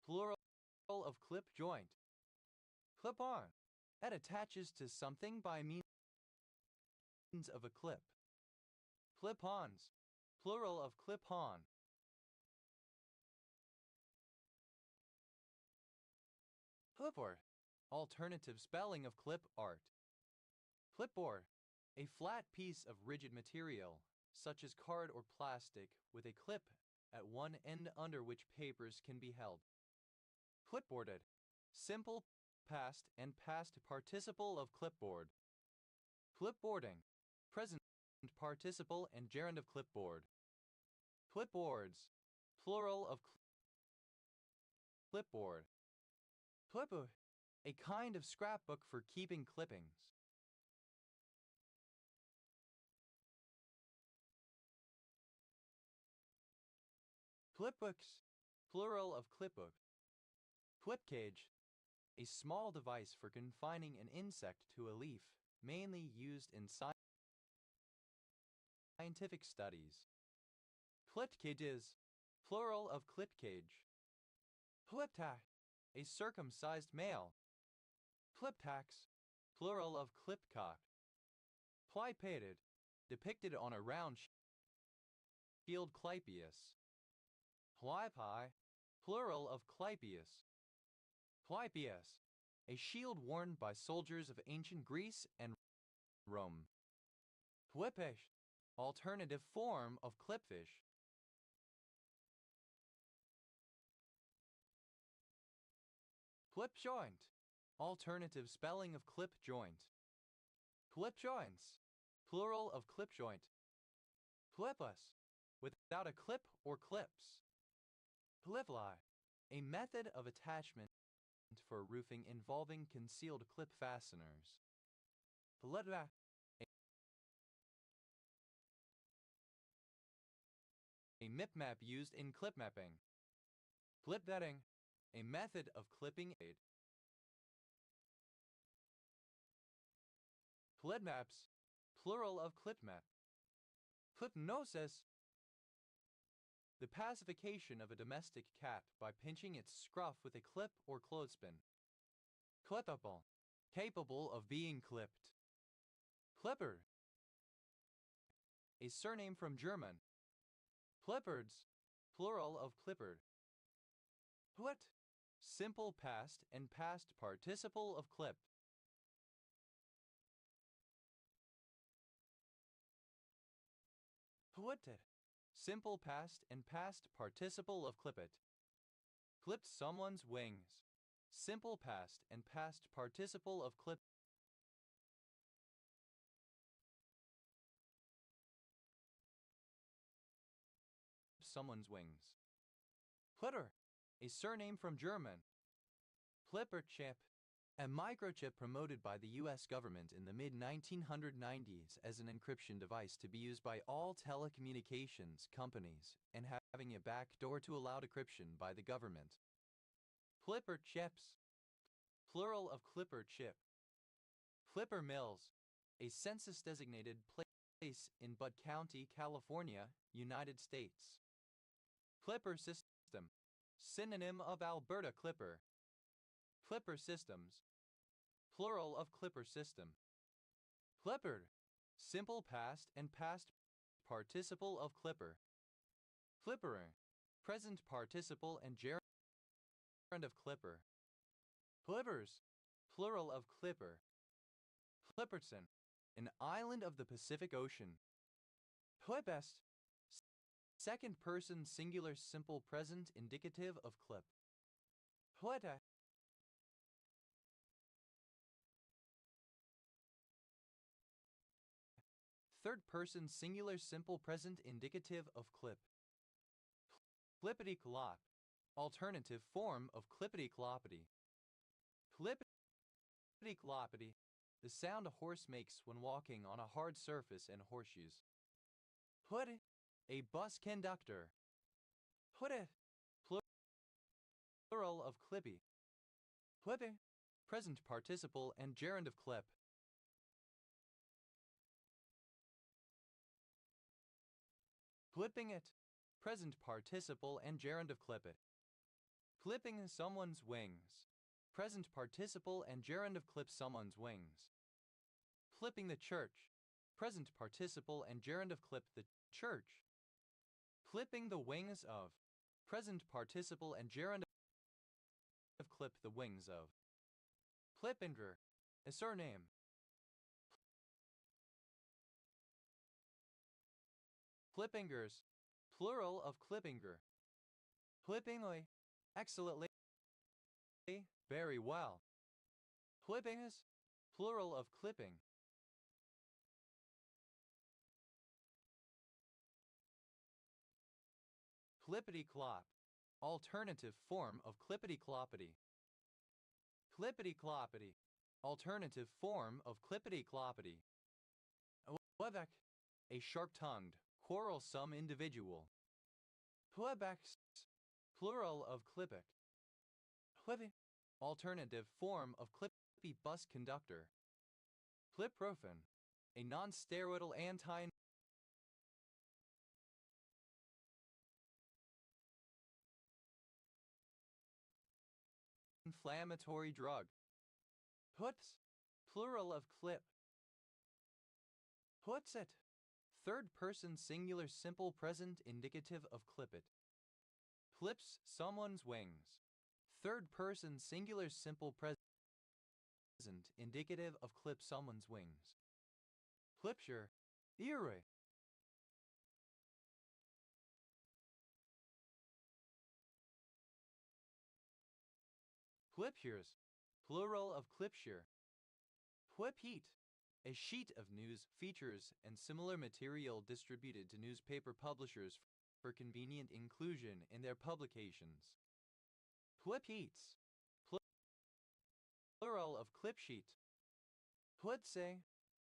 Speaker 1: plural of clip-joint. Clip-on, that attaches to something by means of a clip. Clip-ons, plural of clip-on. Clipboard, alternative spelling of clip art. Clipboard, a flat piece of rigid material, such as card or plastic, with a clip at one end under which papers can be held. Clipboarded, simple past and past participle of clipboard. Clipboarding, present participle and gerund of clipboard. Clipboards, plural of clipboard. Clipboard, a kind of scrapbook for keeping clippings. Clipbooks, plural of clipbook. Clip cage, a small device for confining an insect to a leaf, mainly used in scientific studies. Clip cages, plural of clip cage. Clip-tack, a circumcised male. Clip-tacks, plural of clip-cock. Ply-pated, depicted on a round shield. Clypeus. Ply-pie, plural of clypeus. Clypeus, a shield worn by soldiers of ancient Greece and Rome. Clipfish, alternative form of clipfish. Clip joint, alternative spelling of clip joint. Clip joints, plural of clip joint. Clipless, without a clip or clips. Clipfly, a method of attachment for roofing involving concealed clip fasteners. Clipback, a mip-map used in clip mapping. Clip netting, a method of clipping aid. Clip maps, plural of clip map. Clipnosis, the pacification of a domestic cat by pinching its scruff with a clip or clothespin. Clippable, capable of being clipped. Clipper, a surname from German. Clippards, plural of clippard. Put, simple past and past participle of clip. Clipped, simple past and past participle of clippet. Clipped someone's wings. Simple past and past participle of clip. Someone's wings. Plitter, a surname from German. Plipper chip, a microchip promoted by the U.S. government in the mid-1990s as an encryption device to be used by all telecommunications companies and having a backdoor to allow decryption by the government. Clipper chips, plural of clipper chip. Clipper Mills, a census-designated place in Budd County, California, United States. Clipper system, synonym of Alberta Clipper. Clipper systems, plural of clipper system. Clippered, simple past and past participle of clipper. Clippering, present participle and gerund of clipper. Clippers, plural of clipper. Clipperton, an island of the Pacific Ocean. Clipest, second person singular simple present indicative of clip. Clita, third person singular simple present indicative of clip. Clippity-clop, alternative form of clippity-cloppity. Clippity-cloppity, the sound a horse makes when walking on a hard surface and horseshoes. Hood, a bus conductor. Hooded, plural of clippy. Clipping, present participle and gerund of clip. Clipping it, present participle and gerund of clip it. Clipping someone's wings, present participle and gerund of clip someone's wings. Clipping the church, present participle and gerund of clip the church. Clipping the wings of, present participle and gerund of clip the wings of. Clippinger, a surname. Clippingers, plural of clippinger. Clippingly, excellently, very well. Clippings, plural of clipping. Clippity-clop, alternative form of clippity-cloppity. Clippity-cloppity, alternative form of clippity-cloppity. Quebec, a sharp-tongued, quarrelsome individual. Quebecs, plural of clipic. Clippy, alternative form of clippy bus conductor. Cliprofen, a non-steroidal anti-inflammatory drug. Puts, plural of clip. Puts it, third person singular simple present indicative of clip it. Clips someone's wings, third person singular simple present indicative of clip someone's wings. Clipture, earray. Clipshears, plural of clipshear. Clipheat, a sheet of news, features, and similar material distributed to newspaper publishers for convenient inclusion in their publications. Clipheats, plural of clipsheet. Clipse,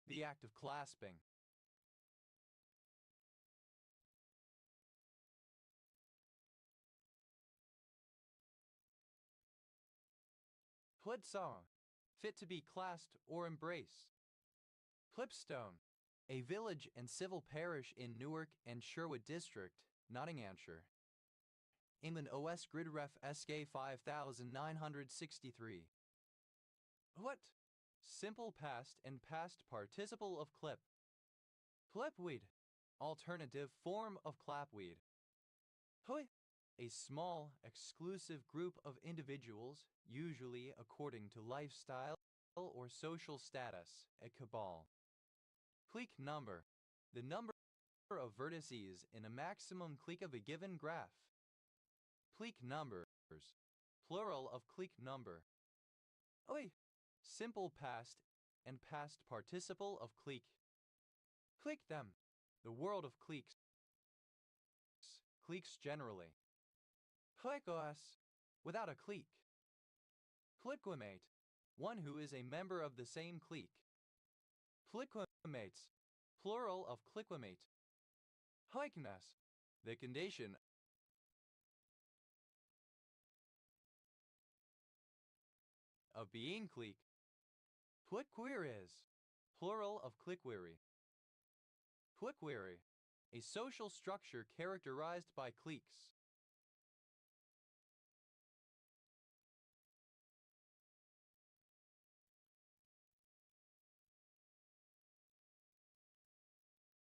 Speaker 1: the act of clasping. Clipsaw, fit to be clasped or embraced. Clipstone, a village and civil parish in Newark and Sherwood District, Nottinghamshire. England OS Grid Ref SK 5963. What? Simple past and past participle of clip. Clipweed, alternative form of clapweed. Hui, a small, exclusive group of individuals, usually according to lifestyle or social status, a cabal. Clique number, the number of vertices in a maximum clique of a given graph. Clique numbers, plural of clique number. Oi, simple past and past participle of clique. Clique them, the world of cliques. Cliques generally. Cliqueos, without a clique. Cliquimate, one who is a member of the same clique. Cliquimates, plural of cliquimate. Cliqueness, the condition of being clique. Cliqueries, plural of cliquery. Cliquery, a social structure characterized by cliques.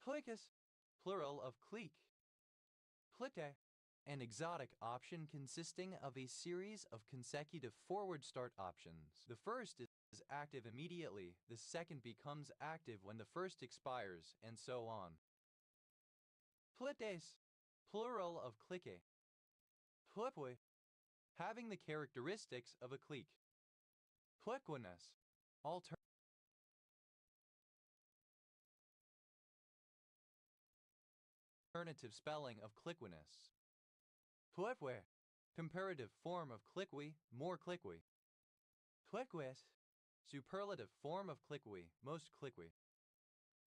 Speaker 1: Cliquus, plural of clique. Clique, an exotic option consisting of a series of consecutive forward start options. The first is active immediately, the second becomes active when the first expires, and so on. Plites, plural of clique. Plipwe, having the characteristics of a clique. Pliqueness, alternative spelling of cliqueness. Plipwe, comparative form of cliqui, more cliqui. Pliquis, superlative form of cliqui, most cliqui.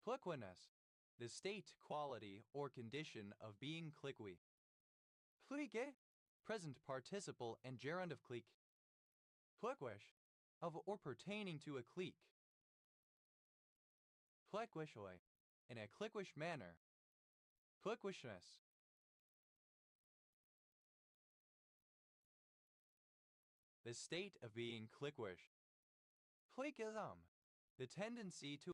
Speaker 1: Pliqueness, the state, quality, or condition of being cliqui. Plique, present participle and gerund of clique. Pliquish, of or pertaining to a clique. Pliquishoi, in a cliquish manner. Pliquishness, the state of being cliquish. Cliquism, the tendency to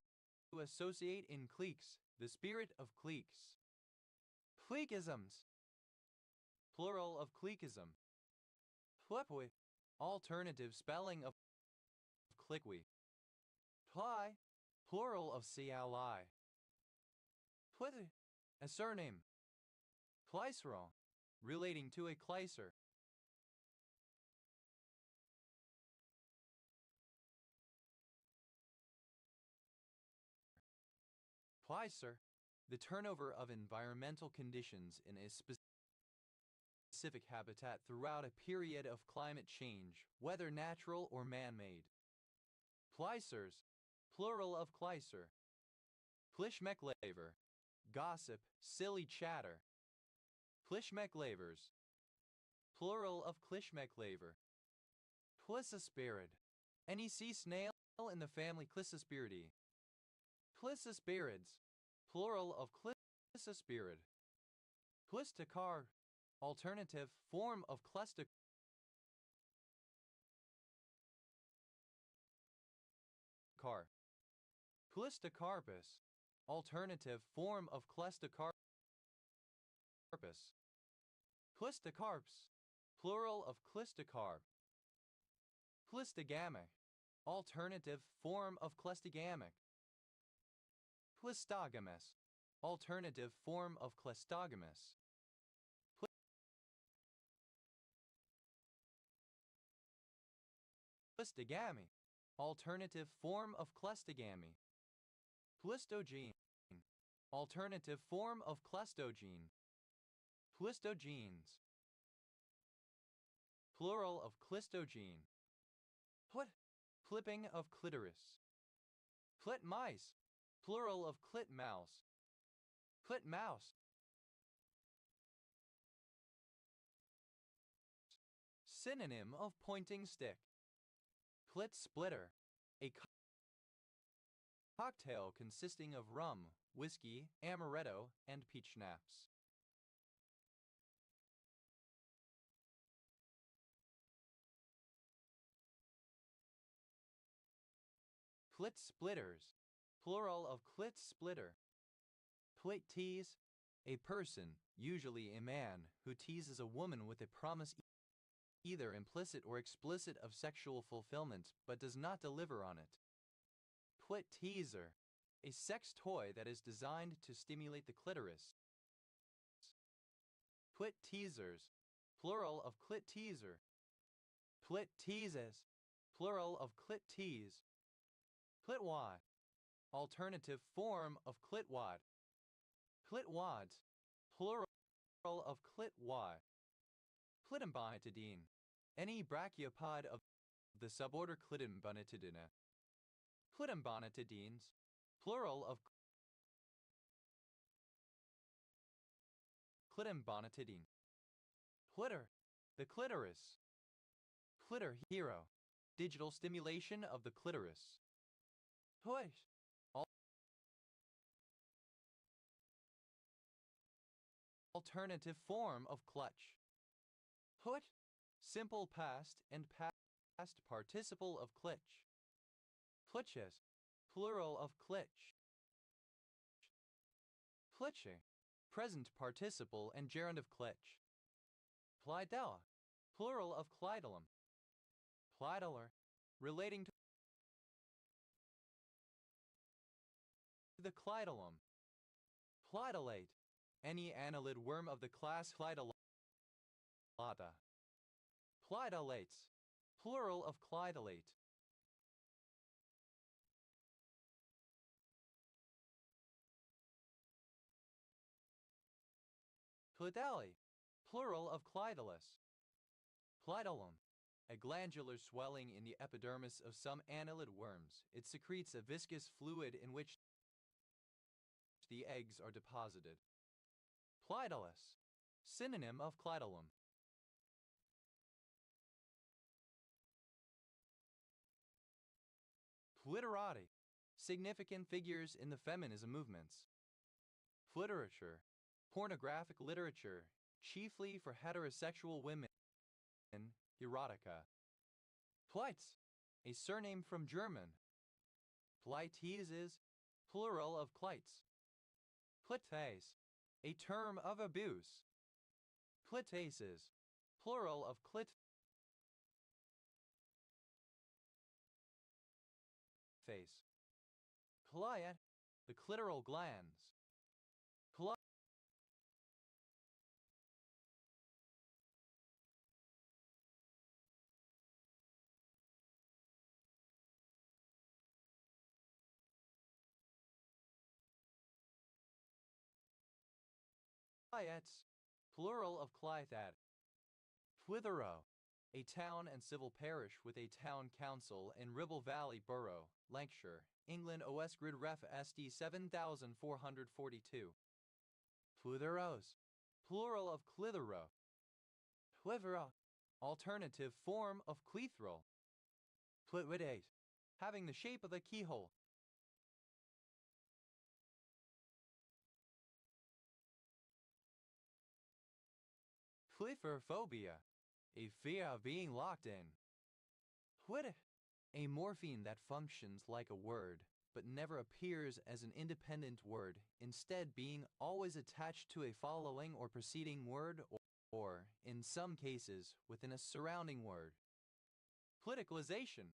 Speaker 1: associate in cliques, the spirit of cliques. Cliquisms, plural of cliquism. Plepui, alternative spelling of cliqui. Ply, plural of CLI. Pwithy, a surname. Clycerol, relating to a clycer. Clycer, the turnover of environmental conditions in a specific habitat throughout a period of climate change, whether natural or man-made. Clycers, plural of clycer. Plishmecklaver, gossip, silly chatter. Plishmeclavers, plural of Clishmeclaver. Plissospirid, any sea snail in the family Clissospiridae. Plissospirids, plural of Clissospirid. Plistocar, alternative form of Clustocar. Plistocarpus, alternative form of Clustocarpus. Plistocarps, plural of Clistocarp. Plistogamic, alternative form of Clystogamic. Plistogamous, alternative form of Cleistogamous. Plistogamy, alternative form of Cleistogamy. Plistogene, alternative form of Cleistogene. Plistogenes, plural of Clistogene. Clipping of clitoris. Clitmice, plural of clitmouse. Clitmouse, synonym of pointing stick. Clit splitter, a cocktail consisting of rum, whiskey, amaretto, and peach schnapps. Clit splitters, plural of clit splitter. Plit tease, a person, usually a man, who teases a woman with a promise either implicit or explicit of sexual fulfillment, but does not deliver on it. Plit teaser, a sex toy that is designed to stimulate the clitoris. Plit teasers, plural of clit teaser. Plit teases, plural of clit tease. Plitwad, alternative form of clitwad. Plitwads, plural of clitwad. Clitembonetidine, any brachiopod of the suborder Clitembonetidina. Clitembonetidines, plural of Clitembonetidine. Clitter, the clitoris. Clitter hero, digital stimulation of the clitoris. Push, alternative form of clutch. Put, simple past and past participle of clitch. Clutches, plural of clitch. Clitche, present participle and gerund of clitch. Plidella, plural of clidellum. Plideller, relating the clitellum. Clitellate. Any annelid worm of the class Clitellata. Clitellates. Plural of clitellate. Clitelli. Plural of clitellus. Clitellum. A glandular swelling in the epidermis of some annelid worms. It secretes a viscous fluid in which the eggs are deposited. Clitellus. Synonym of clitellum. Flitterati. Significant figures in the feminism movements. Flitterature. Pornographic literature, chiefly for heterosexual women. Erotica. Pleitz. A surname from German. Pleiteses. Plural of Kleitz. Plites. A term of abuse. Pliteases. Plural of clit. Face. Cliat. The clitoral glands. Cliats. Plural of Clithat. Clitheroe. A town and civil parish with a town council in Ribble Valley Borough, Lancashire, England. OS Grid Ref SD 7442. Clitheroes. Plural of Clitheroe. Clithero. Alternative form of clethril. Clitwidate. Having the shape of a keyhole. Clipherophobia. A fear of being locked in. Clit. A morpheme that functions like a word, but never appears as an independent word, instead being always attached to a following or preceding word or, in some cases, within a surrounding word. Cliticalization.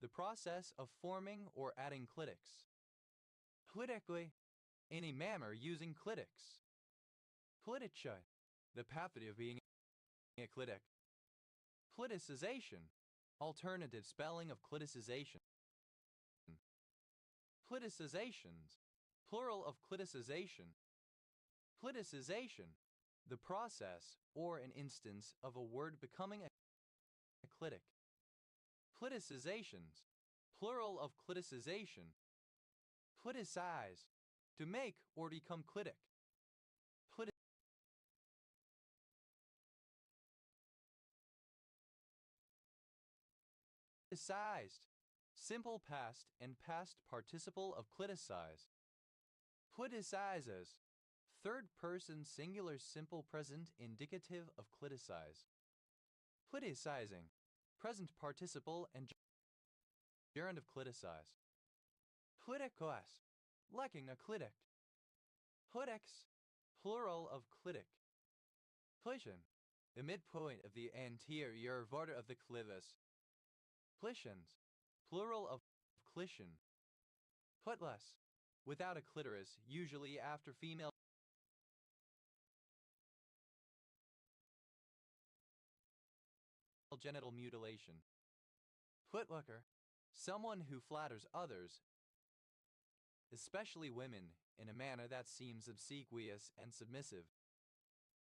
Speaker 1: The process of forming or adding clitics. Clitically. In a manner using clitics. Cliticha. The path of being a clitic. Cliticization. Alternative spelling of cliticization. Criticizations. Plural of cliticization. Cliticization. The process or an instance of a word becoming a clitic. Criticizations. Plural of cliticization. Criticize. To make or become clitic. Cliticized. Simple past and past participle of criticize. Cliticizes. Third person singular simple present indicative of criticize. Cliticizing. Present participle and gerund of criticize. Cliticos. Lacking a clitic. Clitics. Plural of clitic. Clition. The midpoint of the anterior border of the clivus. Clitions. Plural of clition. Clitless. Without a clitoris, usually after female genital mutilation. Clitlooker. Someone who flatters others, especially women, in a manner that seems obsequious and submissive.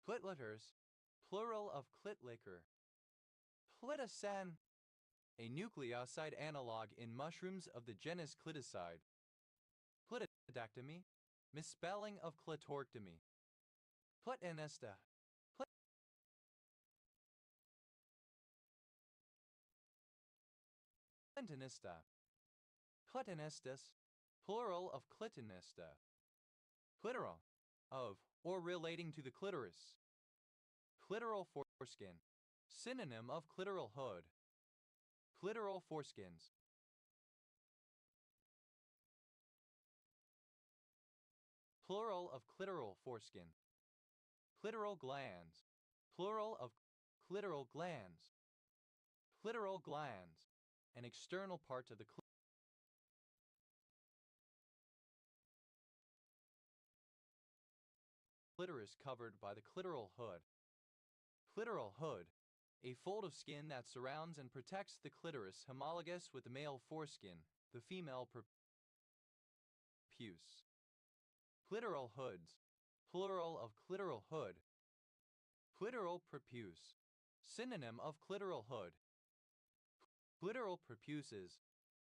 Speaker 1: Clitlickers. Plural of clitlicker. Cliticen. A nucleoside analog in mushrooms of the genus Cliticide. Clitodactymy. Misspelling of clitorctomy. Clitenesta. Clitenista. Clitenestus. Plural of clitenista. Clitoral. Of, or relating to the clitoris. Clitoral foreskin. Synonym of clitoral hood. Clitoral foreskins. Plural of clitoral foreskin. Clitoral glands. Plural of clitoral glands. Clitoral glands. An external part of the clitoris covered by the clitoral hood. Clitoral hood, a fold of skin that surrounds and protects the clitoris homologous with the male foreskin, the female prepuce. Clitoral hoods, plural of clitoral hood. Clitoral prepuce, synonym of clitoral hood. Clitoral prepuces,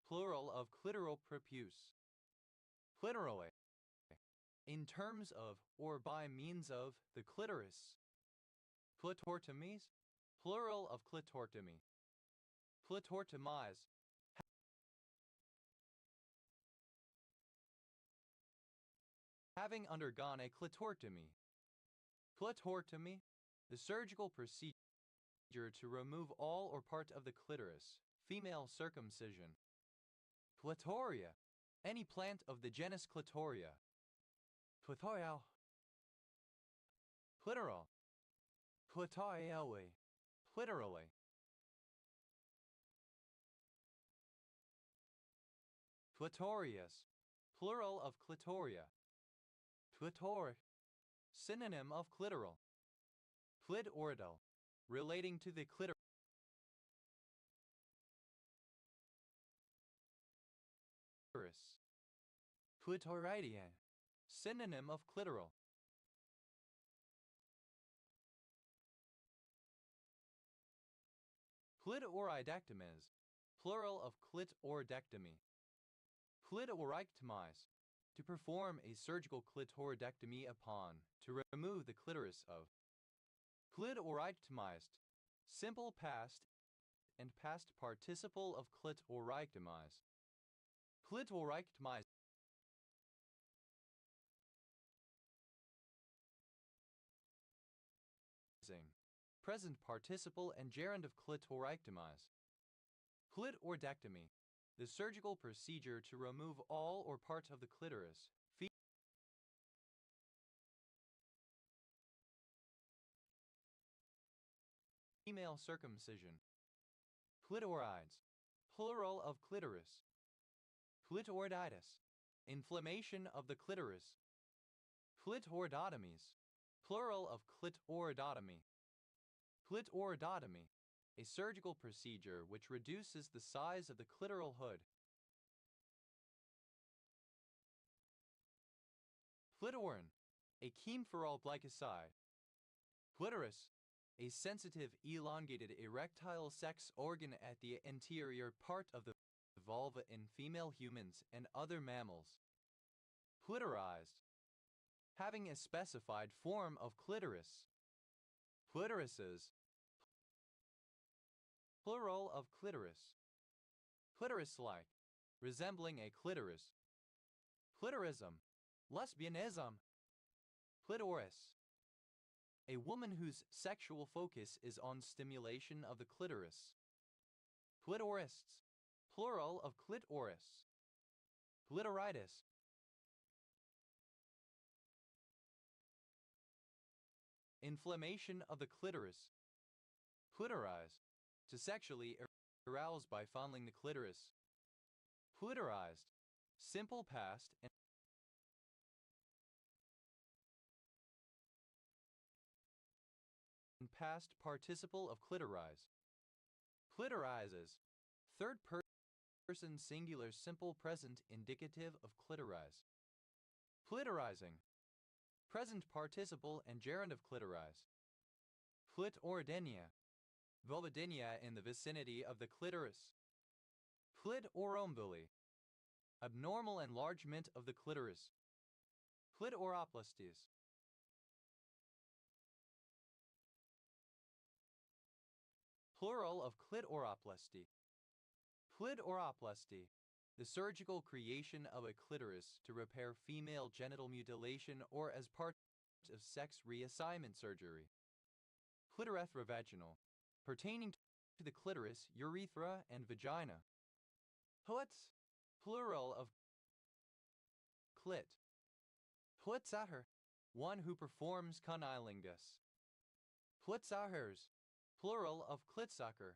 Speaker 1: plural of clitoral prepuce. Clitoroi, in terms of or by means of the clitoris. Clitortomies, plural of clitortomy. Clitortomize, having undergone a clitortomy. Clitortomy, the surgical procedure to remove all or part of the clitoris, female circumcision. Clitoria, any plant of the genus Clitoria. Clitorial. Clitoral. Clitoriale. Clitorally. Clitorius, plural of clitoria. Clitoric, synonym of clitoral. Clitoridal, relating to the clitoris. Clitoridian, synonym of clitoral. Clitoridectomies, plural of clitoridectomy. Clitorectomize, to perform a surgical clitoridectomy upon, to remove the clitoris of. Clitorectomized, simple past and past participle of clitorectomize. Clitorectomizing, present participle and gerund of clitorectomize. Clitoridectomy, the surgical procedure to remove all or part of the clitoris. Female circumcision. Clitorides, plural of clitoris. Clitoriditis, inflammation of the clitoris. Clitoridotomies, plural of clitoridotomy. Clitoridotomy, a surgical procedure which reduces the size of the clitoral hood. Clitorin, a chemophorol glycoside. Clitoris, a sensitive, elongated erectile sex organ at the anterior part of the vulva in female humans and other mammals. Clitorized, having a specified form of clitoris. Clitorises, plural of clitoris. Clitoris-like, resembling a clitoris. Clitorism, lesbianism. Clitoris, a woman whose sexual focus is on stimulation of the clitoris. Clitorists, plural of clitoris. Clitoritis, inflammation of the clitoris. Clitorize, to sexually arouse by fondling the clitoris. Clitorized, simple past and past participle of clitorize. Clitorizes, third person singular simple present indicative of clitorize. Clitorizing, present participle and gerund of clitorize. Clitoridenia, vulvodynia in the vicinity of the clitoris. Clitoromboly, abnormal enlargement of the clitoris. Clitoroplasties, plural of clitoroplasty. Clitoroplasty, the surgical creation of a clitoris to repair female genital mutilation or as part of sex reassignment surgery. Clitorethrovaginal, pertaining to the clitoris, urethra, and vagina. Puts, plural of clit. Putsacher, one who performs cunnilingus. Putzachers, plural of klitsucker.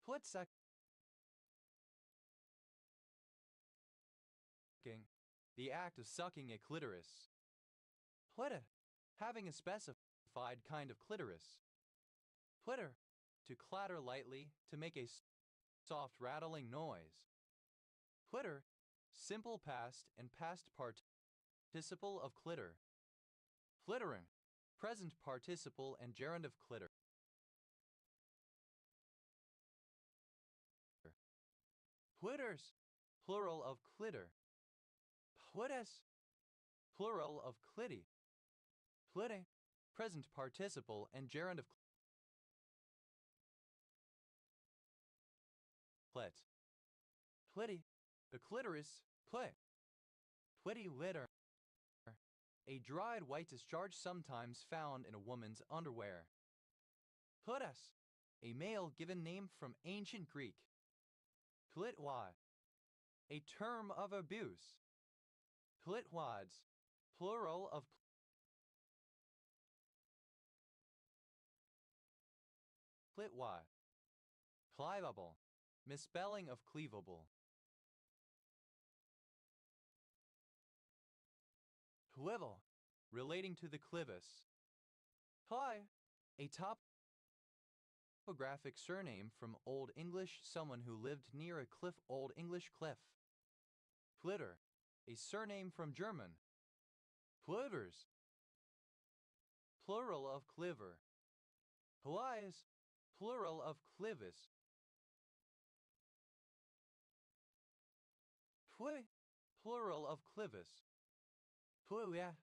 Speaker 1: Plitsucking, the act of sucking a clitoris. Plitta, having a specified kind of clitoris. Plitter, to clatter lightly, to make a soft rattling noise. Plitter, simple past and past participle of clitter. Flittering, present participle and gerund of clitter. Plitters, plural of clitter. Plittes, plural of clitti. Plitte, present participle and gerund of clit. Plitti, the clitoris, plit. Plitti litter, a dried white discharge sometimes found in a woman's underwear. Plitas, a male given name from ancient Greek. Plitwad, a term of abuse. Plitwads, plural of plitwad. Clivable, misspelling of cleavable. Clival, relating to the clivus. Ply, a topographic surname from Old English, someone who lived near a cliff. Old English cliff. Plitter, a surname from German. Plitters, plural of cliver. Plies, plural of clivus. Pui, plural of clivus. Puia,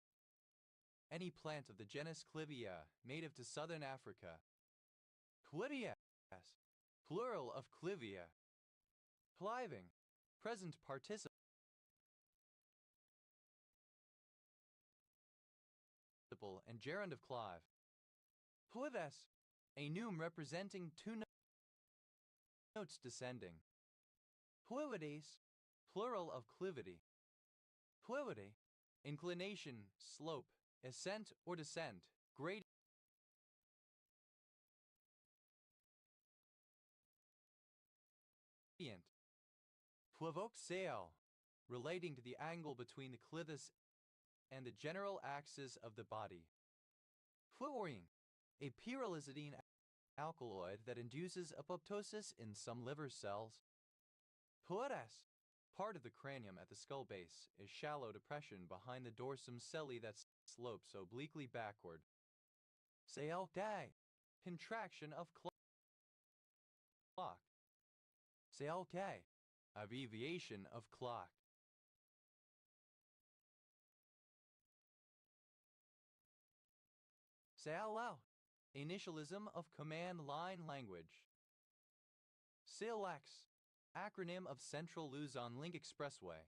Speaker 1: any plant of the genus Clivia, native to southern Africa. Clivias, plural of clivia. Cliving, present participle and gerund of clive. Plives, a noun representing two notes descending. Plivides, plural of clivity. Plivity, inclination, slope, ascent or descent, gradient. Plivoxeal, relating to the angle between the clivus and the general axis of the body. Fluorine, a pyrrolizidine alkaloid that induces apoptosis in some liver cells. Poetas, part of the cranium at the skull base, a shallow depression behind the dorsum celli that slopes obliquely backward. Sealtai, contraction of clock. Sealtai, abbreviation of clock. Sealau, initialism of command line language. SILX, acronym of Central Luzon Link Expressway.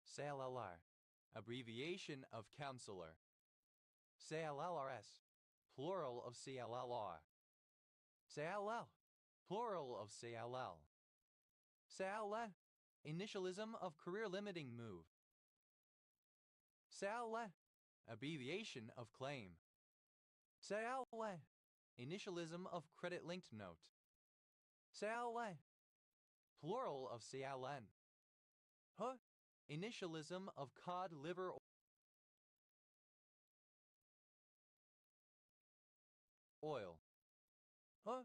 Speaker 1: SALLR, abbreviation of counselor. SALLRS, plural of CLLR. SALL, plural of CLL. SALL, initialism of career limiting move. SALL, abbreviation of claim. SALL, initialism of credit linked note. SALL, plural of CLN. Huh, initialism of cod liver oil. Huh,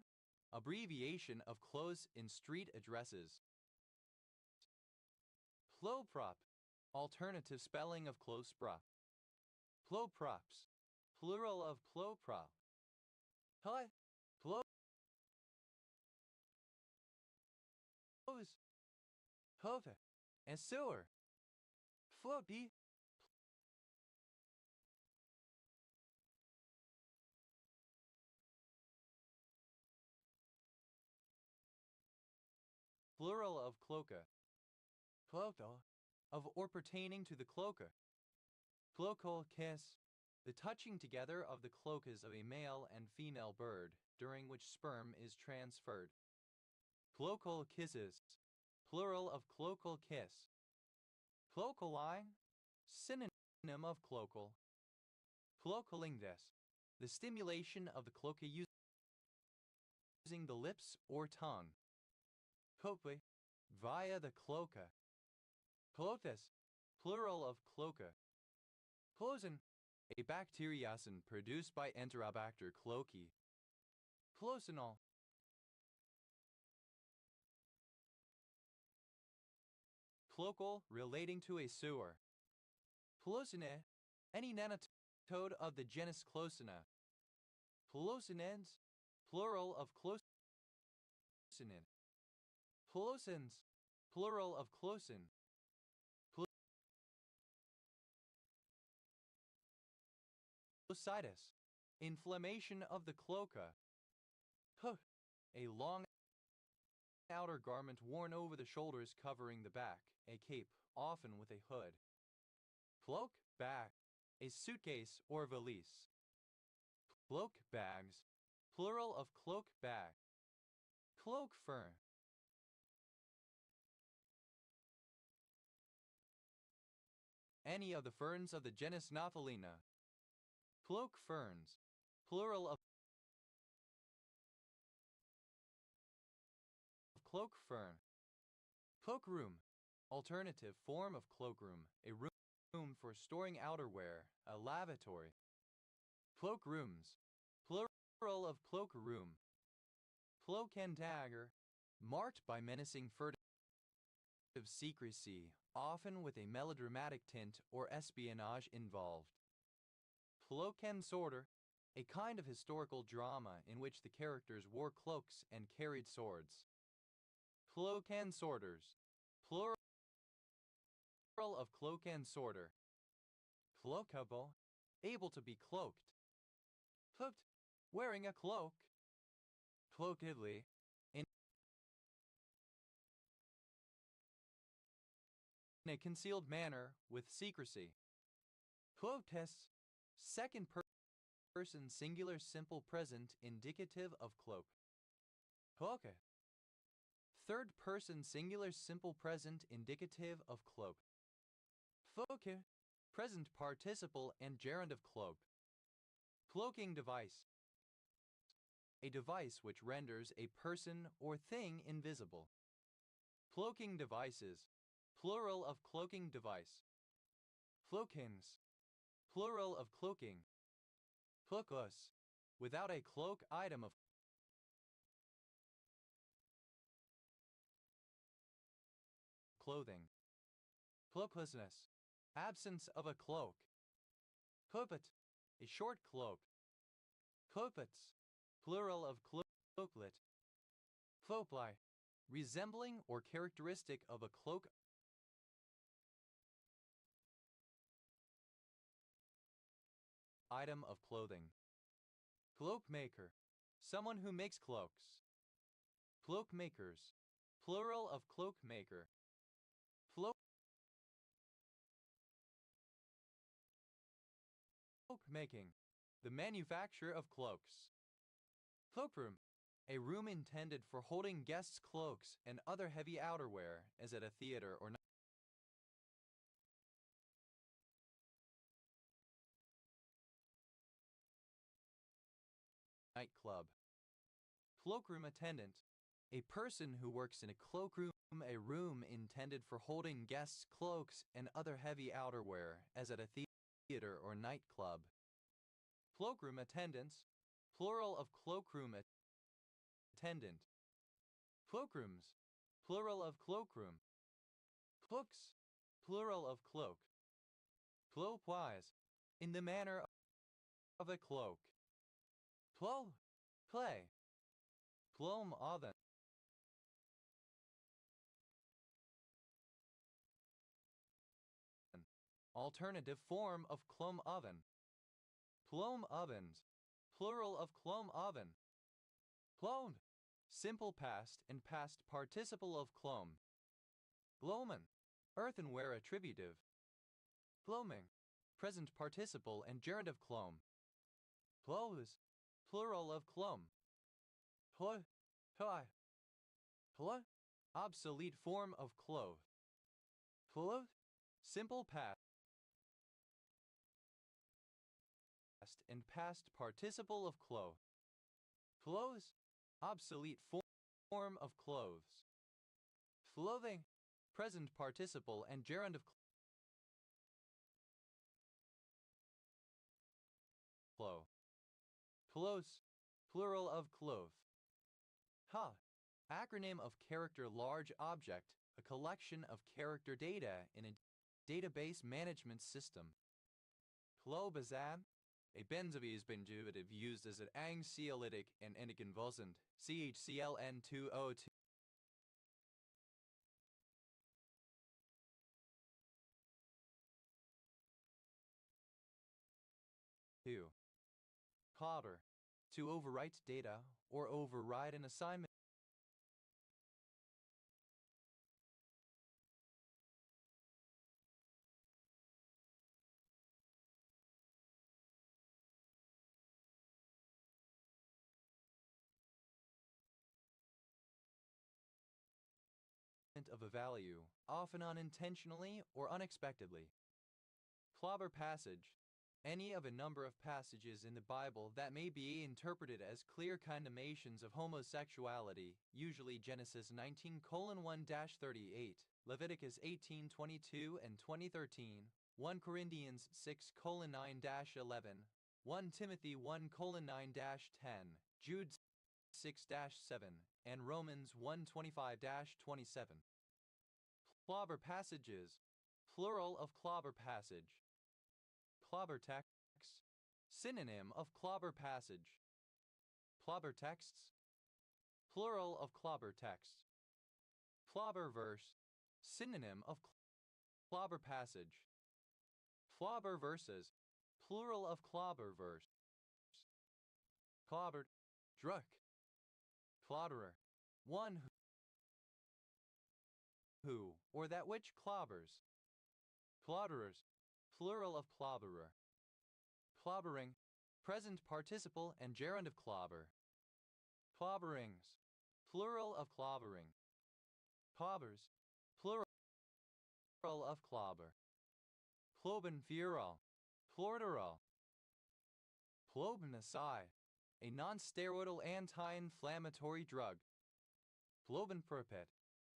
Speaker 1: abbreviation of close in street addresses. Ploprop, alternative spelling of close prop. Ploprops, plural of ploprop. Hi, plos, hove, and sewer. Floaty, plural of cloaca. Cloto, of or pertaining to the cloaca. Cloacal kiss, the touching together of the cloacas of a male and female bird, during which sperm is transferred. Cloacal kisses, plural of cloacal kiss. Cloacali, synonym of cloacal. Cloacalingus, the stimulation of the cloaca using the lips or tongue. Cope, via the cloaca. Clothis, plural of cloaca. Closin, a bacteriocin produced by Enterobacter cloacae. Clocinol. Cloacal, relating to a sewer. Pelosinae, any nematode of the genus Closina. Pelosinens, plural of clocinid. Pelosins, plural of closin. Pelositis, inflammation of the cloaca. A long outer garment worn over the shoulders covering the back, a cape, often with a hood. Cloak, bag, a suitcase or valise. Cloak bags, plural of cloak bag. Cloak fern. Any of the ferns of the genus Gnathulina. Cloak ferns, plural of cloak fern. Cloakroom, alternative form of cloakroom, a room for storing outerwear, a lavatory. Cloakrooms, plural of cloakroom. Cloak and dagger, marked by menacing furtive secrecy, often with a melodramatic tint or espionage involved. Cloak and sworder, a kind of historical drama in which the characters wore cloaks and carried swords. Cloak and sworders, plural of cloak and sworder. Cloakable, able to be cloaked. Cloaked, wearing a cloak. Cloakedly, in a concealed manner with secrecy. Cloaktes, second person singular simple present indicative of cloak. Cloake, third person singular simple present indicative of cloak. Cloake, present participle and gerund of cloak. Cloaking device, a device which renders a person or thing invisible. Cloaking devices, plural of cloaking device. Cloakings, plural of cloaking. Cloakless, without a cloak item of clothing. Cloaklessness, absence of a cloak. Cloaklet, a short cloak. Cloaklets, plural of cloaklet. Cloakfly, resembling or characteristic of a cloak. Item of clothing. Cloakmaker, someone who makes cloaks. Cloakmakers, plural of cloakmaker. Cloakmaking, the manufacture of cloaks. Cloakroom, a room intended for holding guests' cloaks and other heavy outerwear, as at a theater or nightclub. Cloakroom attendant, a person who works in a cloakroom, a room intended for holding guests' cloaks and other heavy outerwear, as at a theater or nightclub. Cloakroom attendants, plural of cloakroom attendant. Cloakrooms, plural of cloakroom. Cloaks, plural of cloak. Clothes, in the manner of a cloak. Plow, play. Plum oven. Alternative form of clom oven. Plum ovens, plural of clom oven. Cloned, simple past and past participle of clom. Gloman, earthenware attributive. Gloaming, present participle and gerund of clom. Clothes, plural of clom. Ploy, ploy. Ploy, obsolete form of clothe. Clothe, simple past and past participle of clothe. Clothes, obsolete form of clothes. Clothing, present participle and gerund of clo. Close, plural of cloth. Ha. Acronym of character large object, a collection of character data in a database management system. Clobazam, a benzodiazepine used as an anxiolytic and anticonvulsant, CHCLN 202. 2. Coder, to overwrite data or override an assignment. Of a value, often unintentionally or unexpectedly. Clobber passage, any of a number of passages in the Bible that may be interpreted as clear condemnations of homosexuality, usually Genesis 19:1-38, Leviticus 18:22 and 20:13, 1 Corinthians 6:9-11, 1 Timothy 1:9-10, Jude 6-7, and Romans 1:25-27. Clobber passages, plural of clobber passage. Clobber texts, synonym of clobber passage. Clobber texts, plural of clobber text. Clobber verse, synonym of clobber passage. Clobber verses, plural of clobber verse. Clobbered, druck. Clodderer, one who, or that which clobbers. Clodderers, plural of clobberer. Clobbering, present participle and gerund of clobber. Clobberings, plural of clobbering. Clobbers, plural of clobber. Clobenfural, plorderol. Clobenacide, a non-steroidal anti-inflammatory drug. Clobenpropet,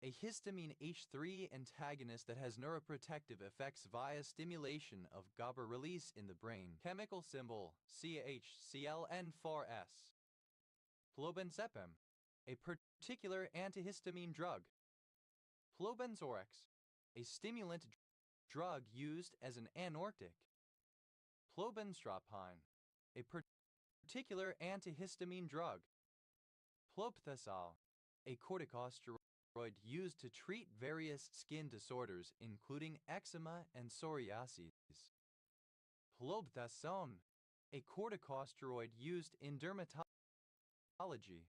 Speaker 1: a histamine H3 antagonist that has neuroprotective effects via stimulation of GABA release in the brain. Chemical symbol CHClN4S. Clobenzepam, a particular antihistamine drug. Clobenzorex, a stimulant drug used as an anortic. Clobenstropine, a particular antihistamine drug. Clopidogrel, a corticosteroid used to treat various skin disorders including eczema and psoriasis. Clobetason, a corticosteroid used in dermatology.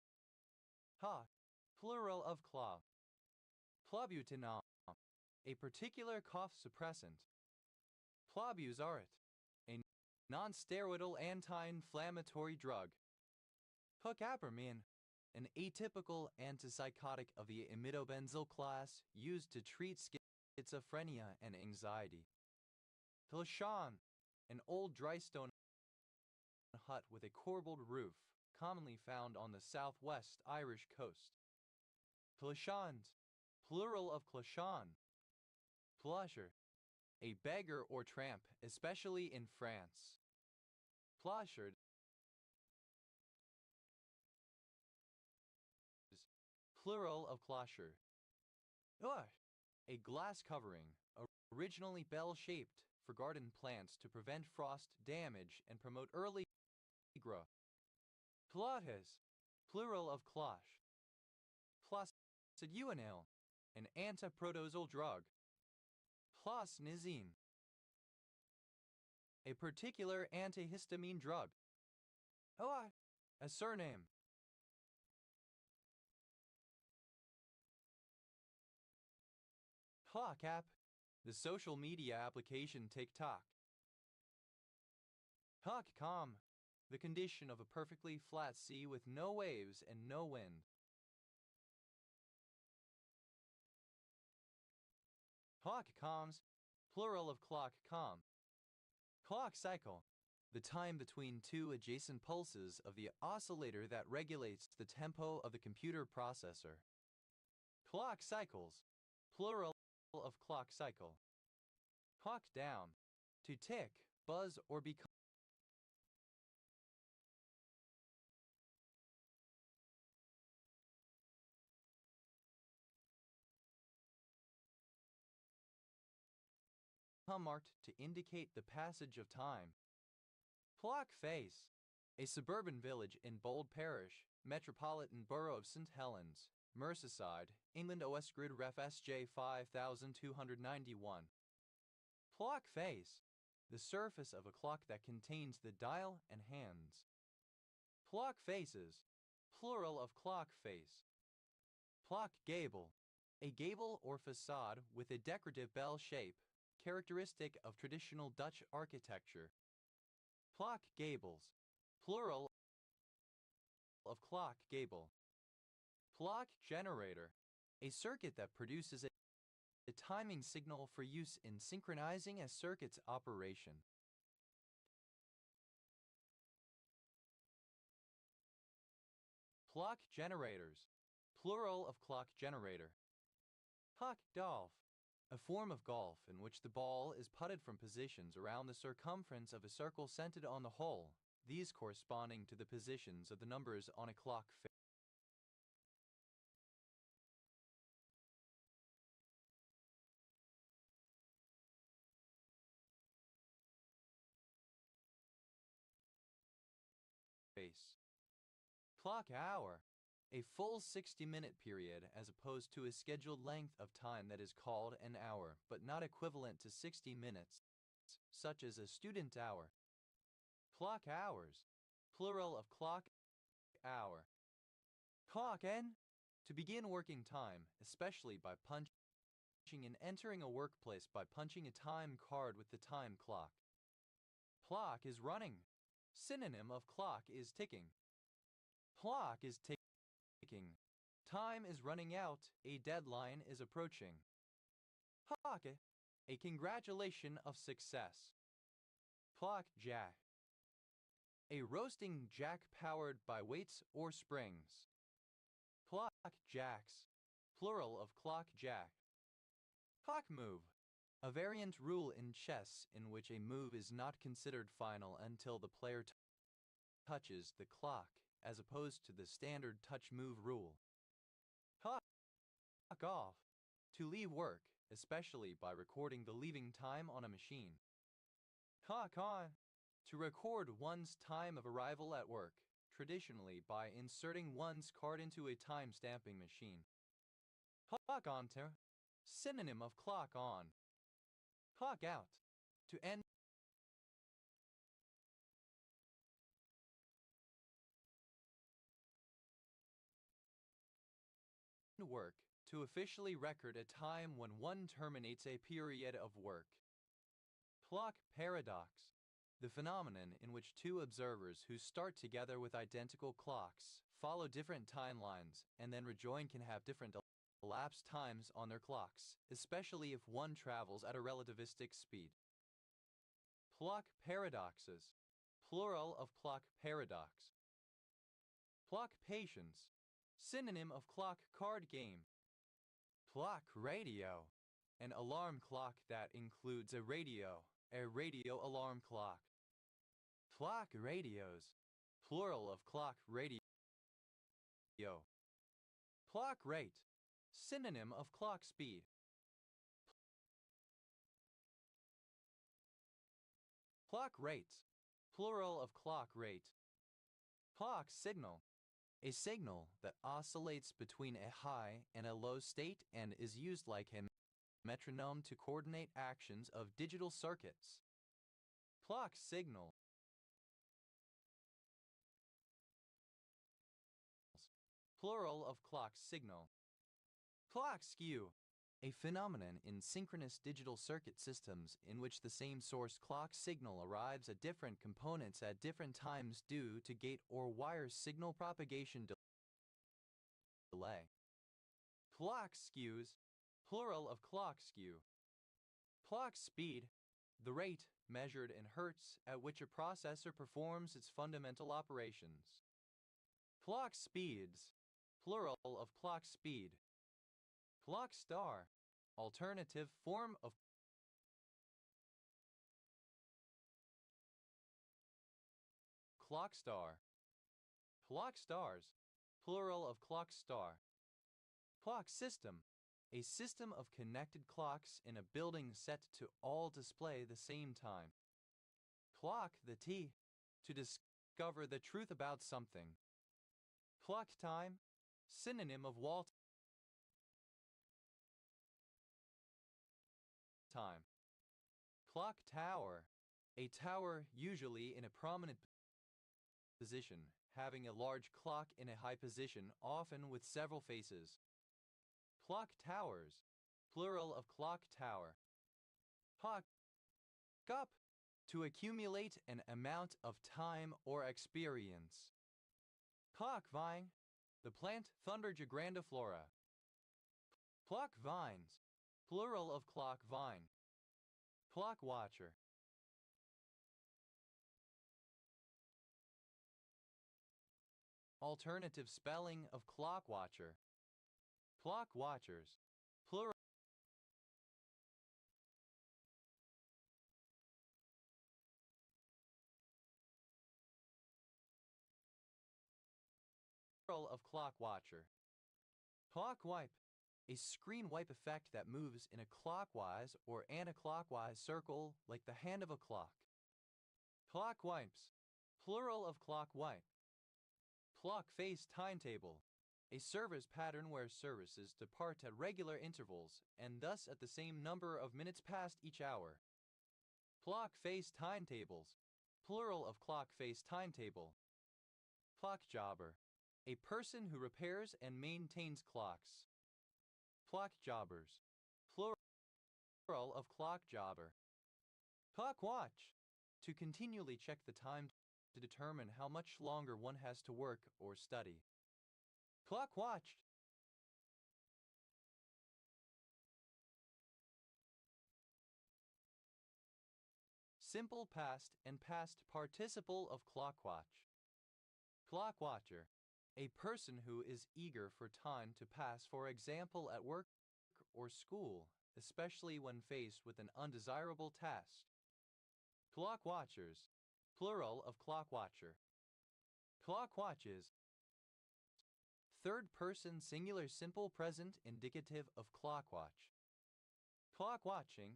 Speaker 1: Ha, plural of clov. Clobutanol, a particular cough suppressant. Clobuzaret, a non-steroidal anti-inflammatory drug. Clocapramine, an atypical antipsychotic of the imidobenzyl class used to treat schizophrenia and anxiety. Clishan, an old dry stone hut with a corbelled roof, commonly found on the southwest Irish coast. Clishans, plural of clishan. Plosher, a beggar or tramp, especially in France. Ploshard, plural of closher. A glass covering, originally bell-shaped, for garden plants to prevent frost damage and promote early growth. Clottes, plural of cloche. Clostridionil, an antiprotozoal drug. Closnizine, a particular antihistamine drug. A surname. Clock-app, the social media application TikTok. Hawk-com, the condition of a perfectly flat sea with no waves and no wind. Clock-coms, plural of clock-com. Clock cycle, the time between two adjacent pulses of the oscillator that regulates the tempo of the computer processor. Clock cycles, plural of clock cycle. Clock down. To tick, buzz, or become marked to indicate the passage of time. Clock face. A suburban village in Bold Parish, Metropolitan Borough of St. Helens, Merseyside, England. OS Grid Ref SJ 5291. Clock face. The surface of a clock that contains the dial and hands. Clock faces. Plural of clock face. Clock gable. A gable or facade with a decorative bell shape, characteristic of traditional Dutch architecture. Clock gables. Plural of clock gable. Clock generator. A circuit that produces a timing signal for use in synchronizing a circuit's operation. Clock generators. Plural of clock generator. Puck golf. A form of golf in which the ball is putted from positions around the circumference of a circle centered on the hole, these corresponding to the positions of the numbers on a clock face. Clock hour. A full 60-minute period as opposed to a scheduled length of time that is called an hour but not equivalent to 60 minutes, such as a student hour. Clock hours. Plural of clock hour. Clock en. To begin working time, especially by punching and entering a workplace by punching a time card with the time clock. Clock is running. Synonym of clock is ticking. Clock is ticking. Time is running out, a deadline is approaching. Hake, a congratulation of success. Clock jack. A roasting jack powered by weights or springs. Clock jacks. Plural of clock jack. Clock move. A variant rule in chess in which a move is not considered final until the player touches the clock, as opposed to the standard touch move rule. Clock off. To leave work, especially by recording the leaving time on a machine. Clock on. To record one's time of arrival at work, traditionally by inserting one's card into a time stamping machine. Clock on. Synonym of clock on. Clock out. To end work, to officially record a time when one terminates a period of work. Clock paradox. The phenomenon in which two observers who start together with identical clocks, follow different timelines, and then rejoin can have different elapsed times on their clocks, especially if one travels at a relativistic speed. Clock paradoxes. Plural of clock paradox. Clock patience. Synonym of clock card game. Clock radio. An alarm clock that includes a radio alarm clock. Clock radios. Plural of clock radio. Clock rate. Synonym of clock speed. Clock rates. Plural of clock rate. Clock signal. A signal that oscillates between a high and a low state and is used like a metronome to coordinate actions of digital circuits. Clock signal. Plural of clock signal. Clock skew. A phenomenon in synchronous digital circuit systems in which the same source clock signal arrives at different components at different times due to gate or wire signal propagation delay. Clock skews. Plural of clock skew. Clock speed. The rate, measured in hertz, at which a processor performs its fundamental operations. Clock speeds. Plural of clock speed. Clock star. Alternative form of clock star. Clock stars, plural of clock star. Clock system, a system of connected clocks in a building set to all display the same time. Clock, the T, to discover the truth about something. Clock time, synonym of wall time. Clock tower, a tower usually in a prominent position, having a large clock in a high position, often with several faces. Clock towers, plural of clock tower. Clock up, to accumulate an amount of time or experience. Clock vine, the plant Thunderja grandiflora. Clock vines, plural of clock vine. Clock watcher. Alternative spelling of clock watcher. Clock watchers, plural of clock watcher. Clock wipe, a screen wipe effect that moves in a clockwise or anti-clockwise circle like the hand of a clock. Clock wipes, plural of clock wipe. Clock face timetable, a service pattern where services depart at regular intervals and thus at the same number of minutes past each hour. Clock face timetables, plural of clock face timetable. Clock jobber, a person who repairs and maintains clocks. Clock jobbers, plural of clock jobber. Clock watch, to continually check the time to determine how much longer one has to work or study. Clock watched. Simple past and past participle of clockwatch. Clockwatcher, a person who is eager for time to pass, for example at work or school, especially when faced with an undesirable task. Clock watchers, plural of clock watcher. Clock watches, third person singular simple present indicative of clock watch. Clock watching,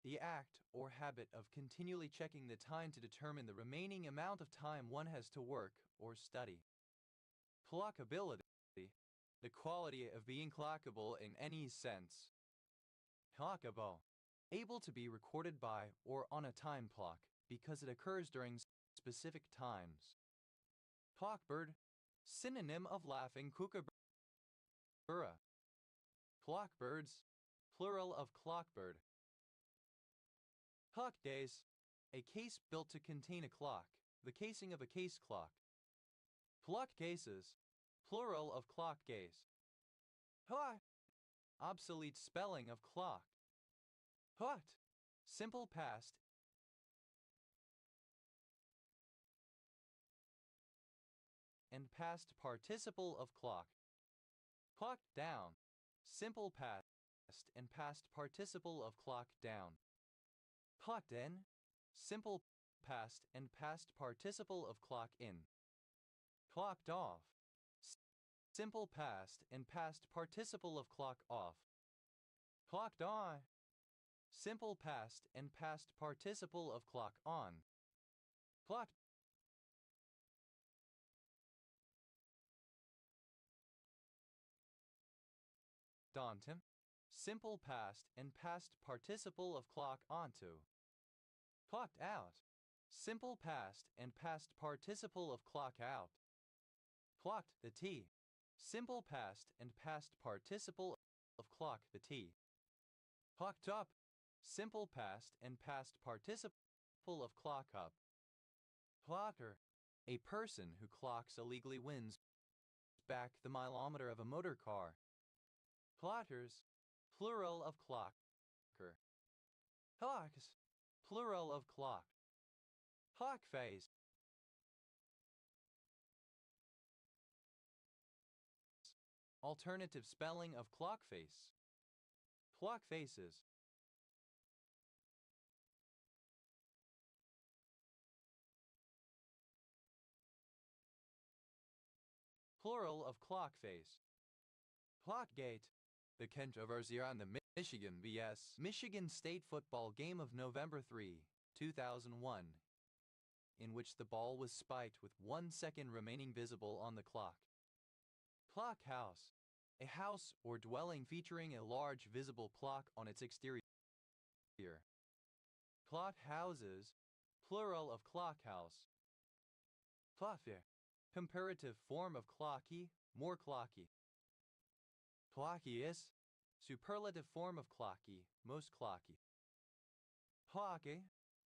Speaker 1: the act or habit of continually checking the time to determine the remaining amount of time one has to work or study. Clockability, the quality of being clockable in any sense. Clockable, able to be recorded by or on a time clock because it occurs during specific times. Clockbird, synonym of laughing kookaburra. Clockbirds, plural of clockbird. Clock case, a case built to contain a clock, the casing of a case clock. Clock cases, plural of clock case. Clock, obsolete spelling of clock. Clocked, simple past and past participle of clock. Clocked down, simple past and past participle of clock down. Clocked in, simple past and past participle of clock in. Clocked off, simple past and past participle of clock off. Clocked on, simple past and past participle of clock on. Clocked onto, simple past and past participle of clock onto. Clocked out, simple past and past participle of clock out. Clocked the T, simple past and past participle of clock the T. Clocked up, simple past and past participle of clock up. Clocker, a person who clocks illegally wins back the mileometer of a motor car. Clockers, plural of clocker. Clocks, plural of clock. Clock face, alternative spelling of clock face. Clock faces. Plural of clock face. Clockgate. The controversy on the Michigan vs. Michigan State football game of November 3, 2001, in which the ball was spiked with 1 second remaining visible on the clock. Clock house. A house or dwelling featuring a large visible clock on its exterior. Clock houses. Plural of clock house. Clockier. Comparative form of clocky, more clocky. Clockiest. Superlative form of clocky, most clocky. Clocky.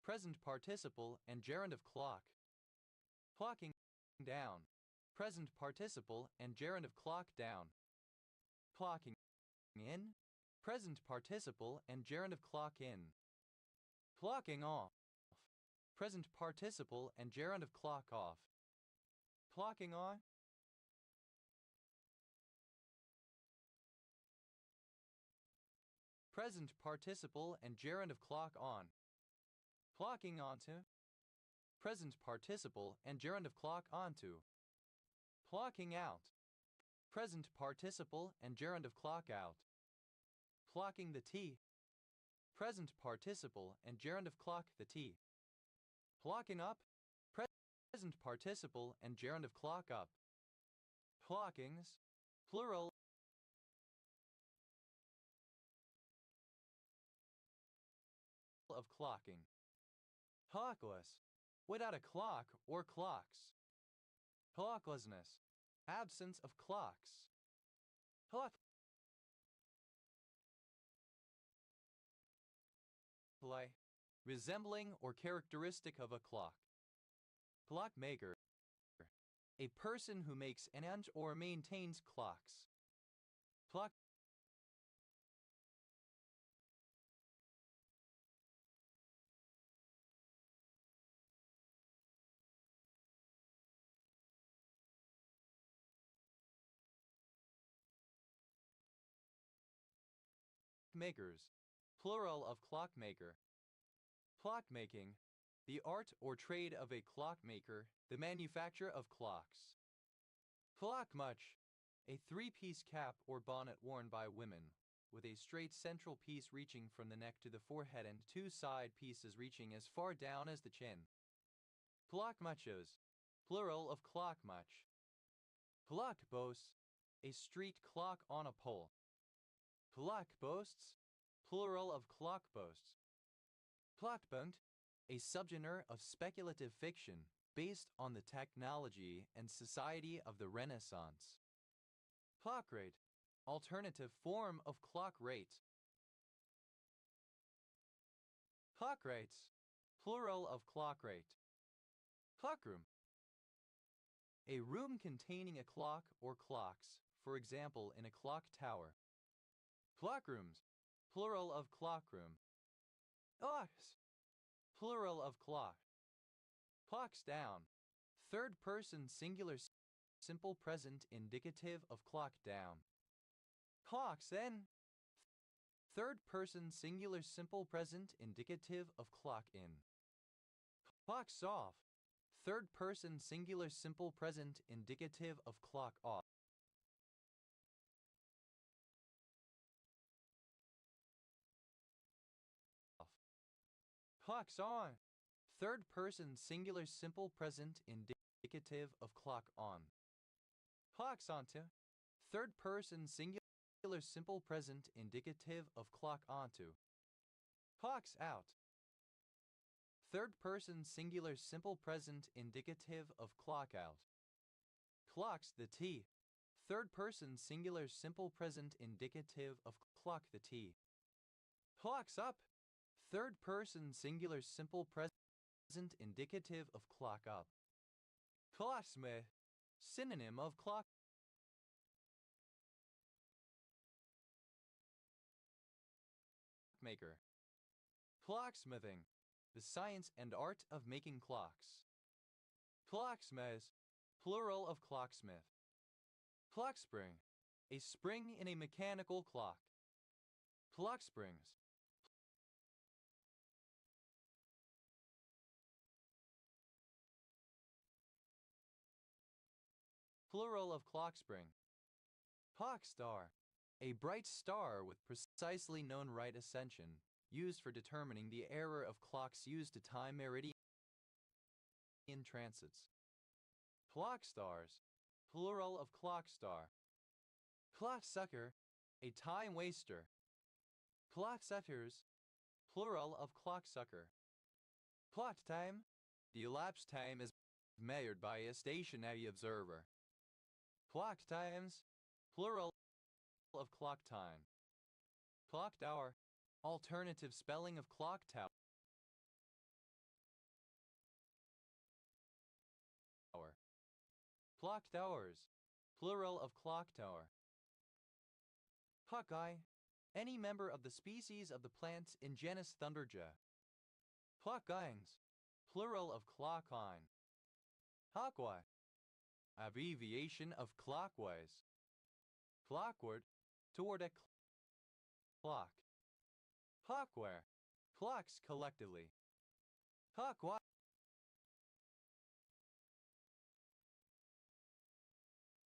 Speaker 1: Present participle and gerund of clock. Clocking down. Present participle and gerund of clock down. Clocking in. Present participle and gerund of clock in. Clocking off. Present participle and gerund of clock off. Clocking on. Present participle and gerund of clock on. Clocking onto. Present participle and gerund of clock onto. Clocking out. Present participle and gerund of clock out. Clocking the T. Present participle and gerund of clock the T. Clocking up. Present participle and gerund of clock up. Clockings. Plural of clocking. Clockless. Without a clock or clocks. Clocklessness. Absence of clocks. Clock. Resembling or characteristic of a clock. Clockmaker. A person who makes and or maintains clocks. Clock. Makers. Plural of clockmaker. Clockmaking. The art or trade of a clockmaker, the manufacture of clocks. Clockmuch. A three-piece cap or bonnet worn by women, with a straight central piece reaching from the neck to the forehead and two side pieces reaching as far down as the chin. Clockmuchos. Plural of clockmuch. Clockpost. A street clock on a pole. Clockposts. Plural of clockposts. Clockpunkt. A subgenre of speculative fiction based on the technology and society of the Renaissance. Clockrate. Alternative form of clock rate. Clockrates. Plural of clockrate. Clockroom. A room containing a clock or clocks, for example in a clock tower. Clockrooms. Plural of clockroom. Clocks. Plural of clock. Clocks down. Third person singular simple present indicative of clock down. Clocks in. Third person singular simple present indicative of clock in. Clocks off. Third person singular simple present indicative of clock off. Clocks on. Third person singular simple present indicative of clock on. Clocks onto. Third person singular simple present indicative of clock onto. Clocks out. Third person singular simple present indicative of clock out. Clocks the T. Third person singular simple present indicative of clock the T. Clocks up. Third person singular simple present indicative of clock up. Clocksmith. Synonym of clock. Maker. Clocksmithing. The science and art of making clocks. Clocksmith. Plural of clocksmith. Clockspring. A spring in a mechanical clock. Clock springs. Plural of clock spring. Clock star. A bright star with precisely known right ascension, used for determining the error of clocks used to time meridian transits. Clock stars. Plural of clock star. Clock sucker. A time waster. Clock suckers. Plural of clock sucker. Clock time. The elapsed time is measured by a stationary observer. Clock times. Plural of clock time. Clock tower. Alternative spelling of clock tower. Clock towers. Plural of clock tower. Hawkeye. Any member of the species of the plant in genus Thunderja. Clockines. Plural of clockine. Hawkeye. Abbreviation of clockwise. Clockward. Toward a clock. Clockware. Clocks collectively. Clockwise.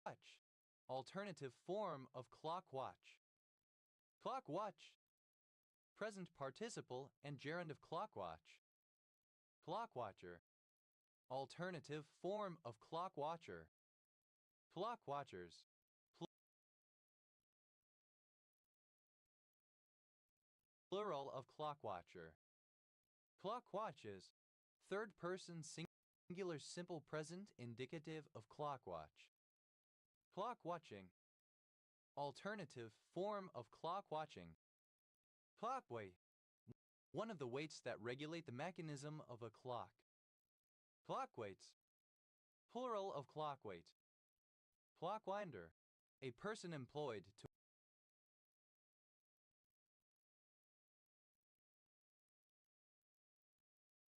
Speaker 1: Watch. Alternative form of clock watch. Clock watch. Present participle and gerund of clock watch. Clock watcher. Alternative form of clock watcher. Clock watchers. Plural of clock watcher. Clock watches. Third person singular simple present indicative of clock watch. Clock watching. Alternative form of clock watching. Clock weight. One of the weights that regulate the mechanism of a clock. Clock weights. Plural of clock weight. Clock winder. A person employed to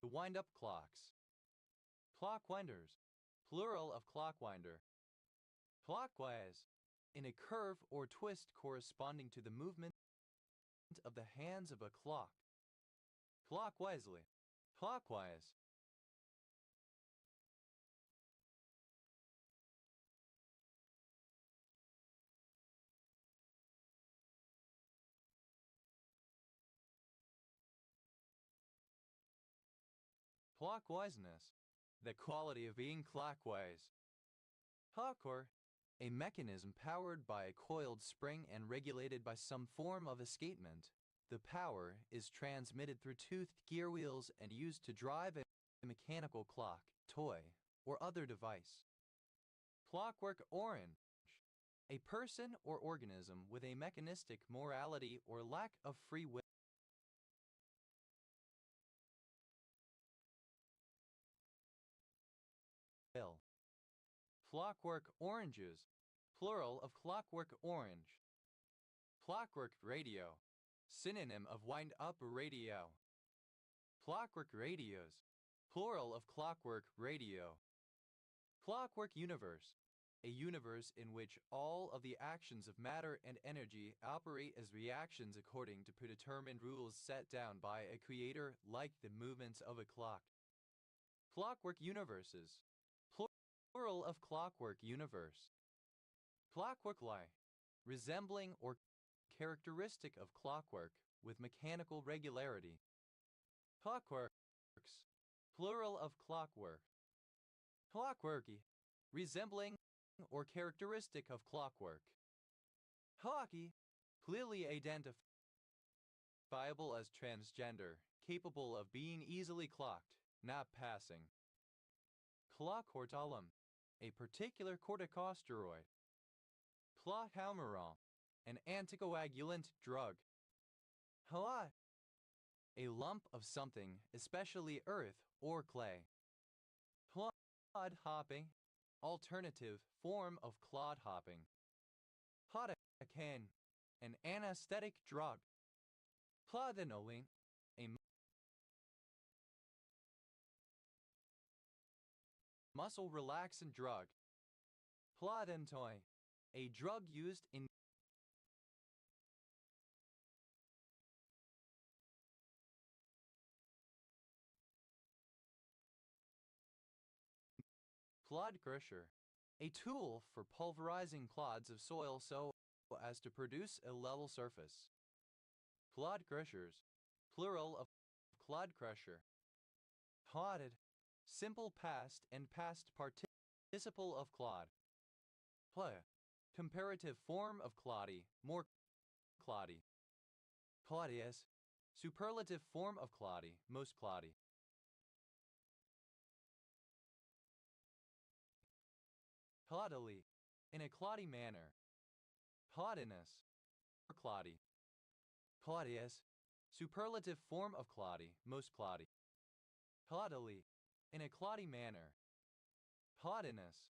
Speaker 1: wind up clocks. Clock winders. Plural of clock winder. Clockwise. In a curve or twist corresponding to the movement of the hands of a clock. Clockwisely. Clockwise. Clockwiseness. The quality of being clockwise. Clockwork. A mechanism powered by a coiled spring and regulated by some form of escapement. The power is transmitted through toothed gear wheels and used to drive a mechanical clock, toy, or other device. Clockwork orange. A person or organism with a mechanistic morality or lack of free will. Clockwork oranges. Plural of clockwork orange. Clockwork radio. Synonym of wind-up radio. Clockwork radios. Plural of clockwork radio. Clockwork universe. A universe in which all of the actions of matter and energy operate as reactions according to predetermined rules set down by a creator, like the movements of a clock. Clockwork universes. Plural of clockwork universe. Clockwork lie. Resembling or characteristic of clockwork with mechanical regularity. Clockworks. Plural of clockwork. Clockworky. Resembling or characteristic of clockwork. Hockey. Clearly identifiable as transgender, capable of being easily clocked, not passing. Clockwortalum. A particular corticosteroid. Clockhalmerol. An anticoagulant drug. Hala. A lump of something, especially earth or clay. Clod hopping. Alternative form of clod hopping. Clodacane. An anesthetic drug. Clodinoline. A muscle relaxant drug. Clodentoy. A drug used in Clod crusher, a tool for pulverizing clods of soil so as to produce a level surface. Clod crushers, plural of clod crusher. Clotted, simple past and past participle of clod. Play, comparative form of cloddy, more cloddy. Clodius, superlative form of cloddy, most cloddy. Cloddily, in a cloddy manner. Cloddiness, or cloddy. Clodius, superlative form of cloddy, most cloddy. Cloddily, in a cloddy manner. Cloddiness,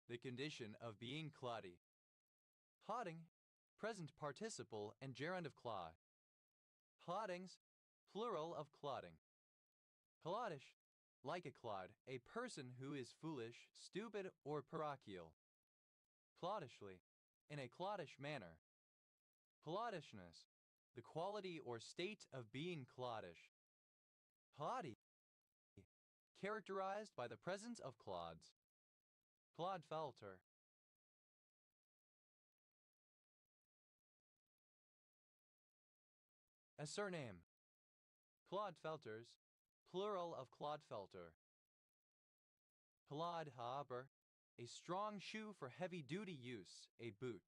Speaker 1: the condition of being cloddy. Clodding, present participle and gerund of clod. Cloddings, plural of clodding. Cloddish, like a clod, a person who is foolish, stupid, or parochial. Cloddishly, in a cloddish manner. Cloddishness, the quality or state of being cloddish. Cloddy, characterized by the presence of clods. Clodfelter. A surname. Clodfelters, plural of Clodfelter. Clodhopper, a strong shoe for heavy-duty use, a boot.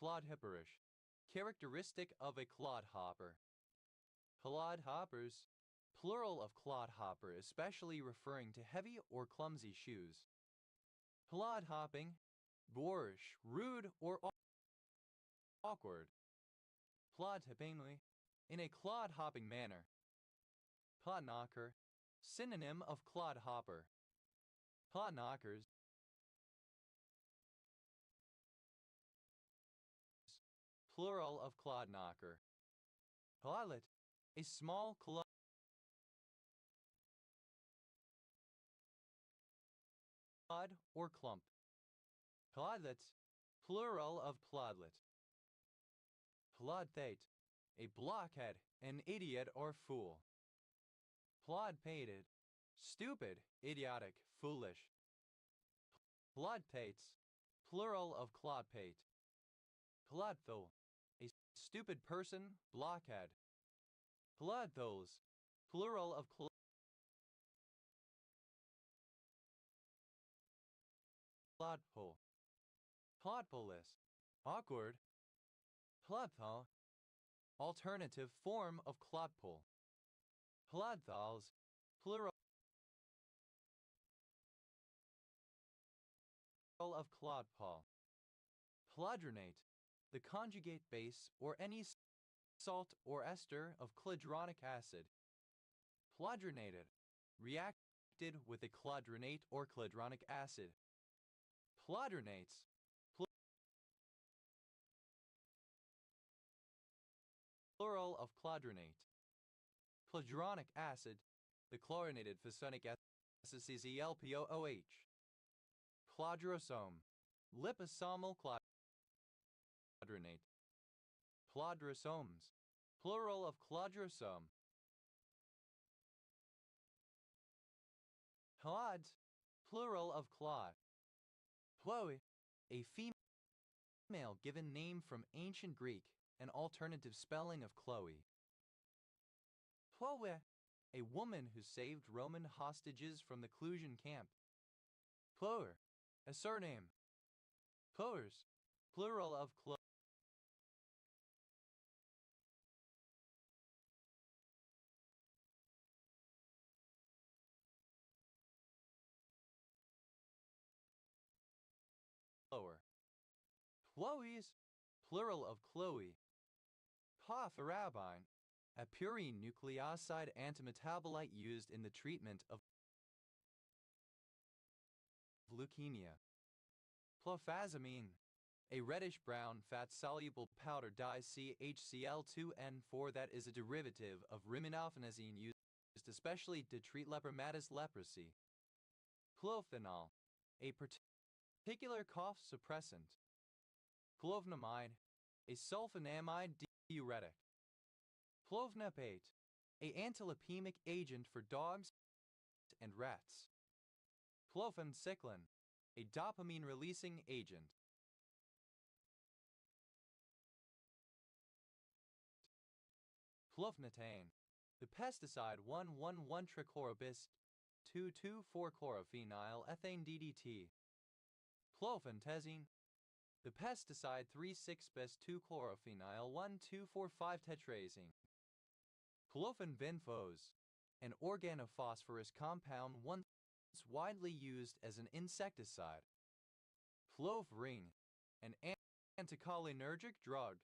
Speaker 1: Clodhipperish, characteristic of a clodhopper. Clodhoppers, plural of clodhopper, especially referring to heavy or clumsy shoes. Clodhopping, boorish, rude, or awkward. Clodhoppingly, in a clodhopping manner. Clodknocker, synonym of clodhopper. Clodknockers, plural of clodknocker. Clodlet, a small clod or clump. Clodlets, plural of clodlet. Clodthate, a blockhead, an idiot or fool. Clodpated, stupid, idiotic, foolish. Clodpates, plural of clodpate. Clodtho, a stupid person, blockhead. Clodthos, plural of clodpole. Clodpolis, awkward. Clodthaw, alternative form of clodpole. Clodthals, plural of clodpaw. Clodronate, the conjugate base or any salt or ester of chloronic acid. Clodronated, reacted with a clodronate or chloronic acid. Clodronates, plural of clodronate. Chloronic acid, the chlorinated phosphonic acid CzLPOOH. Clodrosome, liposomal clodronate. Clodrosomes, plural of clodrosome. Clods, plural of clod. Chloe, a female given name from ancient Greek, an alternative spelling of Chloe. Chloe, a woman who saved Roman hostages from the Clusian camp. Chloer, a surname. Chloers, plural of Chloer. Chloes, plural of Chloe. Clofirabine, a purine nucleoside antimetabolite used in the treatment of leukemia. Clofazimine, a reddish-brown fat-soluble powder diCHCl2N4 that is a derivative of riminophenazine used especially to treat lepromatous leprosy. Clofenol, a particular cough suppressant. Clovnamide, a sulfonamide diuretic. Clovnapate, a antilipemic agent for dogs and rats. Clofencycline, a dopamine-releasing agent. Clofnetane, the pesticide 1,1,1-trichlorobis 2,2,4-chlorophenyl ethane DDT. Clofentezine, the pesticide 3,6-bis 2-chlorophenyl 1,2,4,5-tetrazine. Clofenvinphos, an organophosphorus compound once widely used as an insecticide. Clofrine, an anticholinergic drug.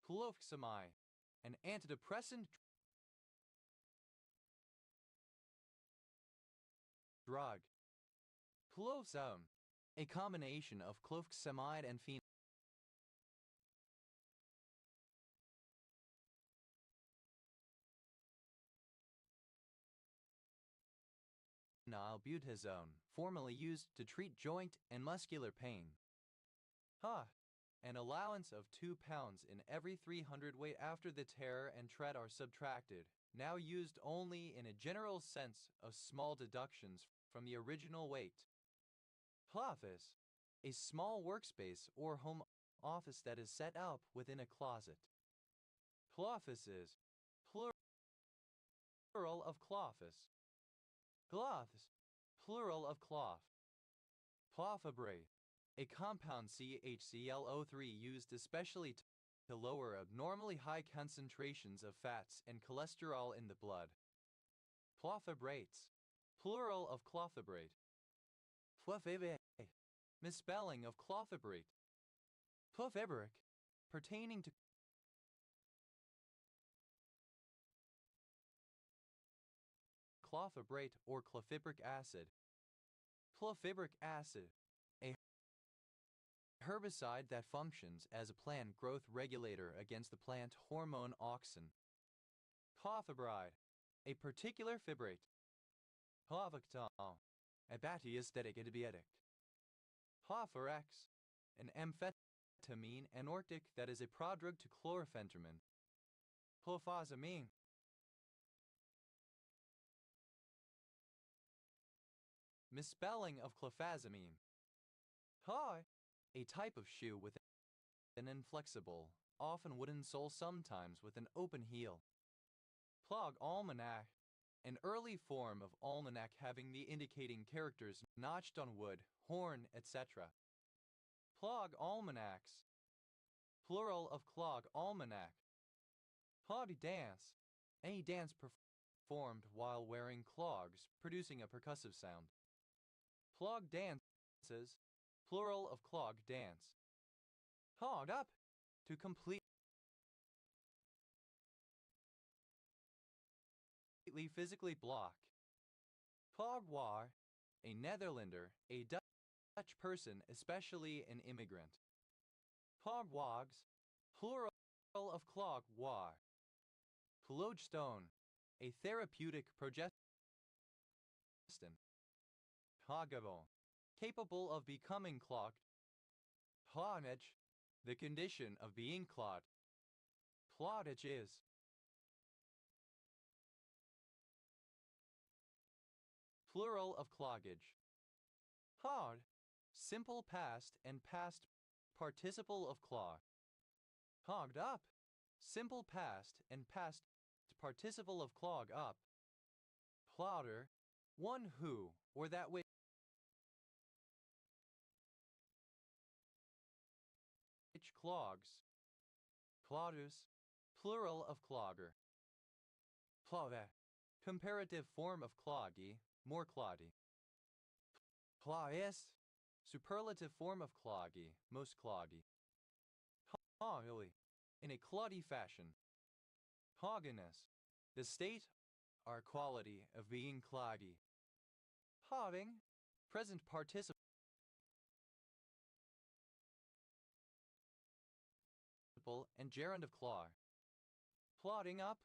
Speaker 1: Clofexamide, an antidepressant drug. Clofazone, a combination of clofexamide and phenylbutazone, formerly used to treat joint and muscular pain. An allowance of 2 pounds in every 300 weight after the tear and tread are subtracted, now used only in a general sense of small deductions from the original weight. Office, a small workspace or home office that is set up within a closet. Cloffices, plural of clophis. Cloths, plural of cloth. Clofabray, a compound CHClO3 used especially to lower abnormally high concentrations of fats and cholesterol in the blood. Clofebrates, plural of clofebrate. Clofebre, misspelling of clofebrate. Clofebric, pertaining to clofebrate or clofibric acid. Clofibric acid, a herbicide that functions as a plant growth regulator against the plant hormone auxin. Clofebride, a particular fibrate. Clofactol, a bacteriostatic antibiotic. Cloforex, an amphetamine anortic that is a prodrug to chlorpheniramine. Clofazimine, misspelling of clofazimine. A type of shoe with an inflexible, often wooden sole, sometimes with an open heel. Clog almanac, an early form of almanac having the indicating characters notched on wood, horn, etc. Clog almanacs, plural of clog almanac. Cloggy dance, any dance performed while wearing clogs, producing a percussive sound. Clog dances, plural of clog dance. Clogged up, to completely physically block. Clogwaar, a Netherlander, a Dutch person, especially an immigrant. Clogwogs, plural of clogwar. Clogestone, a therapeutic progestin. Clogable, capable of becoming clogged. Cloggage, the condition of being clogged. Cloggage is plural of cloggage. Clogged, simple past and past participle of clog. Clogged up, simple past and past participle of clog up. Clogger, one who or that which clogs. Clodus, plural of clogger. Clove, comparative form of cloggy, more cloddy. Cloyes, superlative form of cloggy, most cloggy. Cloggily, in a cloddy fashion. Clogginess, the state or quality of being cloggy. Clogging, present participle and gerund of clog. Clodding up,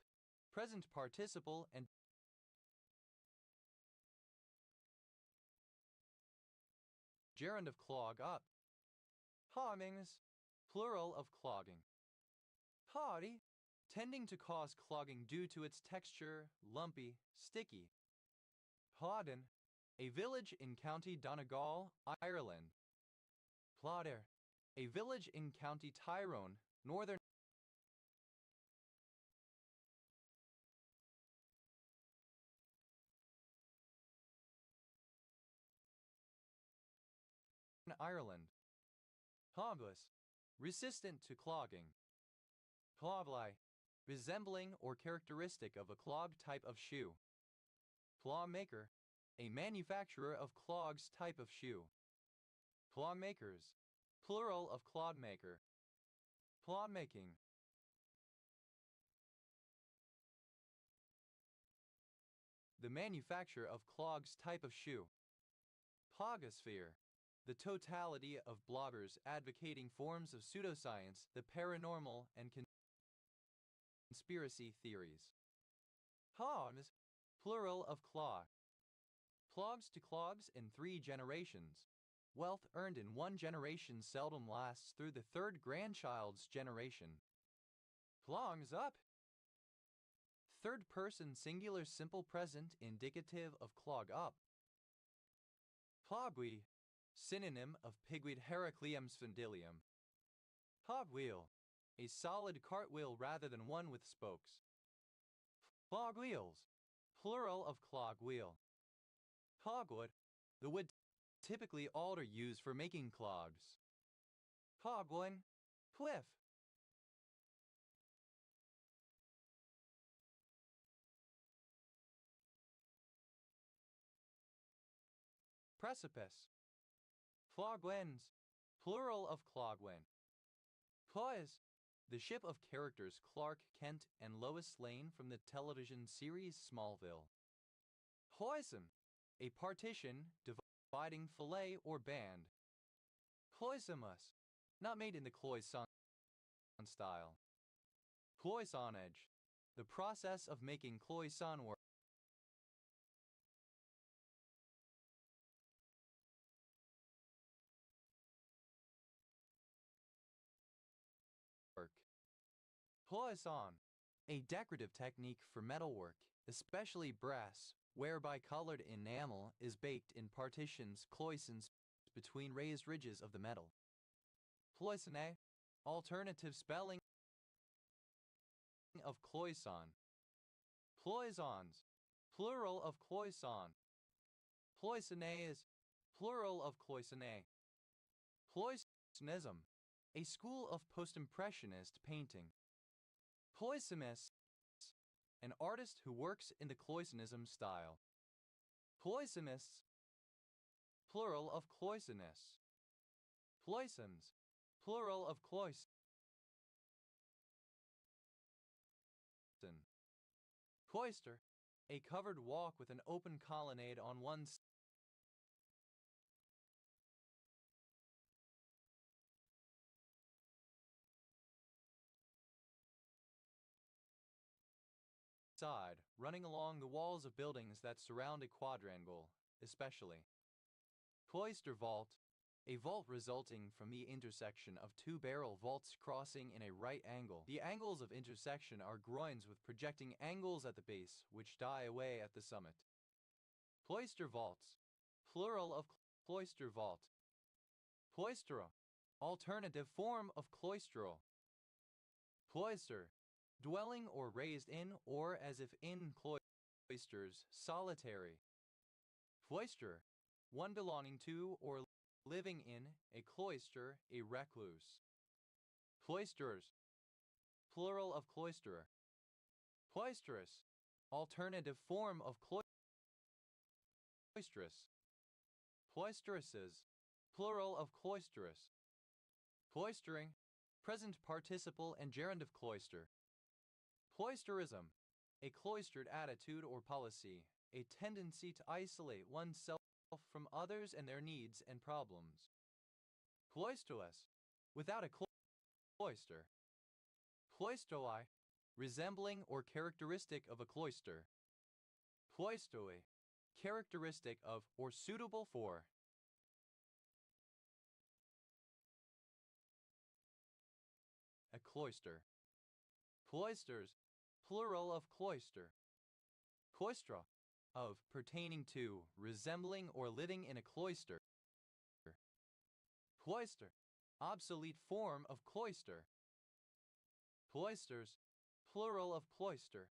Speaker 1: present participle and gerund of clog up. Cloggings, plural of clogging. Cloddy, tending to cause clogging due to its texture, lumpy, sticky. Plodden, a village in County Donegal, Ireland. Plodder, a village in County Tyrone, Northern Ireland. Plogless, resistant to clogging. Plovli, resembling or characteristic of a clog type of shoe. Plowmaker, a manufacturer of clogs type of shoe. Plowmakers, plural of clogmaker. Plowmaking. The manufacture of clogs type of shoe. Blogosphere, the totality of bloggers advocating forms of pseudoscience, the paranormal, and conspiracy theories. Clogs, plural of clog. Clogs to clogs in 3 generations. Wealth earned in 1 generation seldom lasts through the 3rd grandchild's generation. Clogs up. 3rd person singular simple present indicative of clog up. Plogwy, synonym of pigweed Heracleum spondylum. Cogwheel, a solid cartwheel rather than one with spokes. Clogwheels, plural of clogwheel. Clogwood, the wood typically alder used for making clogs. Clogwin, cliff. Precipice. Clogwens, plural of clogwen. Cloys, the ship of characters Clark Kent and Lois Lane from the television series Smallville. Cloisson, a partition dividing fillet or band. Cloisomus, not made in the cloisson style. Cloisonnage, the process of making cloisson work. Cloisonne, a decorative technique for metalwork, especially brass, whereby colored enamel is baked in partitions cloisons between raised ridges of the metal. Cloisonne, alternative spelling of cloisonne. Cloisons, plural of cloisonne. Cloisonnes, plural of cloisonne. Cloisonnism, a school of post-impressionist painting. Cloisonist, an artist who works in the Cloisonism style. Cloisonists, plural of cloisonists. Cloisons, plural of cloison. Cloister, a covered walk with an open colonnade on one side, running along the walls of buildings that surround a quadrangle, especially. Cloister vault, a vault resulting from the intersection of 2 barrel vaults crossing in a right angle. The angles of intersection are groins with projecting angles at the base, which die away at the summit. Cloister vaults, plural of cloister vault. Cloistera, alternative form of cloistral. Cloister, dwelling or raised in or as if in cloisters, solitary. Cloister, one belonging to or living in a cloister, a recluse. Cloisters, plural of cloisterer. Cloisterous, alternative form of cloisterous. Cloisteresses, plural of cloisterous. Cloistering, present participle and gerund of cloister. Cloisterism, a cloistered attitude or policy, a tendency to isolate oneself from others and their needs and problems. Cloisterless, without a cloister. Cloistroi, resembling or characteristic of a cloister. Cloistoi, characteristic of or suitable for. A cloister. Cloisters, plural of cloister. Cloistra, of, pertaining to, resembling or living in a cloister. Cloister, obsolete form of cloister. Cloisters, plural of cloister.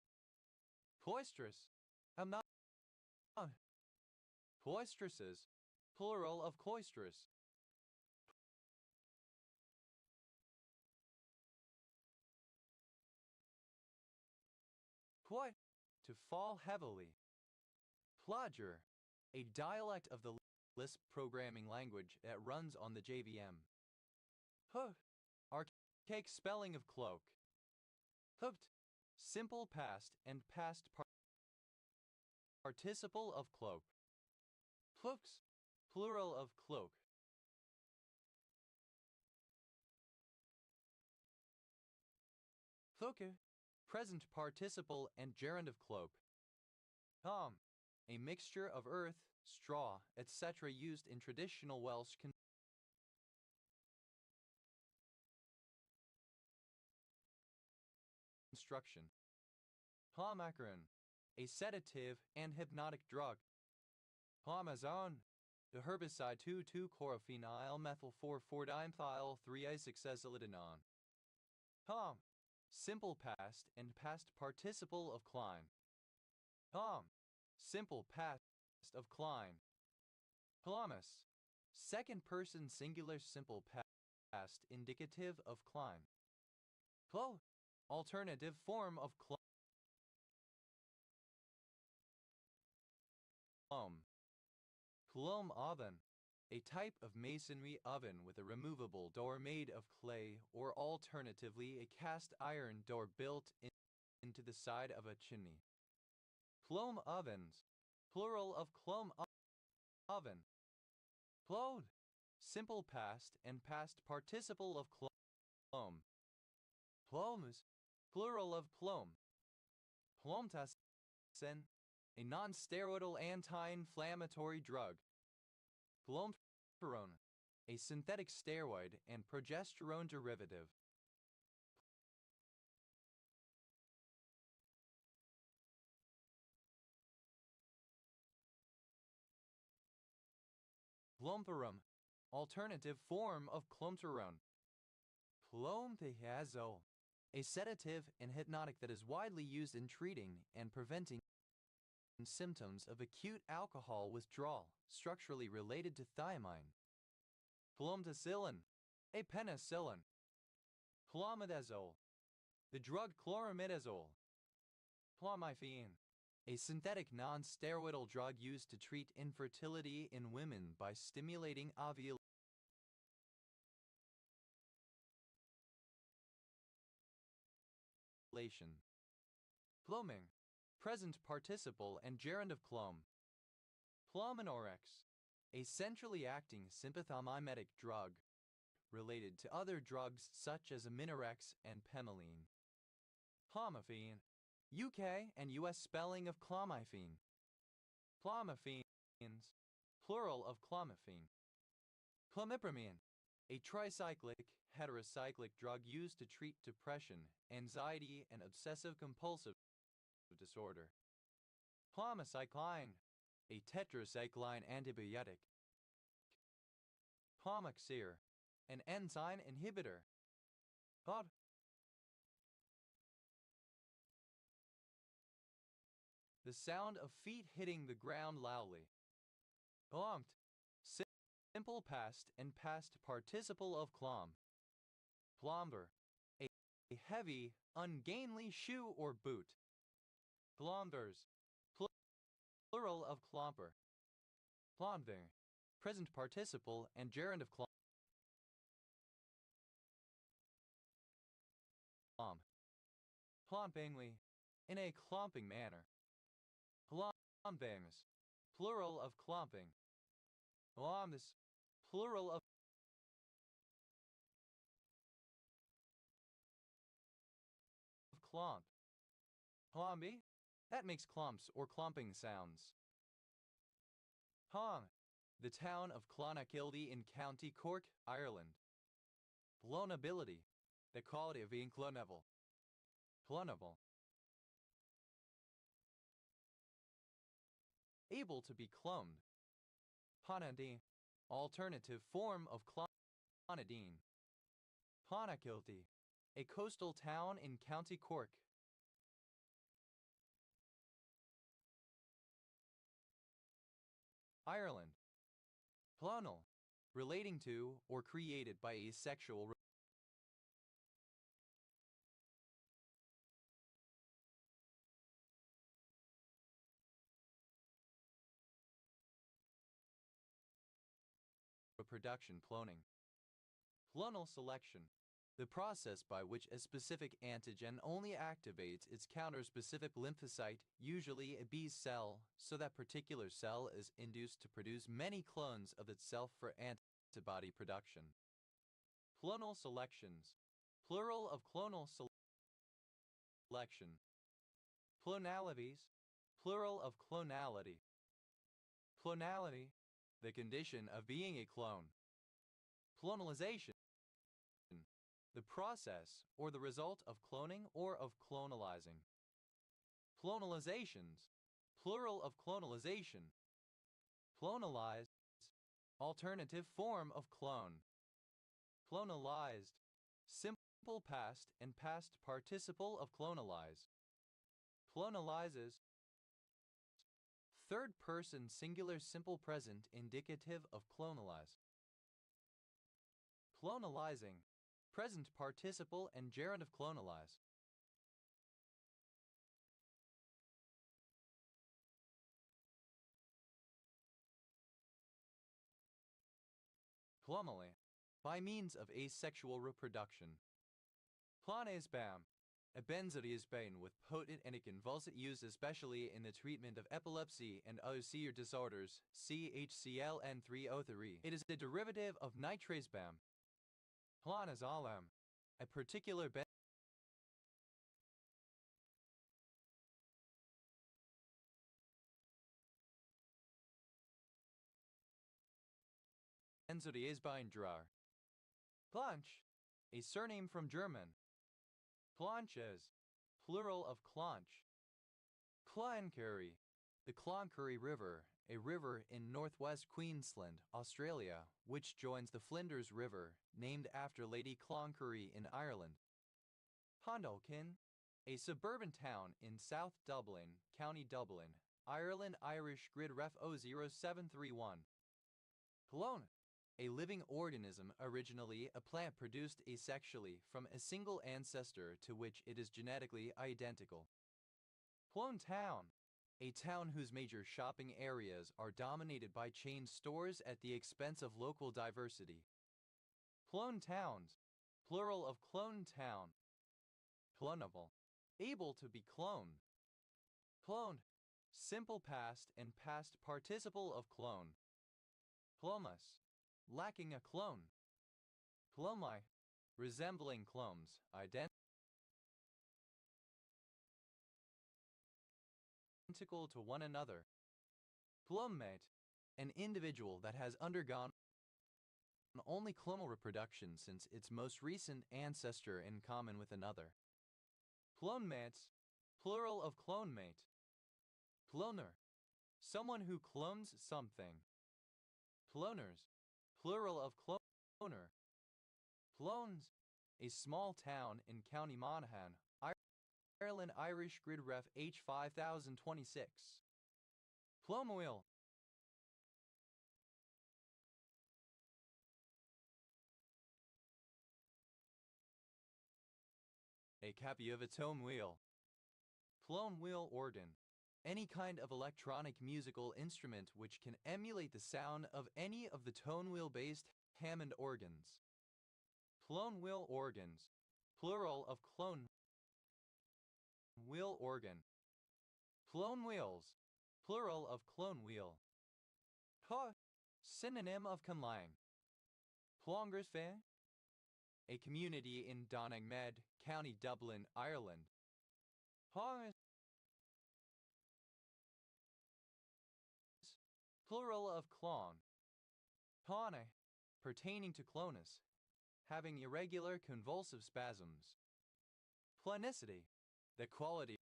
Speaker 1: Cloistrous, amount. Cloistresses, plural of cloistrous. Ploy, to fall heavily. Plodger, a dialect of the Lisp programming language that runs on the JVM. Huh, archaic spelling of cloak. Hooked, simple past and past participle of cloak. Cloaks, plural of cloak. Cloke, present participle and gerund of cloak. A mixture of earth, straw, etc. used in traditional Welsh construction. Clomacaron, a sedative and hypnotic drug. Clomazone, the herbicide 2,2-chlorophenyl methyl 4,4-dimethyl 3-isoclazolidinone. Simple past and past participle of climb. Simple past of climb. Calamus, second person singular simple past indicative of climb. Clo, alternative form of clome. Clome oven, a type of masonry oven with a removable door made of clay or alternatively a cast iron door built into the side of a chimney. Clome ovens, plural of clome oven. Clode, simple past and past participle of clome. Plomes, plural of plome. Plometasen, a non-steroidal anti-inflammatory drug. Clomferone, a synthetic steroid and progesterone derivative. Clomperum, alternative form of clomterone. Clomethazole, a sedative and hypnotic that is widely used in treating and preventing symptoms of acute alcohol withdrawal, structurally related to thiamine. Clomethicillin, a penicillin. Clomidazole, the drug chloramidazole. Clomifene, a synthetic non-steroidal drug used to treat infertility in women by stimulating ovulation. Pluming, present participle and gerund of clome. Pluminorex, a centrally acting sympathomimetic drug related to other drugs such as Aminorex and Pemeline. Clomiphene, UK and US spelling of clomiphene. Clomiphenes, plural of clomiphene. Clomipramine, a tricyclic, heterocyclic drug used to treat depression, anxiety, and obsessive-compulsive disorder. Clomicycline, a tetracycline antibiotic. Clomoxir, an enzyme inhibitor. The sound of feet hitting the ground loudly. Clomped, simple past and past participle of clomb. Clomber, a heavy, ungainly shoe or boot. Clombers, plural of clomper. Clomving, present participle and gerund of clomb. Clompingly, in a clomping manner. Clombings, plural of clomping. Clombus, plural of clomp. Clomby, that makes clomps or clomping sounds. Hong, the town of Clonakilty in County Cork, Ireland. Clonability, the quality of being clonable. clonable, able to be cloned, Panadi, alternative form of clonidine, Clonakilty, a coastal town in County Cork. Ireland, clonal, relating to or created by asexual reproduction cloning. Clonal selection, the process by which a specific antigen only activates its counter-specific lymphocyte, usually a B cell, so that particular cell is induced to produce many clones of itself for antibody production. Clonal selections, plural of clonal selection. Clonalities, plural of clonality. Clonality, the condition of being a clone. Clonalization, the process or the result of cloning or of clonalizing. Clonalizations, plural of clonalization. Clonalize, alternative form of clone. Clonalized, simple past and past participle of clonalize. Clonalizes, third person singular simple present indicative of clonalize. Clonalizing, present participle and gerund of clonalize. Clomally, by means of asexual reproduction. Clonazepam, a benzodiazepine with potent anticonvulsant used especially in the treatment of epilepsy and other seizure disorders, CHCLN303. It is a derivative of nitrazepam. Clonazepam, a particular benzodiazepine drug. Clanch, a surname from German. Clanches, plural of clanch. Cloncurry, the Cloncurry River, a river in northwest Queensland, Australia, which joins the Flinders River, named after Lady Cloncurry in Ireland. Hondalkin, a suburban town in South Dublin, County Dublin, Ireland. Irish grid ref 00731. Clone, a living organism, originally a plant produced asexually from a single ancestor to which it is genetically identical. Clone town, a town whose major shopping areas are dominated by chain stores at the expense of local diversity. Clone towns, plural of clone town. Clonable, able to be cloned. Cloned, simple past and past participle of clone. Clomas, lacking a clone. Clomi, resembling clones, identical to one another. Clonmate, an individual that has undergone only clonal reproduction since its most recent ancestor in common with another. Clonemates, plural of clonmate. Cloner, someone who clones something. Cloners, plural of cloner. Clones, a small town in County Monaghan, Ireland. Irish grid ref H5026. Clomoil, a capiovitone wheel. Clone wheel organ, any kind of electronic musical instrument which can emulate the sound of any of the tone wheel-based Hammond organs. Clone wheel organs, plural of clone wheel organ. Clone wheels, plural of clone wheel. Ha, synonym of conlang. Clongersve, a community in Doningmed, County Dublin, Ireland. Ha, plural of clon. Tawne, pertaining to clonus, having irregular convulsive spasms. Plonicity, The quality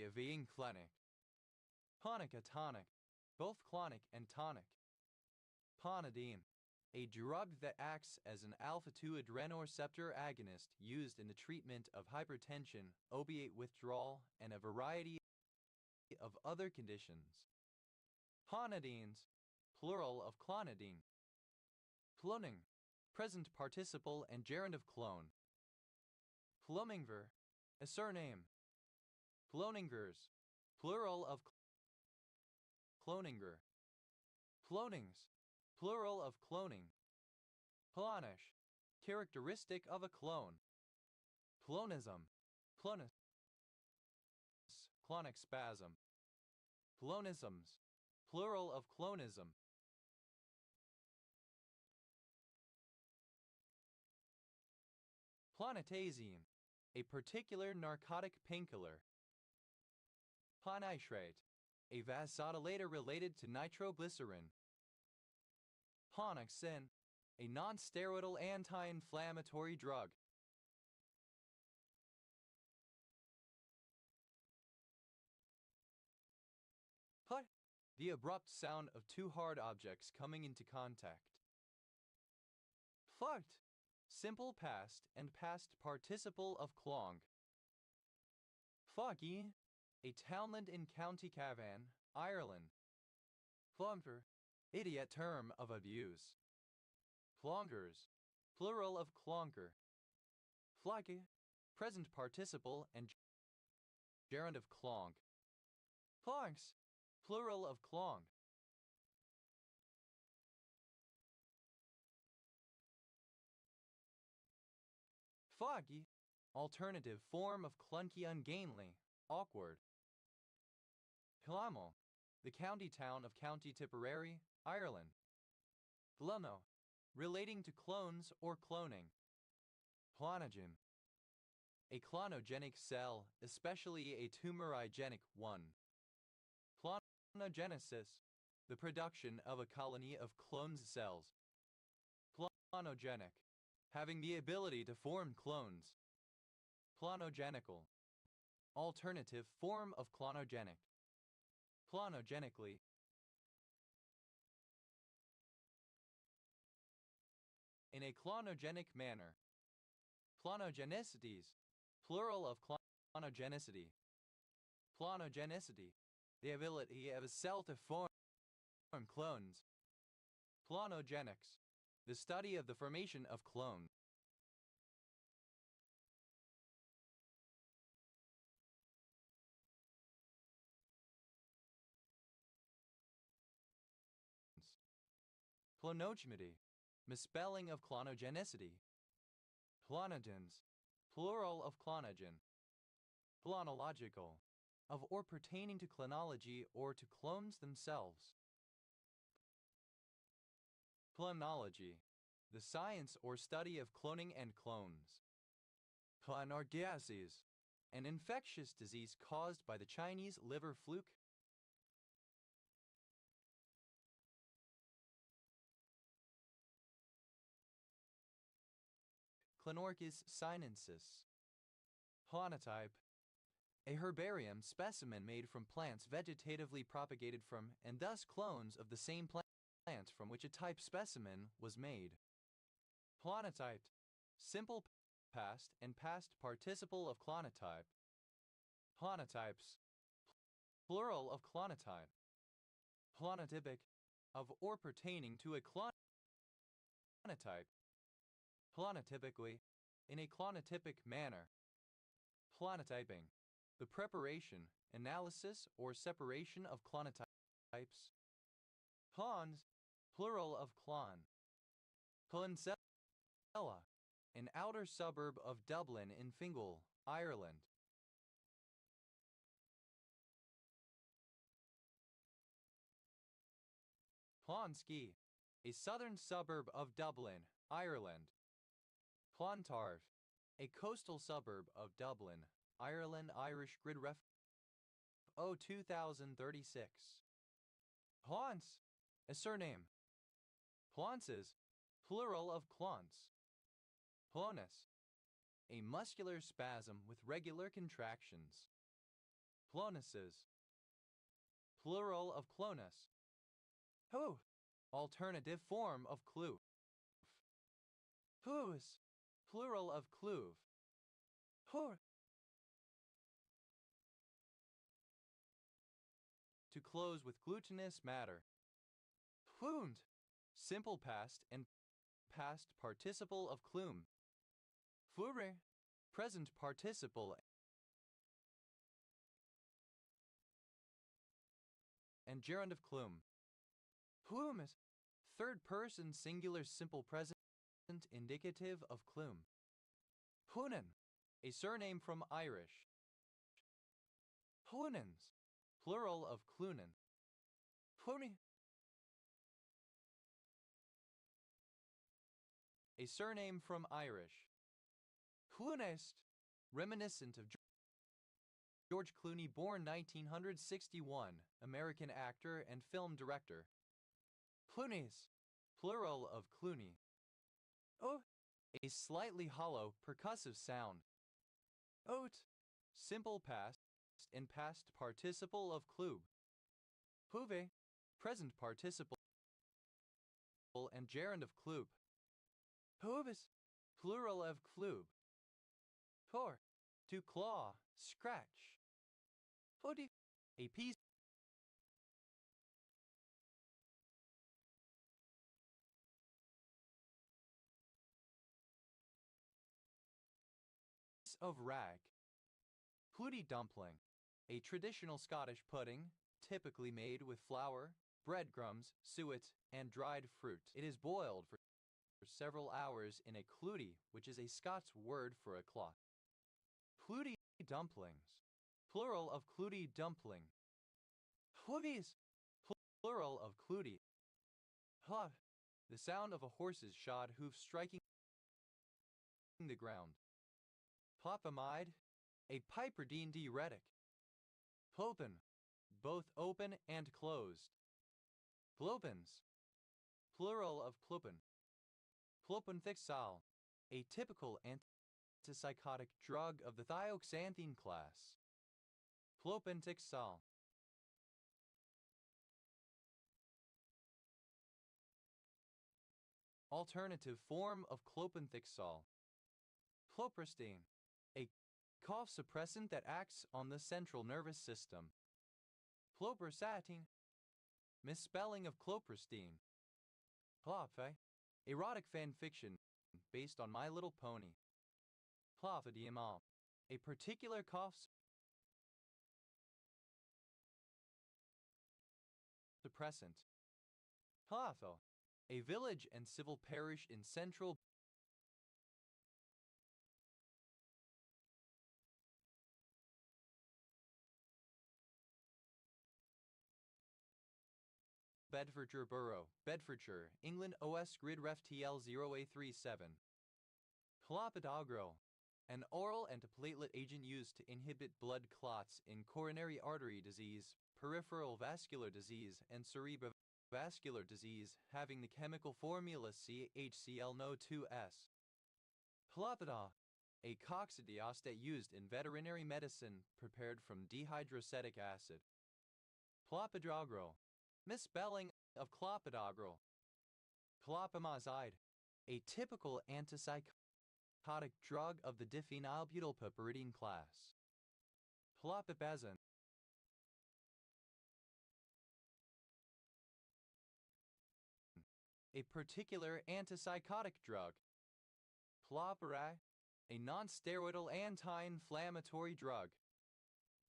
Speaker 1: of being clonic. Clonic a tonic, both clonic and tonic. Clonidine, a drug that acts as an alpha-2 adrenoreceptor agonist used in the treatment of hypertension, opiate withdrawal, and a variety of other conditions. Clonidines, plural of clonidine. Cloning, present participle and gerund of clone. Clomingver, a surname. Cloningers, plural of cloninger. Clonings, plural of cloning. Clonish, characteristic of a clone. Clonism, clonus, clonic spasm. Clonisms, plural of clonism. Clonidazine, a particular narcotic painkiller. Clonitrate, a vasodilator related to nitroglycerin. Clonixin, a non-steroidal anti-inflammatory drug. Put, the abrupt sound of two hard objects coming into contact. Plucked, simple past and past participle of clong. Foggy, a townland in County Cavan, Ireland. Clonker, idiot term of abuse. Clonkers, plural of clonker. Floggy, present participle and gerund of clonk. Clonks, plural of clong. Foggy, alternative form of clunky, ungainly, awkward. Clomo, the county town of County Tipperary, Ireland. Clono, relating to clones or cloning. Clonogen, a clonogenic cell, especially a tumorigenic one. Clonogenesis, the production of a colony of cloned cells. Clonogenic, having the ability to form clones. Clonogenical, alternative form of clonogenic. Clonogenically, in a clonogenic manner. Clonogenicities, plural of clonogenicity. Clonogenicity, the ability of a cell to form clones. Clonogenics, the study of the formation of clones. Clonogeny, misspelling of clonogenicity. Clonogens, plural of clonogen. Clonological, of or pertaining to clonology or to clones themselves. Clonology, the science or study of cloning and clones. Clonorgiasis, an infectious disease caused by the Chinese liver fluke. Clonorchis sinensis. Clonotype, a herbarium specimen made from plants vegetatively propagated from and thus clones of the same plant from which a type specimen was made. Clonotyped, simple past and past participle of clonotype. Clonotypes, plural of clonotype. Clonotypic, of or pertaining to a clonotype. Clonotypically, in a clonotypic manner. Clonotyping, the preparation, analysis, or separation of clonotypes. Clons, plural of clon. Clonsella, an outer suburb of Dublin in Fingal, Ireland. Clonskea, a southern suburb of Dublin, Ireland. Clontarf, a coastal suburb of Dublin, Ireland. Irish grid ref 2036. Plants, a surname. Plances, plural of clants. Plonus, a muscular spasm with regular contractions. Plonuses, plural of clonus. Who, alternative form of kloof. Whose, plural of cluve. Who. To close with glutinous matter. Plumed, simple past and past participle of clume. Flure, present participle and gerund of clume. Plume is third person singular simple present indicative of clume. Plunen, a surname from Irish. Plunens, plural of clunen. Pluni, a surname from Irish. Clunist, reminiscent of George Clooney, born 1961, American actor and film director. Clunies, plural of Clooney. Oh, a slightly hollow, percussive sound. Oat, simple past and past participle of clube. Pluve, present participle and gerund of clube. Pluvis, plural of clube. Tor, to claw, scratch. Podi, a piece of rag. Pludi dumpling, a traditional Scottish pudding, typically made with flour, breadcrumbs, suet, and dried fruit. It is boiled for several hours in a cludy, which is a Scots word for a cloth. Cludy dumplings, plural of cludy dumpling. Hoovies, plural of cludy. Hoof, the sound of a horse's shod hoof striking the ground. Plopamide, a piperidine diuretic. Plopen, both open and closed. Plopens, plural of plopen. Plopenthixol, a typical antipsychotic drug of the thioxanthine class. Plopenthixol. Alternative form of clopenthixol. Cloprostine, a cough suppressant that acts on the central nervous system. Cloprosatine, misspelling of cloprostine. Plophe, erotic fan fiction based on My Little Pony. Clophidiamol, a particular cough suppressant. Clotho, a village and civil parish in central Bedfordshire Borough, Bedfordshire, England. OS Grid Ref TL 0A37. Clopidogrel, an oral antiplatelet agent used to inhibit blood clots in coronary artery disease, peripheral vascular disease, and cerebrovascular disease, having the chemical formula CHClNO2S. Clopidol, a coccidiostat used in veterinary medicine prepared from dihydrocetic acid. Clopidogrel, misspelling of clopidogrel. Clopimazide, a typical antipsychotic drug of the diphenylbutylpiperidine class. Clopipazin, a particular antipsychotic drug. Clopirae, a non-steroidal anti-inflammatory drug.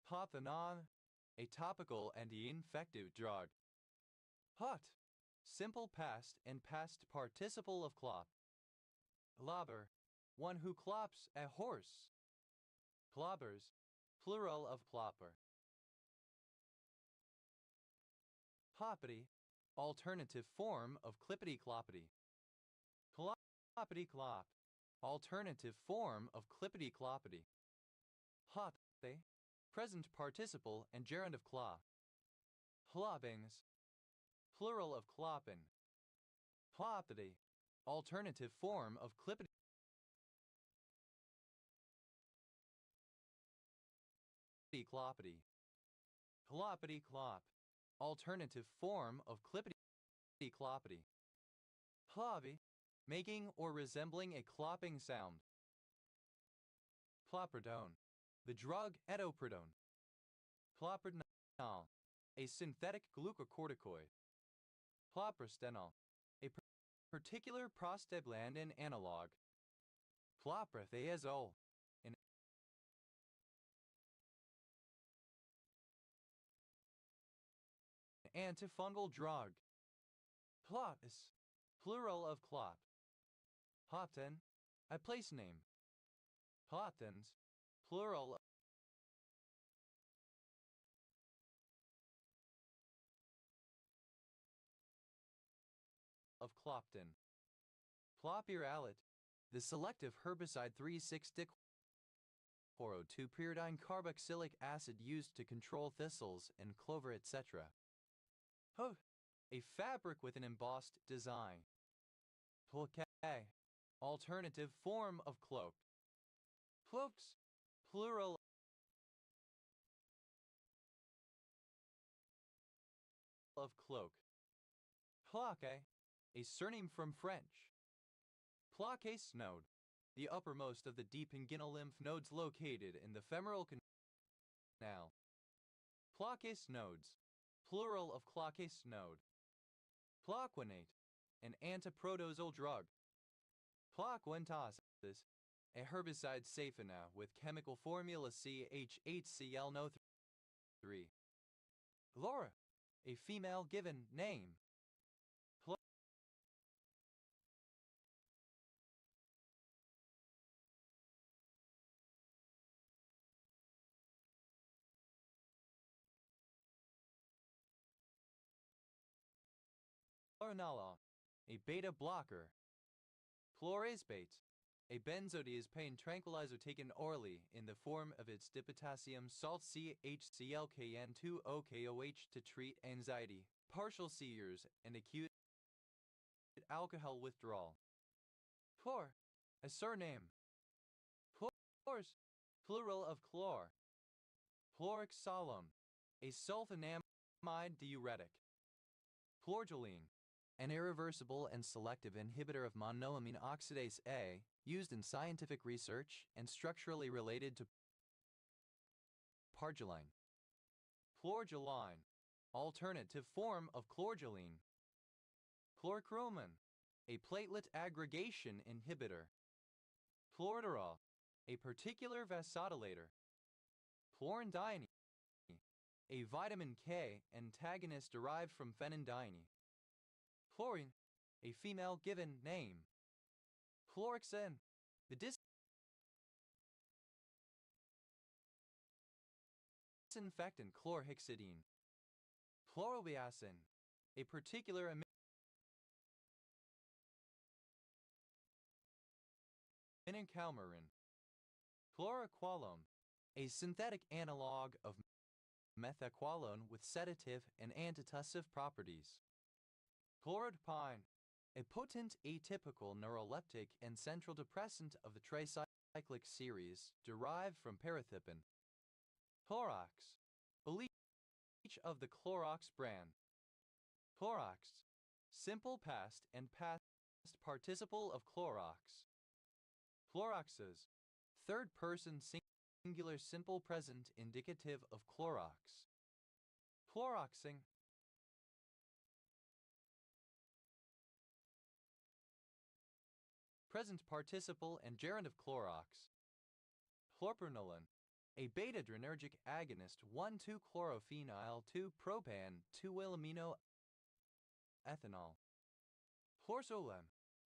Speaker 1: Pophanon, a topical anti-infective drug. Hot, simple past and past participle of clop. Clobber, one who clops a horse. Clobbers, plural of clopper. Cloppity, alternative form of clippity-cloppity. Cloppity-clop, alternative form of clippity-cloppity. Hoppe, Present participle and gerund of clop. Cloppings. Plural of cloppin. Cloppity. Alternative form of clippity. Cloppity. Cloppity clop. Alternative form of clippity cloppity. Cloppy. Making or resembling a clopping sound. Clopridone. The drug etopiridone. Clopridinol. A synthetic glucocorticoid. Cloprestanol. A particular prostaglandin analog. Cloprazole. An antifungal drug. Clotis. Plural of clot. Cloten. A place name. Clotens. Plural of Clopton. Clopyralid. The selective herbicide 3,6-dichoro-2-pyridine carboxylic acid used to control thistles and clover, etc. Ho. A fabric with an embossed design. Cloquet. Alternative form of cloak. Cloaks. Plural of cloak. Plaque. A surname from French. Plaque node. The uppermost of the deep inguinal lymph nodes located in the femoral canal. Plaque nodes. Plural of Plaque node. Plaquenate. An antiprotozoal drug. Plaquentas. A herbicide Safena with chemical formula CH8ClNO3. Laura. A female given name. Florinala. A beta blocker. Florazepate. A benzodiazepine tranquilizer taken orally in the form of its dipotassium salt CHClKN2OKOH to treat anxiety, partial seizures, and acute alcohol withdrawal. Chlor. A surname. Chlors. Plural of chlor. Chlorhexalone. A sulfonamide diuretic. Chlorgeline. An irreversible and selective inhibitor of monoamine oxidase A, used in scientific research and structurally related to pargeline. Chlorgeline. Alternative form of chlorgeline. Chlorchromin. A platelet aggregation inhibitor. Chlorderol. A particular vasodilator. Chlorindene. A vitamin K antagonist derived from phenandiene. Chlorine. A female given name. Chlorhexin. The disinfectant chlorhexidine. Chlorobiacin. A particular aminocalmirin. Chloroqualone. A synthetic analog of methaqualone with sedative and antitussive properties. Chlorodipine. A potent atypical neuroleptic and central depressant of the tricyclic series derived from parathipin. Clorox. Bleach of the Clorox brand. Clorox. Simple past and past participle of Clorox. Cloroxes. Third person singular simple present indicative of Clorox. Cloroxing. Present participle and gerund of Clorox. Chlorprenolin. A beta-adrenergic agonist 1,2-chlorophenyl 2-propan 2-amino ethanol. Chlorsolem.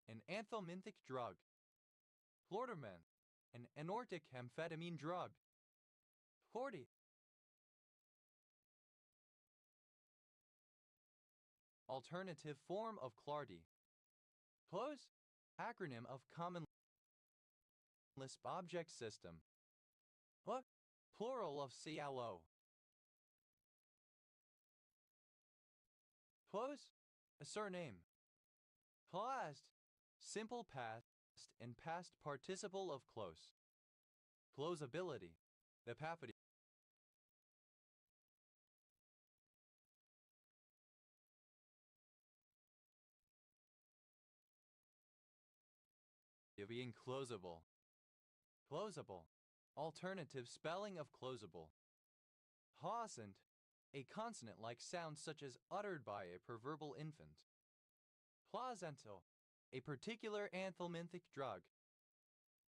Speaker 1: An anthelminthic drug. Chlorderman. An anortic amphetamine drug. Chlordi. Alternative form of Clardy. Close. Acronym of Common Lisp Object System. What? Plural of CLO. Close, a surname. Closed, simple past and past participle of close. Closability, the property of being closable. Closable, alternative spelling of closable. Haussant, a consonant-like sound such as uttered by a proverbal infant. Placental, a particular anthelminthic drug.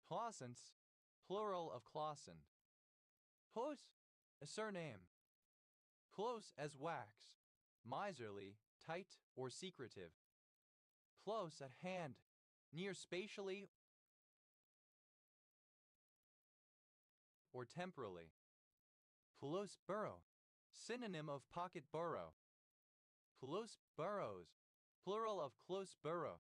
Speaker 1: Clausens, plural of Clausen. Close, a surname. Close as wax, miserly, tight, or secretive. Close at hand, near spatially or temporally. Close borough, synonym of pocket borough. Close boroughs, plural of close borough.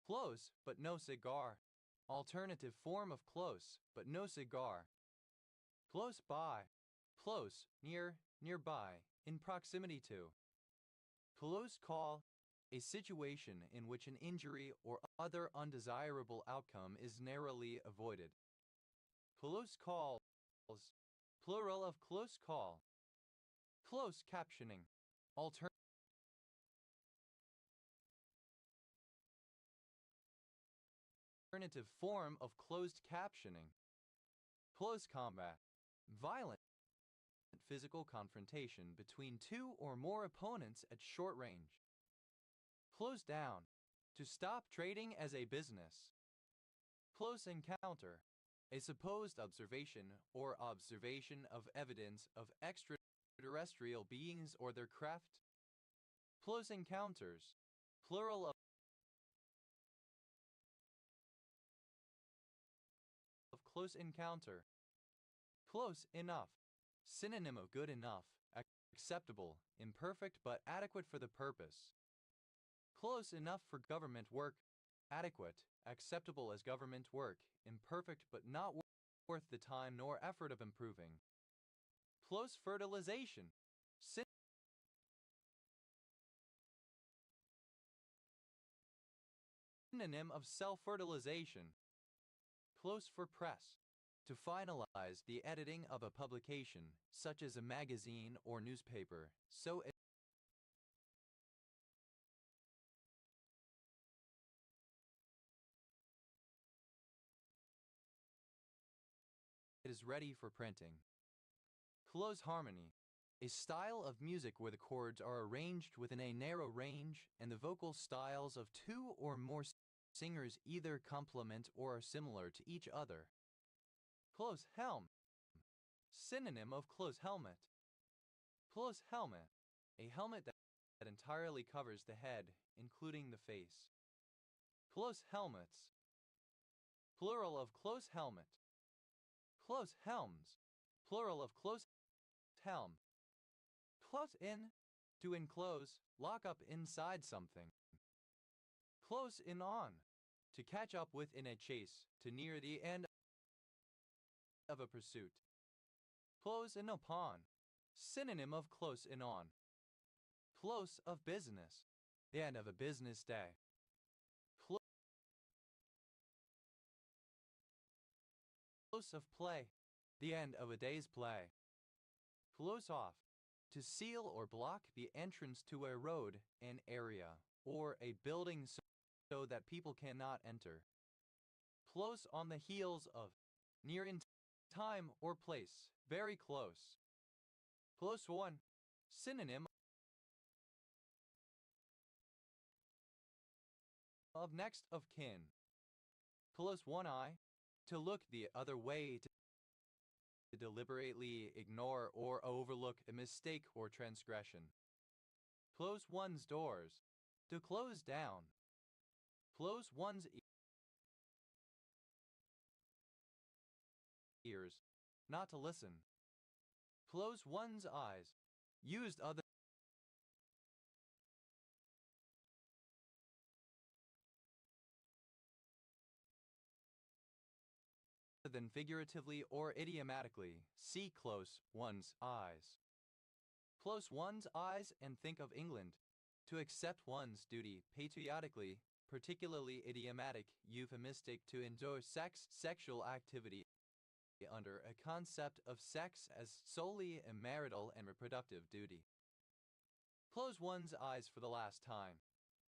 Speaker 1: Close, but no cigar. Alternative form of close, but no cigar. Close by, close, near, nearby, in proximity to. Close call, a situation in which an injury or other undesirable outcome is narrowly avoided. Close calls, plural of close call. Close captioning, alternative form of closed captioning. Close combat, violent physical confrontation between two or more opponents at short range. Close down, to stop trading as a business. Close encounter, a supposed observation or observation of evidence of extraterrestrial beings or their craft. Close encounters, plural of close encounter. Close enough, synonym of good enough, acceptable, imperfect but adequate for the purpose. Close enough for government work, adequate, acceptable as government work, imperfect but not worth the time nor effort of improving. Close fertilization, synonym of self-fertilization. Close for press, to finalize the editing of a publication, such as a magazine or newspaper, so it is ready for printing. Close harmony, a style of music where the chords are arranged within a narrow range and the vocal styles of two or more singers either complement or are similar to each other. Close helm, synonym of close helmet. Close helmet, a helmet that entirely covers the head, including the face. Close helmets, plural of close helmet. Close helms, plural of close helm. Close in, to enclose, lock up inside something. Close in on, to catch up with in a chase, to near the end of a pursuit. Close in upon, synonym of close in on. Close of business, the end of a business day. Close of play, the end of a day's play. Close off, to seal or block the entrance to a road, an area, or a building so that people cannot enter. Close on the heels of, near in time or place, very close. Close one, synonym of next of kin. Close one eye, to look the other way, to deliberately ignore or overlook a mistake or transgression. Close one's doors, to close down. Close one's ears, not to listen. Close one's eyes, used other than figuratively or idiomatically, see close one's eyes. Close one's eyes and think of England. To accept one's duty patriotically, particularly idiomatic, euphemistic to endorse sexual activity under a concept of sex as solely a marital and reproductive duty. Close one's eyes for the last time.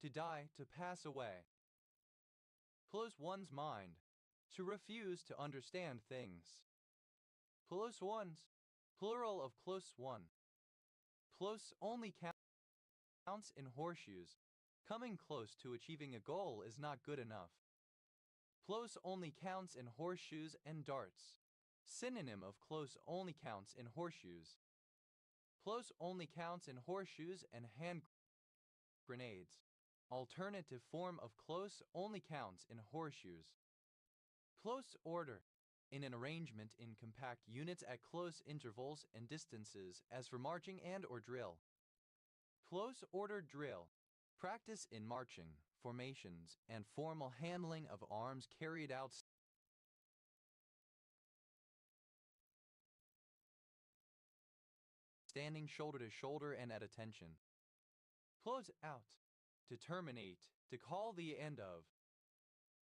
Speaker 1: To die, to pass away. Close one's mind. To refuse to understand things. Close one's. Plural of close one. Close only counts in horseshoes. Coming close to achieving a goal is not good enough. Close only counts in horseshoes and darts. Synonym of close only counts in horseshoes. Close only counts in horseshoes and hand grenades. Alternative form of close only counts in horseshoes. Close order. In an arrangement in compact units at close intervals and distances as for marching and or drill. Close order drill. Practice in marching, formations, and formal handling of arms carried out standing shoulder to shoulder and at attention. Close out. To terminate, to call the end of.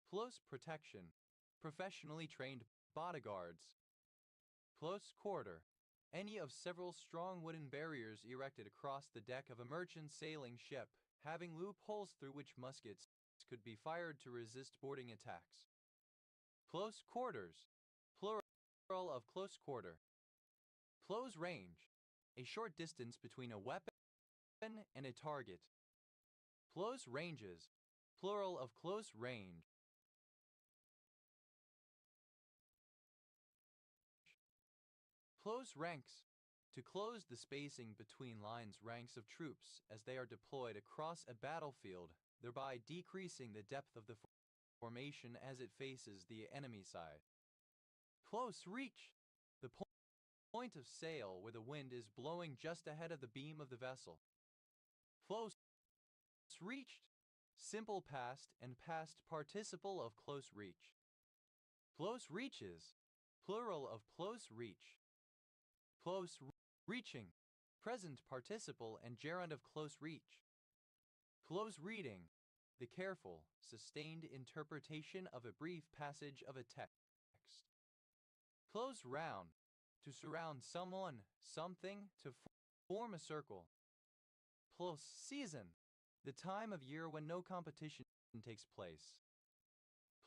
Speaker 1: Close protection. Professionally trained bodyguards. Close quarter. Any of several strong wooden barriers erected across the deck of a merchant sailing ship, having loopholes through which muskets could be fired to resist boarding attacks. Close quarters. Plural of close quarter. Close range. A short distance between a weapon and a target. Close ranges. Plural of close range. Close ranks. To close the spacing between ranks of troops as they are deployed across a battlefield, thereby decreasing the depth of the formation as it faces the enemy side. Close reach. The point of sail where the wind is blowing just ahead of the beam of the vessel. Close reached. Simple past and past participle of close reach. Close reaches. Plural of close reach. Close reaching. Present participle and gerund of close reach. Close reading. The careful, sustained interpretation of a brief passage of a text. Close round. To surround someone, something, to form a circle. Close season. The time of year when no competition takes place.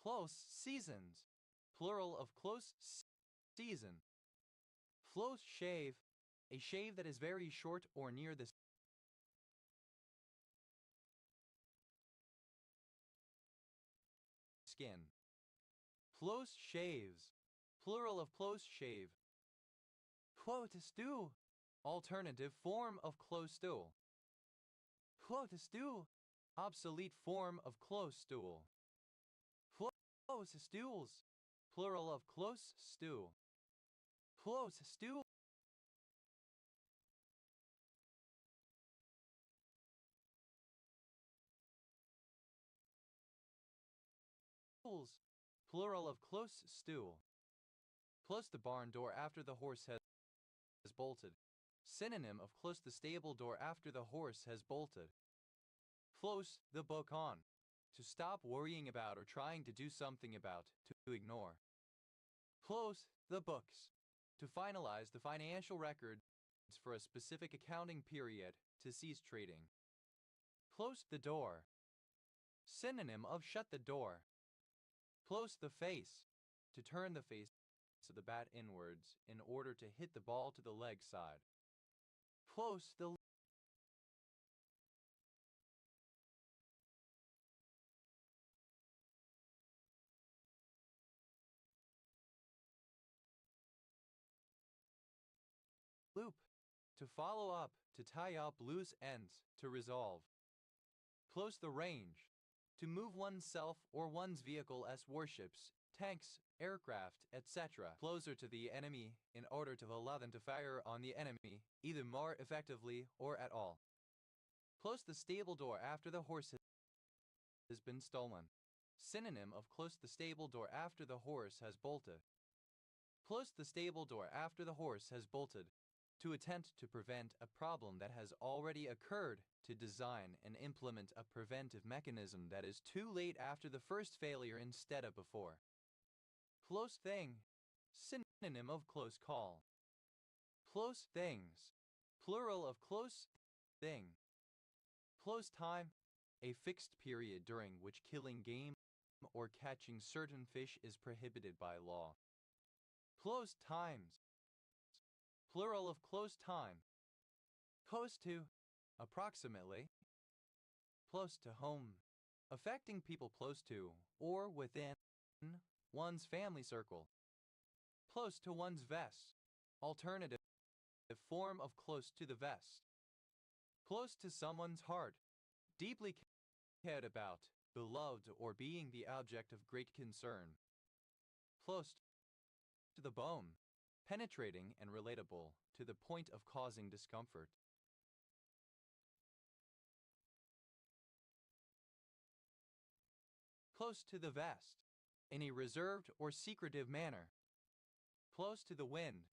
Speaker 1: Close seasons. Plural of close season. Close shave. A shave that is very short or near the skin. Close shaves. Plural of close shave. Close stew. Alternative form of close stool. Close stew. Obsolete form of close stool. Close stools. Plural of close stew. Close stew. Plural of close stool. Close the barn door after the horse has bolted. Synonym of close the stable door after the horse has bolted. Close the book on. To stop worrying about or trying to do something about, to ignore. Close the books. To finalize the financial records for a specific accounting period, to cease trading. Close the door. Synonym of shut the door. Close the face. To turn the face of the bat inwards in order to hit the ball to the leg side. Close the loop. To follow up, to tie up loose ends, to resolve. Close the range. To move oneself or one's vehicle as warships, tanks, aircraft, etc. closer to the enemy in order to allow them to fire on the enemy, either more effectively or at all. Close the stable door after the horse has been stolen. Synonym of close the stable door after the horse has bolted. Close the stable door after the horse has bolted, to attempt to prevent a problem that has already occurred, to design and implement a preventive mechanism that is too late after the first failure instead of before. Close thing, synonym of close call. Close things, plural of close thing. Close time, a fixed period during which killing game or catching certain fish is prohibited by law. Close times, plural of close time. Close to, approximately. Close to home, affecting people close to or within one's family circle. Close to one's vest, alternative form of close to the vest. Close to someone's heart, deeply cared about, beloved, or being the object of great concern. Close to the bone, penetrating and relatable to the point of causing discomfort. Close to the vest, in a reserved or secretive manner. Close to the wind,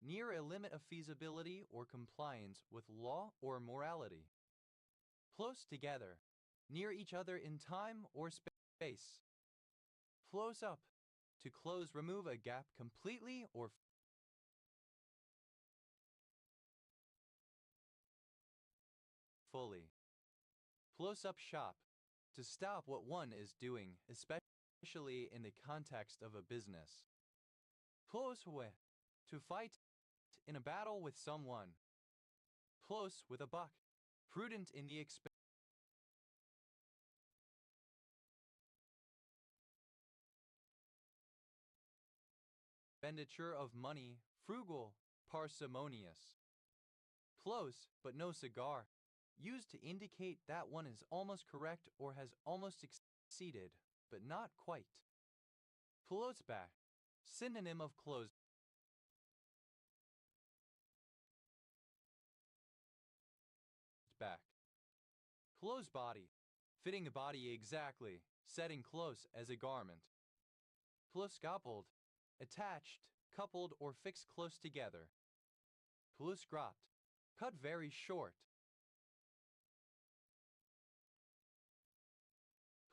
Speaker 1: near a limit of feasibility or compliance with law or morality. Close together, near each other in time or space. Close up, to close, remove a gap completely or fully. Close up shop, to stop what one is doing, especially in the context of a business. Close with, to fight in a battle with someone. Close with a buck, prudent in the expenditure of money, frugal, parsimonious. Close, but no cigar, used to indicate that one is almost correct or has almost succeeded, but not quite. Close back, synonym of close back. Close body, fitting the body exactly, setting close as a garment. Close coupled, attached, coupled, or fixed close together. Close cropped, cut very short.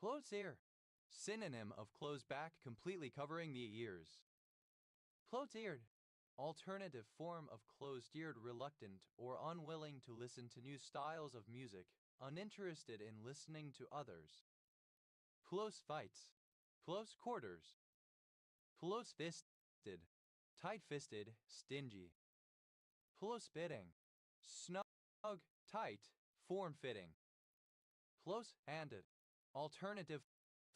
Speaker 1: Close ear, synonym of close back, completely covering the ears. Close eared, alternative form of closed eared, reluctant or unwilling to listen to new styles of music, uninterested in listening to others. Close fights, close quarters. Close fisted, tight fisted, stingy. Close fitting, snug, tight, form fitting. Close handed, alternative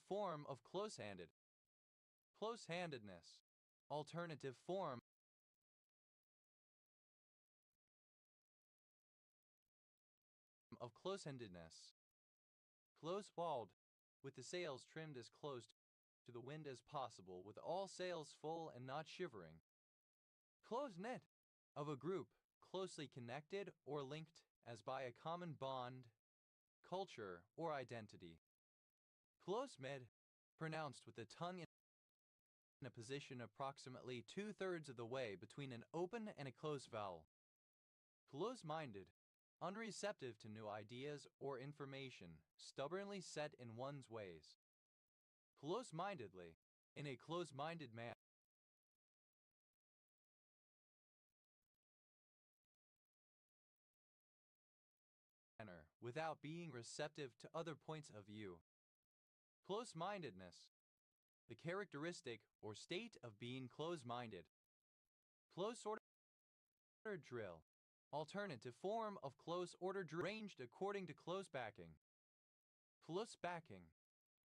Speaker 1: form of close handed. Close handedness, alternative form of close handedness. Close walled, with the sails trimmed as close to the wind as possible, with all sails full and not shivering. Close knit, of a group, closely connected or linked as by a common bond, culture, or identity. Close mid, pronounced with the tongue in a position approximately 2/3 of the way between an open and a closed vowel. Close-minded, unreceptive to new ideas or information, stubbornly set in one's ways. Close-mindedly, in a close-minded manner. Without being receptive to other points of view. Close-mindedness, the characteristic or state of being close-minded. Close order drill, alternative form of close order drill, arranged according to close backing. Close backing,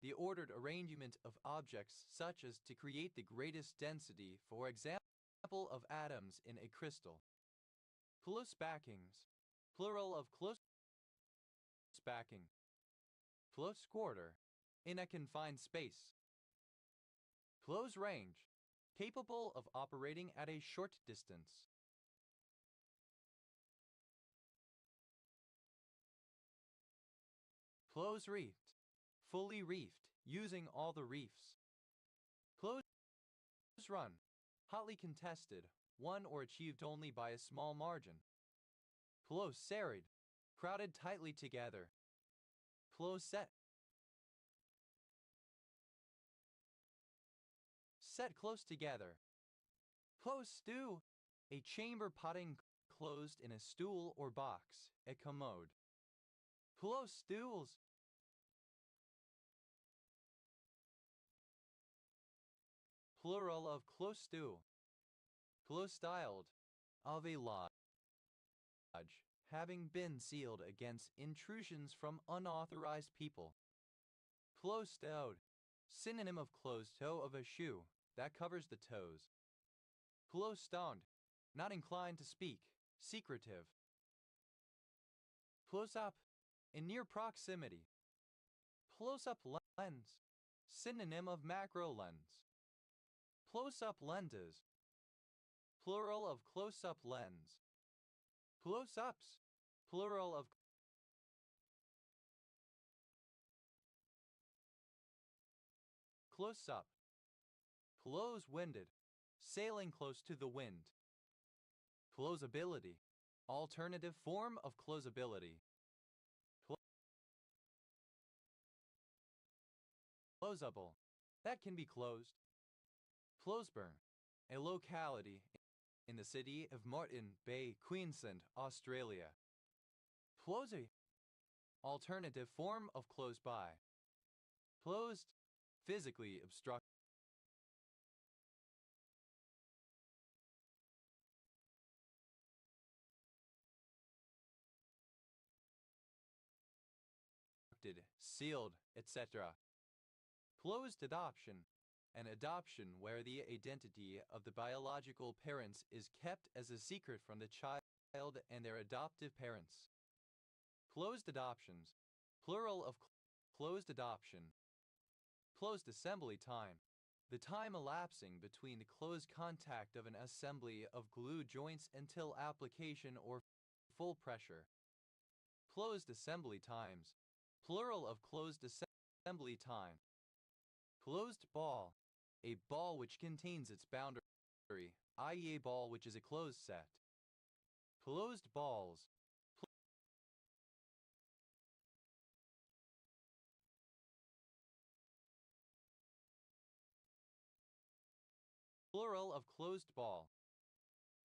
Speaker 1: the ordered arrangement of objects such as to create the greatest density, for example, of atoms in a crystal. Close backings, plural of close backing. Close quarter, in a confined space. Close range, capable of operating at a short distance. Close reefed, fully reefed, using all the reefs. Close run, hotly contested, won or achieved only by a small margin. Close serried, crowded tightly together. Close set close together. Close stew, a chamber potting closed in a stool or box, a commode. Close stools. Plural of close stew. Close styled, of a lodge, having been sealed against intrusions from unauthorized people. Close toed, synonym of closed toe of a shoe that covers the toes. Close stoned, not inclined to speak, secretive. Close up, in near proximity. Close up lens, synonym of macro lens. Close up lenses, plural of close up lens. Close ups, plural of close up. Close winded, sailing close to the wind. Closability, alternative form of closability. Closable, that can be closed. Closeburn, a locality in the city of Moreton Bay, Queensland, Australia. Closey, alternative form of close by. Closed, physically obstructed. Sealed, etc. Closed adoption, an adoption where the identity of the biological parents is kept as a secret from the child and their adoptive parents. Closed adoptions, plural of closed adoption. Closed assembly time, the time elapsing between the close contact of an assembly of glue joints until application or full pressure. Closed assembly times, plural of closed assembly time. Closed ball, a ball which contains its boundary, i.e. a ball which is a closed set. Closed balls, plural of closed ball.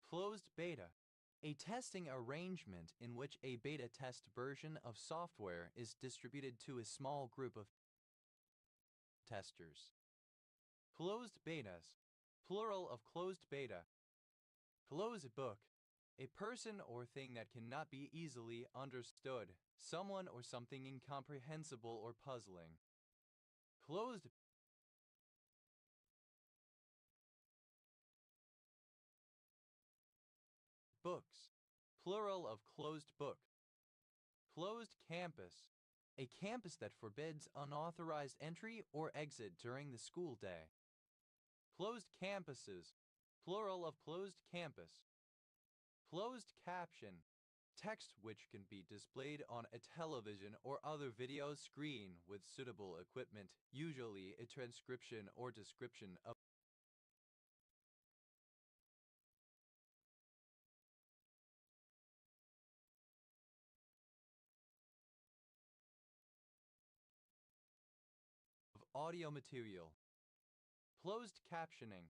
Speaker 1: Closed beta, a testing arrangement in which a beta test version of software is distributed to a small group of testers. Closed betas, plural of closed beta. Closed book, a person or thing that cannot be easily understood, someone or something incomprehensible or puzzling. Closed books, plural of closed book. Closed campus, a campus that forbids unauthorized entry or exit during the school day. Closed campuses, plural of closed campus. Closed caption, text which can be displayed on a television or other video screen with suitable equipment, usually a transcription or description of audio material. Closed captioning,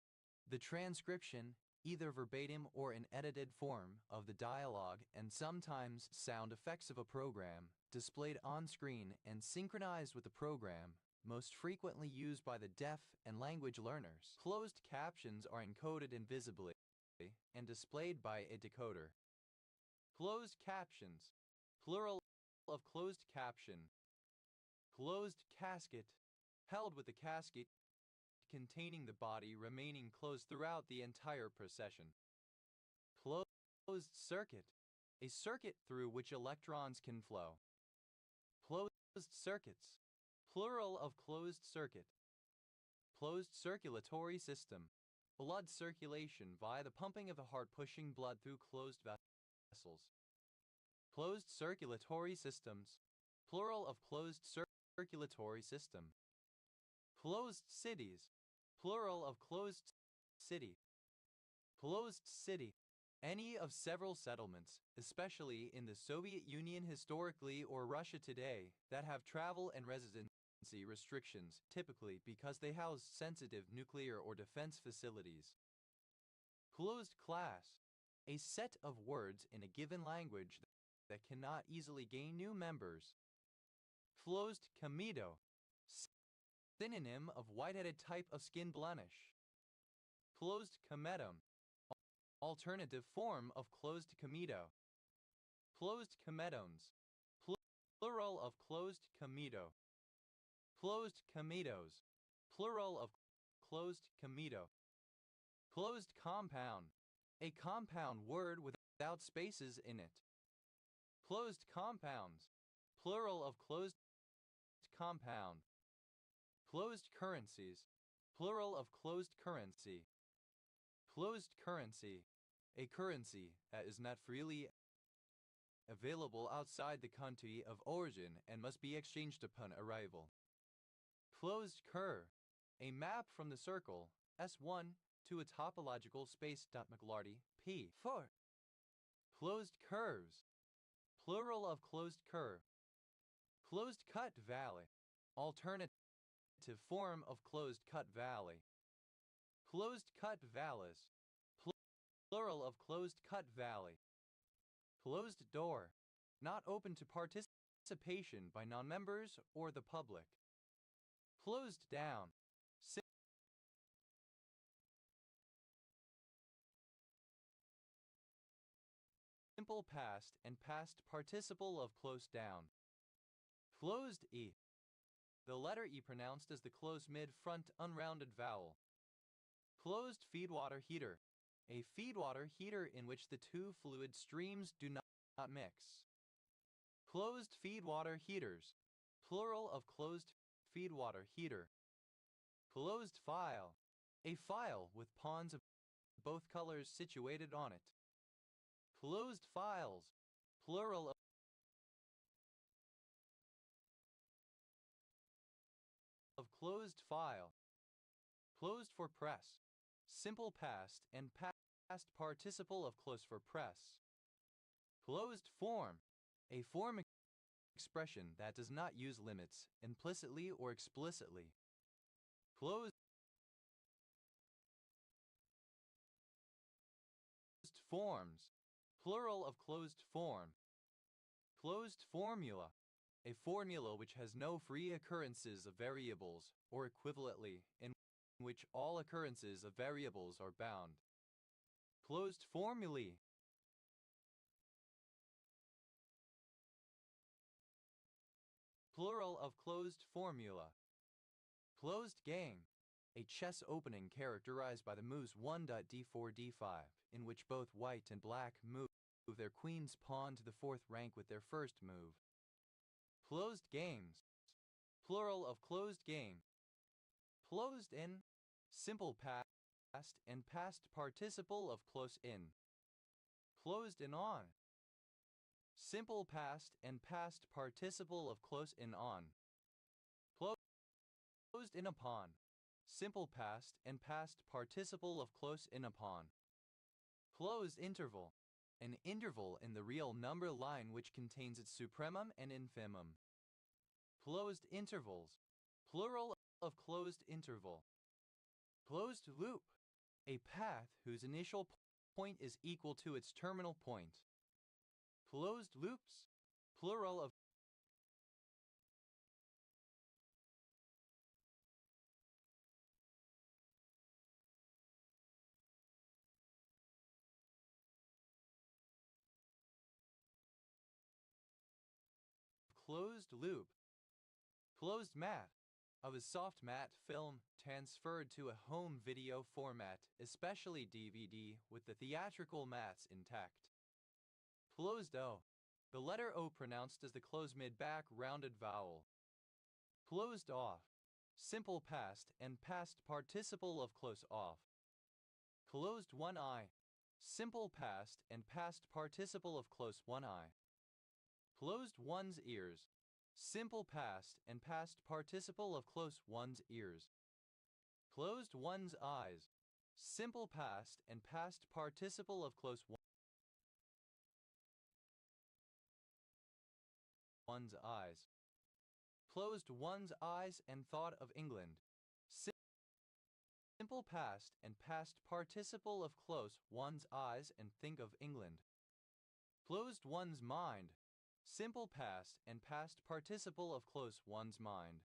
Speaker 1: the transcription, either verbatim or in edited form, of the dialogue and sometimes sound effects of a program, displayed on screen and synchronized with the program, most frequently used by the deaf and language learners. Closed captions are encoded invisibly and displayed by a decoder. Closed captions, plural of closed caption. Closed casket, held with the casket containing the body remaining closed throughout the entire procession. Closed circuit, a circuit through which electrons can flow. Closed circuits, plural of closed circuit. Closed circulatory system, blood circulation via the pumping of the heart pushing blood through closed vessels. Closed circulatory systems, plural of closed circulatory system. Closed cities, plural of closed city. Closed city. Any of several settlements, especially in the Soviet Union historically or Russia today, that have travel and residency restrictions, typically because they house sensitive nuclear or defense facilities. Closed class. A set of words in a given language that cannot easily gain new members. Closed comedo. Synonym of white-headed type of skin blemish. Closed comedum. Alternative form of closed comedo. Closed comedones. Plural of closed comedo. Closed comedos. Plural of closed comedo. Closed compound. A compound word without spaces in it. Closed compounds. Plural of closed compound. Closed currencies. Plural of closed currency. Closed currency. A currency that is not freely available outside the country of origin and must be exchanged upon arrival. Closed curve. A map from the circle S1 to a topological space. McLarty, P4. Closed curves. Plural of closed curve. Closed cut valley. Alternative form of closed cut valley. Closed cut valleys. Plural of closed cut valley. Closed door. Not open to participation by non-members or the public. Closed down. Simple past and past participle of close down. Closed E. The letter E pronounced as the closed mid-front unrounded vowel. Closed feedwater heater. A feedwater heater in which the two fluid streams do not mix. Closed feedwater heaters. Plural of closed feedwater heater. Closed file. A file with pawns of both colors situated on it. Closed files. Plural of closed file. Closed for press. Simple past and past participle of close for press. Closed form. A form expression that does not use limits, implicitly or explicitly. Closed forms. Plural of closed form. Closed formula. A formula which has no free occurrences of variables, or equivalently, in which all occurrences of variables are bound. Closed formulae. Plural of closed formula. Closed game. A chess opening characterized by the moves 1.d4 d5, in which both white and black move their queen's pawn to the fourth rank with their first move. Closed games. Plural of closed game. Closed in. Simple past and past participle of close in. Closed in on. Simple past and past participle of close in on. Closed in upon. Simple past and past participle of close in upon. Closed interval. An interval in the real number line which contains its supremum and infimum. Closed intervals. Plural of closed interval. Closed loop. A path whose initial point is equal to its terminal point. Closed loops. Plural of closed loop. Closed mat. Of a soft matte film transferred to a home video format, especially DVD, with the theatrical mats intact. Closed O. The letter O pronounced as the closed mid-back rounded vowel. Closed off. Simple past and past participle of close off. Closed one eye. Simple past and past participle of close one eye. Closed one's ears. Simple past and past participle of close one's ears. Closed one's eyes. Simple past and past participle of close one's eyes. Closed one's eyes and thought of England. Simple past and past participle of close one's eyes and think of England. Closed one's mind. Simple past and past participle of close one's mind.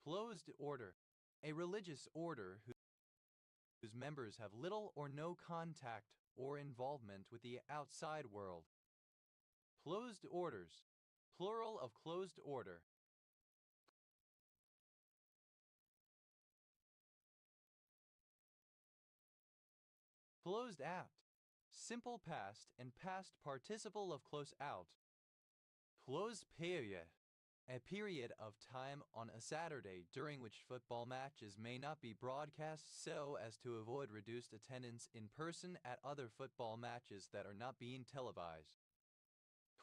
Speaker 1: Closed order. A religious order whose members have little or no contact or involvement with the outside world. Closed orders. Plural of closed order. Closed out. Simple past and past participle of close out. Closed period. A period of time on a Saturday during which football matches may not be broadcast so as to avoid reduced attendance in person at other football matches that are not being televised.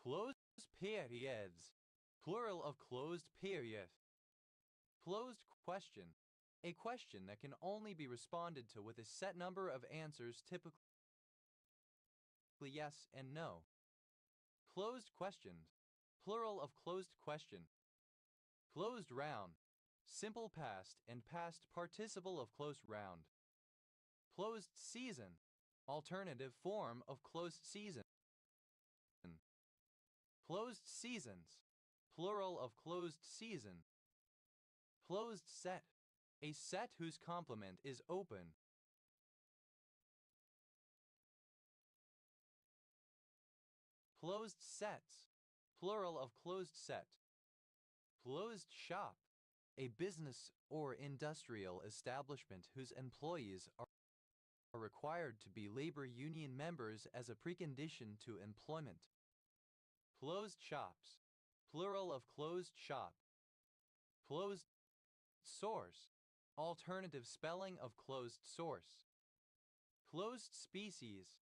Speaker 1: Closed periods. Plural of closed period. Closed question. A question that can only be responded to with a set number of answers, typically yes and no. Closed questions. Plural of closed question. Closed round. Simple past and past participle of close round. Closed season. Alternative form of closed season. Closed seasons. Plural of closed season. Closed set. A set whose complement is open. Closed sets. Plural of closed set. Closed shop. A business or industrial establishment whose employees are required to be labor union members as a precondition to employment. Closed shops. Plural of closed shop. Closed source. Alternative spelling of closed source. Closed species.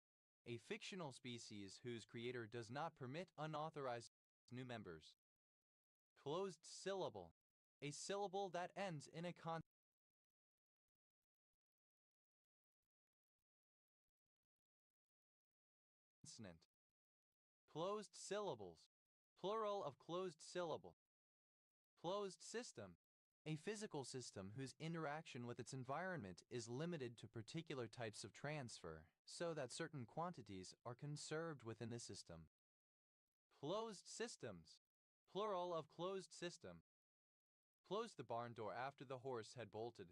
Speaker 1: A fictional species whose creator does not permit unauthorized new members. Closed syllable. A syllable that ends in a consonant. Closed syllables. Plural of closed syllable. Closed system. A physical system whose interaction with its environment is limited to particular types of transfer, so that certain quantities are conserved within the system. Closed systems. Plural of closed system. Closed the barn door after the horse had bolted.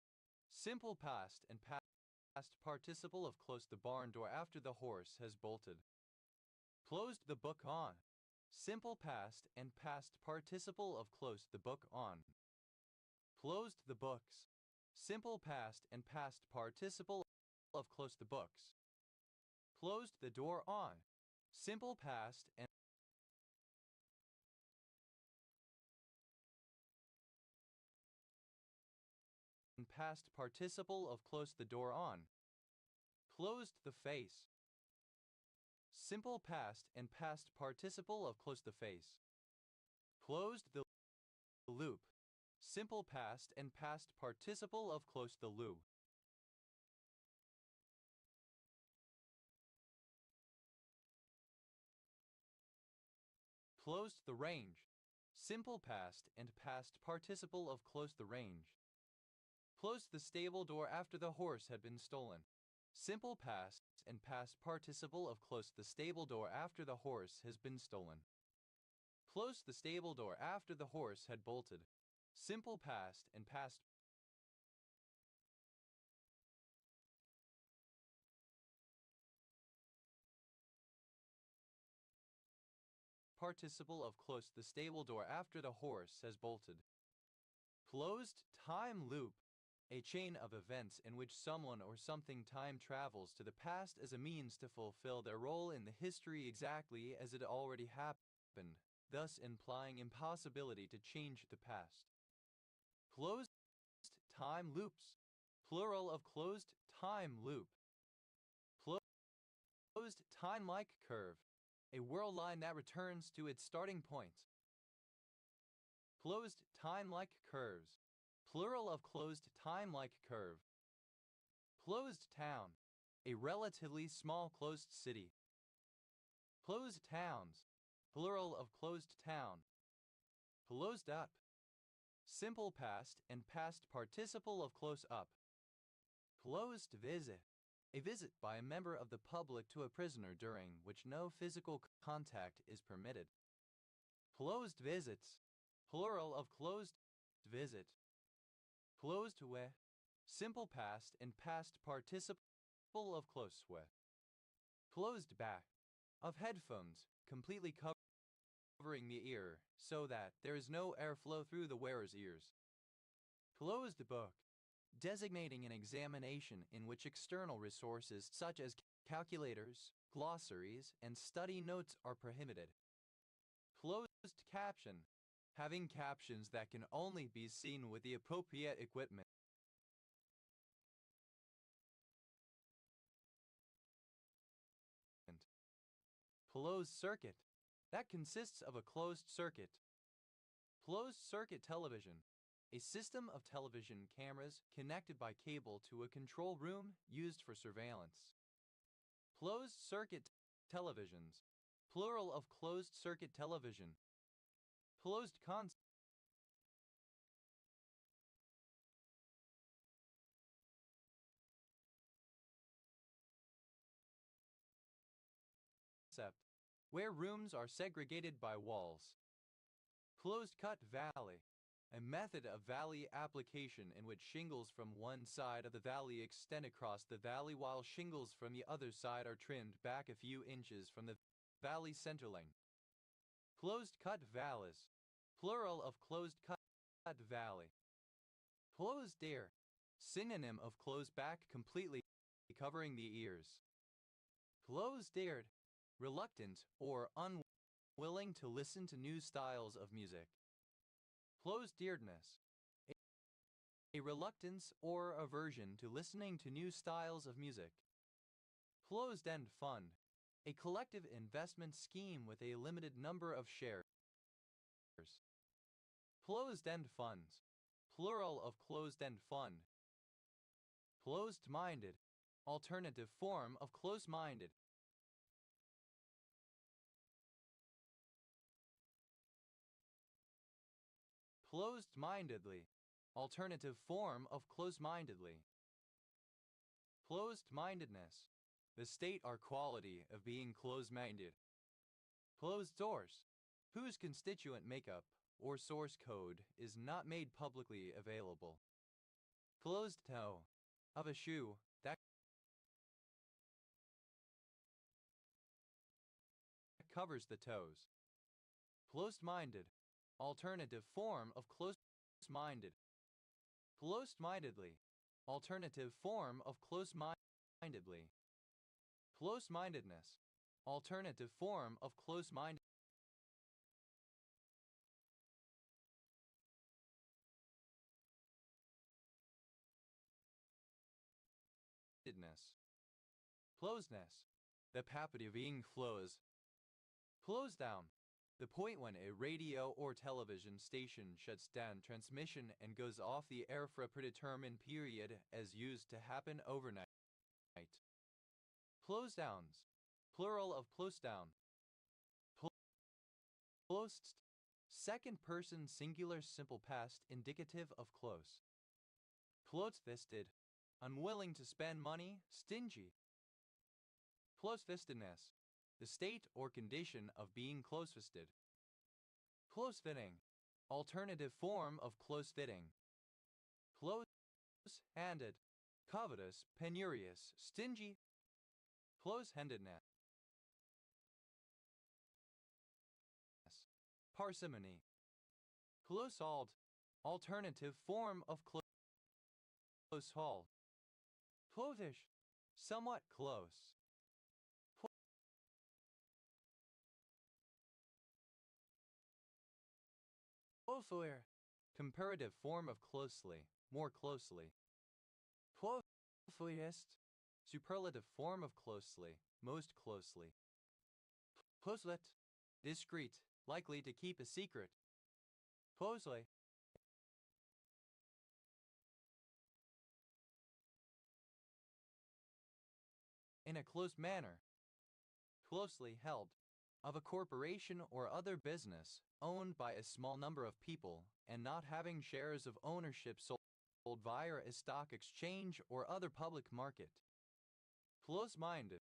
Speaker 1: Simple past and past participle of closed the barn door after the horse has bolted. Closed the book on. Simple past and past participle of closed the book on. Closed the books. Simple past and past participle of closed the books. Closed the door on. Simple past and past participle of closed the door on. Closed the face. Simple past and past participle of closed the face. Closed the loop. Simple past and past participle of closed the loop. Closed the range. Simple past and past participle of closed the range. Closed the stable door after the horse had been stolen. Simple past and past participle of closed the stable door after the horse has been stolen. Closed the stable door after the horse had bolted. Simple past and past participle of closed the stable door after the horse has bolted. Closed time loop. A chain of events in which someone or something time travels to the past as a means to fulfill their role in the history exactly as it already happened, thus implying impossibility to change the past. Closed time loops. Plural of closed time loop. Closed time-like curve. A whirl line that returns to its starting point. Closed time-like curves. Plural of closed time-like curve. Closed town, a relatively small closed city. Closed towns, plural of closed town. Closed up, simple past and past participle of close up. Closed visit, a visit by a member of the public to a prisoner during which no physical contact is permitted. Closed visits, plural of closed visit. Closed with, simple past and past participle of close with. Closed back, of headphones, completely covering the ear so that there is no airflow through the wearer's ears. Closed book, designating an examination in which external resources such as calculators, glossaries, and study notes are prohibited. Closed caption, having captions that can only be seen with the appropriate equipment. Closed circuit, that consists of a closed circuit. Closed circuit television, a system of television cameras connected by cable to a control room used for surveillance. Closed circuit televisions, plural of closed circuit television. Closed concept, where rooms are segregated by walls. Closed cut valley, a method of valley application in which shingles from one side of the valley extend across the valley while shingles from the other side are trimmed back a few inches from the valley centerline. Closed cut valleys, plural of closed cut valley. Closed ear, synonym of closed back completely covering the ears. Closed-eared, reluctant or unwilling to listen to new styles of music. Closed-earedness, a reluctance or aversion to listening to new styles of music. Closed-end fund, a collective investment scheme with a limited number of shares. Closed-end funds, plural of closed-end fund. Closed-minded, alternative form of close-minded. Closed-mindedly, alternative form of close-mindedly. Closed-mindedness, the state or quality of being close-minded. Closed source, whose constituent makeup or source code is not made publicly available. Closed toe, of a shoe that covers the toes. Closed-minded, alternative form of close-minded. Closed-mindedly, alternative form of close-mindedly. Close-mindedness, alternative form of close-mindedness. Closeness, the property of being closed. Close down, the point when a radio or television station shuts down transmission and goes off the air for a predetermined period as used to happen overnight. Close downs, plural of close down. Closed, second person singular simple past indicative of close. Close-fisted, unwilling to spend money, stingy. Close-fistedness, the state or condition of being close-fisted. Close-fitting, alternative form of close-fitting. Close-handed, covetous, penurious, stingy. Close-handedness. Parsimony. Close-hauled, alternative form of close-hauled. Clothish, somewhat close. Closelier, comparative form of closely, more closely. Closeliest, superlative form of closely, most closely. Closelet, discreet, likely to keep a secret. Closely, in a close manner, closely held, of a corporation or other business owned by a small number of people and not having shares of ownership sold via a stock exchange or other public market. Close-minded.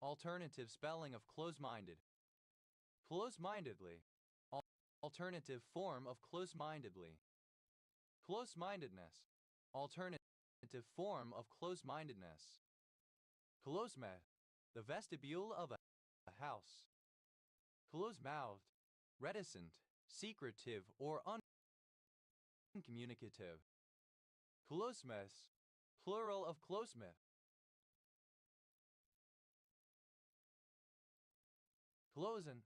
Speaker 1: Alternative spelling of close-minded. Close-mindedly. Alternative form of close-mindedly. Close-mindedness. Alternative form of close-mindedness. Close-mouthed. The vestibule of a house. Close-mouthed. Reticent, secretive, or uncommunicative. Closeness. Plural of closeness. Closen.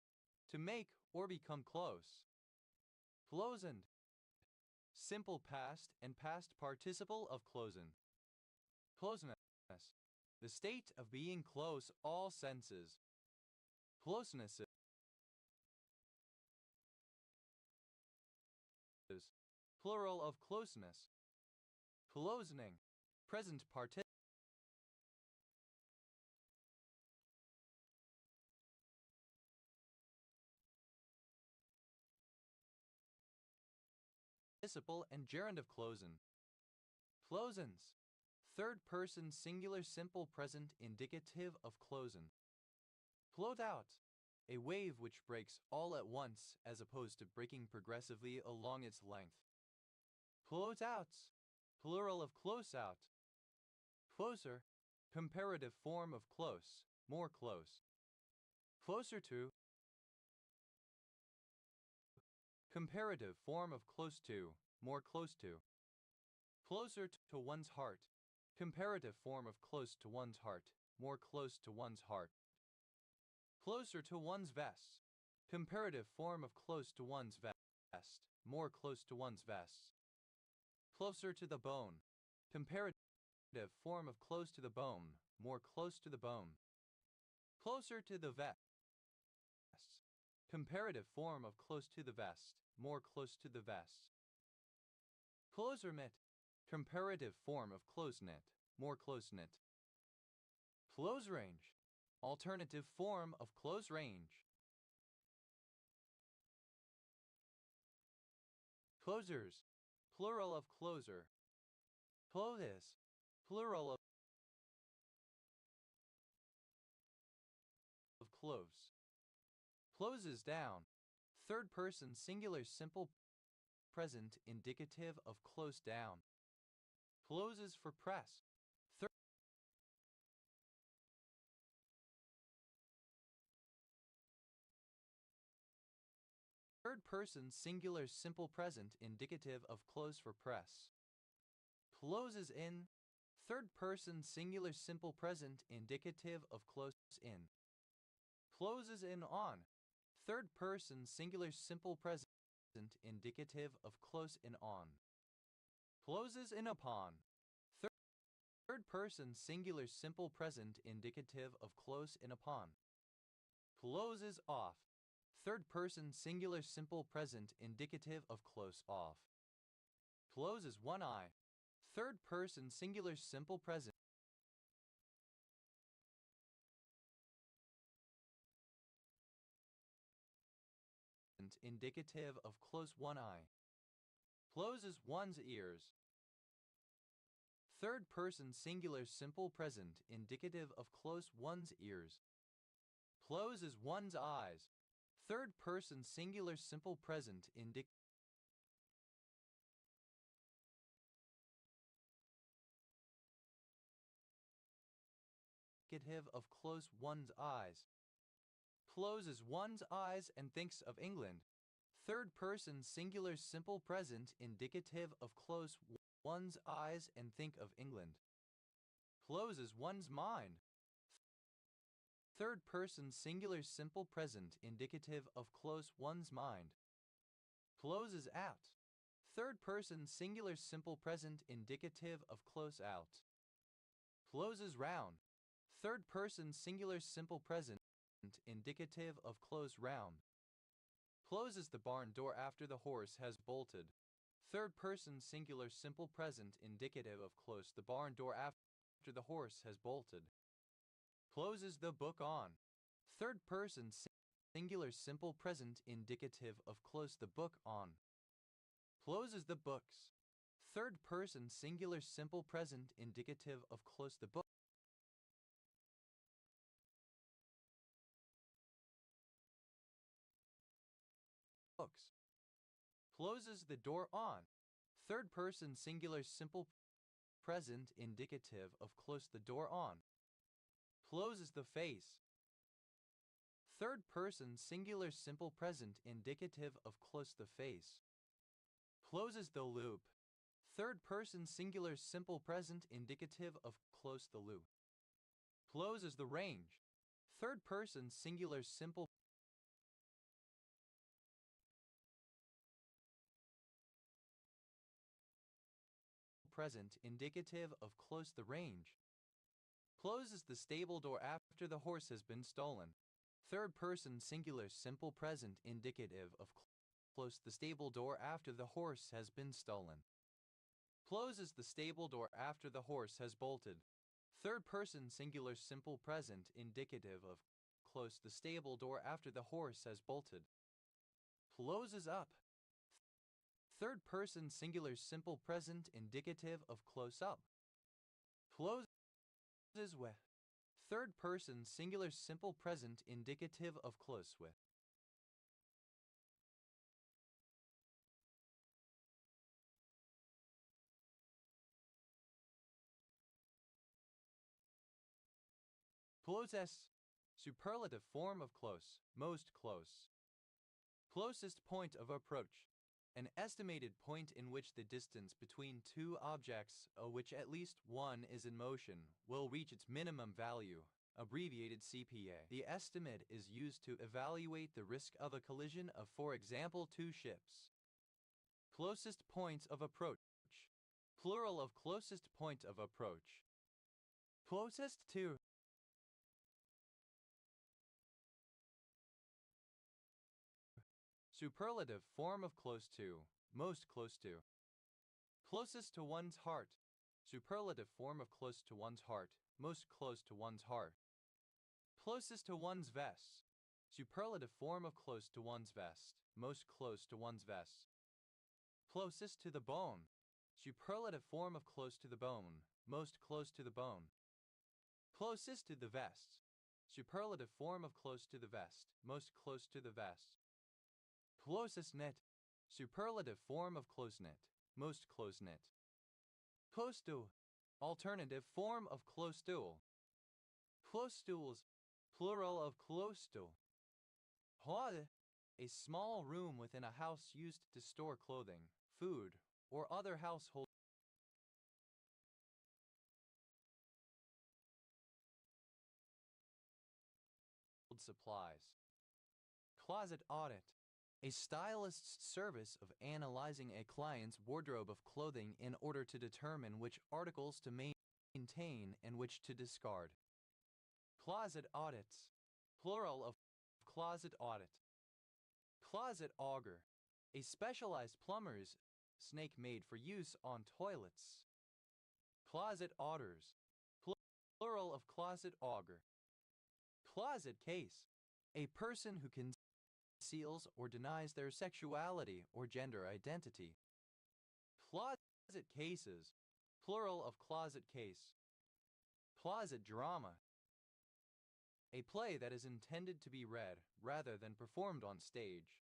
Speaker 1: To make or become close. Closened. Simple past and past participle of closen. Closeness. The state of being close all senses. Closeness. Plural of closeness. Closening. Present participle. Participle and gerund of closen. Closens. Third person singular simple present indicative of closen. Clothe out. A wave which breaks all at once as opposed to breaking progressively along its length. Close out. Plural of close out. Closer. Comparative form of close, more close. Closer to. Comparative form of close to, more close to. Closer to one's heart. Comparative form of close to one's heart, more close to one's heart. Closer to one's vest. Comparative form of close to one's vest, more close to one's vest. Closer to the bone. Comparative form of close to the bone, more close to the bone. Closer to the vest. Comparative form of close to the vest, more close to the vest. Closer knit. Comparative form of close knit, more close knit. Close range. Alternative form of close range. Closers. Plural of closer. Clothes. Plural of close. Closes down. Third person singular simple present indicative of close down. Closes for press. Third person singular simple present indicative of close for press. Closes in. Third person singular simple present indicative of close in. Closes in on. Third person singular simple present indicative of close in on. Closes in upon. Third person singular simple present indicative of close in upon. Closes off. Third person singular simple present indicative of close off. Closes one eye. Third person singular simple present indicative of close one eye. Closes one's ears. Third person singular simple present indicative of close one's ears. Closes one's eyes. Third person singular simple present indicative of close one's eyes. Closes one's eyes and thinks of England. Third person singular simple present indicative of close one's eyes and think of England. Closes one's mind. Third person singular simple present indicative of close one's mind. Closes out. Third person singular simple present indicative of close out. Closes round. Third person singular simple present indicative of close round. Closes the barn door after the horse has bolted. Third person singular simple present indicative of close the barn door after the horse has bolted. Closes the book on. Third person singular simple present indicative of close the book on. Closes the books. Third person singular simple present indicative of close the book. Books. Closes the door on. Third person singular simple present indicative of close the door on. Closes the face. Third person singular simple present indicative of close the face. Closes the loop. Third person singular simple present indicative of close the loop. Closes the range. Third person singular simple present indicative of close the range. Closes the stable door after the horse has been stolen. Third person singular simple present indicative of close the stable door after the horse has been stolen. Closes the stable door after the horse has bolted. Third person singular simple present indicative of close the stable door after the horse has bolted. Closes up. Third person singular simple present indicative of close up. Closes with. Third person singular simple present indicative of close with. Closest. Superlative form of close, most close. Closest point of approach. An estimated point in which the distance between two objects, of which at least one is in motion, will reach its minimum value, abbreviated CPA. The estimate is used to evaluate the risk of a collision of, for example, two ships. Closest points of approach. Plural of closest point of approach. Closest to. Superlative form of close to, most close to. Closest to one's heart. Superlative form of close to one's heart, most close to one's heart. Closest to one's vest. Superlative form of close to one's vest, most close to one's vest. Closest to the bone. Superlative form of close to the bone, most close to the bone. Closest to the vest. Superlative form of close to the vest, most close to the vest. Closest knit. Superlative form of close knit, most close knit. Close to. Alternative form of close stool. Close stools. Plural of close stool. Closet. A small room within a house used to store clothing, food, or other household supplies. Closet audit. A stylist's service of analyzing a client's wardrobe of clothing in order to determine which articles to maintain and which to discard. Closet audits. Plural of closet audit. Closet auger. A specialized plumber's snake made for use on toilets. Closet augers. Plural of closet auger. Closet case. A person who conceals or denies their sexuality or gender identity. Closet cases. Plural of closet case. Closet drama. A play that is intended to be read rather than performed on stage.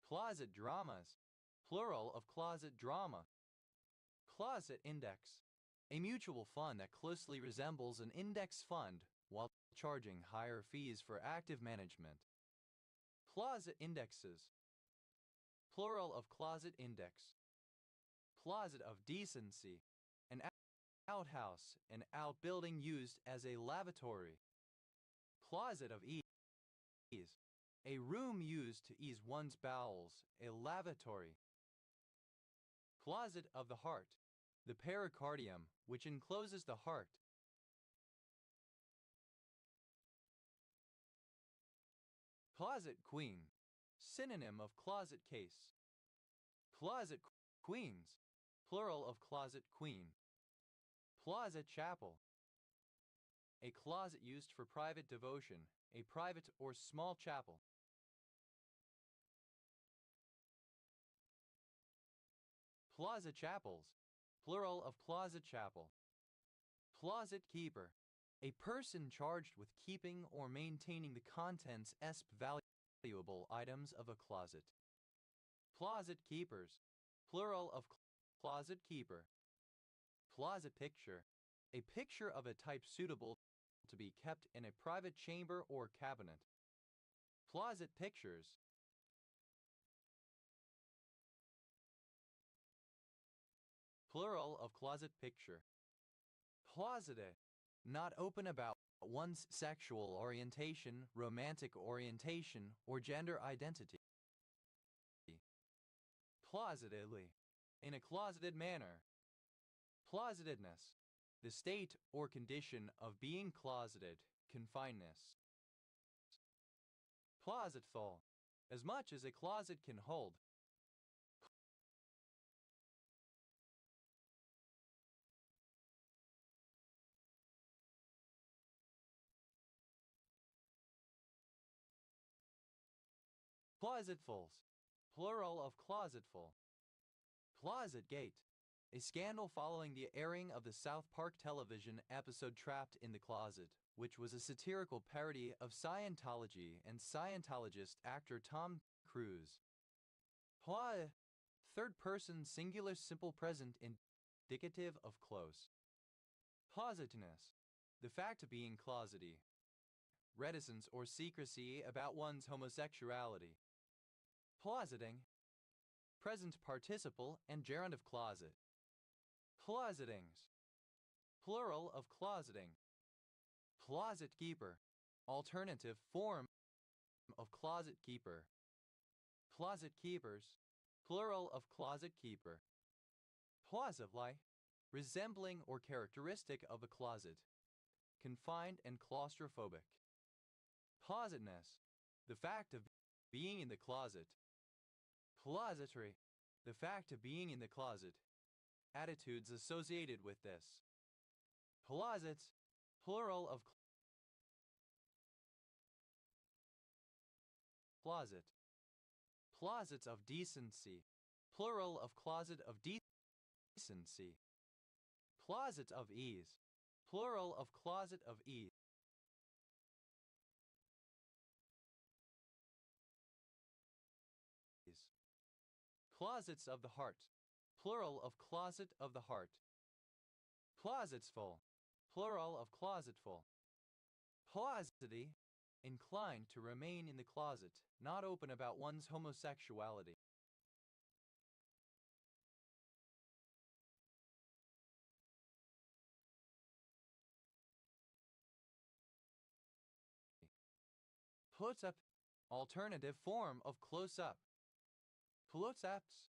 Speaker 1: Closet dramas. Plural of closet drama. Closet index. A mutual fund that closely resembles an index fund while charging higher fees for active management. Closet indexes. Plural of closet index. Closet of decency. An outhouse, an outbuilding used as a lavatory. Closet of ease. A room used to ease one's bowels, a lavatory. Closet of the heart. The pericardium, which encloses the heart. Closet queen. Synonym of closet case. Closet queens. plural of closet queen. Closet chapel. A closet used for private devotion, a private or small chapel. Closet chapels, plural of closet chapel. Closet keeper, a person charged with keeping or maintaining the contents valuable items of a closet. Closet keepers, plural of closet keeper. Closet picture, a picture of a type suitable to be kept in a private chamber or cabinet. Closet pictures. Plural of closet picture. Closeted, not open about one's sexual orientation, romantic orientation, or gender identity. Closetedly, in a closeted manner. Closetedness, the state or condition of being closeted, confinedness. Closetful, as much as a closet can hold. Closetfuls, plural of closetful. Closet Gate, a scandal following the airing of the South Park television episode Trapped in the Closet, which was a satirical parody of Scientology and Scientologist actor Tom Cruise. Third person singular simple present indicative of close. Closetedness, the fact of being closety. Reticence or secrecy about one's homosexuality. Closeting, present participle and gerund of closet. Closetings, plural of closeting. Closet keeper, alternative form of closet keeper. Closet keepers, plural of closet keeper. Plausibly, resembling or characteristic of a closet. Confined and claustrophobic. Closetness, the fact of being in the closet. Closetry, the fact of being in the closet. Attitudes associated with this. Closets, plural of closet. Closets of decency, plural of closet of decency. Closet of ease, plural of closet of ease. Closets of the heart, plural of closet of the heart. Closetsful, plural of closetful. Closety, inclined to remain in the closet, not open about one's homosexuality. Close up, alternative form of close up. Close-ups,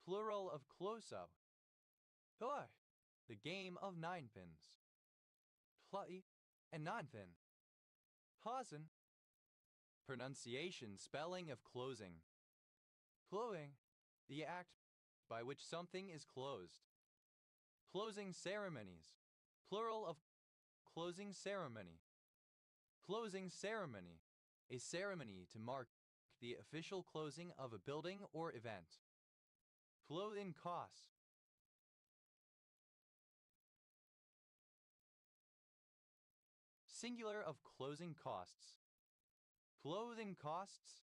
Speaker 1: plural of close-up. The game of ninepins. Play and ninepin. Pausen. Pronunciation spelling of closing. Closing, the act by which something is closed. Closing ceremonies, plural of closing ceremony. Closing ceremony, a ceremony to mark the official closing of a building or event. Closing costs. Singular of closing costs. Closing costs.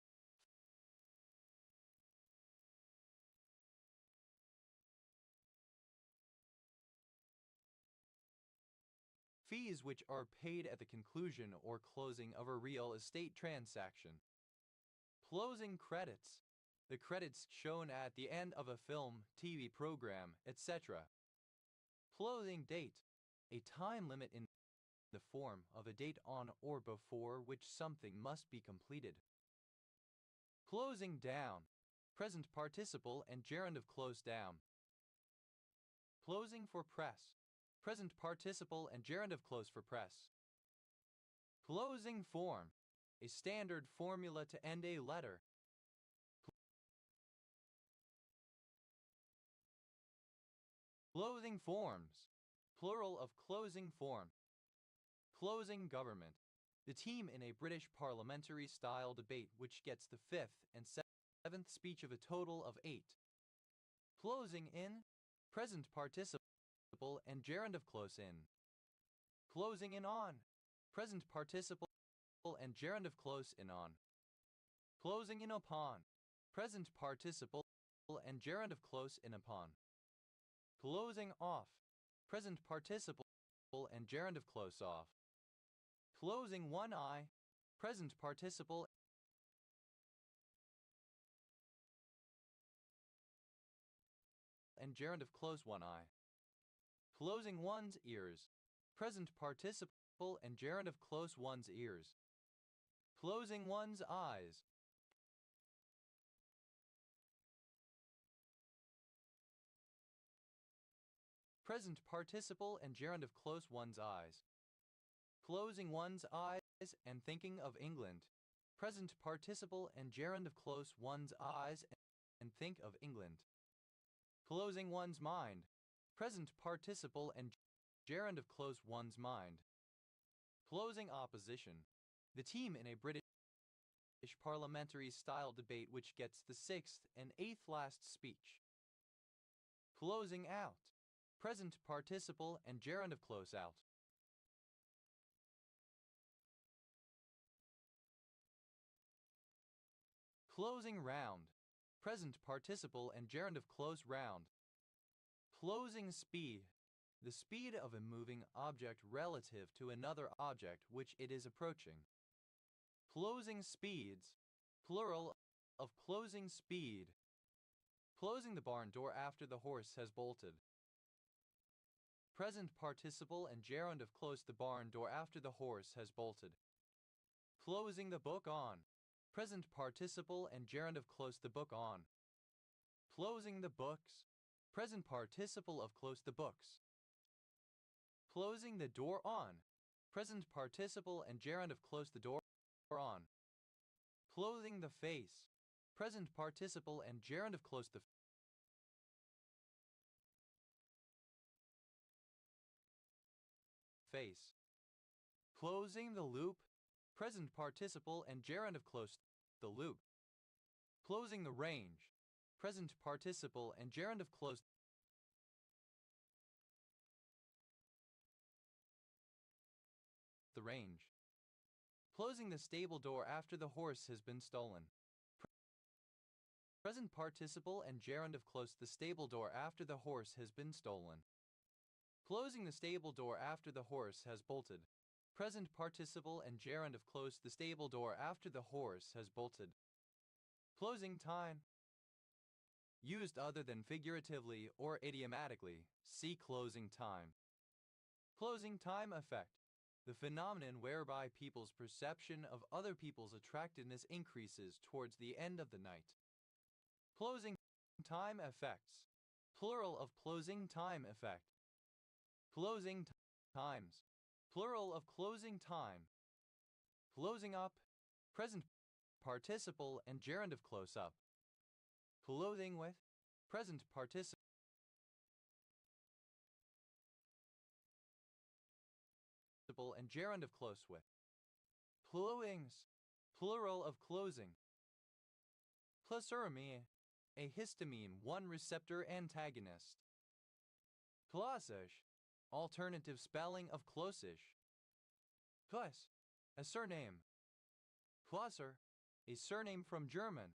Speaker 1: Fees which are paid at the conclusion or closing of a real estate transaction. Closing credits, the credits shown at the end of a film, TV program, etc. Closing date, a time limit in the form of a date on or before which something must be completed. Closing down, present participle and gerund of close down. Closing for press, present participle and gerund of close for press. Closing form, a standard formula to end a letter. Closing forms. Plural of closing form. Closing government. The team in a British parliamentary-style debate which gets the fifth and seventh speech of a total of 8. Closing in. Present participle and gerund of close in. Closing in on. Present participle and gerund of close in on. Closing in upon. Present participle and gerund of close in upon. Closing off. Present participle and gerund of close off. Closing one eye. Present participle and gerund of close one eye. Closing one's ears. Present participle and gerund of close one's ears. Closing one's eyes. Present participle and gerund of close one's eyes. Closing one's eyes and thinking of England. Present participle and gerund of close one's eyes and think of England. Closing one's mind. Present participle and gerund of close one's mind. Closing opposition. The team in a British parliamentary-style debate which gets the sixth and eighth last speech. Closing out. Present participle and gerund of close out. Closing round. Present participle and gerund of close round. Closing speed. The speed of a moving object relative to another object which it is approaching. Closing speeds. Plural of closing speed. Closing the barn door after the horse has bolted. Present participle and gerund of close the barn door after the horse has bolted. Closing the book on. Present participle and gerund of close the book on. Closing the books. Present participle of close the books. Closing the door on. Present participle and gerund of close the door on. Closing the face. Present participle and gerund of close the face. Closing the loop. Present participle and gerund of close the loop. Closing the range. Present participle and gerund of close the range. Closing the stable door after the horse has been stolen. Present participle and gerund of close the stable door after the horse has been stolen. Closing the stable door after the horse has bolted. Present participle and gerund of close the stable door after the horse has bolted. Closing time. Used other than figuratively or idiomatically, see closing time. Closing time effect. The phenomenon whereby people's perception of other people's attractiveness increases towards the end of the night. Closing time effects. Plural of closing time effect. Closing times. Plural of closing time. Closing up. Present participle and gerund of close up. Clothing with. Present participle and gerund of close with. Clothings. Plural of closing. Closuramine. A histamine 1 receptor antagonist. Clossish. Alternative spelling of closish. Plus. A surname. Klosser. A surname from German.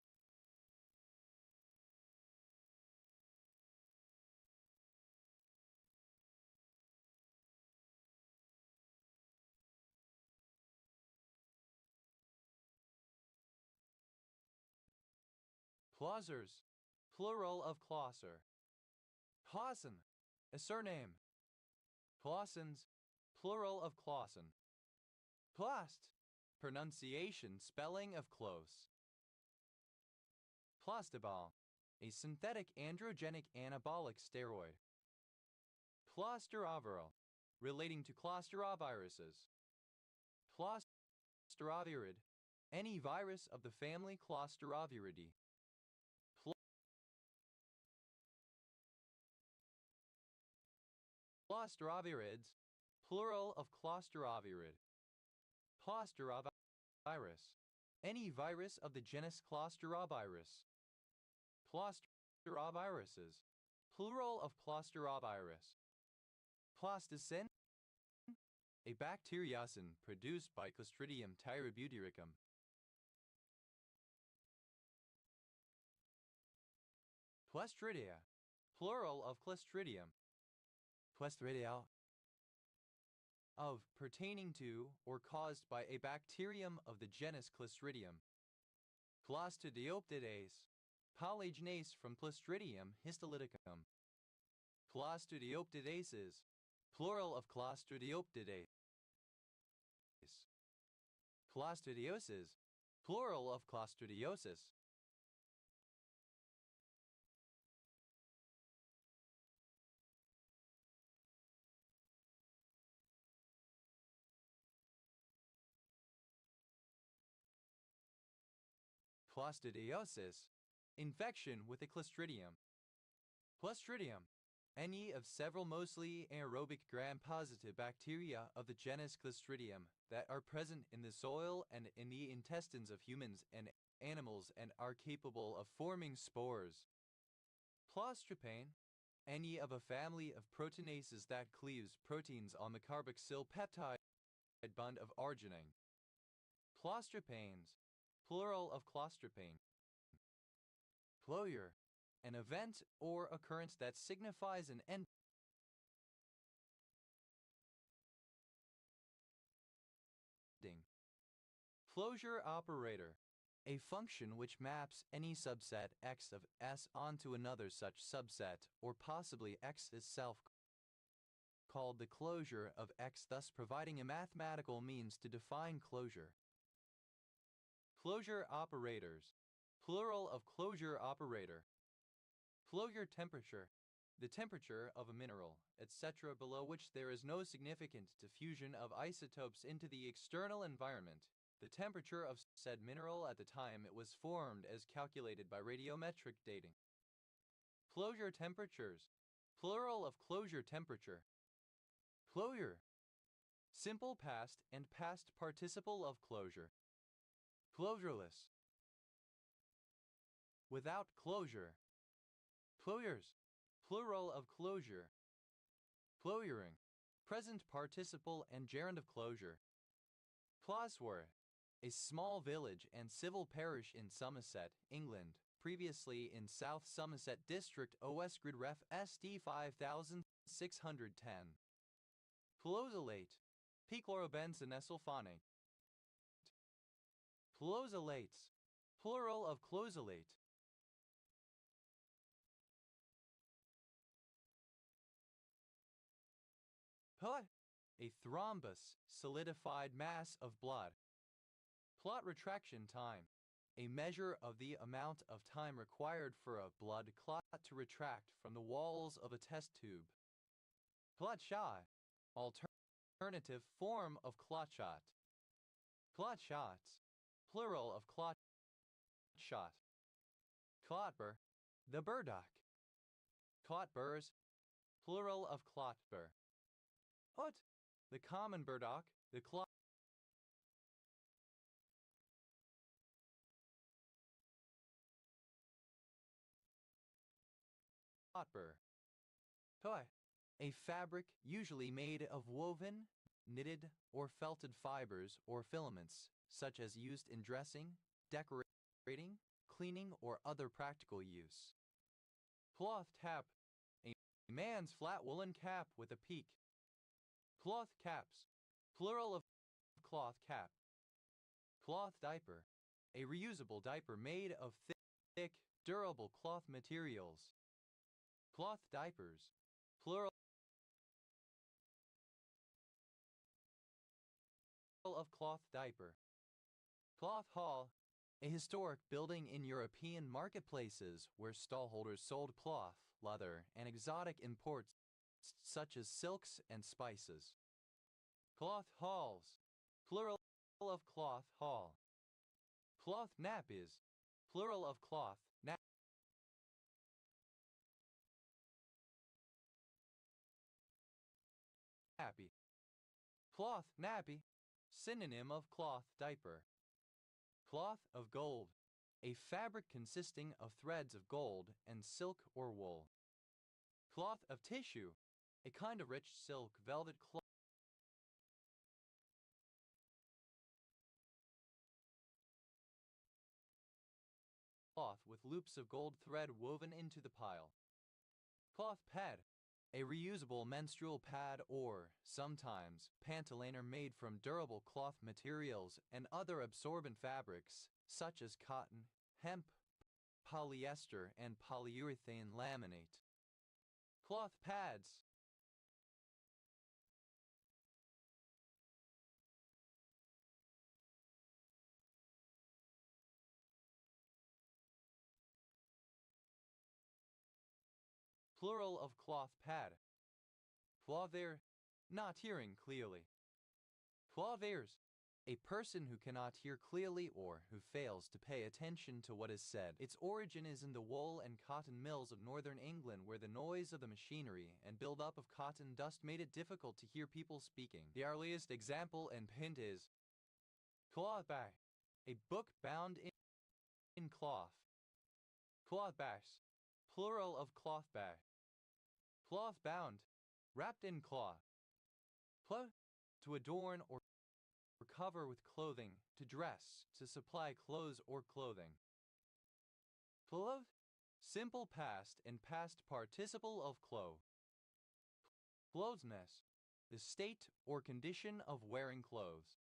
Speaker 1: Clausers. Plural of Clauser. Clausen. A surname. Clausens. Plural of Clausen. Plast. Pronunciation spelling of close. Plastibal. A synthetic androgenic anabolic steroid. Clostridivirus. Relating to clostridiviruses. Clostridivirid. Any virus of the family Clostridiviridae. Clostrovirids, plural of clostrovirid. Clostrovirus, any virus of the genus Clostrovirus. Clostroviruses, plural of Clostrovirus. Plasticin, a bacteriocin produced by Clostridium tyributyricum. Clostridia, plural of Clostridium. Clostridia, of, pertaining to, or caused by a bacterium of the genus Clostridium. Clostridioptidase, polygenase from Clostridium histolyticum. Clostridiopidases, plural of Clostridioptidase. Clostridioses, plural of Clostridiosis. Clostridiosis, infection with a Clostridium. Clostridium, any of several mostly anaerobic gram-positive bacteria of the genus Clostridium that are present in the soil and in the intestines of humans and animals and are capable of forming spores. Clostropane, any of a family of proteinases that cleaves proteins on the carboxyl peptide bond of arginine. Clostropanes, plural of clostropane. Closure, an event or occurrence that signifies an ending. Closure operator, a function which maps any subset X of S onto another such subset, or possibly X itself, called the closure of X, thus providing a mathematical means to define closure. Closure operators, plural of closure operator. Closure temperature, the temperature of a mineral, etc., below which there is no significant diffusion of isotopes into the external environment, the temperature of said mineral at the time it was formed as calculated by radiometric dating. Closure temperatures, plural of closure temperature. Closure, simple past and past participle of closure. Closureless, without closure. Closures, plural of closure. Closuring, present participle and gerund of closure. Closworth, a small village and civil parish in Somerset, England, previously in South Somerset District OS Grid Ref SD 5610. Closolate, pichlorobenzonesulfonate. Closolates, plural of closolate. Put, a thrombus, solidified mass of blood. Clot retraction time, a measure of the amount of time required for a blood clot to retract from the walls of a test tube. Clot shot, alternative form of clot shot. Clot shots, plural of clot shot. Clotbur, the burdock. Clotburs, plural of clotbur. Ut, the common burdock, the clot. Clotbur. Toy, a fabric usually made of woven, knitted, or felted fibers or filaments, such as used in dressing, decorating, cleaning, or other practical use. Cloth cap, a man's flat woolen cap with a peak. Cloth caps, plural of cloth cap. Cloth diaper, a reusable diaper made of thick, durable cloth materials. Cloth diapers, plural of cloth diaper. Cloth hall, a historic building in European marketplaces where stallholders sold cloth, leather, and exotic imports such as silks and spices. Cloth halls, plural of cloth hall. Cloth nappies, plural of cloth nap. nappy. Cloth nappy, synonym of cloth diaper. Cloth of gold, a fabric consisting of threads of gold and silk or wool. Cloth of tissue, a kind of rich silk velvet cloth with loops of gold thread woven into the pile. Cloth pad, a reusable menstrual pad or, sometimes, pantoliner made from durable cloth materials and other absorbent fabrics, such as cotton, hemp, polyester, and polyurethane laminate. Cloth pads. Plural of cloth pad. Clothier, not hearing clearly. Clothiers, a person who cannot hear clearly or who fails to pay attention to what is said. Its origin is in the wool and cotton mills of northern England, where the noise of the machinery and build-up of cotton dust made it difficult to hear people speaking. The earliest example and hint is cloth bag, a book bound in cloth. Cloth bags, plural of cloth bag. Cloth bound, wrapped in cloth. To adorn or cover with clothing, to dress, to supply clothes or clothing. Cloth, simple past and past participle of clo. Closeness, the state or condition of wearing clothes.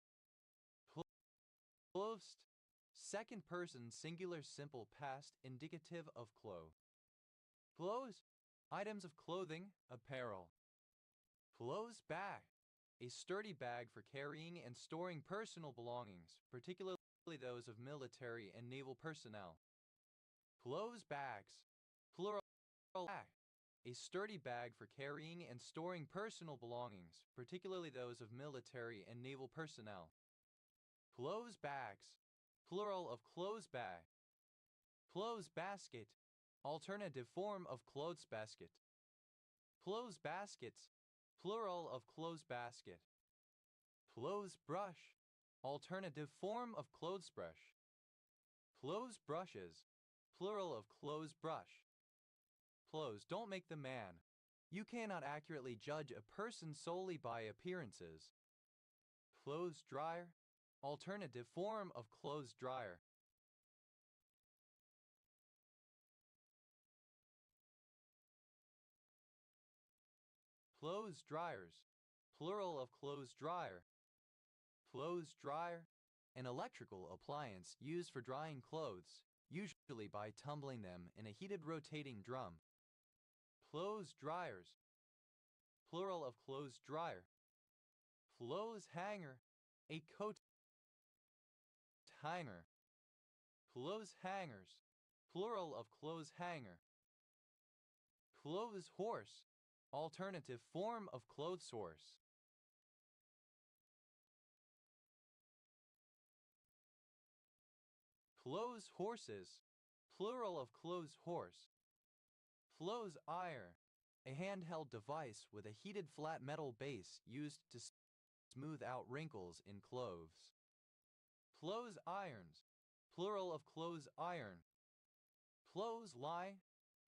Speaker 1: Closed, second person singular simple past indicative of clo. Clothes, items of clothing, apparel. Clothes bag, a sturdy bag for carrying and storing personal belongings, particularly those of military and naval personnel. Clothes bags, plural bag, a sturdy bag for carrying and storing personal belongings, particularly those of military and naval personnel. Clothes bags, plural of clothes bag. Clothes basket, alternative form of clothes basket. Clothes baskets, plural of clothes basket. Clothes brush, alternative form of clothes brush. Clothes brushes, plural of clothes brush. Clothes don't make the man. You cannot accurately judge a person solely by appearances. Clothes dryer, alternative form of clothes dryer. Clothes dryers, plural of clothes dryer. Clothes dryer, an electrical appliance used for drying clothes, usually by tumbling them in a heated rotating drum. Clothes dryers, plural of clothes dryer. Clothes hanger, a coat hanger. Clothes hangers, plural of clothes hanger. Clothes horse, alternative form of clothes horse. Clothes horses, plural of clothes horse. Clothes ire, a handheld device with a heated flat metal base used to smooth out wrinkles in clothes. Clothes irons, plural of clothes iron. Clothes lie,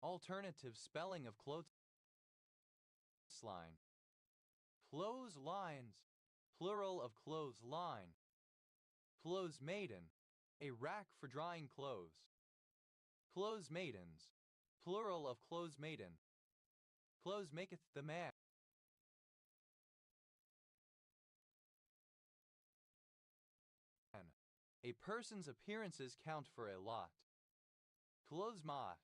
Speaker 1: alternative spelling of clothes line. Clothes lines, plural of clothes line. Clothes maiden, a rack for drying clothes. Clothes maidens, plural of clothes maiden. Clothes maketh the man. A person's appearances count for a lot. Clothes moth,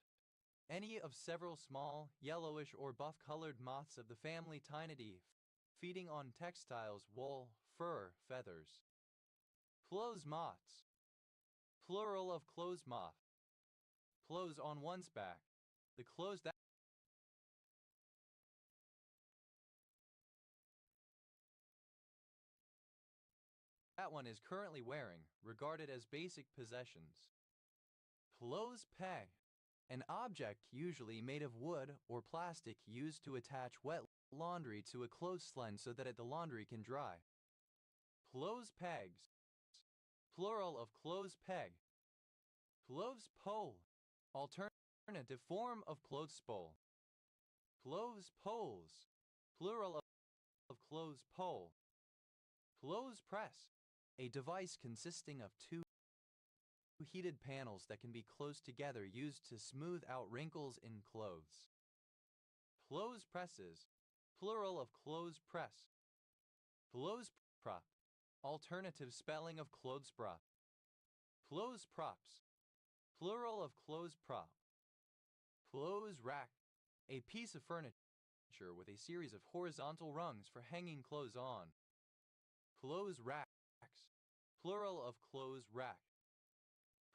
Speaker 1: any of several small, yellowish or buff-colored moths of the family Tinidae, feeding on textiles, wool, fur, feathers. Clothes moths, plural of clothes moth. Clothes on one's back, the clothes that one is currently wearing, regarded as basic possessions. Clothes peg, an object usually made of wood or plastic used to attach wet laundry to a clothesline so that the laundry can dry. Clothes pegs. Plural of clothes peg. Clothes pole. Alternative form of clothes pole. Clothes poles. Plural of clothes pole. Clothes press. A device consisting of two heated panels that can be closed together used to smooth out wrinkles in clothes. Clothes presses. Plural of clothes press. Clothes prop. Alternative spelling of clothes prop. Clothes props. Plural of clothes prop. Clothes rack. A piece of furniture with a series of horizontal rungs for hanging clothes on. Clothes racks. Plural of clothes rack.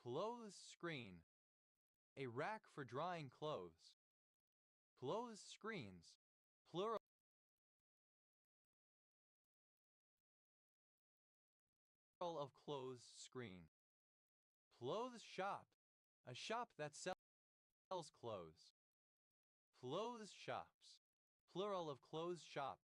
Speaker 1: Clothes screen. A rack for drying clothes. Clothes screens. Plural of clothes screen. Clothes shop. A shop that sells clothes. Clothes shops. Plural of clothes shop.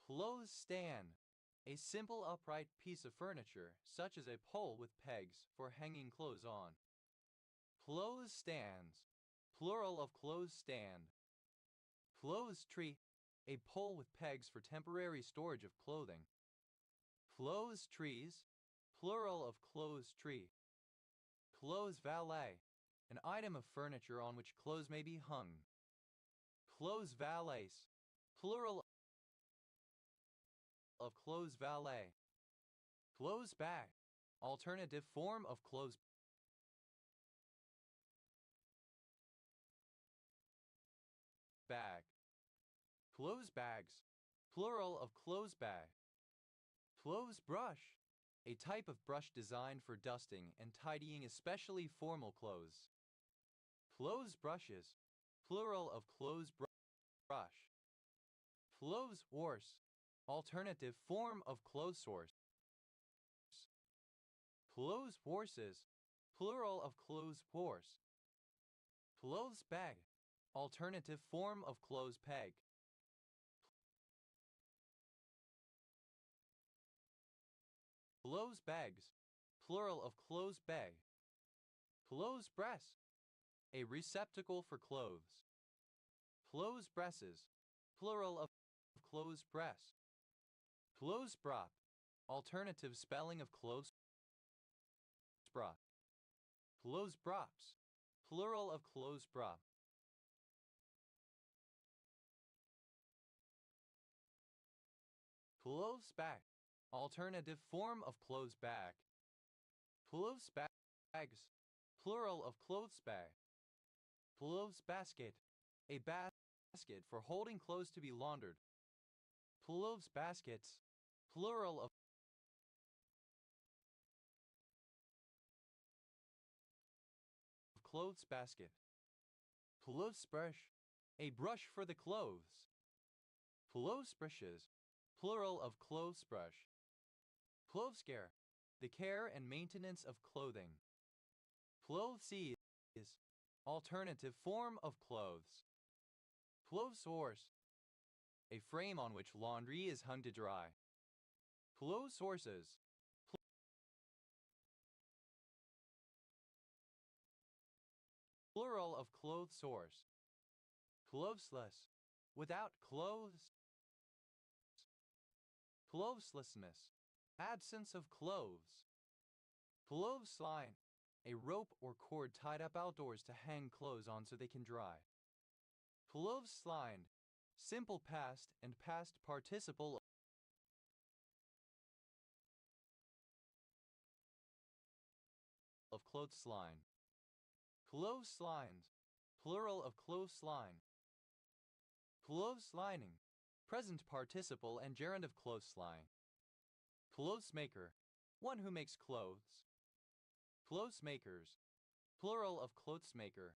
Speaker 1: Clothes stand. A simple upright piece of furniture, such as a pole with pegs for hanging clothes on. Clothes stands. Plural of clothes stand. Clothes tree. A pole with pegs for temporary storage of clothing. Clothes trees. Plural of clothes tree. Clothes valet. An item of furniture on which clothes may be hung. Clothes valets. Plural of clothes valet. Clothes bag. Alternative form of clothes bag. Clothes bags. Plural of clothes bag. Clothes brush. A type of brush designed for dusting and tidying especially formal clothes. Clothes brushes. Plural of clothes brush. Clothes horse. Alternative form of clothes horse. Clothes horses. Plural of clothes horse. Clothes bag. Alternative form of clothes peg. Clothes bags. Plural of clothes bag. Clothes breast. A receptacle for clothes. Clothes presses. Plural of clothes press. Clothes prop. Alternative spelling of clothes prop. Clothes props. Plural of clothes prop. Clothes bag. Alternative form of clothes bag. Clothes bags. Plural of clothes bag. Clothes basket. A basket for holding clothes to be laundered. Clothes baskets. Plural of clothes basket. Clothes brush. A brush for the clothes. Clothes brushes. Plural of clothes brush. Clothes care. The care and maintenance of clothing. Clothes is. Alternative form of clothes. Clothes horse. A frame on which laundry is hung to dry. Clothes horses. Plural of clothes horse. Clothesless. Without clothes. Clotheslessness. Absence of clothes. Clothesline. A rope or cord tied up outdoors to hang clothes on so they can dry. Clotheslined. Simple past and past participle of clothesline. Clotheslined. Plural of clothesline. Clotheslining. Present participle and gerund of clothesline. Clothesmaker. One who makes clothes. Clothesmakers. Plural of clothesmaker.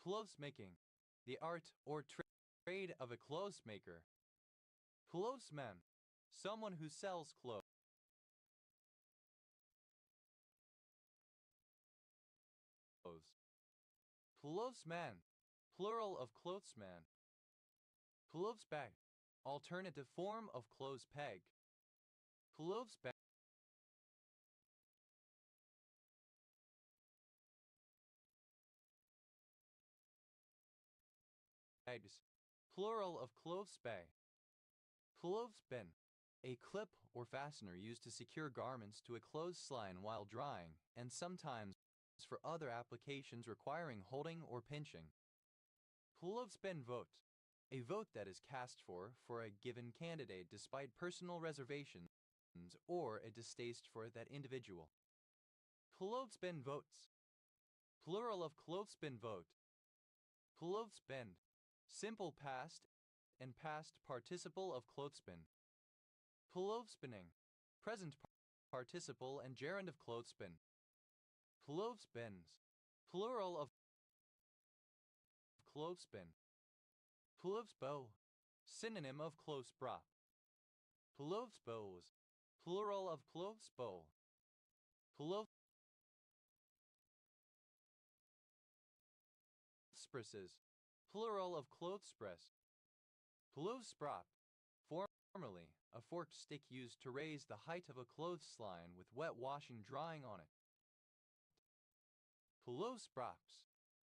Speaker 1: Clothesmaking. The art or trade of a clothesmaker. Clothesman. Someone who sells clothes. Clothesman, plural of clothesman. Clothes bag, alternative form of clothes peg. Clothes bags, plural of clothes bag. Clothes bin, a clip or fastener used to secure garments to a clothesline while drying, and sometimes for other applications requiring holding or pinching. Clothespin vote, a vote that is cast for a given candidate despite personal reservations or a distaste for that individual. Clothespin votes, plural of clothespin vote. Clothespin, simple past and past participle of clothespin. Clothespinning, present participle and gerund of clothespin. Clothespins, plural of clothespin. Clothesbow, synonym of clothesprop. Clothesbows, plural of clothesbow. Clothespresses, plural of clothespress. Clothesprop, formerly a forked stick used to raise the height of a clothesline with wet washing drying on it. Clothesprops,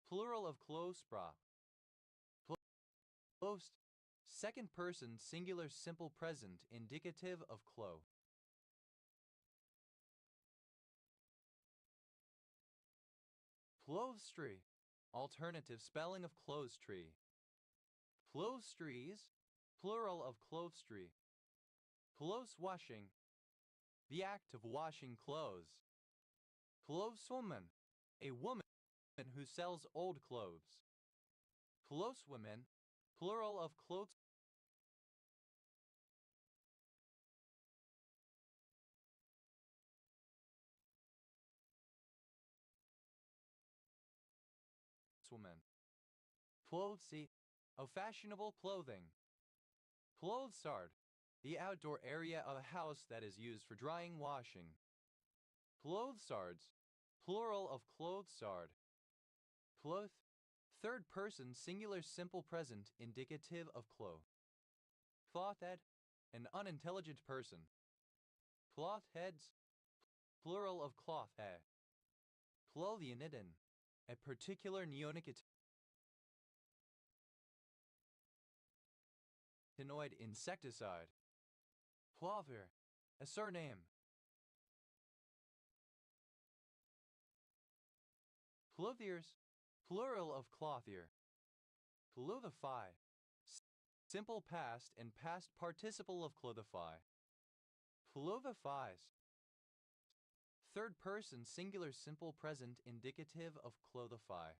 Speaker 1: plural of clothesprop. Closed, second person singular simple present indicative of clo. Clothestry, alternative spelling of clothestry. Clothestrees, plural of clothestry. Clothes washing, the act of washing clothes. Clotheswoman, a woman who sells old clothes. Clotheswomen, plural of clotheswomen. Clothesy, of fashionable clothing. Clothesard, the outdoor area of a house that is used for drying washing. Clothesards, plural of clothesard. Cloth, third person singular simple present indicative of clo. Clothhead, an unintelligent person. Clothheads, plural of clothhead. Clothianidin, a particular neonicotinoid insecticide. Clothier, a surname. Clothiers, plural of clothier. Clothify, simple past and past participle of clothify. Clothifies, third person singular simple present indicative of clothify.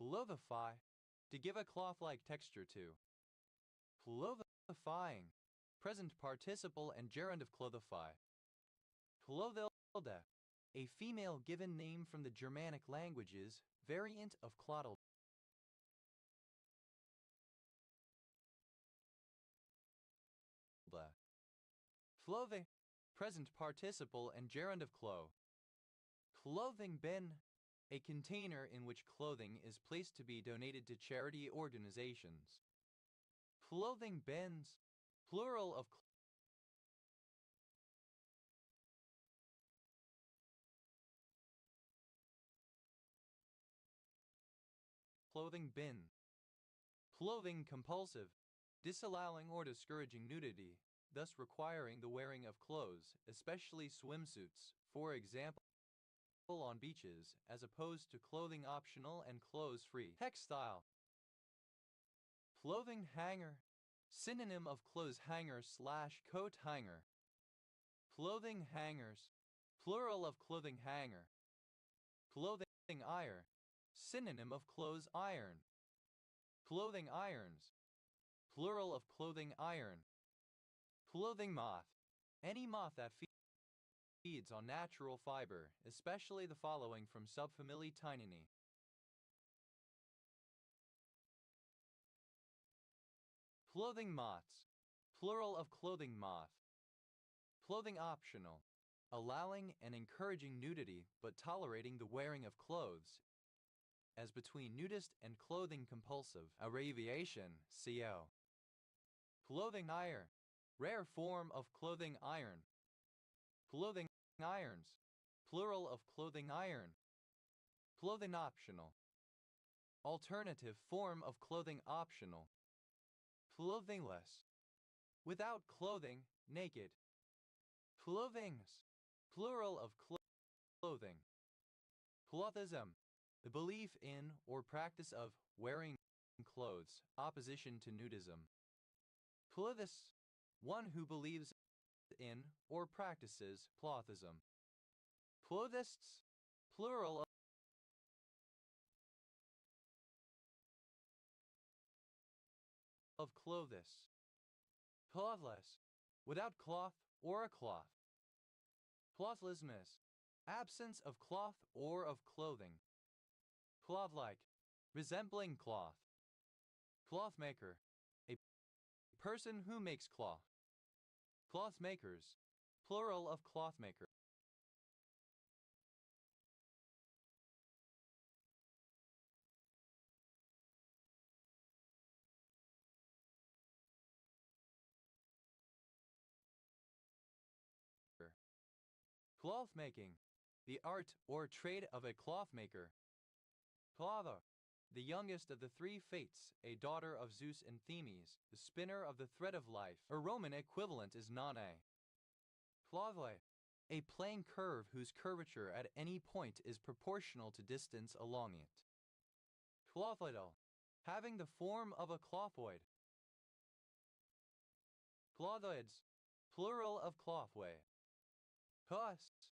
Speaker 1: Clothify, to give a cloth-like texture to. Clothifying, present participle and gerund of clothify. Clothilda, a female given name from the Germanic languages, variant of Clotilda. Clothing, present participle and gerund of clo. Clothing bin, a container in which clothing is placed to be donated to charity organizations. Clothing bins, plural of clothing bin. Clothing compulsive, disallowing or discouraging nudity, thus requiring the wearing of clothes, especially swimsuits, for example on beaches, as opposed to clothing optional and clothes-free. Textile. Clothing hanger, synonym of clothes hanger / coat hanger. Clothing hangers, plural of clothing hanger. Clothing iron, synonym of clothes iron. Clothing irons, plural of clothing iron. Clothing moth, any moth that feeds on natural fiber, especially the following from subfamily Tininae. Clothing moths, plural of clothing moth. Clothing optional, allowing and encouraging nudity but tolerating the wearing of clothes, as between nudist and clothing compulsive. Abbreviation, CO. Clothing iron, rare form of clothing iron. Clothing irons, plural of clothing iron. Clothing optional, alternative form of clothing optional. Clothingless, without clothing, naked. Clothings, plural of clothing. Clothism, the belief in or practice of wearing clothes, opposition to nudism. Clothis, one who believes in or practices clothism. Clothists, plural of clothis. Clothless, without cloth or a cloth. Clothlessness, absence of cloth or of clothing. Cloth-like, resembling cloth. Clothmaker, a person who makes cloth. Clothmakers, plural of clothmaker. Cloth making, the art or trade of a clothmaker. Clotho, the youngest of the three Fates, a daughter of Zeus and Themis, the spinner of the thread of life. A Roman equivalent is Nane. Clothway, a plane curve whose curvature at any point is proportional to distance along it. Clothoidal, having the form of a clothoid. Clothoids, plural of clothway. Cos,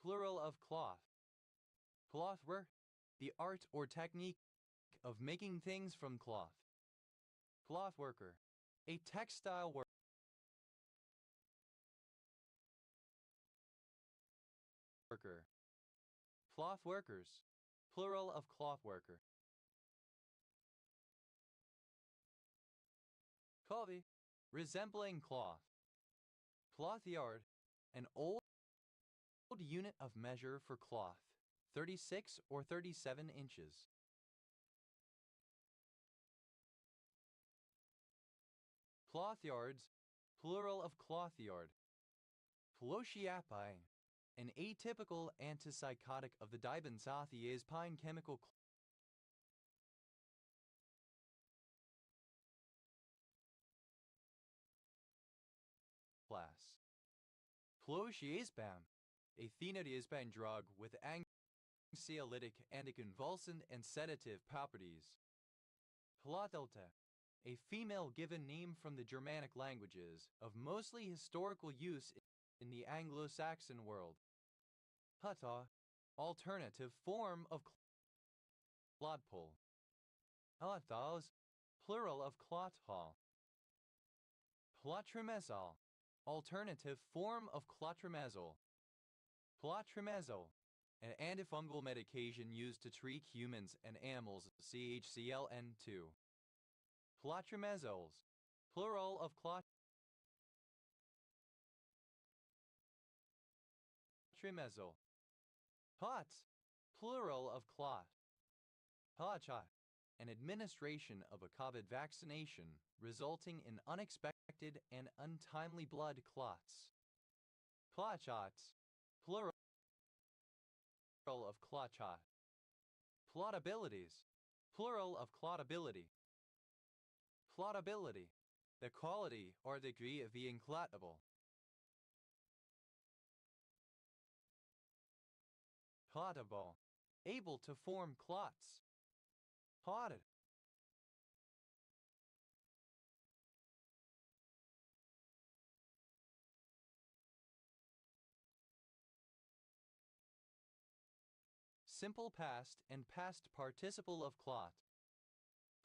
Speaker 1: plural of cloth. Clothwork, the art or technique of making things from cloth. Clothworker, a textile worker. Cloth workers, plural of cloth worker. Covey, resembling cloth. Cloth yard, an old unit of measure for cloth, 36 or 37 inches. Cloth yards, plural of cloth yard. Clotiapi, an atypical antipsychotic of the dibenzothioazepine chemical class. Clotiazepam, a phenodiazepine drug with anxiolytic, anticonvulsant, and sedative properties. Clotilda, a female given name from the Germanic languages, of mostly historical use in the Anglo-Saxon world. Hutta, alternative form of clodpole. Clothals, plural of clothall. Clotrimazole, alternative form of clotrimazole. Clotrimazole, an antifungal medication used to treat humans and animals, CHClN2. Clotrimozoles, plural of clotrimazole. Pots, plural of clot. Pelachat, an administration of a COVID vaccination resulting in unexpected and untimely blood clots. Clotshots, plural of clotshot. Plottabilities, plural of clottability. Plottability, the quality or degree of being clottable. Clottable, able to form clots. Clotted. Simple past and past participle of clot.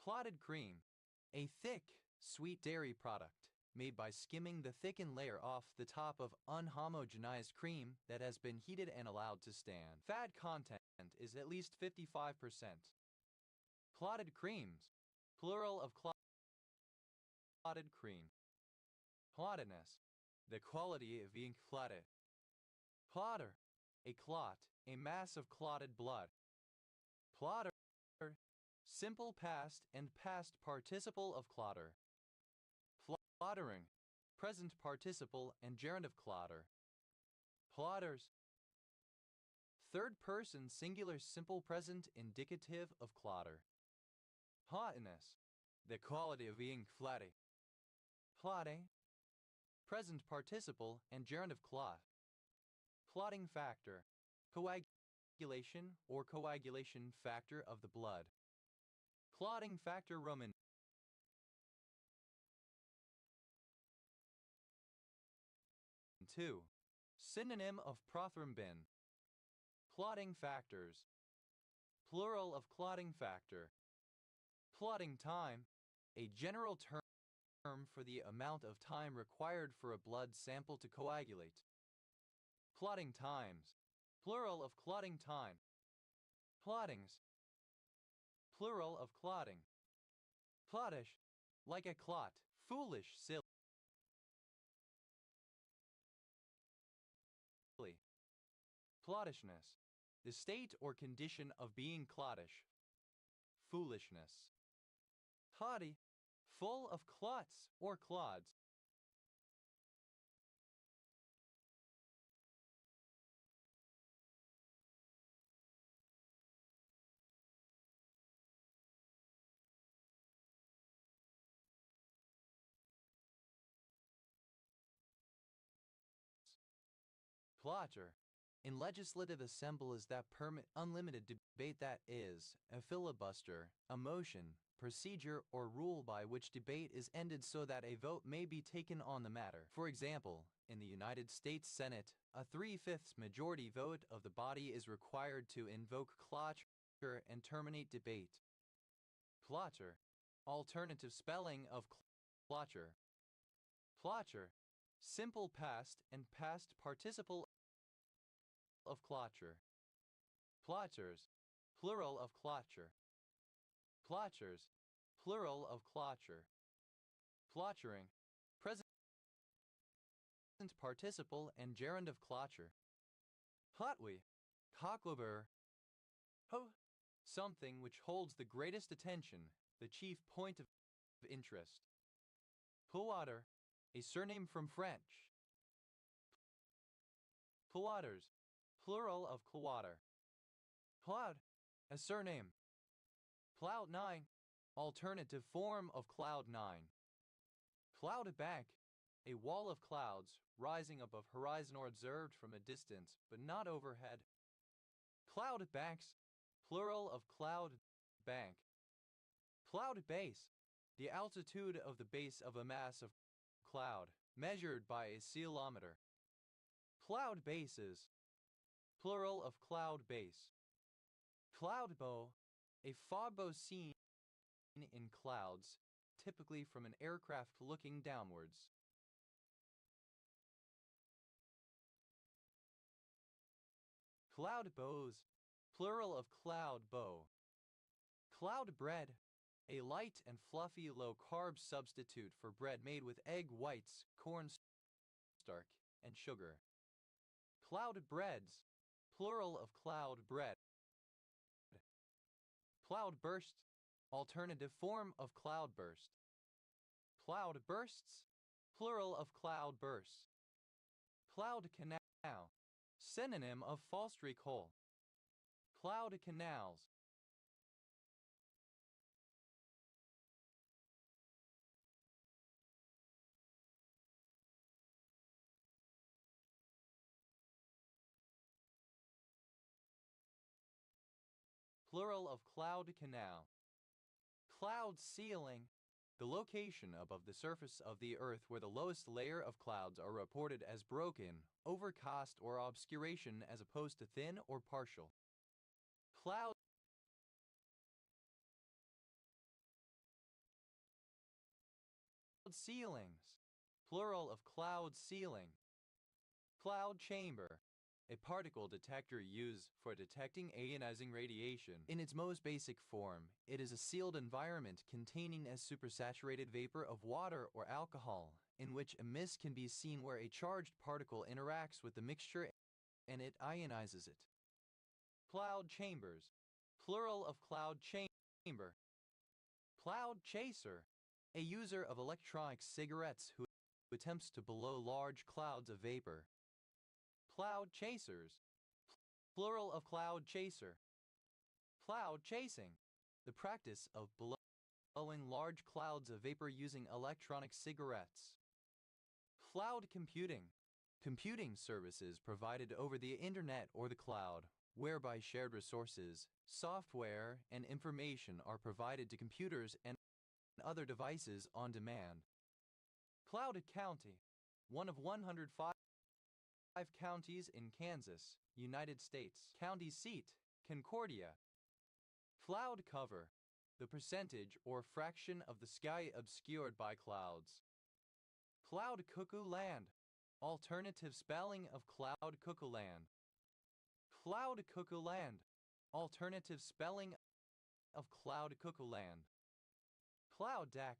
Speaker 1: Clotted cream, a thick, sweet dairy product made by skimming the thickened layer off the top of unhomogenized cream that has been heated and allowed to stand. Fat content is at least 55%. Clotted creams, plural of clotted cream. Clottedness, the quality of being clotted. Clotter, a clot, a mass of clotted blood. Plotter, simple past and past participle of clotter. Plottering, present participle and gerund of clotter. Plotters, third person singular simple present indicative of clotter. Hotness, the quality of being flatty. Plotting, present participle and gerund of clot. Clotting factor, coagulation or coagulation factor of the blood. Clotting factor Roman 2. Synonym of prothrombin. Clotting factors. Plural of clotting factor. Clotting time, a general term for the amount of time required for a blood sample to coagulate. Clotting times, plural of clotting time. Clottings, plural of clotting. Clottish, like a clot, foolish, silly. Clottishness, the state or condition of being clottish. Foolishness. Cloddy, full of clots or clods. Plotter. In legislative assemblies that permit unlimited debate, that is, a filibuster, a motion, procedure, or rule by which debate is ended so that a vote may be taken on the matter. For example, in the United States Senate, a 3/5 majority vote of the body is required to invoke cloture and terminate debate. Plotter. Alternative spelling of cloture. Plotter. Simple past and past participle of cloture. Plotters, plural of cloture. Plotchers, plural of cloture. Plottering, present participle and gerund of cloture. Plotwy, cockleber, ho, something which holds the greatest attention, the chief point of interest. Plotter, a surname from French. Plotters, plural of clotter. Cloud, a surname. Cloud 9, alternative form of cloud 9. Cloud bank, a wall of clouds rising above horizon or observed from a distance but not overhead. Cloud banks, plural of cloud bank. Cloud base, the altitude of the base of a mass of cloud, measured by a ceilometer. Cloud bases, plural of cloud base. Cloud bow, a fog bow seen in clouds, typically from an aircraft looking downwards. Cloud bows, plural of cloud bow. Cloud bread, a light and fluffy low-carb substitute for bread made with egg whites, cornstarch, and sugar. Cloud breads, plural of cloud bread. Cloudburst, alternative form of cloudburst. Cloud bursts, plural of cloudbursts. Cloud canal, synonym of false recall. Cloud canals. Plural of cloud canal. Cloud ceiling, the location above the surface of the earth where the lowest layer of clouds are reported as broken, overcast, or obscuration as opposed to thin or partial. Cloud ceilings, plural of cloud ceiling. Cloud chamber, a particle detector used for detecting ionizing radiation. In its most basic form, it is a sealed environment containing a supersaturated vapor of water or alcohol, in which a mist can be seen where a charged particle interacts with the mixture and it ionizes it. Cloud chambers, plural of cloud chamber. Cloud chaser, a user of electronic cigarettes who attempts to blow large clouds of vapor. Cloud chasers, plural of cloud chaser. Cloud chasing, the practice of blowing large clouds of vapor using electronic cigarettes. Cloud computing, computing services provided over the internet or the cloud, whereby shared resources, software, and information are provided to computers and other devices on demand. Cloud County, one of 105 counties in Kansas, United States. County seat, Concordia. Cloud cover, the percentage or fraction of the sky obscured by clouds. Cloud cuckoo land, alternative spelling of cloud cuckoo land. Cloud cuckoo land, alternative spelling of cloud cuckoo land. Cloud deck,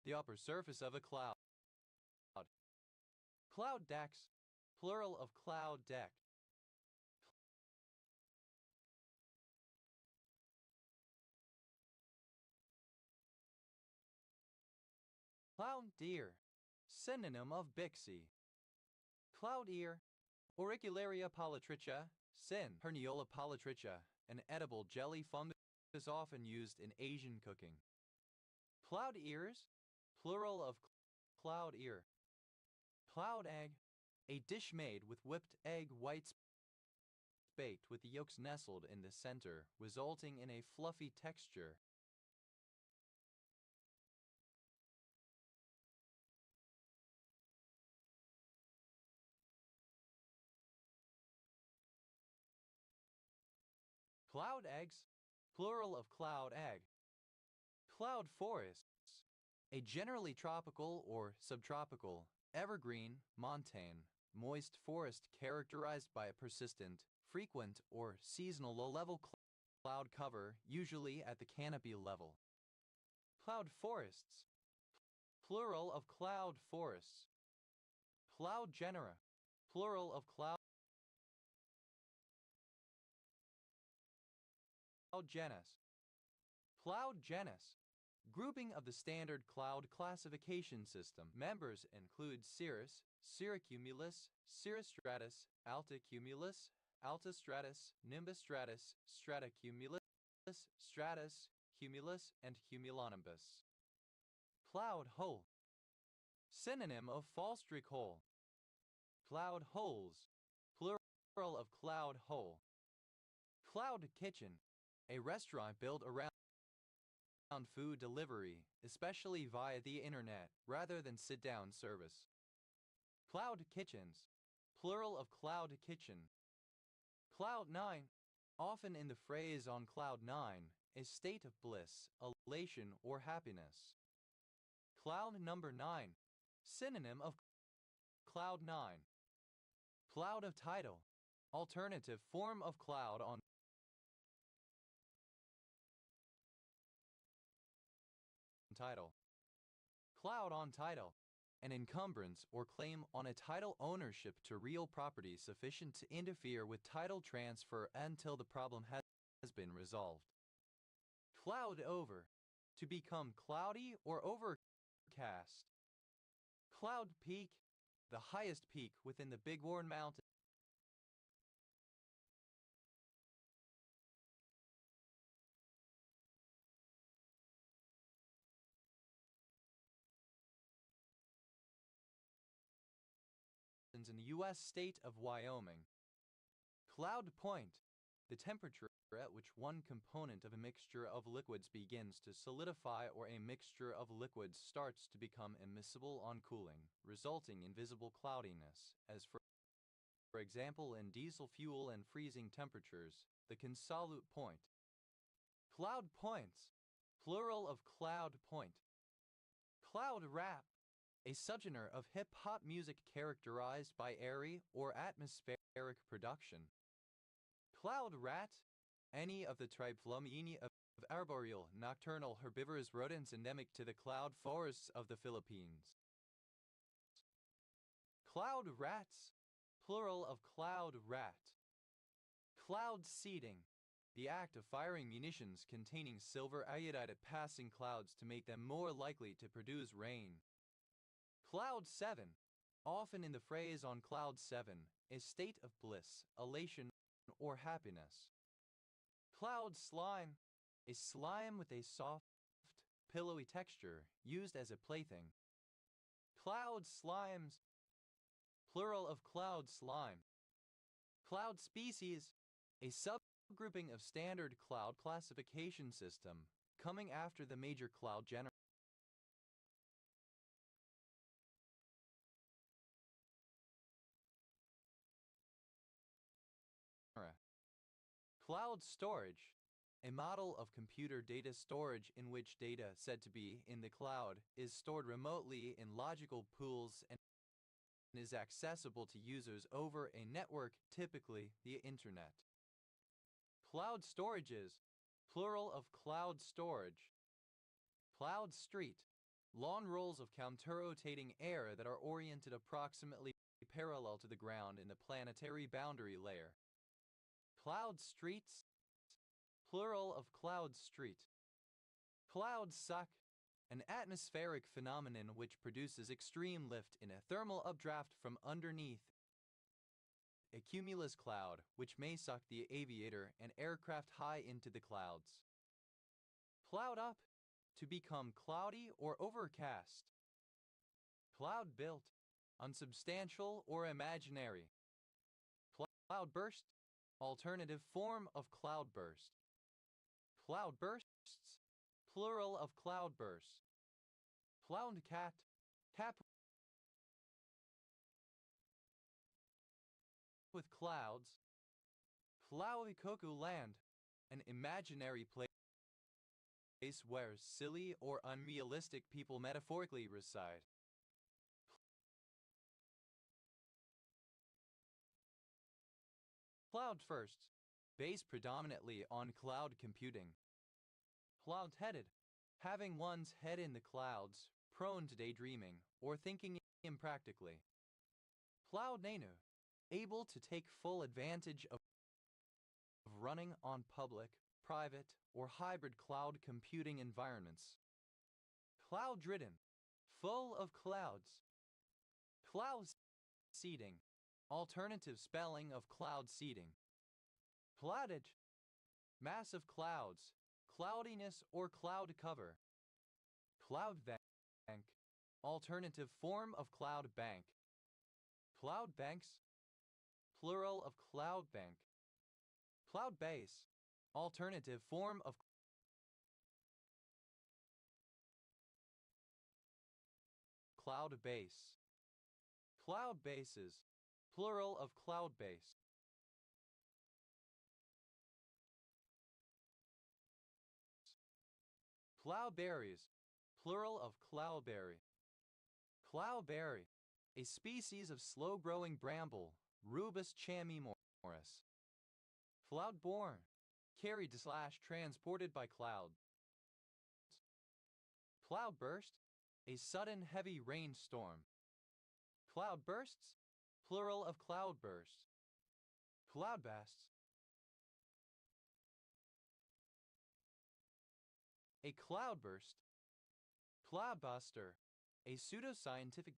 Speaker 1: the upper surface of a cloud. Cloud decks, plural of cloud deck. Cloud deer, synonym of Bixie. Cloud ear, Auricularia polytricha, sin. Herniola polytricha, an edible jelly fungus often used in Asian cooking. Cloud ears, plural of cloud ear. Cloud egg, a dish made with whipped egg whites baked with the yolks nestled in the center, resulting in a fluffy texture. Cloud eggs, plural of cloud egg. Cloud forests, a generally tropical or subtropical, evergreen, montane, moist forest characterized by a persistent, frequent, or seasonal low-level cloud cover, usually at the canopy level. Cloud forests, plural of cloud forests. Cloud genera, plural of cloud genus. Cloud genus, grouping of the standard cloud classification system. Members include cirrus, cirrocumulus, cirrostratus, altocumulus, altostratus, nimbostratus, stratocumulus, stratus, cumulus, and cumulonimbus. Cloud hole, synonym of fallstreak hole. Cloud holes, plural of cloud hole. Cloud kitchen, a restaurant built around food delivery, especially via the internet, rather than sit-down service. Cloud kitchens, plural of cloud kitchen. Cloud nine, often in the phrase on cloud nine, a state of bliss, elation, or happiness. Cloud number 9, synonym of cloud 9. Cloud of tidal, alternative form of cloud on title. Cloud on title, an encumbrance or claim on a title ownership to real property sufficient to interfere with title transfer until the problem has been resolved. Cloud over, to become cloudy or overcast. Cloud peak, the highest peak within the Bighorn Mountains. In the U.S. state of Wyoming. Cloud point, the temperature at which one component of a mixture of liquids begins to solidify or a mixture of liquids starts to become immiscible on cooling, resulting in visible cloudiness, as for example in diesel fuel and freezing temperatures, the consolute point. Cloud points, plural of cloud point. Cloud rap, a subgenre of hip-hop music characterized by airy or atmospheric production. Cloud rat, any of the tribe Flamini of arboreal, nocturnal herbivorous rodents endemic to the cloud forests of the Philippines. Cloud rats, plural of cloud rat. Cloud seeding, the act of firing munitions containing silver iodide at passing clouds to make them more likely to produce rain. Cloud 7, often in the phrase on cloud 7, a state of bliss, elation, or happiness. Cloud slime, a slime with a soft, pillowy texture used as a plaything. Cloud slimes, plural of cloud slime. Cloud species, a subgrouping of standard cloud classification system coming after the major cloud genera. Cloud storage, a model of computer data storage in which data said to be in the cloud is stored remotely in logical pools and is accessible to users over a network, typically the internet. Cloud storages, plural of cloud storage. Cloud street, long rolls of counter-rotating air that are oriented approximately parallel to the ground in the planetary boundary layer. Cloud streets, plural of cloud street. Cloud suck, an atmospheric phenomenon which produces extreme lift in a thermal updraft from underneath a cumulus cloud, which may suck the aviator and aircraft high into the clouds. Cloud up, to become cloudy or overcast. Cloud built, unsubstantial or imaginary. Cloud burst, alternative form of cloudburst. Cloud bursts, plural of cloudbursts. Cloud cat, cat with clouds. Cloudikoku land, an imaginary place where silly or unrealistic people metaphorically reside. Cloud first, based predominantly on cloud computing. Cloud-headed, having one's head in the clouds, prone to daydreaming or thinking impractically. Cloud Nanu, able to take full advantage of running on public, private, or hybrid cloud computing environments. Cloud-ridden, full of clouds. Cloud seeding, alternative spelling of cloud seeding. Cloudage, mass of clouds, cloudiness or cloud cover. Cloud bank, alternative form of cloud bank. Cloud banks, plural of cloud bank. Cloud base, alternative form of cloud base. Cloud bases, plural of cloud base. Cloudberries, plural of cloudberry. Cloudberry, a species of slow-growing bramble, Rubus chamois. Cloudborne, carried/transported by clouds. Cloudburst, a sudden heavy rainstorm. Cloudbursts, plural of cloudbursts. Cloudbasts, a cloudburst. Cloudbuster, a pseudoscientific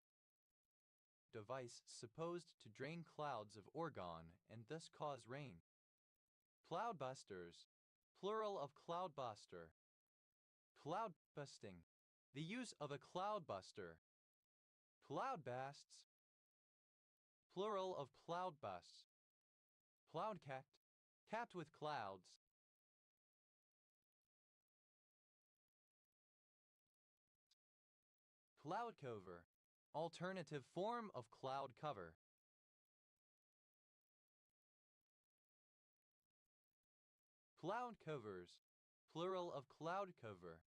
Speaker 1: device supposed to drain clouds of orgone and thus cause rain. Cloudbusters, plural of cloudbuster. Cloudbusting, the use of a cloudbuster. Cloudbasts, plural of cloudbusts. Cloudcapped, capped with clouds. Cloud cover, alternative form of cloud cover. Cloud covers, plural of cloud cover.